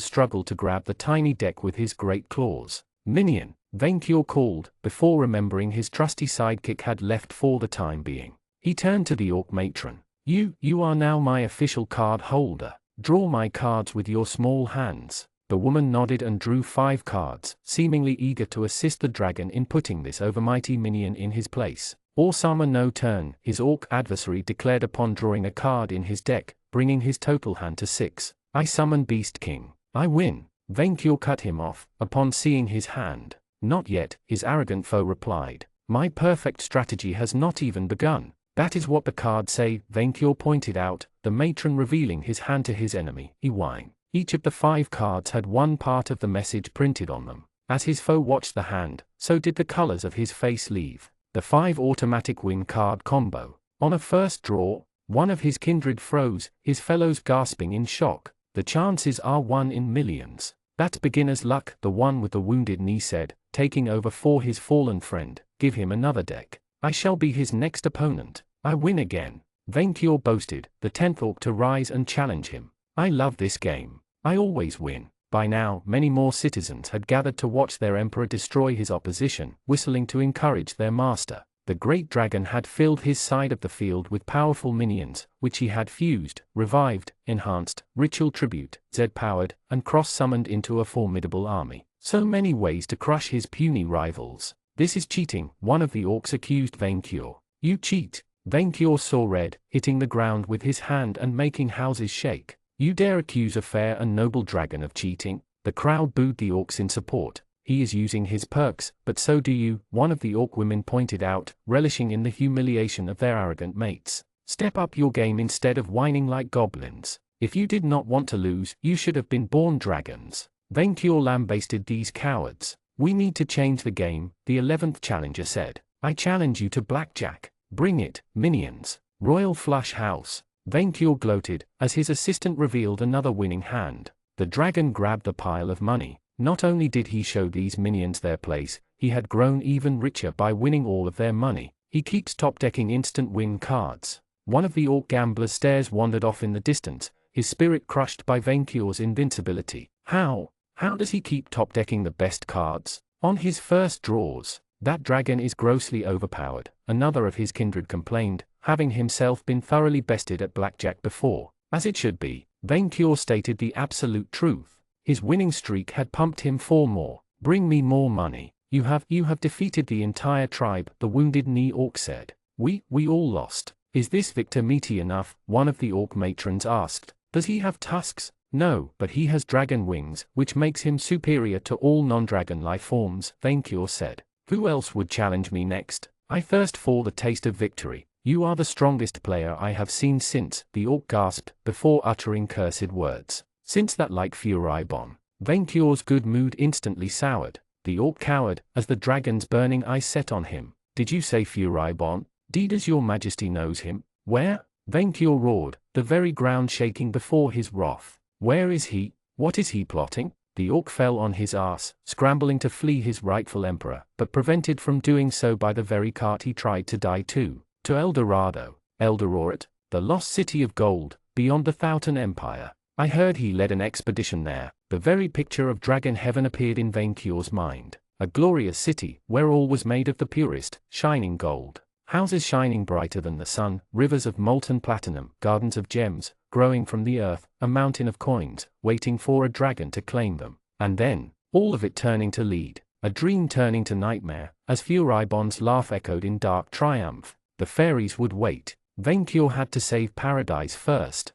struggle to grab the tiny deck with his great claws. Minion, Vainkyur called, before remembering his trusty sidekick had left for the time being. He turned to the orc matron. You are now my official card holder. Draw my cards with your small hands. The woman nodded and drew 5 cards, seemingly eager to assist the dragon in putting this overmighty minion in his place. Awesome no turn, his orc adversary declared upon drawing a card in his deck, bringing his total hand to 6. I summon Beast King. I win. Vainkyur cut him off, upon seeing his hand. Not yet, his arrogant foe replied. My perfect strategy has not even begun. That is what the cards say, Vainkyur pointed out, the matron revealing his hand to his enemy, Ewine. Each of the 5 cards had one part of the message printed on them. As his foe watched the hand, so did the colors of his face leave. The 5 automatic win card combo. On a first draw, one of his kindred froze, his fellows gasping in shock. The chances are 1 in millions. That's beginner's luck, the one with the wounded knee said, taking over for his fallen friend. Give him another deck. I shall be his next opponent. I win again. Vainkyur boasted, the 10th orc to rise and challenge him. I love this game. I always win. By now, many more citizens had gathered to watch their emperor destroy his opposition, whistling to encourage their master. The great dragon had filled his side of the field with powerful minions, which he had fused, revived, enhanced, ritual tribute, Z-powered, and cross-summoned into a formidable army. So many ways to crush his puny rivals. This is cheating, one of the orcs accused Vainkyur. You cheat. Vainkyur saw red, hitting the ground with his hand and making houses shake. You dare accuse a fair and noble dragon of cheating? The crowd booed the orcs in support. He is using his perks, but so do you, one of the orc women pointed out, relishing in the humiliation of their arrogant mates. Step up your game instead of whining like goblins. If you did not want to lose, you should have been born dragons. Vainkyur lambasted these cowards. We need to change the game, the 11th challenger said. I challenge you to blackjack. Bring it, minions. Royal Flush House. Vainkyur gloated, as his assistant revealed another winning hand. The dragon grabbed the pile of money. Not only did he show these minions their place, he had grown even richer by winning all of their money. He keeps top-decking instant win cards. One of the orc gambler's stares wandered off in the distance, his spirit crushed by Vainkyur's invincibility. How does he keep top-decking the best cards? On his first draws, that dragon is grossly overpowered, another of his kindred complained, having himself been thoroughly bested at blackjack before. As it should be, Vainkyur stated the absolute truth. His winning streak had pumped him for more. Bring me more money. You have defeated the entire tribe, the wounded knee orc said. We all lost. Is this victor meaty enough? One of the orc matrons asked. Does he have tusks? No, but he has dragon wings, which makes him superior to all non-dragon life forms, Vainkyur said. Who else would challenge me next? I thirst for the taste of victory. You are the strongest player I have seen since, the orc gasped, before uttering cursed words. Since that like Furibon. Vainkyur's good mood instantly soured. The orc cowered, as the dragon's burning eyes set on him. Did you say Furibon? Does your majesty knows him? Where? Vainkyur roared, the very ground shaking before his wrath. Where is he? What is he plotting? The orc fell on his ass, scrambling to flee his rightful emperor, but prevented from doing so by the very cart he tried to die to El Dorado, Eldoret, the lost city of gold, beyond the Thousand Empire. I heard he led an expedition there. The very picture of Dragon Heaven appeared in Vainkyur's mind. A glorious city, where all was made of the purest, shining gold. Houses shining brighter than the sun, rivers of molten platinum, gardens of gems, growing from the earth, a mountain of coins, waiting for a dragon to claim them. And then, all of it turning to lead, a dream turning to nightmare, as Furibond's laugh echoed in dark triumph. The fairies would wait. Vainqueur had to save paradise first.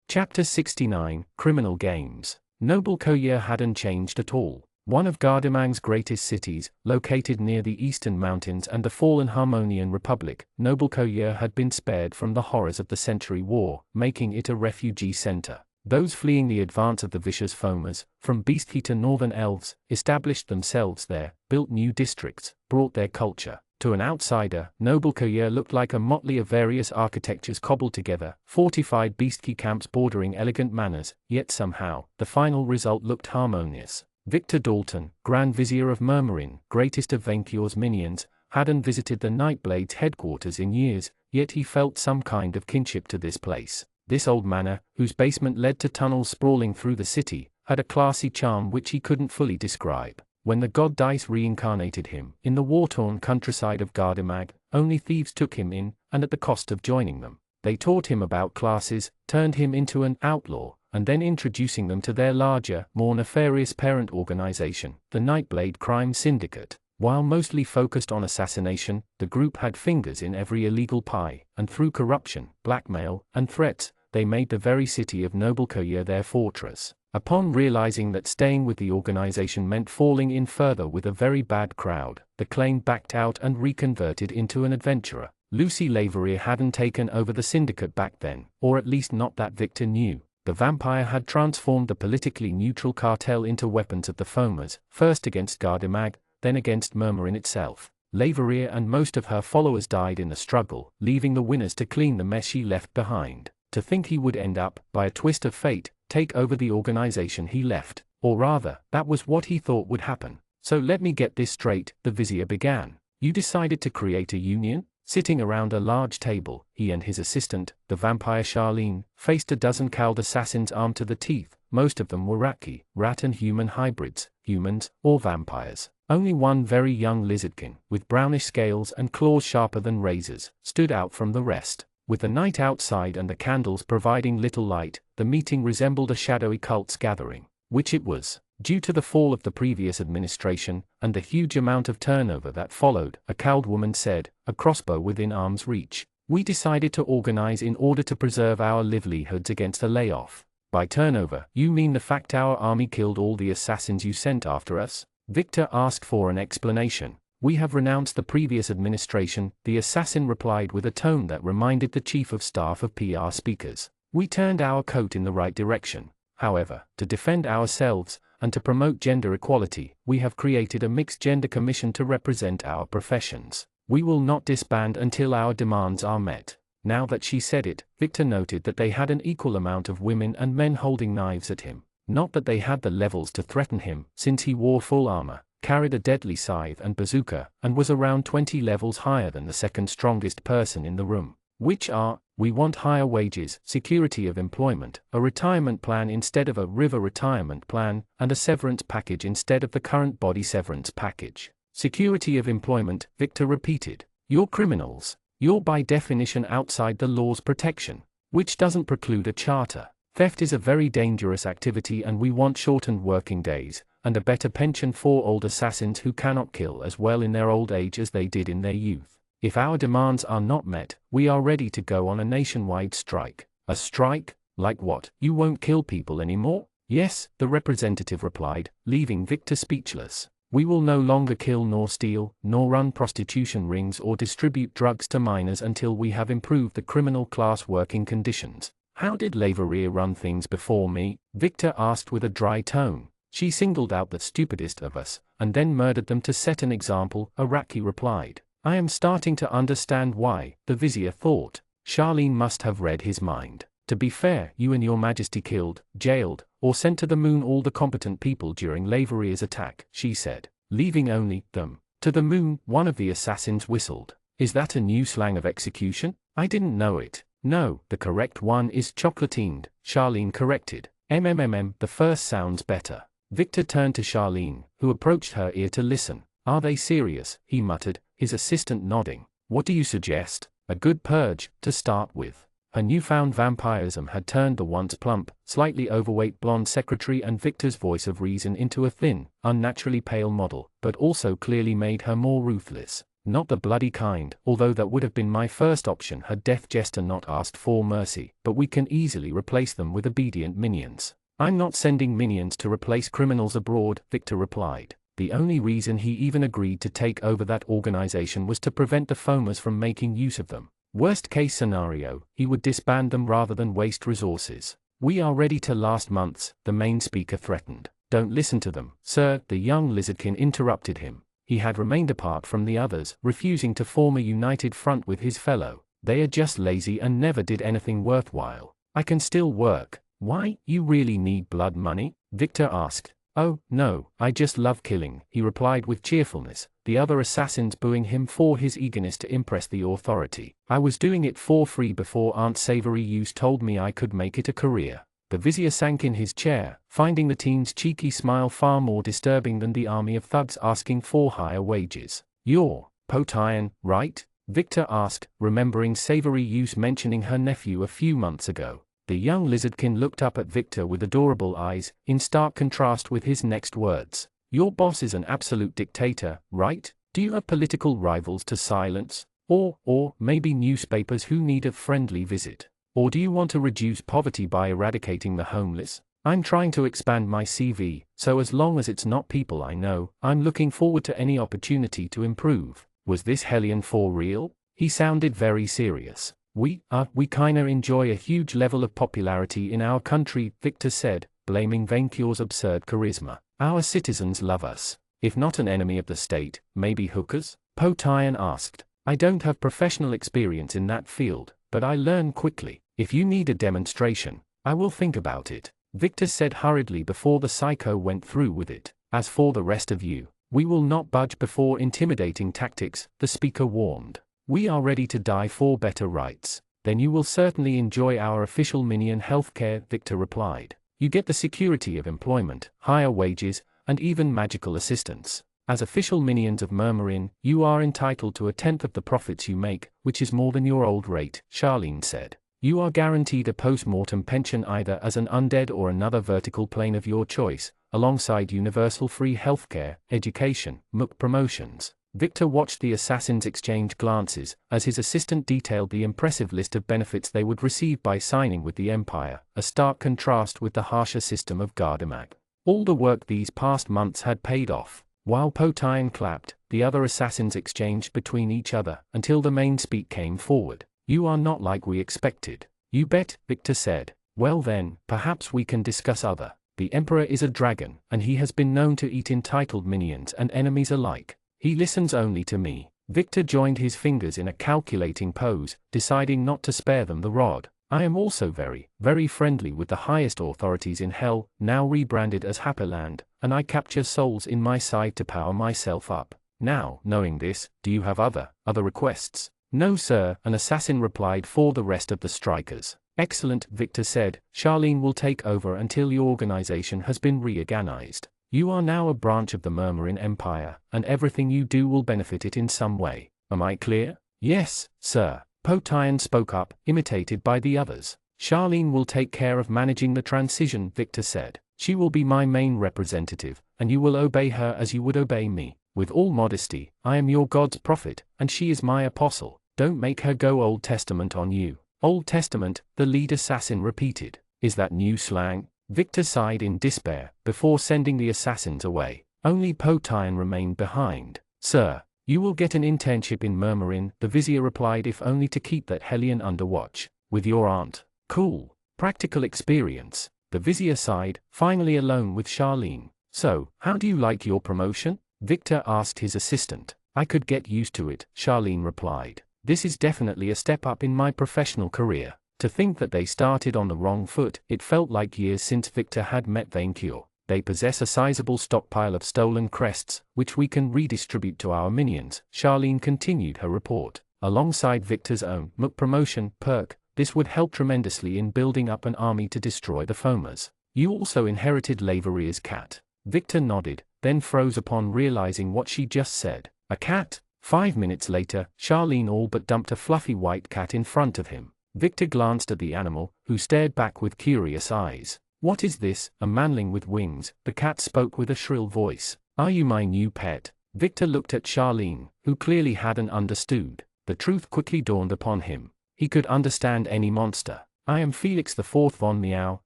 Chapter 69, Criminal Games. Noble Courier hadn't changed at all. One of Gardemang's greatest cities, located near the Eastern Mountains and the fallen Harmonian Republic, Noble Courier had been spared from the horrors of the Century War, making it a refugee center. Those fleeing the advance of the vicious foamers, from beastly to northern elves, established themselves there, built new districts, brought their culture. To an outsider, Noble Courier looked like a motley of various architectures cobbled together, fortified beastly camps bordering elegant manors, yet somehow, the final result looked harmonious. Victor Dalton, Grand Vizier of Murmurin, greatest of Vainqueur's minions, hadn't visited the Nightblade's headquarters in years, yet he felt some kind of kinship to this place. This old manor, whose basement led to tunnels sprawling through the city, had a classy charm which he couldn't fully describe. When the god Dice reincarnated him, in the war-torn countryside of Gardemag, only thieves took him in, and at the cost of joining them. They taught him about classes, turned him into an outlaw, and then introducing them to their larger, more nefarious parent organization, the Nightblade Crime Syndicate. While mostly focused on assassination, the group had fingers in every illegal pie, and through corruption, blackmail, and threats, they made the very city of Noble Courier their fortress. Upon realizing that staying with the organization meant falling in further with a very bad crowd, the Claim backed out and reconverted into an adventurer. Lucy Leverrier hadn't taken over the syndicate back then, or at least not that Victor knew. The vampire had transformed the politically neutral cartel into weapons of the foamers, first against Gardemag, then against Murmurin itself. Leverrier and most of her followers died in the struggle, leaving the winners to clean the mess she left behind. To think he would end up, by a twist of fate, take over the organization he left, or rather, that was what he thought would happen. So let me get this straight, the vizier began. You decided to create a union? Sitting around a large table, he and his assistant, the vampire Charlene, faced a dozen cowled assassins armed to the teeth. Most of them were Raki, rat and human hybrids, humans, or vampires. Only one very young lizardkin, with brownish scales and claws sharper than razors, stood out from the rest. With the night outside and the candles providing little light, the meeting resembled a shadowy cult's gathering, which it was. Due to the fall of the previous administration, and the huge amount of turnover that followed, a cowled woman said, a crossbow within arm's reach, we decided to organize in order to preserve our livelihoods against a layoff. By turnover, you mean the fact our army killed all the assassins you sent after us? Victor asked for an explanation. We have renounced the previous administration, the assassin replied with a tone that reminded the chief of staff of PR speakers. We turned our coat in the right direction. However, to defend ourselves, and to promote gender equality, we have created a mixed-gender commission to represent our professions. We will not disband until our demands are met. Now that she said it, Victor noted that they had an equal amount of women and men holding knives at him. Not that they had the levels to threaten him, since he wore full armor, carried a deadly scythe and bazooka, and was around 20 levels higher than the second strongest person in the room. Which are, we want higher wages, security of employment, a retirement plan instead of a river retirement plan, and a severance package instead of the current body severance package. Security of employment, Victor repeated. You're criminals. You're by definition outside the law's protection, which doesn't preclude a charter. Theft is a very dangerous activity and we want shortened working days, and a better pension for old assassins who cannot kill as well in their old age as they did in their youth. If our demands are not met, we are ready to go on a nationwide strike. A strike? Like what? You won't kill people anymore? Yes, the representative replied, leaving Victor speechless. We will no longer kill nor steal, nor run prostitution rings or distribute drugs to minors until we have improved the criminal class working conditions. How did Leverrier run things before me? Victor asked with a dry tone. She singled out the stupidest of us, and then murdered them to set an example, Araki replied. I am starting to understand why, the vizier thought. Charlene must have read his mind. To be fair, you and your majesty killed, jailed, or sent to the moon all the competent people during Leverrier's attack, she said, leaving only them. To the moon, one of the assassins whistled. Is that a new slang of execution? I didn't know it. No, the correct one is chocolatined, Charlene corrected. The first sounds better. Victor turned to Charlene, who approached her ear to listen. Are they serious? He muttered, his assistant nodding. What do you suggest? A good purge, to start with. Her newfound vampirism had turned the once plump, slightly overweight blonde secretary and Victor's voice of reason into a thin, unnaturally pale model, but also clearly made her more ruthless. Not the bloody kind, although that would have been my first option had Death Jester not asked for mercy, but we can easily replace them with obedient minions. I'm not sending minions to replace criminals abroad, Victor replied. The only reason he even agreed to take over that organization was to prevent the foamers from making use of them. Worst case scenario, he would disband them rather than waste resources. We are ready to last months, the main speaker threatened. Don't listen to them, sir, the young lizardkin interrupted him. He had remained apart from the others, refusing to form a united front with his fellow. They are just lazy and never did anything worthwhile. I can still work. Why, you really need blood money? Victor asked. Oh, no, I just love killing, he replied with cheerfulness, the other assassins booing him for his eagerness to impress the authority. I was doing it for free before Aunt Savory Use told me I could make it a career. The vizier sank in his chair, finding the teen's cheeky smile far more disturbing than the army of thugs asking for higher wages. You're Potian, right? Victor asked, remembering Savory Use mentioning her nephew a few months ago. The young lizardkin looked up at Victor with adorable eyes, in stark contrast with his next words. Your boss is an absolute dictator, right? Do you have political rivals to silence? Or maybe newspapers who need a friendly visit? Or do you want to reduce poverty by eradicating the homeless? I'm trying to expand my CV, so as long as it's not people I know, I'm looking forward to any opportunity to improve. Was this Hellion for real? He sounded very serious. We kinda enjoy a huge level of popularity in our country, Victor said, blaming Vaincure's absurd charisma. Our citizens love us. If not an enemy of the state, maybe hookers? Potian asked. I don't have professional experience in that field, but I learn quickly. If you need a demonstration, I will think about it, Victor said hurriedly before the psycho went through with it. As for the rest of you, we will not budge before intimidating tactics, the speaker warned. We are ready to die for better rights. Then you will certainly enjoy our official minion healthcare, Victor replied. You get the security of employment, higher wages, and even magical assistance. As official minions of Murmurin, you are entitled to 1/10 of the profits you make, which is more than your old rate, Charlene said. You are guaranteed a post-mortem pension either as an undead or another vertical plane of your choice, alongside universal free healthcare, education, promotions. Victor watched the assassins exchange glances, as his assistant detailed the impressive list of benefits they would receive by signing with the Empire, a stark contrast with the harsher system of Gardamak. All the work these past months had paid off. While Potian clapped, the other assassins exchanged between each other, until the main speak came forward. You are not like we expected. You bet, Victor said. Well then, perhaps we can discuss other. The Emperor is a dragon, and he has been known to eat entitled minions and enemies alike. He listens only to me. Victor joined his fingers in a calculating pose, deciding not to spare them the rod. I am also very, very friendly with the highest authorities in Hell, now rebranded as Happyland, and I capture souls in my side to power myself up. Now, knowing this, do you have other requests? No sir, an assassin replied for the rest of the strikers. Excellent, Victor said. Charlene will take over until your organization has been reorganized. You are now a branch of the Murmurin Empire, and everything you do will benefit it in some way. Am I clear? Yes, sir. Potian spoke up, imitated by the others. Charlene will take care of managing the transition, Victor said. She will be my main representative, and you will obey her as you would obey me. With all modesty, I am your God's prophet, and she is my apostle. Don't make her go Old Testament on you. Old Testament, the lead assassin repeated. Is that new slang? Victor sighed in despair, before sending the assassins away. Only Potian remained behind. Sir, you will get an internship in Murmurin, the vizier replied, if only to keep that Hellion under watch. With your aunt. Cool. Practical experience. The vizier sighed, finally alone with Charlene. So, how do you like your promotion? Victor asked his assistant. I could get used to it, Charlene replied. This is definitely a step up in my professional career. To think that they started on the wrong foot, it felt like years since Victor had met Vaincure. They possess a sizable stockpile of stolen crests, which we can redistribute to our minions, Charlene continued her report. Alongside Victor's own promotion perk, this would help tremendously in building up an army to destroy the foamers. You also inherited Laveria's cat. Victor nodded, then froze upon realizing what she just said. A cat? 5 minutes later, Charlene all but dumped a fluffy white cat in front of him. Victor glanced at the animal, who stared back with curious eyes. "What is this, a manling with wings?" The cat spoke with a shrill voice. "Are you my new pet?" Victor looked at Charlene, who clearly hadn't understood. The truth quickly dawned upon him. He could understand any monster. "I am Felix IV von Meow,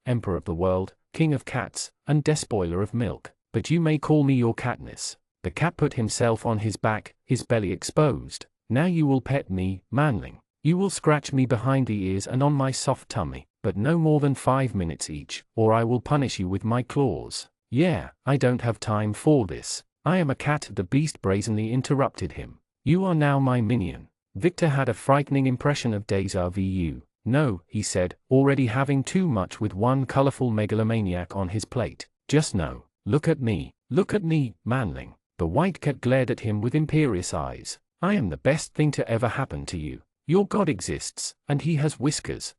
Emperor of the world, King of cats, and despoiler of milk, but you may call me your Katniss." The cat put himself on his back, his belly exposed. "Now you will pet me, manling. You will scratch me behind the ears and on my soft tummy, but no more than 5 minutes each, or I will punish you with my claws." "Yeah, I don't have time for this. I am a cat," the beast brazenly interrupted him. "You are now my minion." Victor had a frightening impression of déjà vu. "No," he said, already having too much with one colorful megalomaniac on his plate. "Just no. Look at me, manling." The white cat glared at him with imperious eyes. "I am the best thing to ever happen to you. Your god exists, and he has whiskers."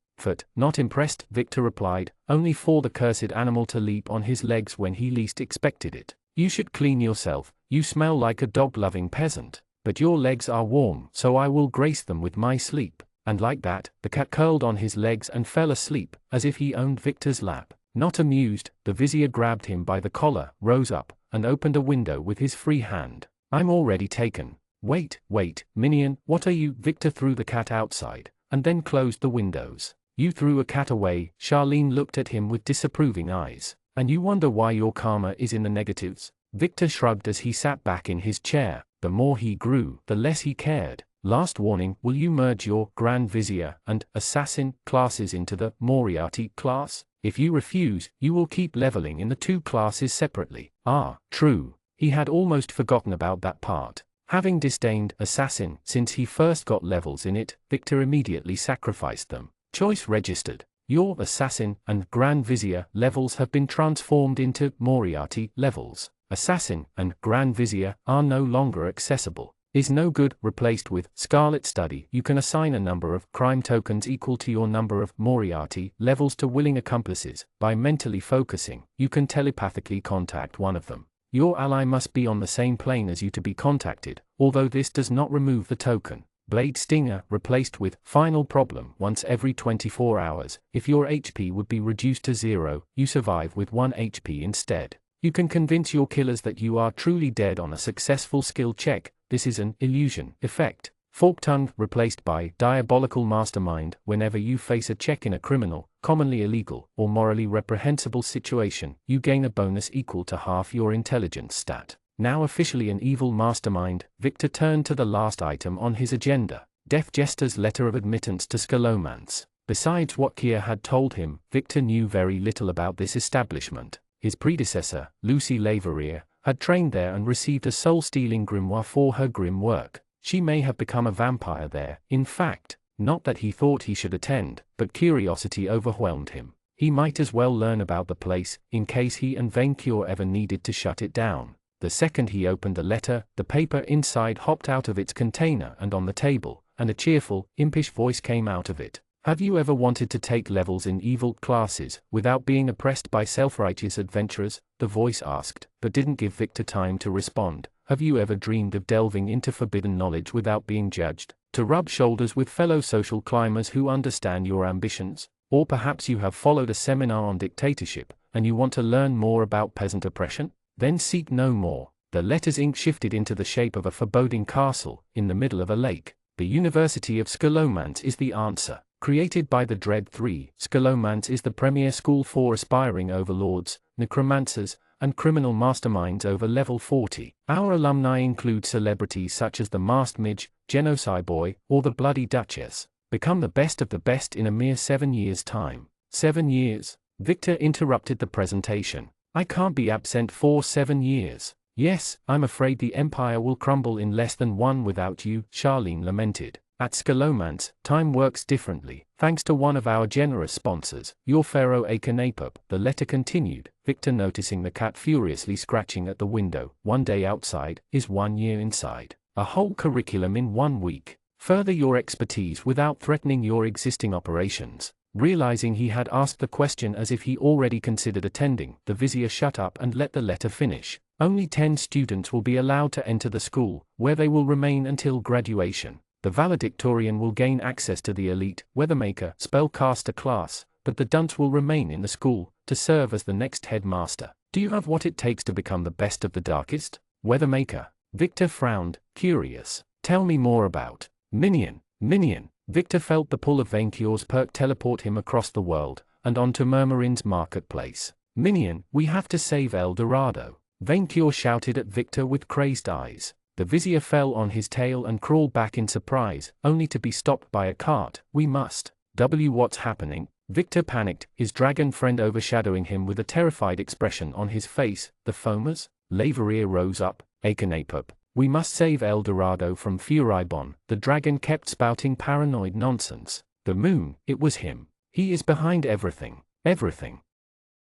Not impressed, Victor replied, only for the cursed animal to leap on his legs when he least expected it. "You should clean yourself, you smell like a dog-loving peasant. But your legs are warm, so I will grace them with my sleep." And like that, the cat curled on his legs and fell asleep, as if he owned Victor's lap. Not amused, the vizier grabbed him by the collar, rose up, and opened a window with his free hand. "I'm already taken." Wait, minion, what are you?" Victor threw the cat outside, and then closed the windows. "You threw a cat away." Charlene looked at him with disapproving eyes. "And you wonder why your karma is in the negatives?" Victor shrugged as he sat back in his chair. The more he grew, the less he cared. "Last warning, will you merge your Grand Vizier and Assassin classes into the Moriarty class? If you refuse, you will keep leveling in the two classes separately." Ah, true. He had almost forgotten about that part. Having disdained Assassin since he first got levels in it, Victor immediately sacrificed them. Choice registered. Your Assassin and Grand Vizier levels have been transformed into Moriarty levels. Assassin and Grand Vizier are no longer accessible. Is no good, replaced with Scarlet Study. You can assign a number of crime tokens equal to your number of Moriarty levels to willing accomplices. By mentally focusing, you can telepathically contact one of them. Your ally must be on the same plane as you to be contacted, although this does not remove the token. Blade Stinger, replaced with Final Problem once every 24 hours. If your HP would be reduced to 0, you survive with 1 HP instead. You can convince your killers that you are truly dead on a successful skill check. This is an illusion effect. Fork Tongue, replaced by Diabolical Mastermind. Whenever you face a check in a criminal, commonly illegal, or morally reprehensible situation, you gain a bonus equal to half your intelligence stat. Now officially an evil mastermind, Victor turned to the last item on his agenda, Deaf Jester's letter of admittance to Scalomance. Besides what Kia had told him, Victor knew very little about this establishment. His predecessor, Lucy Leverrier, had trained there and received a soul-stealing grimoire for her grim work. She may have become a vampire there, in fact. Not that he thought he should attend, but curiosity overwhelmed him. He might as well learn about the place, in case he and Vaincure ever needed to shut it down. The second he opened the letter, the paper inside hopped out of its container and on the table, and a cheerful, impish voice came out of it. "Have you ever wanted to take levels in evil classes, without being oppressed by self-righteous adventurers?" the voice asked, but didn't give Victor time to respond. "Have you ever dreamed of delving into forbidden knowledge without being judged? To rub shoulders with fellow social climbers who understand your ambitions? Or perhaps you have followed a seminar on dictatorship, and you want to learn more about peasant oppression? Then seek no more." The letter's ink shifted into the shape of a foreboding castle, in the middle of a lake. "The University of Scalomance is the answer. Created by the Dread 3, Scalomance is the premier school for aspiring overlords, necromancers, and criminal masterminds over level 40. Our alumni include celebrities such as the Masked Midge, Genocide Boy, or the Bloody Duchess. Become the best of the best in a mere 7 years' time." 7 years? Victor interrupted the presentation. "I can't be absent for 7 years. Yes, I'm afraid the Empire will crumble in less than one without you," Charlene lamented. "At Scalomance, time works differently, thanks to one of our generous sponsors, your Pharaoh Akenapup." The letter continued, Victor noticing the cat furiously scratching at the window. "1 day outside is 1 year inside. A whole curriculum in 1 week. Further your expertise without threatening your existing operations." Realizing he had asked the question as if he already considered attending, the vizier shut up and let the letter finish. "Only 10 students will be allowed to enter the school, where they will remain until graduation. The valedictorian will gain access to the elite Weathermaker spellcaster class, but the dunce will remain in the school to serve as the next headmaster. Do you have what it takes to become the best of the darkest? Weathermaker. Victor frowned, curious. Tell me more about Minion. Victor felt the pull of Venkior's perk teleport him across the world, and onto Murmurin's marketplace. Minion, we have to save El Dorado. Venkior shouted at Victor with crazed eyes. The vizier fell on his tail and crawled back in surprise, only to be stopped by a cart. We must. What's happening? Victor panicked, his dragon friend overshadowing him with a terrified expression on his face. The foamers? Laveria rose up. Akenapup. We must save El Dorado from Furibon. The dragon kept spouting paranoid nonsense. The moon, it was him. He is behind everything. Everything.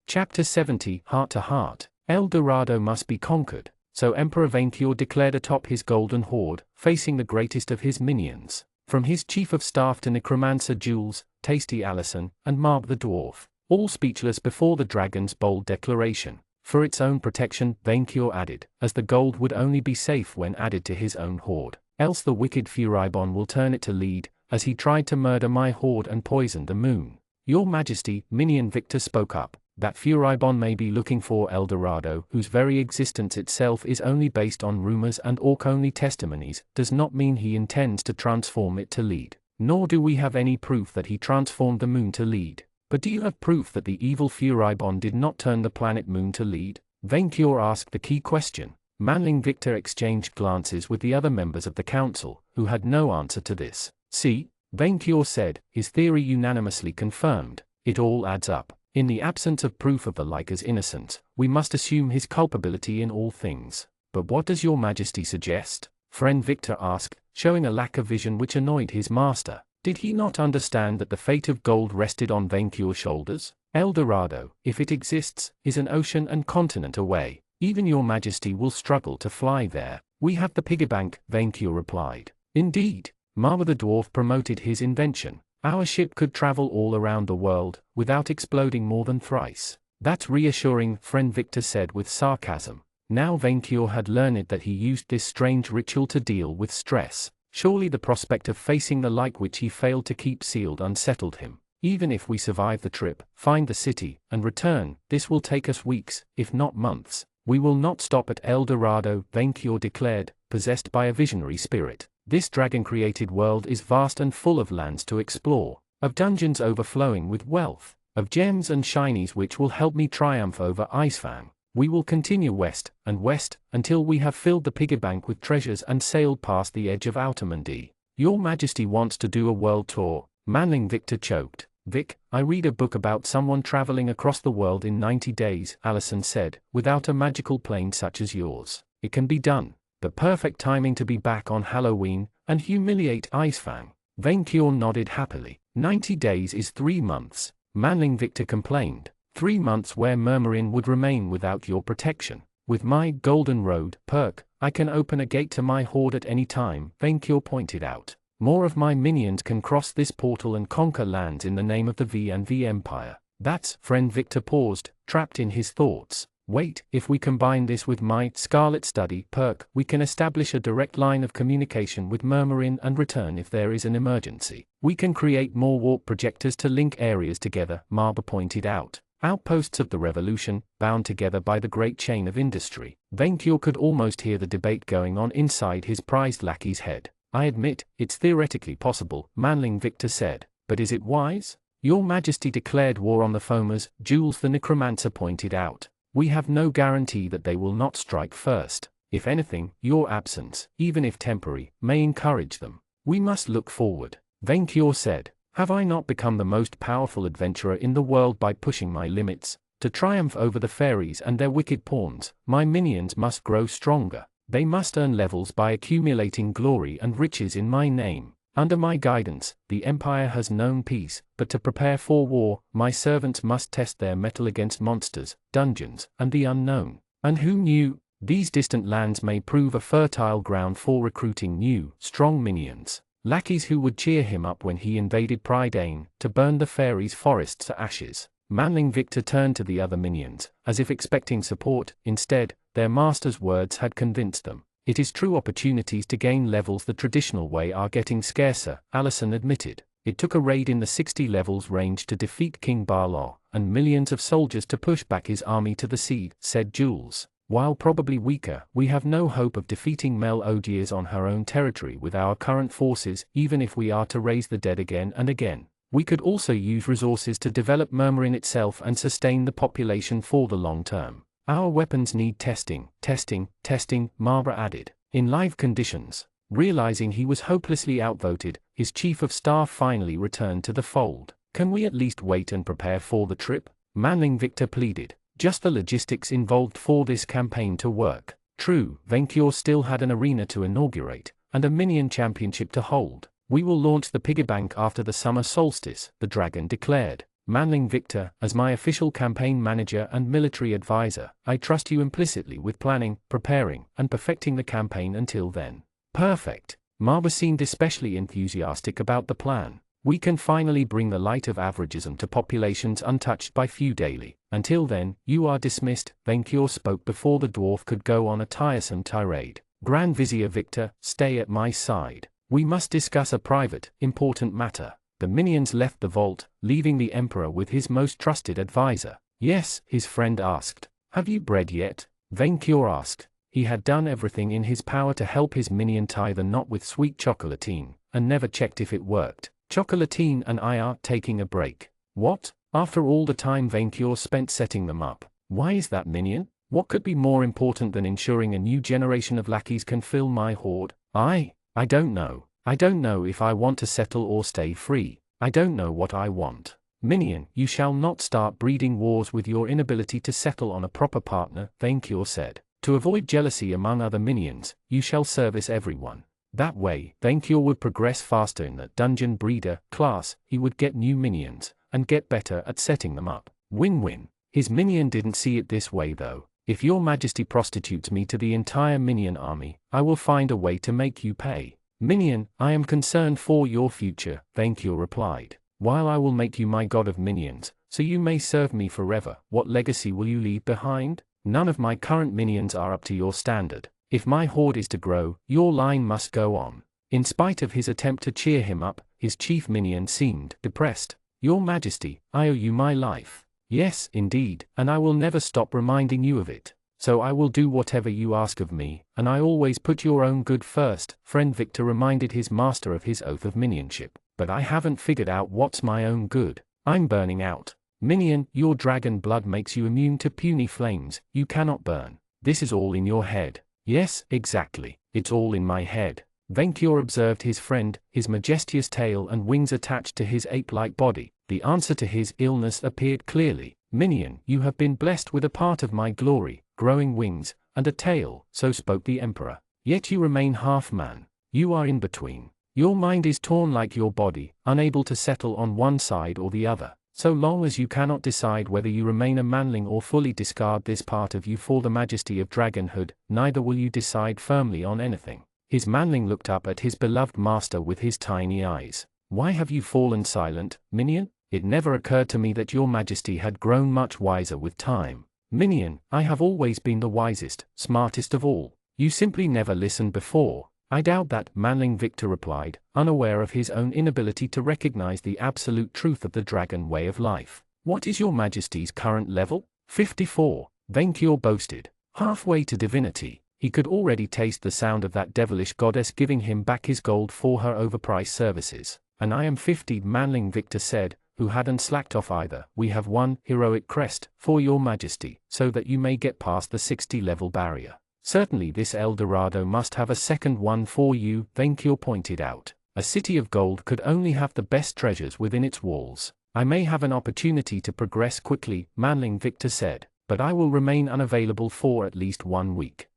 Chapter 70, Heart to Heart. El Dorado must be conquered. So Emperor Venkior declared atop his golden horde, facing the greatest of his minions. From his chief of staff to necromancer Jules, Tasty Allison, and Marb the dwarf, all speechless before the dragon's bold declaration. For its own protection, Venkior added, as the gold would only be safe when added to his own horde, else the wicked Furibon will turn it to lead, as he tried to murder my horde and poison the moon. Your Majesty, Minion Victor spoke up, that Furibon may be looking for El Dorado, whose very existence itself is only based on rumors and orc-only testimonies, does not mean he intends to transform it to lead. Nor do we have any proof that he transformed the moon to lead. But do you have proof that the evil Furibon did not turn the planet moon to lead? Venkior asked the key question. Manling Victor exchanged glances with the other members of the council, who had no answer to this. See, Venkior said, his theory unanimously confirmed. It all adds up. In the absence of proof of the Liker's innocence, we must assume his culpability in all things. But what does your Majesty suggest? Friend Victor asked, showing a lack of vision which annoyed his master. Did he not understand that the fate of gold rested on Venkior's shoulders? El Dorado, if it exists, is an ocean and continent away. Even your Majesty will struggle to fly there. We have the piggy bank, Venkior replied. Indeed. Marba the dwarf promoted his invention. Our ship could travel all around the world, without exploding more than thrice. That's reassuring, friend Victor said with sarcasm. Now Venkior had learned that he used this strange ritual to deal with stress. Surely the prospect of facing the like which he failed to keep sealed unsettled him. Even if we survive the trip, find the city, and return, this will take us weeks, if not months. We will not stop at El Dorado, Venkior declared, possessed by a visionary spirit. This dragon-created world is vast and full of lands to explore, of dungeons overflowing with wealth, of gems and shinies which will help me triumph over Icefang. We will continue west and west until we have filled the piggy bank with treasures and sailed past the edge of Outermundy. Your Majesty wants to do a world tour. Manling Victor choked. Vic, I read a book about someone traveling across the world in 90 days, Allison said, without a magical plane such as yours. It can be done. The perfect timing to be back on Halloween and humiliate Icefang. Venkior nodded happily. 90 days is 3 months. Manling Victor complained. 3 months where Murmurin would remain without your protection. With my Golden Road perk, I can open a gate to my horde at any time, Venkior pointed out. More of my minions can cross this portal and conquer lands in the name of the V&V Empire. That's, friend Victor paused, trapped in his thoughts. Wait, if we combine this with my Scarlet Study perk, we can establish a direct line of communication with Murmurin and return if there is an emergency. We can create more warp projectors to link areas together, Marba pointed out. Outposts of the revolution, bound together by the great chain of industry. Venkior could almost hear the debate going on inside his prized lackey's head. I admit, it's theoretically possible, Manling Victor said. But is it wise? Your Majesty declared war on the foamers, Jules the necromancer pointed out. We have no guarantee that they will not strike first. If anything, your absence, even if temporary, may encourage them. We must look forward. Venkior said. Have I not become the most powerful adventurer in the world by pushing my limits? To triumph over the fairies and their wicked pawns, my minions must grow stronger. They must earn levels by accumulating glory and riches in my name. Under my guidance, the Empire has known peace, but to prepare for war, my servants must test their mettle against monsters, dungeons, and the unknown. And who knew? These distant lands may prove a fertile ground for recruiting new, strong minions. Lackeys who would cheer him up when he invaded Prydain, to burn the fairies' forests to ashes. Manling Victor turned to the other minions, as if expecting support. Instead, their master's words had convinced them. It is true opportunities to gain levels the traditional way are getting scarcer, Allison admitted. It took a raid in the 60 levels range to defeat King Barlaw, and millions of soldiers to push back his army to the sea, said Jules. While probably weaker, we have no hope of defeating Mel Odiers on her own territory with our current forces, even if we are to raise the dead again and again. We could also use resources to develop Murmurin itself and sustain the population for the long term. Our weapons need testing, Marbra added. In live conditions. Realizing he was hopelessly outvoted, his chief of staff finally returned to the fold. Can we at least wait and prepare for the trip? Manling Victor pleaded. Just the logistics involved for this campaign to work. True, Venkior still had an arena to inaugurate, and a minion championship to hold. We will launch the piggy bank after the summer solstice, the dragon declared. Manling Victor, as my official campaign manager and military advisor, I trust you implicitly with planning, preparing, and perfecting the campaign until then. Perfect. Marba seemed especially enthusiastic about the plan. We can finally bring the light of averagism to populations untouched by few daily. Until then, you are dismissed, Venkior spoke before the dwarf could go on a tiresome tirade. Grand Vizier Victor, stay at my side. We must discuss a private, important matter. The minions left the vault, leaving the Emperor with his most trusted advisor. Yes, his friend asked. Have you bred yet? Venkior asked. He had done everything in his power to help his minion tie the knot with sweet chocolatine, and never checked if it worked. Chocolatine and I are taking a break. What? After all the time Venkior spent setting them up. Why is that minion? What could be more important than ensuring a new generation of lackeys can fill my hoard? I don't know. I don't know if I want to settle or stay free. I don't know what I want. Minion, you shall not start breeding wars with your inability to settle on a proper partner, Venkior said. To avoid jealousy among other minions, you shall service everyone. That way, Venkior would progress faster in the dungeon breeder class, he would get new minions, and get better at setting them up. Win-win. His minion didn't see it this way though. If your majesty prostitutes me to the entire minion army, I will find a way to make you pay. Minion, I am concerned for your future, Venkior replied. While I will make you my god of minions, so you may serve me forever, what legacy will you leave behind? None of my current minions are up to your standard. If my horde is to grow, your line must go on. In spite of his attempt to cheer him up, his chief minion seemed depressed. Your Majesty, I owe you my life. Yes, indeed, and I will never stop reminding you of it. So I will do whatever you ask of me, and I always put your own good first, friend Victor reminded his master of his oath of minionship. But I haven't figured out what's my own good. I'm burning out. Minion, your dragon blood makes you immune to puny flames, you cannot burn. This is all in your head. Yes, exactly, it's all in my head. Venkior observed his friend, his majestuous tail and wings attached to his ape-like body. The answer to his illness appeared clearly. Minion, you have been blessed with a part of my glory, growing wings, and a tail, so spoke the Emperor. Yet you remain half-man. You are in between. Your mind is torn like your body, unable to settle on one side or the other. So long as you cannot decide whether you remain a manling or fully discard this part of you for the majesty of dragonhood, neither will you decide firmly on anything. His manling looked up at his beloved master with his tiny eyes. Why have you fallen silent, Minion? It never occurred to me that your majesty had grown much wiser with time. Minion, I have always been the wisest, smartest of all. You simply never listened before. I doubt that, Manling Victor replied, unaware of his own inability to recognize the absolute truth of the dragon way of life. What is your majesty's current level? 54, Venkior boasted. Halfway to divinity, he could already taste the sound of that devilish goddess giving him back his gold for her overpriced services. And I am 50, Manling Victor said, who hadn't slacked off either. We have one heroic crest for your majesty, so that you may get past the 60-level barrier. Certainly this El Dorado must have a second one for you, Venkior pointed out. A city of gold could only have the best treasures within its walls. I may have an opportunity to progress quickly, Manling Victor said, but I will remain unavailable for at least 1 week.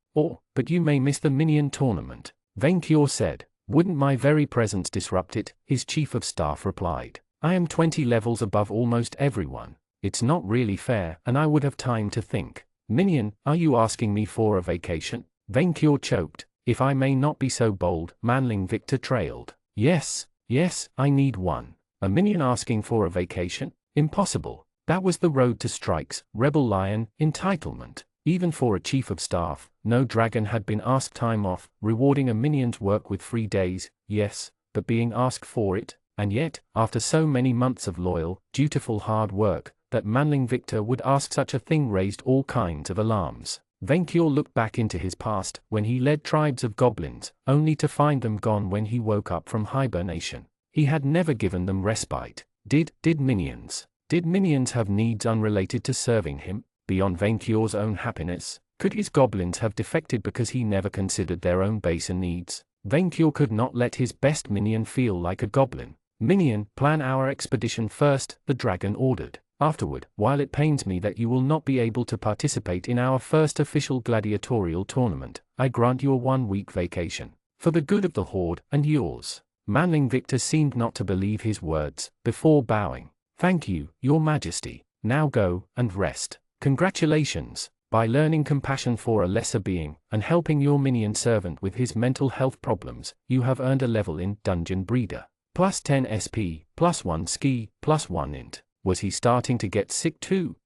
But you may miss the minion tournament, Venkior said. Wouldn't my very presence disrupt it? His chief of staff replied. I am 20 levels above almost everyone. It's not really fair, and I would have time to think. Minion, are you asking me for a vacation? Venkior choked. If I may not be so bold, Manling Victor trailed. Yes, I need one. A minion asking for a vacation? Impossible. That was the road to strikes, Rebel Lion, entitlement. Even for a chief of staff, no dragon had been asked time off, rewarding a minion's work with 3 days, yes, but being asked for it, and yet, after so many months of loyal, dutiful hard work, that manling Victor would ask such a thing raised all kinds of alarms. Venkior looked back into his past, when he led tribes of goblins, only to find them gone when he woke up from hibernation. He had never given them respite. Did minions have needs unrelated to serving him, beyond Venkior's own happiness? Could his goblins have defected because he never considered their own baser needs? Venkior could not let his best minion feel like a goblin. Minion, plan our expedition first, the dragon ordered. Afterward, while it pains me that you will not be able to participate in our first official gladiatorial tournament, I grant you a 1-week vacation. For the good of the horde, and yours. Manling Victor seemed not to believe his words, before bowing. Thank you, your majesty. Now go, and rest. Congratulations. By learning compassion for a lesser being, and helping your minion servant with his mental health problems, you have earned a level in Dungeon Breeder. Plus 10 SP, plus 1 ski, plus 1 int. Was he starting to get sick too?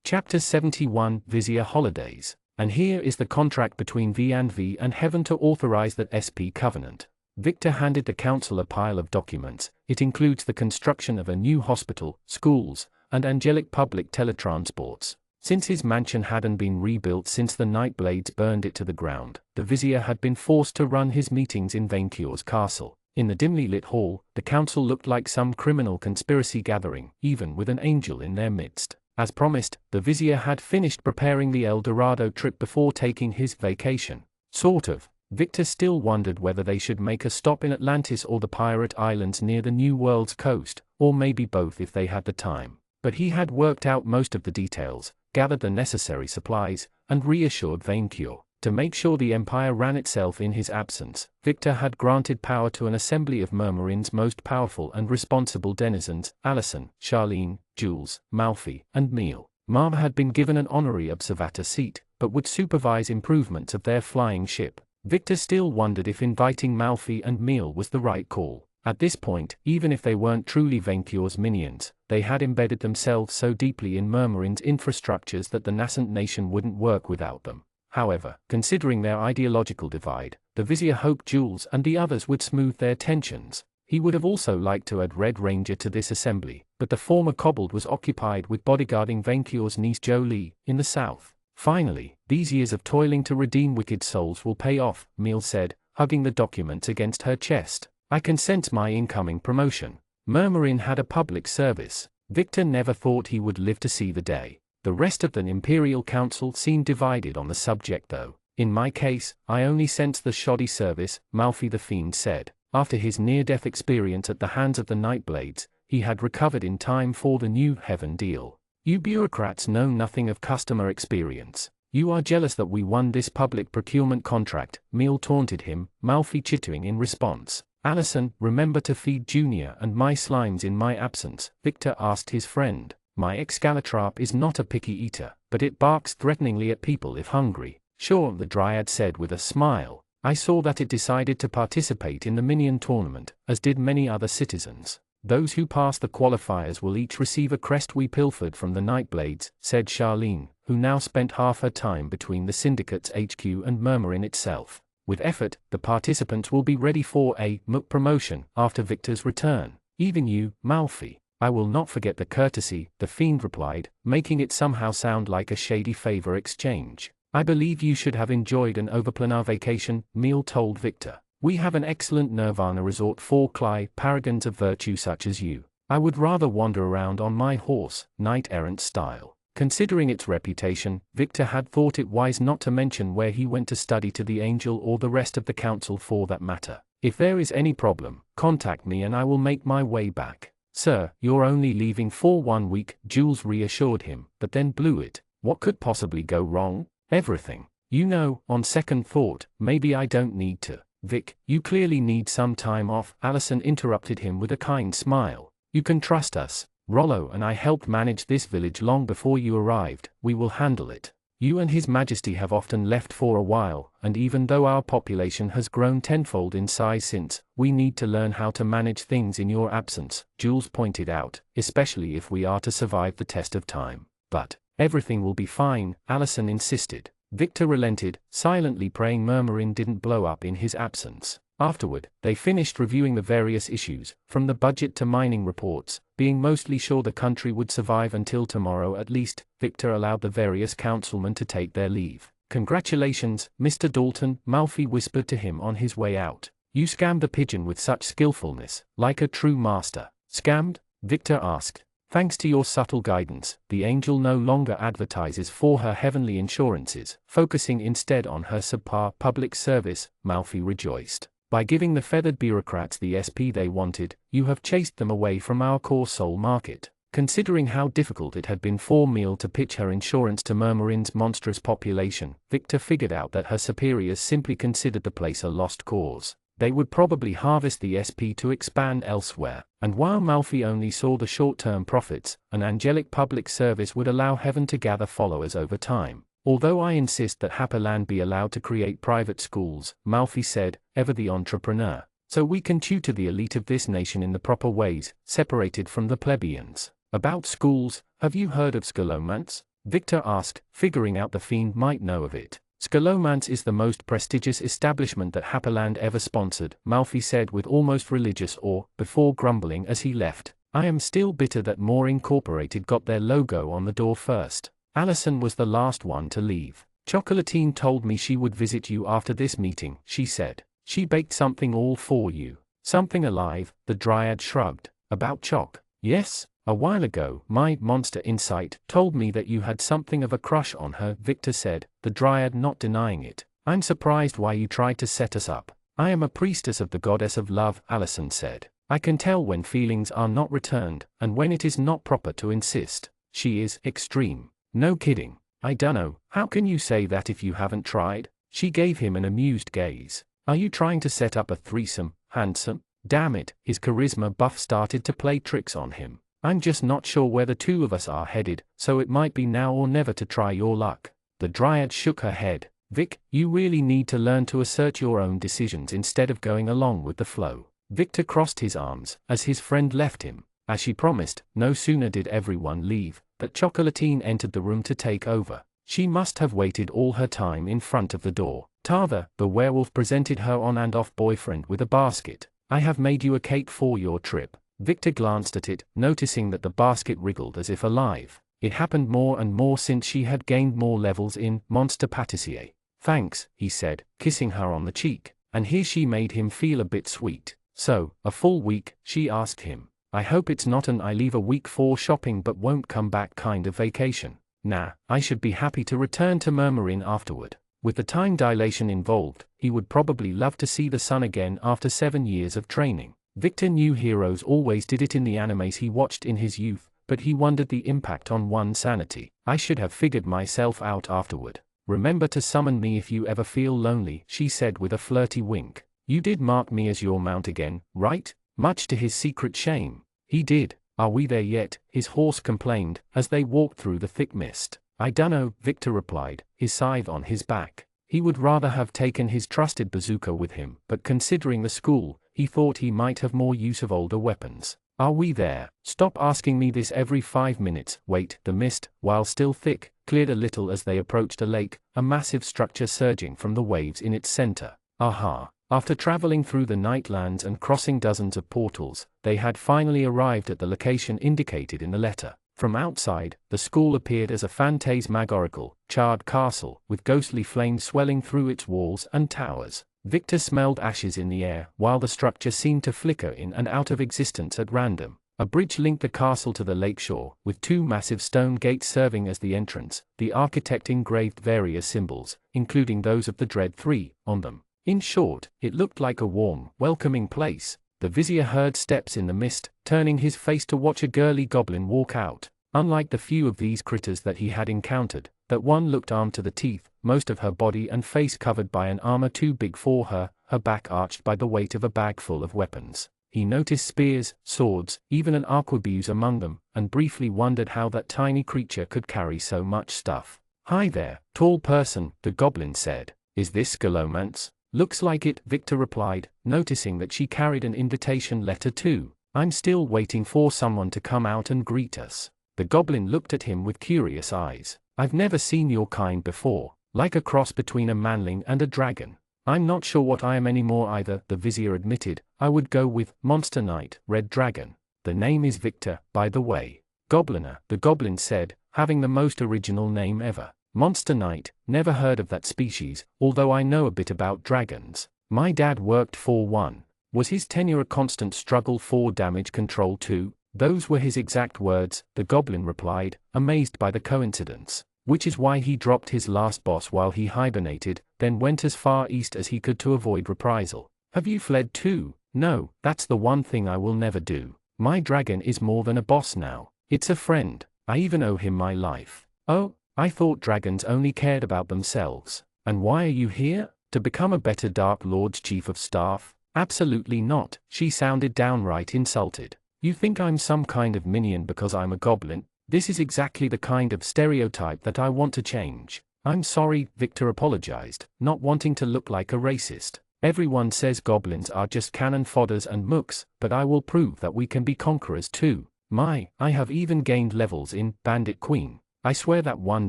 Chapter 71, Vizier Holidays. And here is the contract between V and Heaven to authorize that SP covenant. Victor handed the council a pile of documents. It includes the construction of a new hospital, schools, and angelic public teletransports. Since his mansion hadn't been rebuilt since the Nightblades burned it to the ground, the Vizier had been forced to run his meetings in Venkior's castle. In the dimly lit hall, the council looked like some criminal conspiracy gathering, even with an angel in their midst. As promised, the Vizier had finished preparing the El Dorado trip before taking his vacation. Sort of. Victor still wondered whether they should make a stop in Atlantis or the pirate islands near the New World's coast, or maybe both if they had the time. But he had worked out most of the details, gathered the necessary supplies, and reassured Venkior. To make sure the Empire ran itself in his absence, Victor had granted power to an assembly of Murmurin's most powerful and responsible denizens, Allison, Charlene, Jules, Malfi, and Meal. Marva had been given an honorary observator seat, but would supervise improvements of their flying ship. Victor still wondered if inviting Malfi and Meal was the right call. At this point, even if they weren't truly Venkior's minions, they had embedded themselves so deeply in Murmurin's infrastructures that the nascent nation wouldn't work without them. However, considering their ideological divide, the Vizier hoped Jules and the others would smooth their tensions. He would have also liked to add Red Ranger to this assembly, but the former kobold was occupied with bodyguarding Venkior's niece Jolie, in the south. Finally, these years of toiling to redeem wicked souls will pay off, Meal said, hugging the documents against her chest. I can sense my incoming promotion. Murmurin had a public service. Victor never thought he would live to see the day. The rest of the Imperial Council seemed divided on the subject though. In my case, I only sense the shoddy service, Malfi the Fiend said. After his near-death experience at the hands of the Nightblades, he had recovered in time for the new Heaven deal. You bureaucrats know nothing of customer experience. You are jealous that we won this public procurement contract, Meal taunted him, Malfi chittering in response. Allison, remember to feed Junior and my slimes in my absence, Victor asked his friend. My Excalitrap is not a picky eater, but it barks threateningly at people if hungry. Sure, the Dryad said with a smile. I saw that it decided to participate in the minion tournament, as did many other citizens. Those who pass the qualifiers will each receive a crest we pilfered from the Nightblades, said Charlene, who now spent half her time between the Syndicate's HQ and Murmurin itself. With effort, the participants will be ready for a MOOC promotion after Victor's return. Even you, Malfi. I will not forget the courtesy, the Fiend replied, making it somehow sound like a shady favor exchange. I believe you should have enjoyed an overplanar vacation, Meal told Victor. We have an excellent Nirvana resort for paragons of virtue such as you. I would rather wander around on my horse, knight-errant style. Considering its reputation, Victor had thought it wise not to mention where he went to study to the Angel or the rest of the council for that matter. If there is any problem, contact me and I will make my way back. Sir, you're only leaving for 1 week, Jules reassured him, but then blew it. What could possibly go wrong? Everything. You know, on second thought, maybe I don't need to. Vic, you clearly need some time off, Allison interrupted him with a kind smile. You can trust us. Rollo and I helped manage this village long before you arrived, we will handle it. You and His Majesty have often left for a while, and even though our population has grown tenfold in size since, we need to learn how to manage things in your absence, Jules pointed out, especially if we are to survive the test of time. But, Everything will be fine, Allison insisted. Victor relented, silently praying Murmurin didn't blow up in his absence. Afterward, they finished reviewing the various issues, from the budget to mining reports, being mostly sure the country would survive until tomorrow at least. Victor allowed the various councilmen to take their leave. Congratulations, Mr. Dalton, Malfi whispered to him on his way out. You scammed the pigeon with such skillfulness, like a true master. Scammed? Victor asked. Thanks to your subtle guidance, the angel no longer advertises for her heavenly insurances, focusing instead on her subpar public service, Malfi rejoiced. By giving the feathered bureaucrats the SP they wanted, you have chased them away from our core soul market. Considering how difficult it had been for Meal to pitch her insurance to Murmurin's monstrous population, Victor figured out that her superiors simply considered the place a lost cause. They would probably harvest the SP to expand elsewhere, and while Malfi only saw the short-term profits, an angelic public service would allow heaven to gather followers over time. Although I insist that Happerland be allowed to create private schools, Malfi said, ever the entrepreneur, so we can tutor the elite of this nation in the proper ways, separated from the plebeians. About schools, have you heard of Scholomance? Victor asked, figuring out the fiend might know of it. Scholomance is the most prestigious establishment that Happerland ever sponsored, Malfi said with almost religious awe, before grumbling as he left. I am still bitter that Moore Incorporated got their logo on the door first. Allison was the last one to leave. Chocolatine told me she would visit you after this meeting, she said. She baked something all for you. Something alive, the Dryad shrugged. About Choc? Yes. A while ago, my monster insight told me that you had something of a crush on her, Victor said, the Dryad not denying it. I'm surprised why you tried to set us up. I am a priestess of the goddess of love, Allison said. I can tell when feelings are not returned, and when it is not proper to insist. She is extreme. No kidding. I dunno, how can you say that if you haven't tried? She gave him an amused gaze. Are you trying to set up a threesome, handsome? Damn it, his charisma buff started to play tricks on him. I'm just not sure where the two of us are headed, so it might be now or never to try your luck. The Dryad shook her head. Vic, you really need to learn to assert your own decisions instead of going along with the flow. Victor crossed his arms, as his friend left him. As she promised, no sooner did everyone leave, that Chocolatine entered the room to take over. She must have waited all her time in front of the door. Tarver, the werewolf presented her on and off boyfriend with a basket. I have made you a cake for your trip. Victor glanced at it, noticing that the basket wriggled as if alive. It happened more and more since she had gained more levels in Monster Patissier. Thanks, he said, kissing her on the cheek. And here she made him feel a bit sweet. So, a full week, she asked him. I hope it's not an I leave a week for shopping but won't come back kind of vacation. Nah, I should be happy to return to Murmurin afterward. With the time dilation involved, he would probably love to see the sun again after 7 years of training. Victor knew heroes always did it in the animes he watched in his youth, but he wondered the impact on one's sanity. I should have figured myself out afterward. Remember to summon me if you ever feel lonely, she said with a flirty wink. You did mark me as your mount again, right? Much to his secret shame. He did. Are we there yet? His horse complained, as they walked through the thick mist. I dunno, Victor replied, his scythe on his back. He would rather have taken his trusted bazooka with him, but considering the school, he thought he might have more use of older weapons. Are we there? Stop asking me this every 5 minutes. Wait, the mist, while still thick, cleared a little as they approached a lake, a massive structure surging from the waves in its center. Aha. After traveling through the Nightlands and crossing dozens of portals, they had finally arrived at the location indicated in the letter. From outside, the school appeared as a phantasmagorical, charred castle, with ghostly flames swelling through its walls and towers. Victor smelled ashes in the air, while the structure seemed to flicker in and out of existence at random. A bridge linked the castle to the lakeshore, with 2 massive stone gates serving as the entrance. The architect engraved various symbols, including those of the Dread Three, on them. In short, it looked like a warm, welcoming place. The vizier heard steps in the mist, turning his face to watch a girly goblin walk out. Unlike the few of these critters that he had encountered, that one looked armed to the teeth, most of her body and face covered by an armor too big for her, her back arched by the weight of a bag full of weapons. He noticed spears, swords, even an arquebuse among them, and briefly wondered how that tiny creature could carry so much stuff. Hi there, tall person, the goblin said. Is this Scholomance? Looks like it, Victor replied, noticing that she carried an invitation letter too. I'm still waiting for someone to come out and greet us. The goblin looked at him with curious eyes. I've never seen your kind before, like a cross between a manling and a dragon. I'm not sure what I am anymore either, the vizier admitted. I would go with Monster Knight, Red Dragon. The name is Victor, by the way. Gobliner, the goblin said, having the most original name ever. Monster Knight, never heard of that species, although I know a bit about dragons. My dad worked for one. Was his tenure a constant struggle for damage control too? Those were his exact words, the goblin replied, amazed by the coincidence. Which is why he dropped his last boss while he hibernated, then went as far east as he could to avoid reprisal. Have you fled too? No, that's the one thing I will never do. My dragon is more than a boss now. It's a friend. I even owe him my life. Oh, I thought dragons only cared about themselves. And why are you here? To become a better Dark Lord's chief of staff? Absolutely not. She sounded downright insulted. You think I'm some kind of minion because I'm a goblin? This is exactly the kind of stereotype that I want to change. I'm sorry, Victor apologized, not wanting to look like a racist. Everyone says goblins are just cannon fodders and mooks, but I will prove that we can be conquerors too. I have even gained levels in Bandit Queen. I swear that one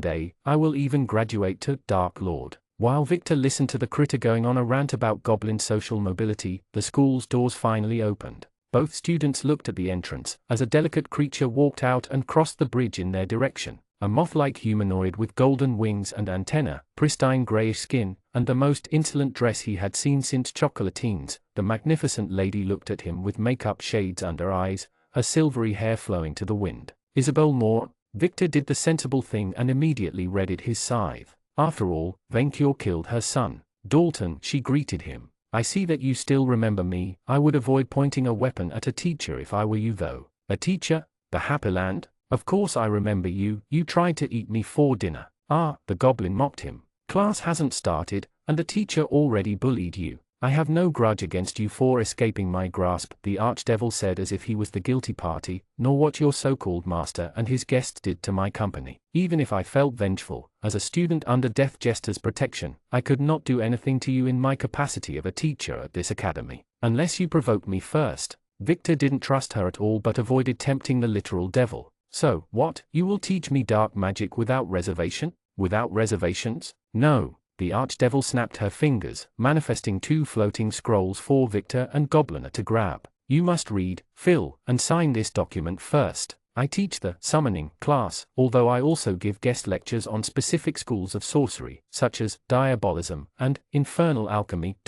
day, I will even graduate to Dark Lord. While Victor listened to the critter going on a rant about goblin social mobility, the school's doors finally opened. Both students looked at the entrance, as a delicate creature walked out and crossed the bridge in their direction. A moth-like humanoid with golden wings and antennae, pristine grayish skin, and the most insolent dress he had seen since chocolatines. The magnificent lady looked at him with makeup shades under eyes, her silvery hair flowing to the wind. Isabel Moore? Victor did the sensible thing and immediately readied his scythe. After all, Venture killed her son. Dalton, she greeted him. I see that you still remember me. I would avoid pointing a weapon at a teacher if I were you though. A teacher? The Happy Land? Of course I remember you. You tried to eat me for dinner. Ah, the goblin mocked him. Class hasn't started, and the teacher already bullied you. I have no grudge against you for escaping my grasp, the archdevil said as if he was the guilty party, nor what your so-called master and his guests did to my company. Even if I felt vengeful, as a student under Death Jester's protection, I could not do anything to you in my capacity of a teacher at this academy, unless you provoke me first. Victor didn't trust her at all but avoided tempting the literal devil. So, what, you will teach me dark magic without reservation? Without reservations? No. The archdevil snapped her fingers, manifesting two floating scrolls for Victor and Gobliner to grab. You must read, fill, and sign this document first. I teach the summoning class, although I also give guest lectures on specific schools of sorcery, such as diabolism and infernal alchemy.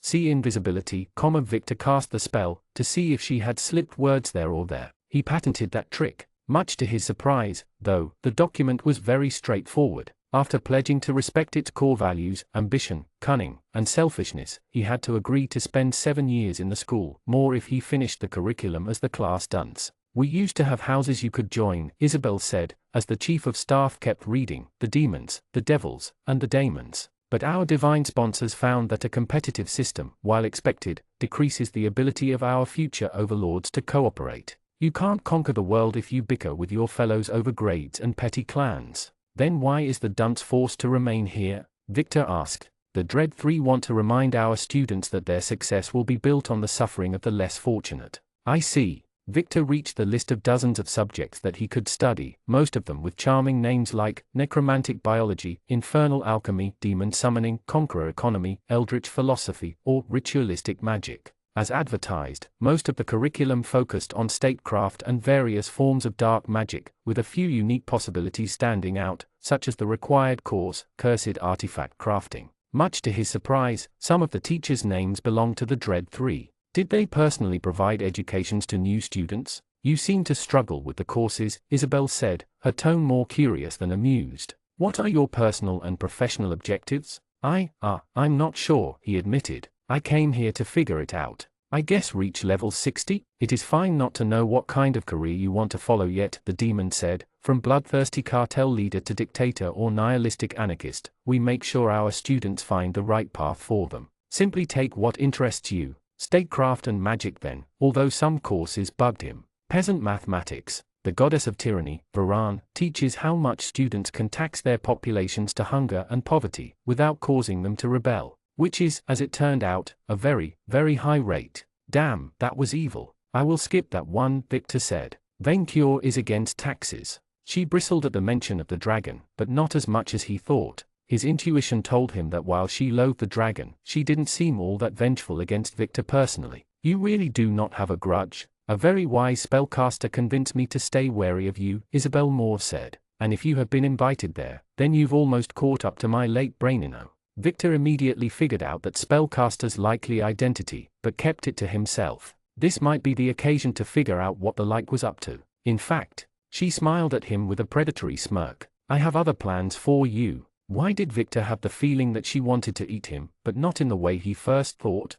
See invisibility, Victor cast the spell, to see if she had slipped words there or there. He patented that trick. Much to his surprise, though, the document was very straightforward. After pledging to respect its core values, ambition, cunning, and selfishness, he had to agree to spend 7 years in the school, more if he finished the curriculum as the class dunce. We used to have houses you could join, Isabel said, as the chief of staff kept reading, the demons, the devils, and the daemons. But our divine sponsors found that a competitive system, while expected, decreases the ability of our future overlords to cooperate. You can't conquer the world if you bicker with your fellows over grades and petty clans. Then why is the dunce forced to remain here? Victor asked. The Dread Three want to remind our students that their success will be built on the suffering of the less fortunate. I see. Victor reached the list of dozens of subjects that he could study, most of them with charming names like necromantic biology, infernal alchemy, demon summoning, conqueror economy, eldritch philosophy, or ritualistic magic. As advertised, most of the curriculum focused on statecraft and various forms of dark magic, with a few unique possibilities standing out, such as the required course, Cursed Artifact Crafting. Much to his surprise, some of the teachers' names belonged to the Dread Three. Did they personally provide educations to new students? You seem to struggle with the courses, Isabel said, her tone more curious than amused. What are your personal and professional objectives? I'm not sure, he admitted. I came here to figure it out. I guess reach level 60? It is fine not to know what kind of career you want to follow yet, the demon said. From bloodthirsty cartel leader to dictator or nihilistic anarchist, we make sure our students find the right path for them. Simply take what interests you. Statecraft and magic then, although some courses bugged him. Peasant mathematics. The goddess of tyranny, Varan, teaches how much students can tax their populations to hunger and poverty, without causing them to rebel. Which is, as it turned out, a very, very high rate. Damn, that was evil. I will skip that one, Victor said. Venture is against taxes. She bristled at the mention of the dragon, but not as much as he thought. His intuition told him that while she loathed the dragon, she didn't seem all that vengeful against Victor personally. You really do not have a grudge. A very wise spellcaster convinced me to stay wary of you, Isabel Moore said. And if you have been invited there, then you've almost caught up to my late brainino. Victor immediately figured out that spellcaster's likely identity, but kept it to himself. This might be the occasion to figure out what the like was up to. In fact, she smiled at him with a predatory smirk. I have other plans for you. Why did Victor have the feeling that she wanted to eat him, but not in the way he first thought?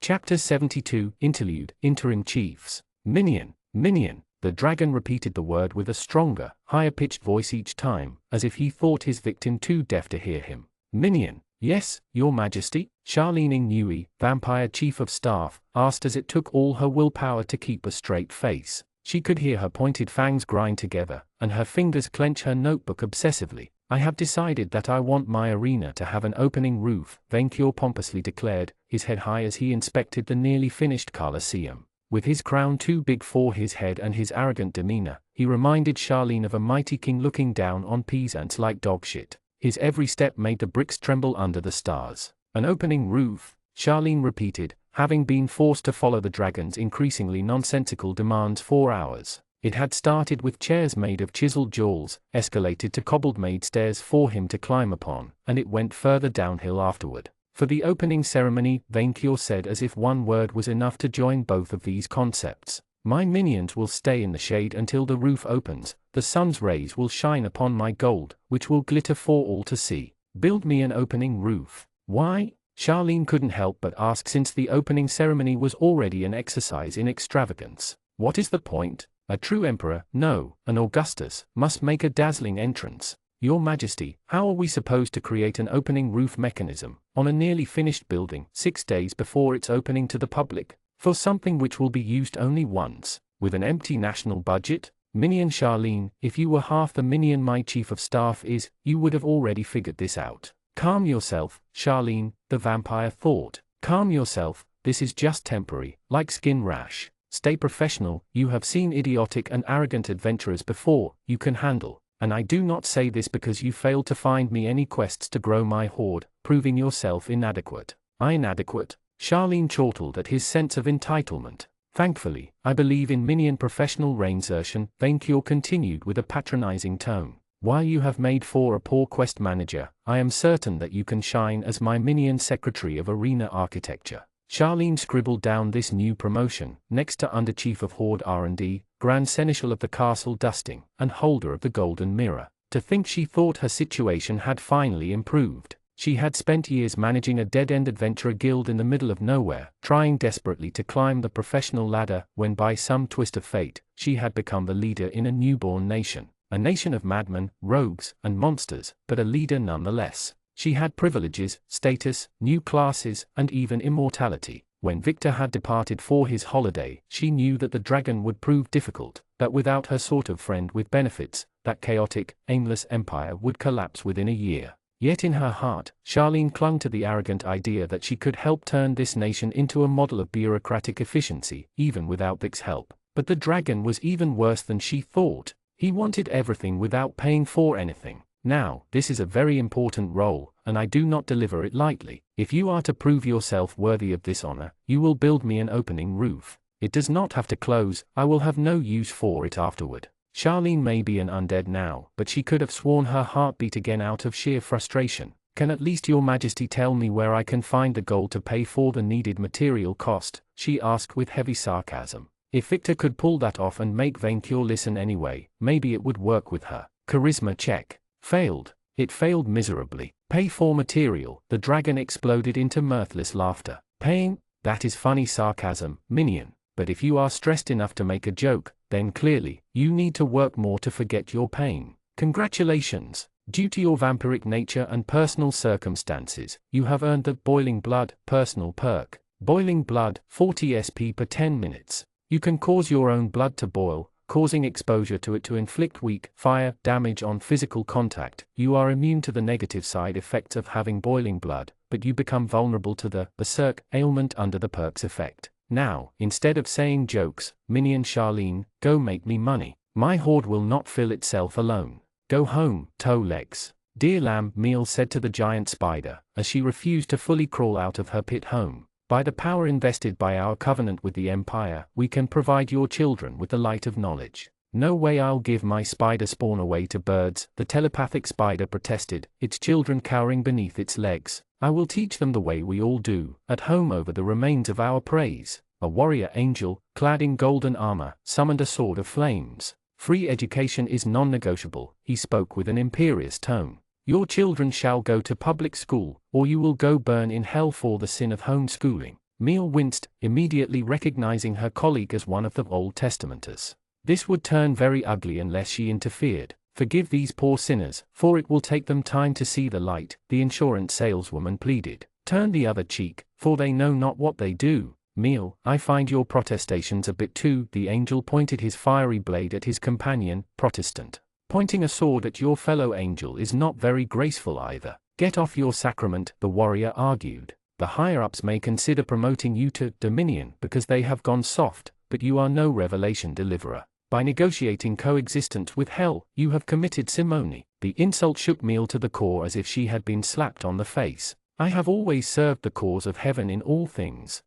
Chapter 72, Interlude, Interim Chiefs. Minion, Minion. The dragon repeated the word with a stronger, higher-pitched voice each time, as if he thought his victim too deaf to hear him. Minion. Yes, Your Majesty, Charlene Inui, Vampire Chief of Staff, asked as it took all her willpower to keep a straight face. She could hear her pointed fangs grind together, and her fingers clench her notebook obsessively. I have decided that I want my arena to have an opening roof, Vainkyur pompously declared, his head high as he inspected the nearly finished Colosseum. With his crown too big for his head and his arrogant demeanor, he reminded Charlene of a mighty king looking down on peasants like dogshit. His every step made the bricks tremble under the stars. An opening roof, Charlene repeated, having been forced to follow the dragon's increasingly nonsensical demands for hours. It had started with chairs made of chiseled jewels, escalated to cobbled-made stairs for him to climb upon, and it went further downhill afterward. For the opening ceremony, Vainkyur said as if one word was enough to join both of these concepts. My minions will stay in the shade until the roof opens, the sun's rays will shine upon my gold, which will glitter for all to see. Build me an opening roof. Why? Charlene couldn't help but ask since the opening ceremony was already an exercise in extravagance. What is the point? A true emperor, no, an Augustus, must make a dazzling entrance. Your Majesty, how are we supposed to create an opening roof mechanism, on a nearly finished building, 6 days before its opening to the public, for something which will be used only once, with an empty national budget? Minion Charlene, if you were half the minion my chief of staff is, you would have already figured this out. Calm yourself, Charlene, the vampire thought. Calm yourself, this is just temporary, like skin rash. Stay professional, you have seen idiotic and arrogant adventurers before, you can handle. And I do not say this because you failed to find me any quests to grow my horde, proving yourself inadequate. Inadequate? Charlene chortled at his sense of entitlement. Thankfully, I believe in minion professional reinsertion, Vainkyur continued with a patronizing tone. While you have made for a poor quest manager, I am certain that you can shine as my minion secretary of arena architecture. Charlene scribbled down this new promotion, next to Under Chief of Horde R&D, Grand Seneschal of the Castle Dusting, and holder of the Golden Mirror. To think she thought her situation had finally improved. She had spent years managing a dead-end adventurer guild in the middle of nowhere, trying desperately to climb the professional ladder, when by some twist of fate, she had become the leader in a newborn nation. A nation of madmen, rogues, and monsters, but a leader nonetheless. She had privileges, status, new classes, and even immortality. When Victor had departed for his holiday, she knew that the dragon would prove difficult, that without her sort of friend with benefits, that chaotic, aimless empire would collapse within a year. Yet in her heart, Charlene clung to the arrogant idea that she could help turn this nation into a model of bureaucratic efficiency, even without Vic's help. But the dragon was even worse than she thought. He wanted everything without paying for anything. Now, this is a very important role, and I do not deliver it lightly. If you are to prove yourself worthy of this honor, you will build me an opening roof. It does not have to close, I will have no use for it afterward. Charlene may be an undead now, but she could have sworn her heart beat again out of sheer frustration. Can at least your Majesty tell me where I can find the gold to pay for the needed material cost? She asked with heavy sarcasm. If Victor could pull that off and make Vainkyur listen anyway, maybe it would work with her. Charisma check. Failed. It failed miserably. Pay for material. The dragon exploded into mirthless laughter. Paying? That is funny sarcasm, minion. But if you are stressed enough to make a joke, then clearly, you need to work more to forget your pain. Congratulations. Due to your vampiric nature and personal circumstances, you have earned the Boiling Blood personal perk. Boiling Blood, 40 SP per 10 minutes. You can cause your own blood to boil, causing exposure to it to inflict weak fire damage on physical contact. You are immune to the negative side effects of having boiling blood, but you become vulnerable to the berserk ailment under the perk's effect. Now, instead of saying jokes, minion Charlene, go make me money. My hoard will not fill itself alone. Go home, toe legs. Dear lamb, Meal said to the giant spider, as she refused to fully crawl out of her pit home. By the power invested by our covenant with the Empire, we can provide your children with the light of knowledge. No way I'll give my spider spawn away to birds, the telepathic spider protested, its children cowering beneath its legs. I will teach them the way we all do, at home over the remains of our praise. A warrior angel, clad in golden armor, summoned a sword of flames. Free education is non-negotiable, he spoke with an imperious tone. Your children shall go to public school, or you will go burn in hell for the sin of homeschooling. Meal winced, immediately recognizing her colleague as one of the Old Testamenters. This would turn very ugly unless she interfered. Forgive these poor sinners, for it will take them time to see the light, the insurance saleswoman pleaded. Turn the other cheek, for they know not what they do. Meal, I find your protestations a bit too. The angel pointed his fiery blade at his companion, Protestant. Pointing a sword at your fellow angel is not very graceful either. Get off your sacrament, the warrior argued. The higher-ups may consider promoting you to dominion because they have gone soft, but you are no revelation deliverer. By negotiating coexistence with hell, you have committed simony. The insult shook Meal to the core as if she had been slapped on the face. I have always served the cause of heaven in all things.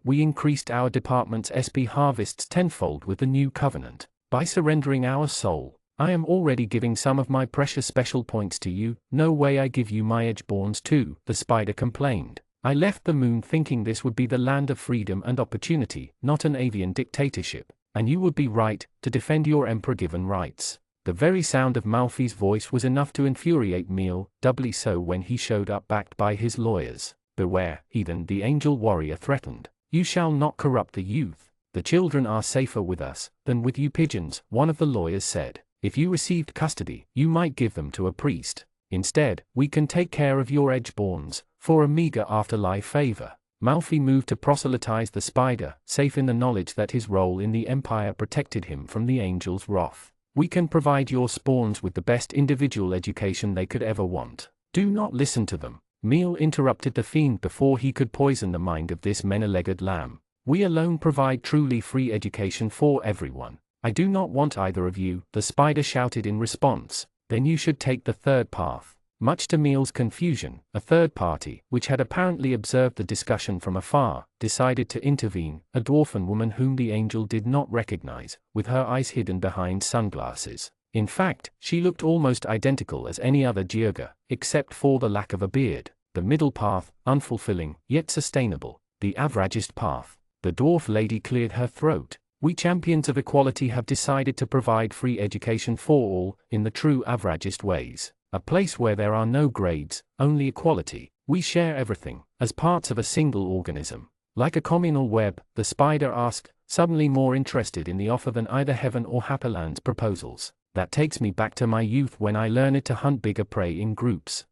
We increased our department's SP harvests tenfold with the new covenant. By surrendering our soul, I am already giving some of my precious special points to you. No way I give you my edgeborns too, the spider complained. I left the moon thinking this would be the land of freedom and opportunity, not an avian dictatorship. And you would be right, to defend your emperor-given rights. The very sound of Malfi's voice was enough to infuriate Meal, doubly so when he showed up backed by his lawyers. Beware, heathen, the angel warrior threatened. You shall not corrupt the youth. The children are safer with us than with you pigeons, one of the lawyers said. If you received custody, you might give them to a priest. Instead, we can take care of your edgeborns, for a meager afterlife favor. Malfi moved to proselytize the spider, safe in the knowledge that his role in the Empire protected him from the angel's wrath. We can provide your spawns with the best individual education they could ever want. Do not listen to them. Meal interrupted the fiend before he could poison the mind of this many-legged lamb. We alone provide truly free education for everyone. I do not want either of you, the spider shouted in response. Then you should take the third path. Much to Meal's confusion, a third party, which had apparently observed the discussion from afar, decided to intervene, a dwarfen woman whom the angel did not recognize, with her eyes hidden behind sunglasses. In fact, she looked almost identical as any other Georga, except for the lack of a beard. The middle path, unfulfilling, yet sustainable. The averagist path. The dwarf lady cleared her throat. We champions of equality have decided to provide free education for all, in the true averagist ways. A place where there are no grades, only equality. We share everything, as parts of a single organism. Like a communal web, the spider asked, suddenly more interested in the offer than either Heaven or Happyland's proposals. That takes me back to my youth when I learned to hunt bigger prey in groups.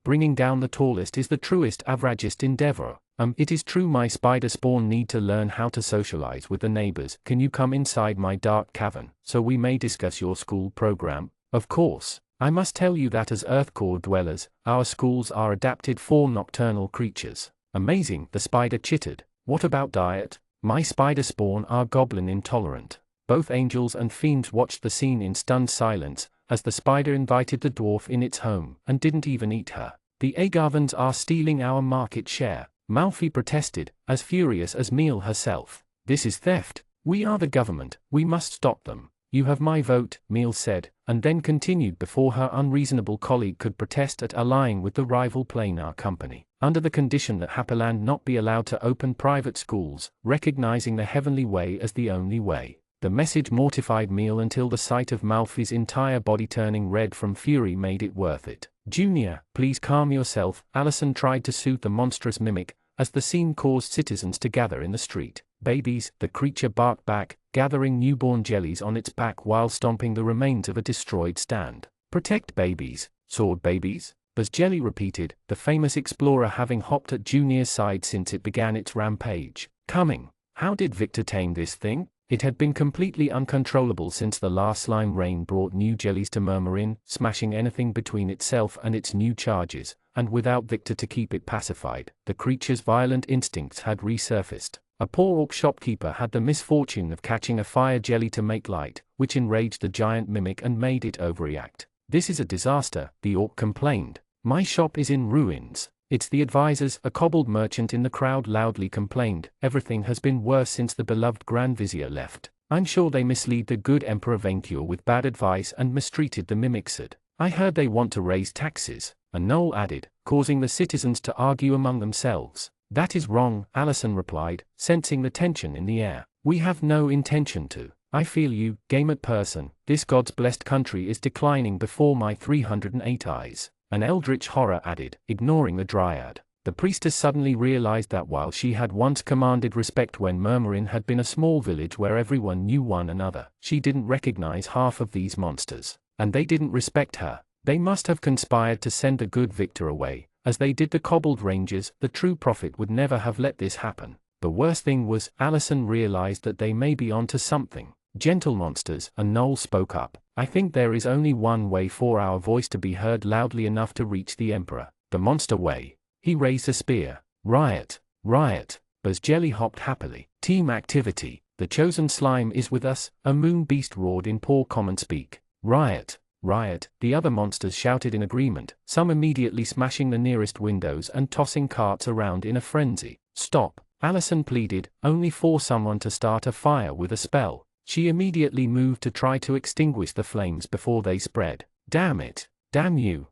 Bringing down the tallest is the truest averagist endeavor. It is true my spider spawn need to learn how to socialize with the neighbors. Can you come inside my dark cavern, so we may discuss your school program? Of course. I must tell you that as Earthcore dwellers, our schools are adapted for nocturnal creatures. Amazing, the spider chittered. What about diet? My spider spawn are goblin intolerant. Both angels and fiends watched the scene in stunned silence, as the spider invited the dwarf in its home, and didn't even eat her. The Agavans are stealing our market share, Malfi protested, as furious as Meal herself. This is theft. We are the government, we must stop them. You have my vote, Meal said, and then continued before her unreasonable colleague could protest at allying with the rival planar company, under the condition that Happyland not be allowed to open private schools, recognizing the heavenly way as the only way. The message mortified Meal until the sight of Malfi's entire body turning red from fury made it worth it. Junior, please calm yourself, Allison tried to soothe the monstrous mimic, as the scene caused citizens to gather in the street. Babies, the creature barked back, gathering newborn jellies on its back while stomping the remains of a destroyed stand. Protect babies, sword babies? Buzz Jelly repeated, the famous explorer having hopped at Junior's side since it began its rampage. Coming. How did Victor tame this thing? It had been completely uncontrollable since the last slime rain brought new jellies to murmur in, smashing anything between itself and its new charges, and without Victor to keep it pacified, the creature's violent instincts had resurfaced. A poor orc shopkeeper had the misfortune of catching a fire jelly to make light, which enraged the giant mimic and made it overreact. "This is a disaster," the orc complained. "My shop is in ruins." "It's the advisors," a cobbled merchant in the crowd loudly complained. "Everything has been worse since the beloved Grand Vizier left. I'm sure they mislead the good Emperor Venkur with bad advice and mistreated the mimics. I heard they want to raise taxes," a gnoll added, causing the citizens to argue among themselves. "That is wrong," Allison replied, sensing the tension in the air. "We have no intention to. I feel you, gamut person. This God's blessed country is declining before my 308 eyes," an eldritch horror added, ignoring the dryad. The priestess suddenly realized that while she had once commanded respect when Murmurin had been a small village where everyone knew one another, she didn't recognize half of these monsters. And they didn't respect her. They must have conspired to send the good Victor away, as they did the cobbled rangers. The true prophet would never have let this happen. The worst thing was, Allison realized that they may be onto something. "Gentle monsters," a gnoll spoke up. "I think there is only one way for our voice to be heard loudly enough to reach the Emperor. The monster way." He raised a spear. "Riot! Riot!" Buzz Jelly hopped happily. "Team activity. The chosen slime is with us," a moon beast roared in poor common speak. "Riot! Riot!" the other monsters shouted in agreement, some immediately smashing the nearest windows and tossing carts around in a frenzy. "Stop," Allison pleaded, "only for someone to start a fire with a spell." She immediately moved to try to extinguish the flames before they spread. "Damn it! Damn you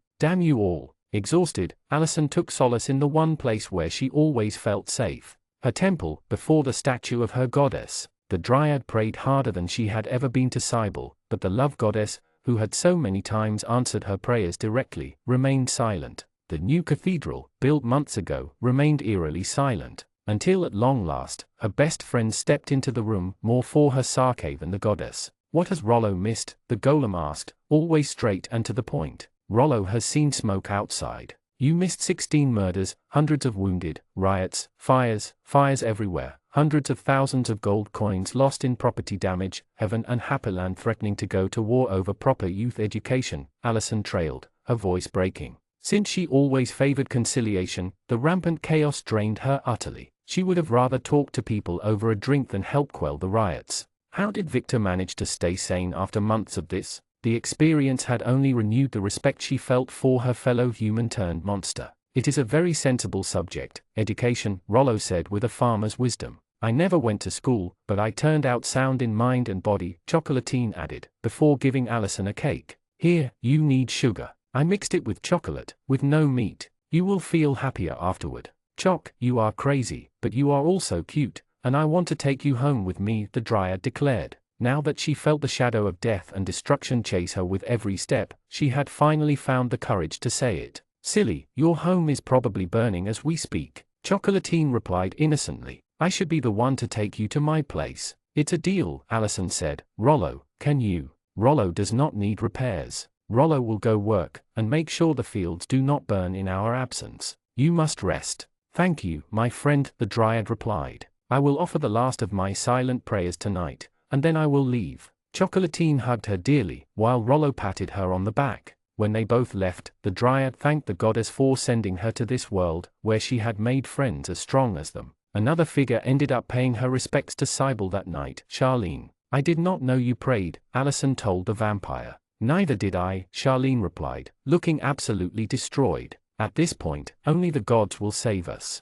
all!" Exhausted, Allison took solace in the one place where she always felt safe. Her temple, before the statue of her goddess. The dryad prayed harder than she had ever been to Cybele, but the love goddess, who had so many times answered her prayers directly, remained silent. The new cathedral, built months ago, remained eerily silent, until at long last, her best friend stepped into the room, more for her sake than the goddess. "What has Rollo missed?" the golem asked, always straight and to the point. "Rollo has seen smoke outside. You missed 16 murders, hundreds of wounded, riots, fires everywhere, hundreds of thousands of gold coins lost in property damage, heaven and Happyland threatening to go to war over proper youth education," Allison trailed, her voice breaking. Since she always favored conciliation, the rampant chaos drained her utterly. She would have rather talked to people over a drink than help quell the riots. How did Victor manage to stay sane after months of this? The experience had only renewed the respect she felt for her fellow human-turned-monster. "It is a very sensible subject, education," Rollo said with a farmer's wisdom. "I never went to school, but I turned out sound in mind and body," Chocolatine added, before giving Allison a cake. "Here, you need sugar. I mixed it with chocolate, with no meat. You will feel happier afterward." "Choc, you are crazy, but you are also cute, and I want to take you home with me," the dryad declared. Now that she felt the shadow of death and destruction chase her with every step, she had finally found the courage to say it. "Silly, your home is probably burning as we speak," Chocolatine replied innocently. "I should be the one to take you to my place." "It's a deal," Allison said. "Rollo, can you?" "Rollo does not need repairs. Rollo will go work, and make sure the fields do not burn in our absence. You must rest." "Thank you, my friend," the dryad replied. "I will offer the last of my silent prayers tonight, and then I will leave." Chocolatine hugged her dearly, while Rollo patted her on the back. When they both left, the dryad thanked the goddess for sending her to this world, where she had made friends as strong as them. Another figure ended up paying her respects to Cybele that night, Charlene. "I did not know you prayed," Allison told the vampire. "Neither did I," Charlene replied, looking absolutely destroyed. "At this point, only the gods will save us."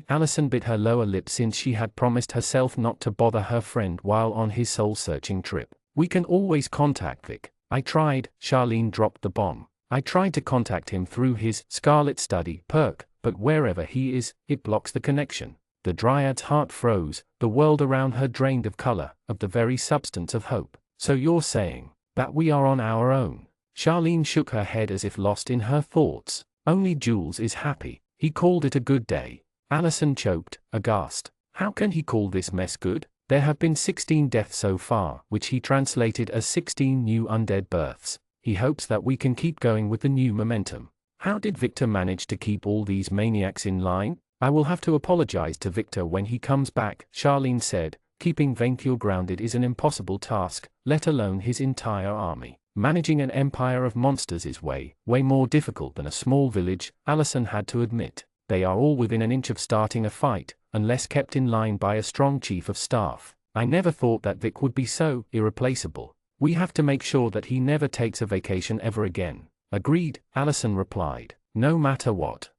Allison bit her lower lip since she had promised herself not to bother her friend while on his soul-searching trip. "We can always contact Vic." "I tried," Charlene dropped the bomb. "I tried to contact him through his Scarlet Study perk, but wherever he is, it blocks the connection." The dryad's heart froze, the world around her drained of color, of the very substance of hope. "So you're saying that we are on our own?" Charlene shook her head as if lost in her thoughts. "Only Jules is happy. He called it a good day." Allison choked, aghast. How can he call this mess good? There have been 16 deaths so far, which he translated as 16 new undead births. He hopes that we can keep going with the new momentum. How did Victor manage to keep all these maniacs in line? "I will have to apologize to Victor when he comes back," Charlene said. "Keeping Venkur grounded is an impossible task, let alone his entire army. Managing an empire of monsters is way more difficult than a small village," Allison had to admit. "They are all within an inch of starting a fight, unless kept in line by a strong chief of staff. I never thought that Vic would be so irreplaceable. We have to make sure that he never takes a vacation ever again. Agreed, Allison replied. No matter what.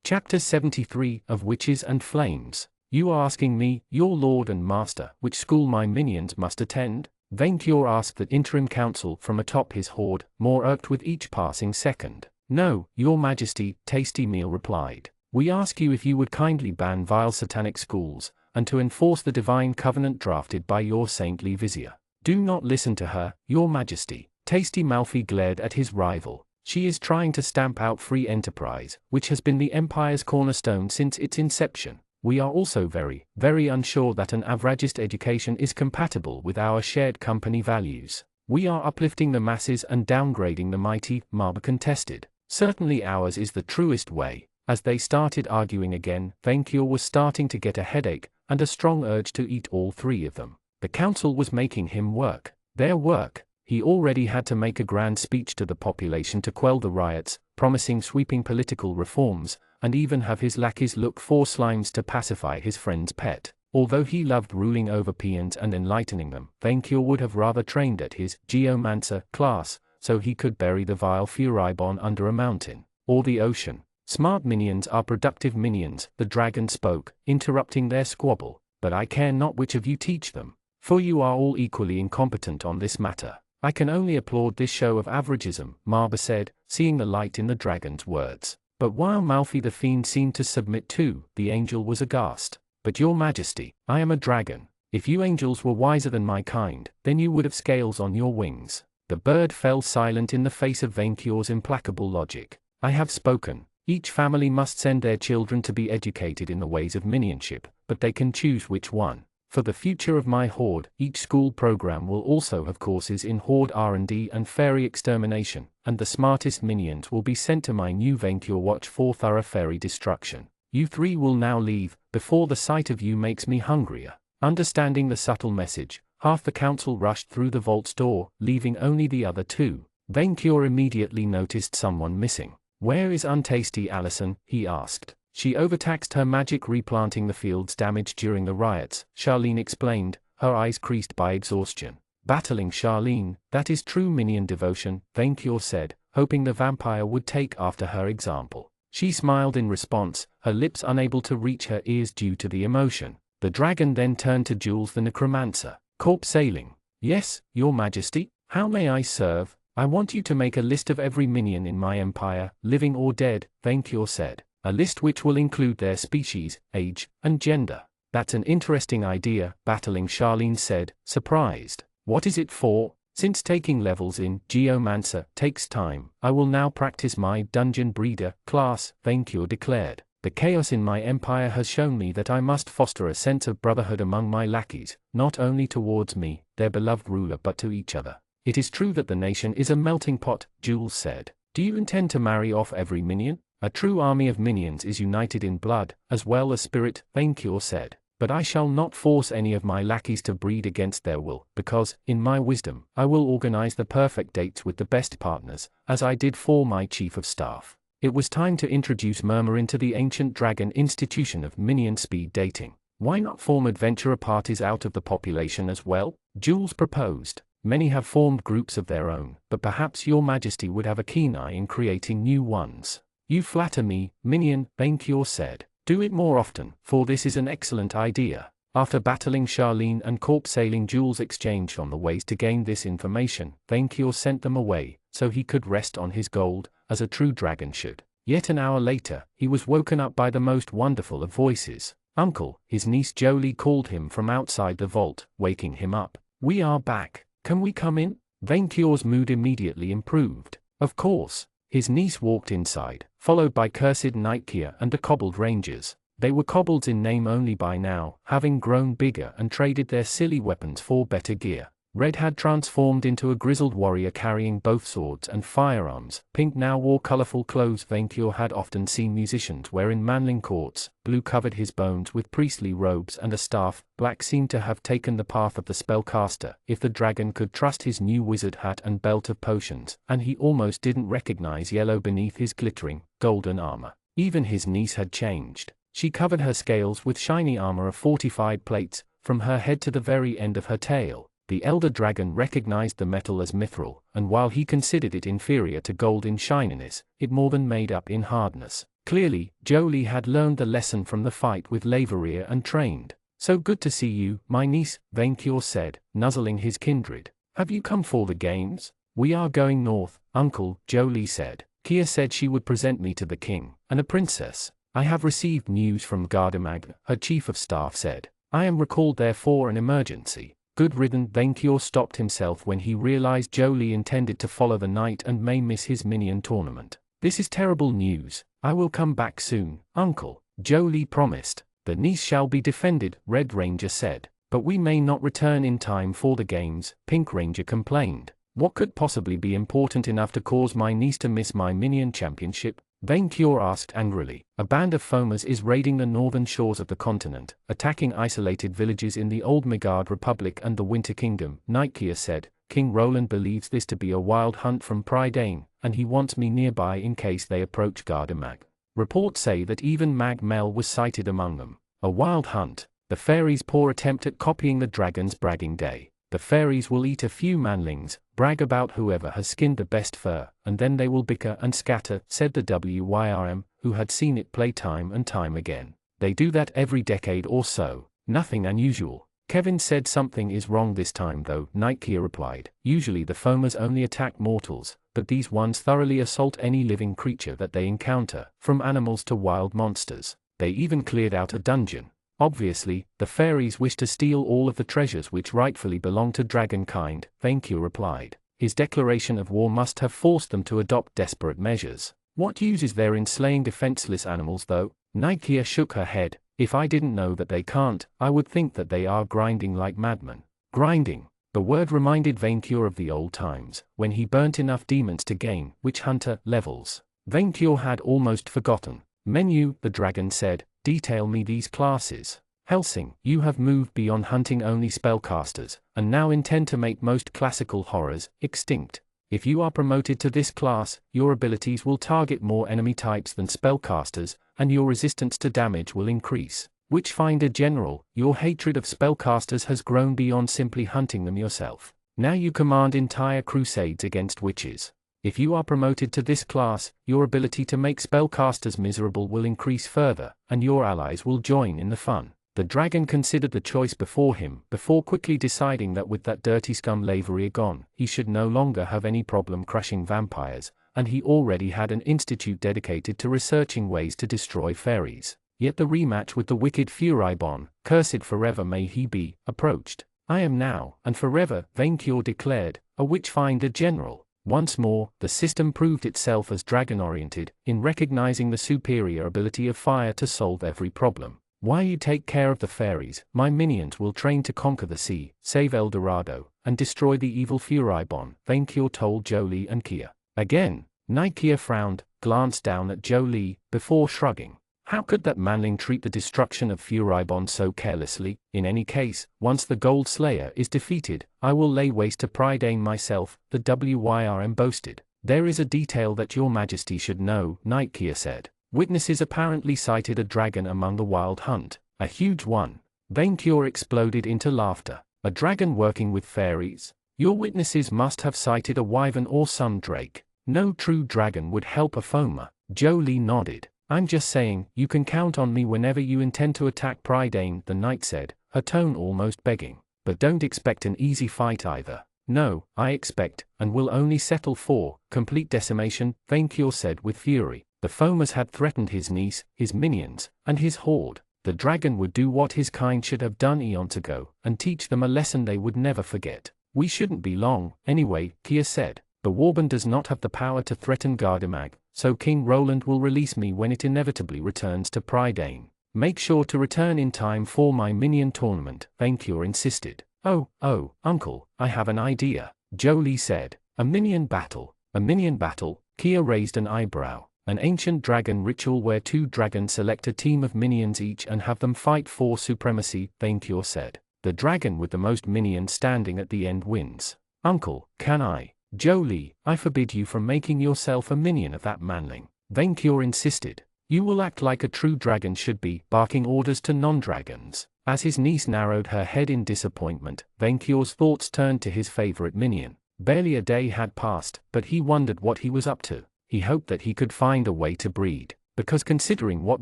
Chapter 73 of Witches and Flames. You are asking me, your lord and master, which school my minions must attend? Vainqueur asked the interim council from atop his hoard, more irked with each passing second. No, your majesty, Tasty Meal replied. We ask you if you would kindly ban vile satanic schools, and to enforce the divine covenant drafted by your saintly vizier. Do not listen to her, your majesty. Tasty Malfi glared at his rival. She is trying to stamp out free enterprise, which has been the empire's cornerstone since its inception. We are also very, very unsure that an averagist education is compatible with our shared company values. We are uplifting the masses and downgrading the mighty, Marber contested. Certainly ours is the truest way. As they started arguing again, Vainqueur was starting to get a headache, and a strong urge to eat all three of them. The council was making him work. Their work. He already had to make a grand speech to the population to quell the riots, promising sweeping political reforms, and even have his lackeys look for slimes to pacify his friend's pet. Although he loved ruling over peons and enlightening them, Vainqueur would have rather trained at his geomancer class, so he could bury the vile Furibon under a mountain, or the ocean. Smart minions are productive minions, the dragon spoke, interrupting their squabble, but I care not which of you teach them, for you are all equally incompetent on this matter. I can only applaud this show of averagism, Marber said, seeing the light in the dragon's words. But while Malfi the fiend seemed to submit too, the angel was aghast. But your majesty, I am a dragon. If you angels were wiser than my kind, then you would have scales on your wings. The bird fell silent in the face of Vainqueur's implacable logic. I have spoken. Each family must send their children to be educated in the ways of minionship, but they can choose which one. For the future of my horde, each school program will also have courses in horde R&D and fairy extermination, and the smartest minions will be sent to my new Vainqueur watch for thorough fairy destruction. You three will now leave, before the sight of you makes me hungrier. Understanding the subtle message, half the council rushed through the vault's door, leaving only the other two. Vainqueur immediately noticed someone missing. Where is untasty Allison? He asked. She overtaxed her magic replanting the fields damaged during the riots, Charlene explained, her eyes creased by exhaustion. Battling Charlene, that is true minion devotion, Vainqueur said, hoping the vampire would take after her example. She smiled in response, her lips unable to reach her ears due to the emotion. The dragon then turned to Jules the necromancer. Corpse sailing. Yes, your majesty, how may I serve? I want you to make a list of every minion in my empire, living or dead, Vainqueur said. A list which will include their species, age, and gender. That's an interesting idea, Battling Charlene said, surprised. What is it for? Since taking levels in Geomancer takes time, I will now practice my Dungeon Breeder class, Vainqueur declared. The chaos in my empire has shown me that I must foster a sense of brotherhood among my lackeys, not only towards me, their beloved ruler, but to each other. It is true that the nation is a melting pot, Jules said. Do you intend to marry off every minion? A true army of minions is united in blood, as well as spirit, Vainqueur said. But I shall not force any of my lackeys to breed against their will, because, in my wisdom, I will organize the perfect dates with the best partners, as I did for my chief of staff. It was time to introduce Murmur into the ancient dragon institution of minion speed dating. Why not form adventurer parties out of the population as well? Jules proposed. Many have formed groups of their own, but perhaps your majesty would have a keen eye in creating new ones. You flatter me, minion, Vainqueur said. Do it more often, for this is an excellent idea. After battling Charlene and corpse sailing, Jules exchanged on the ways to gain this information. Vainqueur sent them away, so he could rest on his gold, as a true dragon should. Yet an hour later, he was woken up by the most wonderful of voices. Uncle, his niece Jolie called him from outside the vault, waking him up. We are back. Can we come in? Vainqueur's mood immediately improved. Of course. His niece walked inside, followed by cursed Nightkeer and the Cobbled Rangers. They were kobolds in name only by now, having grown bigger and traded their silly weapons for better gear. Red had transformed into a grizzled warrior carrying both swords and firearms. Pink now wore colorful clothes Vainqueur had often seen musicians wear in manling courts. Blue covered his bones with priestly robes and a staff. Black seemed to have taken the path of the spellcaster, if the dragon could trust his new wizard hat and belt of potions, and he almost didn't recognize yellow beneath his glittering, golden armor. Even his niece had changed. She covered her scales with shiny armor of fortified plates, from her head to the very end of her tail. The elder dragon recognized the metal as mithril, and while he considered it inferior to gold in shininess, it more than made up in hardness. Clearly, Jolie had learned the lesson from the fight with Lazyhero and trained. "So good to see you, my niece," Vainqueur said, nuzzling his kindred. "Have you come for the games?" "We are going north, uncle," Jolie said. "Kia said she would present me to the king and a princess." "I have received news from Dragonmc," her chief of staff said. "I am recalled there for an emergency." Good riddance. Vainqueur stopped himself when he realized Jolie intended to follow the knight and may miss his minion tournament. "This is terrible news. I will come back soon, uncle," Jolie promised. "The niece shall be defended," Red Ranger said. "But we may not return in time for the games," Pink Ranger complained. "What could possibly be important enough to cause my niece to miss my minion championship?" Vainqueur asked angrily. "A band of foamers is raiding the northern shores of the continent, attacking isolated villages in the Old Midgard Republic and the Winter Kingdom," Nightkia said. "King Roland believes this to be a wild hunt from Prydain, and he wants me nearby in case they approach Dragonmc. Reports say that even Mag Mel was sighted among them." A wild hunt. The fairies' poor attempt at copying the dragon's bragging day. "The fairies will eat a few manlings, brag about whoever has skinned the best fur, and then they will bicker and scatter," said the WYRM, who had seen it play time and time again. "They do that every decade or so. Nothing unusual." Kevin said. "Something is wrong this time though," Nightkia replied. "Usually the foamers only attack mortals, but these ones thoroughly assault any living creature that they encounter, from animals to wild monsters. They even cleared out a dungeon. Obviously, the fairies wish to steal all of the treasures which rightfully belong to dragonkind," Vainqueur replied. "His declaration of war must have forced them to adopt desperate measures. What use is there in slaying defenseless animals though?" Nightkia shook her head. "If I didn't know that they can't, I would think that they are grinding like madmen." Grinding. The word reminded Vainqueur of the old times, when he burnt enough demons to gain witch hunter levels. Vainqueur had almost forgotten. "Menu," the dragon said. "Detail me these classes." "Helsing, you have moved beyond hunting only spellcasters, and now intend to make most classical horrors extinct. If you are promoted to this class, your abilities will target more enemy types than spellcasters, and your resistance to damage will increase. Witchfinder General, your hatred of spellcasters has grown beyond simply hunting them yourself. Now you command entire crusades against witches. If you are promoted to this class, your ability to make spellcasters miserable will increase further, and your allies will join in the fun." The dragon considered the choice before him, before quickly deciding that with that dirty scum Lazyhero gone, he should no longer have any problem crushing vampires, and he already had an institute dedicated to researching ways to destroy fairies. Yet the rematch with the wicked Furibon, cursed forever may he be, approached. "I am now, and forever," Vainqueur declared, "a Witchfinder General." Once more, the system proved itself as dragon-oriented, in recognizing the superior ability of fire to solve every problem. "While you take care of the fairies, my minions will train to conquer the sea, save El Dorado, and destroy the evil Furibon," Vainqueur told Jolie and Kia. Again, Nightkia frowned, glanced down at Jolie, before shrugging. How could that manling treat the destruction of Furibon so carelessly? "In any case, once the Gold Slayer is defeated, I will lay waste to Prydain myself," the WYRM boasted. "There is a detail that your majesty should know," Nightkia said. "Witnesses apparently sighted a dragon among the wild hunt. A huge one." Vainqueur exploded into laughter. "A dragon working with fairies? Your witnesses must have sighted a wyvern or some drake. No true dragon would help a foamer." Jolie nodded. "I'm just saying, you can count on me whenever you intend to attack Prydain," the knight said, her tone almost begging. "But don't expect an easy fight either." "No, I expect, and will only settle for, complete decimation," Vainqueur said with fury. The foamers had threatened his niece, his minions, and his horde. The dragon would do what his kind should have done eons ago, and teach them a lesson they would never forget. "We shouldn't be long, anyway," Kia said. "The Warband does not have the power to threaten Dragonmc, so King Roland will release me when it inevitably returns to Prydain." "Make sure to return in time for my minion tournament," Vainqueur insisted. Oh, uncle, I have an idea," Jolie said. "A minion battle." "A minion battle?" Kia raised an eyebrow. "An ancient dragon ritual where two dragons select a team of minions each and have them fight for supremacy," Vainqueur said. "The dragon with the most minions standing at the end wins." "Uncle, can I?" "Jolie, I forbid you from making yourself a minion of that manling," Vainqueur insisted. You will act like a true dragon should be, barking orders to non-dragons. As his niece narrowed her head in disappointment, Vaincure's thoughts turned to his favorite minion. Barely a day had passed, but he wondered what he was up to. He hoped that he could find a way to breed, because considering what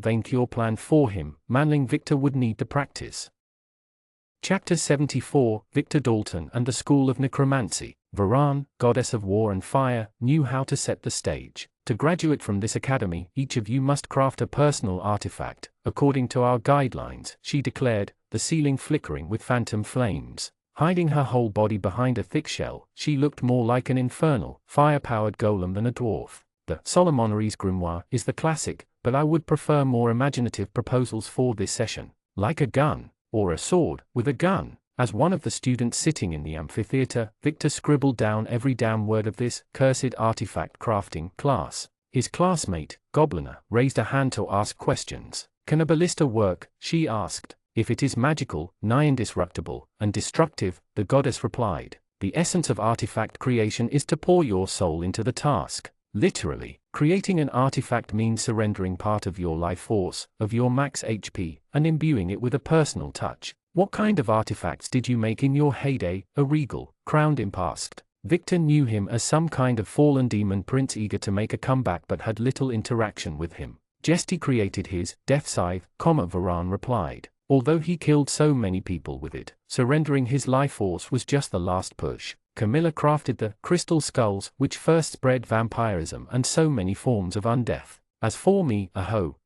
Vaincure planned for him, manling Victor would need to practice. Chapter 74, Victor Dalton and the School of Necromancy. Varan, goddess of war and fire, knew how to set the stage. To graduate from this academy, each of you must craft a personal artifact, according to our guidelines, she declared, the ceiling flickering with phantom flames. Hiding her whole body behind a thick shell, she looked more like an infernal, fire-powered golem than a dwarf. The Solomonary's grimoire is the classic, but I would prefer more imaginative proposals for this session. Like a gun, or a sword, with a gun. As one of the students sitting in the amphitheater, Victor scribbled down every damn word of this cursed artifact crafting class. His classmate, Gobliner, raised a hand to ask questions. Can a ballista work? She asked. If it is magical, nigh indestructible, and destructive, the goddess replied. The essence of artifact creation is to pour your soul into the task. Literally, creating an artifact means surrendering part of your life force, of your max HP, and imbuing it with a personal touch. What kind of artifacts did you make in your heyday? A regal, crowned imp asked. Victor knew him as some kind of fallen demon prince eager to make a comeback but had little interaction with him. Jesty created his death scythe, Varan replied. Although he killed so many people with it, surrendering his life force was just the last push. Camilla crafted the crystal skulls, which first spread vampirism and so many forms of undeath. As for me,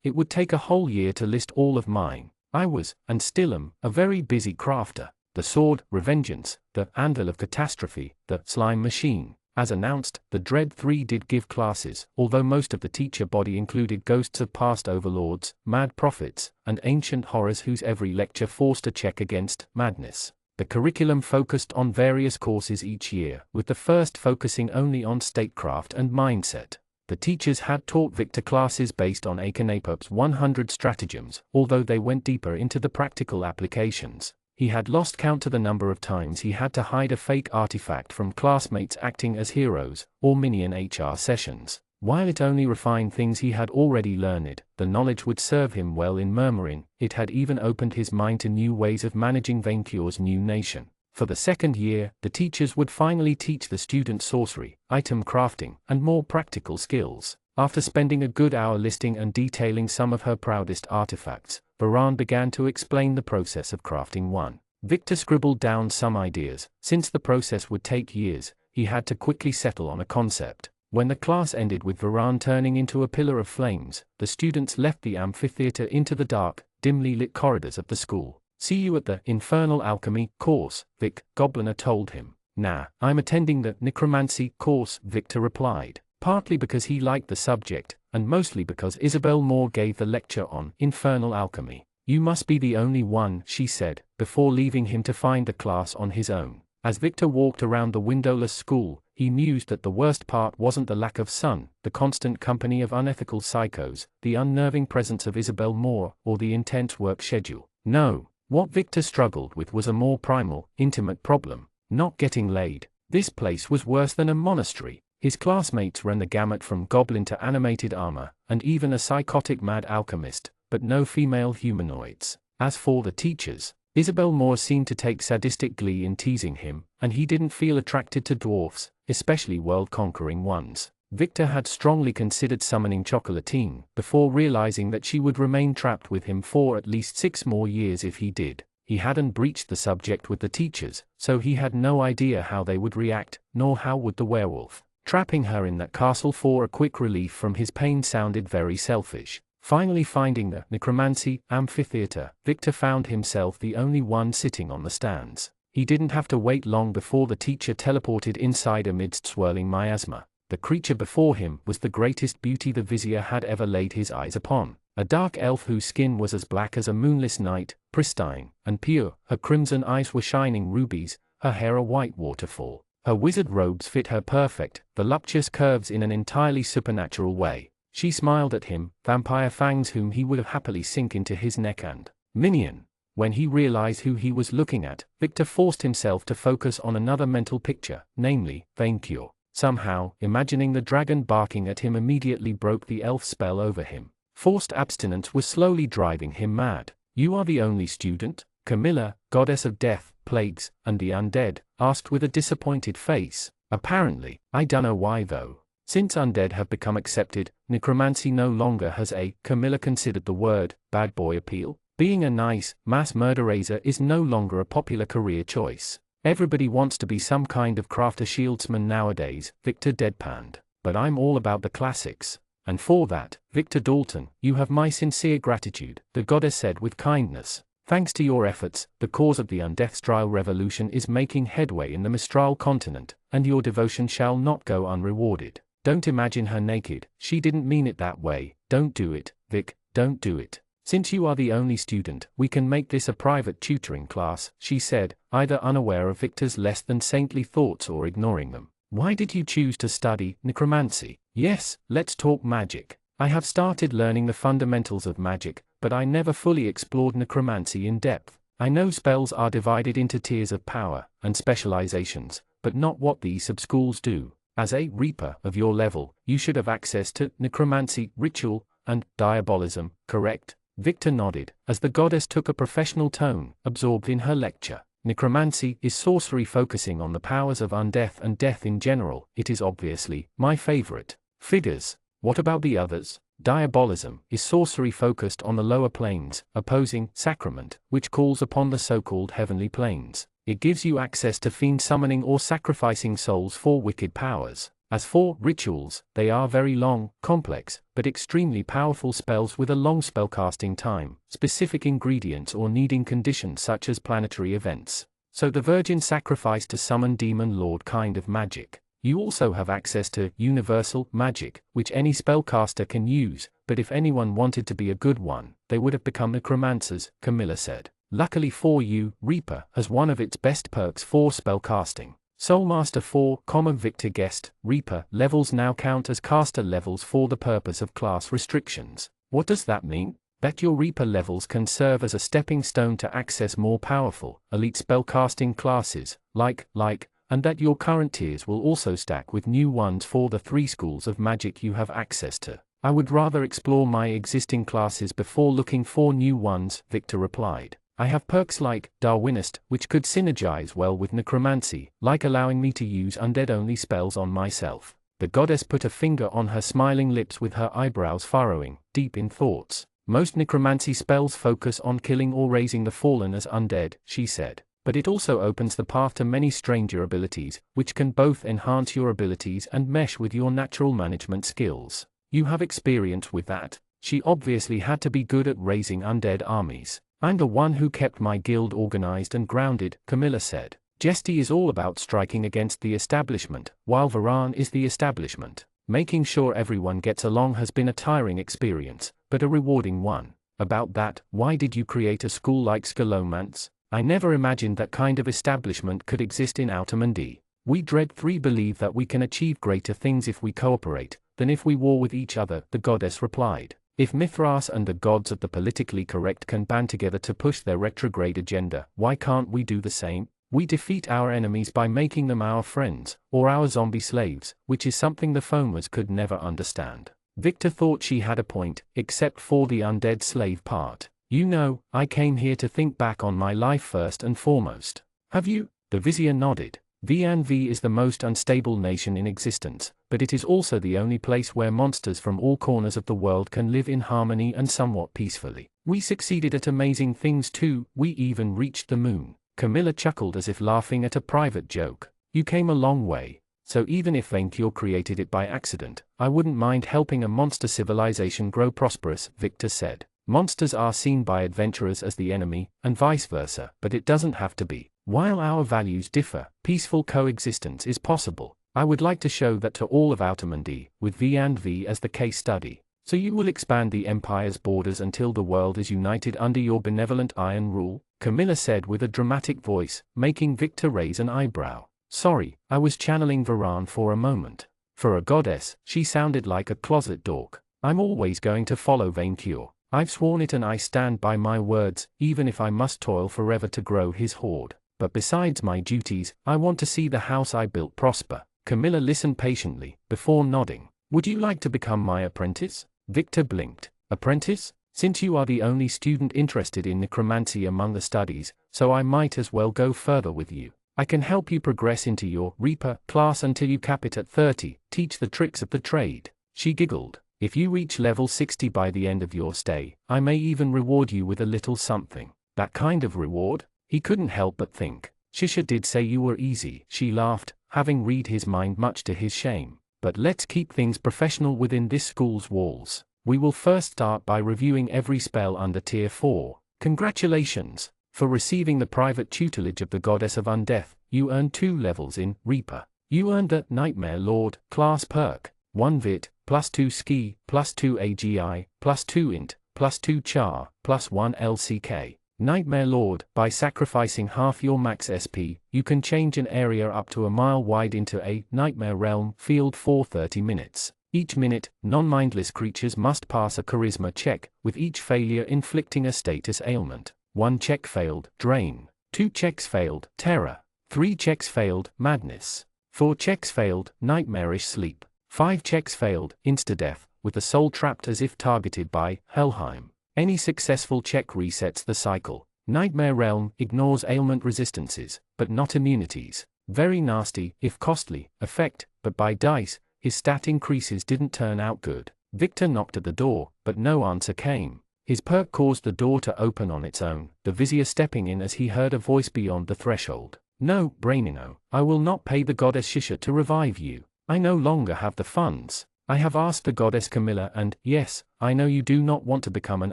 it would take a whole year to list all of mine. I was, and still am, a very busy crafter. The sword, Revengeance, the anvil of catastrophe, the slime machine. As announced, the Dread 3 did give classes, although most of the teacher body included ghosts of past overlords, mad prophets, and ancient horrors whose every lecture forced a check against madness. The curriculum focused on various courses each year, with the first focusing only on statecraft and mindset. The teachers had taught Victor classes based on Akenapop's 100 stratagems, although they went deeper into the practical applications. He had lost count to the number of times he had to hide a fake artifact from classmates acting as heroes, or minion HR sessions. While it only refined things he had already learned, the knowledge would serve him well in Murmuring. It had even opened his mind to new ways of managing Vaincure's new nation. For the second year, the teachers would finally teach the students sorcery, item crafting, and more practical skills. After spending a good hour listing and detailing some of her proudest artifacts, Varan began to explain the process of crafting one. Victor scribbled down some ideas. Since the process would take years, he had to quickly settle on a concept. When the class ended with Varan turning into a pillar of flames, the students left the amphitheater into the dark, dimly lit corridors of the school. See you at the Infernal Alchemy course, Vic, Gobliner told him. Nah, I'm attending the Necromancy course, Victor replied. Partly because he liked the subject, and mostly because Isabel Moore gave the lecture on Infernal Alchemy. You must be the only one, she said, before leaving him to find the class on his own. As Victor walked around the windowless school, he mused that the worst part wasn't the lack of sun, the constant company of unethical psychos, the unnerving presence of Isabel Moore, or the intense work schedule. No, what Victor struggled with was a more primal, intimate problem: not getting laid. This place was worse than a monastery. His classmates ran the gamut from goblin to animated armor, and even a psychotic mad alchemist, but no female humanoids. As for the teachers, Isabel Moore seemed to take sadistic glee in teasing him, and he didn't feel attracted to dwarfs, especially world-conquering ones. Victor had strongly considered summoning Chocolatine, before realizing that she would remain trapped with him for at least 6 more years if he did. He hadn't breached the subject with the teachers, so he had no idea how they would react, nor how would the werewolf. Trapping her in that castle for a quick relief from his pain sounded very selfish. Finally finding the Necromancy amphitheater, Victor found himself the only one sitting on the stands. He didn't have to wait long before the teacher teleported inside amidst swirling miasma. The creature before him was the greatest beauty the vizier had ever laid his eyes upon. A dark elf whose skin was as black as a moonless night, pristine and pure. Her crimson eyes were shining rubies, her hair a white waterfall. Her wizard robes fit her perfect, voluptuous curves in an entirely supernatural way. She smiled at him, vampire fangs whom he would have happily sink into his neck and minion. When he realized who he was looking at, Victor forced himself to focus on another mental picture, namely, Vaincure. Somehow, imagining the dragon barking at him immediately broke the elf spell over him. Forced abstinence was slowly driving him mad. You are the only student? Camilla, goddess of death, plagues, and the undead, asked with a disappointed face. Apparently, I dunno why though. Since undead have become accepted, necromancy no longer has a, Camilla considered the word, bad boy appeal. Being a nice, mass murderator is no longer a popular career choice. Everybody wants to be some kind of crafter shieldsman nowadays, Victor deadpanned. But I'm all about the classics. And for that, Victor Dalton, you have my sincere gratitude, the goddess said with kindness. Thanks to your efforts, the cause of the Undethstrile revolution is making headway in the Mistral continent, and your devotion shall not go unrewarded. Don't imagine her naked, she didn't mean it that way. Don't do it, Vic, don't do it. Since you are the only student, we can make this a private tutoring class, she said, either unaware of Victor's less than saintly thoughts or ignoring them. Why did you choose to study necromancy? Yes, let's talk magic. I have started learning the fundamentals of magic, but I never fully explored necromancy in depth. I know spells are divided into tiers of power and specializations, but not what these sub-schools do. As a reaper of your level, you should have access to necromancy, ritual, and diabolism, correct? Victor nodded, as the goddess took a professional tone, absorbed in her lecture. Necromancy is sorcery focusing on the powers of undeath and death in general. It is obviously my favorite. Figures. What about the others? Diabolism is sorcery focused on the lower planes, opposing sacrament, which calls upon the so-called heavenly planes. It gives you access to fiend summoning or sacrificing souls for wicked powers. As for rituals, they are very long, complex, but extremely powerful spells with a long spellcasting time, specific ingredients or needing conditions such as planetary events. So the virgin sacrifice to summon demon lord kind of magic. You also have access to universal magic, which any spellcaster can use, but if anyone wanted to be a good one, they would have become necromancers, Camilla said. Luckily for you, Reaper has one of its best perks for spellcasting. Soulmaster 4, Victor guessed, Reaper levels now count as caster levels for the purpose of class restrictions. What does that mean? That your Reaper levels can serve as a stepping stone to access more powerful, elite spellcasting classes, and that your current tiers will also stack with new ones for the 3 schools of magic you have access to. I would rather explore my existing classes before looking for new ones, Victor replied. I have perks like Darwinist, which could synergize well with necromancy, like allowing me to use undead-only spells on myself. The goddess put a finger on her smiling lips with her eyebrows furrowing, deep in thoughts. Most necromancy spells focus on killing or raising the fallen as undead, she said. But it also opens the path to many stranger abilities, which can both enhance your abilities and mesh with your natural management skills. You have experience with that. She obviously had to be good at raising undead armies. I'm the one who kept my guild organized and grounded, Camilla said. Jesty is all about striking against the establishment, while Varan is the establishment. Making sure everyone gets along has been a tiring experience, but a rewarding one. About that, why did you create a school like Scalomance? I never imagined that kind of establishment could exist in Outermundy. We Dread 3 believe that we can achieve greater things if we cooperate, than if we war with each other, the goddess replied. If Mithras and the gods of the politically correct can band together to push their retrograde agenda, why can't we do the same? We defeat our enemies by making them our friends, or our zombie slaves, which is something the Foamers could never understand. Victor thought she had a point, except for the undead slave part. You know, I came here to think back on my life first and foremost. Have you? The vizier nodded. VNV is the most unstable nation in existence, but it is also the only place where monsters from all corners of the world can live in harmony and somewhat peacefully. We succeeded at amazing things too, we even reached the moon. Camilla chuckled as if laughing at a private joke. You came a long way. So even if Vaincure created it by accident, I wouldn't mind helping a monster civilization grow prosperous, Victor said. Monsters are seen by adventurers as the enemy, and vice versa, but it doesn't have to be. While our values differ, peaceful coexistence is possible. I would like to show that to all of Outermundy, with V&V as the case study. So you will expand the Empire's borders until the world is united under your benevolent iron rule? Camilla said with a dramatic voice, making Victor raise an eyebrow. Sorry, I was channeling Varan for a moment. For a goddess, she sounded like a closet dork. I'm always going to follow Vaincure. I've sworn it and I stand by my words, even if I must toil forever to grow his horde. But besides my duties, I want to see the house I built prosper. Camilla listened patiently, before nodding. Would you like to become my apprentice? Victor blinked. Apprentice? Since you are the only student interested in necromancy among the studies, so I might as well go further with you. I can help you progress into your Reaper class until you cap it at 30, teach the tricks of the trade. She giggled. If you reach level 60 by the end of your stay, I may even reward you with a little something. That kind of reward? He couldn't help but think. Shisha did say you were easy. She laughed, having read his mind much to his shame. But let's keep things professional within this school's walls. We will first start by reviewing every spell under Tier 4. Congratulations! For receiving the private tutelage of the Goddess of Undeath, you earned 2 levels in Reaper. You earned the Nightmare Lord class perk. 1 Vit, +2 Ski, +2 AGI, +2 Int, +2 Char, +1 LCK. Nightmare Lord. By sacrificing half your max SP, you can change an area up to a mile wide into a Nightmare Realm field for 30 minutes. Each minute, non-mindless creatures must pass a charisma check, with each failure inflicting a status ailment. 1 check failed, Drain. 2 checks failed, Terror. 3 checks failed, Madness. 4 checks failed, Nightmarish Sleep. 5 checks failed, Insta-Death, with the soul trapped as if targeted by Helheim. Any successful check resets the cycle. Nightmare Realm ignores ailment resistances, but not immunities. Very nasty, if costly, effect, but by dice, his stat increases didn't turn out good. Victor knocked at the door, but no answer came. His perk caused the door to open on its own, the vizier stepping in as he heard a voice beyond the threshold. No, Brainino, I will not pay the goddess Shisha to revive you. I no longer have the funds. I have asked the goddess Camilla and, yes, I know you do not want to become an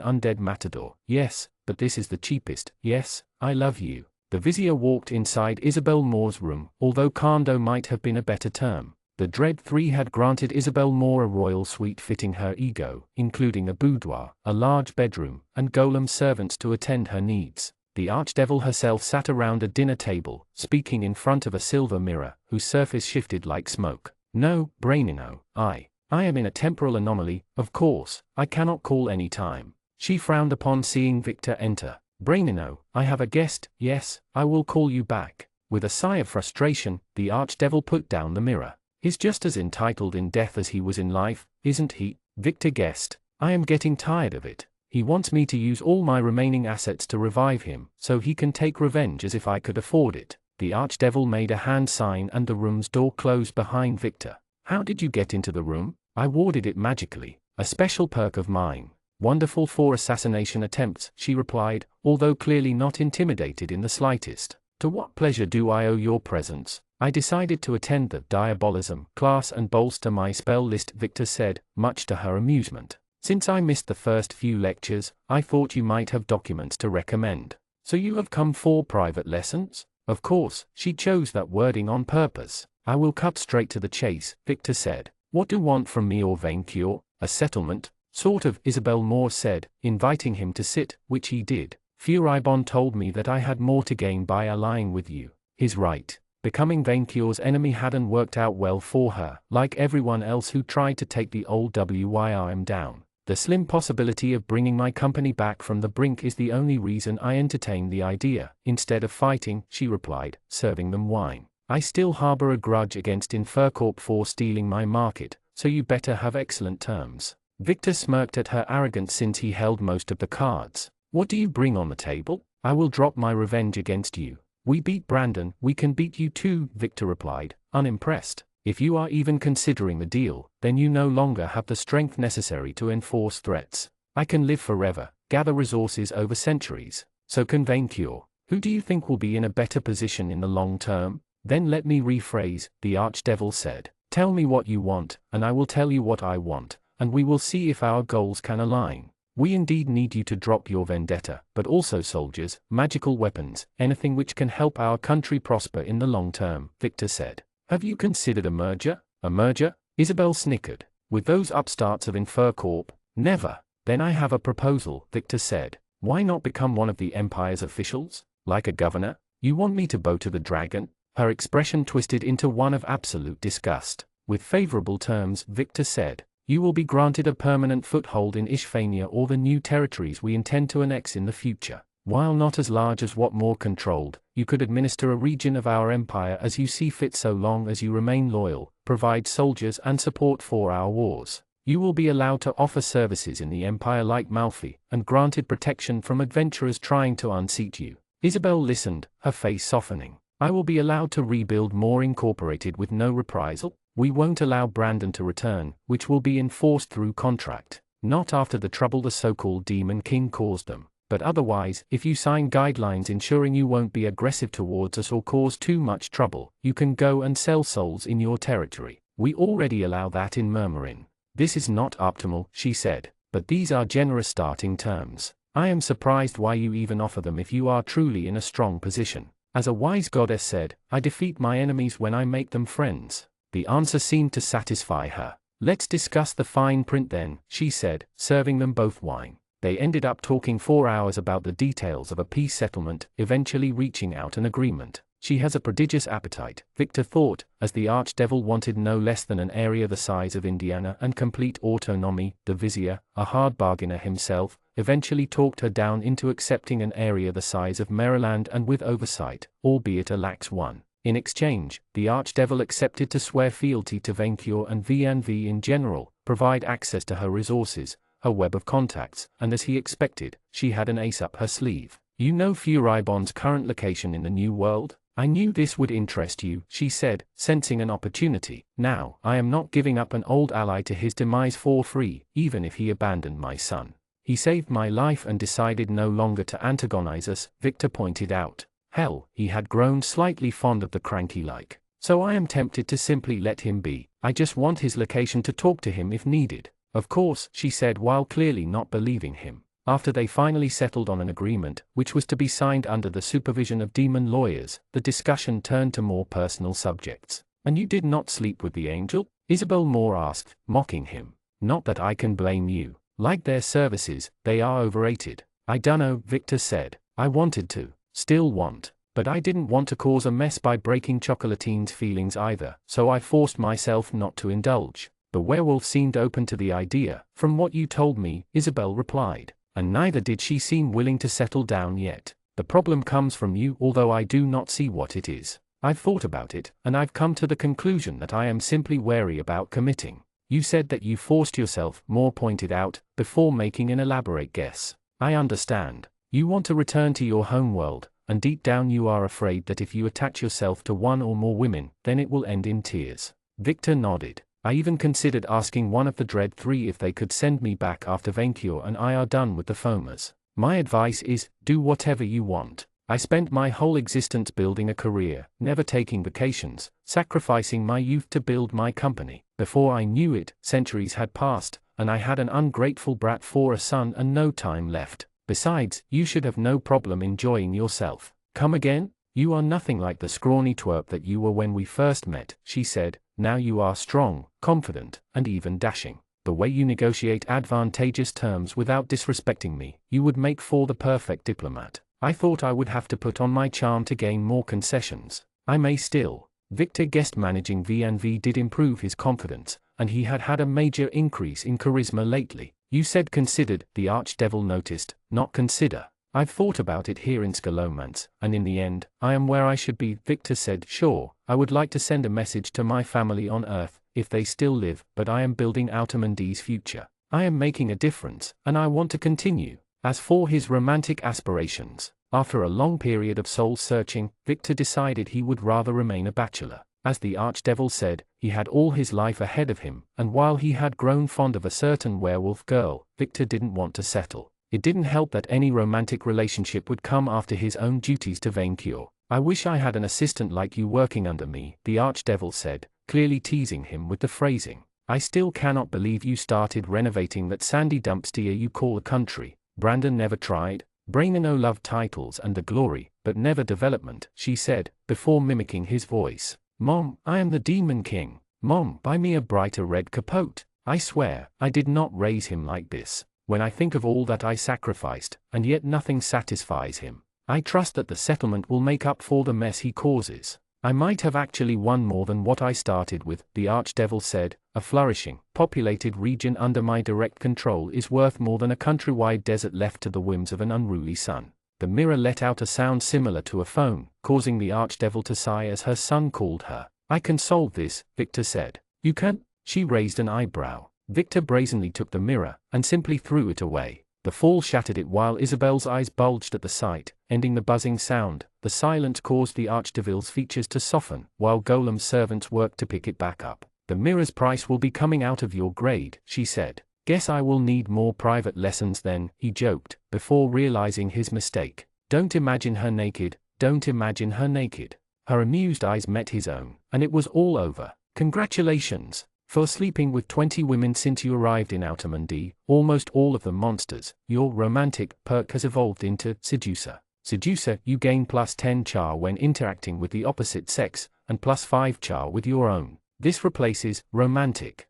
undead matador. Yes, but this is the cheapest. Yes, I love you. The vizier walked inside Isabel Moore's room, although condo might have been a better term. The Dread Three had granted Isabel Moore a royal suite fitting her ego, including a boudoir, a large bedroom, and golem servants to attend her needs. The archdevil herself sat around a dinner table, speaking in front of a silver mirror, whose surface shifted like smoke. No, Brainino, I am in a temporal anomaly, of course, I cannot call any time. She frowned upon seeing Victor enter. Brainino, I have a guest, yes, I will call you back. With a sigh of frustration, the archdevil put down the mirror. He's just as entitled in death as he was in life, isn't he? Victor guessed. I am getting tired of it. He wants me to use all my remaining assets to revive him, so he can take revenge as if I could afford it. The archdevil made a hand sign and the room's door closed behind Victor. How did you get into the room? I warded it magically. A special perk of mine. Wonderful for assassination attempts, she replied, although clearly not intimidated in the slightest. To what pleasure do I owe your presence? I decided to attend the Diabolism class and bolster my spell list, Victor said, much to her amusement. Since I missed the first few lectures, I thought you might have documents to recommend. So you have come for private lessons? Of course, she chose that wording on purpose. I will cut straight to the chase, Victor said. What do you want from me or Vain Cure? A settlement? Sort of, Isabel Moore said, inviting him to sit, which he did. Furibon told me that I had more to gain by allying with you. He's right. Becoming Vain Cure's enemy hadn't worked out well for her, like everyone else who tried to take the old WYRM down. The slim possibility of bringing my company back from the brink is the only reason I entertained the idea. Instead of fighting, she replied, serving them wine. I still harbor a grudge against Infercorp for stealing my market, so you better have excellent terms. Victor smirked at her arrogance since he held most of the cards. What do you bring on the table? I will drop my revenge against you. We beat Brandon, we can beat you too, Victor replied, unimpressed. If you are even considering the deal, then you no longer have the strength necessary to enforce threats. I can live forever, gather resources over centuries. So can Vain Cure. Who do you think will be in a better position in the long term? Then let me rephrase, the archdevil said. Tell me what you want, and I will tell you what I want, and we will see if our goals can align. We indeed need you to drop your vendetta, but also soldiers, magical weapons, anything which can help our country prosper in the long term, Victor said. Have you considered a merger? A merger? Isabel snickered. With those upstarts of Infercorp? Never. Then I have a proposal, Victor said. Why not become one of the Empire's officials? Like a governor? You want me to bow to the dragon? Her expression twisted into one of absolute disgust. With favorable terms, Victor said. You will be granted a permanent foothold in Ishphania or the new territories we intend to annex in the future. While not as large as what more controlled, you could administer a region of our empire as you see fit so long as you remain loyal, provide soldiers and support for our wars. You will be allowed to offer services in the Empire like Malfi, and granted protection from adventurers trying to unseat you. Isabel listened, her face softening. I will be allowed to rebuild more Incorporated with no reprisal. We won't allow Brandon to return, which will be enforced through contract. Not after the trouble the so-called Demon King caused them. But otherwise, if you sign guidelines ensuring you won't be aggressive towards us or cause too much trouble, you can go and sell souls in your territory. We already allow that in Murmurin. This is not optimal, she said, but these are generous starting terms. I am surprised why you even offer them if you are truly in a strong position. As a wise goddess said, I defeat my enemies when I make them friends. The answer seemed to satisfy her. Let's discuss the fine print then, she said, serving them both wine. They ended up talking 4 hours about the details of a peace settlement, eventually reaching out an agreement. She has a prodigious appetite, Victor thought, as the archdevil wanted no less than an area the size of Indiana and complete autonomy. The vizier, a hard bargainer himself, eventually talked her down into accepting an area the size of Maryland and with oversight, albeit a lax one. In exchange, the archdevil accepted to swear fealty to Vencure and VNV in general, provide access to her resources, her web of contacts, and as he expected, she had an ace up her sleeve. You know Furibon's current location in the New World? I knew this would interest you, she said, sensing an opportunity. Now, I am not giving up an old ally to his demise for free, even if he abandoned my son. He saved my life and decided no longer to antagonize us, Victor pointed out. Hell, he had grown slightly fond of the cranky-like. So I am tempted to simply let him be. I just want his location to talk to him if needed. Of course, she said while clearly not believing him. After they finally settled on an agreement, which was to be signed under the supervision of demon lawyers, the discussion turned to more personal subjects. And you did not sleep with the angel? Isabel Moore asked, mocking him. Not that I can blame you. Like their services, they are overrated. I dunno, Victor said. I wanted to. Still want. But I didn't want to cause a mess by breaking Chocolatine's feelings either, so I forced myself not to indulge. The werewolf seemed open to the idea, from what you told me, Isabel replied. And neither did she seem willing to settle down yet. The problem comes from you, although I do not see what it is. I've thought about it, and I've come to the conclusion that I am simply wary about committing. You said that you forced yourself, Moore pointed out, before making an elaborate guess. I understand. You want to return to your homeworld, and deep down you are afraid that if you attach yourself to one or more women, then it will end in tears. Victor nodded. I even considered asking one of the Dread Three if they could send me back after Vencure and I are done with the foamers. My advice is, do whatever you want. I spent my whole existence building a career, never taking vacations, sacrificing my youth to build my company. Before I knew it, centuries had passed, and I had an ungrateful brat for a son and no time left. Besides, you should have no problem enjoying yourself. Come again? You are nothing like the scrawny twerp that you were when we first met, she said. Now you are strong, confident, and even dashing. The way you negotiate advantageous terms without disrespecting me, you would make for the perfect diplomat. I thought I would have to put on my charm to gain more concessions. I may still. Victor guessed managing VNV did improve his confidence, and he had had a major increase in charisma lately. You said considered, the archdevil noticed, not consider. I've thought about it here in Scalomance, and in the end, I am where I should be, Victor said. Sure, I would like to send a message to my family on Earth, if they still live, but I am building Autamandi's future. I am making a difference, and I want to continue. As for his romantic aspirations, after a long period of soul-searching, Victor decided he would rather remain a bachelor. As the archdevil said, he had all his life ahead of him, and while he had grown fond of a certain werewolf girl, Victor didn't want to settle. It didn't help that any romantic relationship would come after his own duties to Vencure. I wish I had an assistant like you working under me, the archdevil said, clearly teasing him with the phrasing. I still cannot believe you started renovating that sandy dumpster you call a country. Brandon never tried. Brainano loved titles and the glory, but never development, she said, before mimicking his voice. Mom, I am the Demon King. Mom, buy me a brighter red capote. I swear, I did not raise him like this. When I think of all that I sacrificed, and yet nothing satisfies him, I trust that the settlement will make up for the mess he causes. I might have actually won more than what I started with, the archdevil said. A flourishing, populated region under my direct control is worth more than a countrywide desert left to the whims of an unruly son. The mirror let out a sound similar to a phone, causing the archdevil to sigh as her son called her. I can solve this, Victor said. You can? She raised an eyebrow. Victor brazenly took the mirror, and simply threw it away. The fall shattered it while Isabel's eyes bulged at the sight, ending the buzzing sound. The silence caused the Archdevil's features to soften, while Golem's servants worked to pick it back up. "The mirror's price will be coming out of your grade," she said. "Guess I will need more private lessons then," he joked, before realizing his mistake. "Don't imagine her naked, don't imagine her naked." Her amused eyes met his own, and it was all over. "Congratulations! For sleeping with 20 women since you arrived in Outermundy, almost all of them monsters. Your romantic perk has evolved into seducer. Seducer, you gain plus 10 char when interacting with the opposite sex, and plus 5 char with your own. This replaces romantic."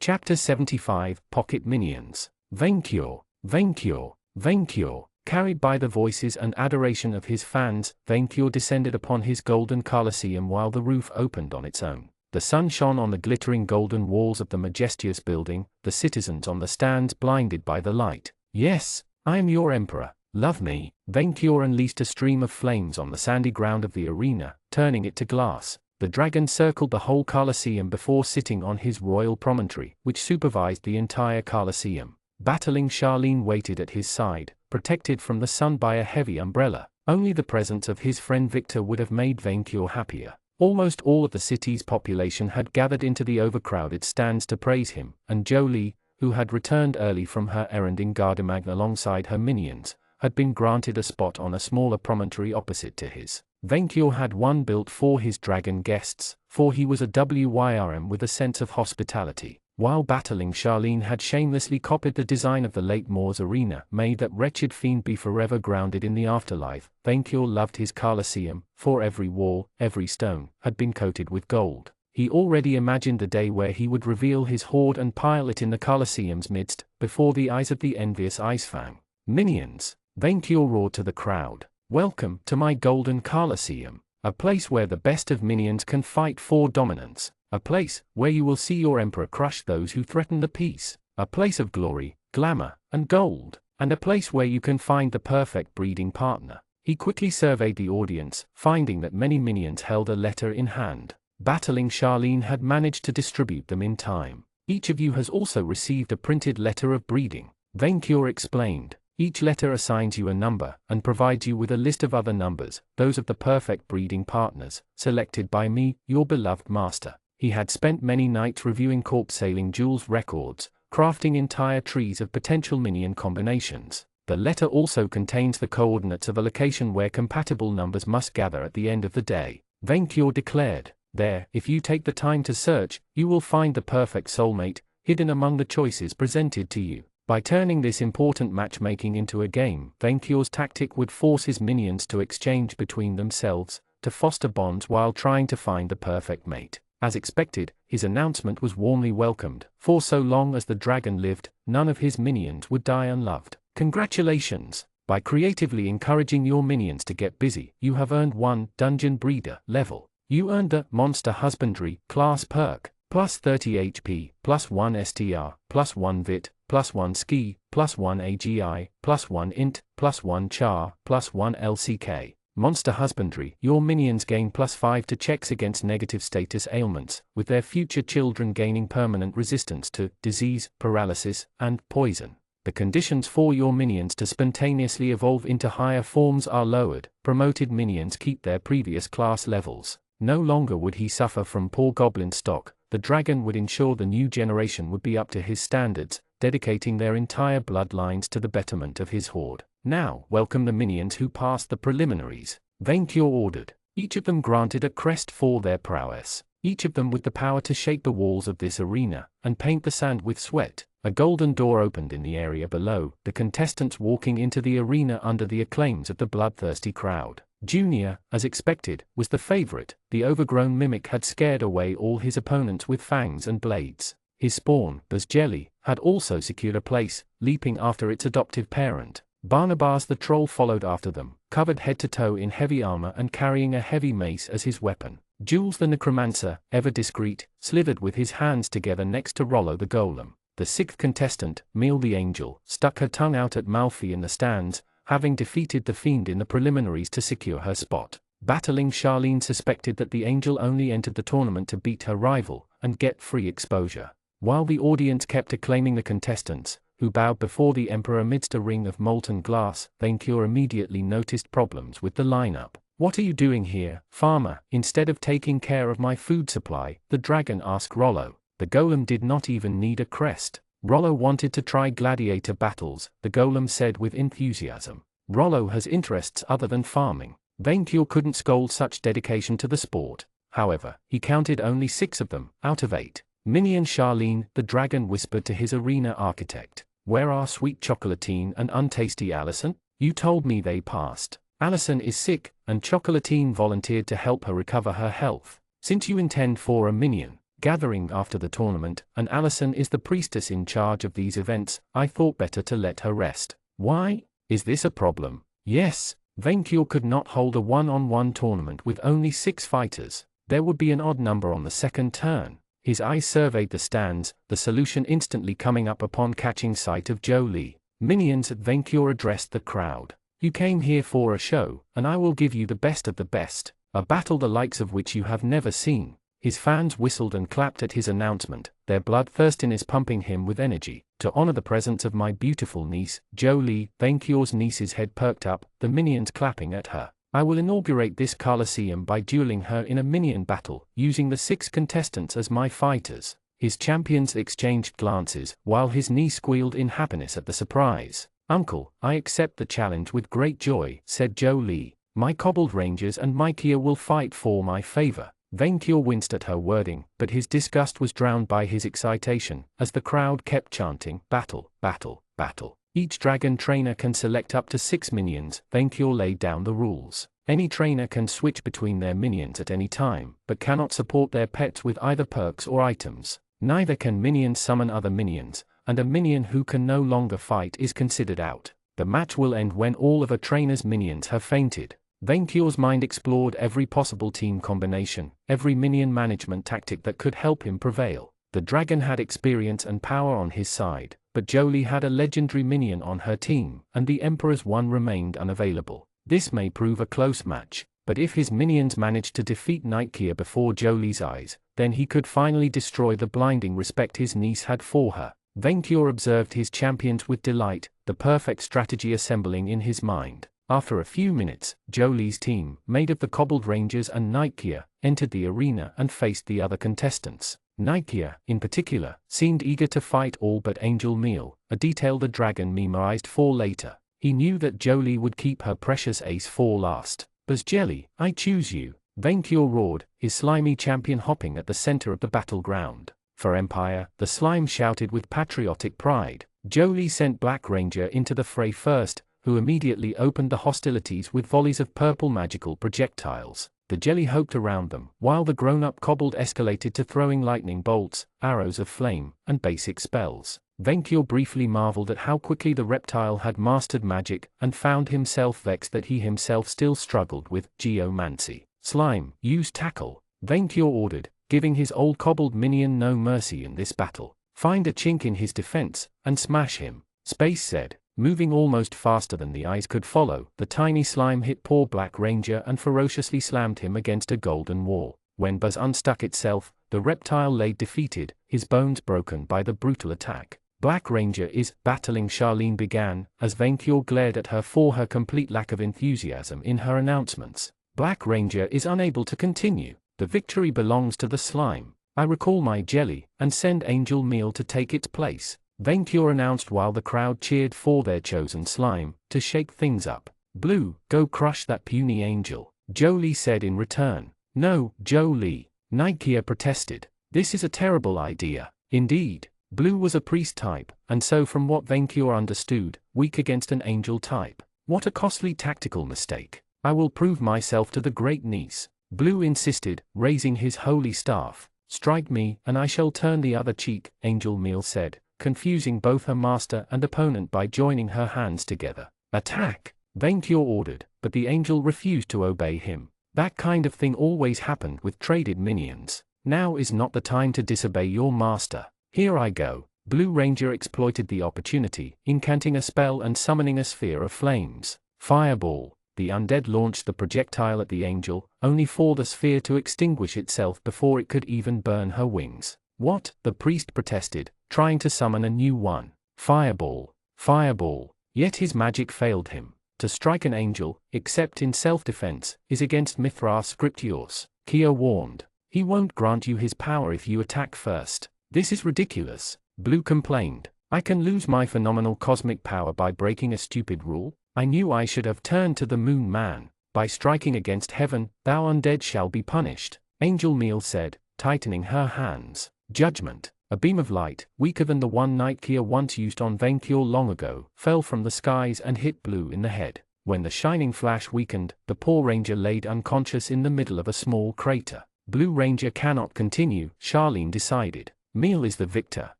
Chapter 75, Pocket Minions. Vainqueur, Vainqueur, Vainqueur. Carried by the voices and adoration of his fans, Vainqueur descended upon his golden Colosseum while the roof opened on its own. The sun shone on the glittering golden walls of the majestuous building, the citizens on the stands blinded by the light. "Yes, I am your emperor, love me." Vainqueur unleashed a stream of flames on the sandy ground of the arena, turning it to glass. The dragon circled the whole Colosseum before sitting on his royal promontory, which supervised the entire Colosseum. Battling Charlene waited at his side, protected from the sun by a heavy umbrella. Only the presence of his friend Victor would have made Vainqueur happier. Almost all of the city's population had gathered into the overcrowded stands to praise him, and Jolie, who had returned early from her errand in Gardemange alongside her minions, had been granted a spot on a smaller promontory opposite to his. Vainqueur had one built for his dragon guests, for he was a WYRM with a sense of hospitality. While battling Charlene had shamelessly copied the design of the late Moor's arena, may that wretched fiend be forever grounded in the afterlife. Vainqueur loved his Colosseum, for every wall, every stone, had been coated with gold. He already imagined the day where he would reveal his hoard and pile it in the Colosseum's midst, before the eyes of the envious Icefang. "Minions," Vainqueur roared to the crowd, "welcome to my golden Colosseum, a place where the best of minions can fight for dominance. A place where you will see your emperor crush those who threaten the peace. A place of glory, glamour, and gold. And a place where you can find the perfect breeding partner." He quickly surveyed the audience, finding that many minions held a letter in hand. Battling Charlene had managed to distribute them in time. "Each of you has also received a printed letter of breeding," Vainqueur explained. "Each letter assigns you a number, and provides you with a list of other numbers, those of the perfect breeding partners, selected by me, your beloved master." He had spent many nights reviewing corpse sailing Jules' records, crafting entire trees of potential minion combinations. The letter also contains the coordinates of a location where compatible numbers must gather at the end of the day. Vainqueur declared, "There, if you take the time to search, you will find the perfect soulmate, hidden among the choices presented to you." By turning this important matchmaking into a game, Vainqueur's tactic would force his minions to exchange between themselves, to foster bonds while trying to find the perfect mate. As expected, his announcement was warmly welcomed, for so long as the dragon lived, none of his minions would die unloved. "Congratulations! By creatively encouraging your minions to get busy, you have earned 1 Dungeon Breeder level. You earned the Monster Husbandry class perk, plus 30 HP, plus 1 STR, plus 1 VIT, plus 1 Ski, plus 1 AGI, plus 1 Int, plus 1 Char, plus 1 LCK. Monster Husbandry, your minions gain plus 5 to checks against negative status ailments, with their future children gaining permanent resistance to disease, paralysis, and poison. The conditions for your minions to spontaneously evolve into higher forms are lowered. Promoted minions keep their previous class levels. No longer would he suffer from poor goblin stock. The dragon would ensure the new generation would be up to his standards, dedicating their entire bloodlines to the betterment of his horde. "Now, welcome the minions who passed the preliminaries," Vainqueur ordered. Each of them granted a crest for their prowess. Each of them with the power to shake the walls of this arena, and paint the sand with sweat. A golden door opened in the area below, the contestants walking into the arena under the acclaims of the bloodthirsty crowd. Junior, as expected, was the favorite. The overgrown mimic had scared away all his opponents with fangs and blades. His spawn, Buzz Jelly, had also secured a place, leaping after its adoptive parent. Barnabas the troll followed after them, covered head to toe in heavy armor and carrying a heavy mace as his weapon. Jules the necromancer, ever discreet, slithered with his hands together next to Rollo the golem. The sixth contestant, Meal the angel, stuck her tongue out at Malfi in the stands, having defeated the fiend in the preliminaries to secure her spot. Battling Charlene suspected that the angel only entered the tournament to beat her rival, and get free exposure. While the audience kept acclaiming the contestants, who bowed before the Emperor amidst a ring of molten glass, Vainkyur immediately noticed problems with the lineup. "What are you doing here, farmer? Instead of taking care of my food supply?" the dragon asked Rollo. The golem did not even need a crest. Rollo wanted to try gladiator battles, the golem said with enthusiasm. Rollo has interests other than farming. Vainkyur couldn't scold such dedication to the sport. However, he counted only 6 of them, out of 8. "Minion Charlene," the dragon whispered to his arena architect. "Where are sweet Chocolatine and untasty Allison? You told me they passed." "Allison is sick, and Chocolatine volunteered to help her recover her health. Since you intend for a minion gathering after the tournament, and Allison is the priestess in charge of these events, I thought better to let her rest." "Why? Is this a problem?" "Yes. Vainkyur could not hold a one-on-one tournament with only 6 fighters. There would be an odd number on the second turn." His eyes surveyed the stands, the solution instantly coming up upon catching sight of Jolie. "Minions," Vainkyur addressed the crowd. "You came here for a show, and I will give you the best of the best. A battle the likes of which you have never seen." His fans whistled and clapped at his announcement, their bloodthirstiness pumping him with energy. "To honor the presence of my beautiful niece, Jolie," Vainkyur's niece's head perked up, the minions clapping at her. "I will inaugurate this Colosseum by dueling her in a minion battle, using the 6 contestants as my fighters." His champions exchanged glances, while his niece squealed in happiness at the surprise. "Uncle, I accept the challenge with great joy," said Jolie. "My Kobold Rangers and Mykia will fight for my favor." Vainkyur winced at her wording, but his disgust was drowned by his excitation, as the crowd kept chanting, "Battle, battle, battle." "Each dragon trainer can select up to 6 minions," Vainkyur laid down the rules. "Any trainer can switch between their minions at any time, but cannot support their pets with either perks or items. Neither can minions summon other minions, and a minion who can no longer fight is considered out. The match will end when all of a trainer's minions have fainted." Vainkyur's mind explored every possible team combination, every minion management tactic that could help him prevail. The dragon had experience and power on his side, but Jolie had a legendary minion on her team, and the Emperor's one remained unavailable. This may prove a close match, but if his minions managed to defeat Nightkia before Jolie's eyes, then he could finally destroy the blinding respect his niece had for her. Vainkyur observed his champions with delight, the perfect strategy assembling in his mind. After a few minutes, Jolie's team, made of the Kobold Rangers and Nightkia, entered the arena and faced the other contestants. Nightkia, in particular, seemed eager to fight all but Angel Meal, a detail the dragon memorized for later. He knew that Jolie would keep her precious ace for last. "Buzz Jelly, I choose you," Vainkyur roared, his slimy champion hopping at the center of the battleground. "For Empire," the slime shouted with patriotic pride. Jolie sent Black Ranger into the fray first, who immediately opened the hostilities with volleys of purple magical projectiles. The jelly hopped around them, while the grown-up kobold escalated to throwing lightning bolts, arrows of flame, and basic spells. Vainkyur briefly marveled at how quickly the reptile had mastered magic, and found himself vexed that he himself still struggled with geomancy. "Slime, use tackle," Vainkyur ordered, giving his old kobold minion no mercy in this battle. "Find a chink in his defense, and smash him," Space said. Moving almost faster than the eyes could follow, the tiny slime hit poor Black Ranger and ferociously slammed him against a golden wall. When Buzz unstuck itself, the reptile lay defeated, his bones broken by the brutal attack. "Black Ranger is battling," Charlene began, as Vainkyur glared at her for her complete lack of enthusiasm in her announcements. "Black Ranger is unable to continue. The victory belongs to the slime. I recall my jelly, and send Angel Meal to take its place," Vainkyur announced while the crowd cheered for their chosen slime, to shake things up. "Blue, go crush that puny angel," Jolie said in return. "No, Jolie," Nightkia protested. "This is a terrible idea." Indeed, Blue was a priest type, and so from what Vainkyur understood, weak against an angel type. What a costly tactical mistake. "I will prove myself to the great niece," Blue insisted, raising his holy staff. "Strike me, and I shall turn the other cheek," Angel Meal said, confusing both her master and opponent by joining her hands together. "Attack," Vainkyur ordered, but the angel refused to obey him. That kind of thing always happened with traded minions. "Now is not the time to disobey your master. Here I go." Blue Ranger exploited the opportunity, incanting a spell and summoning a sphere of flames. "Fireball." The undead launched the projectile at the angel, only for the sphere to extinguish itself before it could even burn her wings. What? The priest protested, trying to summon a new one. Fireball. Fireball. Yet his magic failed him. To strike an angel, except in self-defense, is against Mithras Scriptures, Kia warned. He won't grant you his power if you attack first. This is ridiculous, Blue complained. I can lose my phenomenal cosmic power by breaking a stupid rule? I knew I should have turned to the Moon Man. By striking against heaven, thou undead shall be punished, Angel Meal said, tightening her hands. Judgment. A beam of light, weaker than the one Nightkia once used on Venkyr long ago, fell from the skies and hit Blue in the head. When the shining flash weakened, the poor ranger laid unconscious in the middle of a small crater. Blue Ranger cannot continue, Charlene decided. Meal is the victor.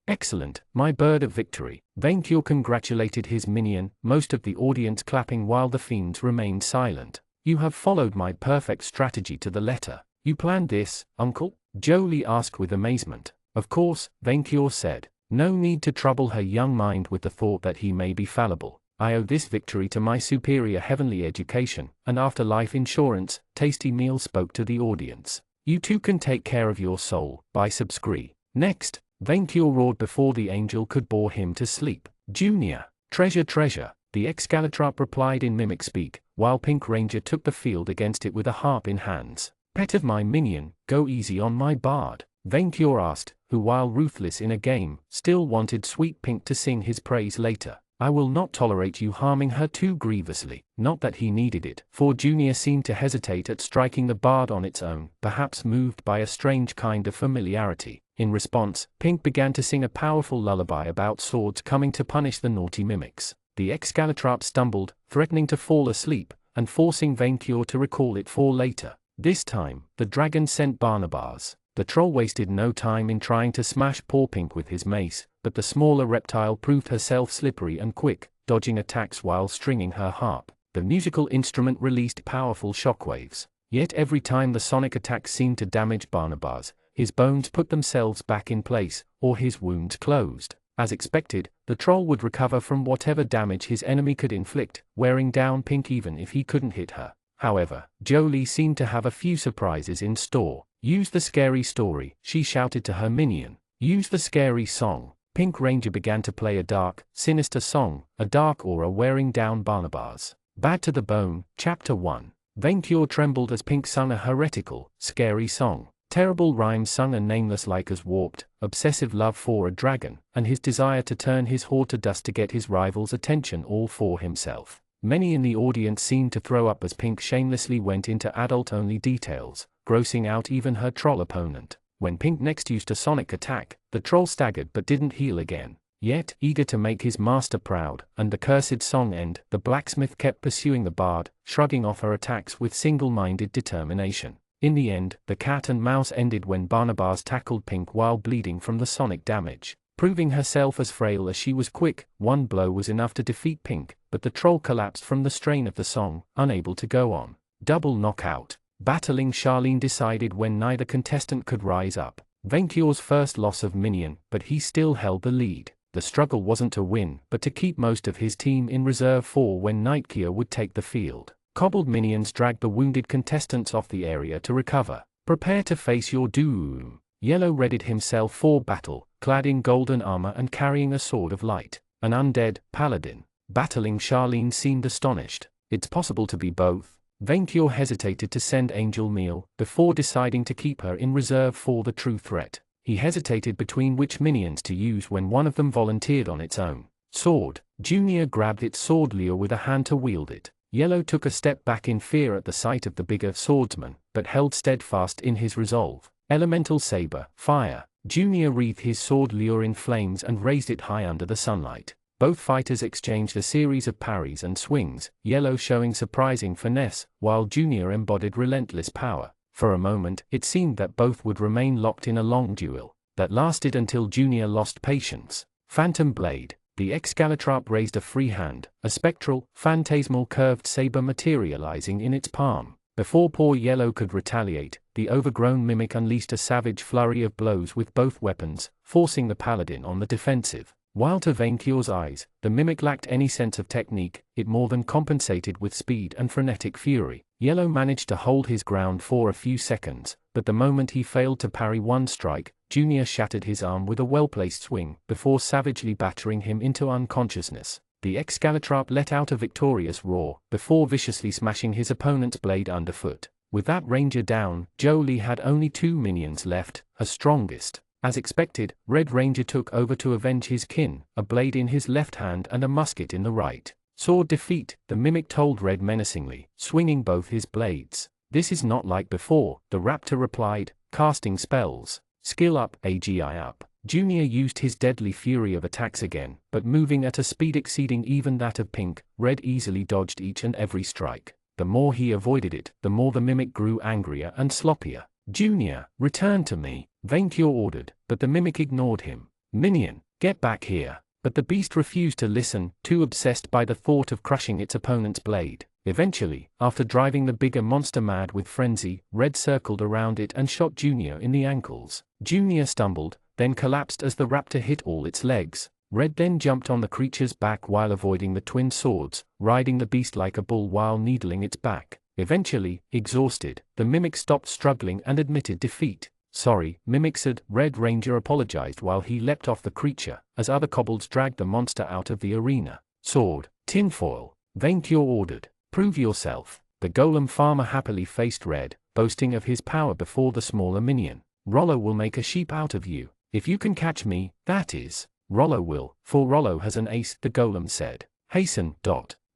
Excellent, my bird of victory. Venkyr congratulated his minion, most of the audience clapping while the fiends remained silent. You have followed my perfect strategy to the letter. You planned this, uncle? Jolie asked with amazement. Of course, Venkyr said. No need to trouble her young mind with the thought that he may be fallible. I owe this victory to my superior heavenly education and afterlife insurance. Tasty Meal spoke to the audience. You too can take care of your soul, by subscribe. Next, Venkyr roared before the angel could bore him to sleep. Junior. Treasure treasure, the Excalitrop replied in mimic speak, while Pink Ranger took the field against it with a harp in hands. Pet of my minion, go easy on my bard, Venkyr asked, who while ruthless in a game, still wanted Sweet Pink to sing his praise later. I will not tolerate you harming her too grievously. Not that he needed it, for Junior seemed to hesitate at striking the bard on its own, perhaps moved by a strange kind of familiarity. In response, Pink began to sing a powerful lullaby about swords coming to punish the naughty mimics. The Excalitrop stumbled, threatening to fall asleep, and forcing Venkyr to recall it for later. This time, the dragon sent Barnabas. The troll wasted no time in trying to smash poor Pink with his mace, but the smaller reptile proved herself slippery and quick, dodging attacks while stringing her harp. The musical instrument released powerful shockwaves. Yet every time the sonic attack seemed to damage Barnabas, his bones put themselves back in place, or his wounds closed. As expected, the troll would recover from whatever damage his enemy could inflict, wearing down Pink even if he couldn't hit her. However, Jolie seemed to have a few surprises in store. Use the scary story, she shouted to her minion. Use the scary song. Pink Ranger began to play a dark, sinister song, a dark aura wearing down Barnabas. Bad to the Bone, Chapter 1. Venkyr trembled as Pink sung a heretical, scary song. Terrible rhymes sung a nameless Lyca's warped, obsessive love for a dragon, and his desire to turn his hoard to dust to get his rival's attention all for himself. Many in the audience seemed to throw up as Pink shamelessly went into adult-only details, grossing out even her troll opponent. When Pink next used a sonic attack, the troll staggered but didn't heal again. Yet, eager to make his master proud, and the cursed song end, the blacksmith kept pursuing the bard, shrugging off her attacks with single-minded determination. In the end, the cat and mouse ended when Barnabas tackled Pink while bleeding from the sonic damage. Proving herself as frail as she was quick, one blow was enough to defeat Pink, but the troll collapsed from the strain of the song, unable to go on. Double knockout. Battling Charlene decided when neither contestant could rise up. Venkyr's first loss of minion, but he still held the lead. The struggle wasn't to win, but to keep most of his team in reserve for when Nightkia would take the field. Cobbled minions dragged the wounded contestants off the area to recover. Prepare to face your doom. Yellow readied himself for battle, clad in golden armor and carrying a sword of light. An undead paladin. Battling Charlene seemed astonished. It's possible to be both. Venkyr hesitated to send Angel Meal, before deciding to keep her in reserve for the true threat. He hesitated between which minions to use when one of them volunteered on its own. Sword. Junior grabbed its sword lure with a hand to wield it. Yellow took a step back in fear at the sight of the bigger swordsman, but held steadfast in his resolve. Elemental Saber. Fire. Junior wreathed his sword lure in flames and raised it high under the sunlight. Both fighters exchanged a series of parries and swings, Yellow showing surprising finesse, while Junior embodied relentless power. For a moment, it seemed that both would remain locked in a long duel, that lasted until Junior lost patience. Phantom Blade. The Excalitrop raised a free hand, a spectral, phantasmal curved saber materializing in its palm. Before poor Yellow could retaliate, the overgrown mimic unleashed a savage flurry of blows with both weapons, forcing the paladin on the defensive. While to Venkyr's eyes, the mimic lacked any sense of technique, it more than compensated with speed and frenetic fury. Yellow managed to hold his ground for a few seconds, but the moment he failed to parry one strike, Junior shattered his arm with a well-placed swing, before savagely battering him into unconsciousness. The Excalitrap let out a victorious roar, before viciously smashing his opponent's blade underfoot. With that ranger down, Jolie had only 2 minions left, her strongest. As expected, Red Ranger took over to avenge his kin, a blade in his left hand and a musket in the right. Sword defeat, the mimic told Red menacingly, swinging both his blades. This is not like before, the raptor replied, casting spells. Skill up, AGI up. Junior used his deadly fury of attacks again, but moving at a speed exceeding even that of Pink, Red easily dodged each and every strike. The more he avoided it, the more the mimic grew angrier and sloppier. Junior, return to me, Vaincure ordered, but the mimic ignored him. Minion, get back here. But the beast refused to listen, too obsessed by the thought of crushing its opponent's blade. Eventually, after driving the bigger monster mad with frenzy, Red circled around it and shot Junior in the ankles. Junior stumbled, then collapsed as the raptor hit all its legs. Red then jumped on the creature's back while avoiding the twin swords, riding the beast like a bull while needling its back. Eventually, exhausted, the mimic stopped struggling and admitted defeat. Sorry, Mimic said. Red Ranger apologized while he leapt off the creature, as other kobolds dragged the monster out of the arena. Sword, tinfoil, Vaincure ordered. Prove yourself. The golem farmer happily faced Red, boasting of his power before the smaller minion. Rollo will make a sheep out of you. If you can catch me, that is. Rollo will, for Rollo has an ace, the golem said. Hasten.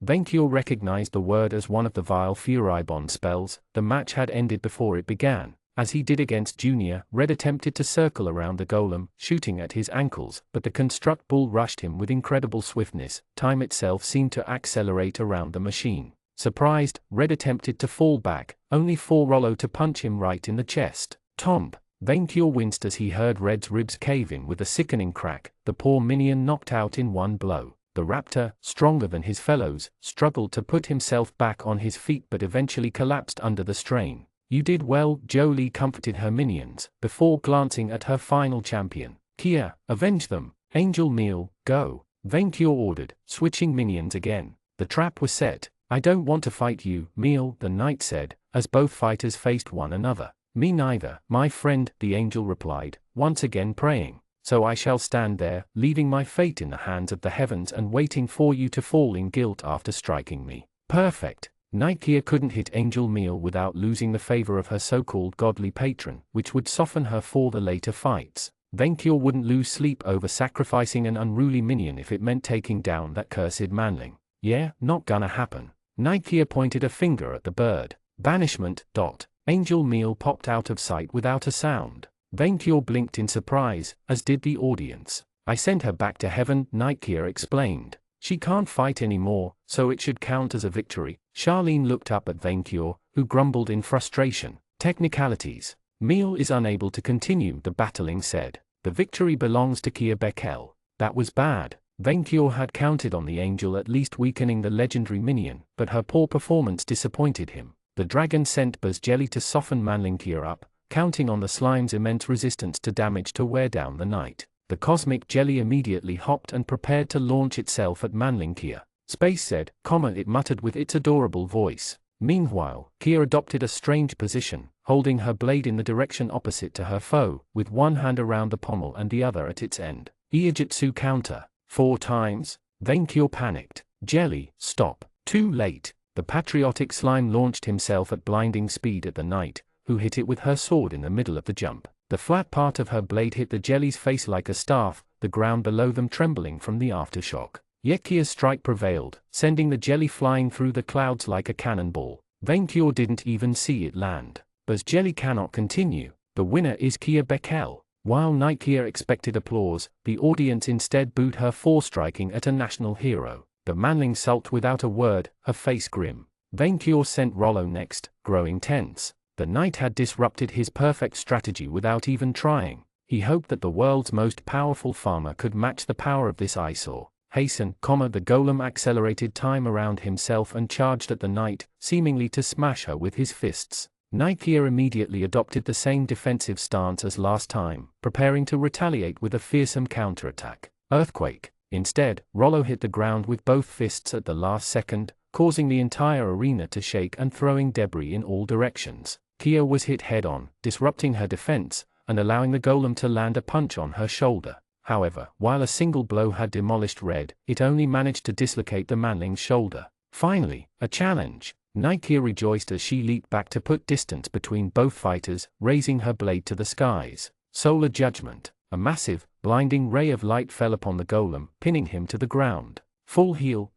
Vaincure recognized the word as one of the vile Furibond spells. The match had ended before it began. As he did against Junior, Red attempted to circle around the golem, shooting at his ankles, but the construct bull rushed him with incredible swiftness. Time itself seemed to accelerate around the machine. Surprised, Red attempted to fall back, only for Rollo to punch him right in the chest. Tomp. Vaincure winced as he heard Red's ribs cave in with a sickening crack, the poor minion knocked out in one blow. The raptor, stronger than his fellows, struggled to put himself back on his feet but eventually collapsed under the strain. You did well, Jolie comforted her minions, before glancing at her final champion. Kia, avenge them. Angel Meal, go. Vaincure ordered, switching minions again. The trap was set. I don't want to fight you, Meal, the knight said, as both fighters faced one another. Me neither, my friend, the angel replied, once again praying. So I shall stand there, leaving my fate in the hands of the heavens and waiting for you to fall in guilt after striking me. Perfect. Nikeia couldn't hit Angel Meal without losing the favor of her so-called godly patron, which would soften her for the later fights. Vaincure wouldn't lose sleep over sacrificing an unruly minion if it meant taking down that cursed manling. Yeah, not gonna happen. Nikeia pointed a finger at the bird. Banishment. Angel Meal popped out of sight without a sound. Vaincure blinked in surprise, as did the audience. I sent her back to heaven, Nikeia explained. She can't fight anymore, so it should count as a victory. Charlene looked up at Vaincure, who grumbled in frustration. Technicalities. Meal is unable to continue, the battling said. The victory belongs to Kia Beckel. That was bad. Vaincure had counted on the angel at least weakening the legendary minion, but her poor performance disappointed him. The dragon sent Buzz Jelly to soften Manlinkia up, counting on the slime's immense resistance to damage to wear down the knight. The cosmic jelly immediately hopped and prepared to launch itself at Manlinkia. Space said, it muttered with its adorable voice. Meanwhile, Kia adopted a strange position, holding her blade in the direction opposite to her foe, with one hand around the pommel and the other at its end. Iijutsu counter. 4 times. Vaincure panicked. Jelly, stop. Too late. The patriotic slime launched himself at blinding speed at the knight, who hit it with her sword in the middle of the jump. The flat part of her blade hit the jelly's face like a staff, the ground below them trembling from the aftershock. Yet Kia's strike prevailed, sending the jelly flying through the clouds like a cannonball. Vaincure didn't even see it land. Buzz Jelly cannot continue. The winner is Kia Beckel. While Nikeia expected applause, the audience instead booed her for striking at a national hero. The manling sulked without a word, her face grim. Vaincure sent Rollo next, growing tense. The knight had disrupted his perfect strategy without even trying. He hoped that the world's most powerful farmer could match the power of this eyesore. Hasten, the golem accelerated time around himself and charged at the knight, seemingly to smash her with his fists. Nikeia immediately adopted the same defensive stance as last time, preparing to retaliate with a fearsome counterattack. Earthquake. Instead, Rollo hit the ground with both fists at the last second, causing the entire arena to shake and throwing debris in all directions. Kia was hit head-on, disrupting her defense, and allowing the golem to land a punch on her shoulder. However, while a single blow had demolished Red, it only managed to dislocate the manling's shoulder. Finally, a challenge. Kia rejoiced as she leaped back to put distance between both fighters, raising her blade to the skies. Solar Judgment. A massive, blinding ray of light fell upon the golem, pinning him to the ground. Full heal.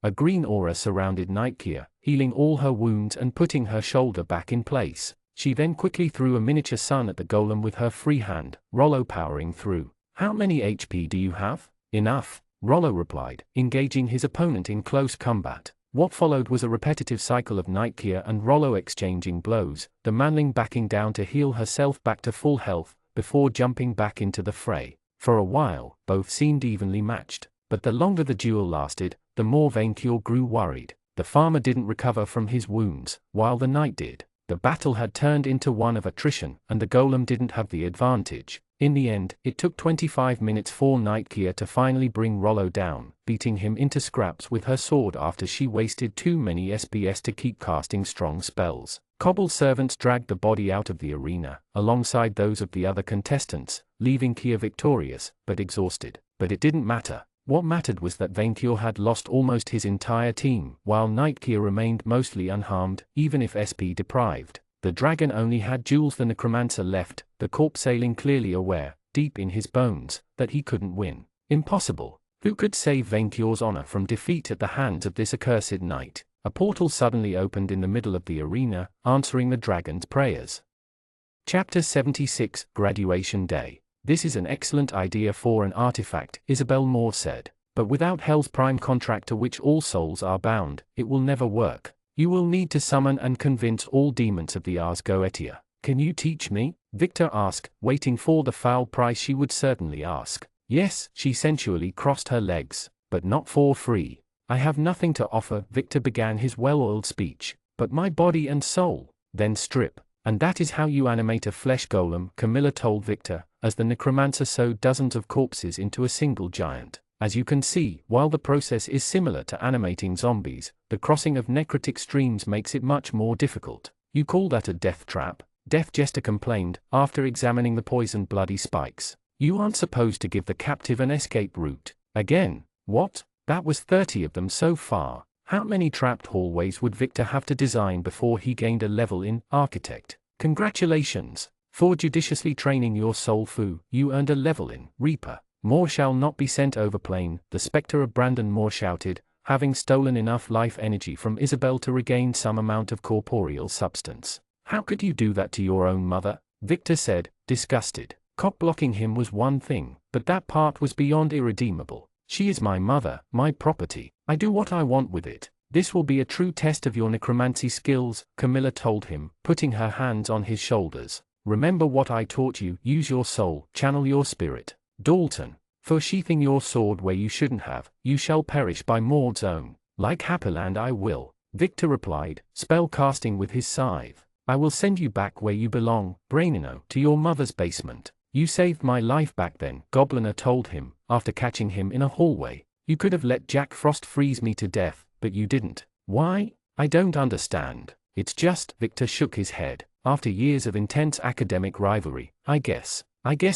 A green aura surrounded Kia, healing all her wounds and putting her shoulder back in place. She then quickly threw a miniature sun at the golem with her free hand, Rollo powering through. "How many HP do you have?" "Enough," Rollo replied, engaging his opponent in close combat. What followed was a repetitive cycle of Kia and Rollo exchanging blows, the manling backing down to heal herself back to full health, before jumping back into the fray. For a while, both seemed evenly matched, but the longer the duel lasted, the more Vainkyur grew worried. The farmer didn't recover from his wounds, while the knight did. The battle had turned into one of attrition, and the golem didn't have the advantage. In the end, it took 25 minutes for Kia to finally bring Rollo down, beating him into scraps with her sword after she wasted too many SPS to keep casting strong spells. Cobble servants dragged the body out of the arena, alongside those of the other contestants, leaving Kia victorious, but exhausted. But it didn't matter. What mattered was that Vainkyur had lost almost his entire team, while Kia remained mostly unharmed, even if SP deprived. The dragon only had Jules the Necromancer left, the corpse sailing clearly aware, deep in his bones, that he couldn't win. Impossible. Who could save Vainkyur's honor from defeat at the hands of this accursed knight? A portal suddenly opened in the middle of the arena, answering the dragon's prayers. Chapter 76, Graduation Day. "This is an excellent idea for an artifact," Isabel Moore said. "But without Hell's prime contract to which all souls are bound, it will never work. You will need to summon and convince all demons of the Ars Goetia. Can you teach me?" Victor asked, waiting for the foul price she would certainly ask. "Yes," she sensually crossed her legs, "but not for free. I have nothing to offer," Victor began his well-oiled speech, "but my body and soul." "Then strip. And that is how you animate a flesh golem," Camilla told Victor, as the necromancer sewed dozens of corpses into a single giant. As you can see, while the process is similar to animating zombies, the crossing of necrotic streams makes it much more difficult. "You call that a death trap?" Death Jester complained, after examining the poisoned bloody spikes. "You aren't supposed to give the captive an escape route." "Again? What? That was 30 of them so far." How many trapped hallways would Victor have to design before he gained a level in Architect? "Congratulations. For judiciously training your soul Fu, you earned a level in Reaper. More shall not be sent over plane," the specter of Brandon Moore shouted, having stolen enough life energy from Isabel to regain some amount of corporeal substance. "How could you do that to your own mother?" Victor said, disgusted. Cock-blocking him was one thing, but that part was beyond irredeemable. "She is my mother, my property. I do what I want with it." "This will be a true test of your necromancy skills," Camilla told him, putting her hands on his shoulders. "Remember what I taught you, use your soul, channel your spirit. Dalton, for sheathing your sword where you shouldn't have, you shall perish by Maud's own." "Like Happyland I will," Victor replied, spell casting with his scythe. "I will send you back where you belong, Brainino, to your mother's basement." "You saved my life back then," Gobliner told him, after catching him in a hallway. "You could have let Jack Frost freeze me to death, but you didn't. Why? I don't understand." "It's just," Victor shook his head, "after years of intense academic rivalry, I guess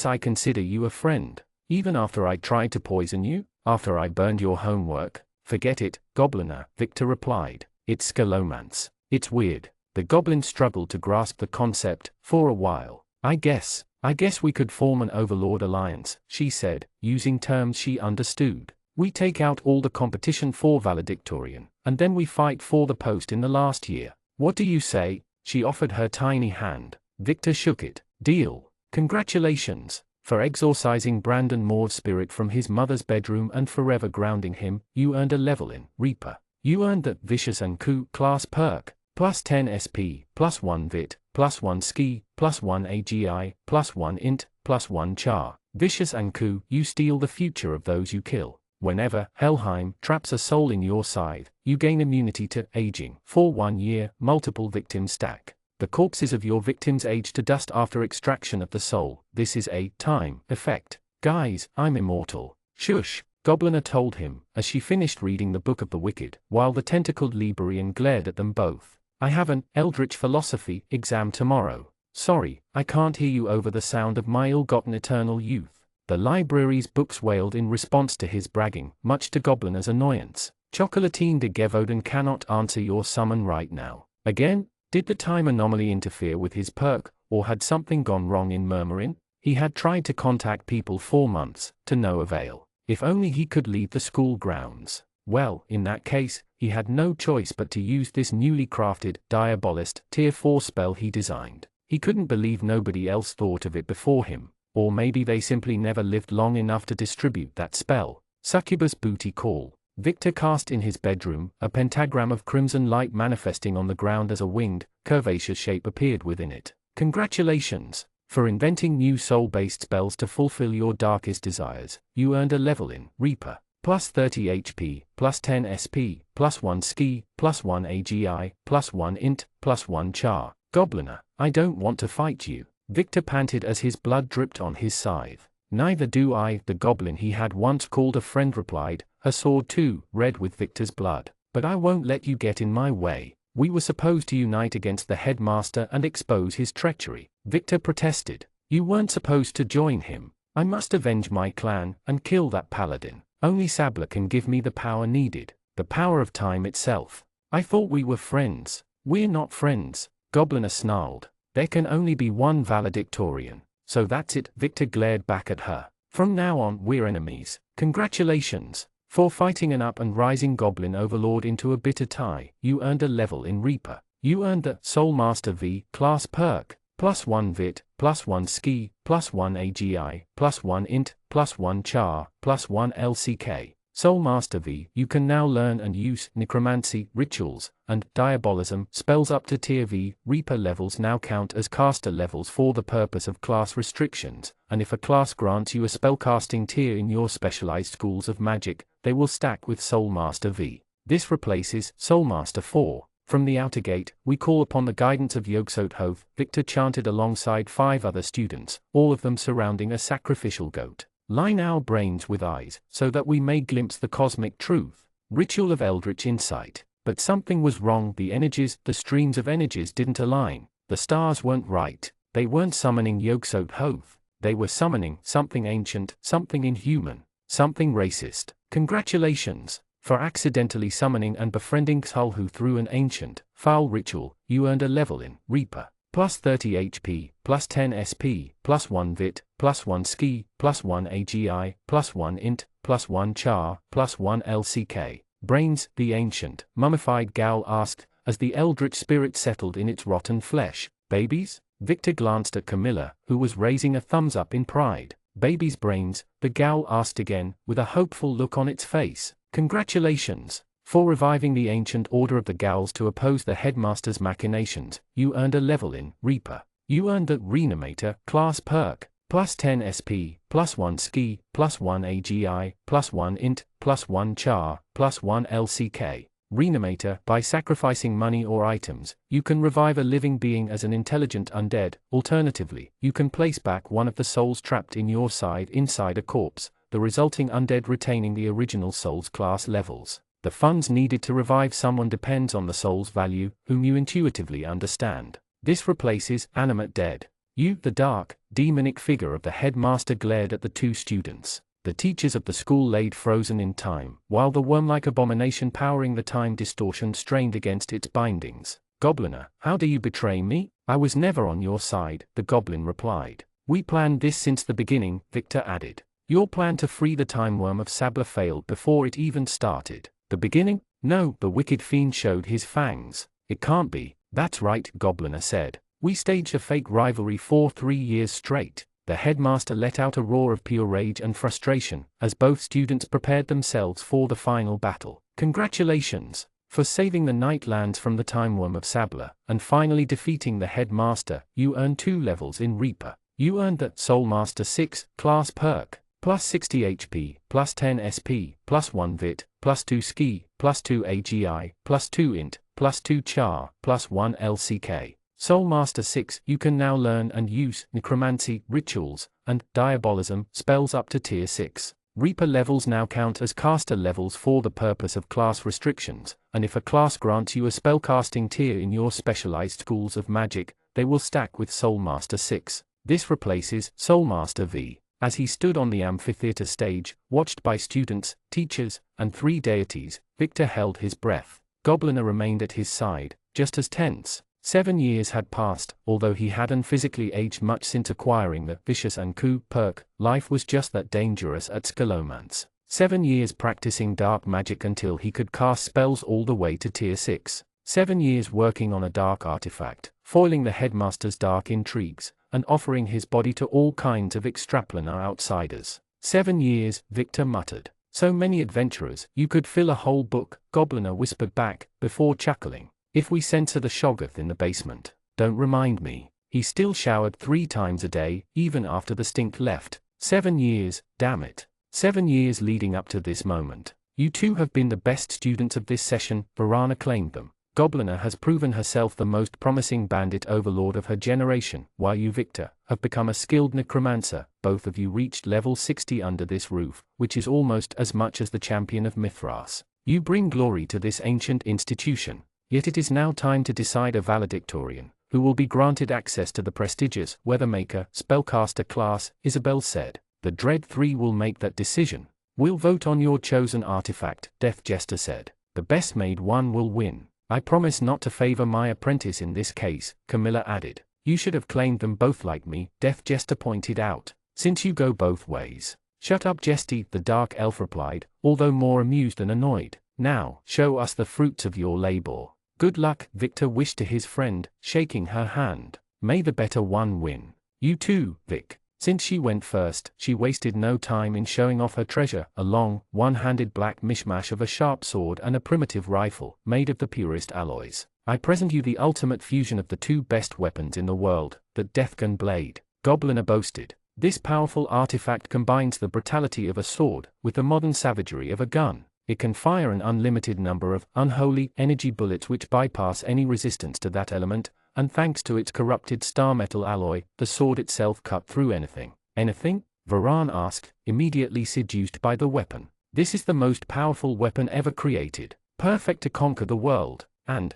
I consider you a friend. Even after I tried to poison you? After I burned your homework?" "Forget it, Gobliner," Victor replied. "It's scalomance. It's weird." The goblin struggled to grasp the concept. "For a while. I guess we could form an overlord alliance," she said, using terms she understood. "We take out all the competition for valedictorian, and then we fight for the post in the last year. What do you say?" She offered her tiny hand. Victor shook it. "Deal. Congratulations." For exorcising Brandon Moore's spirit from his mother's bedroom and forever grounding him, you earned a level in Reaper. You earned the Vicious and Coup class perk, plus 10 SP, plus 1 Vit, plus 1 Ski, plus 1 AGI, plus 1 Int, plus 1 Char. Vicious and Coup, you steal the future of those you kill. Whenever Helheim traps a soul in your scythe, you gain immunity to aging for 1 year, multiple victim stack. The corpses of your victims age to dust after extraction of the soul. This is a time effect. "Guys, I'm immortal." "Shush," Gobliner told him, as she finished reading the Book of the Wicked, while the tentacled Liberian glared at them both. I have an Eldritch Philosophy exam tomorrow. Sorry, I can't hear you over the sound of my ill-gotten eternal youth. The library's books wailed in response to his bragging, much to Gobliner's annoyance. Chocolatine de Gevoden cannot answer your summon right now. Again? Did the time anomaly interfere with his perk, or had something gone wrong in Murmurin? He had tried to contact people 4 months, to no avail. If only he could leave the school grounds. Well, in that case, he had no choice but to use this newly crafted, Diabolist, Tier 4 spell he designed. He couldn't believe nobody else thought of it before him, or maybe they simply never lived long enough to distribute that spell. Succubus Booty Call. Victor cast in his bedroom, a pentagram of crimson light manifesting on the ground as a winged, curvaceous shape appeared within it. Congratulations! For inventing new soul-based spells to fulfill your darkest desires, you earned a level in Reaper. Plus 30 HP, plus 10 SP, plus 1 ski, plus 1 AGI, plus 1 int, plus 1 char. Gobliner, I don't want to fight you. Victor panted as his blood dripped on his scythe. Neither do I, the goblin he had once called a friend replied, her sword too, red with Victor's blood. But I won't let you get in my way. We were supposed to unite against the headmaster and expose his treachery. Victor protested. You weren't supposed to join him. I must avenge my clan and kill that paladin. Only Sabla can give me the power needed, the power of time itself. I thought we were friends. We're not friends, Gobliner snarled. There can only be one valedictorian. So that's it, Victor glared back at her. From now on, we're enemies. Congratulations. For fighting an up and rising goblin overlord into a bitter tie, you earned a level in Reaper. You earned the Soul Master V class perk. Plus 1 Vit, plus 1 Ski, plus 1 AGI, plus 1 Int, plus 1 Char, plus 1 LCK. Soul Master V, you can now learn and use Necromancy, Rituals, and Diabolism spells up to Tier V. Reaper levels now count as caster levels for the purpose of class restrictions, and if a class grants you a spellcasting tier in your specialized schools of magic, they will stack with Soul Master V. This replaces Soul Master 4. From the outer gate, we call upon the guidance of Yog-Sothoth, Victor chanted alongside 5 other students, all of them surrounding a sacrificial goat. Line our brains with eyes, so that we may glimpse the cosmic truth. Ritual of Eldritch Insight. But something was wrong, the energies, the streams of energies didn't align. The stars weren't right. They weren't summoning Yog-Sothoth. They were summoning something ancient, something inhuman, something racist. Congratulations! For accidentally summoning and befriending Xulhu through an ancient, foul ritual, you earned a level in Reaper. Plus 30 HP, plus 10 SP, plus 1 Vit, plus 1 Ski, plus 1 AGI, plus 1 Int, plus 1 Char, plus 1 LCK. Brains, the ancient, mummified Gal asked, as the eldritch spirit settled in its rotten flesh. Babies? Victor glanced at Camilla, who was raising a thumbs up in pride. Babies' brains, the Gal asked again, with a hopeful look on its face. Congratulations! For reviving the ancient order of the Gals to oppose the headmaster's machinations, you earned a level in Reaper. You earned the Reanimator class perk. Plus 10 SP, plus 1 Ski, plus 1 AGI, plus 1 Int, plus 1 Char, plus 1 LCK. Reanimator, by sacrificing money or items, you can revive a living being as an intelligent undead. Alternatively, you can place back one of the souls trapped in your side inside a corpse, the resulting undead retaining the original soul's class levels. The funds needed to revive someone depends on the soul's value, whom you intuitively understand. This replaces animate dead. You, the dark, demonic figure of the headmaster, glared at the 2 students. The teachers of the school laid frozen in time, while the worm-like abomination powering the time distortion strained against its bindings. Gobliner, how do you betray me? I was never on your side, the goblin replied. We planned this since the beginning, Victor added. Your plan to free the time worm of Sabla failed before it even started. The beginning? No, the wicked fiend showed his fangs. It can't be. That's right, Gobliner said. We staged a fake rivalry for 3 years straight. The headmaster let out a roar of pure rage and frustration, as both students prepared themselves for the final battle. Congratulations! For saving the Nightlands from the time worm of Sabla, and finally defeating the headmaster, you earned 2 levels in Reaper. You earned the Soul Master 6 class perk. Plus 60 HP, plus 10 SP, plus 1 Vit, plus 2 Ski, plus 2 AGI, plus 2 Int, plus 2 Char, plus 1 LCK. Soul Master 6, you can now learn and use Necromancy, Rituals, and Diabolism spells up to Tier 6. Reaper levels now count as caster levels for the purpose of class restrictions, and if a class grants you a spellcasting tier in your specialized schools of magic, they will stack with Soulmaster 6. This replaces Soulmaster V. As he stood on the amphitheater stage, watched by students, teachers, and 3 deities, Victor held his breath. Gobliner remained at his side, just as tense. 7 years had passed, although he hadn't physically aged much since acquiring the Vicious and Coup perk. Life was just that dangerous at Scalomance. 7 years practicing dark magic until he could cast spells all the way to tier 6. 7 years working on a dark artifact, foiling the headmaster's dark intrigues, and offering his body to all kinds of extraplanar outsiders. 7 years, Victor muttered. So many adventurers, you could fill a whole book, Gobliner whispered back, before chuckling. If we censor the Shoggoth in the basement, don't remind me. He still showered 3 times a day, even after the stink left. 7 years, damn it. 7 years leading up to this moment. You two have been the best students of this session, Varan acclaimed them. Gobliner has proven herself the most promising bandit overlord of her generation, while you, Victor, have become a skilled necromancer. Both of you reached level 60 under this roof, which is almost as much as the champion of Mithras. You bring glory to this ancient institution. Yet it is now time to decide a valedictorian, who will be granted access to the prestigious Weathermaker spellcaster class, Isabel said. The Dread 3 will make that decision. We'll vote on your chosen artifact, Death Jester said. The best made one will win. I promise not to favor my apprentice in this case, Camilla added. You should have claimed them both like me, Death Jester pointed out. Since you go both ways. Shut up, Jesty, the Dark Elf replied, although more amused than annoyed. Now, show us the fruits of your labor. Good luck, Victor wished to his friend, shaking her hand. May the better one win. You too, Vic. Since she went first, she wasted no time in showing off her treasure, a long, one-handed black mishmash of a sharp sword and a primitive rifle, made of the purest alloys. I present you the ultimate fusion of the 2 best weapons in the world, the Deathgun Blade, Gobliner boasted. This powerful artifact combines the brutality of a sword with the modern savagery of a gun. It can fire an unlimited number of unholy energy bullets which bypass any resistance to that element, and thanks to its corrupted star metal alloy, the sword itself cut through anything. Anything? Varan asked, immediately seduced by the weapon. This is the most powerful weapon ever created, perfect to conquer the world, and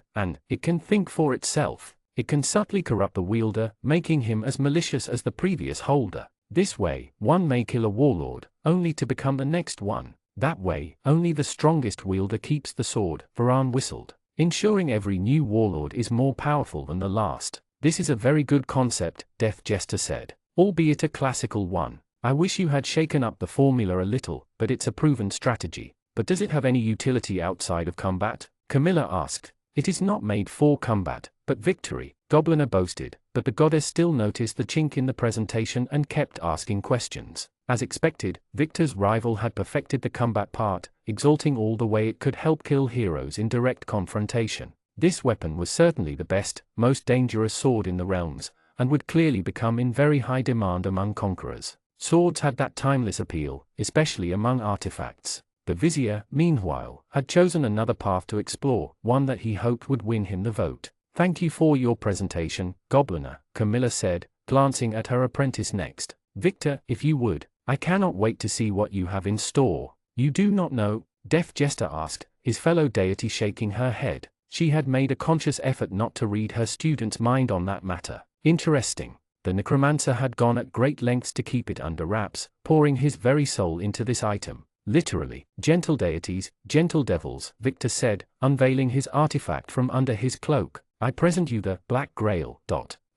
it can think for itself. It can subtly corrupt the wielder, making him as malicious as the previous holder. This way, one may kill a warlord, only to become the next one. That way, only the strongest wielder keeps the sword, Varan whistled, ensuring every new warlord is more powerful than the last. This is a very good concept, Death Jester said, albeit a classical one. I wish you had shaken up the formula a little, but it's a proven strategy. But does it have any utility outside of combat? Camilla asked. It is not made for combat, but victory, Gobliner boasted, but the goddess still noticed the chink in the presentation and kept asking questions. As expected, Victor's rival had perfected the combat part, exalting all the way it could help kill heroes in direct confrontation. This weapon was certainly the best, most dangerous sword in the realms, and would clearly become in very high demand among conquerors. Swords had that timeless appeal, especially among artifacts. The Vizier, meanwhile, had chosen another path to explore, one that he hoped would win him the vote. Thank you for your presentation, Gobliner, Camilla said, glancing at her apprentice next. Victor, if you would. I cannot wait to see what you have in store. You do not know? Death Jester asked, his fellow deity shaking her head. She had made a conscious effort not to read her student's mind on that matter. Interesting. The necromancer had gone at great lengths to keep it under wraps, pouring his very soul into this item. Literally, gentle deities, gentle devils, Victor said, unveiling his artifact from under his cloak. I present you the Black Grail.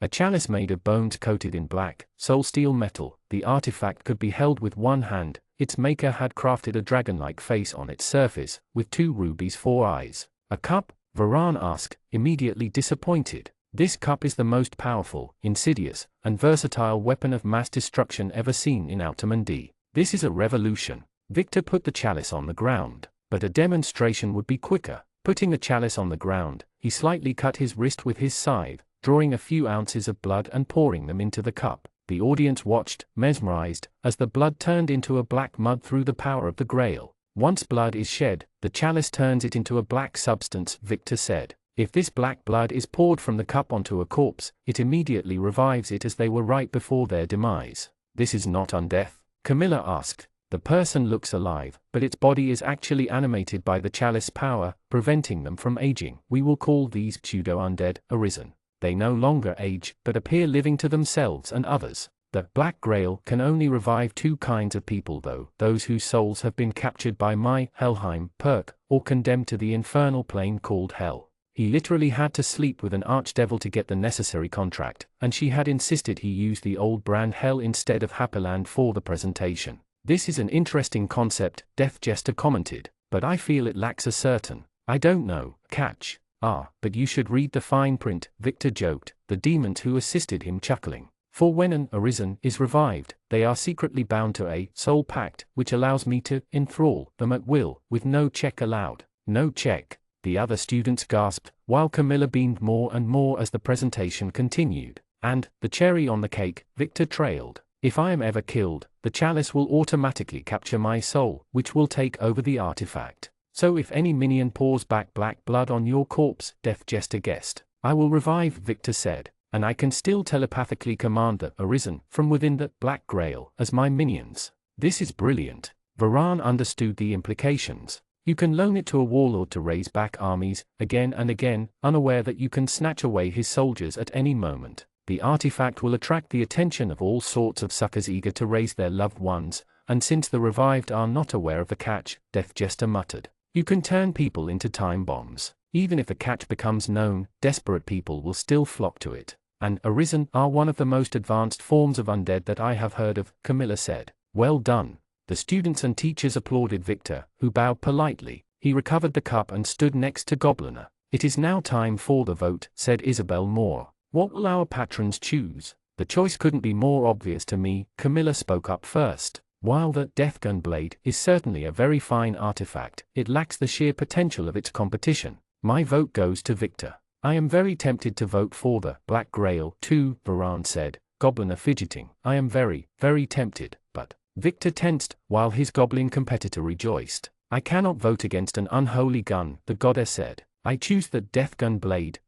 A chalice made of bones coated in black, soul steel metal. The artifact could be held with one hand. Its maker had crafted a dragon-like face on its surface, with 2 rubies for eyes. A cup? Varan asked, immediately disappointed. This cup is the most powerful, insidious, and versatile weapon of mass destruction ever seen in Outermundy. This is a revolution. Victor put the chalice on the ground, but a demonstration would be quicker. Putting the chalice on the ground, he slightly cut his wrist with his scythe, drawing a few ounces of blood and pouring them into the cup. The audience watched, mesmerized, as the blood turned into a black mud through the power of the Grail. Once blood is shed, the chalice turns it into a black substance, Victor said. If this black blood is poured from the cup onto a corpse, it immediately revives it as they were right before their demise. This is not undeath? Camilla asked. The person looks alive, but its body is actually animated by the chalice power, preventing them from aging. We will call these pseudo-undead, arisen. They no longer age, but appear living to themselves and others. The Black Grail can only revive two kinds of people though, those whose souls have been captured by my Helheim perk, or condemned to the infernal plane called Hell. He literally had to sleep with an archdevil to get the necessary contract, and she had insisted he use the old brand Hell instead of Happyland for the presentation. This is an interesting concept, Death Jester commented, but I feel it lacks a certain, I don't know, catch. But you should read the fine print, Victor joked, the demons who assisted him chuckling. For when an arisen is revived, they are secretly bound to a soul pact, which allows me to enthrall them at will, with no check allowed. No check, the other students gasped, while Camilla beamed more and more as the presentation continued. And, the cherry on the cake, Victor trailed. If I am ever killed, the chalice will automatically capture my soul, which will take over the artifact. So if any minion pours back black blood on your corpse, Death Jester guessed, I will revive, Victor said, and I can still telepathically command the arisen from within the Black Grail as my minions. This is brilliant. Varan understood the implications. You can loan it to a warlord to raise back armies, again and again, unaware that you can snatch away his soldiers at any moment. The artifact will attract the attention of all sorts of suckers eager to raise their loved ones, and since the revived are not aware of the catch, Death Jester muttered, you can turn people into time bombs. Even if the catch becomes known, desperate people will still flock to it. And arisen are one of the most advanced forms of undead that I have heard of, Camilla said. Well done. The students and teachers applauded Victor, who bowed politely. He recovered the cup and stood next to Gobliner. It is now time for the vote, said Isabel Moore. What will our patrons choose? The choice couldn't be more obvious to me, Camilla spoke up first. While the Deathgun Blade is certainly a very fine artifact, it lacks the sheer potential of its competition. My vote goes to Victor. I am very tempted to vote for the Black Grail, too, Varan said, Gobliner fidgeting. I am very, very tempted, but Victor tensed, while his goblin competitor rejoiced. I cannot vote against an unholy gun, the goddess said. I choose the Deathgun Blade.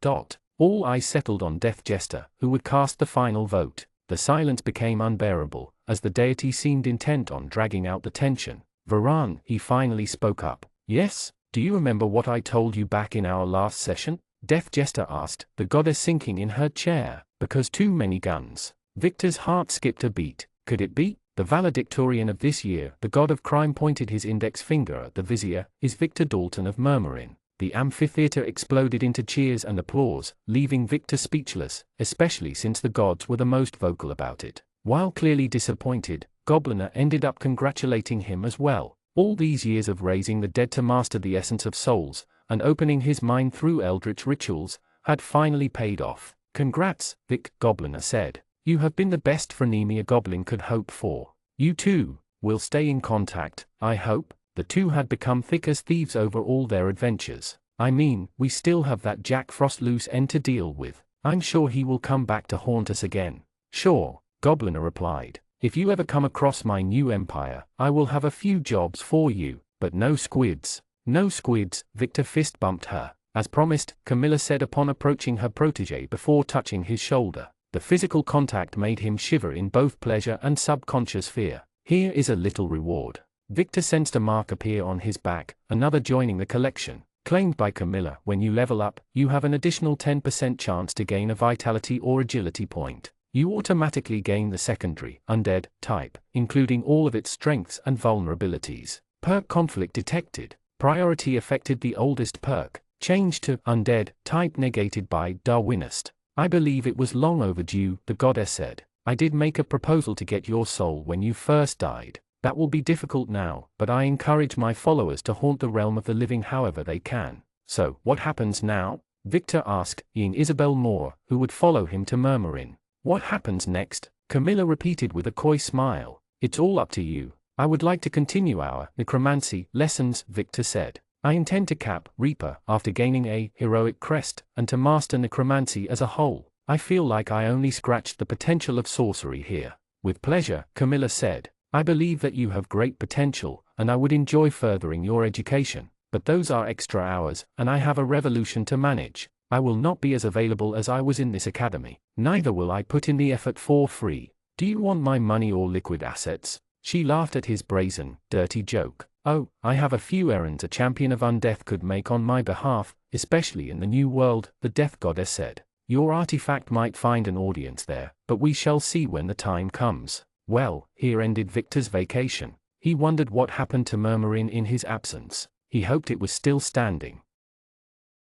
All eyes settled on Death Jester, who would cast the final vote. The silence became unbearable, as the deity seemed intent on dragging out the tension. Varan, he finally spoke up. Yes? Do you remember what I told you back in our last session? Death Jester asked, the goddess sinking in her chair. Because too many guns. Victor's heart skipped a beat. Could it be? The valedictorian of this year, the god of crime pointed his index finger at the vizier, is Victor Dalton of Murmurin. The amphitheater exploded into cheers and applause, leaving Victor speechless, especially since the gods were the most vocal about it. While clearly disappointed, Gobliner ended up congratulating him as well. All these years of raising the dead to master the essence of souls, and opening his mind through eldritch rituals, had finally paid off. Congrats, Vic, Gobliner said. You have been the best frenemy a goblin could hope for. You too will stay in contact, I hope. The two had become thick as thieves over all their adventures. I mean, we still have that Jack Frost loose end to deal with. I'm sure he will come back to haunt us again. Sure, Gobliner replied. If you ever come across my new empire, I will have a few jobs for you, but no squids. No squids, Victor fist bumped her. As promised, Camilla said upon approaching her protege before touching his shoulder. The physical contact made him shiver in both pleasure and subconscious fear. Here is a little reward. Victor sensed a mark appear on his back, another joining the collection. Claimed by Camilla, when you level up, you have an additional 10% chance to gain a vitality or agility point. You automatically gain the secondary, undead, type, including all of its strengths and vulnerabilities. Perk conflict detected. Priority affected the oldest perk. Changed to undead, type negated by Darwinist. I believe it was long overdue, the goddess said. I did make a proposal to get your soul when you first died. That will be difficult now, but I encourage my followers to haunt the realm of the living however they can. So, what happens now? Victor asked, eyeing Isabel Moore, who would follow him to Murmurin. What happens next? Camilla repeated with a coy smile. It's all up to you. I would like to continue our necromancy lessons, Victor said. I intend to cap Reaper after gaining a heroic crest, and to master necromancy as a whole. I feel like I only scratched the potential of sorcery here. With pleasure, Camilla said. I believe that you have great potential, and I would enjoy furthering your education, but those are extra hours, and I have a revolution to manage. I will not be as available as I was in this academy. Neither will I put in the effort for free. Do you want my money or liquid assets? She laughed at his brazen, dirty joke. "Oh, I have a few errands a champion of undeath could make on my behalf, especially in the New World," the Death Goddess said. "Your artifact might find an audience there, but we shall see when the time comes." Well, here ended Victor's vacation. He wondered what happened to Murmurin in his absence. He hoped it was still standing.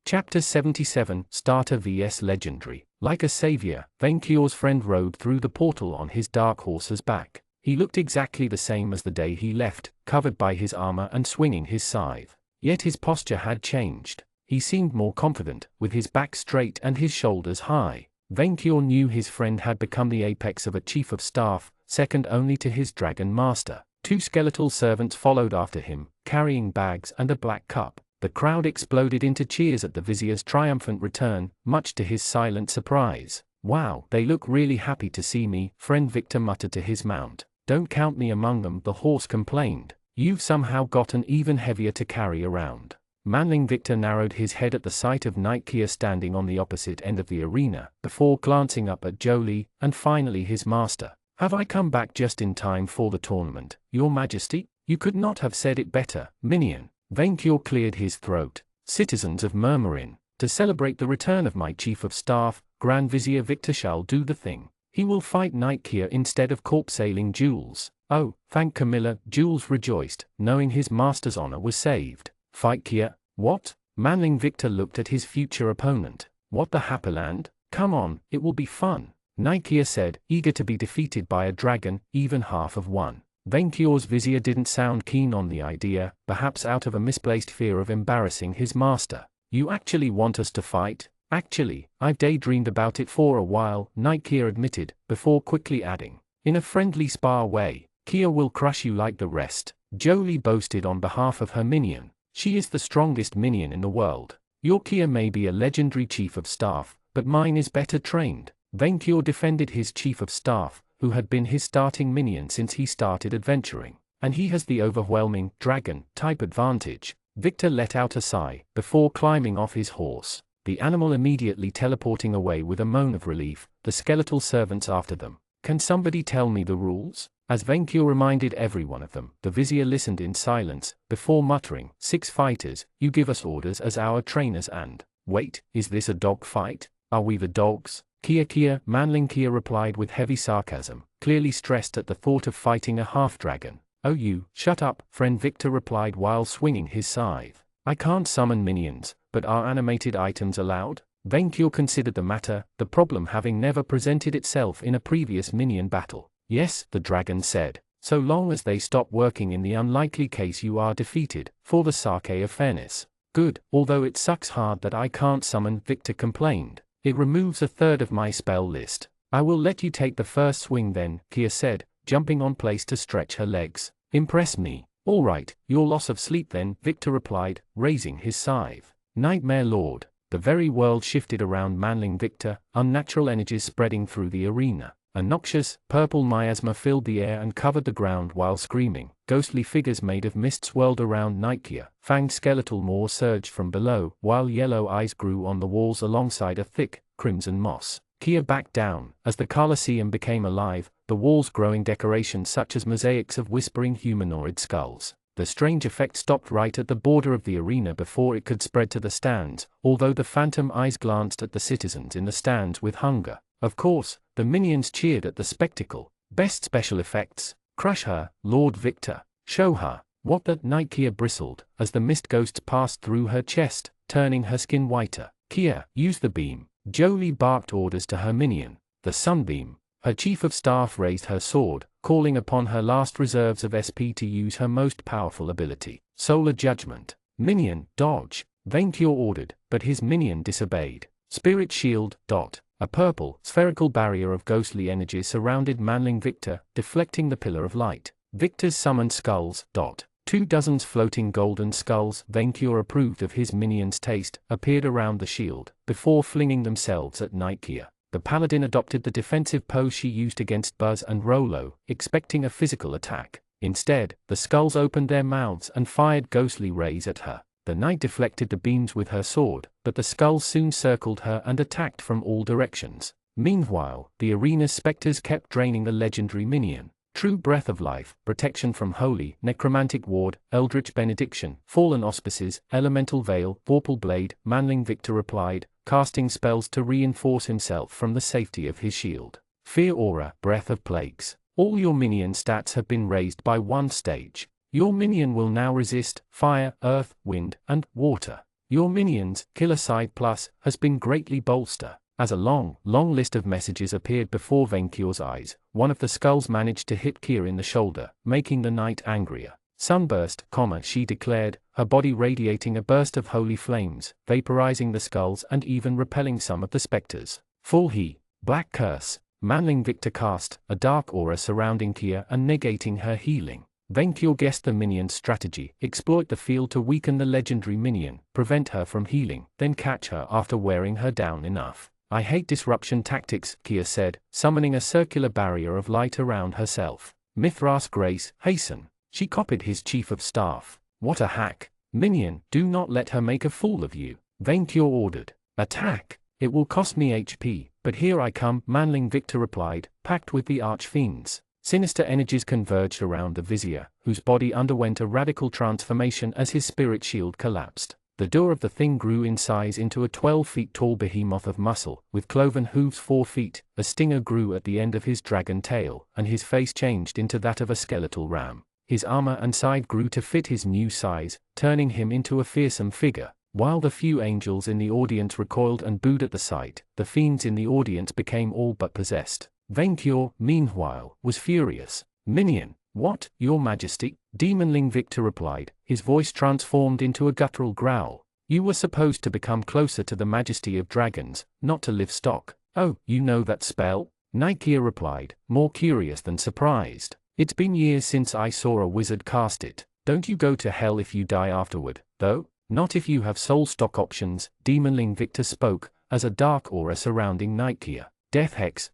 Chapter 77, Starter vs Legendary. Like a savior, Venkior's friend rode through the portal on his dark horse's back. He looked exactly the same as the day he left, covered by his armor and swinging his scythe. Yet his posture had changed. He seemed more confident, with his back straight and his shoulders high. Venkior knew his friend had become the apex of a chief of staff, second only to his dragon master. 2 skeletal servants followed after him, carrying bags and a black cup. The crowd exploded into cheers at the vizier's triumphant return, much to his silent surprise. "Wow, they look really happy to see me," friend Victor muttered to his mount. "Don't count me among them," the horse complained. "You've somehow gotten even heavier to carry around." Manling Victor narrowed his head at the sight of Nightkeer standing on the opposite end of the arena, before glancing up at Jolie, and finally his master. "Have I come back just in time for the tournament, Your Majesty? You could not have said it better, minion." Venkior cleared his throat. "Citizens of Murmurin, to celebrate the return of my chief of staff, Grand Vizier Victor shall do the thing. He will fight Nightkeer instead of corpse-sailing Jules." "Oh, thank Camilla," Jules rejoiced, knowing his master's honor was saved. "Fight Keir? What?" Manling Victor looked at his future opponent. "What the Happyland? Come on, it will be fun," Nightkeer said, eager to be defeated by a dragon, even half of one. Venkior's vizier didn't sound keen on the idea, perhaps out of a misplaced fear of embarrassing his master. "You actually want us to fight?" "Actually, I've daydreamed about it for a while," Nightkeer admitted, before quickly adding, "in a friendly spar way. Keir will crush you like the rest," Jolie boasted on behalf of her minion. "She is the strongest minion in the world. Your Keir may be a legendary chief of staff, but mine is better trained." Venkior defended his chief of staff, who had been his starting minion since he started adventuring, and he has the overwhelming dragon-type advantage. Victor let out a sigh, before climbing off his horse, the animal immediately teleporting away with a moan of relief, the skeletal servants after them. "Can somebody tell me the rules?" As Venkior reminded every one of them, the vizier listened in silence, before muttering, 6 fighters, you give us orders as our trainers and— Wait, is this a dog fight? Are we the dogs? Keir, Manling Keir replied with heavy sarcasm, clearly stressed at the thought of fighting a half-dragon. "Oh you, shut up," friend Victor replied while swinging his scythe. "I can't summon minions, but are animated items allowed?" Venkior considered the matter, the problem having never presented itself in a previous minion battle. "Yes," the dragon said, "so long as they stop working in the unlikely case you are defeated, for the sake of fairness." "Good, although it sucks hard that I can't summon," Victor complained. "It removes a third of my spell list." "I will let you take the first swing then," Keir said, jumping on place to stretch her legs. "Impress me." "All right, your loss of sleep then," Victor replied, raising his scythe. "Nightmare Lord." The very world shifted around Manling Victor, unnatural energies spreading through the arena. A noxious, purple miasma filled the air and covered the ground while screaming. Ghostly figures made of mist swirled around Nightkeer. Fanged skeletal maw surged from below, while yellow eyes grew on the walls alongside a thick, crimson moss. Keir backed down. As the Colosseum became alive, the walls growing decorations such as mosaics of whispering humanoid skulls. The strange effect stopped right at the border of the arena before it could spread to the stands, although the phantom eyes glanced at the citizens in the stands with hunger. Of course, the minions cheered at the spectacle. "Best special effects. Crush her, Lord Victor. Show her." "What the?" Nightkeer bristled, as the mist ghosts passed through her chest, turning her skin whiter. "Keir, use the beam." Jolie barked orders to her minion. "The sunbeam." Her chief of staff raised her sword, calling upon her last reserves of SP to use her most powerful ability, Solar Judgment. "Minion, dodge," Venkior ordered, but his minion disobeyed. "Spirit Shield." A purple, spherical barrier of ghostly energy surrounded Manling Victor, deflecting the pillar of light. Victor's summoned skulls. 24 floating golden skulls, Venkior approved of his minion's taste, appeared around the shield, before flinging themselves at Nightkeer. The paladin adopted the defensive pose she used against Buzz and Rolo, expecting a physical attack. Instead, the skulls opened their mouths and fired ghostly rays at her. The knight deflected the beams with her sword, but the skulls soon circled her and attacked from all directions. Meanwhile, the arena's specters kept draining the legendary minion. True breath of life, protection from holy, necromantic ward, eldritch benediction, fallen auspices, elemental veil, vorpal blade, Manling Victor replied, casting spells to reinforce himself from the safety of his shield. Fear aura, breath of plagues. All your minion stats have been raised by 1 stage. Your minion will now resist fire, earth, wind, and water. Your minion's killer side plus has been greatly bolstered. As a long list of messages appeared before Venkyor's eyes, one of the skulls managed to hit Kia in the shoulder, making the knight angrier. Sunburst, she declared, her body radiating a burst of holy flames, vaporizing the skulls and even repelling some of the specters. Full black curse. Manling Victor cast a dark aura surrounding Kia and negating her healing. Venkyor guessed the minion's strategy: exploit the field to weaken the legendary minion, prevent her from healing, then catch her after wearing her down enough. I hate disruption tactics, Kia said, summoning a circular barrier of light around herself. Mithras Grace, hasten. She copied his chief of staff. What a hack. Minion, do not let her make a fool of you. Venkyor ordered. Attack. It will cost me HP, but here I come, Manling Victor replied, packed with the archfiends. Sinister energies converged around the vizier, whose body underwent a radical transformation as his spirit shield collapsed. The door of the thing grew in size into a 12 feet tall behemoth of muscle, with cloven hooves 4 feet, a stinger grew at the end of his dragon tail, and his face changed into that of a skeletal ram. His armor and side grew to fit his new size, turning him into a fearsome figure. While the few angels in the audience recoiled and booed at the sight, the fiends in the audience became all but possessed. Venkyor, meanwhile, was furious. Minion, what, your majesty? Demonling Victor replied, his voice transformed into a guttural growl. You were supposed to become closer to the majesty of dragons, not to livestock. Oh, you know that spell? Nikia replied, more curious than surprised. It's been years since I saw a wizard cast it. Don't you go to hell if you die afterward, though? Not if you have soul stock options, Demonling Victor spoke, as a dark aura surrounding Nikia. Death Hex.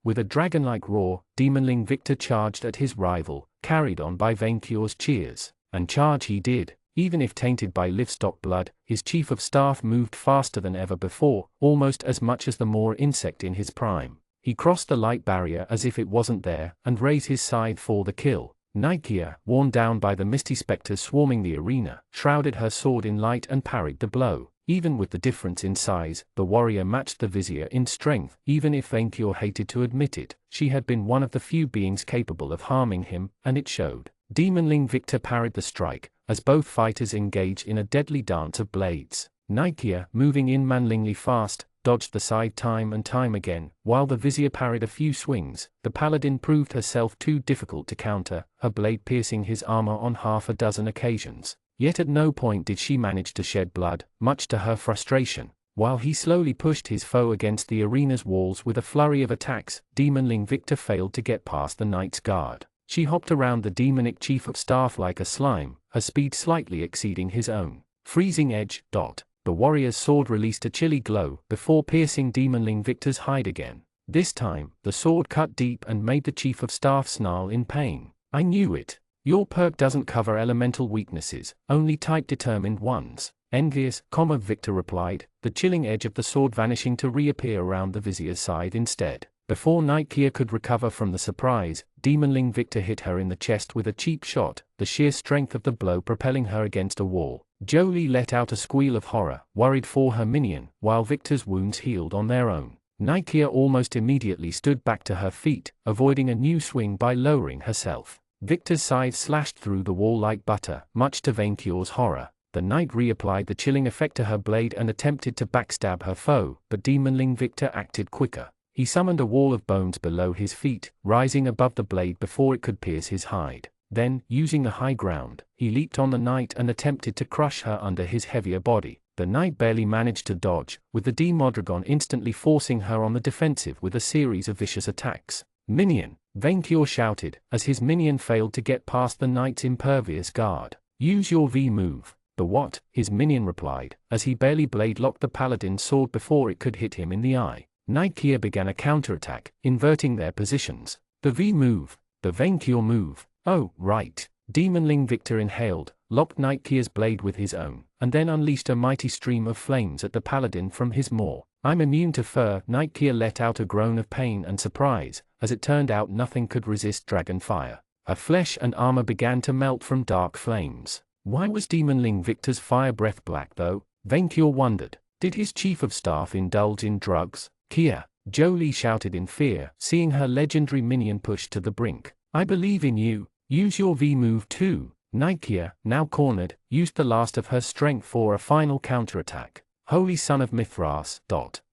With a dragon-like roar, Demonling Victor charged at his rival, carried on by Venkyor's cheers. And charge he did. Even if tainted by livestock blood, his chief of staff moved faster than ever before, almost as much as the Moor insect in his prime. He crossed the light barrier as if it wasn't there, and raised his scythe for the kill. Nikia, worn down by the misty specters swarming the arena, shrouded her sword in light and parried the blow. Even with the difference in size, the warrior matched the vizier in strength. Even if Venkyor hated to admit it, she had been one of the few beings capable of harming him, and it showed. Demonling Victor parried the strike, as both fighters engaged in a deadly dance of blades. Nikia, moving in manlingly fast, dodged the side time and time again, while the vizier parried a few swings. The paladin proved herself too difficult to counter, her blade piercing his armor on half a dozen occasions. Yet at no point did she manage to shed blood, much to her frustration. While he slowly pushed his foe against the arena's walls with a flurry of attacks, Demonling Victor failed to get past the knight's guard. She hopped around the demonic chief of staff like a slime, her speed slightly exceeding his own. Freezing edge. The warrior's sword released a chilly glow before piercing Demonling Victor's hide again. This time, the sword cut deep and made the chief of staff snarl in pain. I knew it. Your perk doesn't cover elemental weaknesses, only type-determined ones. Envious, Victor replied, the chilling edge of the sword vanishing to reappear around the vizier's side instead. Before Nikia could recover from the surprise, Demonling Victor hit her in the chest with a cheap shot, the sheer strength of the blow propelling her against a wall. Jolie let out a squeal of horror, worried for her minion, while Victor's wounds healed on their own. Nikia almost immediately stood back to her feet, avoiding a new swing by lowering herself. Victor's scythe slashed through the wall like butter, much to Venkyor's horror. The knight reapplied the chilling effect to her blade and attempted to backstab her foe, but Demonling Victor acted quicker. He summoned a wall of bones below his feet, rising above the blade before it could pierce his hide. Then, using the high ground, he leaped on the knight and attempted to crush her under his heavier body. The knight barely managed to dodge, with the Demodragon instantly forcing her on the defensive with a series of vicious attacks. Minion, Venkyor shouted, as his minion failed to get past the knight's impervious guard. Use your V move. The what? His minion replied, as he barely blade-locked the paladin's sword before it could hit him in the eye. Nikia began a counterattack, inverting their positions. The V move. The Venkyor move. Oh, right. Demonling Victor inhaled, locked Nikia's blade with his own, and then unleashed a mighty stream of flames at the paladin from his maw. I'm immune to fur. Nightkia let out a groan of pain and surprise. As it turned out, nothing could resist dragon fire. Her flesh and armor began to melt from dark flames. Why was demonling Victor's fire breath black though? Venkior wondered. Did his chief of staff indulge in drugs? Kia, Jolie shouted in fear, seeing her legendary minion pushed to the brink. I believe in you. Use your V-move too. Nightkia, now cornered, used the last of her strength for a final counterattack. Holy Son of Mithras.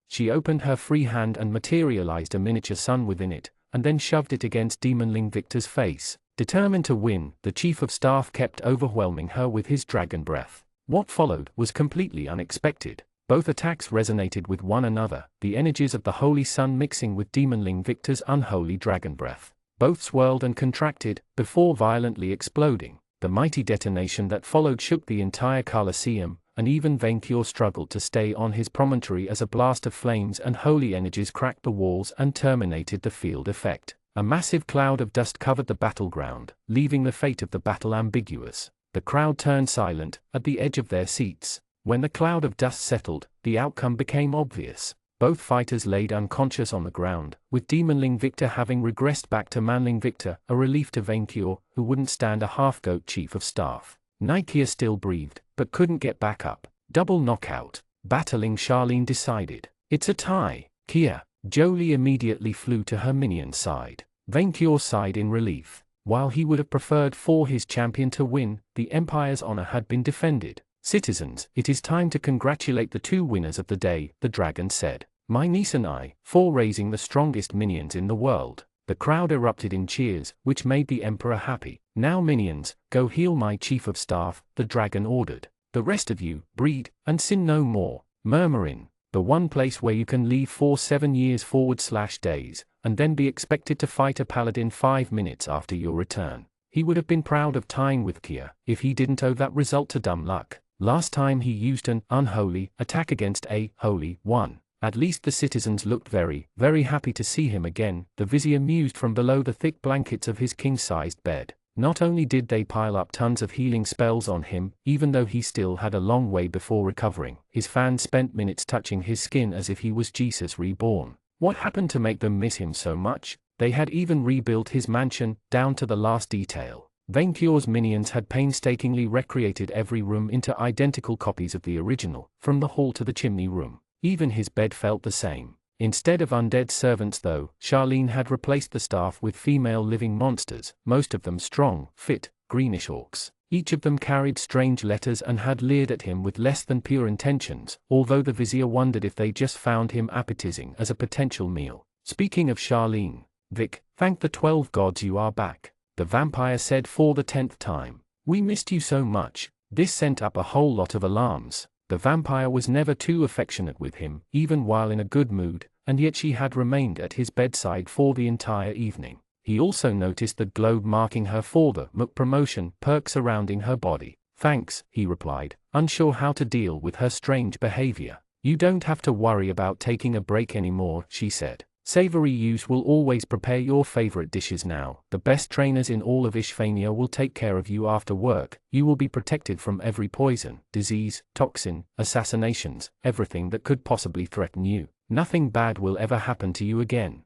She opened her free hand and materialized a miniature sun within it, and then shoved it against demonling Victor's face. Determined to win, the chief of staff kept overwhelming her with his dragon breath. What followed was completely unexpected. Both attacks resonated with one another, the energies of the Holy Sun mixing with demonling Victor's unholy dragon breath. Both swirled and contracted, before violently exploding. The mighty detonation that followed shook the entire Colosseum, and even Venkior struggled to stay on his promontory as a blast of flames and holy energies cracked the walls and terminated the field effect. A massive cloud of dust covered the battleground, leaving the fate of the battle ambiguous. The crowd turned silent, at the edge of their seats. When the cloud of dust settled, the outcome became obvious. Both fighters laid unconscious on the ground, with demonling Victor having regressed back to manling Victor, a relief to Venkior, who wouldn't stand a half-goat chief of staff. Nightkia still breathed, but couldn't get back up. Double knockout. Battling Charlene decided. It's a tie. Kia. Jolie immediately flew to her minion's side. Venkior sighed in relief. While he would have preferred for his champion to win, the Empire's honor had been defended. Citizens, it is time to congratulate the two winners of the day, the dragon said. My niece and I, for raising the strongest minions in the world. The crowd erupted in cheers, which made the Emperor happy. Now minions, go heal my chief of staff, the dragon ordered. The rest of you, breed, and sin no more. Murmurin, the one place where you can leave for 7 years /days, and then be expected to fight a paladin 5 minutes after your return. He would have been proud of tying with Kia, if he didn't owe that result to dumb luck. Last time he used an unholy attack against a holy one. At least the citizens looked very, very happy to see him again, the vizier mused from below the thick blankets of his king-sized bed. Not only did they pile up tons of healing spells on him, even though he still had a long way before recovering, his fans spent minutes touching his skin as if he was Jesus reborn. What happened to make them miss him so much? They had even rebuilt his mansion, down to the last detail. Venkior's minions had painstakingly recreated every room into identical copies of the original, from the hall to the chimney room. Even his bed felt the same. Instead of undead servants though, Charlene had replaced the staff with female living monsters, most of them strong, fit, greenish orcs. Each of them carried strange letters and had leered at him with less than pure intentions, although the vizier wondered if they just found him appetizing as a potential meal. Speaking of Charlene, Vic, thank the 12 gods you are back. The vampire said for the 10th time. We missed you so much. This sent up a whole lot of alarms. The vampire was never too affectionate with him, even while in a good mood, and yet she had remained at his bedside for the entire evening. He also noticed the globe marking her for the MOOC promotion perk surrounding her body. Thanks, he replied, unsure how to deal with her strange behavior. You don't have to worry about taking a break anymore, she said. Savory use will always prepare your favorite dishes now. The best trainers in all of Ishphania will take care of you after work. You will be protected from every poison, disease, toxin, assassinations, everything that could possibly threaten you. Nothing bad will ever happen to you again.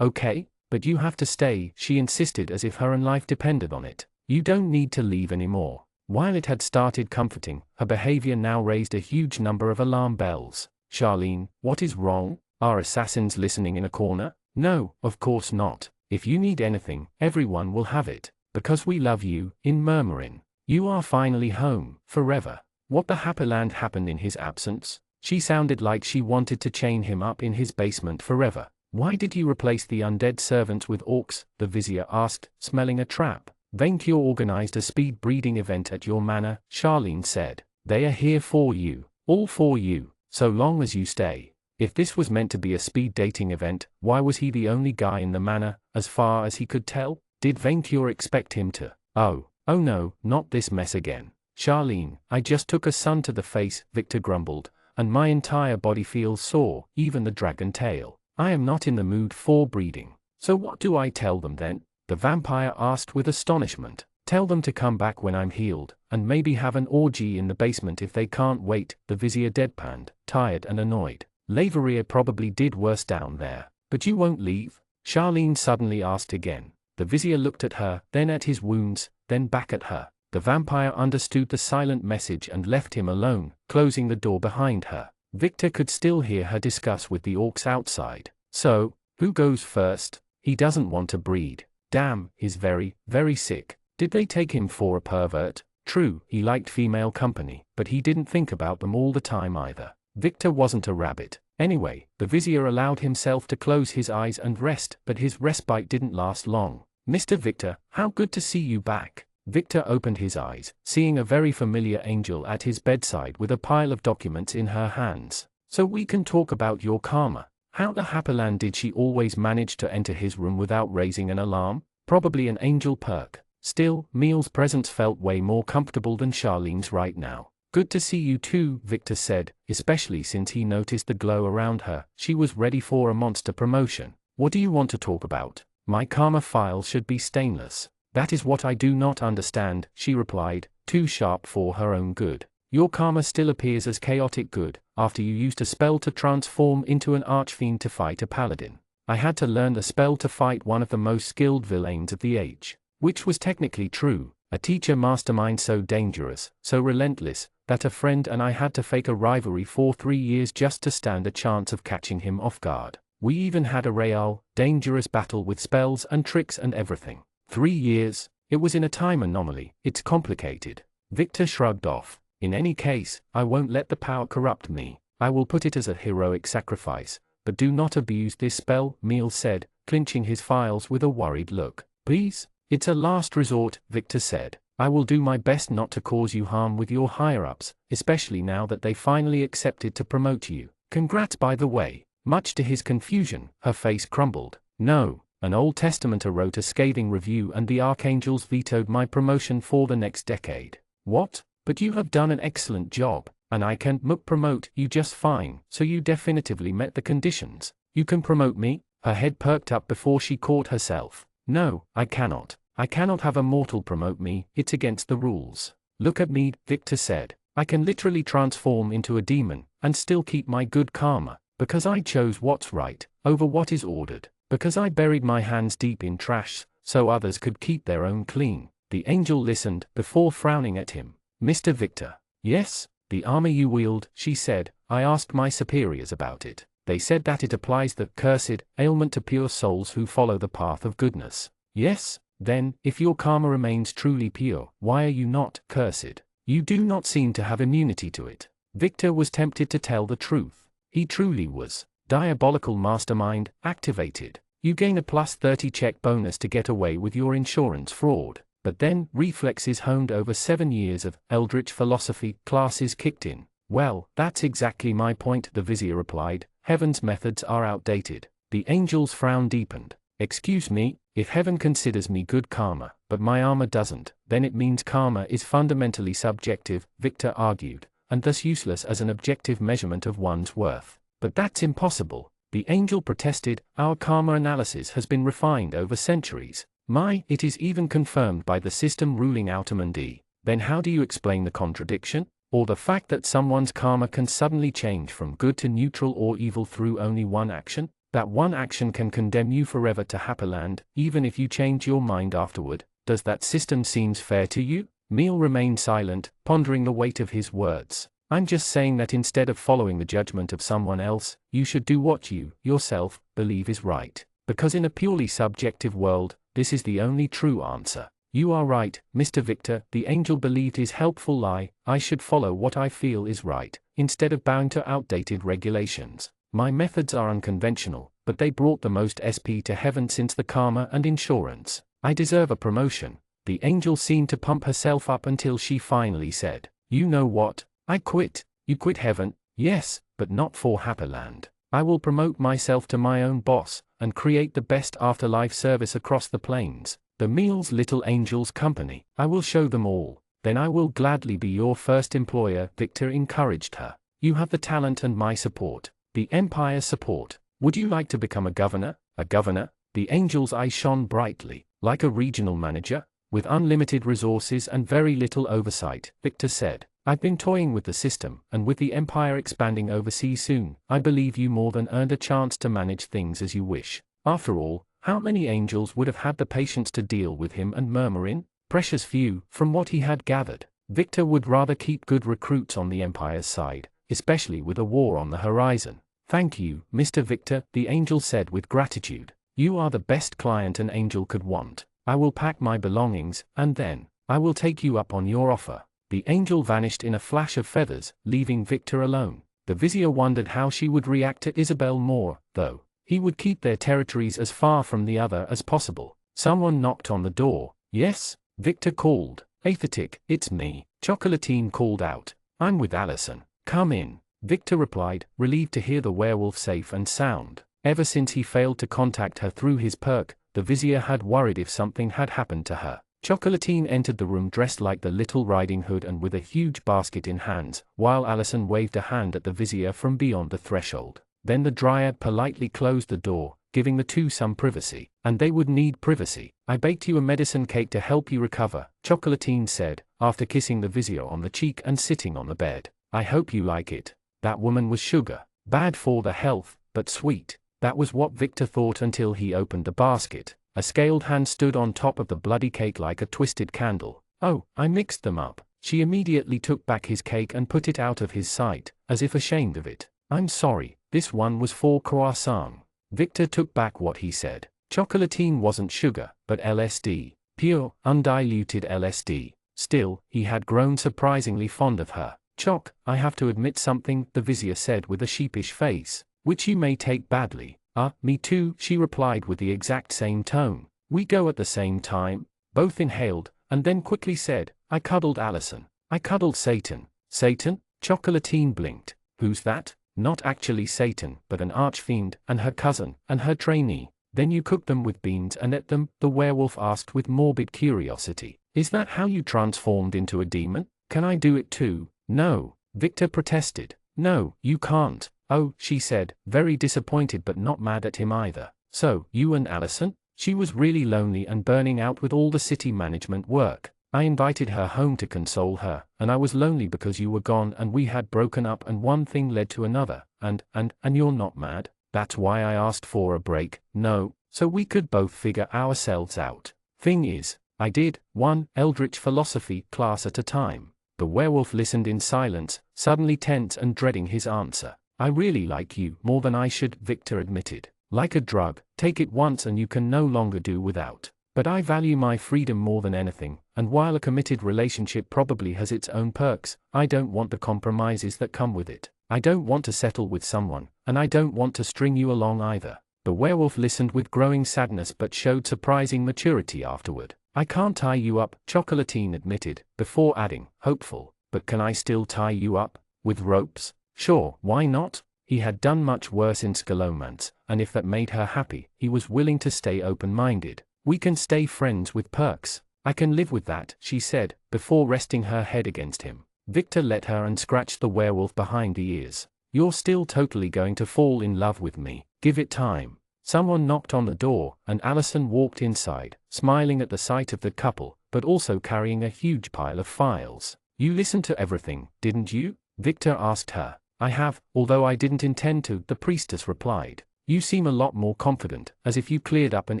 Okay, but you have to stay, she insisted as if her own life depended on it. You don't need to leave anymore. While it had started comforting, her behavior now raised a huge number of alarm bells. Charlene, what is wrong? Are assassins listening in a corner? No, of course not. If you need anything, everyone will have it. Because we love you, in Murmurin. You are finally home, forever. What the Happyland happened in his absence? She sounded like she wanted to chain him up in his basement forever. Why did you replace the undead servants with orcs? The vizier asked, smelling a trap. Venkior organized a speed breeding event at your manor, Charlene said. They are here for you. All for you. So long as you stay. If this was meant to be a speed dating event, why was he the only guy in the manor, as far as he could tell? Did Venkior expect him to? Oh no, not this mess again. Charlene, I just took a sun to the face, Victor grumbled, and my entire body feels sore, even the dragon tail. I am not in the mood for breeding. So what do I tell them then? The vampire asked with astonishment. Tell them to come back when I'm healed, and maybe have an orgy in the basement if they can't wait, the vizier deadpanned, tired and annoyed. Lazyhero probably did worse down there. But you won't leave? Charlene suddenly asked again. The vizier looked at her, then at his wounds, then back at her. The vampire understood the silent message and left him alone, closing the door behind her. Victor could still hear her discuss with the orcs outside. So, who goes first? He doesn't want to breed. Damn, he's very, very sick. Did they take him for a pervert? True, he liked female company, but he didn't think about them all the time either. Victor wasn't a rabbit. Anyway, the vizier allowed himself to close his eyes and rest, but his respite didn't last long. Mr. Victor, how good to see you back. Victor opened his eyes, seeing a very familiar angel at his bedside with a pile of documents in her hands. So we can talk about your karma. How the Happyland did she always manage to enter his room without raising an alarm? Probably an angel perk. Still, Meal's presence felt way more comfortable than Charlene's right now. Good to see you too, Victor said, especially since he noticed the glow around her. She was ready for a monster promotion. What do you want to talk about? My karma file should be stainless. That is what I do not understand, she replied, too sharp for her own good. Your karma still appears as chaotic good, after you used a spell to transform into an archfiend to fight a paladin. I had to learn a spell to fight one of the most skilled villains of the age. Which was technically true, a teacher mastermind so dangerous, so relentless, that a friend and I had to fake a rivalry for 3 years just to stand a chance of catching him off guard. We even had a real, dangerous battle with spells and tricks and everything. 3 years? It was in a time anomaly. It's complicated. Victor shrugged off. In any case, I won't let the power corrupt me. I will put it as a heroic sacrifice. But do not abuse this spell, Meal said, clinching his files with a worried look. Please? It's a last resort, Victor said. I will do my best not to cause you harm with your higher-ups, especially now that they finally accepted to promote you. Congrats by the way. Much to his confusion, her face crumbled. No. An Old Testamenter wrote a scathing review and the archangels vetoed my promotion for the next decade. What? But you have done an excellent job, and I can promote you just fine, so you definitively met the conditions. You can promote me? Her head perked up before she caught herself. No, I cannot. I cannot have a mortal promote me, it's against the rules. Look at me, Victor said. I can literally transform into a demon, and still keep my good karma, because I chose what's right, over what is ordered. Because I buried my hands deep in trash, so others could keep their own clean. The angel listened, before frowning at him. Mr. Victor. Yes, the armor you wield, she said. I asked my superiors about it. They said that it applies the cursed ailment to pure souls who follow the path of goodness. Yes, then, if your karma remains truly pure, why are you not cursed? You do not seem to have immunity to it. Victor was tempted to tell the truth. He truly was. Diabolical mastermind, activated. You gain a +30 check bonus to get away with your insurance fraud. But then, reflexes honed over 7 years of eldritch philosophy classes kicked in. Well, that's exactly my point, the vizier replied. Heaven's methods are outdated. The angel's frown deepened. Excuse me, if heaven considers me good karma, but my armor doesn't, then it means karma is fundamentally subjective, Victor argued, and thus useless as an objective measurement of one's worth. But that's impossible, the angel protested. Our karma analysis has been refined over centuries. It is even confirmed by the system ruling Outermundy. Then how do you explain the contradiction? Or the fact that someone's karma can suddenly change from good to neutral or evil through only one action? That one action can condemn you forever to Happyland, even if you change your mind afterward. Does that system seems fair to you? Meal remained silent, pondering the weight of his words. I'm just saying that instead of following the judgment of someone else, you should do what you, yourself, believe is right. Because in a purely subjective world, this is the only true answer. You are right, Mr. Victor, the angel believed his helpful lie. I should follow what I feel is right, instead of bowing to outdated regulations. My methods are unconventional, but they brought the most SP to heaven since the karma and insurance. I deserve a promotion. The angel seemed to pump herself up until she finally said, you know what? I quit. You quit heaven? Yes, but not for Happyland. I will promote myself to my own boss, and create the best afterlife service across the plains. The Meal's Little Angels Company. I will show them all. Then I will gladly be your first employer, Victor encouraged her. You have the talent and my support. The Empire's support. Would you like to become a governor? A governor? The angel's eye shone brightly. Like a regional manager? With unlimited resources and very little oversight, Victor said. I've been toying with the system, and with the empire expanding overseas soon, I believe you more than earned a chance to manage things as you wish. After all, how many angels would have had the patience to deal with him and murmur in? Precious few. From what he had gathered, Victor would rather keep good recruits on the empire's side, especially with a war on the horizon. Thank you, Mr. Victor, the angel said with gratitude. You are the best client an angel could want. I will pack my belongings, and then I will take you up on your offer. The angel vanished in a flash of feathers, leaving Victor alone. The vizier wondered how she would react to Isabel more, though. He would keep their territories as far from the other as possible. Someone knocked on the door. Yes? Victor called. Athetic, it's me. Chocolatine called out. I'm with Allison. Come in. Victor replied, relieved to hear the werewolf safe and sound. Ever since he failed to contact her through his perk, the vizier had worried if something had happened to her. Chocolatine entered the room dressed like the Little Riding Hood and with a huge basket in hands, while Allison waved a hand at the vizier from beyond the threshold. Then the dryad politely closed the door, giving the two some privacy. And they would need privacy. I baked you a medicine cake to help you recover, Chocolatine said, after kissing the vizier on the cheek and sitting on the bed. I hope you like it. That woman was sugar. Bad for the health, but sweet. That was what Victor thought until he opened the basket. A scaled hand stood on top of the bloody cake like a twisted candle. Oh, I mixed them up. She immediately took back his cake and put it out of his sight, as if ashamed of it. I'm sorry, this one was for croissant. Victor took back what he said. Chocolatine wasn't sugar, but LSD. Pure, undiluted LSD. Still, he had grown surprisingly fond of her. Choc, I have to admit something, the vizier said with a sheepish face, which you may take badly. Me too, she replied with the exact same tone. We go at the same time. Both inhaled, and then quickly said, I cuddled Allison. I cuddled Satan. Satan? Chocolatine blinked. Who's that? Not actually Satan, but an archfiend, and her cousin, and her trainee. Then you cooked them with beans and ate them, the werewolf asked with morbid curiosity. Is that how you transformed into a demon? Can I do it too? No, Victor protested. No, you can't. Oh, she said, very disappointed but not mad at him either. So, you and Allison? She was really lonely and burning out with all the city management work. I invited her home to console her, and I was lonely because you were gone and we had broken up and one thing led to another, and you're not mad? That's why I asked for a break, no, so we could both figure ourselves out. Thing is, I did, one eldritch philosophy class at a time. The werewolf listened in silence, suddenly tense and dreading his answer. I really like you more than I should, Victor admitted. Like a drug, take it once and you can no longer do without. But I value my freedom more than anything, and while a committed relationship probably has its own perks, I don't want the compromises that come with it. I don't want to settle with someone, and I don't want to string you along either. The werewolf listened with growing sadness but showed surprising maturity afterward. I can't tie you up, Chocolatine admitted, before adding, hopeful, but can I still tie you up? With ropes? Sure, why not? He had done much worse in scalomance, and if that made her happy, he was willing to stay open-minded. We can stay friends with perks. I can live with that, she said, before resting her head against him. Victor let her and scratched the werewolf behind the ears. You're still totally going to fall in love with me. Give it time. Someone knocked on the door, and Allison walked inside, smiling at the sight of the couple, but also carrying a huge pile of files. You listened to everything, didn't you? Victor asked her. I have, although I didn't intend to, the priestess replied. You seem a lot more confident, as if you cleared up an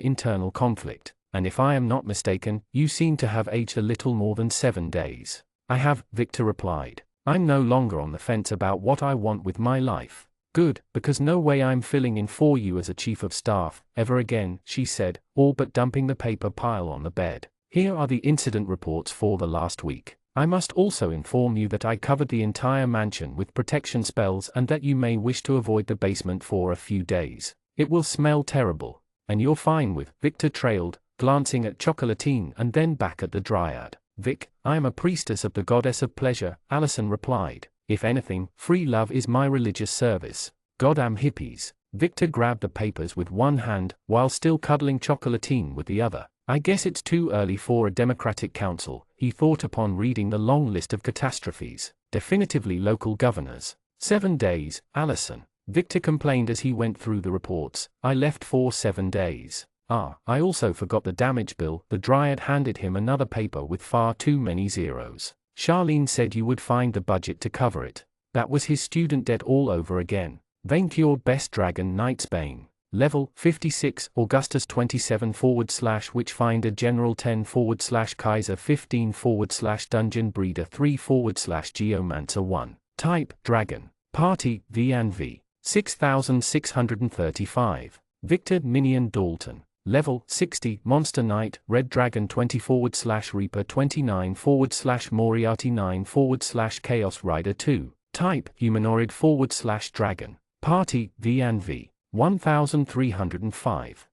internal conflict, and if I am not mistaken, you seem to have aged a little more than 7 days. I have, Victor replied. I'm no longer on the fence about what I want with my life. Good, because no way I'm filling in for you as a chief of staff, ever again, she said, all but dumping the paper pile on the bed. Here are the incident reports for the last week. I must also inform you that I covered the entire mansion with protection spells and that you may wish to avoid the basement for a few days. It will smell terrible. And you're fine with, Victor trailed, glancing at Chocolatine and then back at the dryad. Vic, I am a priestess of the goddess of pleasure, Allison replied. If anything, free love is my religious service. Goddamn hippies. Victor grabbed the papers with one hand, while still cuddling Chocolatine with the other. I guess it's too early for a democratic council, he thought upon reading the long list of catastrophes. Definitively local governors. 7 days, Allison. Victor complained as he went through the reports. I left for 7 days. I also forgot the damage bill. The dryad handed him another paper with far too many zeros. Charlene said you would find the budget to cover it. That was his student debt all over again. Vaincured Best Dragon Knight's Bane. Level 56 Augustus 27 / Witchfinder General 10 / Kaiser 15 / Dungeon Breeder 3 / Geomancer 1. Type Dragon. Party V&V. 6635. Victor Minion Dalton. Level 60 Monster Knight Red Dragon 20 / Reaper 29 / Moriarty 9 / Chaos Rider 2. Type Humanoid / Dragon. Party V&V. 1305.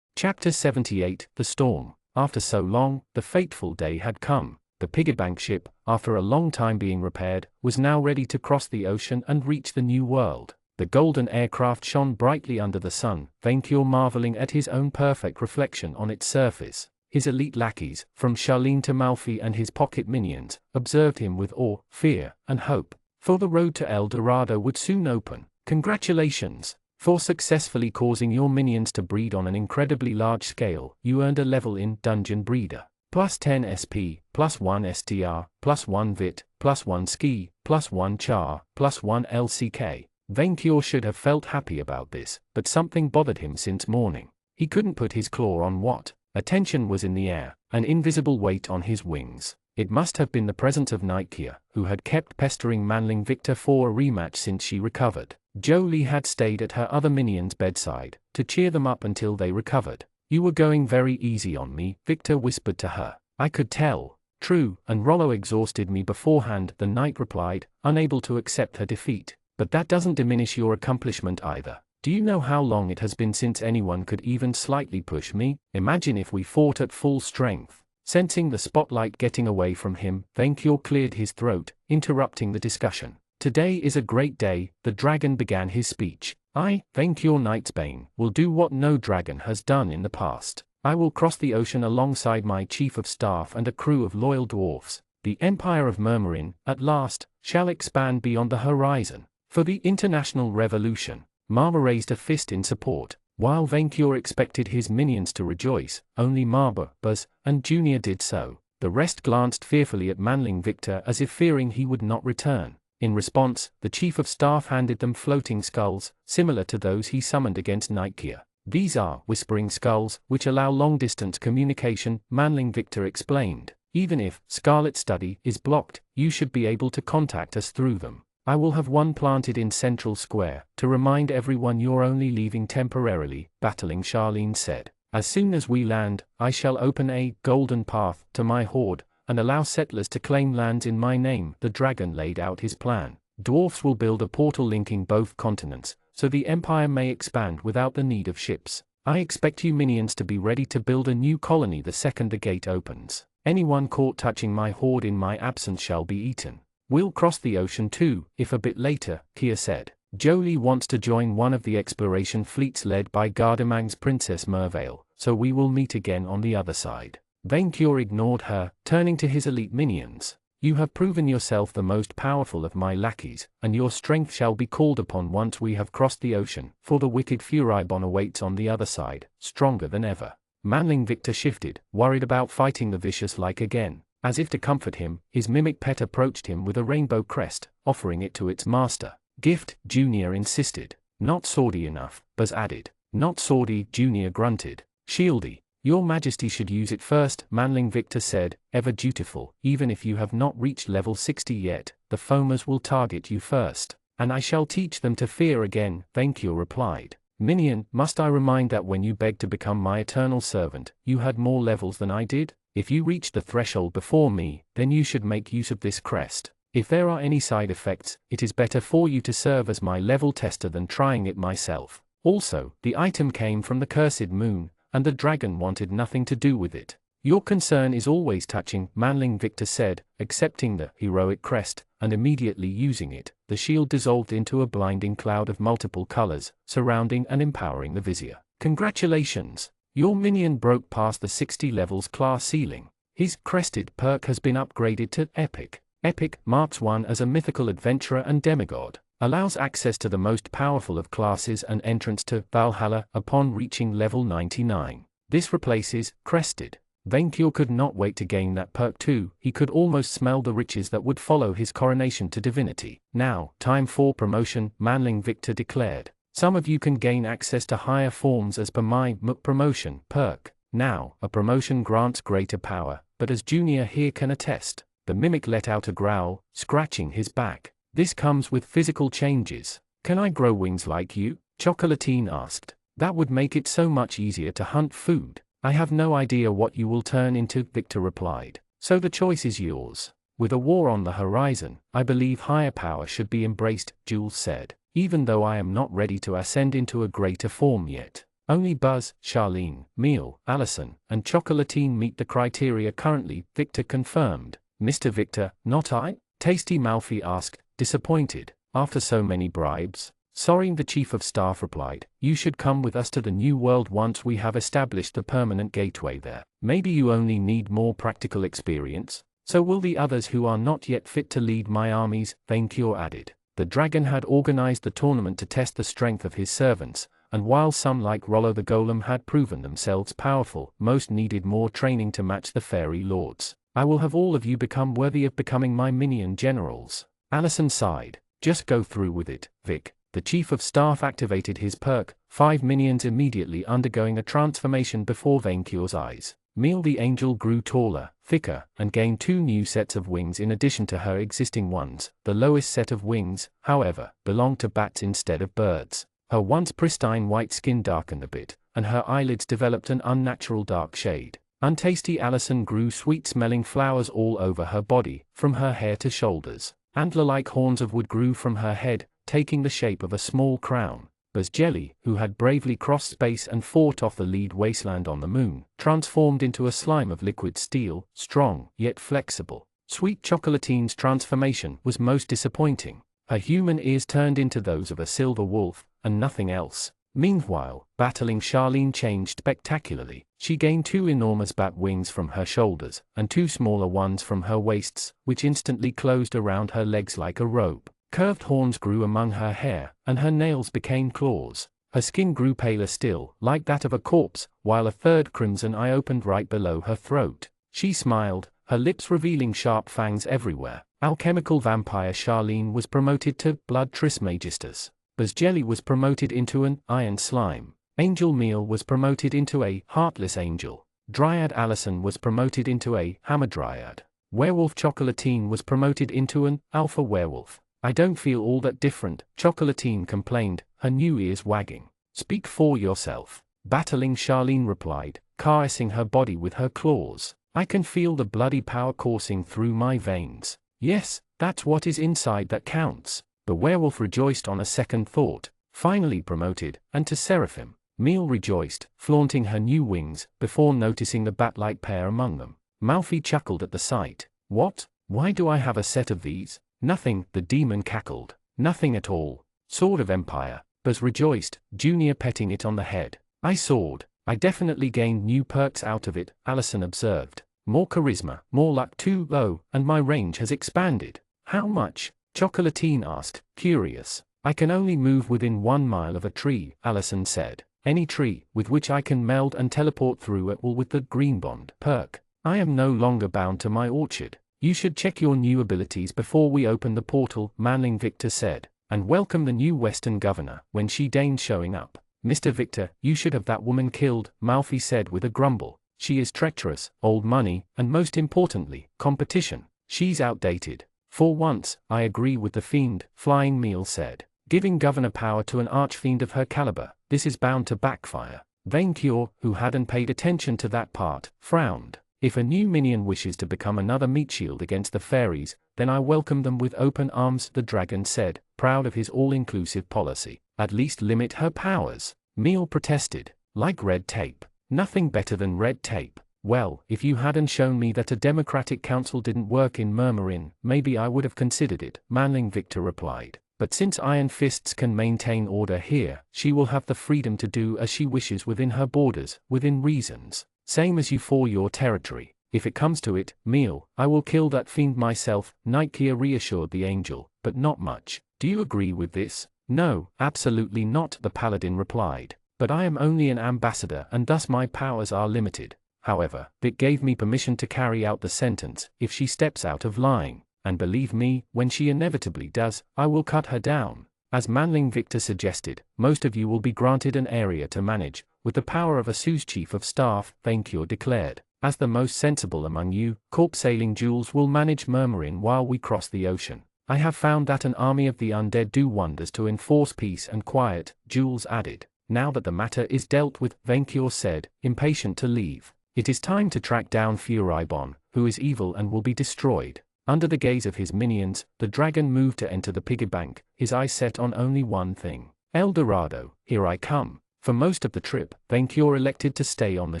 Chapter 78 The Storm. After so long, the fateful day had come. The piggybank ship, after a long time being repaired, was now ready to cross the ocean and reach the new world. The golden aircraft shone brightly under the sun, Vaincured marveling at his own perfect reflection on its surface. His elite lackeys, from Charlene to Malfi and his pocket minions, observed him with awe, fear, and hope. For the road to El Dorado would soon open. Congratulations! For successfully causing your minions to breed on an incredibly large scale, you earned a level in Dungeon Breeder. Plus 10 SP, plus 1 STR, plus 1 VIT, plus 1 Ski, plus 1 Char, plus 1 LCK. Vaincured should have felt happy about this, but something bothered him since morning. He couldn't put his claw on what? Attention was in the air, an invisible weight on his wings. It must have been the presence of Nightkia, who had kept pestering Manling Victor for a rematch since she recovered. Jolie had stayed at her other minions' bedside, to cheer them up until they recovered. You were going very easy on me, Victor whispered to her. I could tell. True, and Rollo exhausted me beforehand, the knight replied, unable to accept her defeat. But that doesn't diminish your accomplishment either. Do you know how long it has been since anyone could even slightly push me? Imagine if we fought at full strength. Sensing the spotlight getting away from him, Vaincured cleared his throat, interrupting the discussion. Today is a great day, the dragon began his speech. I, Vaincured Knight's Bane, will do what no dragon has done in the past. I will cross the ocean alongside my chief of staff and a crew of loyal dwarfs. The empire of Murmurin, at last, shall expand beyond the horizon. For the international revolution. Marva raised a fist in support. While Vaincured expected his minions to rejoice, only Marva, Buzz, and Junior did so. The rest glanced fearfully at Manling Victor as if fearing he would not return. In response, the chief of staff handed them floating skulls, similar to those he summoned against Nightkia. These are whispering skulls, which allow long-distance communication, Manling Victor explained. Even if Scarlet Study is blocked, you should be able to contact us through them. I will have one planted in Central Square, to remind everyone you're only leaving temporarily, battling Charlene said. As soon as we land, I shall open a golden path to my horde, and allow settlers to claim lands in my name. The dragon laid out his plan. Dwarfs will build a portal linking both continents, so the empire may expand without the need of ships. I expect you minions to be ready to build a new colony the second the gate opens. Anyone caught touching my horde in my absence shall be eaten. We'll cross the ocean too, if a bit later, Kia said. Jolie wants to join one of the exploration fleets led by Gardammang's Princess Mervale, so we will meet again on the other side. Vaincured ignored her, turning to his elite minions. You have proven yourself the most powerful of my lackeys, and your strength shall be called upon once we have crossed the ocean, for the wicked Furibon awaits on the other side, stronger than ever. Manling Victor shifted, worried about fighting the vicious like again. As if to comfort him, his mimic pet approached him with a rainbow crest, offering it to its master. Gift, Junior insisted. Not swordy enough, Buzz added. Not swordy, Junior grunted. Shieldy. Your Majesty should use it first, Manling Victor said, ever dutiful. Even if you have not reached level 60 yet, the foamers will target you first. And I shall teach them to fear again, Vaincured replied. Minion, must I remind that when you begged to become my eternal servant, you had more levels than I did? If you reached the threshold before me, then you should make use of this crest. If there are any side effects, it is better for you to serve as my level tester than trying it myself. Also, the item came from the cursed moon, and the dragon wanted nothing to do with it. Your concern is always touching, Manling Victor said, accepting the heroic crest, and immediately using it. The shield dissolved into a blinding cloud of multiple colors, surrounding and empowering the vizier. Congratulations! Your minion broke past the 60 levels class ceiling. His crested perk has been upgraded to Epic. Epic marks one as a mythical adventurer and demigod, allows access to the most powerful of classes and entrance to Valhalla upon reaching level 99. This replaces Crested. Vainkyur could not wait to gain that perk too. He could almost smell the riches that would follow his coronation to divinity. Now, time for promotion, Manling Victor declared. Some of you can gain access to higher forms as per my promotion perk. Now, a promotion grants greater power, but as Junior here can attest, the mimic let out a growl, scratching his back. This comes with physical changes. Can I grow wings like you? Chocolatine asked. That would make it so much easier to hunt food. I have no idea what you will turn into, Victor replied. So the choice is yours. With a war on the horizon, I believe higher power should be embraced, Jules said. Even though I am not ready to ascend into a greater form yet. Only Buzz, Charlene, Meal, Allison, and Chocolatine meet the criteria currently, Victor confirmed. Mr. Victor, not I? Tasty Malfi asked, disappointed. After so many bribes? Sorry, the Chief of Staff replied. You should come with us to the New World once we have established the permanent gateway there. Maybe you only need more practical experience? So will the others who are not yet fit to lead my armies, Vainkyur added. The dragon had organized the tournament to test the strength of his servants, and while some like Rollo the Golem had proven themselves powerful, most needed more training to match the fairy lords. I will have all of you become worthy of becoming my minion generals. Allison sighed. Just go through with it, Vic. The Chief of Staff activated his perk, 5 minions immediately undergoing a transformation before Vainkyur's eyes. Meal the angel grew taller, thicker, and gained 2 new sets of wings in addition to her existing ones. The lowest set of wings, however, belonged to bats instead of birds. Her once pristine white skin darkened a bit, and her eyelids developed an unnatural dark shade. Untasty Allison grew sweet-smelling flowers all over her body, from her hair to shoulders. Antler-like horns of wood grew from her head, taking the shape of a small crown. Buzz Jelly, who had bravely crossed space and fought off the lead wasteland on the moon, transformed into a slime of liquid steel, strong, yet flexible. Sweet Chocolatine's transformation was most disappointing. Her human ears turned into those of a silver wolf, and nothing else. Meanwhile, battling Charlene changed spectacularly. She gained 2 enormous bat wings from her shoulders, and 2 smaller ones from her waists, which instantly closed around her legs like a robe. Curved horns grew among her hair, and her nails became claws. Her skin grew paler still, like that of a corpse, while a third crimson eye opened right below her throat. She smiled, her lips revealing sharp fangs everywhere. Alchemical vampire Charlene was promoted to Blood Trismegistus. Buzz Jelly was promoted into an Iron Slime. Angel Meal was promoted into a Heartless Angel. Dryad Allison was promoted into a Hamadryad. Werewolf Chocolatine was promoted into an Alpha Werewolf. I don't feel all that different, Chocolatine complained, her new ears wagging. Speak for yourself. Battling Charlene replied, caressing her body with her claws. I can feel the bloody power coursing through my veins. Yes, that's what is inside that counts. The werewolf rejoiced on a second thought, finally promoted, and to Seraphim. Meal rejoiced, flaunting her new wings, before noticing the bat-like pair among them. Malfi chuckled at the sight. What? Why do I have a set of these? Nothing, the demon cackled. Nothing at all. Sword of Empire. Buzz rejoiced, Junior petting it on the head. I soared. I definitely gained new perks out of it, Allison observed. More charisma, more luck too, though, and my range has expanded. How much? Chocolatine asked, curious. I can only move within 1 mile of a tree, Allison said. Any tree, with which I can meld and teleport through it will with the Green Bond perk. I am no longer bound to my orchard. You should check your new abilities before we open the portal, Manling Victor said, and welcome the new Western governor, when she deigned showing up. Mr. Victor, you should have that woman killed, Malfi said with a grumble. She is treacherous, old money, and most importantly, competition. She's outdated. For once, I agree with the fiend, Flying Meal said. Giving governor power to an archfiend of her caliber, this is bound to backfire. Vainkyur, who hadn't paid attention to that part, frowned. If a new minion wishes to become another meat shield against the fairies, then I welcome them with open arms, the dragon said, proud of his all-inclusive policy. At least limit her powers. Meal protested. Like red tape. Nothing better than red tape. Well, if you hadn't shown me that a democratic council didn't work in Murmurin, maybe I would have considered it, Manling Victor replied. But since Iron Fists can maintain order here, she will have the freedom to do as she wishes within her borders, within reasons. Same as you for your territory. If it comes to it, Meal, I will kill that fiend myself, Nightkia reassured the angel, but not much. Do you agree with this? No, absolutely not, the paladin replied. But I am only an ambassador and thus my powers are limited. However, it gave me permission to carry out the sentence if she steps out of line, and believe me, when she inevitably does, I will cut her down. As Manling Victor suggested, most of you will be granted an area to manage, with the power of a Sue's chief of staff, Vainkyur declared. As the most sensible among you, corpse sailing Jules will manage Murmurin while we cross the ocean. I have found that an army of the undead do wonders to enforce peace and quiet, Jules added. Now that the matter is dealt with, Vainkyur said, impatient to leave. It is time to track down Furibon, who is evil and will be destroyed. Under the gaze of his minions, the dragon moved to enter the piggy bank, his eyes set on only one thing. El Dorado, here I come. For most of the trip, Vainkyur elected to stay on the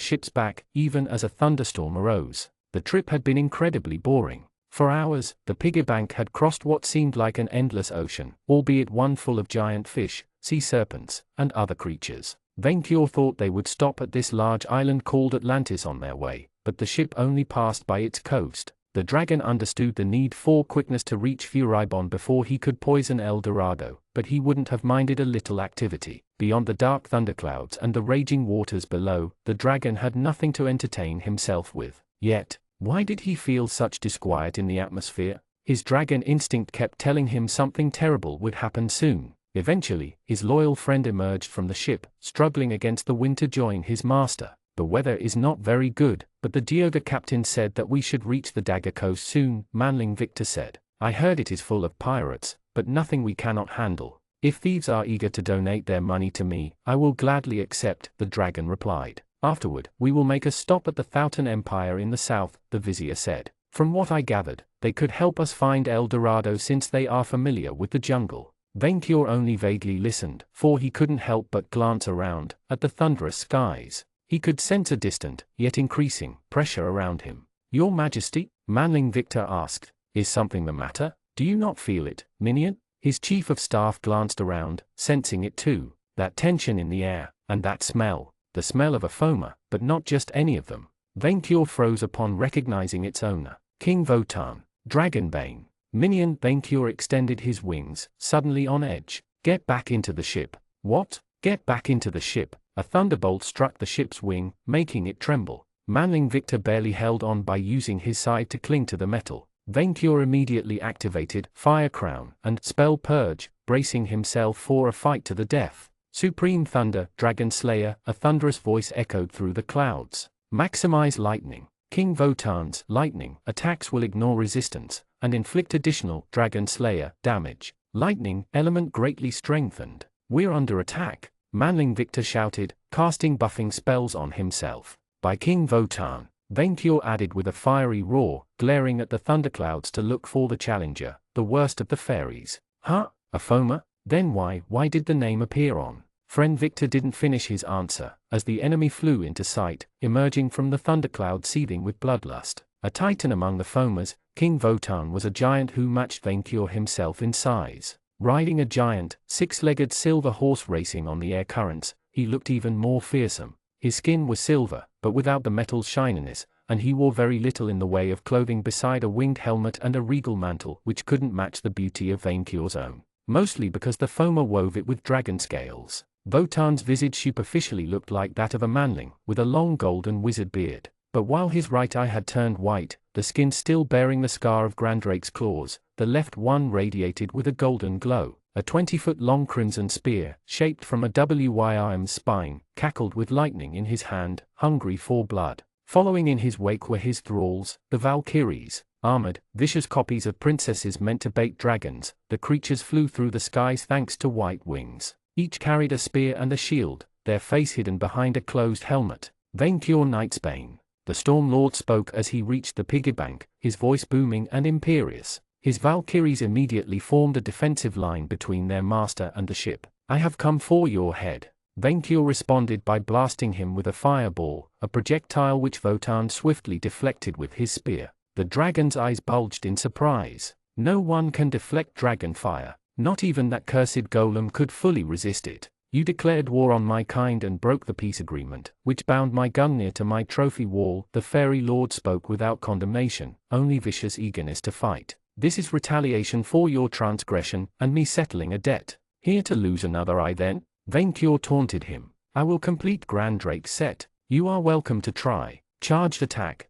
ship's back, even as a thunderstorm arose. The trip had been incredibly boring. For hours, the piggy bank had crossed what seemed like an endless ocean, albeit one full of giant fish, sea serpents, and other creatures. Vainkyur thought they would stop at this large island called Atlantis on their way, but the ship only passed by its coast. The dragon understood the need for quickness to reach Furibon before he could poison El Dorado, but he wouldn't have minded a little activity. Beyond the dark thunderclouds and the raging waters below, the dragon had nothing to entertain himself with. Yet, why did he feel such disquiet in the atmosphere? His dragon instinct kept telling him something terrible would happen soon. Eventually, his loyal friend emerged from the ship, struggling against the wind to join his master. The weather is not very good, but the Dioga captain said that we should reach the Dagger coast soon, Manling Victor said. I heard it is full of pirates, but nothing we cannot handle. If thieves are eager to donate their money to me, I will gladly accept, the dragon replied. Afterward, we will make a stop at the Thouten Empire in the south, the vizier said. From what I gathered, they could help us find El Dorado since they are familiar with the jungle. Vainkyur only vaguely listened, for he couldn't help but glance around, at the thunderous skies. He could sense a distant, yet increasing, pressure around him. Your Majesty? Manling Victor asked. Is something the matter? Do you not feel it, minion? His chief of staff glanced around, sensing it too. That tension in the air, and that smell. The smell of a foamer, but not just any of them. Vainkyur froze upon recognizing its owner. King Votan, Dragonbane. Minion. Vainkyur extended his wings, suddenly on edge. Get back into the ship. What? Get back into the ship. A thunderbolt struck the ship's wing, making it tremble. Manling Victor barely held on by using his side to cling to the metal. Vainkyur immediately activated Fire Crown and Spell Purge, bracing himself for a fight to the death. Supreme Thunder, Dragon Slayer, a thunderous voice echoed through the clouds. Maximize Lightning. King Votan's lightning attacks will ignore resistance and inflict additional Dragon Slayer damage. Lightning element greatly strengthened. We're under attack, Manling Victor shouted, casting buffing spells on himself. By King Votan, Vainkyur added with a fiery roar, glaring at the thunderclouds to look for the challenger, the worst of the fairies. Huh? A foamer? Then why did the name appear on? Friend Victor didn't finish his answer, as the enemy flew into sight, emerging from the thundercloud seething with bloodlust. A titan among the foamers, King Votan was a giant who matched Vainkyur himself in size. Riding a giant, six-legged silver horse racing on the air currents, he looked even more fearsome. His skin was silver, but without the metal's shininess, and he wore very little in the way of clothing beside a winged helmet and a regal mantle which couldn't match the beauty of Vainkyur's own. Mostly because the foamer wove it with dragon scales. Votan's visage superficially looked like that of a manling, with a long golden wizard beard. But while his right eye had turned white, the skin still bearing the scar of Grandrake's claws, the left one radiated with a golden glow. A 20-foot-long crimson spear, shaped from a WYRM's spine, cackled with lightning in his hand, hungry for blood. Following in his wake were his thralls, the Valkyries, armored, vicious copies of princesses meant to bait dragons. The creatures flew through the skies thanks to white wings. Each carried a spear and a shield, their face hidden behind a closed helmet. Vainkyur Nightsbane. The Storm Lord spoke as he reached the piggy bank, his voice booming and imperious. His Valkyries immediately formed a defensive line between their master and the ship. I have come for your head. Vainkyur responded by blasting him with a fireball, a projectile which Votan swiftly deflected with his spear. The dragon's eyes bulged in surprise. No one can deflect dragon fire. Not even that cursed golem could fully resist it. You declared war on my kind and broke the peace agreement, which bound my Gungnir to my trophy wall. The fairy lord spoke without condemnation, only vicious eagerness to fight. This is retaliation for your transgression, and me settling a debt. Here to lose another eye then? Vainkyur taunted him. I will complete Grandrake's set. You are welcome to try. Charged attack.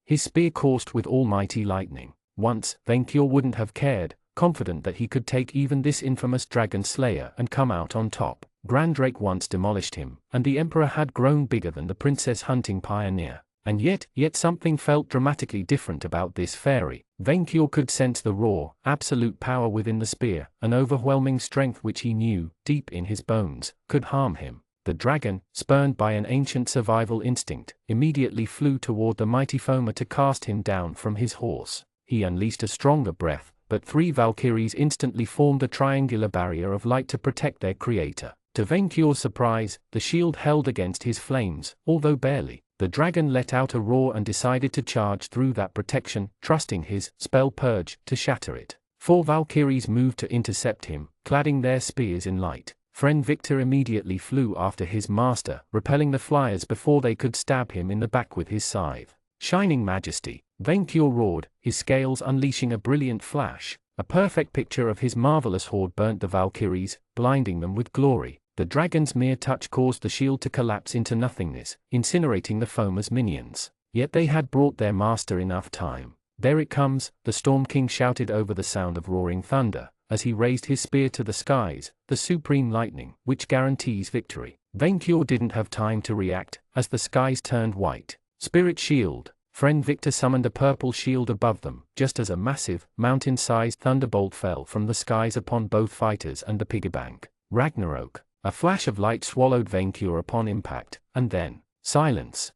His spear coursed with almighty lightning. Once, Vainkyur wouldn't have cared, confident that he could take even this infamous dragon slayer and come out on top. Grandrake once demolished him, and the Emperor had grown bigger than the princess hunting pioneer. And yet something felt dramatically different about this fairy. Vainkyur could sense the raw, absolute power within the spear, an overwhelming strength which he knew, deep in his bones, could harm him. The dragon, spurned by an ancient survival instinct, immediately flew toward the mighty Foma to cast him down from his horse. He unleashed a stronger breath, but 3 Valkyries instantly formed a triangular barrier of light to protect their creator. To Vainkyur's surprise, the shield held against his flames, although barely. The dragon let out a roar and decided to charge through that protection, trusting his spell purge to shatter it. 4 Valkyries moved to intercept him, cladding their spears in light. Friend Victor immediately flew after his master, repelling the flyers before they could stab him in the back with his scythe. Shining majesty, Vainkyur roared, his scales unleashing a brilliant flash. A perfect picture of his marvelous horde burnt the Valkyries, blinding them with glory. The dragon's mere touch caused the shield to collapse into nothingness, incinerating the Foma's minions. Yet they had brought their master enough time. There it comes, the Storm King shouted over the sound of roaring thunder, as he raised his spear to the skies, the supreme lightning, which guarantees victory. Vainkyur didn't have time to react, as the skies turned white. Spirit shield. Friend Victor summoned a purple shield above them, just as a massive, mountain-sized thunderbolt fell from the skies upon both fighters and the piggybank. Ragnarok. A flash of light swallowed Vainkyur upon impact, and then, silence.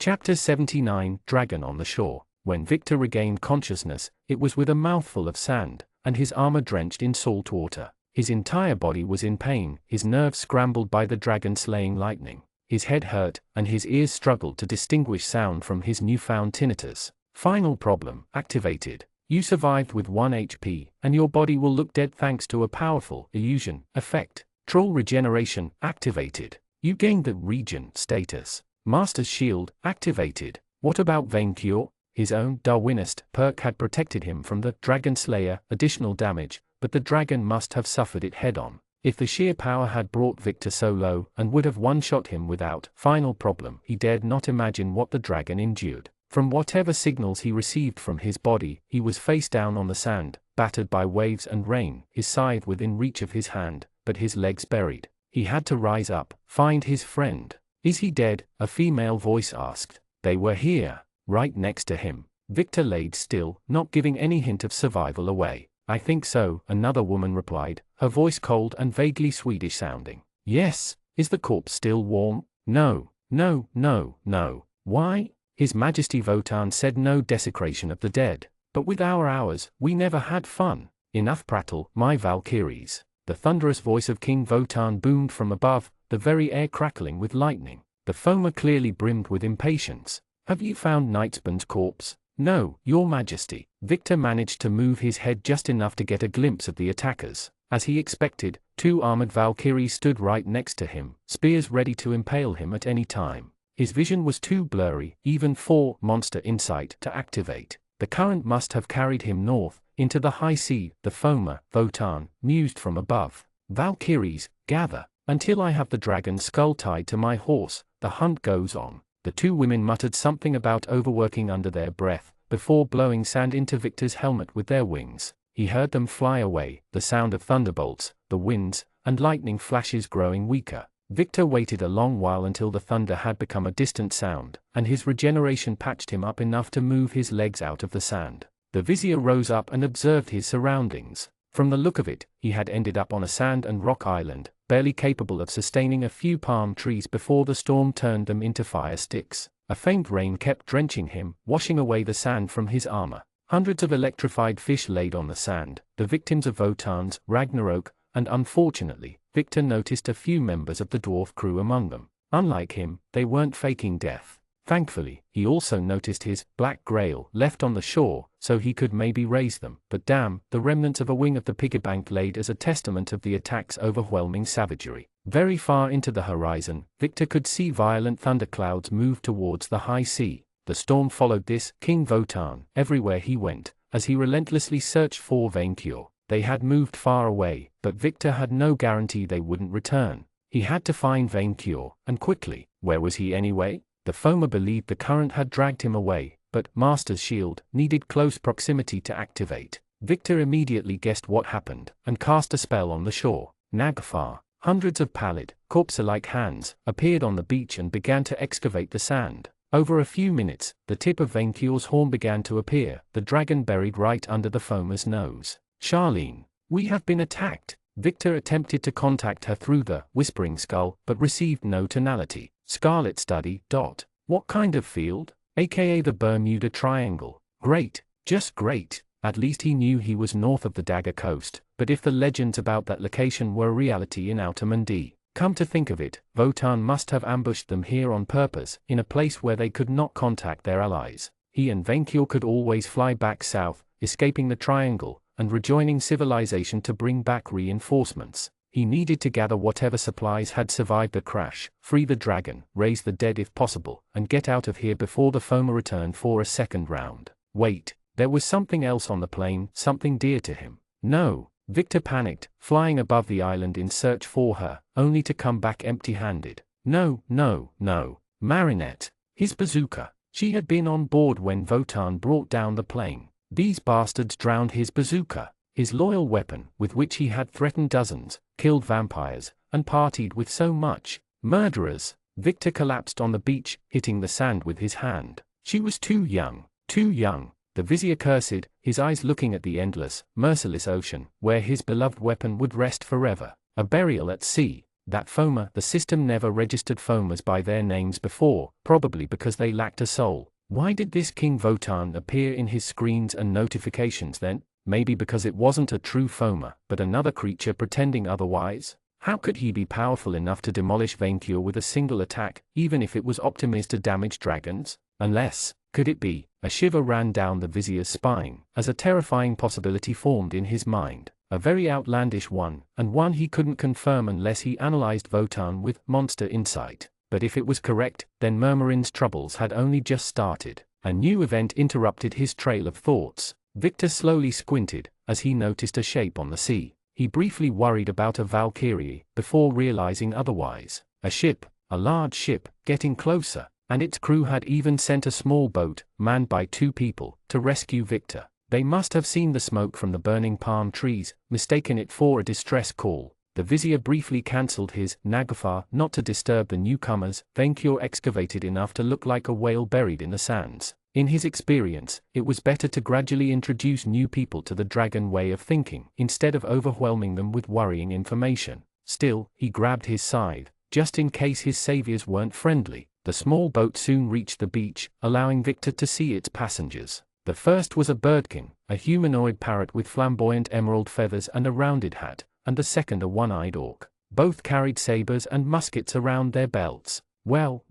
Chapter 79, Dragon on the Shore. When Victor regained consciousness, it was with a mouthful of sand, and his armor drenched in salt water. His entire body was in pain, his nerves scrambled by the dragon-slaying lightning. His head hurt, and his ears struggled to distinguish sound from his newfound tinnitus. Final problem activated. You survived with 1 HP, and your body will look dead thanks to a powerful illusion effect. Troll regeneration activated. You gained the regen status. Master's shield activated. What about Vainkyur? His own Darwinist perk had protected him from the Dragon Slayer additional damage, but the dragon must have suffered it head-on. If the sheer power had brought Victor so low and would have one-shot him without final problem, he dared not imagine what the dragon endured. From whatever signals he received from his body, he was face down on the sand, battered by waves and rain, his scythe within reach of his hand, but his legs buried. He had to rise up, find his friend. Is he dead? A female voice asked. They were here, right next to him. Victor laid still, not giving any hint of survival away. I think so, another woman replied, her voice cold and vaguely Swedish sounding. Yes. Is the corpse still warm? No. Why? His Majesty Votan said no desecration of the dead. But with our hours, we never had fun. Enough prattle, my Valkyries. The thunderous voice of King Votan boomed from above, the very air crackling with lightning. The Foma clearly brimmed with impatience. Have you found Nightsburn's corpse? No, your majesty. Victor managed to move his head just enough to get a glimpse of the attackers. As he expected, 2 armored Valkyries stood right next to him, spears ready to impale him at any time. His vision was too blurry, even for monster insight to activate. The current must have carried him north, into the high sea. The Foma, Votan, mused from above. Valkyries, gather. Until I have the dragon's skull tied to my horse, the hunt goes on. The 2 women muttered something about overworking under their breath, before blowing sand into Victor's helmet with their wings. He heard them fly away, the sound of thunderbolts, the winds, and lightning flashes growing weaker. Victor waited a long while until the thunder had become a distant sound, and his regeneration patched him up enough to move his legs out of the sand. The vizier rose up and observed his surroundings. From the look of it, he had ended up on a sand and rock island, barely capable of sustaining a few palm trees before the storm turned them into fire sticks. A faint rain kept drenching him, washing away the sand from his armor. Hundreds of electrified fish laid on the sand, the victims of Votan's Ragnarok, and unfortunately, Victor noticed a few members of the dwarf crew among them. Unlike him, they weren't faking death. Thankfully, he also noticed his black grail left on the shore, so he could maybe raise them. But damn, the remnants of a wing of the piggybank laid as a testament of the attack's overwhelming savagery. Very far into the horizon, Victor could see violent thunderclouds move towards the high sea. The storm followed this King Votan everywhere he went, as he relentlessly searched for Vainkyur. They had moved far away, but Victor had no guarantee they wouldn't return. He had to find Vainkyur, and quickly. Where was he anyway? The foamer believed the current had dragged him away, but Master's shield needed close proximity to activate. Victor immediately guessed what happened, and cast a spell on the shore. Naglfar, hundreds of pallid, corpse-like hands, appeared on the beach and began to excavate the sand. Over a few minutes, the tip of Vaincure's horn began to appear, the dragon buried right under the foamer's nose. Charlene, we have been attacked. Victor attempted to contact her through the whispering skull, but received no tonality. Scarlet study. What kind of field? AKA the Bermuda Triangle. Great, just great. At least he knew he was north of the Dagger Coast, but if the legends about that location were reality in Outermundy, come to think of it, Votan must have ambushed them here on purpose, in a place where they could not contact their allies. He and Vainqueur could always fly back south, escaping the Triangle, and rejoining civilization to bring back reinforcements. He needed to gather whatever supplies had survived the crash, free the dragon, raise the dead if possible, and get out of here before the foamer returned for a second round. Wait, there was something else on the plane, something dear to him. No, Victor panicked, flying above the island in search for her, only to come back empty-handed. No, Marinette, his bazooka. She had been on board when Votan brought down the plane. These bastards drowned his bazooka, his loyal weapon with which he had threatened dozens, killed vampires, and partied with so much. Murderers! Victor collapsed on the beach, hitting the sand with his hand. She was too young. The vizier cursed, his eyes looking at the endless, merciless ocean, where his beloved weapon would rest forever. A burial at sea. That foamer, the system never registered foamers by their names before, probably because they lacked a soul. Why did this King Votan appear in his screens and notifications then? Maybe because it wasn't a true foamer, but another creature pretending otherwise? How could he be powerful enough to demolish Vainqueur with a single attack, even if it was optimized to damage dragons? Unless, could it be? A shiver ran down the vizier's spine, as a terrifying possibility formed in his mind. A very outlandish one, and one he couldn't confirm unless he analyzed Votan with monster insight. But if it was correct, then Murmurin's troubles had only just started. A new event interrupted his trail of thoughts. Victor slowly squinted, as he noticed a shape on the sea. He briefly worried about a Valkyrie, before realizing otherwise. A ship, a large ship, getting closer, and its crew had even sent a small boat, manned by 2 people, to rescue Victor. They must have seen the smoke from the burning palm trees, mistaken it for a distress call. The vizier briefly cancelled his Naglfar not to disturb the newcomers. Vainqueur excavated enough to look like a whale buried in the sands. In his experience, it was better to gradually introduce new people to the dragon way of thinking, instead of overwhelming them with worrying information. Still, he grabbed his scythe, just in case his saviors weren't friendly. The small boat soon reached the beach, allowing Victor to see its passengers. The first was a birdkin, a humanoid parrot with flamboyant emerald feathers and a rounded hat, and the second a one-eyed orc. Both carried sabers and muskets around their belts. Well,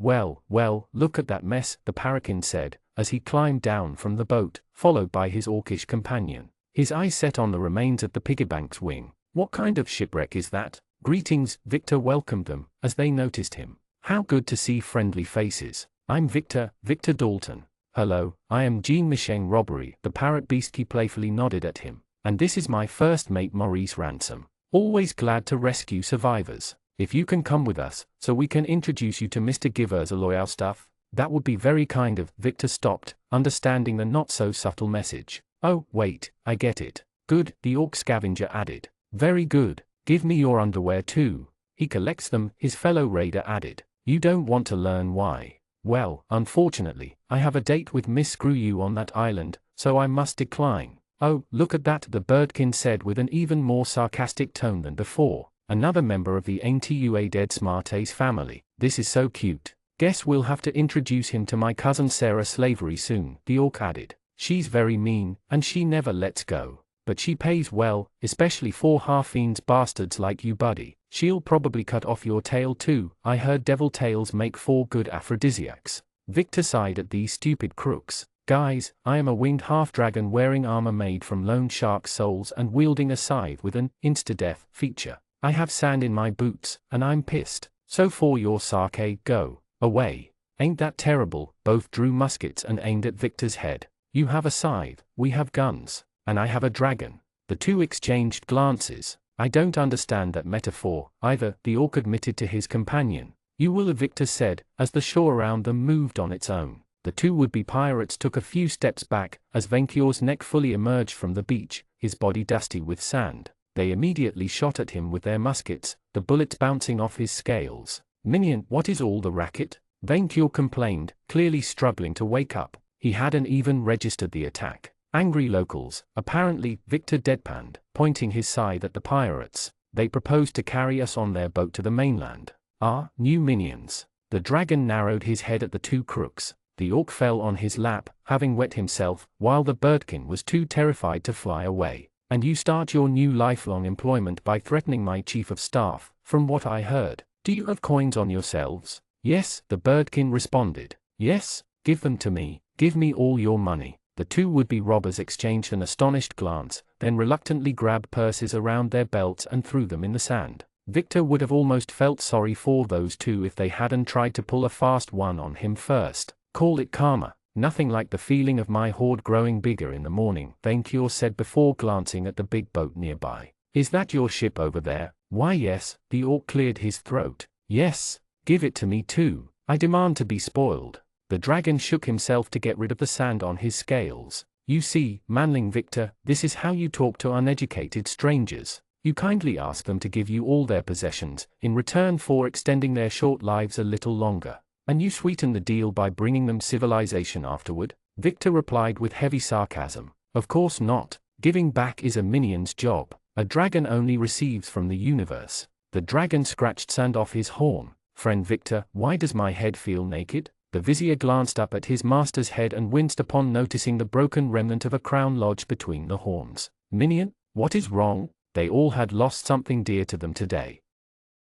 look at that mess, the parrotin said, as he climbed down from the boat, followed by his orcish companion. His eyes set on the remains of the piggybank's wing. What kind of shipwreck is that? Greetings, Victor welcomed them, as they noticed him. How good to see friendly faces. I'm Victor Dalton. Hello, I am Jean-Michel Robbery. The parrot beastie playfully nodded at him. And this is my first mate Maurice Ransom. Always glad to rescue survivors. If you can come with us, so we can introduce you to Mr. Givers a loyal stuff, that would be very kind of. Victor stopped, understanding the not-so-subtle message. Oh, wait, I get it. Good, the orc scavenger added. Very good, give me your underwear too. He collects them, his fellow raider added. You don't want to learn why. Well, unfortunately, I have a date with Miss Screw You on that island, so I must decline. Oh, look at that, the birdkin said with an even more sarcastic tone than before. Another member of the Ain't You a Dead Smartace family. This is so cute. Guess we'll have to introduce him to my cousin Sarah Slavery soon, the orc added. She's very mean, and she never lets go. But she pays well, especially for half-fiends bastards like you, buddy. She'll probably cut off your tail too. I heard devil tails make for good aphrodisiacs. Victor sighed at these stupid crooks. Guys, I am a winged half-dragon wearing armor made from lone shark souls and wielding a scythe with an insta-death feature. I have sand in my boots, and I'm pissed. So for your sake, go away. Ain't that terrible? Both drew muskets and aimed at Victor's head. You have a scythe, we have guns, and I have a dragon. The two exchanged glances. I don't understand that metaphor, either, the orc admitted to his companion. You will have, Victor said, as the shore around them moved on its own. The two would-be pirates took a few steps back, as Venkior's neck fully emerged from the beach, his body dusty with sand. They immediately shot at him with their muskets, the bullets bouncing off his scales. Minion, what is all the racket? Venkior complained, clearly struggling to wake up. He hadn't even registered the attack. Angry locals, apparently, Victor deadpanned, pointing his scythe at the pirates. They proposed to carry us on their boat to the mainland. Ah, new minions. The dragon narrowed his head at the two crooks. The orc fell on his lap, having wet himself, while the birdkin was too terrified to fly away. And you start your new lifelong employment by threatening my chief of staff, from what I heard. Do you have coins on yourselves? Yes, the birdkin responded. Yes, give them to me, give me all your money. The two would-be robbers exchanged an astonished glance, then reluctantly grabbed purses around their belts and threw them in the sand. Victor would have almost felt sorry for those two if they hadn't tried to pull a fast one on him first. Call it karma. Nothing like the feeling of my hoard growing bigger in the morning, Venkior said before glancing at the big boat nearby. Is that your ship over there? Why yes, the orc cleared his throat. Yes, give it to me too. I demand to be spoiled. The dragon shook himself to get rid of the sand on his scales. You see, manling Victor, this is how you talk to uneducated strangers. You kindly ask them to give you all their possessions, in return for extending their short lives a little longer. And you sweeten the deal by bringing them civilization afterward? Victor replied with heavy sarcasm. Of course not. Giving back is a minion's job. A dragon only receives from the universe. The dragon scratched sand off his horn. Friend Victor, why does my head feel naked? The vizier glanced up at his master's head and winced upon noticing the broken remnant of a crown lodged between the horns. Minion, what is wrong? They all had lost something dear to them today.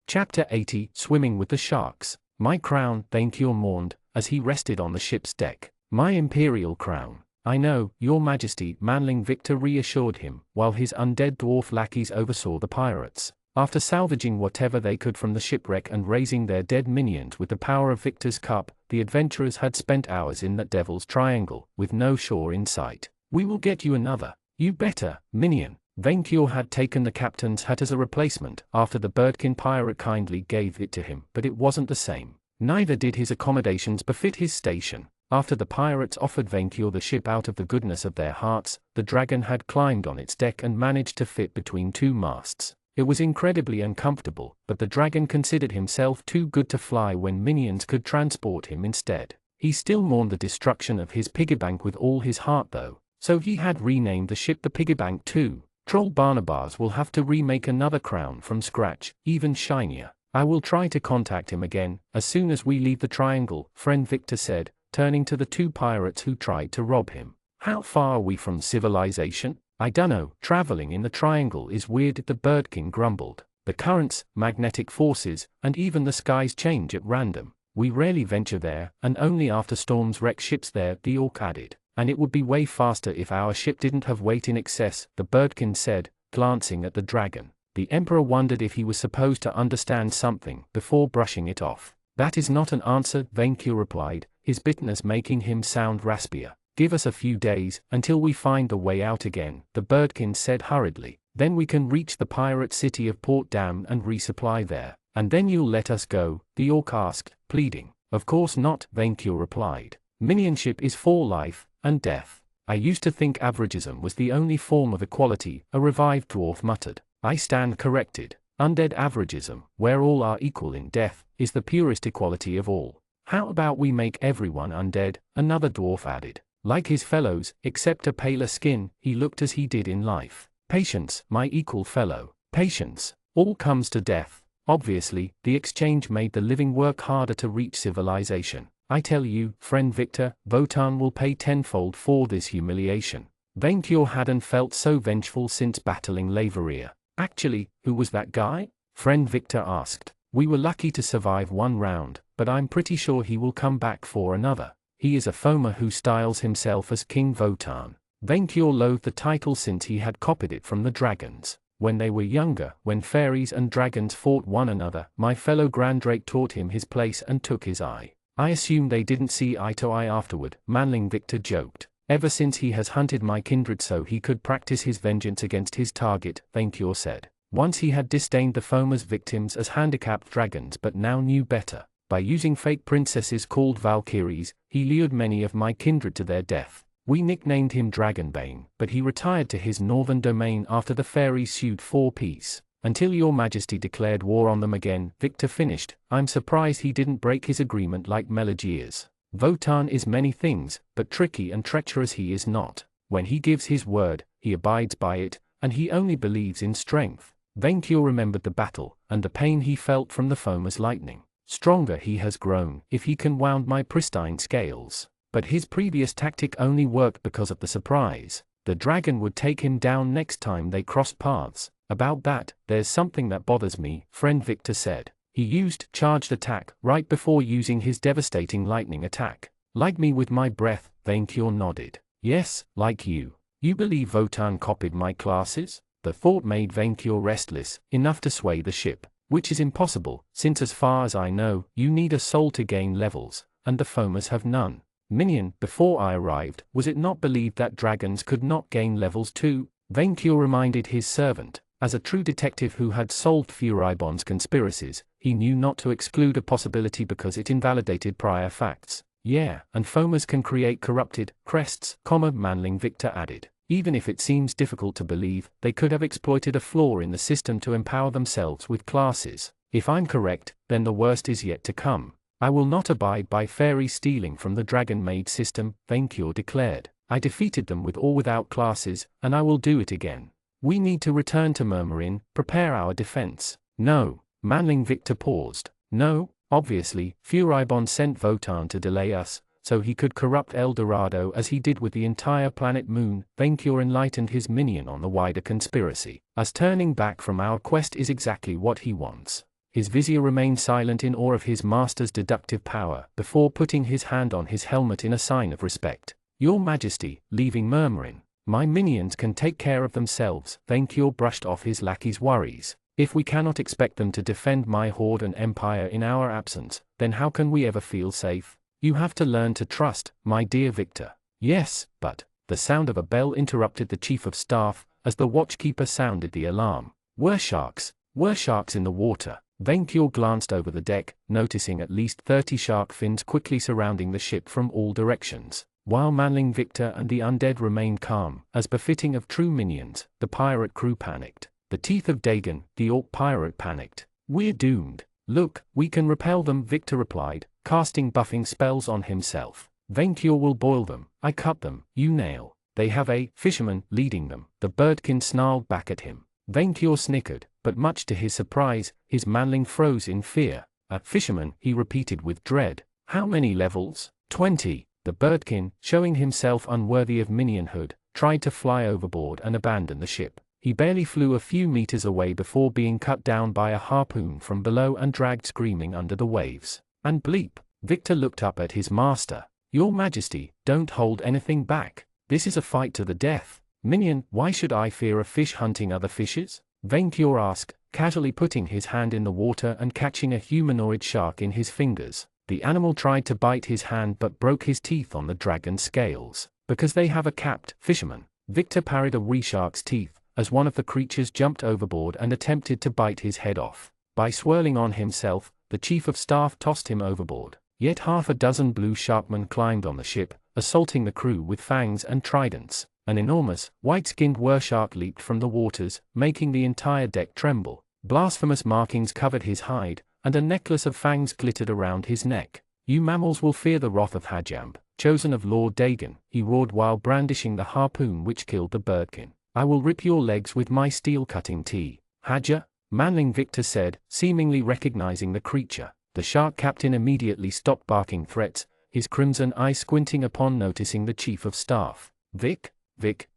Chapter 80, Swimming with the Sharks. My crown, Venkior mourned, as he rested on the ship's deck. My imperial crown. I know, your majesty, manling Victor reassured him, while his undead dwarf lackeys oversaw the pirates. After salvaging whatever they could from the shipwreck and raising their dead minions with the power of Victor's cup, the adventurers had spent hours in that devil's triangle, with no shore in sight. We will get you another. You better, minion. Venkior had taken the captain's hat as a replacement after the birdkin pirate kindly gave it to him, but it wasn't the same. Neither did his accommodations befit his station. After the pirates offered Venkior the ship out of the goodness of their hearts, the dragon had climbed on its deck and managed to fit between two masts. It was incredibly uncomfortable, but the dragon considered himself too good to fly when minions could transport him instead. He still mourned the destruction of his piggybank with all his heart though, so he had renamed the ship the Piggybank too. Troll Barnabas will have to remake another crown from scratch, even shinier. I will try to contact him again, as soon as we leave the triangle, friend Victor said, turning to the two pirates who tried to rob him. How far are we from civilization? I dunno, traveling in the triangle is weird, the birdkin grumbled. The currents, magnetic forces, and even the skies change at random. We rarely venture there, and only after storms wreck ships there, the orc added. And it would be way faster if our ship didn't have weight in excess, the birdkin said, glancing at the dragon. The emperor wondered if he was supposed to understand something before brushing it off. That is not an answer, Venkior replied, his bitterness making him sound raspier. Give us a few days, until we find the way out again, the birdkin said hurriedly. Then we can reach the pirate city of Port Dam and resupply there. And then you'll let us go, the orc asked, pleading. Of course not, Venkior replied. Minionship is for life and death. I used to think averagism was the only form of equality, a revived dwarf muttered. I stand corrected. Undead averagism, where all are equal in death, is the purest equality of all. How about we make everyone undead? Another dwarf added. Like his fellows, except a paler skin, he looked as he did in life. Patience, my equal fellow. Patience. All comes to death. Obviously, the exchange made the living work harder to reach civilization. I tell you, friend Victor, Votan will pay tenfold for this humiliation. Venkior hadn't felt so vengeful since battling Lazyhero. Actually, who was that guy? Friend Victor asked. We were lucky to survive one round, but I'm pretty sure he will come back for another. He is a foamer who styles himself as King Votan. Venkior loathed the title since he had copied it from the dragons. When they were younger, when fairies and dragons fought one another, my fellow Grandrake taught him his place and took his eye. I assume they didn't see eye to eye afterward, manling Victor joked. Ever since he has hunted my kindred so he could practice his vengeance against his target, Venkior said. Once he had disdained the foamer's victims as handicapped dragons but now knew better. By using fake princesses called Valkyries, he lured many of my kindred to their death. We nicknamed him Dragonbane, but he retired to his northern domain after the fairies sued for peace. Until your majesty declared war on them again, Victor finished. I'm surprised he didn't break his agreement like Melegears. Wotan is many things, but tricky and treacherous he is not. When he gives his word, he abides by it, and he only believes in strength. Venkior remembered the battle, and the pain he felt from the foamer's lightning. Stronger he has grown, if he can wound my pristine scales. But his previous tactic only worked because of the surprise. The dragon would take him down next time they crossed paths. About that, there's something that bothers me, friend Victor said. He used charged attack right before using his devastating lightning attack. Like me with my breath, Venkior nodded. Yes, like you. You believe Wotan copied my classes? The thought made Venkior restless, enough to sway the ship. Which is impossible, since as far as I know, you need a soul to gain levels, and the foamers have none. Minion, before I arrived, was it not believed that dragons could not gain levels too? Venkior reminded his servant. As a true detective who had solved Furibon's conspiracies, he knew not to exclude a possibility because it invalidated prior facts. Yeah, and foamers can create corrupted crests, Manling Victor added. Even if it seems difficult to believe, they could have exploited a flaw in the system to empower themselves with classes. If I'm correct, then the worst is yet to come. I will not abide by fairies stealing from the dragon-made system, Venkior declared. I defeated them with or without classes, and I will do it again. We need to return to Murmurin, prepare our defense. No, Manling Victor paused. No, obviously, Furibon sent Wotan to delay us, so he could corrupt El Dorado as he did with the entire planet Moon. Venkior enlightened his minion on the wider conspiracy. Us turning back from our quest is exactly what he wants. His vizier remained silent in awe of his master's deductive power before putting his hand on his helmet in a sign of respect. Your Majesty, leaving Murmurin. My minions can take care of themselves. Venkior brushed off his lackey's worries. If we cannot expect them to defend my horde and empire in our absence, then how can we ever feel safe? You have to learn to trust, my dear Victor. Yes, but the sound of a bell interrupted the chief of staff, as the watchkeeper sounded the alarm. Were sharks in the water? Venkior glanced over the deck, noticing at least 30 shark fins quickly surrounding the ship from all directions. While Manling Victor and the undead remained calm, as befitting of true minions, the pirate crew panicked. The teeth of Dagon, the orc pirate, panicked. We're doomed. Look, we can repel them, Victor replied, casting buffing spells on himself. Venkior will boil them. I cut them, you nail. They have a fisherman leading them. The birdkin snarled back at him. Venkior snickered, but much to his surprise, his manling froze in fear. A fisherman, he repeated with dread. How many levels? 20. The birdkin, showing himself unworthy of minionhood, tried to fly overboard and abandon the ship. He barely flew a few meters away before being cut down by a harpoon from below and dragged screaming under the waves. And bleep, Victor looked up at his master. Your Majesty, don't hold anything back. This is a fight to the death. Minion, why should I fear a fish hunting other fishes? Venkior asked, casually putting his hand in the water and catching a humanoid shark in his fingers. The animal tried to bite his hand but broke his teeth on the dragon's scales. Because they have a capped fisherman. Victor parried a wee-shark's teeth, as one of the creatures jumped overboard and attempted to bite his head off. By swirling on himself, the chief of staff tossed him overboard. Yet half a dozen blue sharkmen climbed on the ship, assaulting the crew with fangs and tridents. An enormous, white-skinned wereshark leaped from the waters, making the entire deck tremble. Blasphemous markings covered his hide, and a necklace of fangs glittered around his neck. You mammals will fear the wrath of Hajamb, chosen of Lord Dagon, he roared while brandishing the harpoon which killed the birdkin. I will rip your legs with my steel-cutting teeth. Haja? Manling Victor said, seemingly recognizing the creature. The shark captain immediately stopped barking threats, his crimson eye squinting upon noticing the chief of staff. Vic,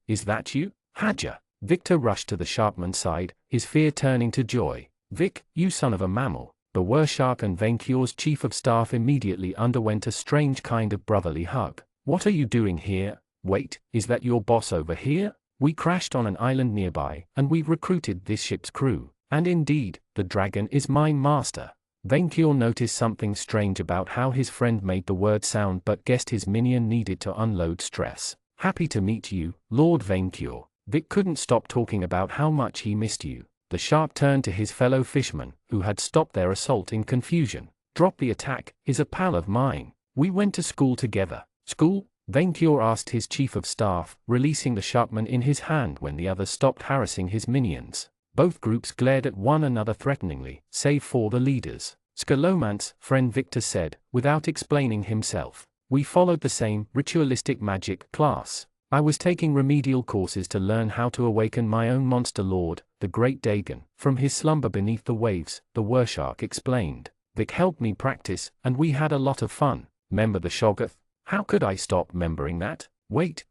is that you? Haja. Victor rushed to the sharkman's side, his fear turning to joy. Vic, you son of a mammal. The wereshark and Venkior's chief of staff immediately underwent a strange kind of brotherly hug. What are you doing here? Wait, is that your boss over here? We crashed on an island nearby, and we've recruited this ship's crew. And indeed, the dragon is my master. Venkior noticed something strange about how his friend made the word sound but guessed his minion needed to unload stress. Happy to meet you, Lord Venkior. Vic couldn't stop talking about how much he missed you. The shark turned to his fellow fishermen, who had stopped their assault in confusion. Drop the attack, is a pal of mine. We went to school together. School? Venkior asked his chief of staff, releasing the sharkman in his hand when the others stopped harassing his minions. Both groups glared at one another threateningly, save for the leaders. Scalomance, friend Victor said, without explaining himself. We followed the same ritualistic magic class. I was taking remedial courses to learn how to awaken my own monster lord, the great Dagon, from his slumber beneath the waves, the Wershark explained. Vic helped me practice, and we had a lot of fun. Member the Shoggoth? How could I stop membering that? Wait,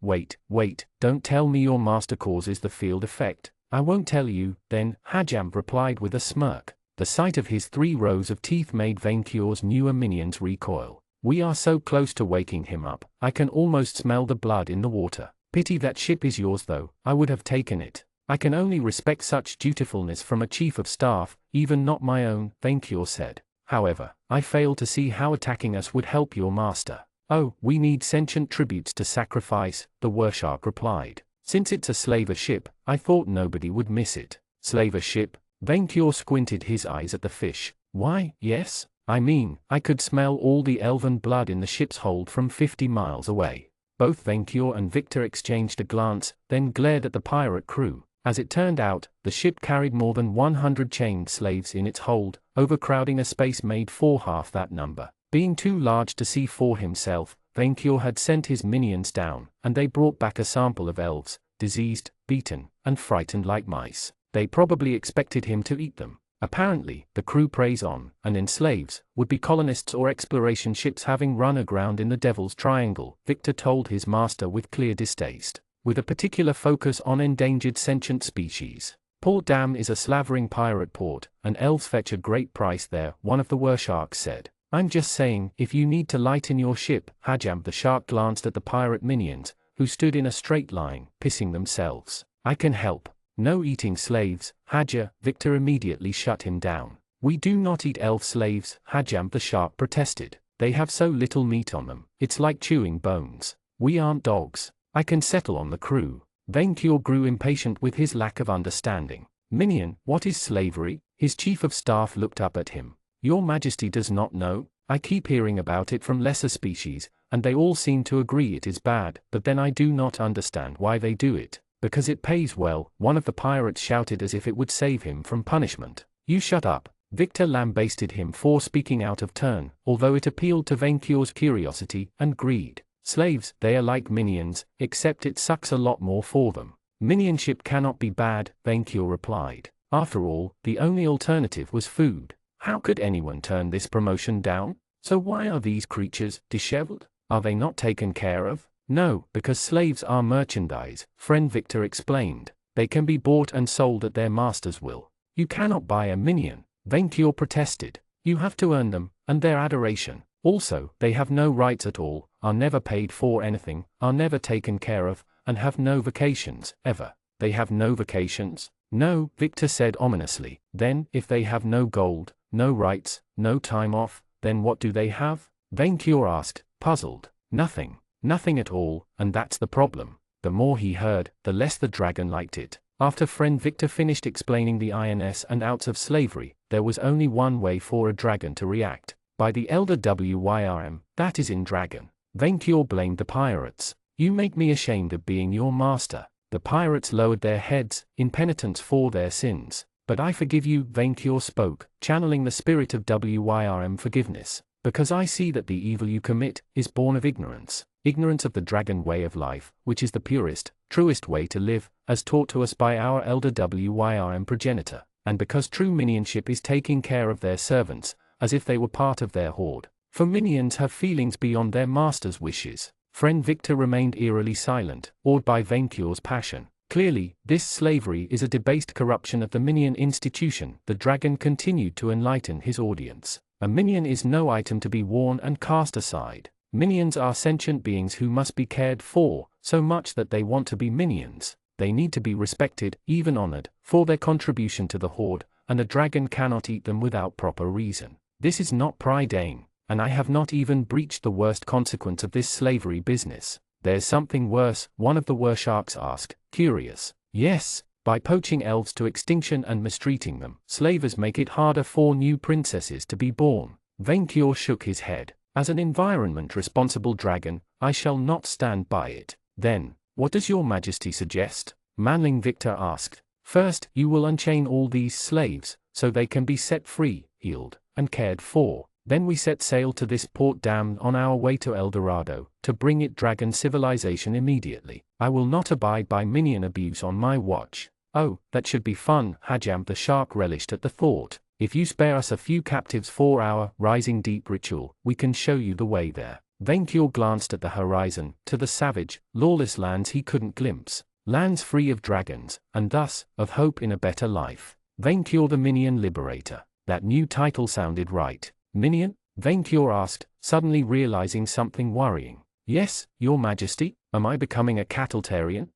don't tell me your master causes the field effect. I won't tell you, then, Hajam replied with a smirk. The sight of his 3 rows of teeth made Venkior's newer minions recoil. We are so close to waking him up, I can almost smell the blood in the water. Pity that ship is yours though, I would have taken it. I can only respect such dutifulness from a chief of staff, even not my own, Venkior said. However, I fail to see how attacking us would help your master. Oh, we need sentient tributes to sacrifice, the Wershark replied. Since it's a slaver ship, I thought nobody would miss it. Slaver ship? Venkior squinted his eyes at the fish. Why, yes. I mean, I could smell all the elven blood in the ship's hold from 50 miles away. Both Venkior and Victor exchanged a glance, then glared at the pirate crew. As it turned out, the ship carried more than 100 chained slaves in its hold, overcrowding a space made for half that number. Being too large to see for himself, Venkior had sent his minions down, and they brought back a sample of elves, diseased, beaten, and frightened like mice. They probably expected him to eat them. Apparently, the crew preys on, and enslaves, would-be colonists or exploration ships having run aground in the Devil's Triangle, Victor told his master with clear distaste, with a particular focus on endangered sentient species. Port Dam is a slavering pirate port, and elves fetch a great price there, one of the Wersharks said. I'm just saying, if you need to lighten your ship, Hajam the shark glanced at the pirate minions, who stood in a straight line, pissing themselves. I can help. No eating slaves, Haja, Victor immediately shut him down. We do not eat elf slaves, Hajam the shark protested. They have so little meat on them, it's like chewing bones. We aren't dogs. I can settle on the crew. Venkior grew impatient with his lack of understanding. Minion, what is slavery? His chief of staff looked up at him. Your Majesty does not know? I keep hearing about it from lesser species, and they all seem to agree it is bad, but then I do not understand why they do it. Because it pays well, one of the pirates shouted as if it would save him from punishment. You shut up. Victor lambasted him for speaking out of turn, although it appealed to Venkior's curiosity and greed. Slaves, they are like minions, except it sucks a lot more for them. Minionship cannot be bad, Venkior replied. After all, the only alternative was food. How could anyone turn this promotion down? So why are these creatures disheveled? Are they not taken care of? No, because slaves are merchandise, friend Victor explained. They can be bought and sold at their master's will. You cannot buy a minion, Venkior protested. You have to earn them, and their adoration. Also, they have no rights at all, are never paid for anything, are never taken care of, and have no vacations, ever. They have no vacations? No, Victor said ominously. Then, if they have no gold, no rights, no time off, then what do they have? Venkior asked, puzzled. Nothing. Nothing at all, and that's the problem. The more he heard, the less the dragon liked it. After friend Victor finished explaining the ins and outs of slavery, there was only one way for a dragon to react. By the elder Wyrm, that is in dragon. Venkior blamed the pirates. You make me ashamed of being your master. The pirates lowered their heads, in penitence for their sins. But I forgive you, Venkior spoke, channeling the spirit of Wyrm forgiveness. Because I see that the evil you commit is born of ignorance. Ignorance of the dragon way of life, which is the purest, truest way to live, as taught to us by our elder Wyrm progenitor, and because true minionship is taking care of their servants, as if they were part of their horde. For minions have feelings beyond their master's wishes. Friend Victor remained eerily silent, awed by Venkior's passion. Clearly, this slavery is a debased corruption of the minion institution. The dragon continued to enlighten his audience. A minion is no item to be worn and cast aside. Minions are sentient beings who must be cared for, so much that they want to be minions. They need to be respected, even honored, for their contribution to the horde, and a dragon cannot eat them without proper reason. This is not Prydain, and I have not even breached the worst consequence of this slavery business. There's something worse, one of the Wersharks asked, curious. Yes, by poaching elves to extinction and mistreating them, slavers make it harder for new princesses to be born. Vainkyur shook his head. As an environment-responsible dragon, I shall not stand by it. Then, what does your majesty suggest? Manling Victor asked. First, you will unchain all these slaves, so they can be set free, healed, and cared for. Then we set sail to this port dam on our way to El Dorado, to bring it dragon civilization immediately. I will not abide by minion abuse on my watch. Oh, that should be fun. Hajam the shark relished at the thought. If you spare us a few captives for our rising deep ritual, we can show you the way there. Vainkyur glanced at the horizon, to the savage, lawless lands he couldn't glimpse. Lands free of dragons, and thus, of hope in a better life. Vainkyur the Minion Liberator. That new title sounded right. Minion? Vainkyur asked, suddenly realizing something worrying. Yes, your majesty, am I becoming a cattletarian?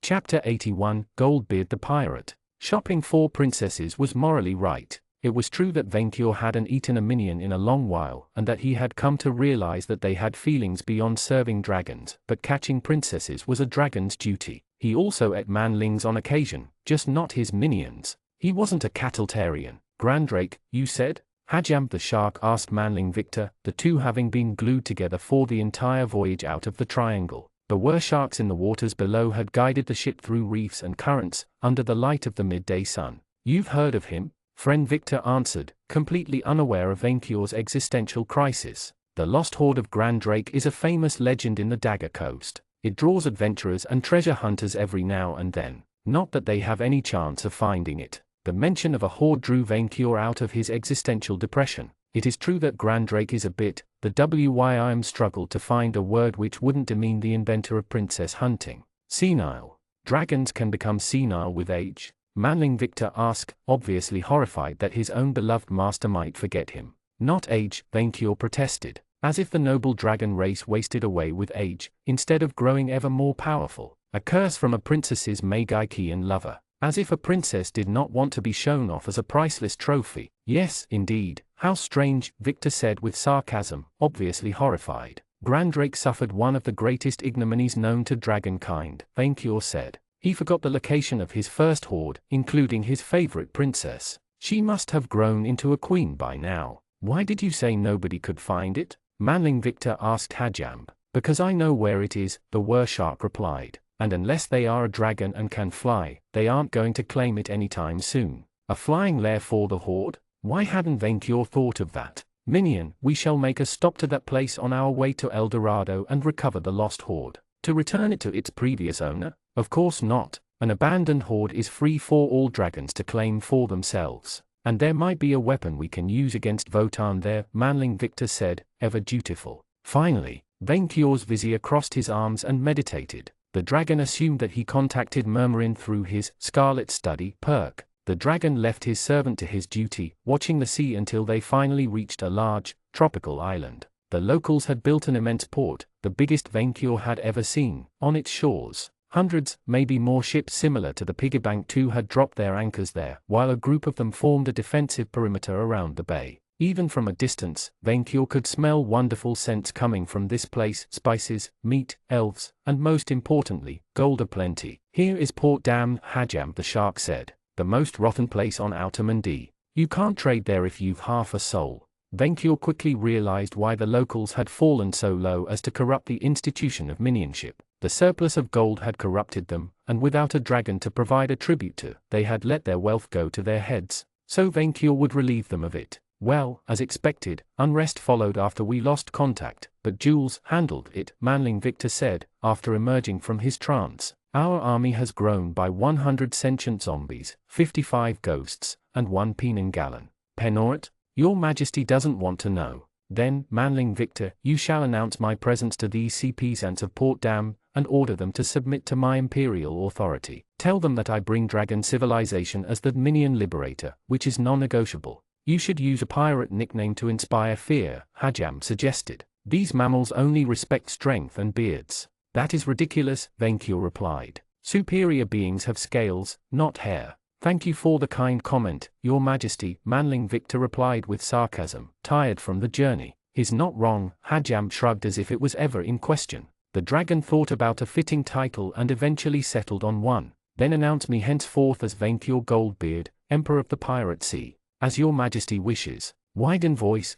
Chapter 81, Goldbeard the Pirate. Shopping for princesses was morally right. It was true that Vainkyur hadn't eaten a minion in a long while, and that he had come to realize that they had feelings beyond serving dragons, but catching princesses was a dragon's duty. He also ate manlings on occasion, just not his minions. He wasn't a cattletarian. Grandrake, you said? Hajam the shark asked Manling Victor, the two having been glued together for the entire voyage out of the triangle. The were-sharks in the waters below had guided the ship through reefs and currents, under the light of the midday sun. You've heard of him? Friend Victor answered, completely unaware of Vainkyur's existential crisis. The Lost Hoard of Grandrake is a famous legend in the Dagger Coast. It draws adventurers and treasure hunters every now and then. Not that they have any chance of finding it. The mention of a hoard drew Vainkyur out of his existential depression. It is true that Grandrake is a bit, the WYIM struggled to find a word which wouldn't demean the inventor of princess hunting. Senile. Dragons can become senile with age? Manling Victor asked, obviously horrified that his own beloved master might forget him. Not age, Vainkyur protested, as if the noble dragon race wasted away with age, instead of growing ever more powerful. A curse from a princess's Magaikian lover. As if a princess did not want to be shown off as a priceless trophy. Yes, indeed. How strange, Victor said with sarcasm, obviously horrified. Grandrake suffered one of the greatest ignominies known to dragonkind, Vainkyur said. He forgot the location of his first hoard, including his favorite princess. She must have grown into a queen by now. Why did you say nobody could find it? Manling Victor asked Hajam. Because I know where it is, the were-shark replied. And unless they are a dragon and can fly, they aren't going to claim it anytime soon. A flying lair for the hoard? Why hadn't Vainkyur thought of that? Minion, we shall make a stop to that place on our way to El Dorado and recover the lost hoard. To return it to its previous owner? Of course not. An abandoned hoard is free for all dragons to claim for themselves. And there might be a weapon we can use against Votan there, Manling Victor said, ever dutiful. Finally, Vainkyur's vizier crossed his arms and meditated. The dragon assumed that he contacted Murmurin through his Scarlet Study perk. The dragon left his servant to his duty, watching the sea until they finally reached a large, tropical island. The locals had built an immense port, the biggest Vainkyur had ever seen. On its shores, hundreds, maybe more ships similar to the Piggybank 2 had dropped their anchors there, while a group of them formed a defensive perimeter around the bay. Even from a distance, Vainkyur could smell wonderful scents coming from this place: spices, meat, elves, and most importantly, gold aplenty. Here is Port Dam, Hajam the shark said. The most rotten place on Outer Mundi. You can't trade there if you've half a soul. Vainkyur quickly realized why the locals had fallen so low as to corrupt the institution of minionship. The surplus of gold had corrupted them, and without a dragon to provide a tribute to, they had let their wealth go to their heads. So Vainkyur would relieve them of it. Well, as expected, unrest followed after we lost contact, but Jules handled it, Manling Victor said, after emerging from his trance. Our army has grown by 100 sentient zombies, 55 ghosts, and 1 Penanggalan. Penort? Your Majesty doesn't want to know. Then, Manling Victor, you shall announce my presence to these sea peasants of Port Dam, and order them to submit to my imperial authority. Tell them that I bring dragon civilization as the Minion Liberator, which is non-negotiable. You should use a pirate nickname to inspire fear, Hajam suggested. These mammals only respect strength and beards. That is ridiculous, Vainkyur replied. Superior beings have scales, not hair. Thank you for the kind comment, Your Majesty, Manling Victor replied with sarcasm, tired from the journey. He's not wrong, Hajam shrugged as if it was ever in question. The dragon thought about a fitting title and eventually settled on one. Then announce me henceforth as Vainkyur Goldbeard, Emperor of the Pirate Sea. As Your Majesty wishes. Widen voice.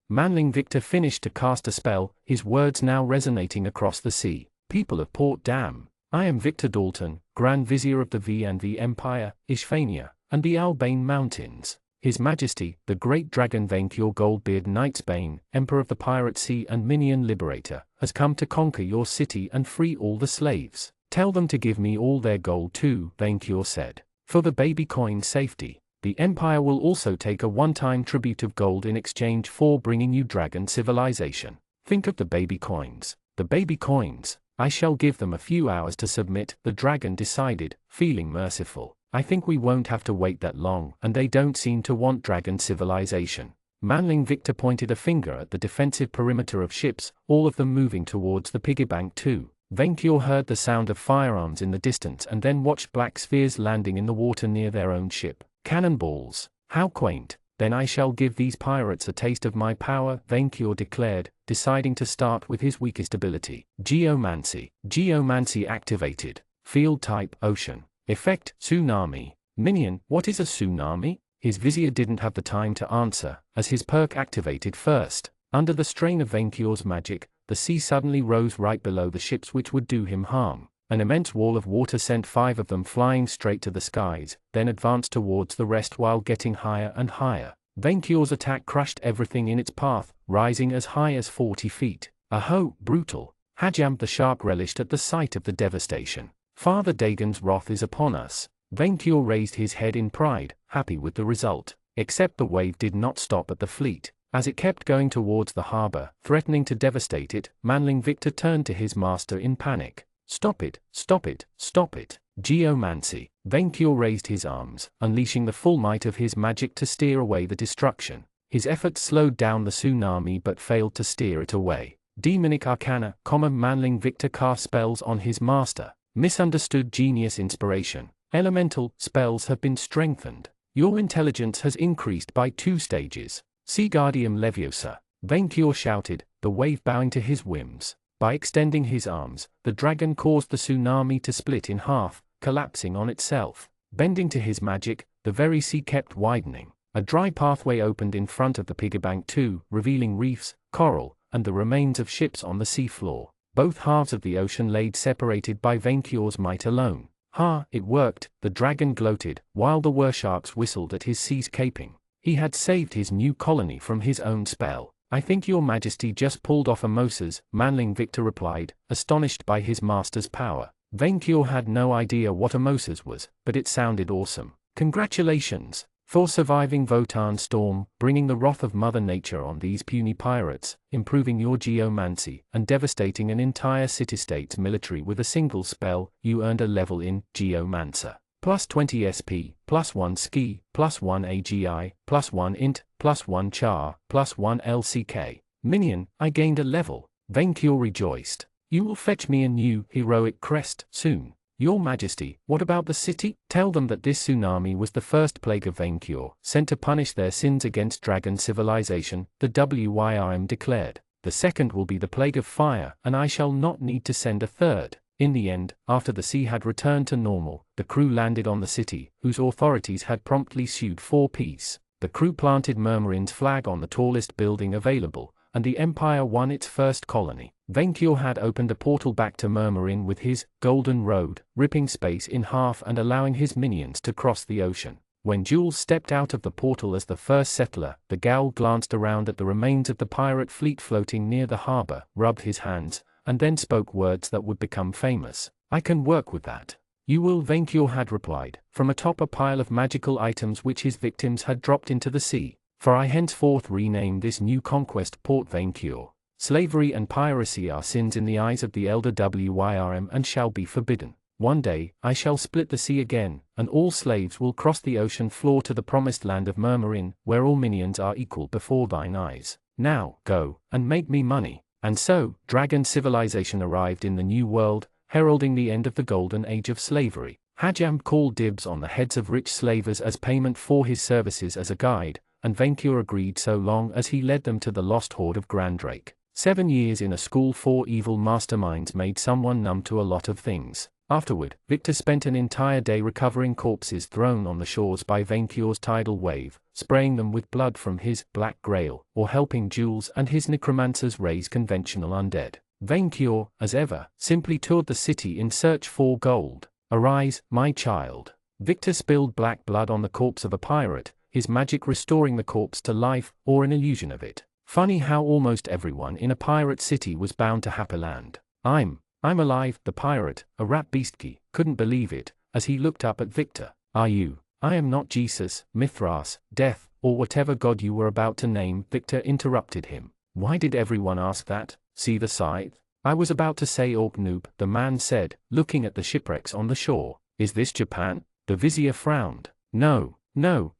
Manling Victor finished to cast a spell, his words now resonating across the sea. People of Port Dam, I am Victor Dalton, Grand Vizier of the V&V Empire, Ishphania, and the Albane Mountains. His Majesty, the great dragon Vainkyur Goldbeard Knightsbane, Emperor of the Pirate Sea and Minion Liberator, has come to conquer your city and free all the slaves. Tell them to give me all their gold too, Vainkyur said. For the baby coin's safety, the Empire will also take a one-time tribute of gold in exchange for bringing you dragon civilization. Think of the baby coins. The baby coins. I shall give them a few hours to submit, the dragon decided, feeling merciful. I think we won't have to wait that long, and they don't seem to want dragon civilization. Manling Victor pointed a finger at the defensive perimeter of ships, all of them moving towards the piggy bank too. Vainkyur heard the sound of firearms in the distance and then watched black spheres landing in the water near their own ship. Cannonballs. How quaint. Then I shall give these pirates a taste of my power, Vainkyur declared, deciding to start with his weakest ability. Geomancy. Geomancy activated. Field type, ocean. Effect, tsunami. Minion, what is a tsunami? His vizier didn't have the time to answer, as his perk activated first. Under the strain of Vainkyur's magic, the sea suddenly rose right below the ships which would do him harm. An immense wall of water sent 5 of them flying straight to the skies, then advanced towards the rest while getting higher and higher. Vainkyur's attack crushed everything in its path, rising as high as 40 feet. Aho, brutal. Hajam the shark relished at the sight of the devastation. Father Dagon's wrath is upon us. Vainkyur raised his head in pride, happy with the result. Except the wave did not stop at the fleet. As it kept going towards the harbor, threatening to devastate it, Manling Victor turned to his master in panic. Stop it, stop it, stop it. Geomancy. Vainkyur raised his arms, unleashing the full might of his magic to steer away the destruction. His efforts slowed down the tsunami but failed to steer it away. Demonic Arcana, Manling Victor cast spells on his master. Misunderstood genius inspiration. Elemental spells have been strengthened. Your intelligence has increased by 2 stages. Seaguardium Leviosa. Vainkyur shouted, the wave bowing to his whims. By extending his arms, the dragon caused the tsunami to split in half, collapsing on itself. Bending to his magic, the very sea kept widening. A dry pathway opened in front of the piggybank too, revealing reefs, coral, and the remains of ships on the seafloor. Both halves of the ocean laid separated by Vainkyur's might alone. Ha, it worked, the dragon gloated, while the weresharks whistled at his seascaping. He had saved his new colony from his own spell. I think your majesty just pulled off a Moses, Manling Victor replied, astonished by his master's power. Vainkyur had no idea what a Moses was, but it sounded awesome. Congratulations for surviving Votan's storm, bringing the wrath of Mother Nature on these puny pirates, improving your geomancy, and devastating an entire city-state's military with a single spell. You earned a level in Geomancer. Plus 20 SP, plus 1 ski, plus 1 AGI, plus 1 int, plus 1 char, plus 1 LCK. Minion, I gained a level. Vainkyur rejoiced. You will fetch me a new heroic crest soon. Your Majesty, what about the city? Tell them that this tsunami was the first plague of Vainkyur, sent to punish their sins against dragon civilization, the WYRM declared. The second will be the plague of fire, and I shall not need to send a third. In the end, after the sea had returned to normal, the crew landed on the city, whose authorities had promptly sued for peace. The crew planted Murmurin's flag on the tallest building available, and the Empire won its first colony. Vainkyur had opened a portal back to Murmurin with his Golden Road, ripping space in half and allowing his minions to cross the ocean. When Jules stepped out of the portal as the first settler, the Gal glanced around at the remains of the pirate fleet floating near the harbor, rubbed his hands, and then spoke words that would become famous. I can work with that. You will, Vainkyur had replied, from atop a pile of magical items which his victims had dropped into the sea. For I henceforth rename this new conquest Port Vainkyur. Slavery and piracy are sins in the eyes of the elder WYRM and shall be forbidden. One day, I shall split the sea again, and all slaves will cross the ocean floor to the promised land of Murmurin, where all minions are equal before thine eyes. Now, go, and make me money. And so, dragon civilization arrived in the New World, heralding the end of the golden age of slavery. Hajam called dibs on the heads of rich slavers as payment for his services as a guide, and Vainkyur agreed so long as he led them to the lost hoard of Grandrake. 7 years in a school for evil masterminds made someone numb to a lot of things. Afterward, Victor spent an entire day recovering corpses thrown on the shores by Vaincure's tidal wave, spraying them with blood from his Black Grail, or helping Jules and his necromancers raise conventional undead. Vaincure, as ever, simply toured the city in search for gold. Arise, my child. Victor spilled black blood on the corpse of a pirate, his magic restoring the corpse to life, or an illusion of it. Funny how almost everyone in a pirate city was bound to Happy Land. I'm alive, the pirate, a rat beastky, couldn't believe it, as he looked up at Victor. Are you? I am not Jesus, Mithras, Death, or whatever god you were about to name, Victor interrupted him. Why did everyone ask that? See the scythe? I was about to say Orc noob, the man said, looking at the shipwrecks on the shore. Is this Japan? The vizier frowned. No,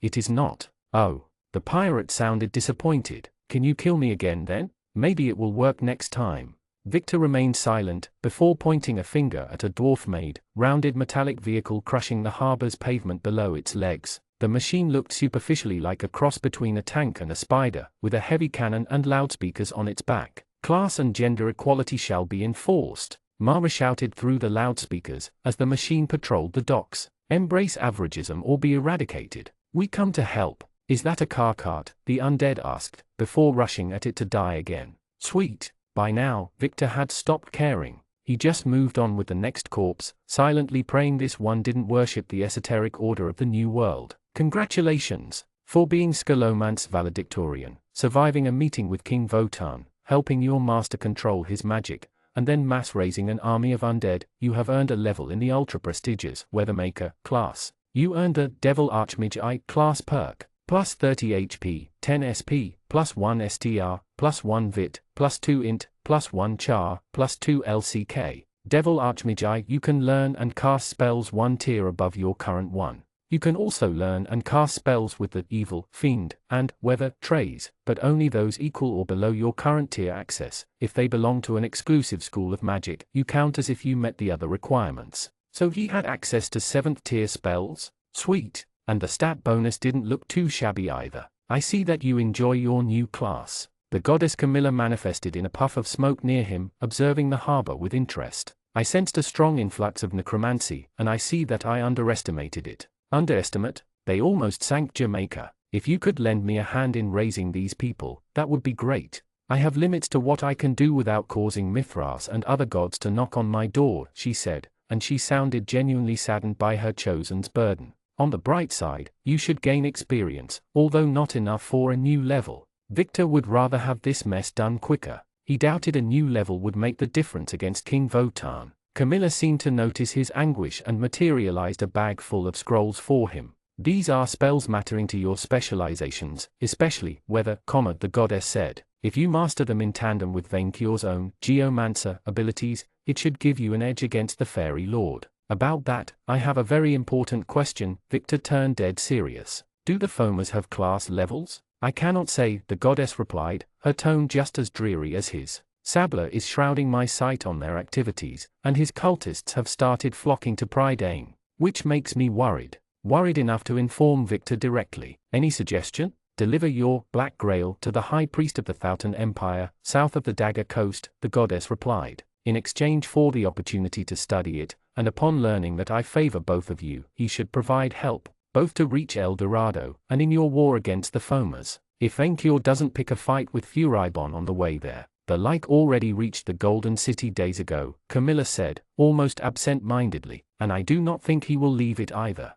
it is not. Oh. The pirate sounded disappointed. Can you kill me again then? Maybe it will work next time. Victor remained silent, before pointing a finger at a dwarf-made, rounded metallic vehicle crushing the harbor's pavement below its legs. The machine looked superficially like a cross between a tank and a spider, with a heavy cannon and loudspeakers on its back. Class and gender equality shall be enforced, Mara shouted through the loudspeakers, as the machine patrolled the docks. Embrace averagism or be eradicated. We come to help. Is that a car cart? The undead asked, before rushing at it to die again. Sweet. By now, Victor had stopped caring. He just moved on with the next corpse, silently praying this one didn't worship the esoteric order of the New World. Congratulations, for being Scalomance valedictorian, surviving a meeting with King Votan, helping your master control his magic, and then mass raising an army of undead. You have earned a level in the ultra-prestigious Weathermaker class. You earned the Devil Archmage class perk. Plus 30 HP, 10 SP, plus 1 STR, plus 1 VIT, plus 2 INT, plus 1 CHAR, plus 2 LCK. Devil Archmage you can learn and cast spells 1 tier above your current one. You can also learn and cast spells with the Evil, Fiend, and Weather trays, but only those equal or below your current tier access. If they belong to an exclusive school of magic, you count as if you met the other requirements. So he had access to 7th tier spells? Sweet. And the stat bonus didn't look too shabby either. I see that you enjoy your new class. The goddess Camilla manifested in a puff of smoke near him, observing the harbor with interest. I sensed a strong influx of necromancy, and I see that I underestimated it. Underestimate? They almost sank Jamaica. If you could lend me a hand in raising these people, that would be great. I have limits to what I can do without causing Mithras and other gods to knock on my door, she said, and she sounded genuinely saddened by her chosen's burden. On the bright side, you should gain experience, although not enough for a new level. Victor would rather have this mess done quicker. He doubted a new level would make the difference against King Votan. Camilla seemed to notice his anguish and materialized a bag full of scrolls for him. These are spells mattering to your specializations, especially Weather, the goddess said. If you master them in tandem with Vaincure's own Geomancer abilities, it should give you an edge against the Fairy Lord. About that, I have a very important question. Victor turned dead serious. Do the foamers have class levels? I cannot say, the goddess replied, her tone just as dreary as his. Sabler is shrouding my sight on their activities, and his cultists have started flocking to Prydain, which makes me worried. Worried enough to inform Victor directly. Any suggestion? Deliver your Black Grail to the High Priest of the Thousand Empire, south of the Dagger Coast, the goddess replied. In exchange for the opportunity to study it, and upon learning that I favor both of you, he should provide help, both to reach El Dorado, and in your war against the foamers. If Vaincore doesn't pick a fight with Furibon on the way there, the like already reached the Golden City days ago, Camilla said, almost absent-mindedly, and I do not think he will leave it either.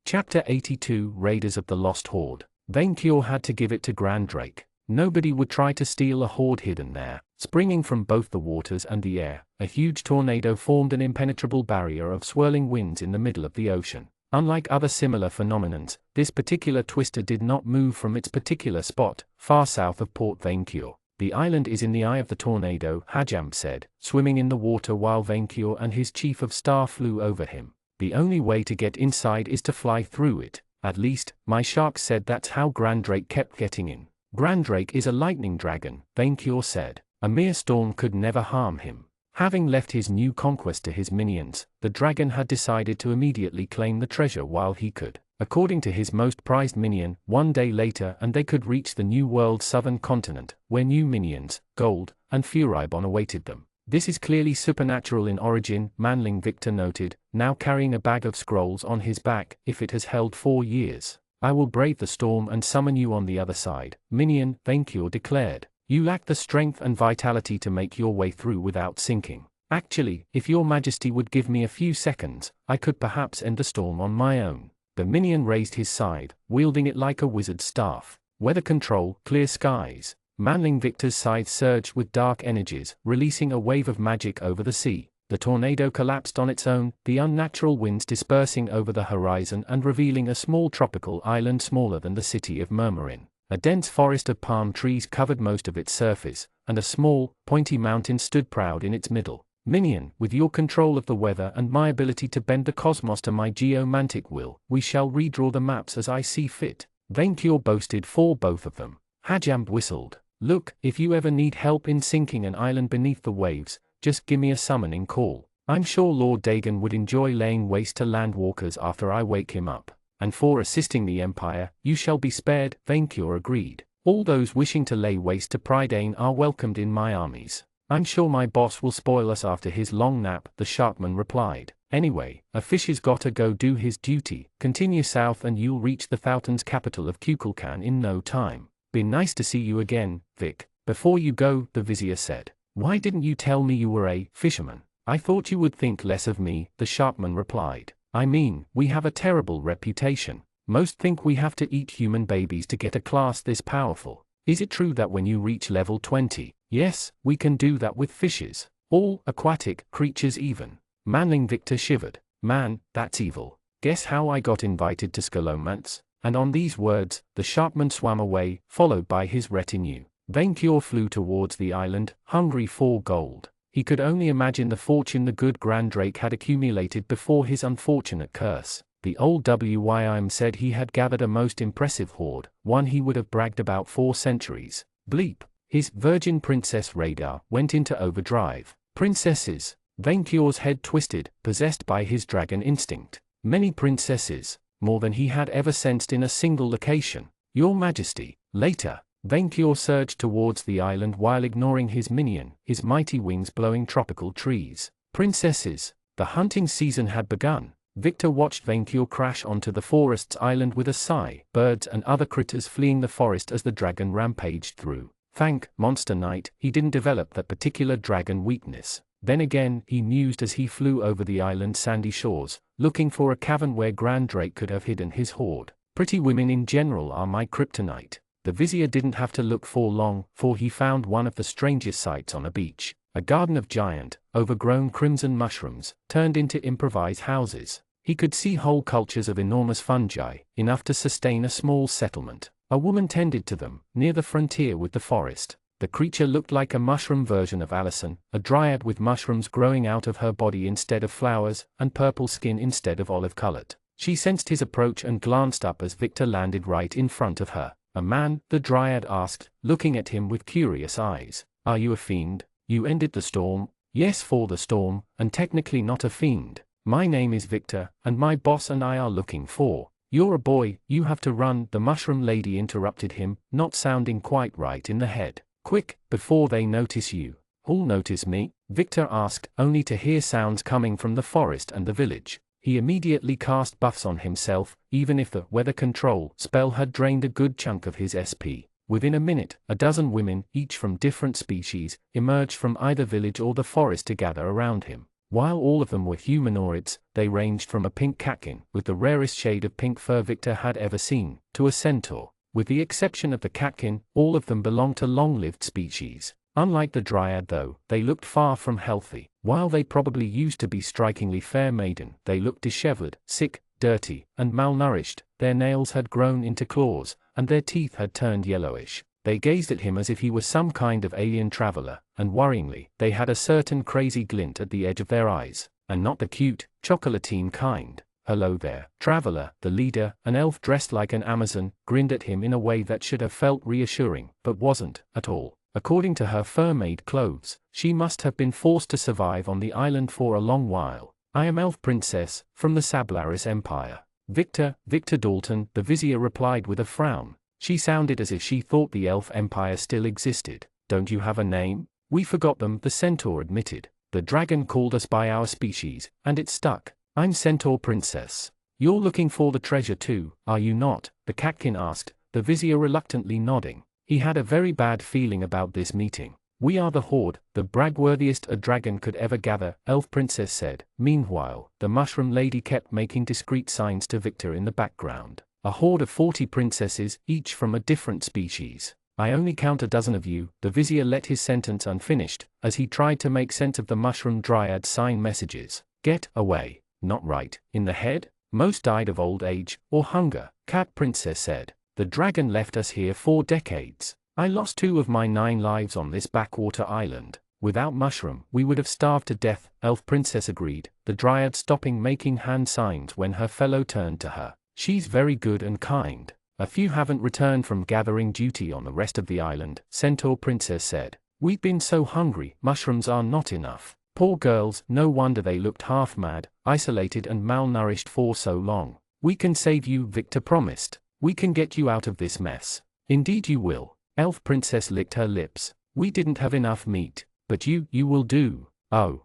Chapter 82 Raiders of the Lost Hoard. Vaincore had to give it to Grand Drake. Nobody would try to steal a hoard hidden there. Springing from both the waters and the air, a huge tornado formed an impenetrable barrier of swirling winds in the middle of the ocean. Unlike other similar phenomenons, this particular twister did not move from its particular spot, far south of Port Vaincore. The island is in the eye of the tornado, Hajam said, swimming in the water while Vaincore and his chief of staff flew over him. The only way to get inside is to fly through it. At least, my shark said that's how Grand Drake kept getting in. Grand Drake is a lightning dragon, Vaincore said. A mere storm could never harm him. Having left his new conquest to his minions, the dragon had decided to immediately claim the treasure while he could. according to his most prized minion, 1 day later and they could reach the New World's southern continent, where new minions, gold, and Furibon awaited them. This is clearly supernatural in origin, Manling Victor noted, now carrying a bag of scrolls on his back. If it has held 4 years, I will brave the storm and summon you on the other side, minion, Vainkyur declared. You lack the strength and vitality to make your way through without sinking. Actually, if your majesty would give me a few seconds, I could perhaps end the storm on my own. The minion raised his scythe, wielding it like a wizard's staff. Weather control, clear skies. Manling Victor's scythe surged with dark energies, releasing a wave of magic over the sea. The tornado collapsed on its own, the unnatural winds dispersing over the horizon and revealing a small tropical island smaller than the city of Murmurin. A dense forest of palm trees covered most of its surface, and a small, pointy mountain stood proud in its middle. Minion, with your control of the weather and my ability to bend the cosmos to my geomantic will, we shall redraw the maps as I see fit. Vainkyur boasted for both of them. Hajamb whistled. Look, if you ever need help in sinking an island beneath the waves, just give me a summoning call. I'm sure Lord Dagon would enjoy laying waste to landwalkers after I wake him up. And for assisting the Empire, you shall be spared, Vainkyur agreed. All those wishing to lay waste to Prydain are welcomed in my armies. I'm sure my boss will spoil us after his long nap, the Sharkman replied. Anyway, a fish's gotta go do his duty. Continue south and you'll reach the Thoughton's capital of Kukulkan in no time. Been nice to see you again, Vic. Before you go, the vizier said. Why didn't you tell me you were a fisherman? I thought you would think less of me, the Sharkman replied. I mean, we have a terrible reputation. Most think we have to eat human babies to get a class this powerful. Is it true that when you reach level 20, yes, we can do that with fishes? All aquatic creatures even. Manling Victor shivered. Man, that's evil. Guess how I got invited to Scalomance? And on these words, the Sharkman swam away, followed by his retinue. Vainkyur flew towards the island, hungry for gold. He could only imagine the fortune the good Grand Drake had accumulated before his unfortunate curse. The old Wym said he had gathered a most impressive hoard, one he would have bragged about for centuries. Bleep. His Virgin Princess radar went into overdrive. Princesses. Vainkyur's head twisted, possessed by his dragon instinct. Many princesses. More than he had ever sensed in a single location. Your Majesty. Later, Vainkyur surged towards the island while ignoring his minion, his mighty wings blowing tropical trees. Princesses. The hunting season had begun. Victor watched Vainkyur crash onto the forest's island with a sigh, birds and other critters fleeing the forest as the dragon rampaged through. Thank Monster Knight, he didn't develop that particular dragon weakness. Then again, he mused as he flew over the island's sandy shores, looking for a cavern where Grand Drake could have hidden his hoard. Pretty women in general are my kryptonite. The vizier didn't have to look for long, for he found one of the strangest sights on a beach. A garden of giant, overgrown crimson mushrooms, turned into improvised houses. He could see whole cultures of enormous fungi, enough to sustain a small settlement. A woman tended to them, near the frontier with the forest. The creature looked like a mushroom version of Allison, a dryad with mushrooms growing out of her body instead of flowers, and purple skin instead of olive-colored. She sensed his approach and glanced up as Victor landed right in front of her. A man, the dryad asked, looking at him with curious eyes. Are you a fiend? You ended the storm? Yes, for the storm, and technically not a fiend. My name is Victor, and my boss and I are looking for. You're a boy, you have to run, the mushroom lady interrupted him, not sounding quite right in the head. Quick, before they notice you. Who'll notice me? Victor asked, only to hear sounds coming from the forest and the village. He immediately cast buffs on himself, even if the weather control spell had drained a good chunk of his SP. Within a minute, a dozen women, each from different species, emerged from either village or the forest to gather around him. While all of them were humanoids, they ranged from a pink catkin, with the rarest shade of pink fur Victor had ever seen, to a centaur. With the exception of the catkin, all of them belonged to long-lived species. Unlike the dryad though, they looked far from healthy. While they probably used to be strikingly fair maiden, they looked disheveled, sick, dirty, and malnourished. Their nails had grown into claws, and their teeth had turned yellowish. They gazed at him as if he was some kind of alien traveler, and worryingly, they had a certain crazy glint at the edge of their eyes, and not the cute, chocolatine kind. Hello there, traveler. The leader, an elf dressed like an Amazon, grinned at him in a way that should have felt reassuring, but wasn't, at all. According to her fur-made clothes, she must have been forced to survive on the island for a long while. I am Elf Princess, from the Sablaris Empire. Victor Dalton, the vizier replied with a frown. She sounded as if she thought the elf empire still existed. Don't you have a name? We forgot them, the centaur admitted. The dragon called us by our species, and it stuck. I'm Centaur Princess. You're looking for the treasure too, are you not? The catkin asked, the vizier reluctantly nodding. He had a very bad feeling about this meeting. We are the horde, the bragworthiest a dragon could ever gather, Elf Princess said. Meanwhile, the mushroom lady kept making discreet signs to Victor in the background. A horde of 40 princesses, each from a different species. I only count a dozen of you. The vizier let his sentence unfinished, as he tried to make sense of the mushroom dryad sign messages. Get away. Not right. In the head? Most died of old age, or hunger, Cat Princess said. The dragon left us here 4 decades. I lost 2 of my 9 lives on this backwater island. Without mushroom, we would have starved to death, Elf Princess agreed, the dryad stopping making hand signs when her fellow turned to her. She's very good and kind. A few haven't returned from gathering duty on the rest of the island, Centaur Princess said. We've been so hungry, mushrooms are not enough. Poor girls, no wonder they looked half mad, isolated and malnourished for so long. We can save you, Victor promised. We can get you out of this mess. Indeed you will. Elf Princess licked her lips. We didn't have enough meat, but you will do. Oh,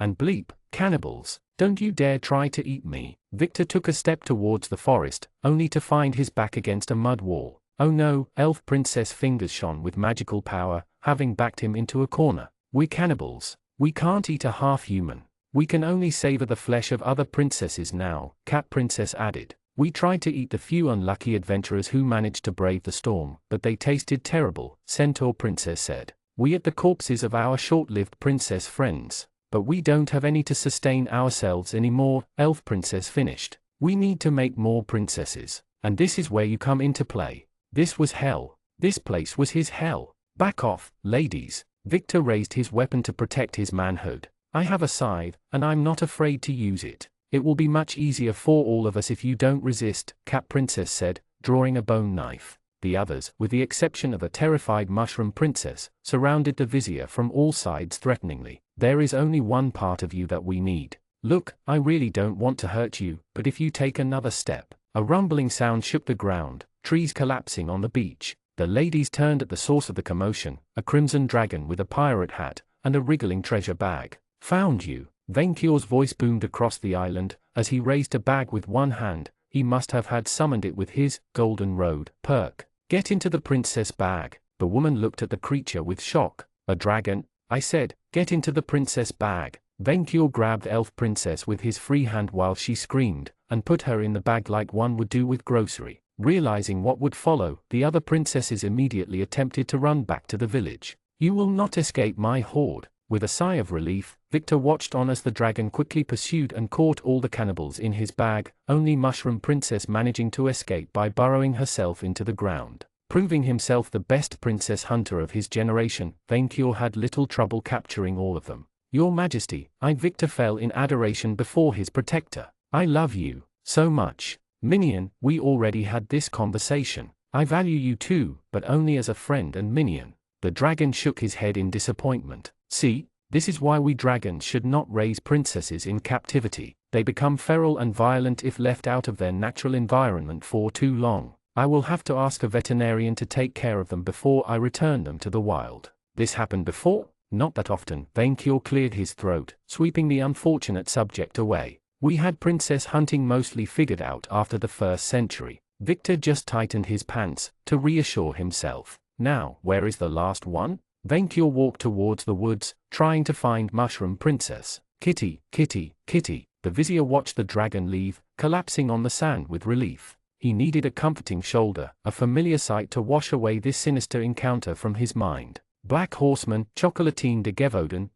and bleep, cannibals, don't you dare try to eat me. Victor took a step towards the forest, only to find his back against a mud wall. Oh no, Elf Princess' fingers shone with magical power, having backed him into a corner. We're cannibals. We can't eat a half-human. We can only savor the flesh of other princesses now, Cat Princess added. We tried to eat the few unlucky adventurers who managed to brave the storm, but they tasted terrible, Centaur Princess said. We ate the corpses of our short-lived princess friends, but we don't have any to sustain ourselves anymore, Elf Princess finished. We need to make more princesses, and this is where you come into play. This was hell. This place was his hell. Back off, ladies. Victor raised his weapon to protect his manhood. I have a scythe, and I'm not afraid to use it. It will be much easier for all of us if you don't resist, Cat Princess said, drawing a bone knife. The others, with the exception of a terrified mushroom princess, surrounded the vizier from all sides threateningly. There is only one part of you that we need. Look, I really don't want to hurt you, but if you take another step. A rumbling sound shook the ground, trees collapsing on the beach. The ladies turned at the source of the commotion, a crimson dragon with a pirate hat, and a wriggling treasure bag. Found you. Venkior's voice boomed across the island, as he raised a bag with one hand. He must have had summoned it with his golden road perk. Get into the princess bag. The woman looked at the creature with shock. A dragon? I said, get into the princess bag. Venkior grabbed Elf Princess with his free hand while she screamed, and put her in the bag like one would do with grocery. Realizing what would follow, the other princesses immediately attempted to run back to the village. You will not escape my horde. With a sigh of relief, Victor watched on as the dragon quickly pursued and caught all the cannibals in his bag, only Mushroom Princess managing to escape by burrowing herself into the ground. Proving himself the best princess hunter of his generation, Venkior had little trouble capturing all of them. Your Majesty, Victor fell in adoration before his protector. I love you so much. Minion, we already had this conversation. I value you too, but only as a friend and minion. The dragon shook his head in disappointment. See, this is why we dragons should not raise princesses in captivity. They become feral and violent if left out of their natural environment for too long. I will have to ask a veterinarian to take care of them before I return them to the wild. This happened before? Not that often. Venkior cleared his throat, sweeping the unfortunate subject away. We had princess hunting mostly figured out after the 1st century. Victor just tightened his pants, to reassure himself. Now, where is the last one? Venkior walked towards the woods, trying to find Mushroom Princess. Kitty, kitty, kitty. The vizier watched the dragon leave, collapsing on the sand with relief. He needed a comforting shoulder, a familiar sight to wash away this sinister encounter from his mind. Black Horseman, Chocolatine de Gévaudan.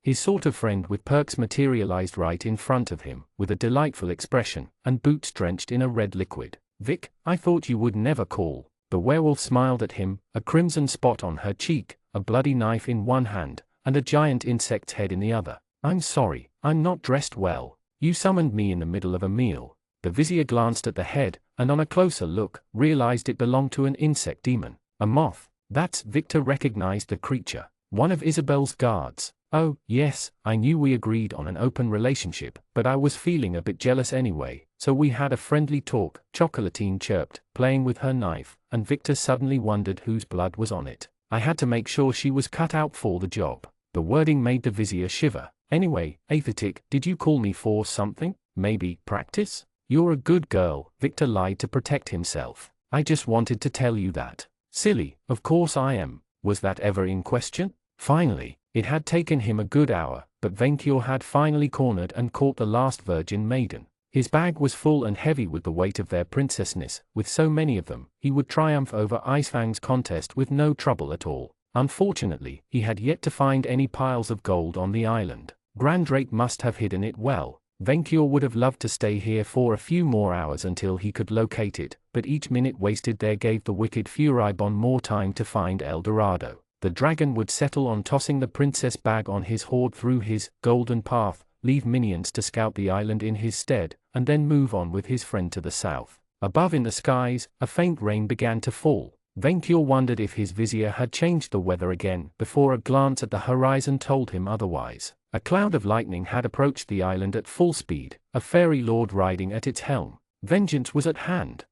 His sort of friend with perks materialized right in front of him, with a delightful expression, and boots drenched in a red liquid. Vic, I thought you would never call. The werewolf smiled at him, a crimson spot on her cheek, a bloody knife in one hand, and a giant insect's head in the other. I'm sorry, I'm not dressed well. You summoned me in the middle of a meal. The vizier glanced at the head, and on a closer look, realized it belonged to an insect demon. A moth. That's Victor recognized the creature. One of Isabel's guards. Oh, yes, I knew we agreed on an open relationship, but I was feeling a bit jealous anyway, so we had a friendly talk, Chocolatine chirped, playing with her knife, and Victor suddenly wondered whose blood was on it. I had to make sure she was cut out for the job. The wording made the vizier shiver. Anyway, Athetic, did you call me for something? Maybe practice? You're a good girl, Victor lied to protect himself. I just wanted to tell you that. Silly, of course I am. Was that ever in question? Finally, it had taken him a good hour, but Venkior had finally cornered and caught the last virgin maiden. His bag was full and heavy with the weight of their princessness. With so many of them, he would triumph over Icefang's contest with no trouble at all. Unfortunately, he had yet to find any piles of gold on the island. Grandrake must have hidden it well. Venkior would have loved to stay here for a few more hours until he could locate it, but each minute wasted there gave the wicked Furibon more time to find El Dorado. The dragon would settle on tossing the princess bag on his hoard through his golden path, leave minions to scout the island in his stead, and then move on with his friend to the south. Above in the skies, a faint rain began to fall. Venkior wondered if his vizier had changed the weather again before a glance at the horizon told him otherwise. A cloud of lightning had approached the island at full speed, a fairy lord riding at its helm. Vengeance was at hand.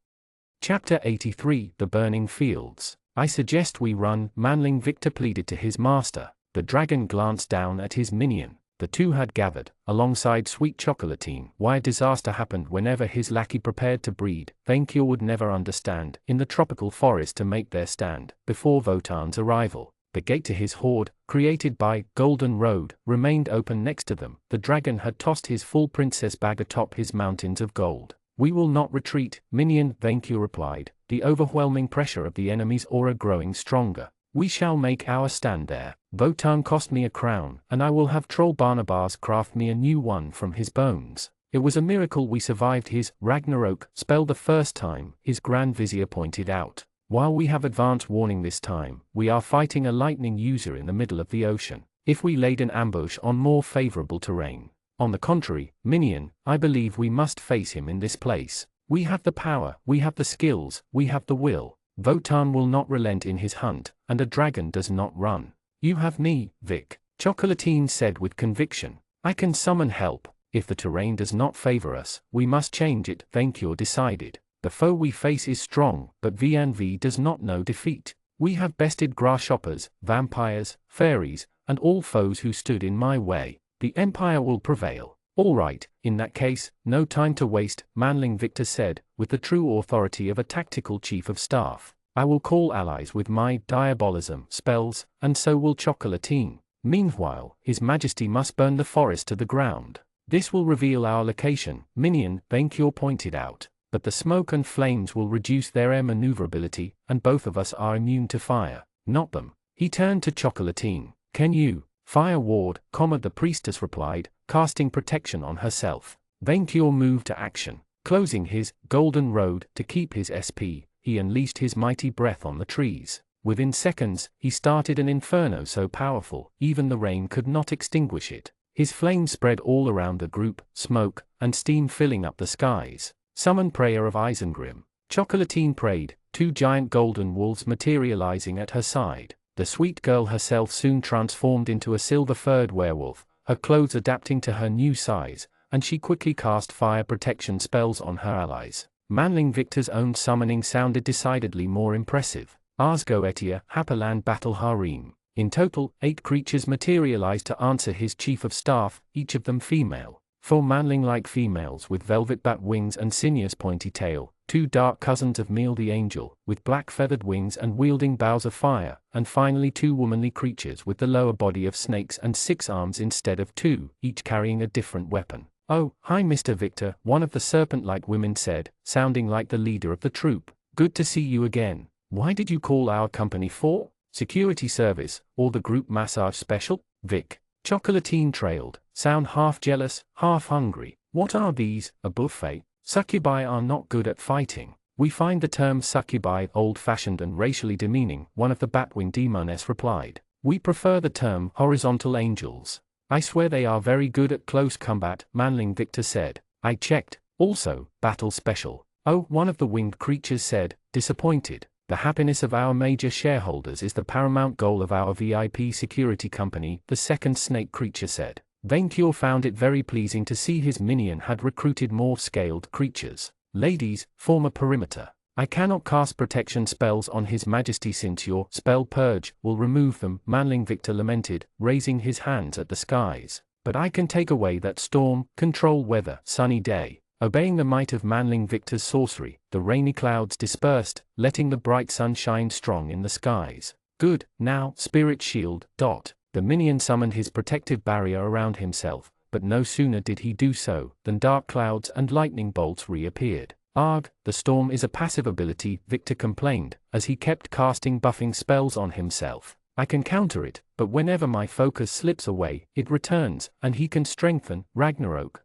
Chapter 83 The Burning Fields. I suggest we run, Manling Victor pleaded to his master. The dragon glanced down at his minion. The two had gathered, alongside Sweet Chocolatine. Why disaster happened whenever his lackey prepared to breed, Venkior would never understand, in the tropical forest to make their stand, before Votan's arrival. The gate to his hoard, created by Golden Road, remained open next to them. The dragon had tossed his full princess bag atop his mountains of gold. We will not retreat, minion, Venkior replied, the overwhelming pressure of the enemy's aura growing stronger. We shall make our stand there. Votan cost me a crown, and I will have Troll Barnabas craft me a new one from his bones. It was a miracle we survived his Ragnarok spell the first time, his Grand Vizier pointed out. While we have advance warning this time, we are fighting a lightning user in the middle of the ocean. If we laid an ambush on more favorable terrain. On the contrary, minion, I believe we must face him in this place. We have the power, we have the skills, we have the will. Votan will not relent in his hunt, and a dragon does not run. You have me, Vic, Chocolatine said with conviction. I can summon help. If the terrain does not favor us, we must change it, Venkior decided. The foe we face is strong, but VNV does not know defeat. We have bested grasshoppers, vampires, fairies, and all foes who stood in my way. The Empire will prevail. All right, in that case, no time to waste, Manling Victor said, with the true authority of a tactical chief of staff. I will call allies with my diabolism spells, and so will Chocolatine. Meanwhile, His Majesty must burn the forest to the ground. This will reveal our location, minion, Venkior pointed out. But the smoke and flames will reduce their air maneuverability, and both of us are immune to fire. Not them. He turned to Chocolatine. Can you? Fire ward, the priestess replied, casting protection on herself. Venkior moved to action. Closing his Golden Road to keep his SP, he unleashed his mighty breath on the trees. Within seconds, he started an inferno so powerful, even the rain could not extinguish it. His flames spread all around the group, smoke and steam filling up the skies. Summon Prayer of Isengrim. Chocolatine prayed, two giant golden wolves materializing at her side. The sweet girl herself soon transformed into a silver-furred werewolf, her clothes adapting to her new size, and she quickly cast fire protection spells on her allies. Manling Victor's own summoning sounded decidedly more impressive. Arsgoetia, Hapaland Battle Harem. In total, 8 creatures materialized to answer his chief of staff, each of them female. 4 manling-like females with velvet bat wings and sinuous pointy tail, 2 dark cousins of Meal the Angel, with black feathered wings and wielding boughs of fire, and finally 2 womanly creatures with the lower body of snakes and 6 arms instead of 2, each carrying a different weapon. Oh, hi Mr. Victor, one of the serpent-like women said, sounding like the leader of the troop. Good to see you again. Why did you call our company for? Security service, or the group massage special? Vic. Chocolatine trailed, sound half jealous, half hungry. What are these, a buffet? Succubi are not good at fighting. We find the term succubi old-fashioned and racially demeaning, one of the Batwing demoness replied. We prefer the term horizontal angels. I swear they are very good at close combat, Manling Victor said. I checked. Also, battle special. Oh, one of the winged creatures said, disappointed. The happiness of our major shareholders is the paramount goal of our VIP security company, the second snake creature said. Vainqueur found it very pleasing to see his minion had recruited more scaled creatures. Ladies, form a perimeter. I cannot cast protection spells on His Majesty since your spell purge will remove them, Manling Victor lamented, raising his hands at the skies. But I can take away that storm, control weather, sunny day. Obeying the might of Manling Victor's sorcery, the rainy clouds dispersed, letting the bright sun shine strong in the skies. Good, now, Spirit Shield. The minion summoned his protective barrier around himself, but no sooner did he do so, than dark clouds and lightning bolts reappeared. Arg, the storm is a passive ability, Victor complained, as he kept casting buffing spells on himself. I can counter it, but whenever my focus slips away, it returns, and he can strengthen, Ragnarok.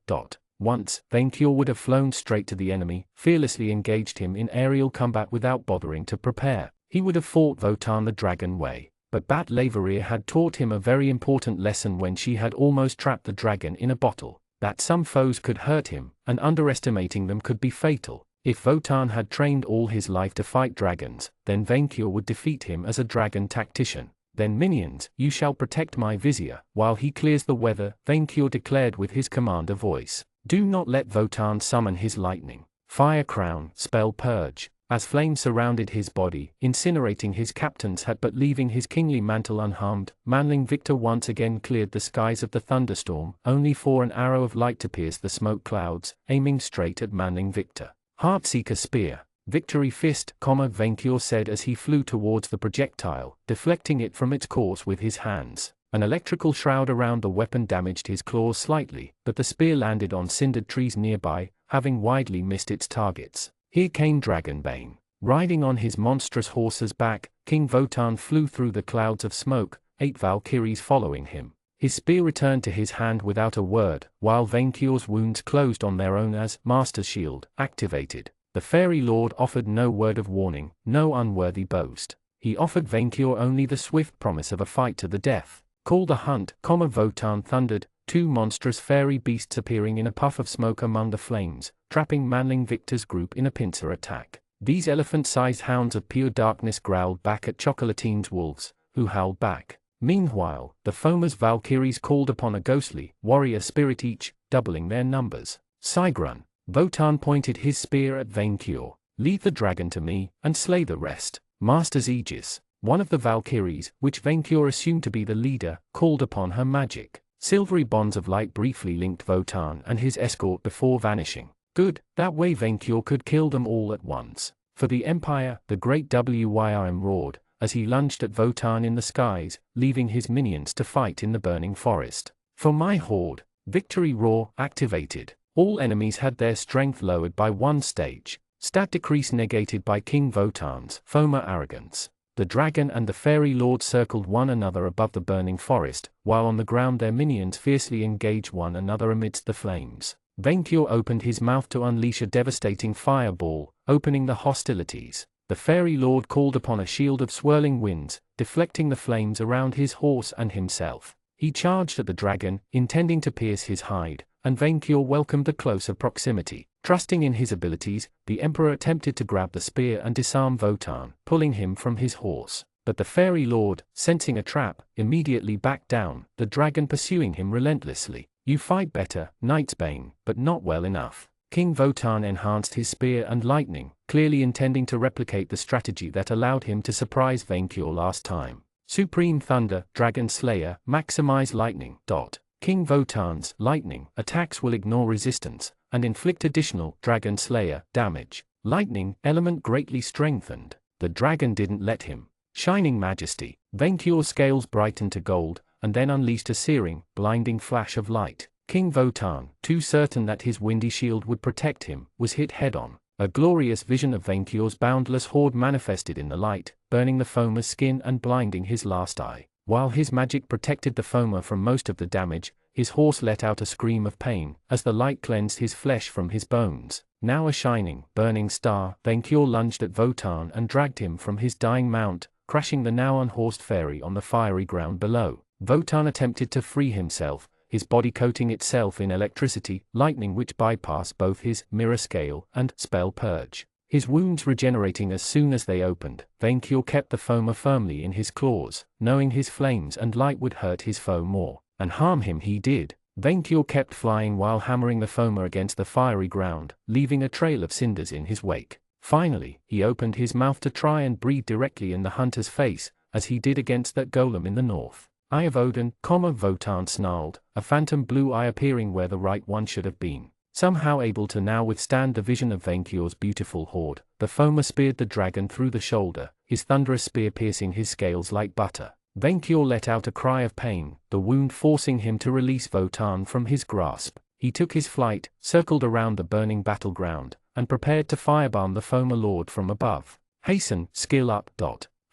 Once, Vainqueur would have flown straight to the enemy, fearlessly engaged him in aerial combat without bothering to prepare. He would have fought Votan the dragon way. But Bat Laveria had taught him a very important lesson when she had almost trapped the dragon in a bottle, that some foes could hurt him, and underestimating them could be fatal. If Votan had trained all his life to fight dragons, then Vainqueur would defeat him as a dragon tactician. Then minions, you shall protect my vizier, while he clears the weather, Vainqueur declared with his commander voice. Do not let Votan summon his lightning. Fire crown, spell purge. As flames surrounded his body, incinerating his captain's hat but leaving his kingly mantle unharmed, Manling Victor once again cleared the skies of the thunderstorm, only for an arrow of light to pierce the smoke clouds, aiming straight at Manling Victor. Heartseeker spear. Victory fist, Vainqueur said as he flew towards the projectile, deflecting it from its course with his hands. An electrical shroud around the weapon damaged his claws slightly, but the spear landed on cindered trees nearby, having widely missed its targets. Here came Dragonbane. Riding on his monstrous horse's back, King Votan flew through the clouds of smoke, 8 Valkyries following him. His spear returned to his hand without a word, while Vainqueur's wounds closed on their own as Master's Shield activated. The Fairy Lord offered no word of warning, no unworthy boast. He offered Vainqueur only the swift promise of a fight to the death. Call the hunt, Votan thundered, 2 monstrous fairy beasts appearing in a puff of smoke among the flames, trapping Manling Victor's group in a pincer attack. These elephant-sized hounds of pure darkness growled back at Chocolatine's wolves, who howled back. Meanwhile, the Foma's Valkyries called upon a ghostly, warrior spirit each, doubling their numbers. Sigrun. Votan pointed his spear at Vainqueur. Leave the dragon to me, and slay the rest. Master's Aegis. One of the Valkyries, which Vainqueur assumed to be the leader, called upon her magic. Silvery bonds of light briefly linked Votan and his escort before vanishing. Good, that way Vainqueur could kill them all at once. For the Empire, the great Wyrm roared, as he lunged at Votan in the skies, leaving his minions to fight in the burning forest. For my horde, Victory Roar activated. All enemies had their strength lowered by 1 stage. Stat decrease negated by King Votan's Foma arrogance. The dragon and the fairy lord circled one another above the burning forest, while on the ground their minions fiercely engaged one another amidst the flames. Vainqueur opened his mouth to unleash a devastating fireball, opening the hostilities. The fairy lord called upon a shield of swirling winds, deflecting the flames around his horse and himself. He charged at the dragon, intending to pierce his hide, and Vainqueur welcomed the closer proximity. Trusting in his abilities, the emperor attempted to grab the spear and disarm Votan, pulling him from his horse. But the fairy lord, sensing a trap, immediately backed down, the dragon pursuing him relentlessly. You fight better, Knight's Bane, but not well enough. King Votan enhanced his spear and lightning, clearly intending to replicate the strategy that allowed him to surprise Vainqueur last time. Supreme Thunder, Dragon Slayer, maximize lightning. King Votan's lightning attacks will ignore resistance, and inflict additional Dragon Slayer damage. Lightning element greatly strengthened. The dragon didn't let him. Shining Majesty. Vainqueur's scales brightened to gold, and then unleashed a searing, blinding flash of light. King Votan, too certain that his windy shield would protect him, was hit head-on. A glorious vision of Vainqueur's boundless horde manifested in the light, burning the Foma's skin and blinding his last eye. While his magic protected the Foma from most of the damage, his horse let out a scream of pain, as the light cleansed his flesh from his bones. Now a shining, burning star, Vainqueur lunged at Votan and dragged him from his dying mount, crashing the now unhorsed fairy on the fiery ground below. Votan attempted to free himself, his body coating itself in electricity, lightning which bypassed both his mirror scale and spell purge. his wounds regenerating as soon as they opened. Vainqueur kept the Foma firmly in his claws, knowing his flames and light would hurt his foe more, and harm him he did. Vainqueur kept flying while hammering the Foma against the fiery ground, leaving a trail of cinders in his wake. Finally, he opened his mouth to try and breathe directly in the hunter's face, as he did against that golem in the north. Eye of Odin, Wotan snarled, a phantom blue eye appearing where the right one should have been. Somehow able to now withstand the vision of Vainqueur's beautiful horde, the Foma speared the dragon through the shoulder, his thunderous spear piercing his scales like butter. Vainqueur let out a cry of pain, the wound forcing him to release Wotan from his grasp. He took his flight, circled around the burning battleground, and prepared to firebomb the Foma lord from above. Hasten, skill up.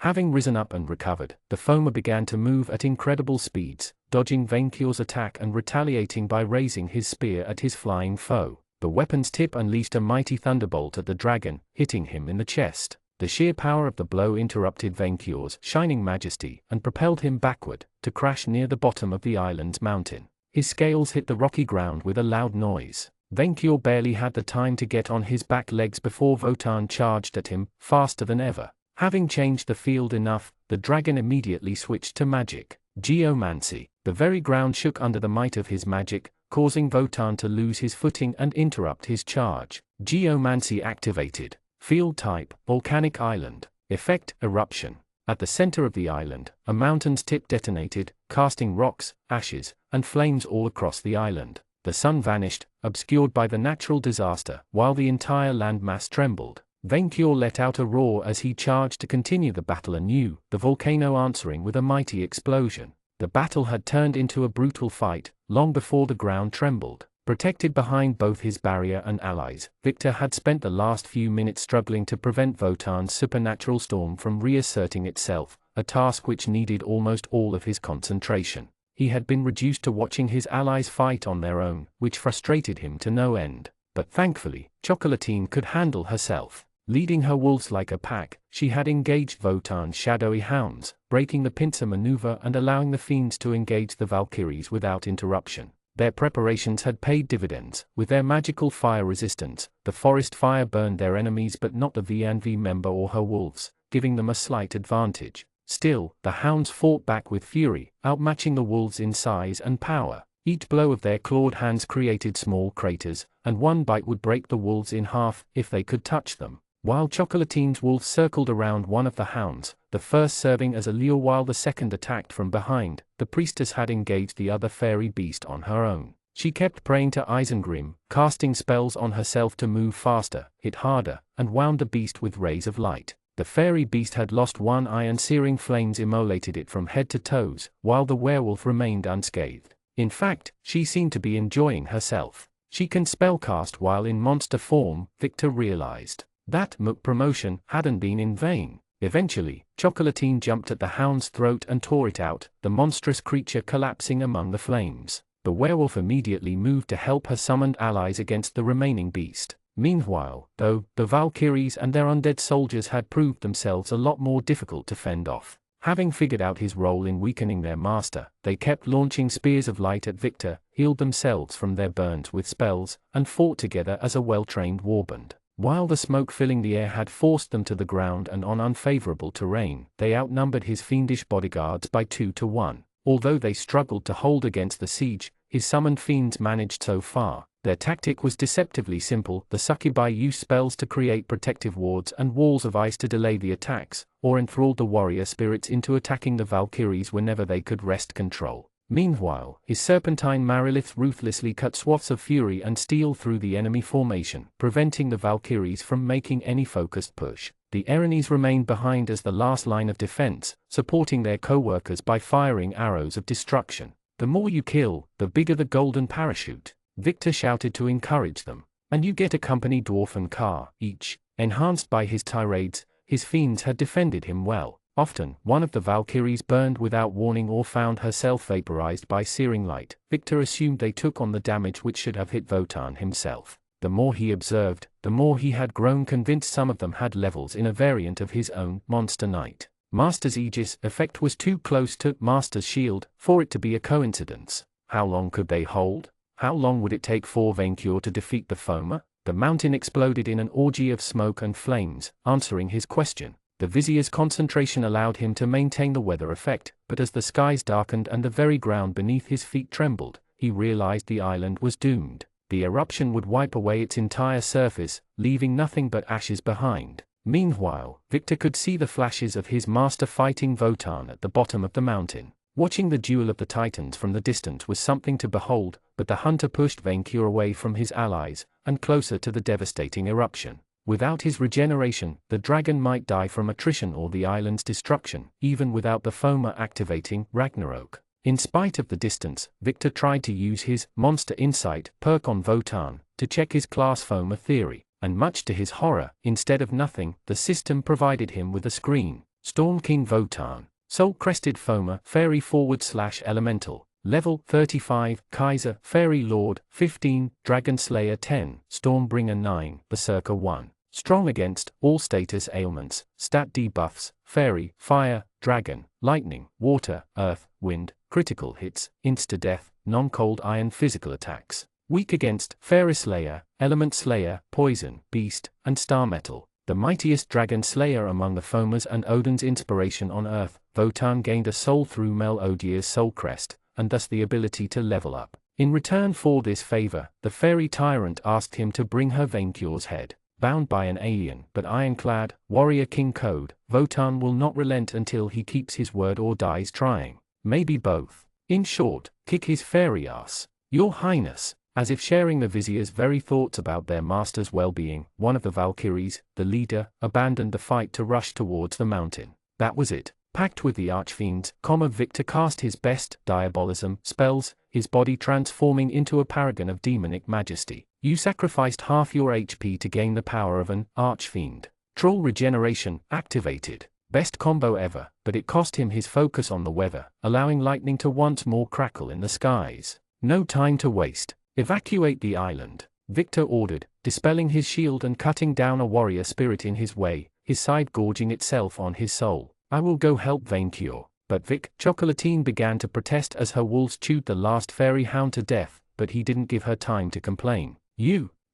Having risen up and recovered, the Foma began to move at incredible speeds, dodging Vainqueur's attack and retaliating by raising his spear at his flying foe. The weapon's tip unleashed a mighty thunderbolt at the dragon, hitting him in the chest. The sheer power of the blow interrupted Vainqueur's shining majesty and propelled him backward, to crash near the bottom of the island's mountain. His scales hit the rocky ground with a loud noise. Vainqueur barely had the time to get on his back legs before Wotan charged at him, faster than ever. Having changed the field enough, the dragon immediately switched to magic. Geomancy. The very ground shook under the might of his magic, causing Wotan to lose his footing and interrupt his charge. Geomancy activated. Field type, volcanic island. Effect, eruption. At the center of the island, a mountain's tip detonated, casting rocks, ashes, and flames all across the island. The sun vanished, obscured by the natural disaster, while the entire landmass trembled. Vainqueur let out a roar as he charged to continue the battle anew, the volcano answering with a mighty explosion. The battle had turned into a brutal fight, long before the ground trembled. Protected behind both his barrier and allies, Victor had spent the last few minutes struggling to prevent Wotan's supernatural storm from reasserting itself, a task which needed almost all of his concentration. He had been reduced to watching his allies fight on their own, which frustrated him to no end. But thankfully, Chocolatine could handle herself. Leading her wolves like a pack, she had engaged Wotan's shadowy hounds, breaking the pincer maneuver and allowing the fiends to engage the Valkyries without interruption. Their preparations had paid dividends. With their magical fire resistance, the forest fire burned their enemies but not the VNV member or her wolves, giving them a slight advantage. Still, the hounds fought back with fury, outmatching the wolves in size and power. Each blow of their clawed hands created small craters, and one bite would break the wolves in half if they could touch them. While Chocolatine's wolf circled around one of the hounds, the first serving as a lure while the second attacked from behind, the priestess had engaged the other fairy beast on her own. She kept praying to Isengrim, casting spells on herself to move faster, hit harder, and wound the beast with rays of light. The fairy beast had lost one eye and searing flames immolated it from head to toes, while the werewolf remained unscathed. In fact, she seemed to be enjoying herself. She can spellcast while in monster form, Victor realized. That promotion hadn't been in vain. Eventually, Chocolatine jumped at the hound's throat and tore it out, the monstrous creature collapsing among the flames. The werewolf immediately moved to help her summoned allies against the remaining beast. Meanwhile, though, the Valkyries and their undead soldiers had proved themselves a lot more difficult to fend off. Having figured out his role in weakening their master, they kept launching spears of light at Victor, healed themselves from their burns with spells, and fought together as a well-trained warband. While the smoke filling the air had forced them to the ground and on unfavorable terrain, they outnumbered his fiendish bodyguards by 2 to 1. Although they struggled to hold against the siege, his summoned fiends managed so far. Their tactic was deceptively simple. The succubi used spells to create protective wards and walls of ice to delay the attacks, or enthralled the warrior spirits into attacking the Valkyries whenever they could wrest control. Meanwhile, his serpentine Marilith ruthlessly cut swaths of fury and steel through the enemy formation, preventing the Valkyries from making any focused push. The Erinyes remained behind as the last line of defense, supporting their co-workers by firing arrows of destruction. The more you kill, the bigger the golden parachute, Victor shouted to encourage them. And you get a company dwarfen car, each. Enhanced by his tirades, his fiends had defended him well. Often, one of the Valkyries burned without warning or found herself vaporized by searing light. Victor assumed they took on the damage which should have hit Wotan himself. The more he observed, the more he had grown convinced some of them had levels in a variant of his own Monster Knight. Master's Aegis effect was too close to Master's Shield for it to be a coincidence. How long could they hold? How long would it take for Vainqueur to defeat the Foma? The mountain exploded in an orgy of smoke and flames, answering his question. The vizier's concentration allowed him to maintain the weather effect, but as the skies darkened and the very ground beneath his feet trembled, he realized the island was doomed. The eruption would wipe away its entire surface, leaving nothing but ashes behind. Meanwhile, Victor could see the flashes of his master fighting Wotan at the bottom of the mountain. Watching the duel of the titans from the distance was something to behold, but the hunter pushed Vainkyur away from his allies, and closer to the devastating eruption. Without his regeneration, the dragon might die from attrition or the island's destruction, even without the Foma activating Ragnarok. In spite of the distance, Victor tried to use his Monster Insight perk on Wotan to check his class Foma theory, and much to his horror, instead of nothing, the system provided him with a screen. Storm King Wotan, Soul-Crested Foma, Fairy / Elemental, Level 35, Kaiser, Fairy Lord 15, Dragon Slayer 10, Stormbringer 9, Berserker 1. Strong against all status ailments, stat debuffs, fairy, fire, dragon, lightning, water, earth, wind, critical hits, insta-death, non-cold iron physical attacks. Weak against fairy slayer, element slayer, poison, beast, and star metal. The mightiest dragon slayer among the Fomas and Odin's inspiration on earth, Wotan gained a soul through Melodier's soul crest, and thus the ability to level up. In return for this favor, the fairy tyrant asked him to bring her Vainkyur's head. Bound by an alien but ironclad warrior king code, Wotan will not relent until he keeps his word or dies trying. Maybe both. In short, kick his fairy ass. Your Highness. As if sharing the vizier's very thoughts about their master's well-being, one of the Valkyries, the leader, abandoned the fight to rush towards the mountain. That was it. Packed with the archfiends, Victor cast his best diabolism spells, his body transforming into a paragon of demonic majesty. You sacrificed half your HP to gain the power of an archfiend. Troll regeneration activated. Best combo ever, but it cost him his focus on the weather, allowing lightning to once more crackle in the skies. No time to waste. Evacuate the island, Victor ordered, dispelling his shield and cutting down a warrior spirit in his way, his side gorging itself on his soul. I will go help Vainkyur. But Chocolatine began to protest as her wolves chewed the last fairy hound to death, but he didn't give her time to complain.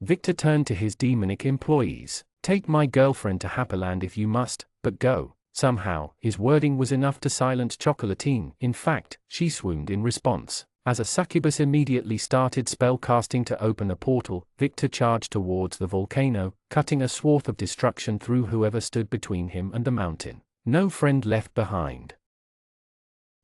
Victor turned to his demonic employees. Take my girlfriend to Happyland if you must, but go. Somehow, his wording was enough to silence Chocolatine. In fact, she swooned in response. As a succubus immediately started spellcasting to open a portal, Victor charged towards the volcano, cutting a swath of destruction through whoever stood between him and the mountain. No friend left behind.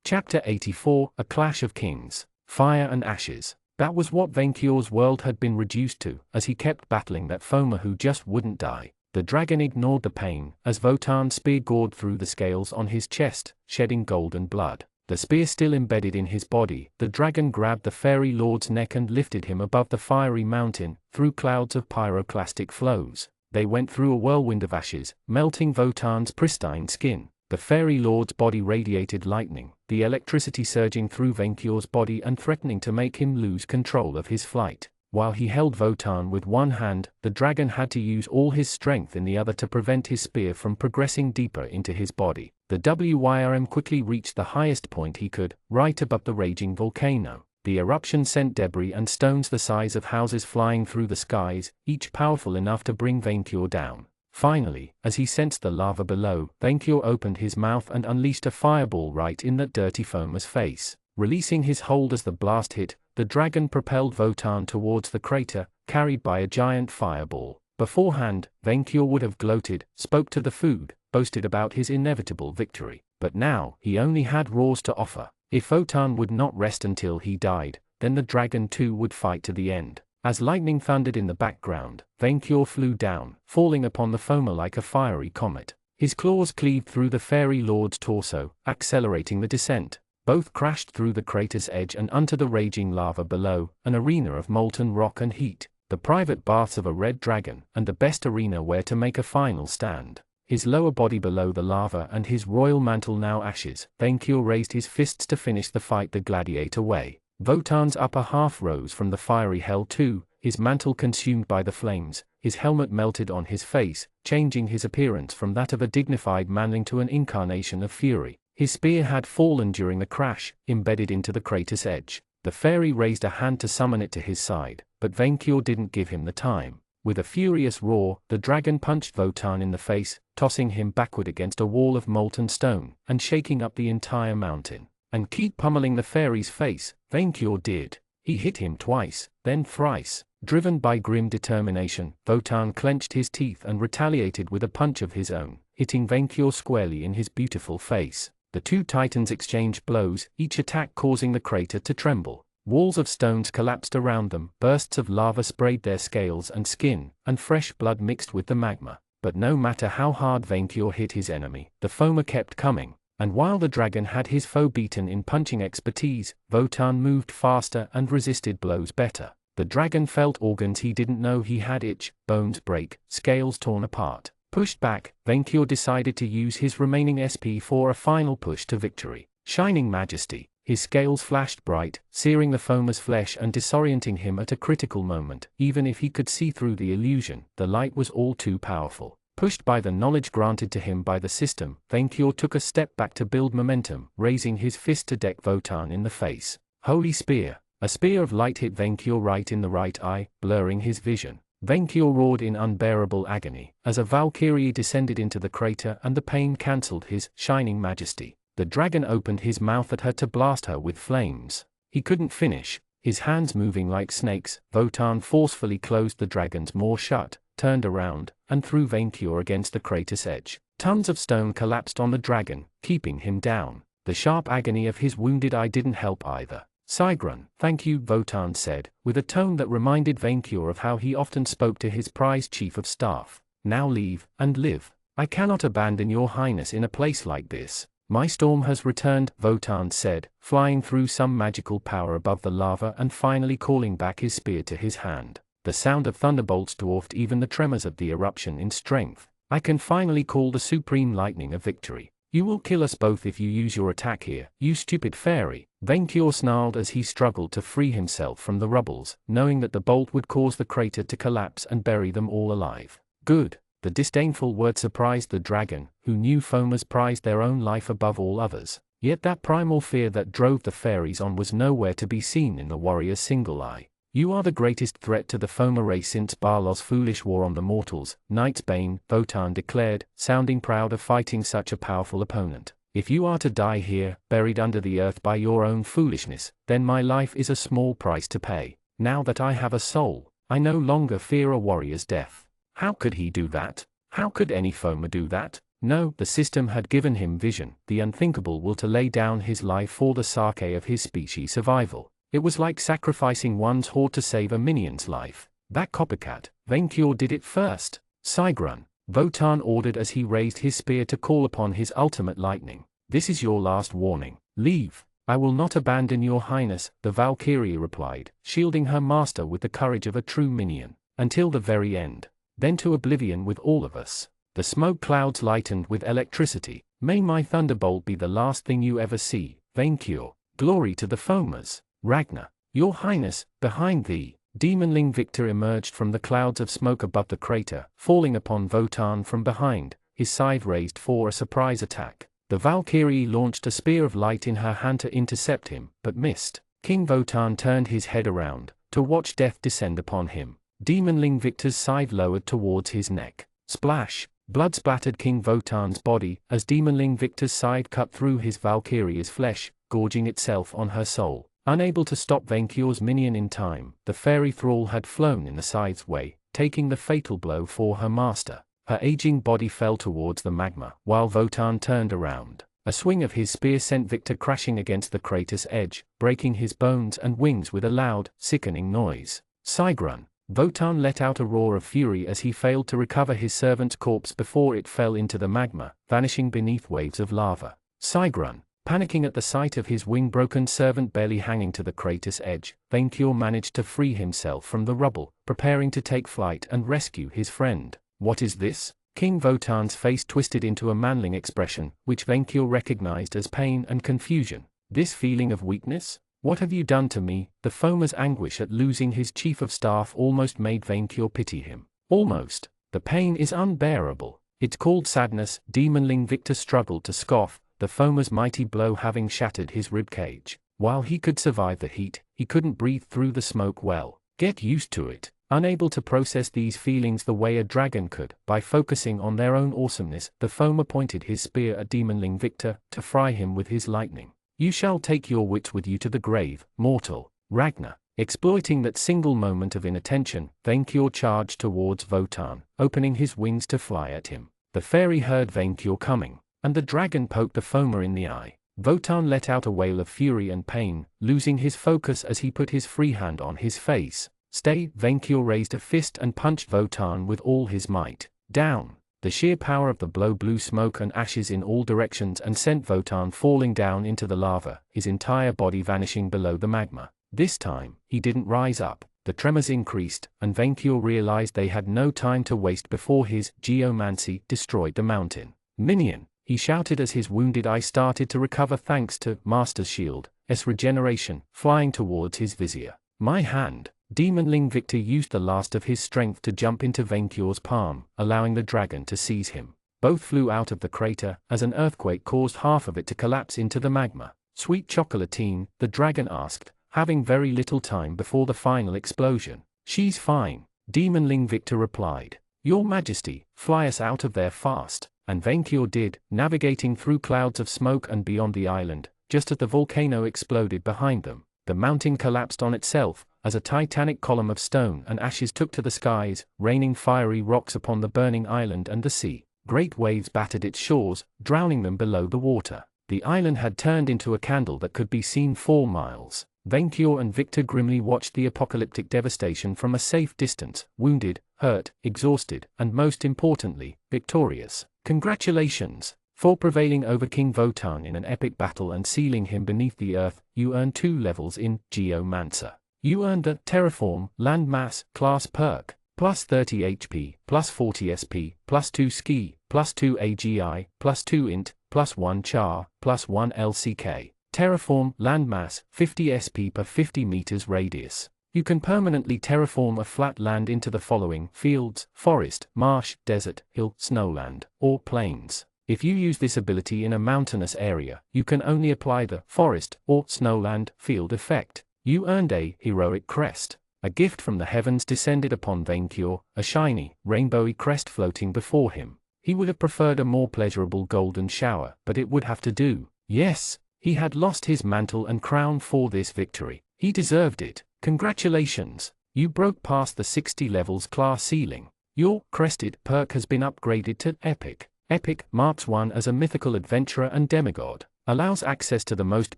Chapter 84, A Clash of Kings. Fire and Ashes. That was what Vainkyur's world had been reduced to, as he kept battling that Foma who just wouldn't die. The dragon ignored the pain, as Wotan's spear gored through the scales on his chest, shedding golden blood. The spear still embedded in his body, the dragon grabbed the fairy lord's neck and lifted him above the fiery mountain, through clouds of pyroclastic flows. They went through a whirlwind of ashes, melting Wotan's pristine skin. The fairy lord's body radiated lightning, the electricity surging through Vainkyur's body and threatening to make him lose control of his flight. While he held Wotan with one hand, the dragon had to use all his strength in the other to prevent his spear from progressing deeper into his body. The WYRM quickly reached the highest point he could, right above the raging volcano. The eruption sent debris and stones the size of houses flying through the skies, each powerful enough to bring Vainkyur down. Finally, as he sensed the lava below, Vainkyur opened his mouth and unleashed a fireball right in that dirty Foma's face. Releasing his hold as the blast hit, the dragon propelled Wotan towards the crater, carried by a giant fireball. Beforehand, Vainkyur would have gloated, spoke to the food, boasted about his inevitable victory. But now, he only had roars to offer. If Wotan would not rest until he died, then the dragon too would fight to the end. As lightning thundered in the background, Vainkyur flew down, falling upon the Foma like a fiery comet. His claws cleaved through the fairy lord's torso, accelerating the descent. Both crashed through the crater's edge and onto the raging lava below, an arena of molten rock and heat, the private baths of a red dragon, and the best arena where to make a final stand. His lower body below the lava and his royal mantle now ashes, Vainkyur raised his fists to finish the fight the gladiator way. Wotan's upper half rose from the fiery hell too, his mantle consumed by the flames, his helmet melted on his face, changing his appearance from that of a dignified manling to an incarnation of fury. His spear had fallen during the crash, embedded into the crater's edge. The fairy raised a hand to summon it to his side, but Vainkyur didn't give him the time. With a furious roar, the dragon punched Wotan in the face, tossing him backward against a wall of molten stone, and shaking up the entire mountain. And keep pummeling the fairy's face, Vainkyur did. He hit him twice, then thrice. Driven by grim determination, Wotan clenched his teeth and retaliated with a punch of his own, hitting Vainkyur squarely in his beautiful face. The two titans exchanged blows, each attack causing the crater to tremble. Walls of stones collapsed around them, bursts of lava sprayed their scales and skin, and fresh blood mixed with the magma. But no matter how hard Vainkyur hit his enemy, the foamer kept coming. And while the dragon had his foe beaten in punching expertise, Wotan moved faster and resisted blows better. The dragon felt organs he didn't know he had itch, bones break, scales torn apart. Pushed back, Vainkyur decided to use his remaining SP for a final push to victory. Shining Majesty. His scales flashed bright, searing the foamer's flesh and disorienting him at a critical moment. Even if he could see through the illusion, the light was all too powerful. Pushed by the knowledge granted to him by the system, Vainkyur took a step back to build momentum, raising his fist to deck Wotan in the face. Holy Spear. A spear of light hit Vainkyur right in the right eye, blurring his vision. Vainkyur roared in unbearable agony, as a Valkyrie descended into the crater and the pain cancelled his Shining Majesty. The dragon opened his mouth at her to blast her with flames. He couldn't finish. His hands moving like snakes, Wotan forcefully closed the dragon's maw shut, turned around, and threw Vainkyur against the crater's edge. Tons of stone collapsed on the dragon, keeping him down. The sharp agony of his wounded eye didn't help either. Sigrun, thank you, Wotan said, with a tone that reminded Vainkyur of how he often spoke to his prized chief of staff. Now leave, and live. I cannot abandon your highness in a place like this. My storm has returned, Wotan said, flying through some magical power above the lava and finally calling back his spear to his hand. The sound of thunderbolts dwarfed even the tremors of the eruption in strength. I can finally call the supreme lightning of victory. You will kill us both if you use your attack here, you stupid fairy. Vainkyur snarled as he struggled to free himself from the rubbles, knowing that the bolt would cause the crater to collapse and bury them all alive. Good. The disdainful word surprised the dragon, who knew foamers prized their own life above all others. Yet that primal fear that drove the fairies on was nowhere to be seen in the warrior's single eye. You are the greatest threat to the foamer race since Barlow's foolish war on the mortals, Knight's Bane, Wotan declared, sounding proud of fighting such a powerful opponent. If you are to die here, buried under the earth by your own foolishness, then my life is a small price to pay. Now that I have a soul, I no longer fear a warrior's death. How could he do that? How could any foamer do that? No, the system had given him vision, the unthinkable will to lay down his life for the sake of his species' survival. It was like sacrificing one's horde to save a minion's life. That copycat, Vainkyur did it first. Sigrun, Wotan ordered as he raised his spear to call upon his ultimate lightning. This is your last warning. Leave. I will not abandon your highness, the Valkyrie replied, shielding her master with the courage of a true minion. Until the very end. Then to oblivion with all of us. The smoke clouds lightened with electricity. May my thunderbolt be the last thing you ever see, Vainkyur. Glory to the foamers. Ragnar, your highness, behind thee. Demonling Victor emerged from the clouds of smoke above the crater, falling upon Wotan from behind, his scythe raised for a surprise attack. The Valkyrie launched a spear of light in her hand to intercept him, but missed. King Wotan turned his head around, to watch death descend upon him. Demonling Victor's scythe lowered towards his neck. Splash! Blood splattered King Wotan's body, as Demonling Victor's scythe cut through his Valkyrie's flesh, gorging itself on her soul. Unable to stop Vainkyur's minion in time, the fairy thrall had flown in the scythe's way, taking the fatal blow for her master. Her aging body fell towards the magma, while Wotan turned around. A swing of his spear sent Victor crashing against the crater's edge, breaking his bones and wings with a loud, sickening noise. Sigrun. Wotan let out a roar of fury as he failed to recover his servant's corpse before it fell into the magma, vanishing beneath waves of lava. Sigrun. Panicking at the sight of his wing-broken servant barely hanging to the crater's edge, Vainkyur managed to free himself from the rubble, preparing to take flight and rescue his friend. What is this? King Wotan's face twisted into a manling expression, which Vainkyur recognized as pain and confusion. This feeling of weakness? What have you done to me? The foamer's anguish at losing his chief of staff almost made Vainkyur pity him. Almost. The pain is unbearable. It's called sadness. Demonling Victor struggled to scoff, the foamer's mighty blow having shattered his ribcage. While he could survive the heat, he couldn't breathe through the smoke well. Get used to it. Unable to process these feelings the way a dragon could, by focusing on their own awesomeness, the foeman pointed his spear at demonling Victor, to fry him with his lightning. You shall take your wits with you to the grave, mortal. Ragnar. Exploiting that single moment of inattention, Vainkyur charged towards Wotan, opening his wings to fly at him. The fairy heard Vainkyur coming, and the dragon poked the foeman in the eye. Wotan let out a wail of fury and pain, losing his focus as he put his free hand on his face. Stay! Vainkyur raised a fist and punched Wotan with all his might. Down! The sheer power of the blow blew smoke and ashes in all directions and sent Wotan falling down into the lava, his entire body vanishing below the magma. This time, he didn't rise up. The tremors increased, and Vainkyur realized they had no time to waste before his geomancy destroyed the mountain. Minion! He shouted as his wounded eye started to recover thanks to Master's Shield's regeneration, flying towards his vizier. My hand! Demonling Victor used the last of his strength to jump into Vainkyur's palm, allowing the dragon to seize him. Both flew out of the crater, as an earthquake caused half of it to collapse into the magma. Sweet chocolatine, the dragon asked, having very little time before the final explosion. She's fine, Demonling Victor replied. Your Majesty, fly us out of there fast. And Vainkyur did, navigating through clouds of smoke and beyond the island. Just as the volcano exploded behind them, the mountain collapsed on itself, as a titanic column of stone and ashes took to the skies, raining fiery rocks upon the burning island and the sea. Great waves battered its shores, drowning them below the water. The island had turned into a candle that could be seen 4 miles. Vainkyur and Victor grimly watched the apocalyptic devastation from a safe distance, wounded, hurt, exhausted, and most importantly, victorious. Congratulations! For prevailing over King Wotan in an epic battle and sealing him beneath the earth, you earn 2 levels in Geomancer. You earned the Terraform Landmass class perk, plus 30 HP, plus 40 SP, plus 2 Ski, plus 2 AGI, plus 2 Int, plus 1 Char, plus 1 LCK. Terraform Landmass 50 SP per 50 meters radius. You can permanently terraform a flat land into the following fields: forest, marsh, desert, hill, snowland, or plains. If you use this ability in a mountainous area, you can only apply the forest or snowland field effect. You earned a heroic crest. A gift from the heavens descended upon Vainkyur, a shiny, rainbowy crest floating before him. He would have preferred a more pleasurable golden shower, but it would have to do. Yes, he had lost his mantle and crown for this victory. He deserved it. Congratulations! You broke past the 60 levels class ceiling. Your crested perk has been upgraded to Epic. Epic marks one as a mythical adventurer and demigod. Allows access to the most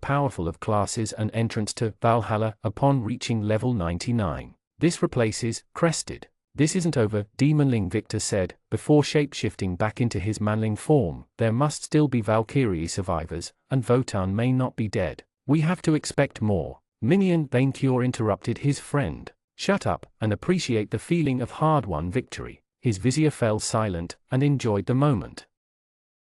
powerful of classes and entrance to Valhalla upon reaching level 99. This replaces Crested. This isn't over, Demonling Victor said, before shape-shifting back into his manling form. There must still be Valkyrie survivors, and Wotan may not be dead. We have to expect more. Minion Vainkyur interrupted his friend. Shut up, and appreciate the feeling of hard-won victory. His vizier fell silent, and enjoyed the moment.